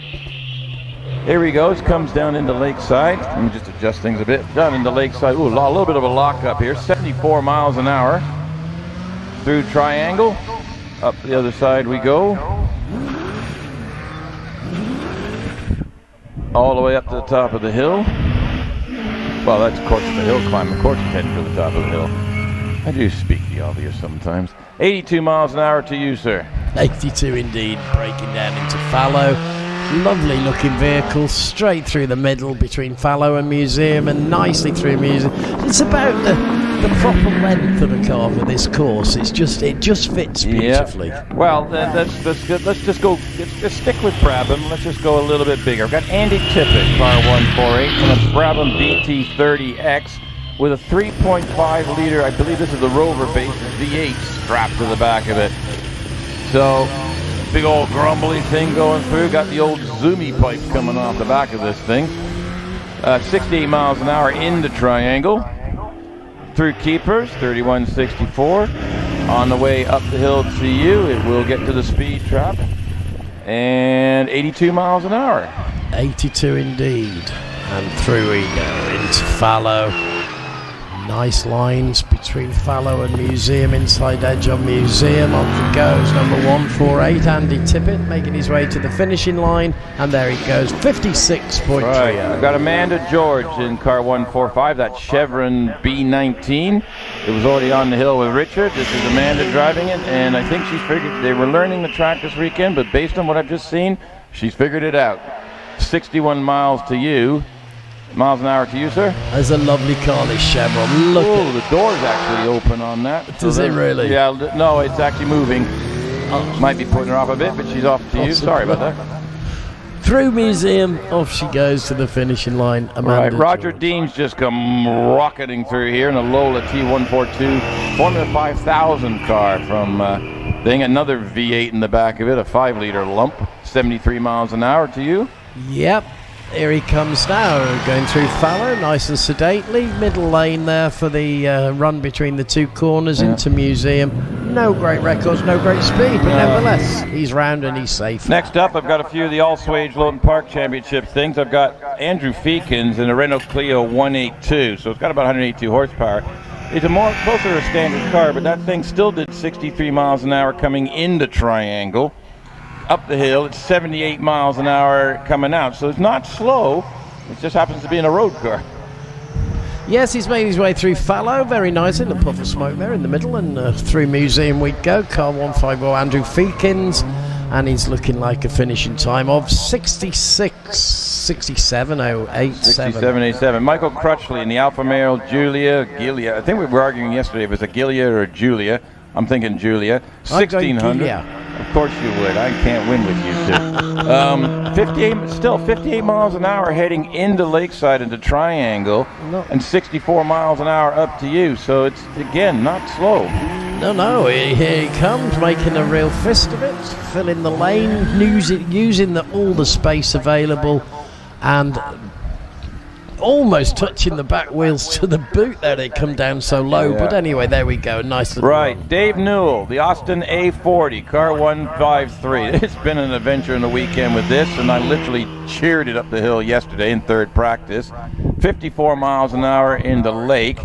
[SPEAKER 4] Here he goes, comes down into Lakeside. Let me just adjust things a bit. Down into Lakeside. Ooh, a little bit of a lockup here. 74 miles an hour through Triangle. Up the other side we go. All the way up to the top of the hill. Well, that's of course the hill climb. Of course, he's heading for the top of the hill. I do speak the obvious sometimes. 82 miles an hour to you, sir.
[SPEAKER 11] 82 indeed, breaking down into Fallow. Lovely looking vehicle, straight through the middle between Fallow and Museum, and nicely through Museum. It's about the proper length of a car for this course. It just fits beautifully.
[SPEAKER 4] Yeah. Well, let's just go. Let's stick with Brabham. Let's just go a little bit bigger. We've got Andy Tippett, car 148, and a Brabham BT30X with a 3.5 liter. I believe this is the Rover base V8 strapped to the back of it. So. Big old grumbly thing going through. Got the old zoomy pipe coming off the back of this thing. 68 miles an hour into Triangle. Through Keepers, 3164. On the way up the hill to you, it will get to the speed trap. And 82 miles an hour.
[SPEAKER 11] 82 indeed. And through we go into Fallow. Nice lines between Fallow and Museum, inside edge on Museum. Off it goes, number 148, Andy Tippett, making his way to the finishing line, and there he goes, 56.3.
[SPEAKER 4] Right, I've got Amanda George in car 145, that Chevron B19. It was already on the hill with Richard. This is Amanda driving it, and I think she's figured, they were learning the track this weekend, but based on what I've just seen, she's figured it out. 61 miles to you. Miles an hour to you, sir.
[SPEAKER 11] There's a lovely car, this Chevron. Look
[SPEAKER 4] at the door's actually open on that.
[SPEAKER 11] Does it really?
[SPEAKER 4] Yeah, no, it's actually moving. Might be putting her off a bit, but she's off to you. Sorry about that.
[SPEAKER 11] Through museum, off she goes to the finishing line. Amanda
[SPEAKER 1] Right, Roger
[SPEAKER 11] George.
[SPEAKER 1] Dean's just come rocketing through here in a Lola T142 Formula 5000 car from thing. Another V8 in the back of it, a 5-liter lump, 73 miles an hour to you.
[SPEAKER 11] Yep, here he comes now, going through fallow, nice and sedately. Middle lane there for the run between the two corners into museum. No great records, no great speed, but nevertheless, he's round and he's safe.
[SPEAKER 1] Next up, I've got a few of the all-swage Loton Park Championship things. I've got Andrew Feekins in a Renault Clio 182, so it's got about 182 horsepower. It's closer to a standard car, but that thing still did 63 miles an hour coming into Triangle. Up the hill, it's 78 miles an hour coming out, so it's not slow. It just happens to be in a road car.
[SPEAKER 11] Yes, he's made his way through fallow, very nice, in the puff of smoke there in the middle, and through museum we'd go. Car 150 Andrew Feekins, and he's looking like a finishing time of 67.087.
[SPEAKER 1] Michael Crutchley in the Alfa Romeo Giulia. I think we were arguing yesterday if it was a Giulia or a Giulia. I'm thinking Giulia. 1600. Of course you would. I can't win with you two. 58 miles an hour heading into Lakeside into Triangle, and 64 miles an hour up to you. So it's, again, not slow.
[SPEAKER 11] No, here he comes, making a real fist of it, filling the lane, using all the space available, and almost touching the back wheels to the boot there. They come down so low, but anyway, there we go. Nice little run.
[SPEAKER 1] Dave Newell, the Austin A40, car 153. It's been an adventure in the weekend with this, and I literally cheered it up the hill yesterday in third practice. 54 miles an hour into Lake.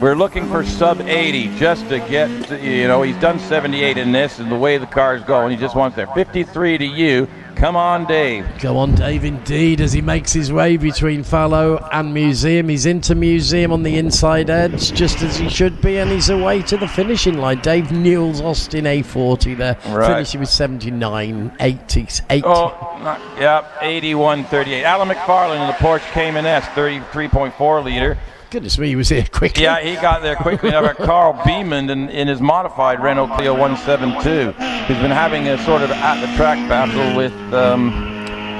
[SPEAKER 1] We're looking for sub 80 just to get, he's done 78 in this, and the way the car's going, he just wants there. 53 to you. Come on, Dave.
[SPEAKER 11] Go on, Dave, indeed, as he makes his way between fallow and museum. He's into museum on the inside edge, just as he should be, and he's away to the finishing line. Dave Newell's Austin A40 there, finishing with 79.80.
[SPEAKER 1] 81.38. Alan McFarlane in the Porsche Cayman S, 33.4 liter.
[SPEAKER 11] Goodness me, he was here quickly.
[SPEAKER 1] Yeah, he got there quickly. Now, Carl Beeman in his modified Renault Clio 172. He's been having a sort of at-the-track battle with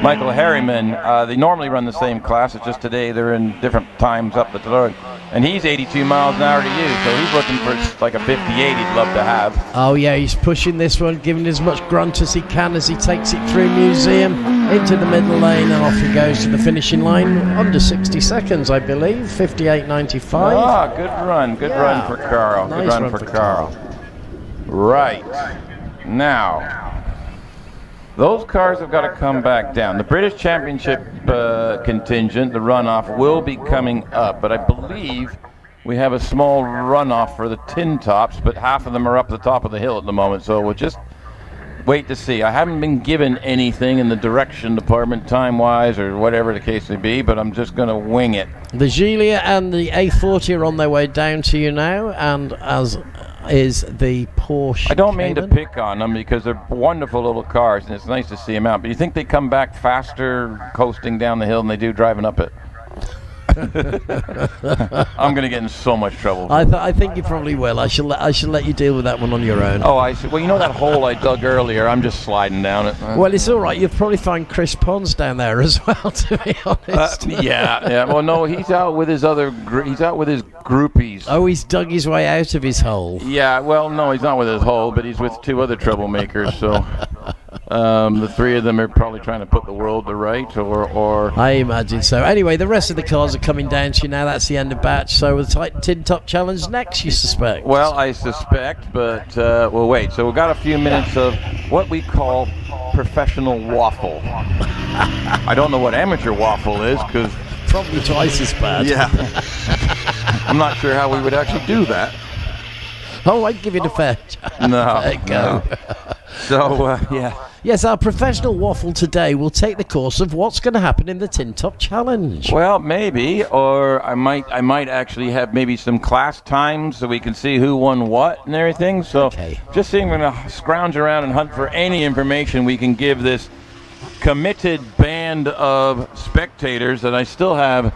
[SPEAKER 1] Michael Harriman. They normally run the same class. It's just today they're in different times up the road. And he's 82 miles an hour to you, so he's looking for like a 58 he'd love to have.
[SPEAKER 11] Oh, yeah, he's pushing this one, giving as much grunt as he can as he takes it through museum, into the middle lane, and off he goes to the finishing line. Under 60 seconds, I believe, 58.95.
[SPEAKER 1] Ah, good run for Carl.
[SPEAKER 11] Nice
[SPEAKER 1] good run for Carl. Right. Now, those cars have got to come back down. The British Championship contingent, the runoff, will be coming up, but I believe we have a small runoff for the tin tops, but half of them are up the top of the hill at the moment, so we'll just wait to see. I haven't been given anything in the direction department time-wise or whatever the case may be, but I'm just going to wing it.
[SPEAKER 11] The Giulia and the A40 are on their way down to you now, and as is the Porsche
[SPEAKER 1] I don't mean
[SPEAKER 11] Cayman.
[SPEAKER 1] to pick on them because they're wonderful little cars and it's nice to see them out, but you think they come back faster coasting down the hill than they do driving up it? I'm going to get in so much trouble.
[SPEAKER 11] I think you probably will. I shall let you deal with that one on your own.
[SPEAKER 1] Oh, I see. Well, you know that hole I dug earlier? I'm just sliding down it.
[SPEAKER 11] Well, it's all right. You'll probably find Chris Pons down there as well, to be honest.
[SPEAKER 1] Yeah. Well, no, he's out with his he's out with his groupies.
[SPEAKER 11] Oh, he's dug his way out of his hole.
[SPEAKER 1] Yeah. Well, no, he's not with his hole, but he's with two other troublemakers. So the three of them are probably trying to put the world to right, or
[SPEAKER 11] I imagine so. Anyway, the rest of the cars are coming down to you now. That's the end of batch. So the Tin Top Challenge next, you suspect?
[SPEAKER 1] Well, I suspect, but we'll wait. So we've got a few minutes of what we call professional waffle. I don't know what amateur waffle is, because
[SPEAKER 11] probably twice as bad.
[SPEAKER 1] Yeah. I'm not sure how we would actually do that.
[SPEAKER 11] Oh, I'd give it a fair chance.
[SPEAKER 1] No.
[SPEAKER 11] There you go.
[SPEAKER 1] No. So, yeah.
[SPEAKER 11] Yes, our professional waffle today will take the course of what's going to happen in the Tin Top Challenge.
[SPEAKER 1] Well, maybe, or I might actually have maybe some class times so we can see who won what and everything. So just seeing we're going to scrounge around and hunt for any information we can give this committed band of spectators, and I still have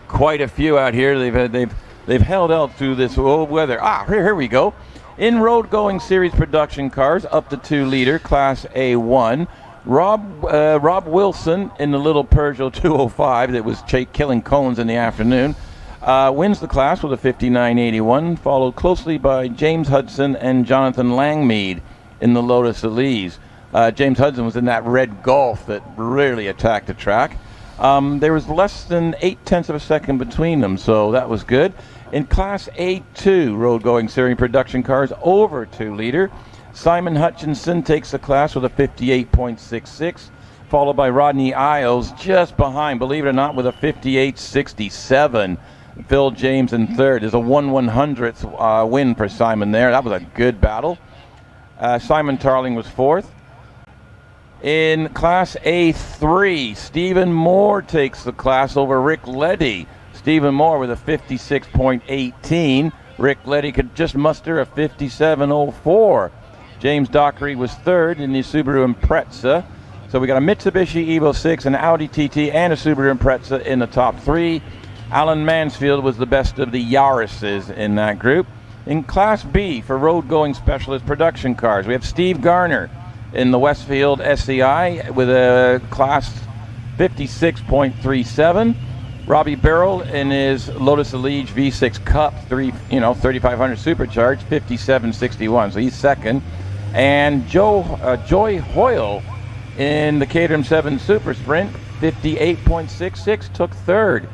[SPEAKER 1] quite a few out here. They've held out through this old weather. Here we go. In road going series production cars up to 2 liter, class A1. Rob Wilson in the little Peugeot 205 that was killing cones in the afternoon wins the class with a 59.81, followed closely by James Hudson and Jonathan Langmead in the Lotus Elise. James Hudson was in that red Golf that really attacked the track. There was less than 0.8 of a second between them, so that was good. In Class A2 road-going series production cars over 2 liter, Simon Hutchinson takes the class with a 58.66, followed by Rodney Isles just behind, believe it or not, with a 58.67. Phil James in third. There's a 1/100th win for Simon there. That was a good battle. Simon Tarling was fourth. In Class A3, Stephen Moore takes the class over Rick Leddy. Stephen Moore with a 56.18. Rick Leddy could just muster a 57.04. James Dockery was third in the Subaru Impreza. So we got a Mitsubishi Evo 6, an Audi TT, and a Subaru Impreza in the top 3. Alan Mansfield was the best of the Yaris's in that group. In Class B, for road-going specialist production cars, we have Steve Garner in the Westfield SCI with a Class 56.37. Robbie Barrell in his Lotus Elise V6 Cup 3500 Supercharged, 57.61, so he's second. And Joy Hoyle in the Caterham 7 Super Sprint, 58.66, took third.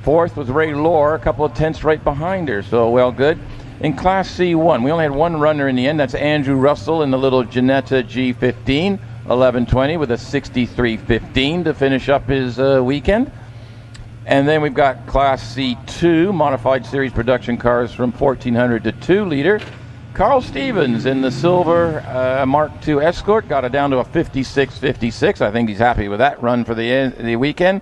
[SPEAKER 1] Fourth was Ray Lohr, a couple of tenths right behind her, so well good. In Class C1, we only had one runner in the end. That's Andrew Russell in the little Ginetta G15, 1120 with a 63.15 to finish up his weekend. And then we've got Class C2, modified series production cars from 1400 to 2 liter. Carl Stevens in the silver Mark II Escort got it down to a 56.56. I think he's happy with that run for the weekend.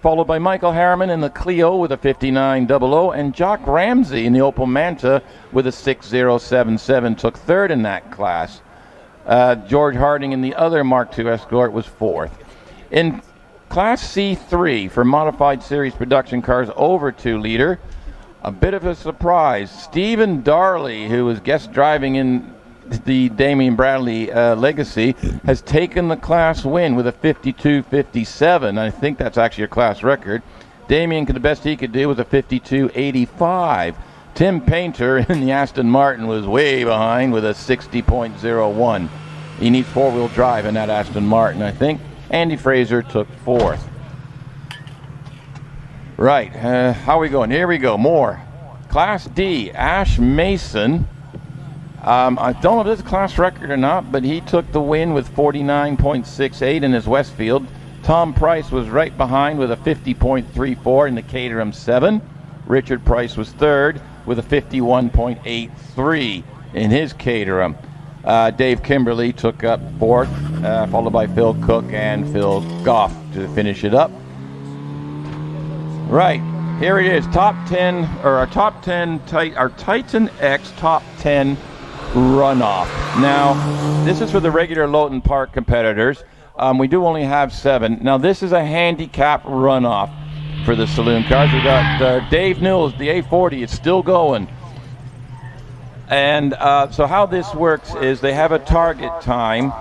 [SPEAKER 1] Followed by Michael Harriman in the Clio with a 59.00, and Jock Ramsey in the Opel Manta with a 60.77 took third in that class. George Harding in the other Mark II Escort was fourth. In Class C3 for modified series production cars over 2 liter, a bit of a surprise. Stephen Darley, who was guest driving in the Damien Bradley Legacy, has taken the class win with a 52.57. I think that's actually a class record. Damien, the best he could do was a 52.85. Tim Painter in the Aston Martin was way behind with a 60.01. He needs 4-wheel drive in that Aston Martin, I think. Andy Fraser took fourth. Right, how are we going? Here we go, more. Class D, Ash Mason. I don't know if this is a class record or not, but he took the win with 49.68 in his Westfield. Tom Price was right behind with a 50.34 in the Caterham 7. Richard Price was third with a 51.83 in his Caterham. Dave Kimberly took up fourth, followed by Phil Cook and Phil Goff to finish it up. Right, here it is, our Titan X top 10 runoff. Now, this is for the regular Loton Park competitors. We do only have 7. Now, this is a handicap runoff for the saloon cars. We got Dave Newell's, the A40, it's still going. And so how this works is they have a target time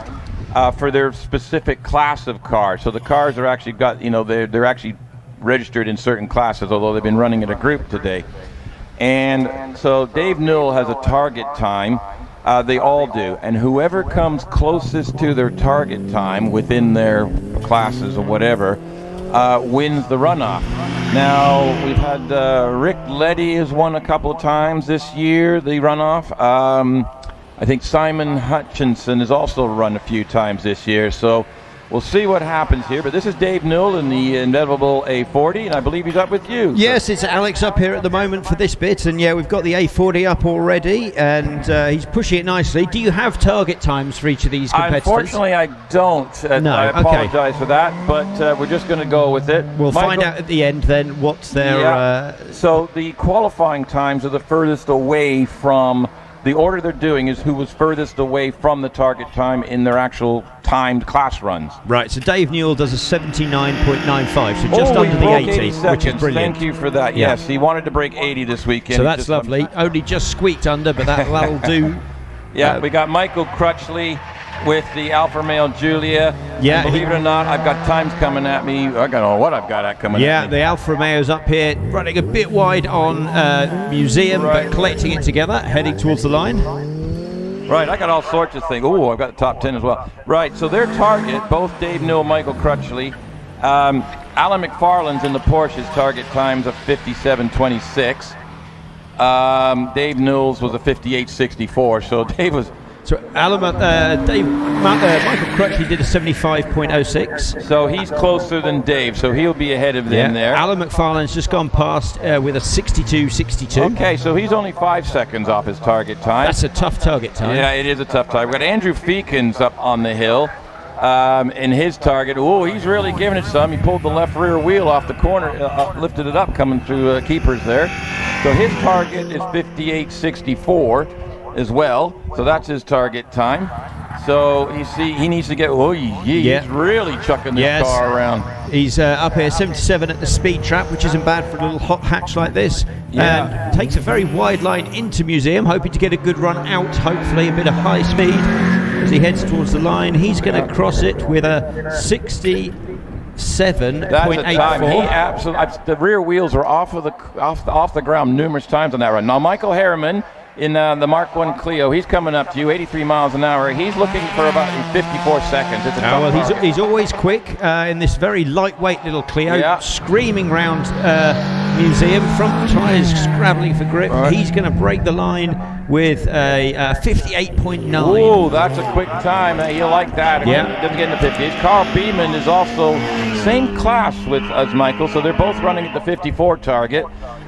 [SPEAKER 1] for their specific class of cars. So the cars are actually they're actually registered in certain classes, although they've been running in a group today. And so Dave Newell has a target time. They all do. And whoever comes closest to their target time within their classes or whatever wins the runoff. Now, we've had Rick Leddy has won a couple of times this year, the runoff. I think Simon Hutchinson has also run a few times this year. So we'll see what happens here, but this is Dave Newell in the inevitable A40, and I believe he's up with you.
[SPEAKER 6] Yes, it's Alex up here at the moment for this bit, and yeah, we've got the A40 up already, and he's pushing it nicely. Do you have target times for each of these competitors?
[SPEAKER 1] Unfortunately, I don't.
[SPEAKER 6] No,
[SPEAKER 1] I apologize for that, but we're just going to go with it.
[SPEAKER 6] We'll find out at the end then what's their...
[SPEAKER 1] Yeah. So the qualifying times are the furthest away from... The order they're doing is who was furthest away from the target time in their actual timed class runs.
[SPEAKER 6] Right, so Dave Newell does a 79.95, so just under the 80, which is brilliant.
[SPEAKER 1] Thank you for that.
[SPEAKER 6] Yeah.
[SPEAKER 1] Yes, he wanted to break 80 this weekend.
[SPEAKER 6] So that's lovely. Only just squeaked under, but that'll do.
[SPEAKER 1] Yeah, we got Michael Crutchley
[SPEAKER 4] with the Alfa Male Giulia.
[SPEAKER 6] Yeah,
[SPEAKER 4] And believe it or not, I've got times coming at me. I don't know what I've got coming at me.
[SPEAKER 6] the Alfa Romeo's up here, running a bit wide on Museum, but collecting it together, heading towards the line.
[SPEAKER 4] Right, I got all sorts of things. Oh, I've got the top 10 as well. Right, so their target, both Dave Newell, Michael Crutchley, Alan McFarland's in the Porsche's target times of 57.26. Dave Newell's was a 58.64, so Dave was...
[SPEAKER 6] So Michael Crutchley did a 75.06.
[SPEAKER 4] So he's closer than Dave, so he'll be ahead of them there.
[SPEAKER 6] Alan McFarland's just gone past with a 62.62.
[SPEAKER 4] Okay, so he's only 5 seconds off his target time.
[SPEAKER 6] That's a tough target time.
[SPEAKER 4] Yeah, it is a tough time. We've got Andrew Feekins up on the hill in his target. Oh, he's really giving it some. He pulled the left rear wheel off the corner, lifted it up coming through keepers there. So his target is 58.64 as well. So that's his target time. So you see, he needs to get. Oh, he's really chucking this car around.
[SPEAKER 6] He's up here, 77 at the speed trap, which isn't bad for a little hot hatch like this.
[SPEAKER 4] Yeah.
[SPEAKER 6] And takes a very wide line into Museum, hoping to get a good run out. Hopefully, a bit of high speed as he heads towards the line. He's going to cross it with a 67.84.
[SPEAKER 4] That's a time. He absolutely. The rear wheels are off the ground numerous times on that run. Now, Michael Harriman in the Mark 1 Clio, he's coming up to you, 83 miles an hour. He's looking for about 54 seconds. It's a tough
[SPEAKER 6] he's always quick in this very lightweight little Clio, screaming round Museum, front tyres scrabbling for grip.
[SPEAKER 4] Right.
[SPEAKER 6] He's going to break the line with a 58.9.
[SPEAKER 4] Oh, that's a quick time. He'll like that.
[SPEAKER 6] Yeah.
[SPEAKER 4] Doesn't get in the 50s. Carl Beeman is also same class as Michael, so they're both running at the 54 target.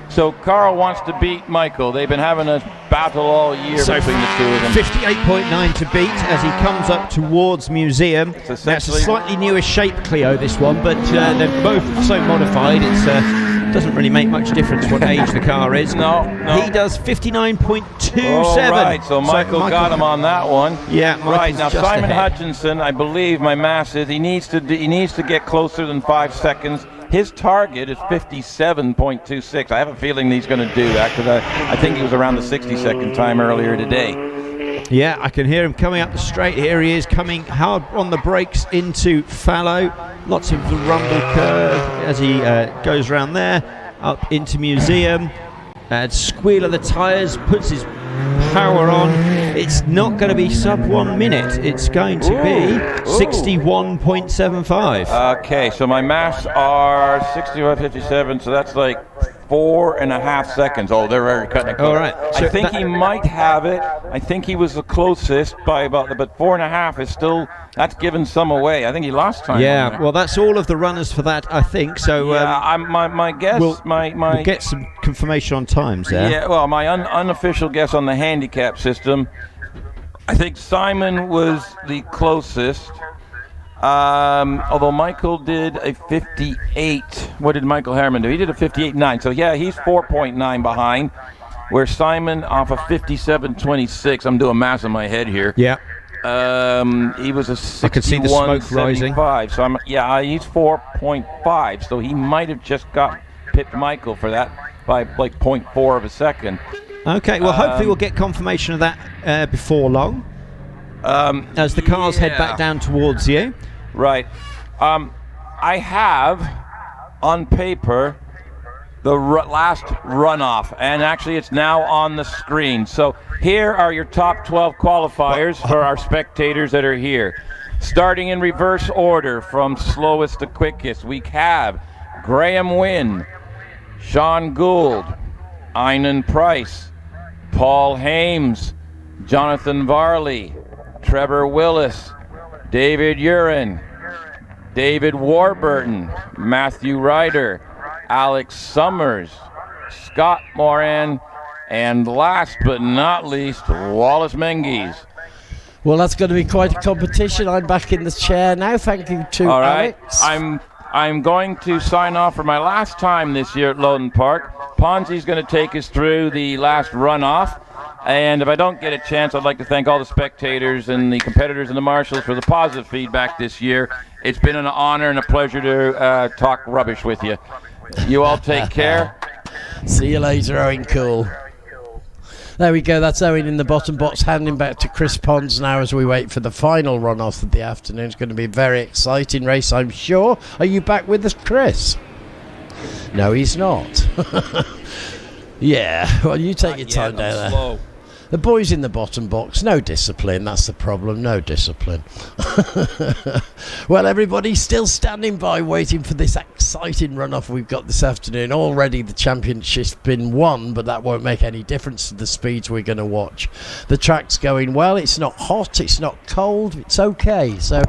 [SPEAKER 4] So Carl wants to beat Michael. They've been having a battle all year between the two of them.
[SPEAKER 6] 58.9 to beat as he comes up towards Museum. That's a slightly newer shape Clio, this one, but they're both so modified. It doesn't really make much difference what age the car is.
[SPEAKER 4] No.
[SPEAKER 6] He does 59.27.
[SPEAKER 4] Oh, right, so Michael got him on that one.
[SPEAKER 6] Yeah,
[SPEAKER 4] right. Now Simon
[SPEAKER 6] ahead.
[SPEAKER 4] Hutchinson, I believe my math is he needs to get closer than 5 seconds. His target is 57.26. I have a feeling he's going to do that because I think he was around the 60-second time earlier today.
[SPEAKER 6] Yeah, I can hear him coming up the straight. Here he is, coming hard on the brakes into fallow. Lots of the rumble curve as he goes around there, up into Museum. Squeal of the tyres, puts his power on. It's not going to be sub 1 minute. It's going to be 61.75.
[SPEAKER 4] Okay, so my maths are 61.57, so that's like 4.5 seconds. Oh, they're already cutting it close.
[SPEAKER 6] All right.
[SPEAKER 4] I think he might have it. I think he was the closest by about, but 4.5 is still, that's giving some away. I think he lost time.
[SPEAKER 6] Yeah, well, that's all of the runners for that, I think. So
[SPEAKER 4] my guess,
[SPEAKER 6] we'll
[SPEAKER 4] my
[SPEAKER 6] get some confirmation on times there.
[SPEAKER 4] Yeah, well, my unofficial guess on the handicap system, I think Simon was the closest. Although Michael did a 58. What did Michael Harriman do? He did a 58.9. So yeah, he's 4.9 behind. Where Simon off of 57.26. I'm doing math in my head here.
[SPEAKER 6] Yeah.
[SPEAKER 4] He was a 61.75.
[SPEAKER 6] I can see the smoke rising.
[SPEAKER 4] So he's 4.5. So he might have just pipped Michael for that by like 0.4 of a second.
[SPEAKER 6] Okay. Well, hopefully we'll get confirmation of that before long. As the cars head back down towards you.
[SPEAKER 4] Right. I have on paper the last runoff, and actually it's now on the screen. So here are your top 12 qualifiers for our spectators that are here. Starting in reverse order from slowest to quickest, we have Graham Wynn, Sean Gould, Einan Price, Paul Hames, Jonathan Varley, Trevor Willis, David Urin, David Warburton, Matthew Ryder, Alex Summers, Scott Moran, and last but not least, Wallace Menzies.
[SPEAKER 11] Well, that's going to be quite a competition. I'm back in the chair now. Thank you to
[SPEAKER 4] All right.
[SPEAKER 11] Alex.
[SPEAKER 4] I'm going to sign off for my last time this year at Loton Park. Ponzi's going to take us through the last runoff. And if I don't get a chance, I'd like to thank all the spectators and the competitors and the marshals for the positive feedback this year. It's been an honor and a pleasure to talk rubbish with you. You all take care.
[SPEAKER 11] See you later, Owen Cool. There we go, that's Owen in the bottom box, handing back to Chris Pons now as we wait for the final run-off of the afternoon. It's going to be a very exciting race, I'm sure. Are you back with us, Chris? No, he's not. Yeah, well, you take your time down there.
[SPEAKER 1] Slow.
[SPEAKER 11] The boys in the bottom box, no discipline, that's the problem, no discipline. Well, everybody's still standing by waiting for this exciting run-off we've got this afternoon. Already the championship's been won, but that won't make any difference to the speeds we're going to watch. The track's going well, it's not hot, it's not cold, it's okay, so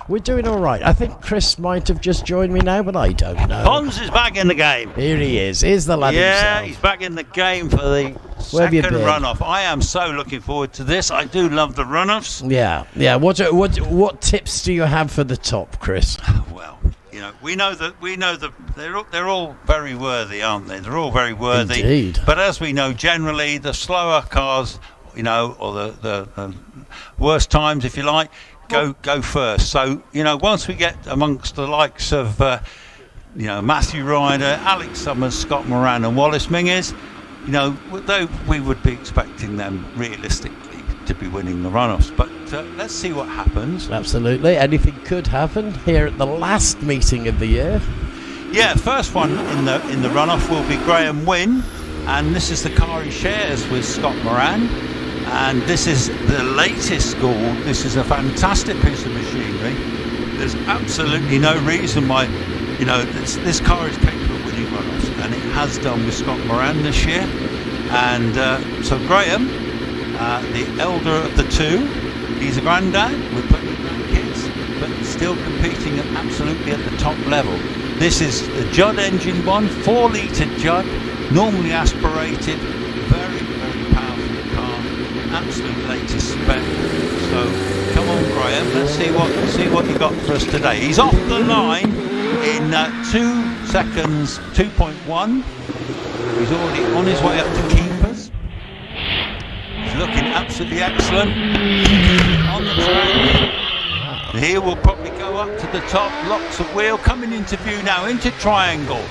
[SPEAKER 11] we're doing all right. I think Chris might have just joined me now, but I don't know.
[SPEAKER 3] Pons is back in the game.
[SPEAKER 11] Here he is. Here's the lad himself.
[SPEAKER 3] Yeah, he's back in the game for the
[SPEAKER 11] Where have you
[SPEAKER 3] second
[SPEAKER 11] been?
[SPEAKER 3] run-off. I am so looking forward to this. I do love the run-offs.
[SPEAKER 11] Yeah. What tips do you have for the top, Chris?
[SPEAKER 3] Well, we know that they're all very worthy, aren't they? They're all very worthy.
[SPEAKER 11] Indeed.
[SPEAKER 3] But as we know, generally the slower cars, or the worst times, if you like, go first. So once we get amongst the likes of Matthew Ryder, Alex Summers, Scott Moran and Wallace Menzies, though we would be expecting them realistically to be winning the runoffs, but let's see what happens.
[SPEAKER 11] Absolutely, anything could happen here at the last meeting of the year.
[SPEAKER 3] Yeah, first one in the runoff will be Graham Wynn, and this is the car he shares with Scott Moran. And this is the latest Gould. This is a fantastic piece of machinery. There's absolutely no reason why, this car is capable of winning runoffs, and it has done with Scott Moran this year. And so Graham, the elder of the two, he's a granddad with plenty of grandkids, but still competing absolutely at the top level. This is the Judd engine one, 4-litre Judd, normally aspirated, very, very powerful car, absolute latest spec. So come on, Graham, let's see what you got for us today. He's off the line in 2 seconds 2.1. He's already on his way up to keepers. He's looking absolutely excellent on the track. Here we'll probably go up to the top. Locks of wheel coming into view now, into triangle.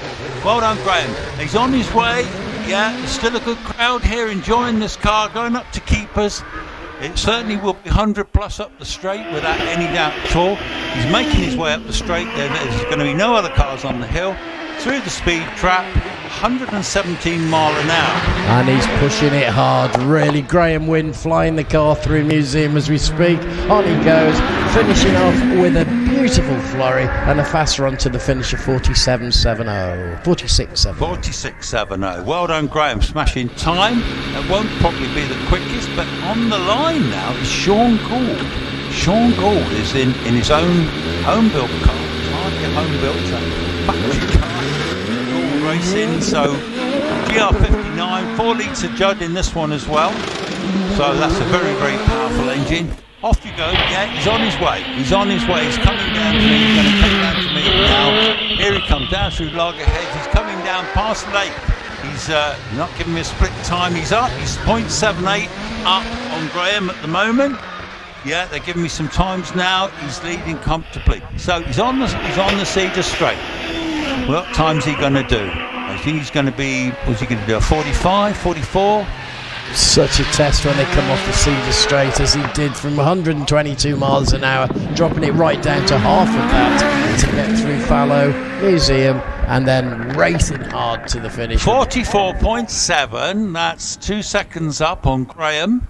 [SPEAKER 3] Well done, Graham. He's on his way. Yeah, there's still a good crowd here enjoying this car, going up to keepers. It certainly will be 100 plus up the straight without any doubt at all. He's making his way up the straight. There's going to be no other cars on the hill. Through the speed trap, 117 mile an hour.
[SPEAKER 11] And he's pushing it hard, really. Graham Wynn flying the car through museum as we speak. On he goes, finishing off with a beautiful flurry and a fast run to the finish of 47.70. 46.70.
[SPEAKER 3] 46.70. Well done, Graham. Smashing time. It won't probably be the quickest, but on the line now is Sean Gould. Sean Gould is in his own home-built car. Target home-built factory car. Racing, so GR59, 4-litre Judd in this one as well, so that's a very, very powerful engine. Off you go. Yeah, he's on his way, he's coming down to me, he's going to come down to me now. Here he comes down through Loggerheads, he's coming down past Lake. He's not giving me a split time. He's up, he's 0.78 up on Graham at the moment. Yeah, they're giving me some times now. He's leading comfortably, so he's on the Cedar Straight. What time's he going to do? I think he's going to be, what's he going to do, a 45, 44?
[SPEAKER 11] Such a test when they come off the Cedar Straight as he did, from 122 miles an hour, dropping it right down to half of that to get through Fallow, Museum, and then racing hard to the finish.
[SPEAKER 3] 44.7, that's 2 seconds up on Graham.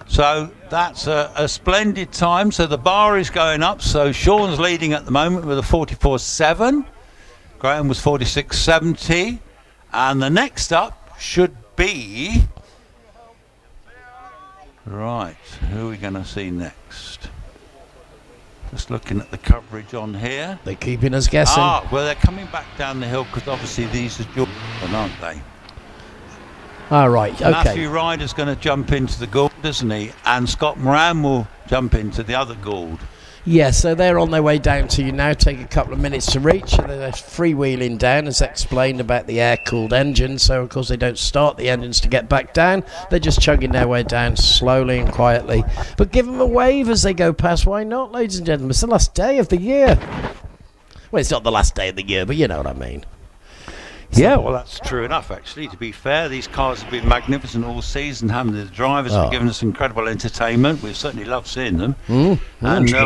[SPEAKER 3] So that's a splendid time. So the bar is going up. So Sean's leading at the moment with a 44.7. Graham was 46.70, and the next up should be, right, who are we going to see next? Just looking at the coverage on here.
[SPEAKER 11] They're keeping us guessing.
[SPEAKER 3] Well, they're coming back down the hill because obviously these are Jordan, aren't they?
[SPEAKER 11] All right, okay.
[SPEAKER 3] Matthew Ryder's going to jump into the Gould, isn't he? And Scott Moran will jump into the other Gould.
[SPEAKER 11] Yeah, so they're on their way down to you now. Take a couple of minutes to reach. They're freewheeling down, as explained, about the air-cooled engine. So, of course, they don't start the engines to get back down. They're just chugging their way down slowly and quietly. But give them a wave as they go past. Why not, ladies and gentlemen? It's the last day of the year. Well, it's not the last day of the year, but you know what I mean.
[SPEAKER 3] Yeah, well, that's true enough, actually. To be fair, these cars have been magnificent all season, having the drivers have given us incredible entertainment. We've certainly loved seeing them. And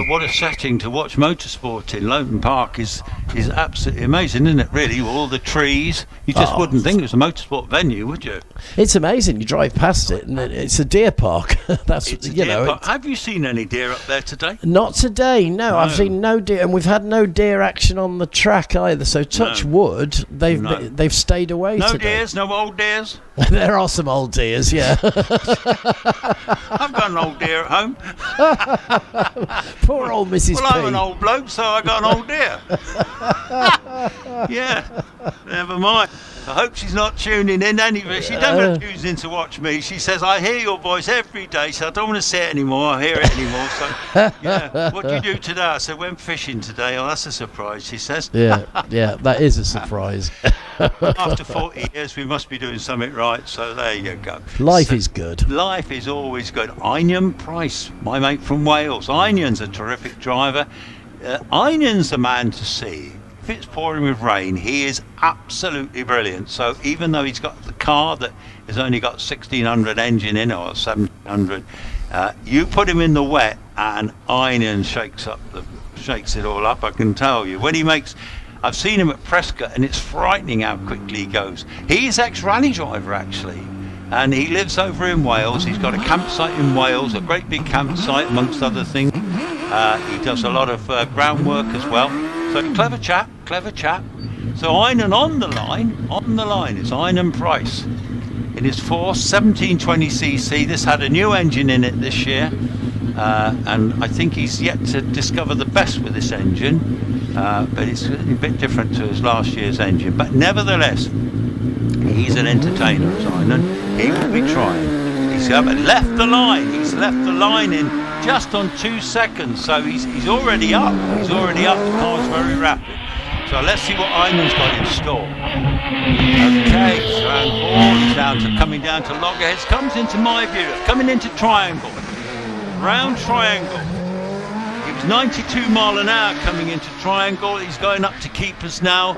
[SPEAKER 3] what a setting to watch motorsport in. Loton Park is absolutely amazing, isn't it, really? All the trees. You just wouldn't think it was a motorsport venue, would you?
[SPEAKER 11] It's amazing. You drive past it, and it's a deer park.
[SPEAKER 3] Have you seen any deer up there today?
[SPEAKER 11] Not today, no. I've seen no deer, and we've had no deer action on the track either. So touch wood, they've stayed away
[SPEAKER 3] no
[SPEAKER 11] today.
[SPEAKER 3] Deers, no old deers.
[SPEAKER 11] There are some old deers, yeah.
[SPEAKER 3] I've got an old deer at home.
[SPEAKER 11] Poor old Mrs.
[SPEAKER 3] Well,
[SPEAKER 11] P.
[SPEAKER 3] I'm an old bloke, so I got an old deer. Yeah, never mind. I hope she's not tuning in anyway. She never tunes in to watch me. She says, I hear your voice every day, so I don't want to see it anymore. I hear it anymore. So, yeah, what do you do today? I said, went fishing today. Oh, that's a surprise, she says.
[SPEAKER 11] Yeah, that is a surprise.
[SPEAKER 3] After 40 years, we must be doing something right, so there you go.
[SPEAKER 11] Life is good.
[SPEAKER 3] Life is always good. Einion Price, my mate from Wales. Einion's a terrific driver. Einion's a man to see. If it's pouring with rain, he is absolutely brilliant. So even though he's got the car that has only got 1600 engine in, or 1700, you put him in the wet and Einion shakes it all up, I can tell you. When he makes... I've seen him at Prescott, and it's frightening how quickly he goes. He's ex-rally driver, actually, and he lives over in Wales. He's got a campsite in Wales, a great big campsite, amongst other things. He does a lot of groundwork as well. So clever chap. So Einion on the line is Einion Price. In his Force 1720cc. This had a new engine in it this year, and I think he's yet to discover the best with this engine. But it's a bit different to his last year's engine. But nevertheless, he's an entertainer, Einion. He will be trying. He's left the line. He's left the line in just on 2 seconds. So he's already up. The car's very rapid. So let's see what Einion's got in store. Okay, so coming down to Loggerheads. Comes into my view. Coming into Triangle. Round Triangle. 92 mile an hour coming into Triangle. He's going up to Keepers now.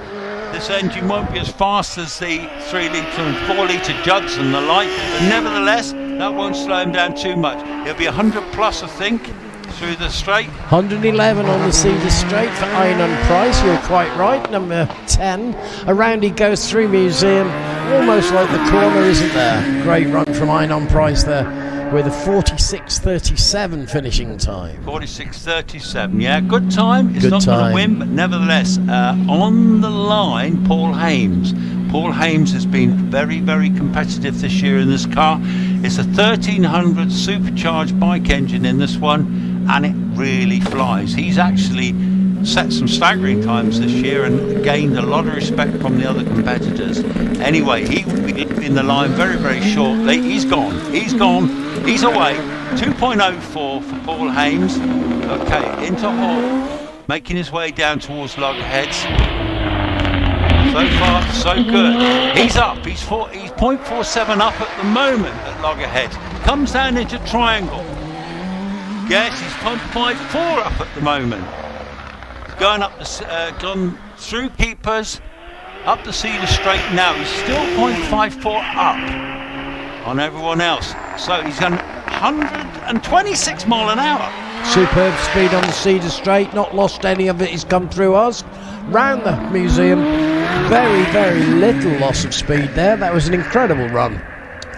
[SPEAKER 3] This engine won't be as fast as the 3 litre and 4 litre jugs and the like, but nevertheless that won't slow him down too much. He'll be 100 plus, I think, through the straight.
[SPEAKER 11] 111 on the Cedar Straight for Einion Price. You're quite right. Number 10. Around he goes through Museum, almost like the corner, isn't there? Great run from Einion Price there, with a 46.37 finishing time.
[SPEAKER 3] 46.37, yeah, good time. It's
[SPEAKER 11] good
[SPEAKER 3] not going to
[SPEAKER 11] time.
[SPEAKER 3] win, but nevertheless, on the line, Paul Hames. Paul Hames has been very, very competitive this year in this car. It's a 1300 supercharged bike engine in this one, and it really flies. He's actually set some staggering times this year and gained a lot of respect from the other competitors. Anyway, he will be leaving the line very, very shortly. He's gone. He's away. 2.04 for Paul Hames. Okay, into Hall, making his way down towards Loggerheads. So far, so good. He's up. He's 0.47 up at the moment at Loggerheads. Comes down into Triangle. Yes, he's 0.54 up at the moment. Going up gone through Keepers, up the Cedar Straight now. He's still 0.54 up on everyone else. So he's going 126 mile an hour.
[SPEAKER 11] Superb speed on the Cedar Straight, not lost any of it. He's come through us. Round the Museum, very, very little loss of speed there. That was an incredible run.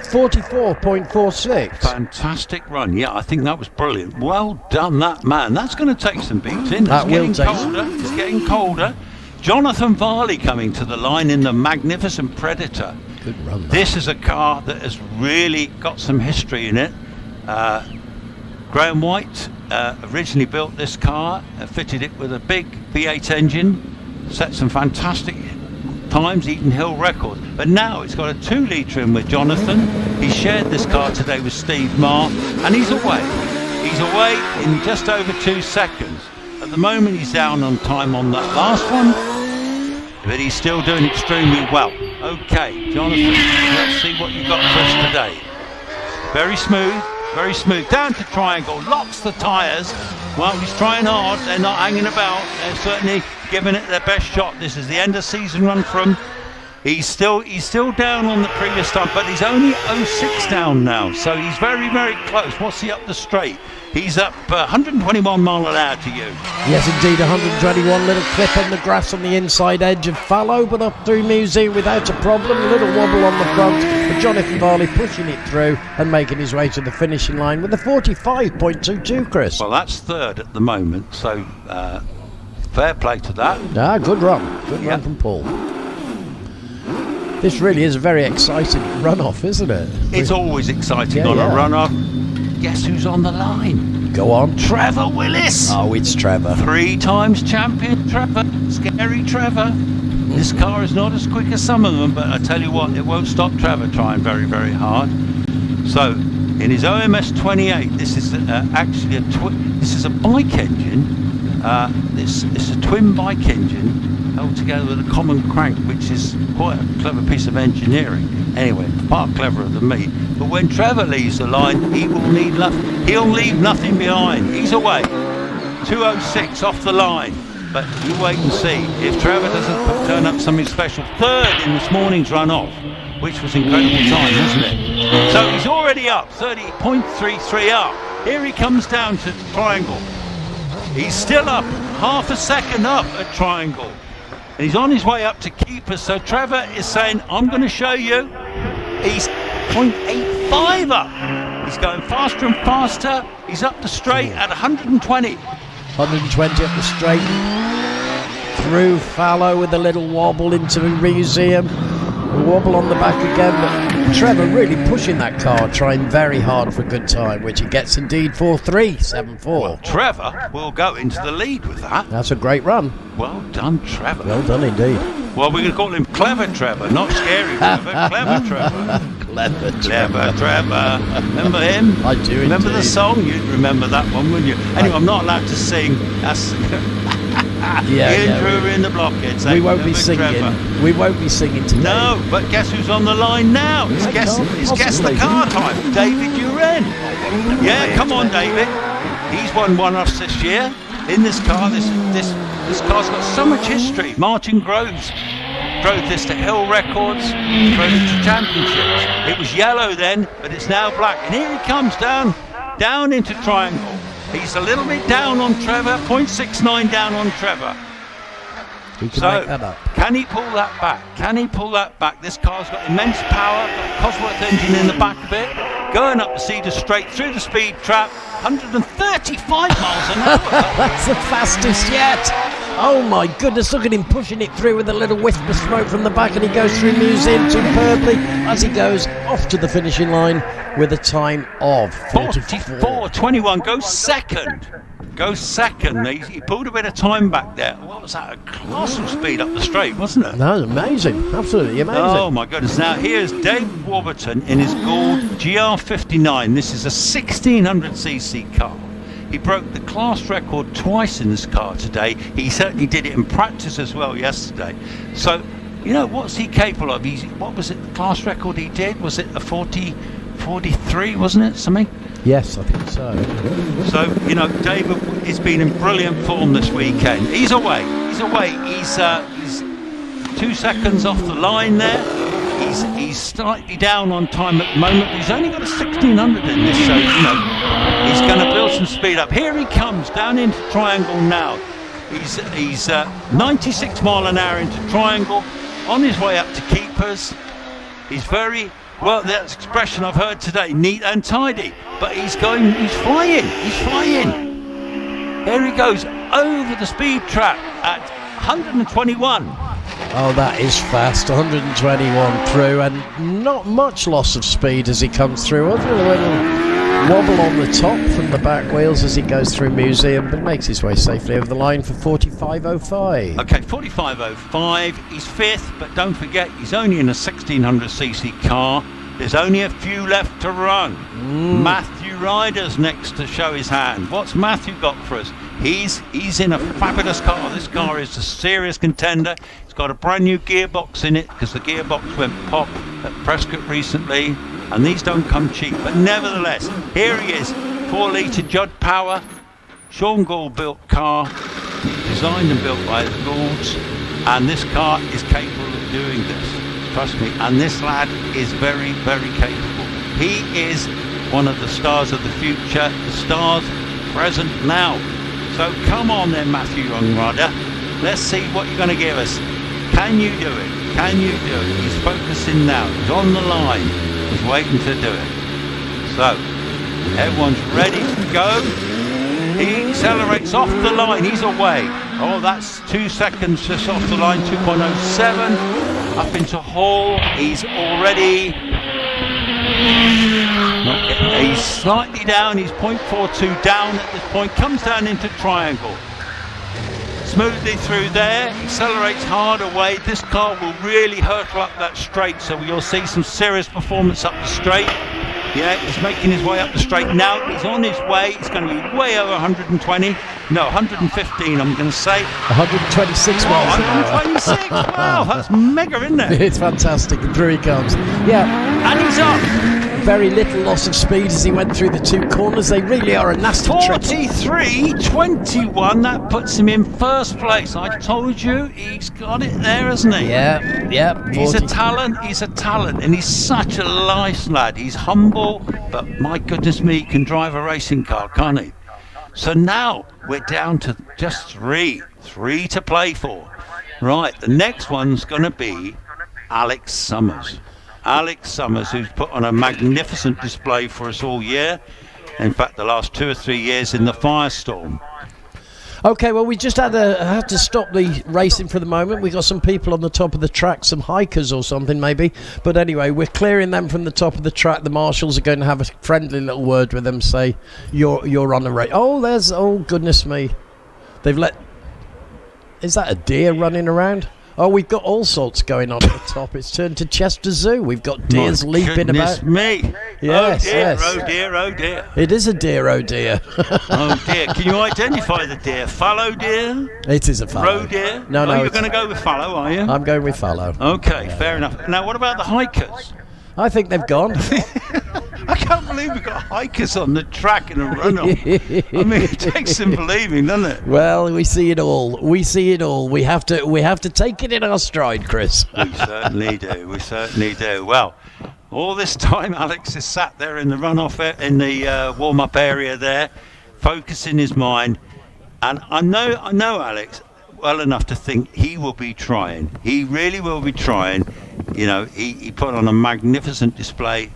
[SPEAKER 11] 44.46.
[SPEAKER 3] Fantastic run. Yeah, I think that was brilliant. Well done, that man. That's going to take some beating. It's getting colder. Jonathan Varley coming to the line in the magnificent Predator.
[SPEAKER 11] Good run.
[SPEAKER 3] This is a car that has really got some history in it. Graham White originally built this car, fitted it with a big V8 engine, set some fantastic times, Eaton Hill record, but now it's got a 2 litre in with Jonathan. He shared this car today with Steve Marr, and he's away in just over 2 seconds. At the moment he's down on time on that last one, but he's still doing extremely well. Okay, Jonathan, let's see what you've got for us today. Very smooth, down to Triangle, locks the tyres. Well, he's trying hard, they're not hanging about, they're certainly giving it their best shot. This is the end of season run for him. He's still down on the previous time, but he's only 0.6 down now, so he's very, very close. What's he up the straight? He's up 121 mile an hour to you.
[SPEAKER 11] Yes, indeed, 121. Little clip on the grass on the inside edge of Fallow, but up through Museum without a problem. A little wobble on the front, but Jonathan Varley pushing it through and making his way to the finishing line with a 45.22, Chris.
[SPEAKER 3] Well, that's third at the moment, so fair play to that.
[SPEAKER 11] Good run. Good run from Paul. This really is a very exciting run-off, isn't it?
[SPEAKER 3] It's always exciting on a run-off. Guess who's on the line?
[SPEAKER 11] Go on.
[SPEAKER 3] Trevor Willis.
[SPEAKER 11] Oh, it's Trevor.
[SPEAKER 3] 3 times champion Trevor. Scary Trevor. This car is not as quick as some of them, but I tell you what, it won't stop Trevor trying very, very hard. So, in his OMS 28, this is actually this is a bike engine. It's a twin bike engine held together with a common crank, which is quite a clever piece of engineering. Anyway, far cleverer than me. But when Trevor leaves the line, he'll leave nothing behind. He's away. 2:06 off the line. But you wait and see if Trevor doesn't turn up something special. Third in this morning's run-off, which was incredible time, wasn't it? So he's already up, 30.33 up. Here he comes down to Triangle. He's still up, half a second up at Triangle. And he's on his way up to Keepers, so Trevor is saying, I'm going to show you. He's 0.85 up. He's going faster and faster. He's up the straight at 120.
[SPEAKER 11] 120 up the straight. Through Fallow with a little wobble into the Museum. A wobble on the back again, but Trevor really pushing that car, trying very hard for a good time, which he gets indeed 4.374.
[SPEAKER 3] Well, Trevor will go into the lead with that.
[SPEAKER 11] That's a great run.
[SPEAKER 3] Well done, Trevor.
[SPEAKER 11] Well done indeed.
[SPEAKER 3] Well, we're going to call him Clever Trevor, not Scary Trevor. Clever Trevor.
[SPEAKER 11] Clever
[SPEAKER 3] Trevor. Remember him?
[SPEAKER 11] I do.
[SPEAKER 3] Remember
[SPEAKER 11] indeed.
[SPEAKER 3] the song? You'd remember that one, wouldn't you? Anyway, I'm not allowed to sing. That's Ian Drew in the blockheads.
[SPEAKER 11] We won't be singing.
[SPEAKER 3] Trevor.
[SPEAKER 11] We won't be singing today.
[SPEAKER 3] No, but guess who's on the line now? It's guess the car time. David Uren. Yeah, come on, David. He's won one-offs this year in this car. This car's got so much history. Martin Groves drove this to Hill Records, drove it to championships. It was yellow then, but it's now black. And here he comes down into Triangle. He's a little bit down on Trevor, 0.69 down on Trevor.
[SPEAKER 11] He can make that up.
[SPEAKER 3] Can he pull that back? Can he pull that back? This car's got immense power, got a Cosworth engine in the back of it, going up the Cedar Straight through the speed trap, 135 miles an hour.
[SPEAKER 11] That's the fastest yet. Oh my goodness, look at him pushing it through with a little wisp of smoke from the back, and he goes through Museum superbly as he goes off to the finishing line with a time of
[SPEAKER 3] 44.21. Goes second. He pulled a bit of time back there. What was that? A colossal speed up the straight, wasn't it?
[SPEAKER 11] That was amazing. Absolutely amazing.
[SPEAKER 3] Oh my goodness. Now here's Dave Warburton in his Gould GR59. This is a 1600cc car. He broke the class record twice in this car today. He certainly did it in practice as well yesterday. So, you know, what's he capable of? What was it, the class record he did? Was it a 43, wasn't it, something?
[SPEAKER 11] Yes, I think so.
[SPEAKER 3] So, you know, David has been in brilliant form this weekend. He's away. He's 2 seconds off the line there. He's slightly down on time at the moment. He's only got a 1600 in this, so, you know, he's going to build some speed up. Here he comes down into Triangle now. He's 96 mile an hour into Triangle, on his way up to Keepers. He's very, well, that's expression I've heard today, neat and tidy. But he's flying. There he goes over the speed trap at 121.
[SPEAKER 11] Oh, that is fast. 121 through, and not much loss of speed as he comes through. Other than a little wobble on the top from the back wheels as he goes through Museum, but makes his way safely over the line for 45.05.
[SPEAKER 3] Okay, 45.05. He's fifth, but don't forget, he's only in a 1600cc car. There's only a few left to run. Matthew Ryder's next to show his hand. What's Matthew got for us? He's in a fabulous car. This car is a serious contender. It's got a brand new gearbox in it because the gearbox went pop at Prescott recently, and these don't come cheap. But nevertheless, here he is, 4-litre Judd Power, Sean Gould built car, designed and built by the Goulds, and this car is capable of doing this. trust me. And this lad is very, very capable. He is one of the stars of the future, the stars present now. So come on then, Matthew Youngrudder. Let's see what you're going to give us. Can you do it? Can you do it? He's focusing now. He's on the line. He's waiting to do it. So, everyone's ready to go. He accelerates off the line. He's away. Oh, that's 2 seconds just off the line. 2.07. Up into Hall. He's already... He's slightly down. He's 0.42 down at this point. Comes down into triangle. Smoothly through there, accelerates hard away. This car will really hurtle up that straight, so you'll see some serious performance up the straight. Yeah, he's making his way up the straight now. He's on his way. He's going to be way over 120. No, 115, I'm going to say.
[SPEAKER 11] 126 miles an hour.
[SPEAKER 3] 126, wow, that's mega, isn't it?
[SPEAKER 11] It's fantastic, and through he comes. Yeah.
[SPEAKER 3] And he's up.
[SPEAKER 11] Very little loss of speed as he went through the 2 corners. They really are a nasty trick.
[SPEAKER 3] 43.21, that puts him in first place. I told you, he's got it there, hasn't he?
[SPEAKER 11] Yeah.
[SPEAKER 3] He's a talent, and he's such a nice lad. He's humble, but my goodness me, he can drive a racing car, can't he? So now we're down to just three to play for. Right, the next one's going to be Alex Summers. Alex Summers, who's put on a magnificent display for us all year. In fact, the last 2 or 3 years in the Firestorm.
[SPEAKER 11] Okay, well, we just had to stop the racing for the moment. We got some people on the top of the track, some hikers or something maybe. But anyway, we're clearing them from the top of the track. The marshals are going to have a friendly little word with them, say, you're on a race. Oh, goodness me. They've let... Is that a deer running around? Oh, we've got all sorts going on at the top. It's turned to Chester Zoo. We've got deers leaping about.
[SPEAKER 3] Me.
[SPEAKER 11] Yes,
[SPEAKER 3] oh dear.
[SPEAKER 11] It is a deer, oh dear.
[SPEAKER 3] Oh dear. Can you identify the deer? Fallow deer?
[SPEAKER 11] It is a fallow.
[SPEAKER 3] Roe deer?
[SPEAKER 11] No.
[SPEAKER 3] You're going to go with fallow, are you?
[SPEAKER 11] I'm going with fallow.
[SPEAKER 3] Okay, fair enough. Now, what about the hikers?
[SPEAKER 11] I think they've gone.
[SPEAKER 3] I can't believe we've got hikers on the track in a run-off. I mean, it takes some believing, doesn't it?
[SPEAKER 11] Well, we see it all. We have to take it in our stride, Chris.
[SPEAKER 3] We certainly do. Well, all this time, Alex is sat there in the run-off, in the warm-up area there, focusing his mind. And I know Alex well enough to think he will be trying. He really will be trying. You know, he put on a magnificent display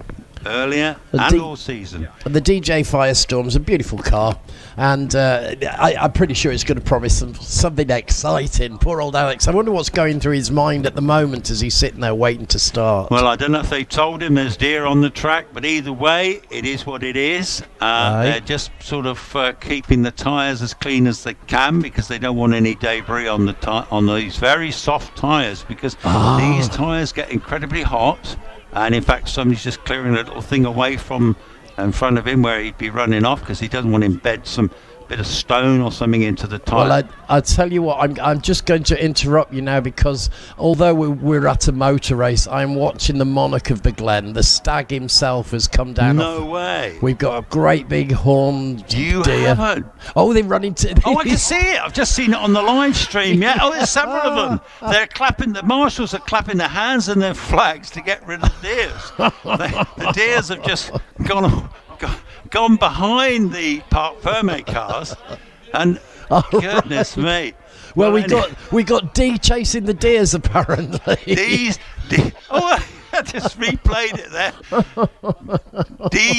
[SPEAKER 3] earlier and all season.
[SPEAKER 11] The DJ Firestorm's a beautiful car, and I'm pretty sure it's going to promise something exciting. Poor old Alex. I wonder what's going through his mind at the moment as he's sitting there waiting to start.
[SPEAKER 3] Well, I don't know if they told him there's deer on the track, but either way, it is what it is. They're just sort of keeping the tyres as clean as they can because they don't want any debris on these very soft tyres because these tyres get incredibly hot. And in fact, somebody's just clearing a little thing away from in front of him where he'd be running off because he doesn't want to embed some bit of stone or something into the tyre.
[SPEAKER 11] Well, I tell you what, I'm just going to interrupt you now because although we're at a motor race, I'm watching the monarch of the Glen. The stag himself has come down.
[SPEAKER 3] No way.
[SPEAKER 11] We've got a great big horned
[SPEAKER 3] deer.
[SPEAKER 11] Haven't? Oh, they're running to...
[SPEAKER 3] I can see it. I've just seen it on the live stream. Yeah. Oh, there's several of them. They're clapping. The marshals are clapping their hands and their flags to get rid of the deers. The deers have just gone behind the Park Ferme cars, and goodness me.
[SPEAKER 11] Well, we got D chasing the deers apparently.
[SPEAKER 3] I just replayed it there.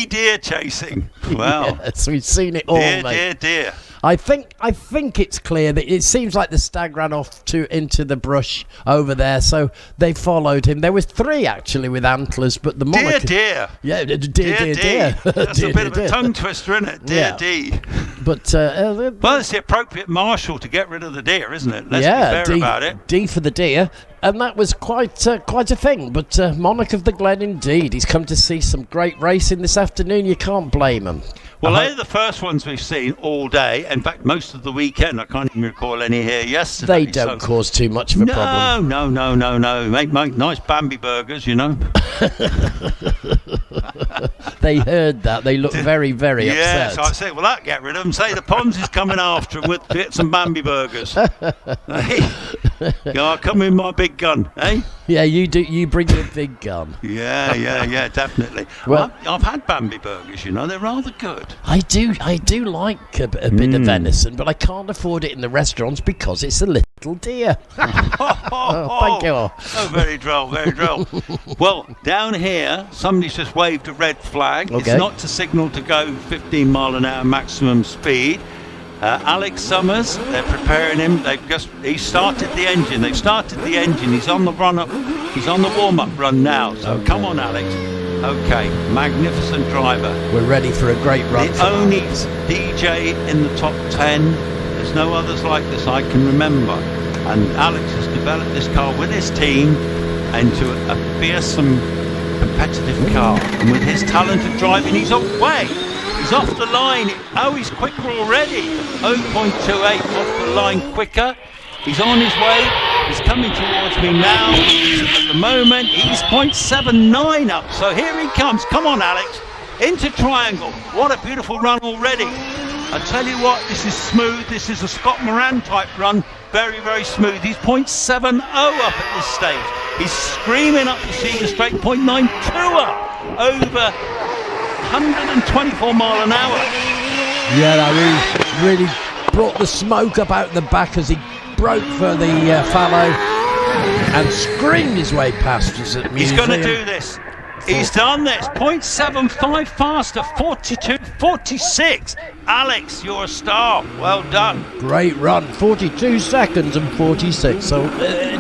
[SPEAKER 3] Deer chasing. Wow.
[SPEAKER 11] Yes, we've seen it all, mate.
[SPEAKER 3] Deer.
[SPEAKER 11] I think it's clear that it seems like the stag ran off into the brush over there, so they followed him. There was 3 actually with antlers, but the monarch...
[SPEAKER 3] Deer.
[SPEAKER 11] Yeah, deer.
[SPEAKER 3] That's a bit of a tongue twister, isn't it? Deer.
[SPEAKER 11] But
[SPEAKER 3] well, it's the appropriate marshal to get rid of the deer, isn't it? Let's be fair about it.
[SPEAKER 11] D for the deer. And that was quite a thing. But Monarch of the Glen, indeed. He's come to see some great racing this afternoon. You can't blame him.
[SPEAKER 3] Well, they're the first ones we've seen all day. In fact, most of the weekend. I can't even recall any here yesterday.
[SPEAKER 11] They don't cause too much of a problem.
[SPEAKER 3] No. Make nice Bambi burgers, you know.
[SPEAKER 11] They heard that. They look very, very upset.
[SPEAKER 3] Yeah, so I said, well, that get rid of them. Say the Ponzi's coming after them with some Bambi burgers. Yeah, I come with my big gun, eh?
[SPEAKER 11] Yeah, you do. You bring the big gun.
[SPEAKER 3] Yeah, definitely.
[SPEAKER 11] Well-
[SPEAKER 3] I've had Bambi burgers, you know, they're rather good.
[SPEAKER 11] I do like a bit of venison, but I can't afford it in the restaurants because it's a little dear. Thank you.
[SPEAKER 3] Oh, very droll, very droll. Well, down here, somebody's just waved a red flag.
[SPEAKER 11] Okay.
[SPEAKER 3] It's not to signal to go 15 mile an hour maximum speed. Alex Summers, they're preparing him. He started the engine. They've started the engine. He's on the run-up. He's on the warm-up run now. So come on, Alex. Okay, magnificent driver.
[SPEAKER 11] We're ready for a great run.
[SPEAKER 3] The only DJ in the top 10. There's no others like this I can remember. And Alex has developed this car with his team into a fearsome competitive car. And with his talented driving, he's away. He's off the line. Oh, he's quicker already. 0.28 off the line quicker. He's on his way. He's coming towards me now. At the moment, he's 0.79 up. So here he comes. Come on, Alex. Into triangle. What a beautiful run already. I tell you what, this is smooth. This is a Scott Moran type run. Very, very smooth. He's 0.70 up at this stage. He's screaming up the Cedar Straight. 0.92 up. Over 124 mile an hour.
[SPEAKER 11] Yeah, that really brought the smoke up out the back as he broke for the fallow and screamed his way past us at
[SPEAKER 3] He's
[SPEAKER 11] Museum.
[SPEAKER 3] going to do this. He's done this. 0.75 faster. 42.46. Alex, you're a star. Well done.
[SPEAKER 11] Great run. 42 seconds and 46. So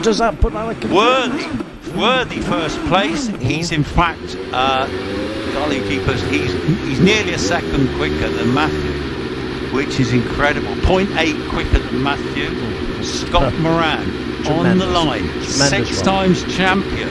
[SPEAKER 11] does that put Alex
[SPEAKER 3] worthy first place? He's in fact, golly jeepers, he's nearly a second quicker than Matthew, which is incredible. 0.8 quicker than Matthew. Scott Moran on the line, 6 times champion.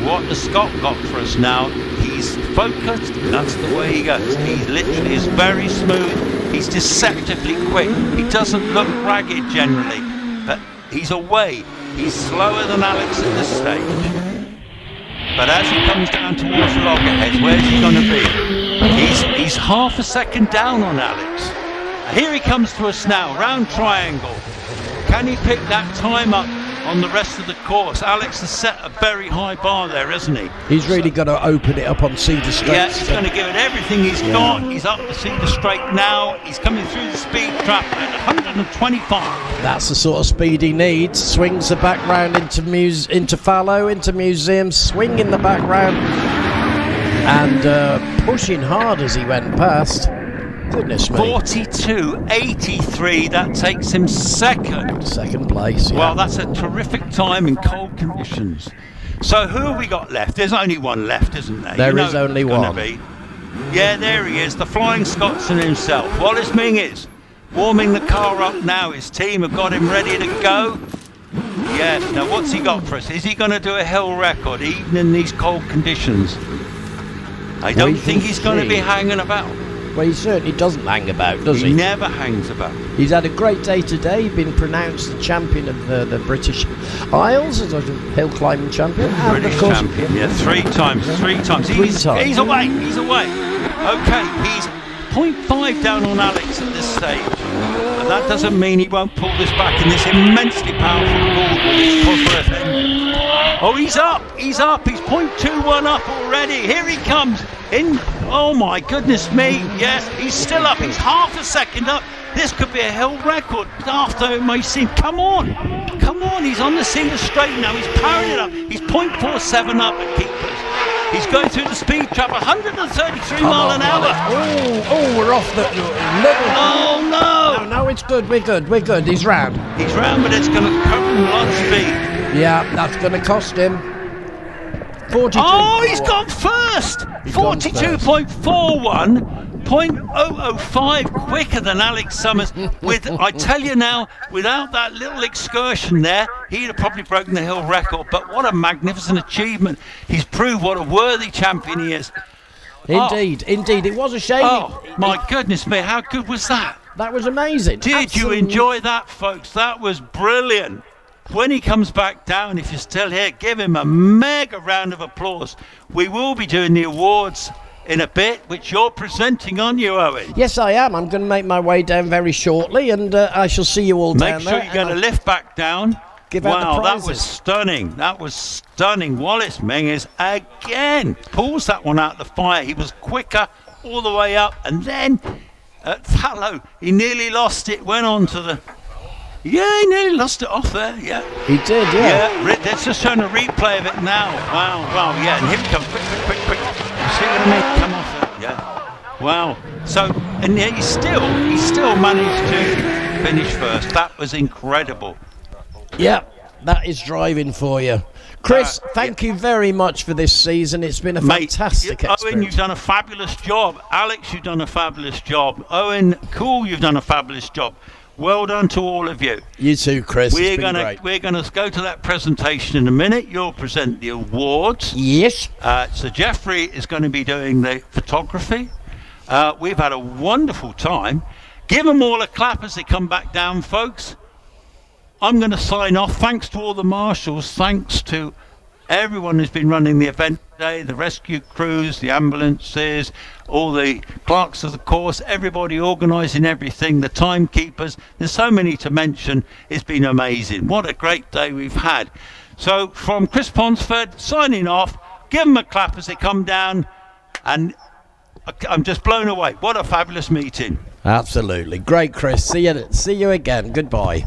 [SPEAKER 3] What has Scott got for us now? He's focused, that's the way he goes. He literally is very smooth. He's deceptively quick. He doesn't look ragged generally, but he's away. He's slower than Alex at this stage. But as he comes down towards loggerheads, where's he going to be? He's half a second down on Alex. Here he comes to us now, round triangle. Can he pick that time up on the rest of the course? Alex has set a very high bar there, hasn't he?
[SPEAKER 11] He's really got to open it up on Cedar Straight.
[SPEAKER 3] Yeah, he's going to give it everything he's got. He's up the Cedar Straight now. He's coming through the speed trap at 125.
[SPEAKER 11] That's the sort of speed he needs. Swings the back round into fallow, into Museum, swing in the back round, and pushing hard as he went past. Goodness me.
[SPEAKER 3] 42.83, that takes him second
[SPEAKER 11] place. Yeah.
[SPEAKER 3] Well, that's a terrific time in cold conditions. So who have we got left? There's only one left, isn't there?
[SPEAKER 11] There is only one.
[SPEAKER 3] Yeah, there he is, the Flying Scotsman himself. Wallace Menzies warming the car up now. His team have got him ready to go. Yeah, now what's he got for us? Is he going to do a hill record even in these cold conditions? I don't think he's going to be hanging about.
[SPEAKER 11] Well, he certainly doesn't hang about, does he?
[SPEAKER 3] He never hangs about.
[SPEAKER 11] He's had a great day today. He's been pronounced the champion of the British Isles as a hillclimb champion. And
[SPEAKER 3] British
[SPEAKER 11] of course,
[SPEAKER 3] champion, yeah, three times. He's away. Okay, he's 0.5 down on Alex at this stage. But that doesn't mean he won't pull this back in this immensely powerful Cosworth engine. Oh, he's up. He's 0.21 up already. Here he comes. Oh my goodness me. Yes, he's still up. He's half a second up. This could be a hill record after it may seem. Come on. He's on the Cedar Straight now. He's powering it up. He's 0.47 up at keepers. He's going through the speed trap, 133 mile an hour.
[SPEAKER 11] Oh, we're off the level.
[SPEAKER 3] Oh no.
[SPEAKER 11] No, it's good. We're good. He's round,
[SPEAKER 3] but it's going to cover him a lot of speed.
[SPEAKER 11] Yeah, that's going to cost him 42.
[SPEAKER 3] Oh, he's gone first. 42.41. 0.005 quicker than Alex Summers. I tell you now, without that little excursion there, he'd have probably broken the hill record. But what a magnificent achievement. He's proved what a worthy champion he is.
[SPEAKER 11] Indeed. It was a shame.
[SPEAKER 3] Oh, my goodness me, how good was that?
[SPEAKER 11] That was amazing.
[SPEAKER 3] Did you enjoy that, folks? That was brilliant. When he comes back down, if you're still here, give him a mega round of applause. We will be doing the awards in a bit, which you're presenting, aren't you, Owen?
[SPEAKER 11] Yes, I am. I'm going to make my way down very shortly, and I shall see you all down there.
[SPEAKER 3] Make sure you get a lift back down.
[SPEAKER 11] Give out the
[SPEAKER 3] Wow, that
[SPEAKER 11] prizes.
[SPEAKER 3] was stunning. That was stunning. Wallace Menzies again pulls that one out the fire. He was quicker all the way up, and then at fallow, he nearly lost it. Went on to the... Yeah, he nearly lost it off there, yeah.
[SPEAKER 11] He did, yeah.
[SPEAKER 3] Let's just turn a replay of it now. Wow, yeah, and here he comes, quick. You see what I mean? Come off there, yeah. Wow. So, and he still managed to finish first. That was incredible.
[SPEAKER 11] Yeah, that is driving for you. Chris, thank you very much for this season. It's been a fantastic experience.
[SPEAKER 3] Owen, you've done a fabulous job. Alex, you've done a fabulous job. Owen, cool, you've done a fabulous job. Well done to all of you.
[SPEAKER 11] You too, Chris.
[SPEAKER 3] We're gonna go to that presentation in a minute. You'll present the awards.
[SPEAKER 11] Yes.
[SPEAKER 3] So Jeffrey is going to be doing the photography. We've had a wonderful time. Give them all a clap as they come back down, folks. I'm going to sign off. Thanks to all the marshals. Thanks to everyone who's been running the event today, the rescue crews, the ambulances, all the clerks of the course, everybody organising everything, the timekeepers. There's so many to mention. It's been amazing. What a great day we've had. So from Chris Ponsford, signing off. Give them a clap as they come down. And I'm just blown away. What a fabulous meeting.
[SPEAKER 11] Absolutely. Great, Chris. See you again. Goodbye.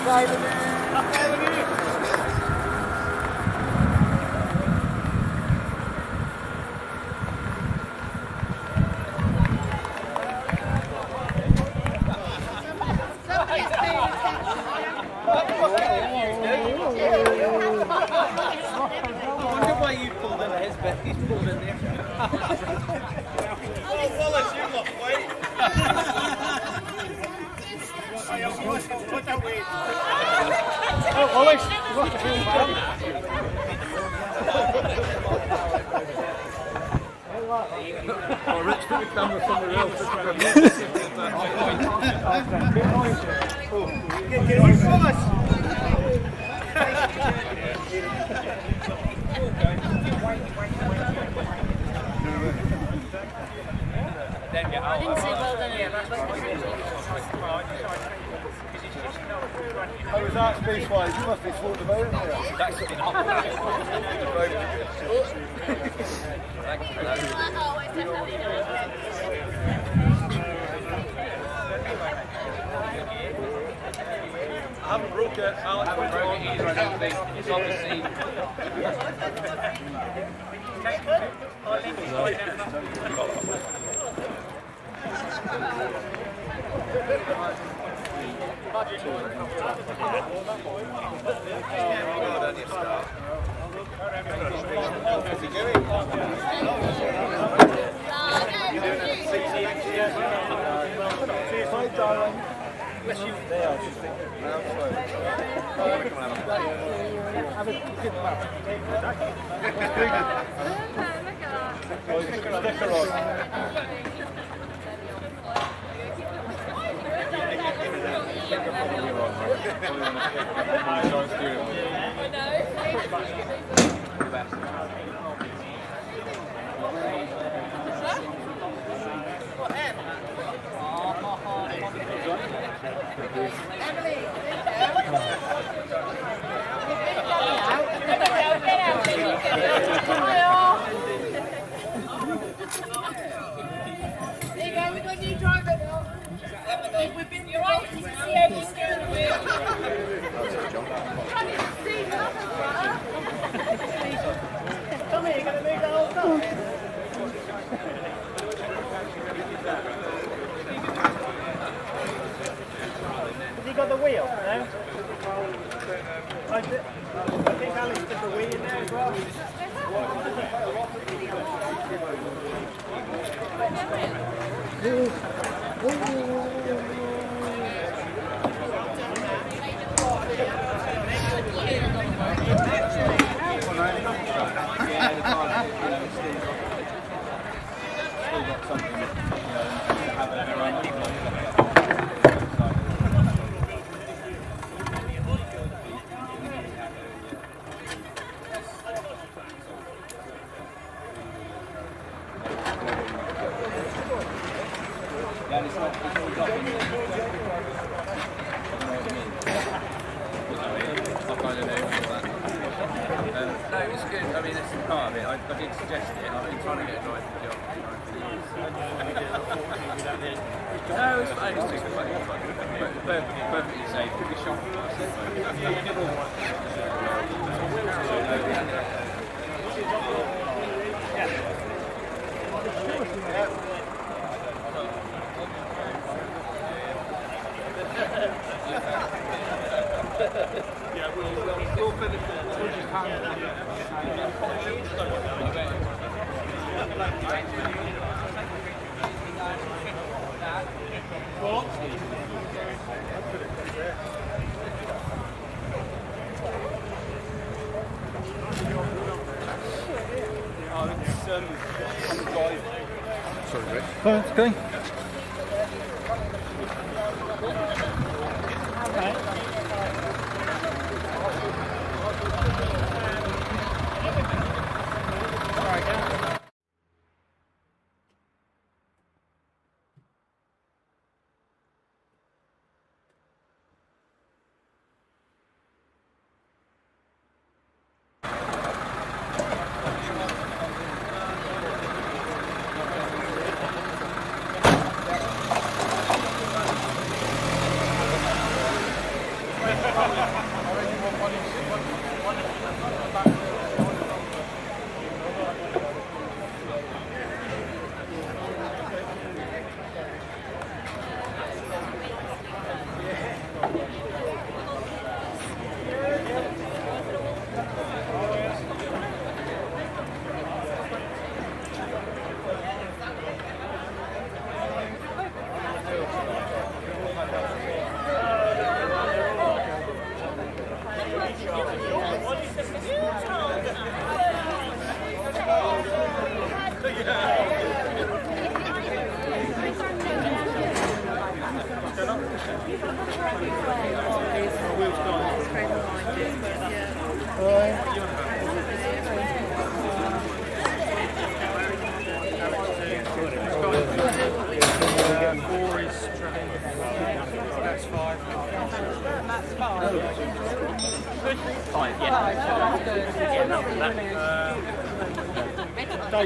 [SPEAKER 13] Okay.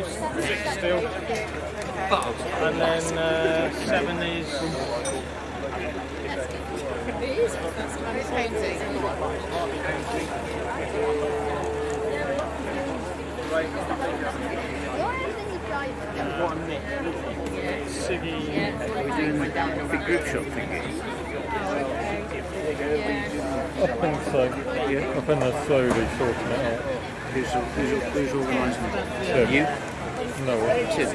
[SPEAKER 13] 5's 6 still. And then 7 is. What a nick. Siggy.
[SPEAKER 14] We're doing the big group shot thingy.
[SPEAKER 13] I think so. Yeah. I think they're slowly sorting it out.
[SPEAKER 14] Who's organising it?
[SPEAKER 13] Tim.
[SPEAKER 14] You?
[SPEAKER 13] No.
[SPEAKER 14] Tim.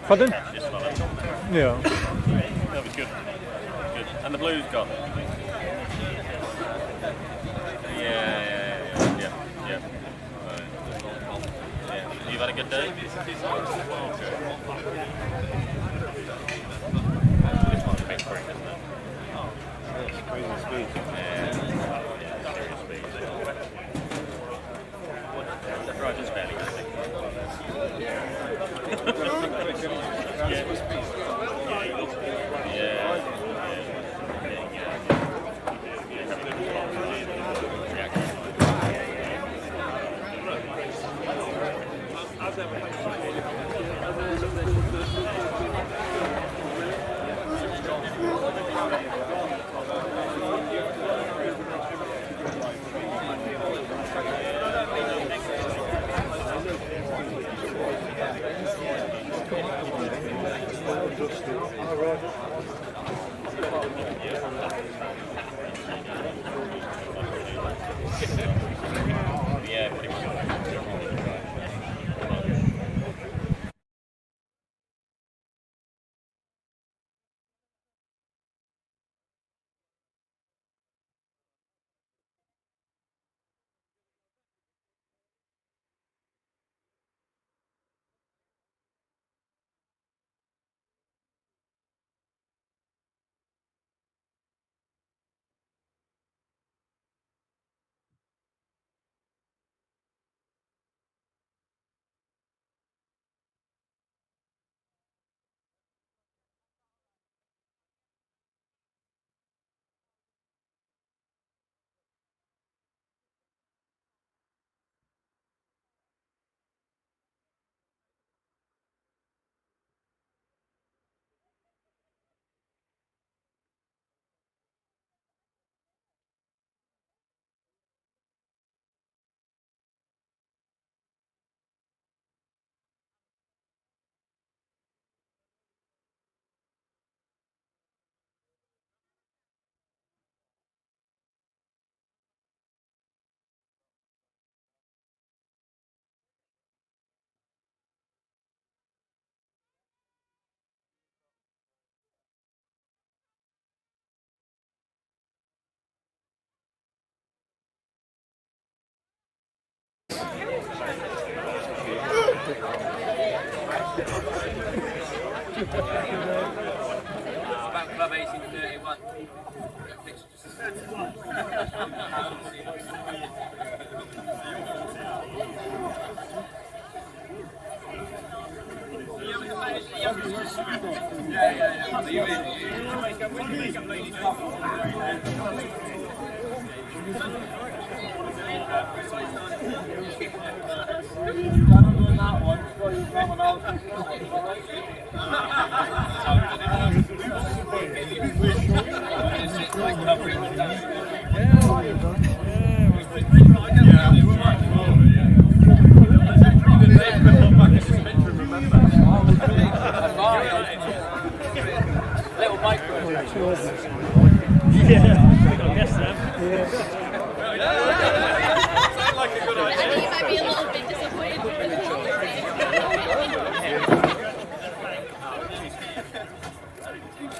[SPEAKER 13] Pardon? Yeah.
[SPEAKER 15] That was good. Good. And the blues got. Yeah. You've had a good day? This one's a bit quick, isn't it? Oh, it's crazy speed. Yeah, serious speed. Right, just barely going.
[SPEAKER 14] About Club 1831. Little micro.
[SPEAKER 13] Yeah, I guess so.
[SPEAKER 14] Like a good idea. I think you might be a little bit disappointed with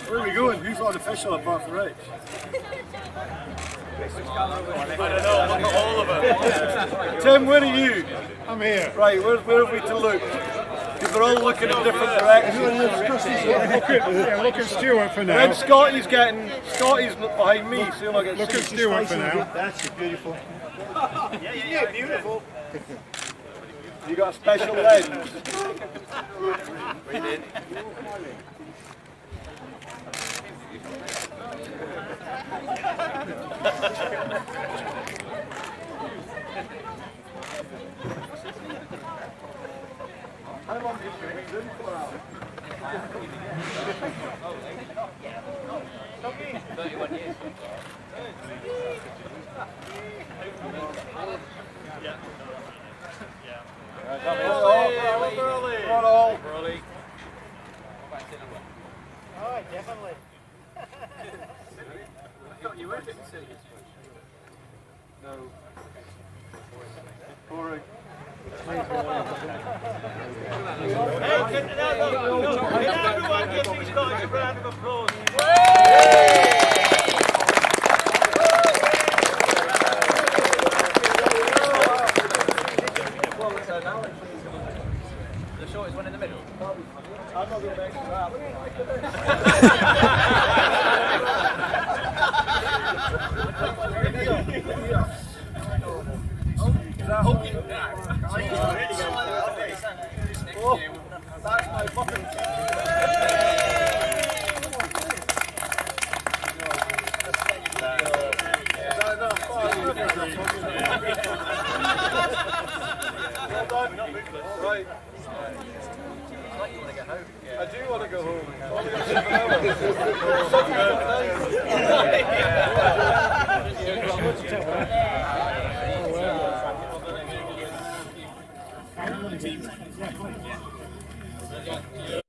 [SPEAKER 15] Where are we going? Who's artificial apart from Rich? I don't know, look at all of them. Tim, where are you? I'm here. Right, where have we to look? Because we're all looking in different directions.
[SPEAKER 16] Look at Stuart for now.
[SPEAKER 15] Then Scotty's behind me, so you'll get
[SPEAKER 16] Look at Stuart for now.
[SPEAKER 15] That's beautiful. Yeah, beautiful. You got a special lens. We did. How long did you read in for?
[SPEAKER 14] 31 years.
[SPEAKER 12] Oh, definitely.
[SPEAKER 15] You were getting serious. No. Boring.
[SPEAKER 13] Hey, can everyone give these guys a round of applause?
[SPEAKER 14] The shortest one in the middle.
[SPEAKER 15] I'm not going to make it out. That's my fucking Right. I do want to go home. I want to go home.